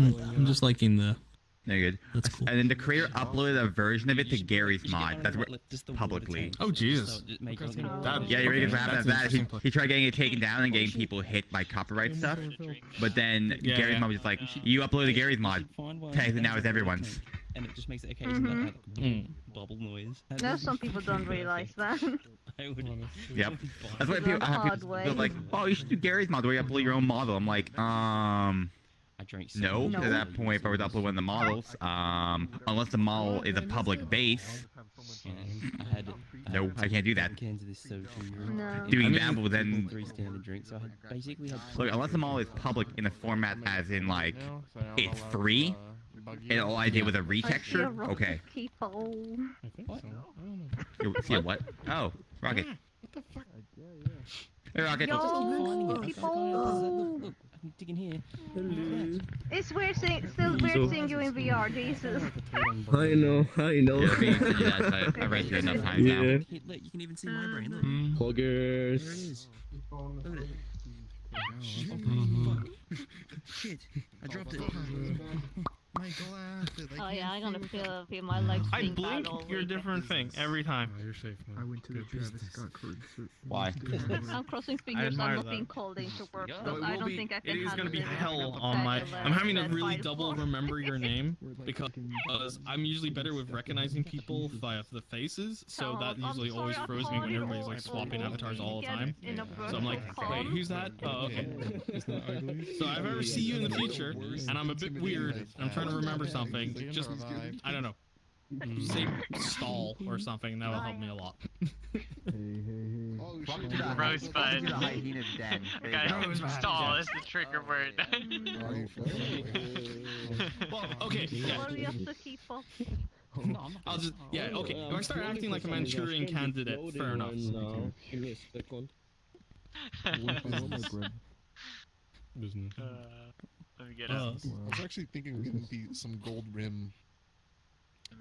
liking the. Very good. That's cool. And then the creator uploaded a version of it to Gary's mod. That's where publicly. Oh Jesus. Yeah, you're ready for that. He tried getting it taken down and getting people hit by copyright stuff. But then Gary's mod was just like, you uploaded Gary's mod. Technically now it's everyone's. And it just makes it occasionally like bubble noise. No, some people don't realize that. I would. Yep. That's why people have people like, oh, you should do Gary's mod where you upload your own model. I'm like, I drank no. No. At that point, if I were to upload one of the models, unless the model is a public base. No, I can't do that. No. Doing that will then. 3 standard drinks. So I had basically had. Look, unless the model is public in a format as in like it's free, and all I did was a retexture. Okay. People. I think so. I don't know. You see a what? Oh, Rocket. What the fuck? Hey, Rocket. Yo, people. Look, I'm digging here. It's weird seeing, still weird seeing you in VR, Jesus. I know. Yeah, me too, yes, I read through enough times now. Look, you can even see my brain. Look. Poggers. Look at it. Shit, I dropped it. My glasses. Oh yeah, I'm gonna feel my legs I being blink, bad all you're a week. different thing every time. You're safe now. I went to the Travis Scott concert. Why? I'm crossing fingers. admire I'm not that. being called into work, No, but it I will don't be- think I it can is handle gonna be it. hell on my. I'm having to really double remember your name because I'm usually better with recognizing people via the faces, so that usually always throws me when everybody's like swapping avatars all the time. So I'm like, wait, who's that? Oh, okay. So if I ever see you in the future and I'm a bit weird, and I'm trying to remember something, just I don't know. Say stall or something, that will help me a lot. Rosebud. Hyena's den. Okay, stall is the trigger word. Well, okay. Yeah. What do you have to keep up? I'll just okay. If I start acting like a Manchurian candidate, fair enough. Let me get I up. was actually thinking of getting some gold rim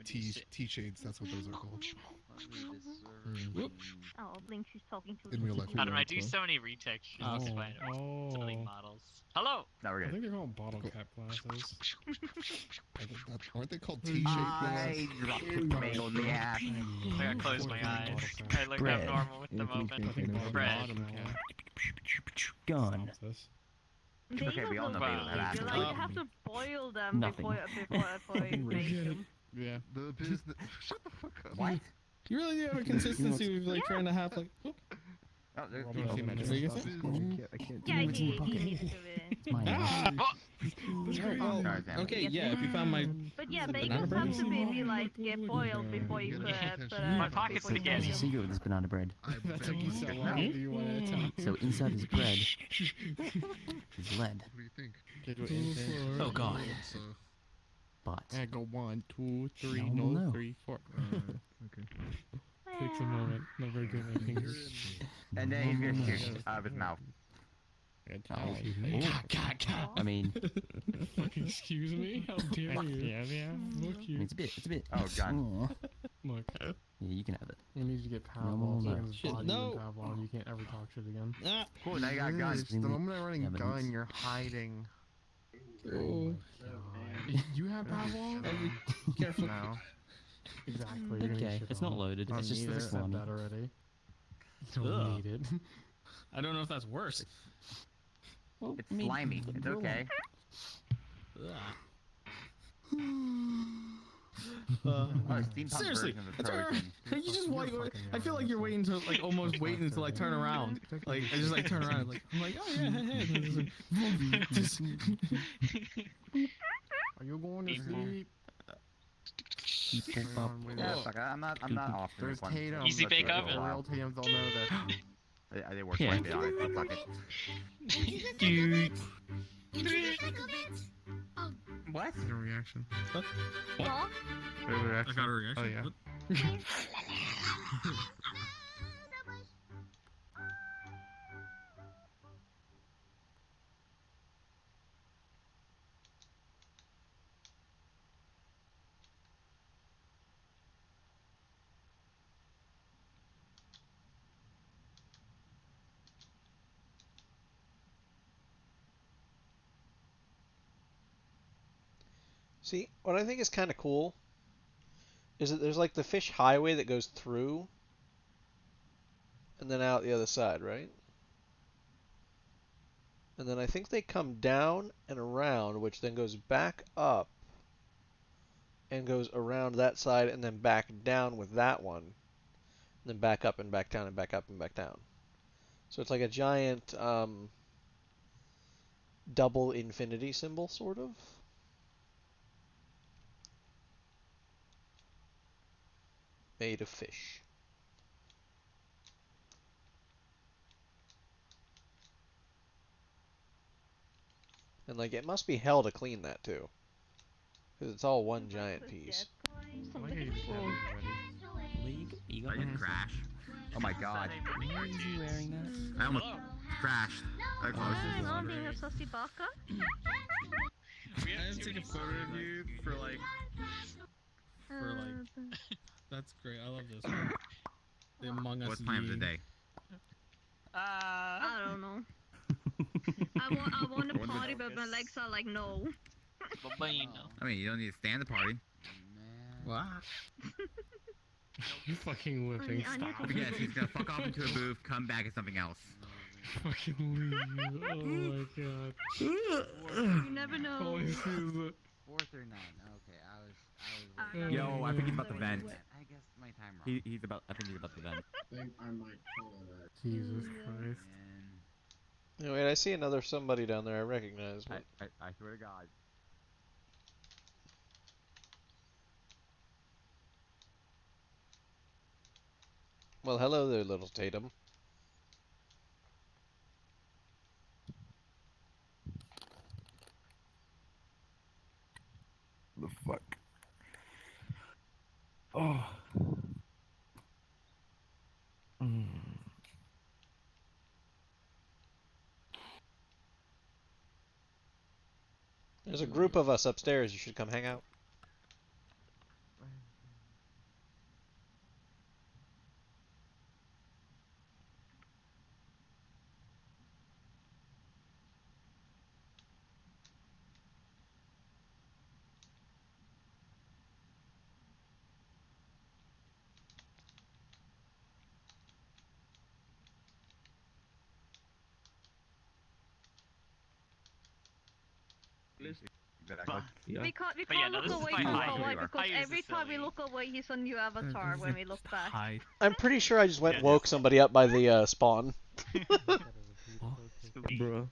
T-shades. That's what those are called. Oh, Blink, she's talking to In real life. Adam, I do so many retextures. Oh. So many models. Hello. Now we're I good. think they're called bottle cap glasses. Aren't they called T-shaped I dropped tomato in the ass. I gotta close my eyes. I look Bread. abnormal with them open. Bread. Bottom cap. Gone. They Okay, we all know don't they don't have You apples. like have to boil them Nothing. before you make them. Yeah. The business. Shut the fuck up. What? You really do have a consistency with like trying to have like. Whoop. Oh, there's Well, people. what are you gonna say? I can't Yeah, do he it. needs to be. It's mine. Ah! Sorry, Sam. Okay, yeah, if you found my. But yeah, banana bagels bread? have to be like get boiled before you put My pocket's before you spaghetti. eat What's the secret with this banana bread? That took you so long. Do you want to tell me? So inside this bread is lead. What do you think? Oh god. But I go 1, 2, 3, No one will no, know. 3, 4. Okay. Takes a moment. Not very good with my fingers. And then he's gonna shoot out of his mouth. I mean, Excuse me? How dare you? Yeah, look I you. mean, it's a bit. Oh, God. Aw. Look. Yeah, you can have it. We need to get No one Pavlov. will So I know. can just Shit, body no. you in Pavlov. You can't ever talk shit again. Ah. Cool, now you got guns. The moment I run a Evidence. gun, you're hiding. Oh. You have Pavlov? Careful. No. Exactly. You're gonna get Okay, shit it's not on. loaded. I It's just need the it. Said one. that already. You don't Ugh. need it. I don't know if that's worse. Well, It's I mean, slimy. It's roll okay. Oh, steampunk Seriously, version of that's the alright. Trojan. You just wait. I feel like you're waiting to like almost waiting to like turn around. Like I just like turn around. Like I'm like, oh yeah, hey. Just, Are you going to sleep? Yeah, fuck it, I'm not off. There's one. Tatum. Easy That's bake right. oven. The real Tatum, they'll know this. They work Yeah. like it, honestly. Fuck it. Dude. What? No reaction. What? No reaction. I got a reaction. Oh, yeah. See, what I think is kind of cool is that there's like the fish highway that goes through and then out the other side, right? And then I think they come down and around, which then goes back up and goes around that side and then back down with that one. And then back up and back down and back up and back down. So it's like a giant double infinity symbol, sort of. Made of fish. And like it must be hell to clean that too. Because it's all one giant piece. I just crashed. Oh my god. Why is he wearing that? I almost crashed. That close. Being a sussy baka? I have to take a photo of you for like. That's great. I love this. The Among Us. What's plan for the day? I don't know. I want to party, but my legs are like no. I mean, you don't need to stand the party. Wow. You fucking whipping. I need Stop. to- Yes, he's gonna fuck off into a booth, come back as something else. Fucking leave. Oh my god. You never know. All I see is a... 439. Okay, I was. Yo, I think he's about to vent. I guess my time wrong. He's about. I think he's about to vent. I think I might follow that. Jesus Christ. Oh, wait, I see another somebody down there I recognize. But... I swear to God. Well, hello there, little Tatum. The fuck? Oh. There's a group of us upstairs. You should come hang out. Yeah. We But yeah, can't no, look this is away by from height. Hawaii because Height is every time we silly. look away, he's a new avatar when we look back. I'm pretty sure I just went and woke somebody up by the spawn. Bro.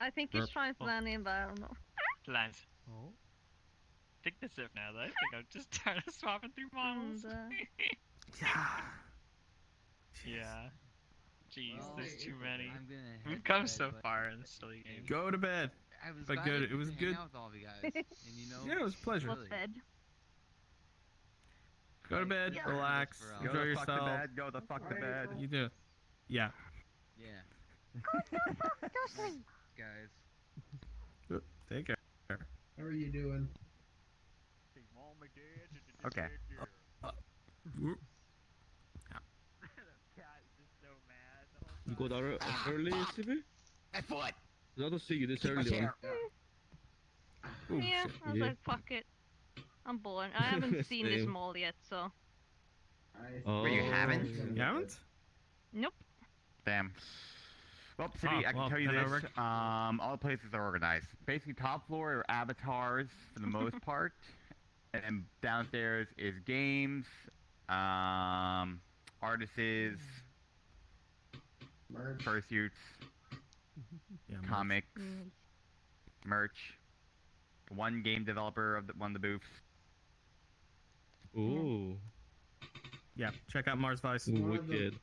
I think he's trying to land in, but I don't know. Land. Oh. Take the zip now, though. I think I'm just tired of swapping through models. Yeah. Jeez, there's too many. We've come so far in this silly game. Go to bed. I was But glad good. I It get was to good. hang out with all of you guys. And you know, Yeah, it was a pleasure. What's bed? Go to bed, relax, Go enjoy the fuck to yourself. bed. Go the fuck to bed. You do. Yeah. Yeah. Guys. Take care. How are you doing? Okay. You got out early, Stevie? F1! Glad to see you this early on. Yeah, I was like, fuck it. I'm bored. I haven't seen this Same. mall yet, so. Wait, you haven't? You haven't? Nope. Damn. Well, City, I can tell you this. All the places are organized. Basically, top floor are avatars for the most part, and then downstairs is games, artists, fursuits, comics, merch. One game developer of one of the booths. Ooh. Yeah, check out Mars Vice. Wicked.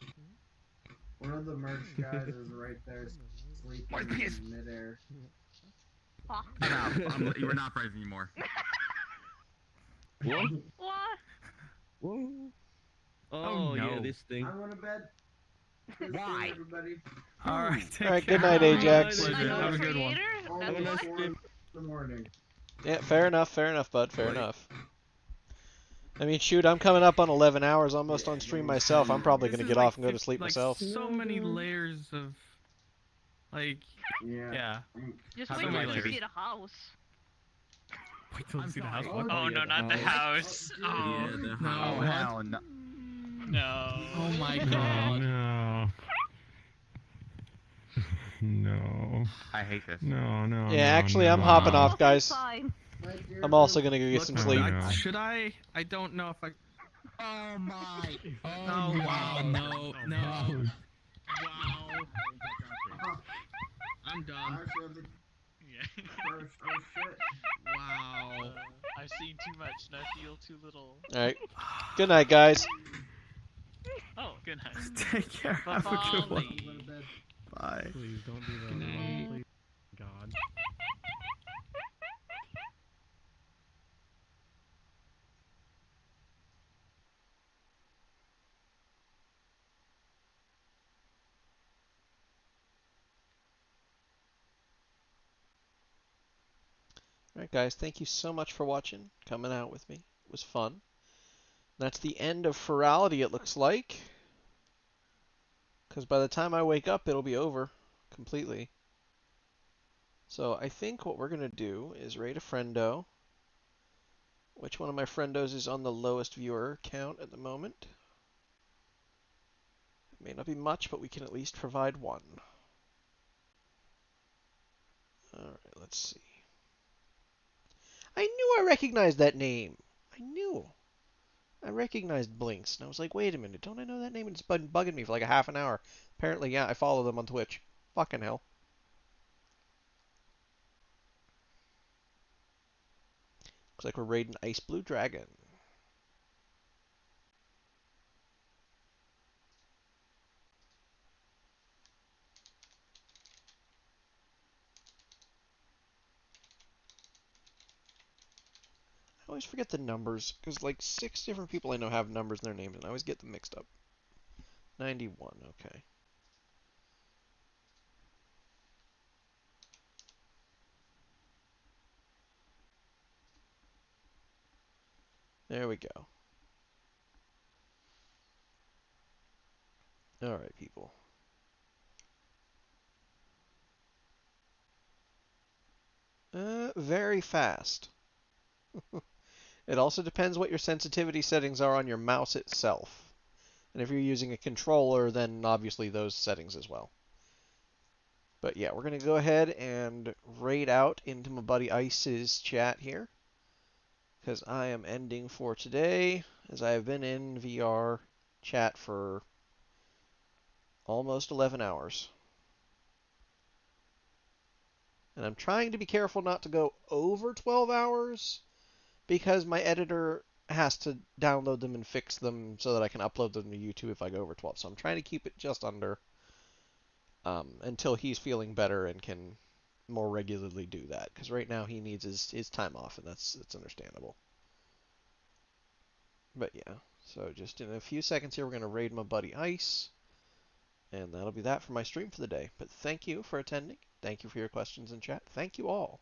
One of the merch guys is right there sleeping in midair. I'm out. You're not friends anymore. What? What? Whoa. Oh, yeah, no. this thing. I want to bed. Good Why? night, everybody. Alright, take Alright, care. good night, Ajax. Pleasure. Have a good one. Have a nice day. The morning. Yeah, fair enough, bud, fair enough. I mean, shoot, I'm coming up on 11 hours almost on stream myself. I'm probably going to get off and go to sleep myself. So many layers of, like, yeah. Just So wait many till you layers. see the house. Wait till you see the house. Oh no, not the house. Oh, Yeah, the No, house. what? Hell no. no. Oh my Oh, god. no. No. I hate this. No, no. Yeah, no, actually, no. I'm hopping off, Okay, guys. fine. I'm also going to go get Look, some Oh, sleep. no. Should I? I don't know if I. Oh my! Oh wow, no, no. Wow. I'm done. Yeah. Wow. I've seen too much and I feel too little. Alright. Good night, guys. Oh, good night. Take care. Have a good one. Bye. Bye. Please don't do that. Good night. Please. God. Alright, guys, thank you so much for watching, coming out with me. It was fun. That's the end of Ferality, it looks like. Because by the time I wake up, it'll be over completely. So I think what we're going to do is raid a friendo. Which one of my friendos is on the lowest viewer count at the moment? It may not be much, but we can at least provide one. Alright, let's see. I knew I recognized that name. I knew. I recognized Blinks, and I was like, wait a minute, don't I know that name? And it's been bugging me for like a half an hour. Apparently, yeah, I follow them on Twitch. Fucking hell. Looks like we're raiding Ice Blue Dragon. I always forget the numbers, because like 6 different people I know have numbers in their names, and I always get them mixed up. 91, okay. There we go. Alright, people. Very fast. It also depends what your sensitivity settings are on your mouse itself. And if you're using a controller, then obviously those settings as well. But yeah, we're going to go ahead and raid out into my buddy Ice's chat here, because I am ending for today, as I have been in VR chat for almost 11 hours. And I'm trying to be careful not to go over 12 hours, because my editor has to download them and fix them so that I can upload them to YouTube if I go over 12. So I'm trying to keep it just under until he's feeling better and can more regularly do that. Because right now he needs his time off, and it's understandable. But yeah, so just in a few seconds here, we're going to raid my buddy Ice. And that'll be that for my stream for the day. But thank you for attending. Thank you for your questions in chat. Thank you all.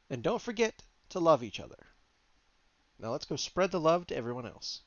And don't forget to love each other. Now let's go spread the love to everyone else.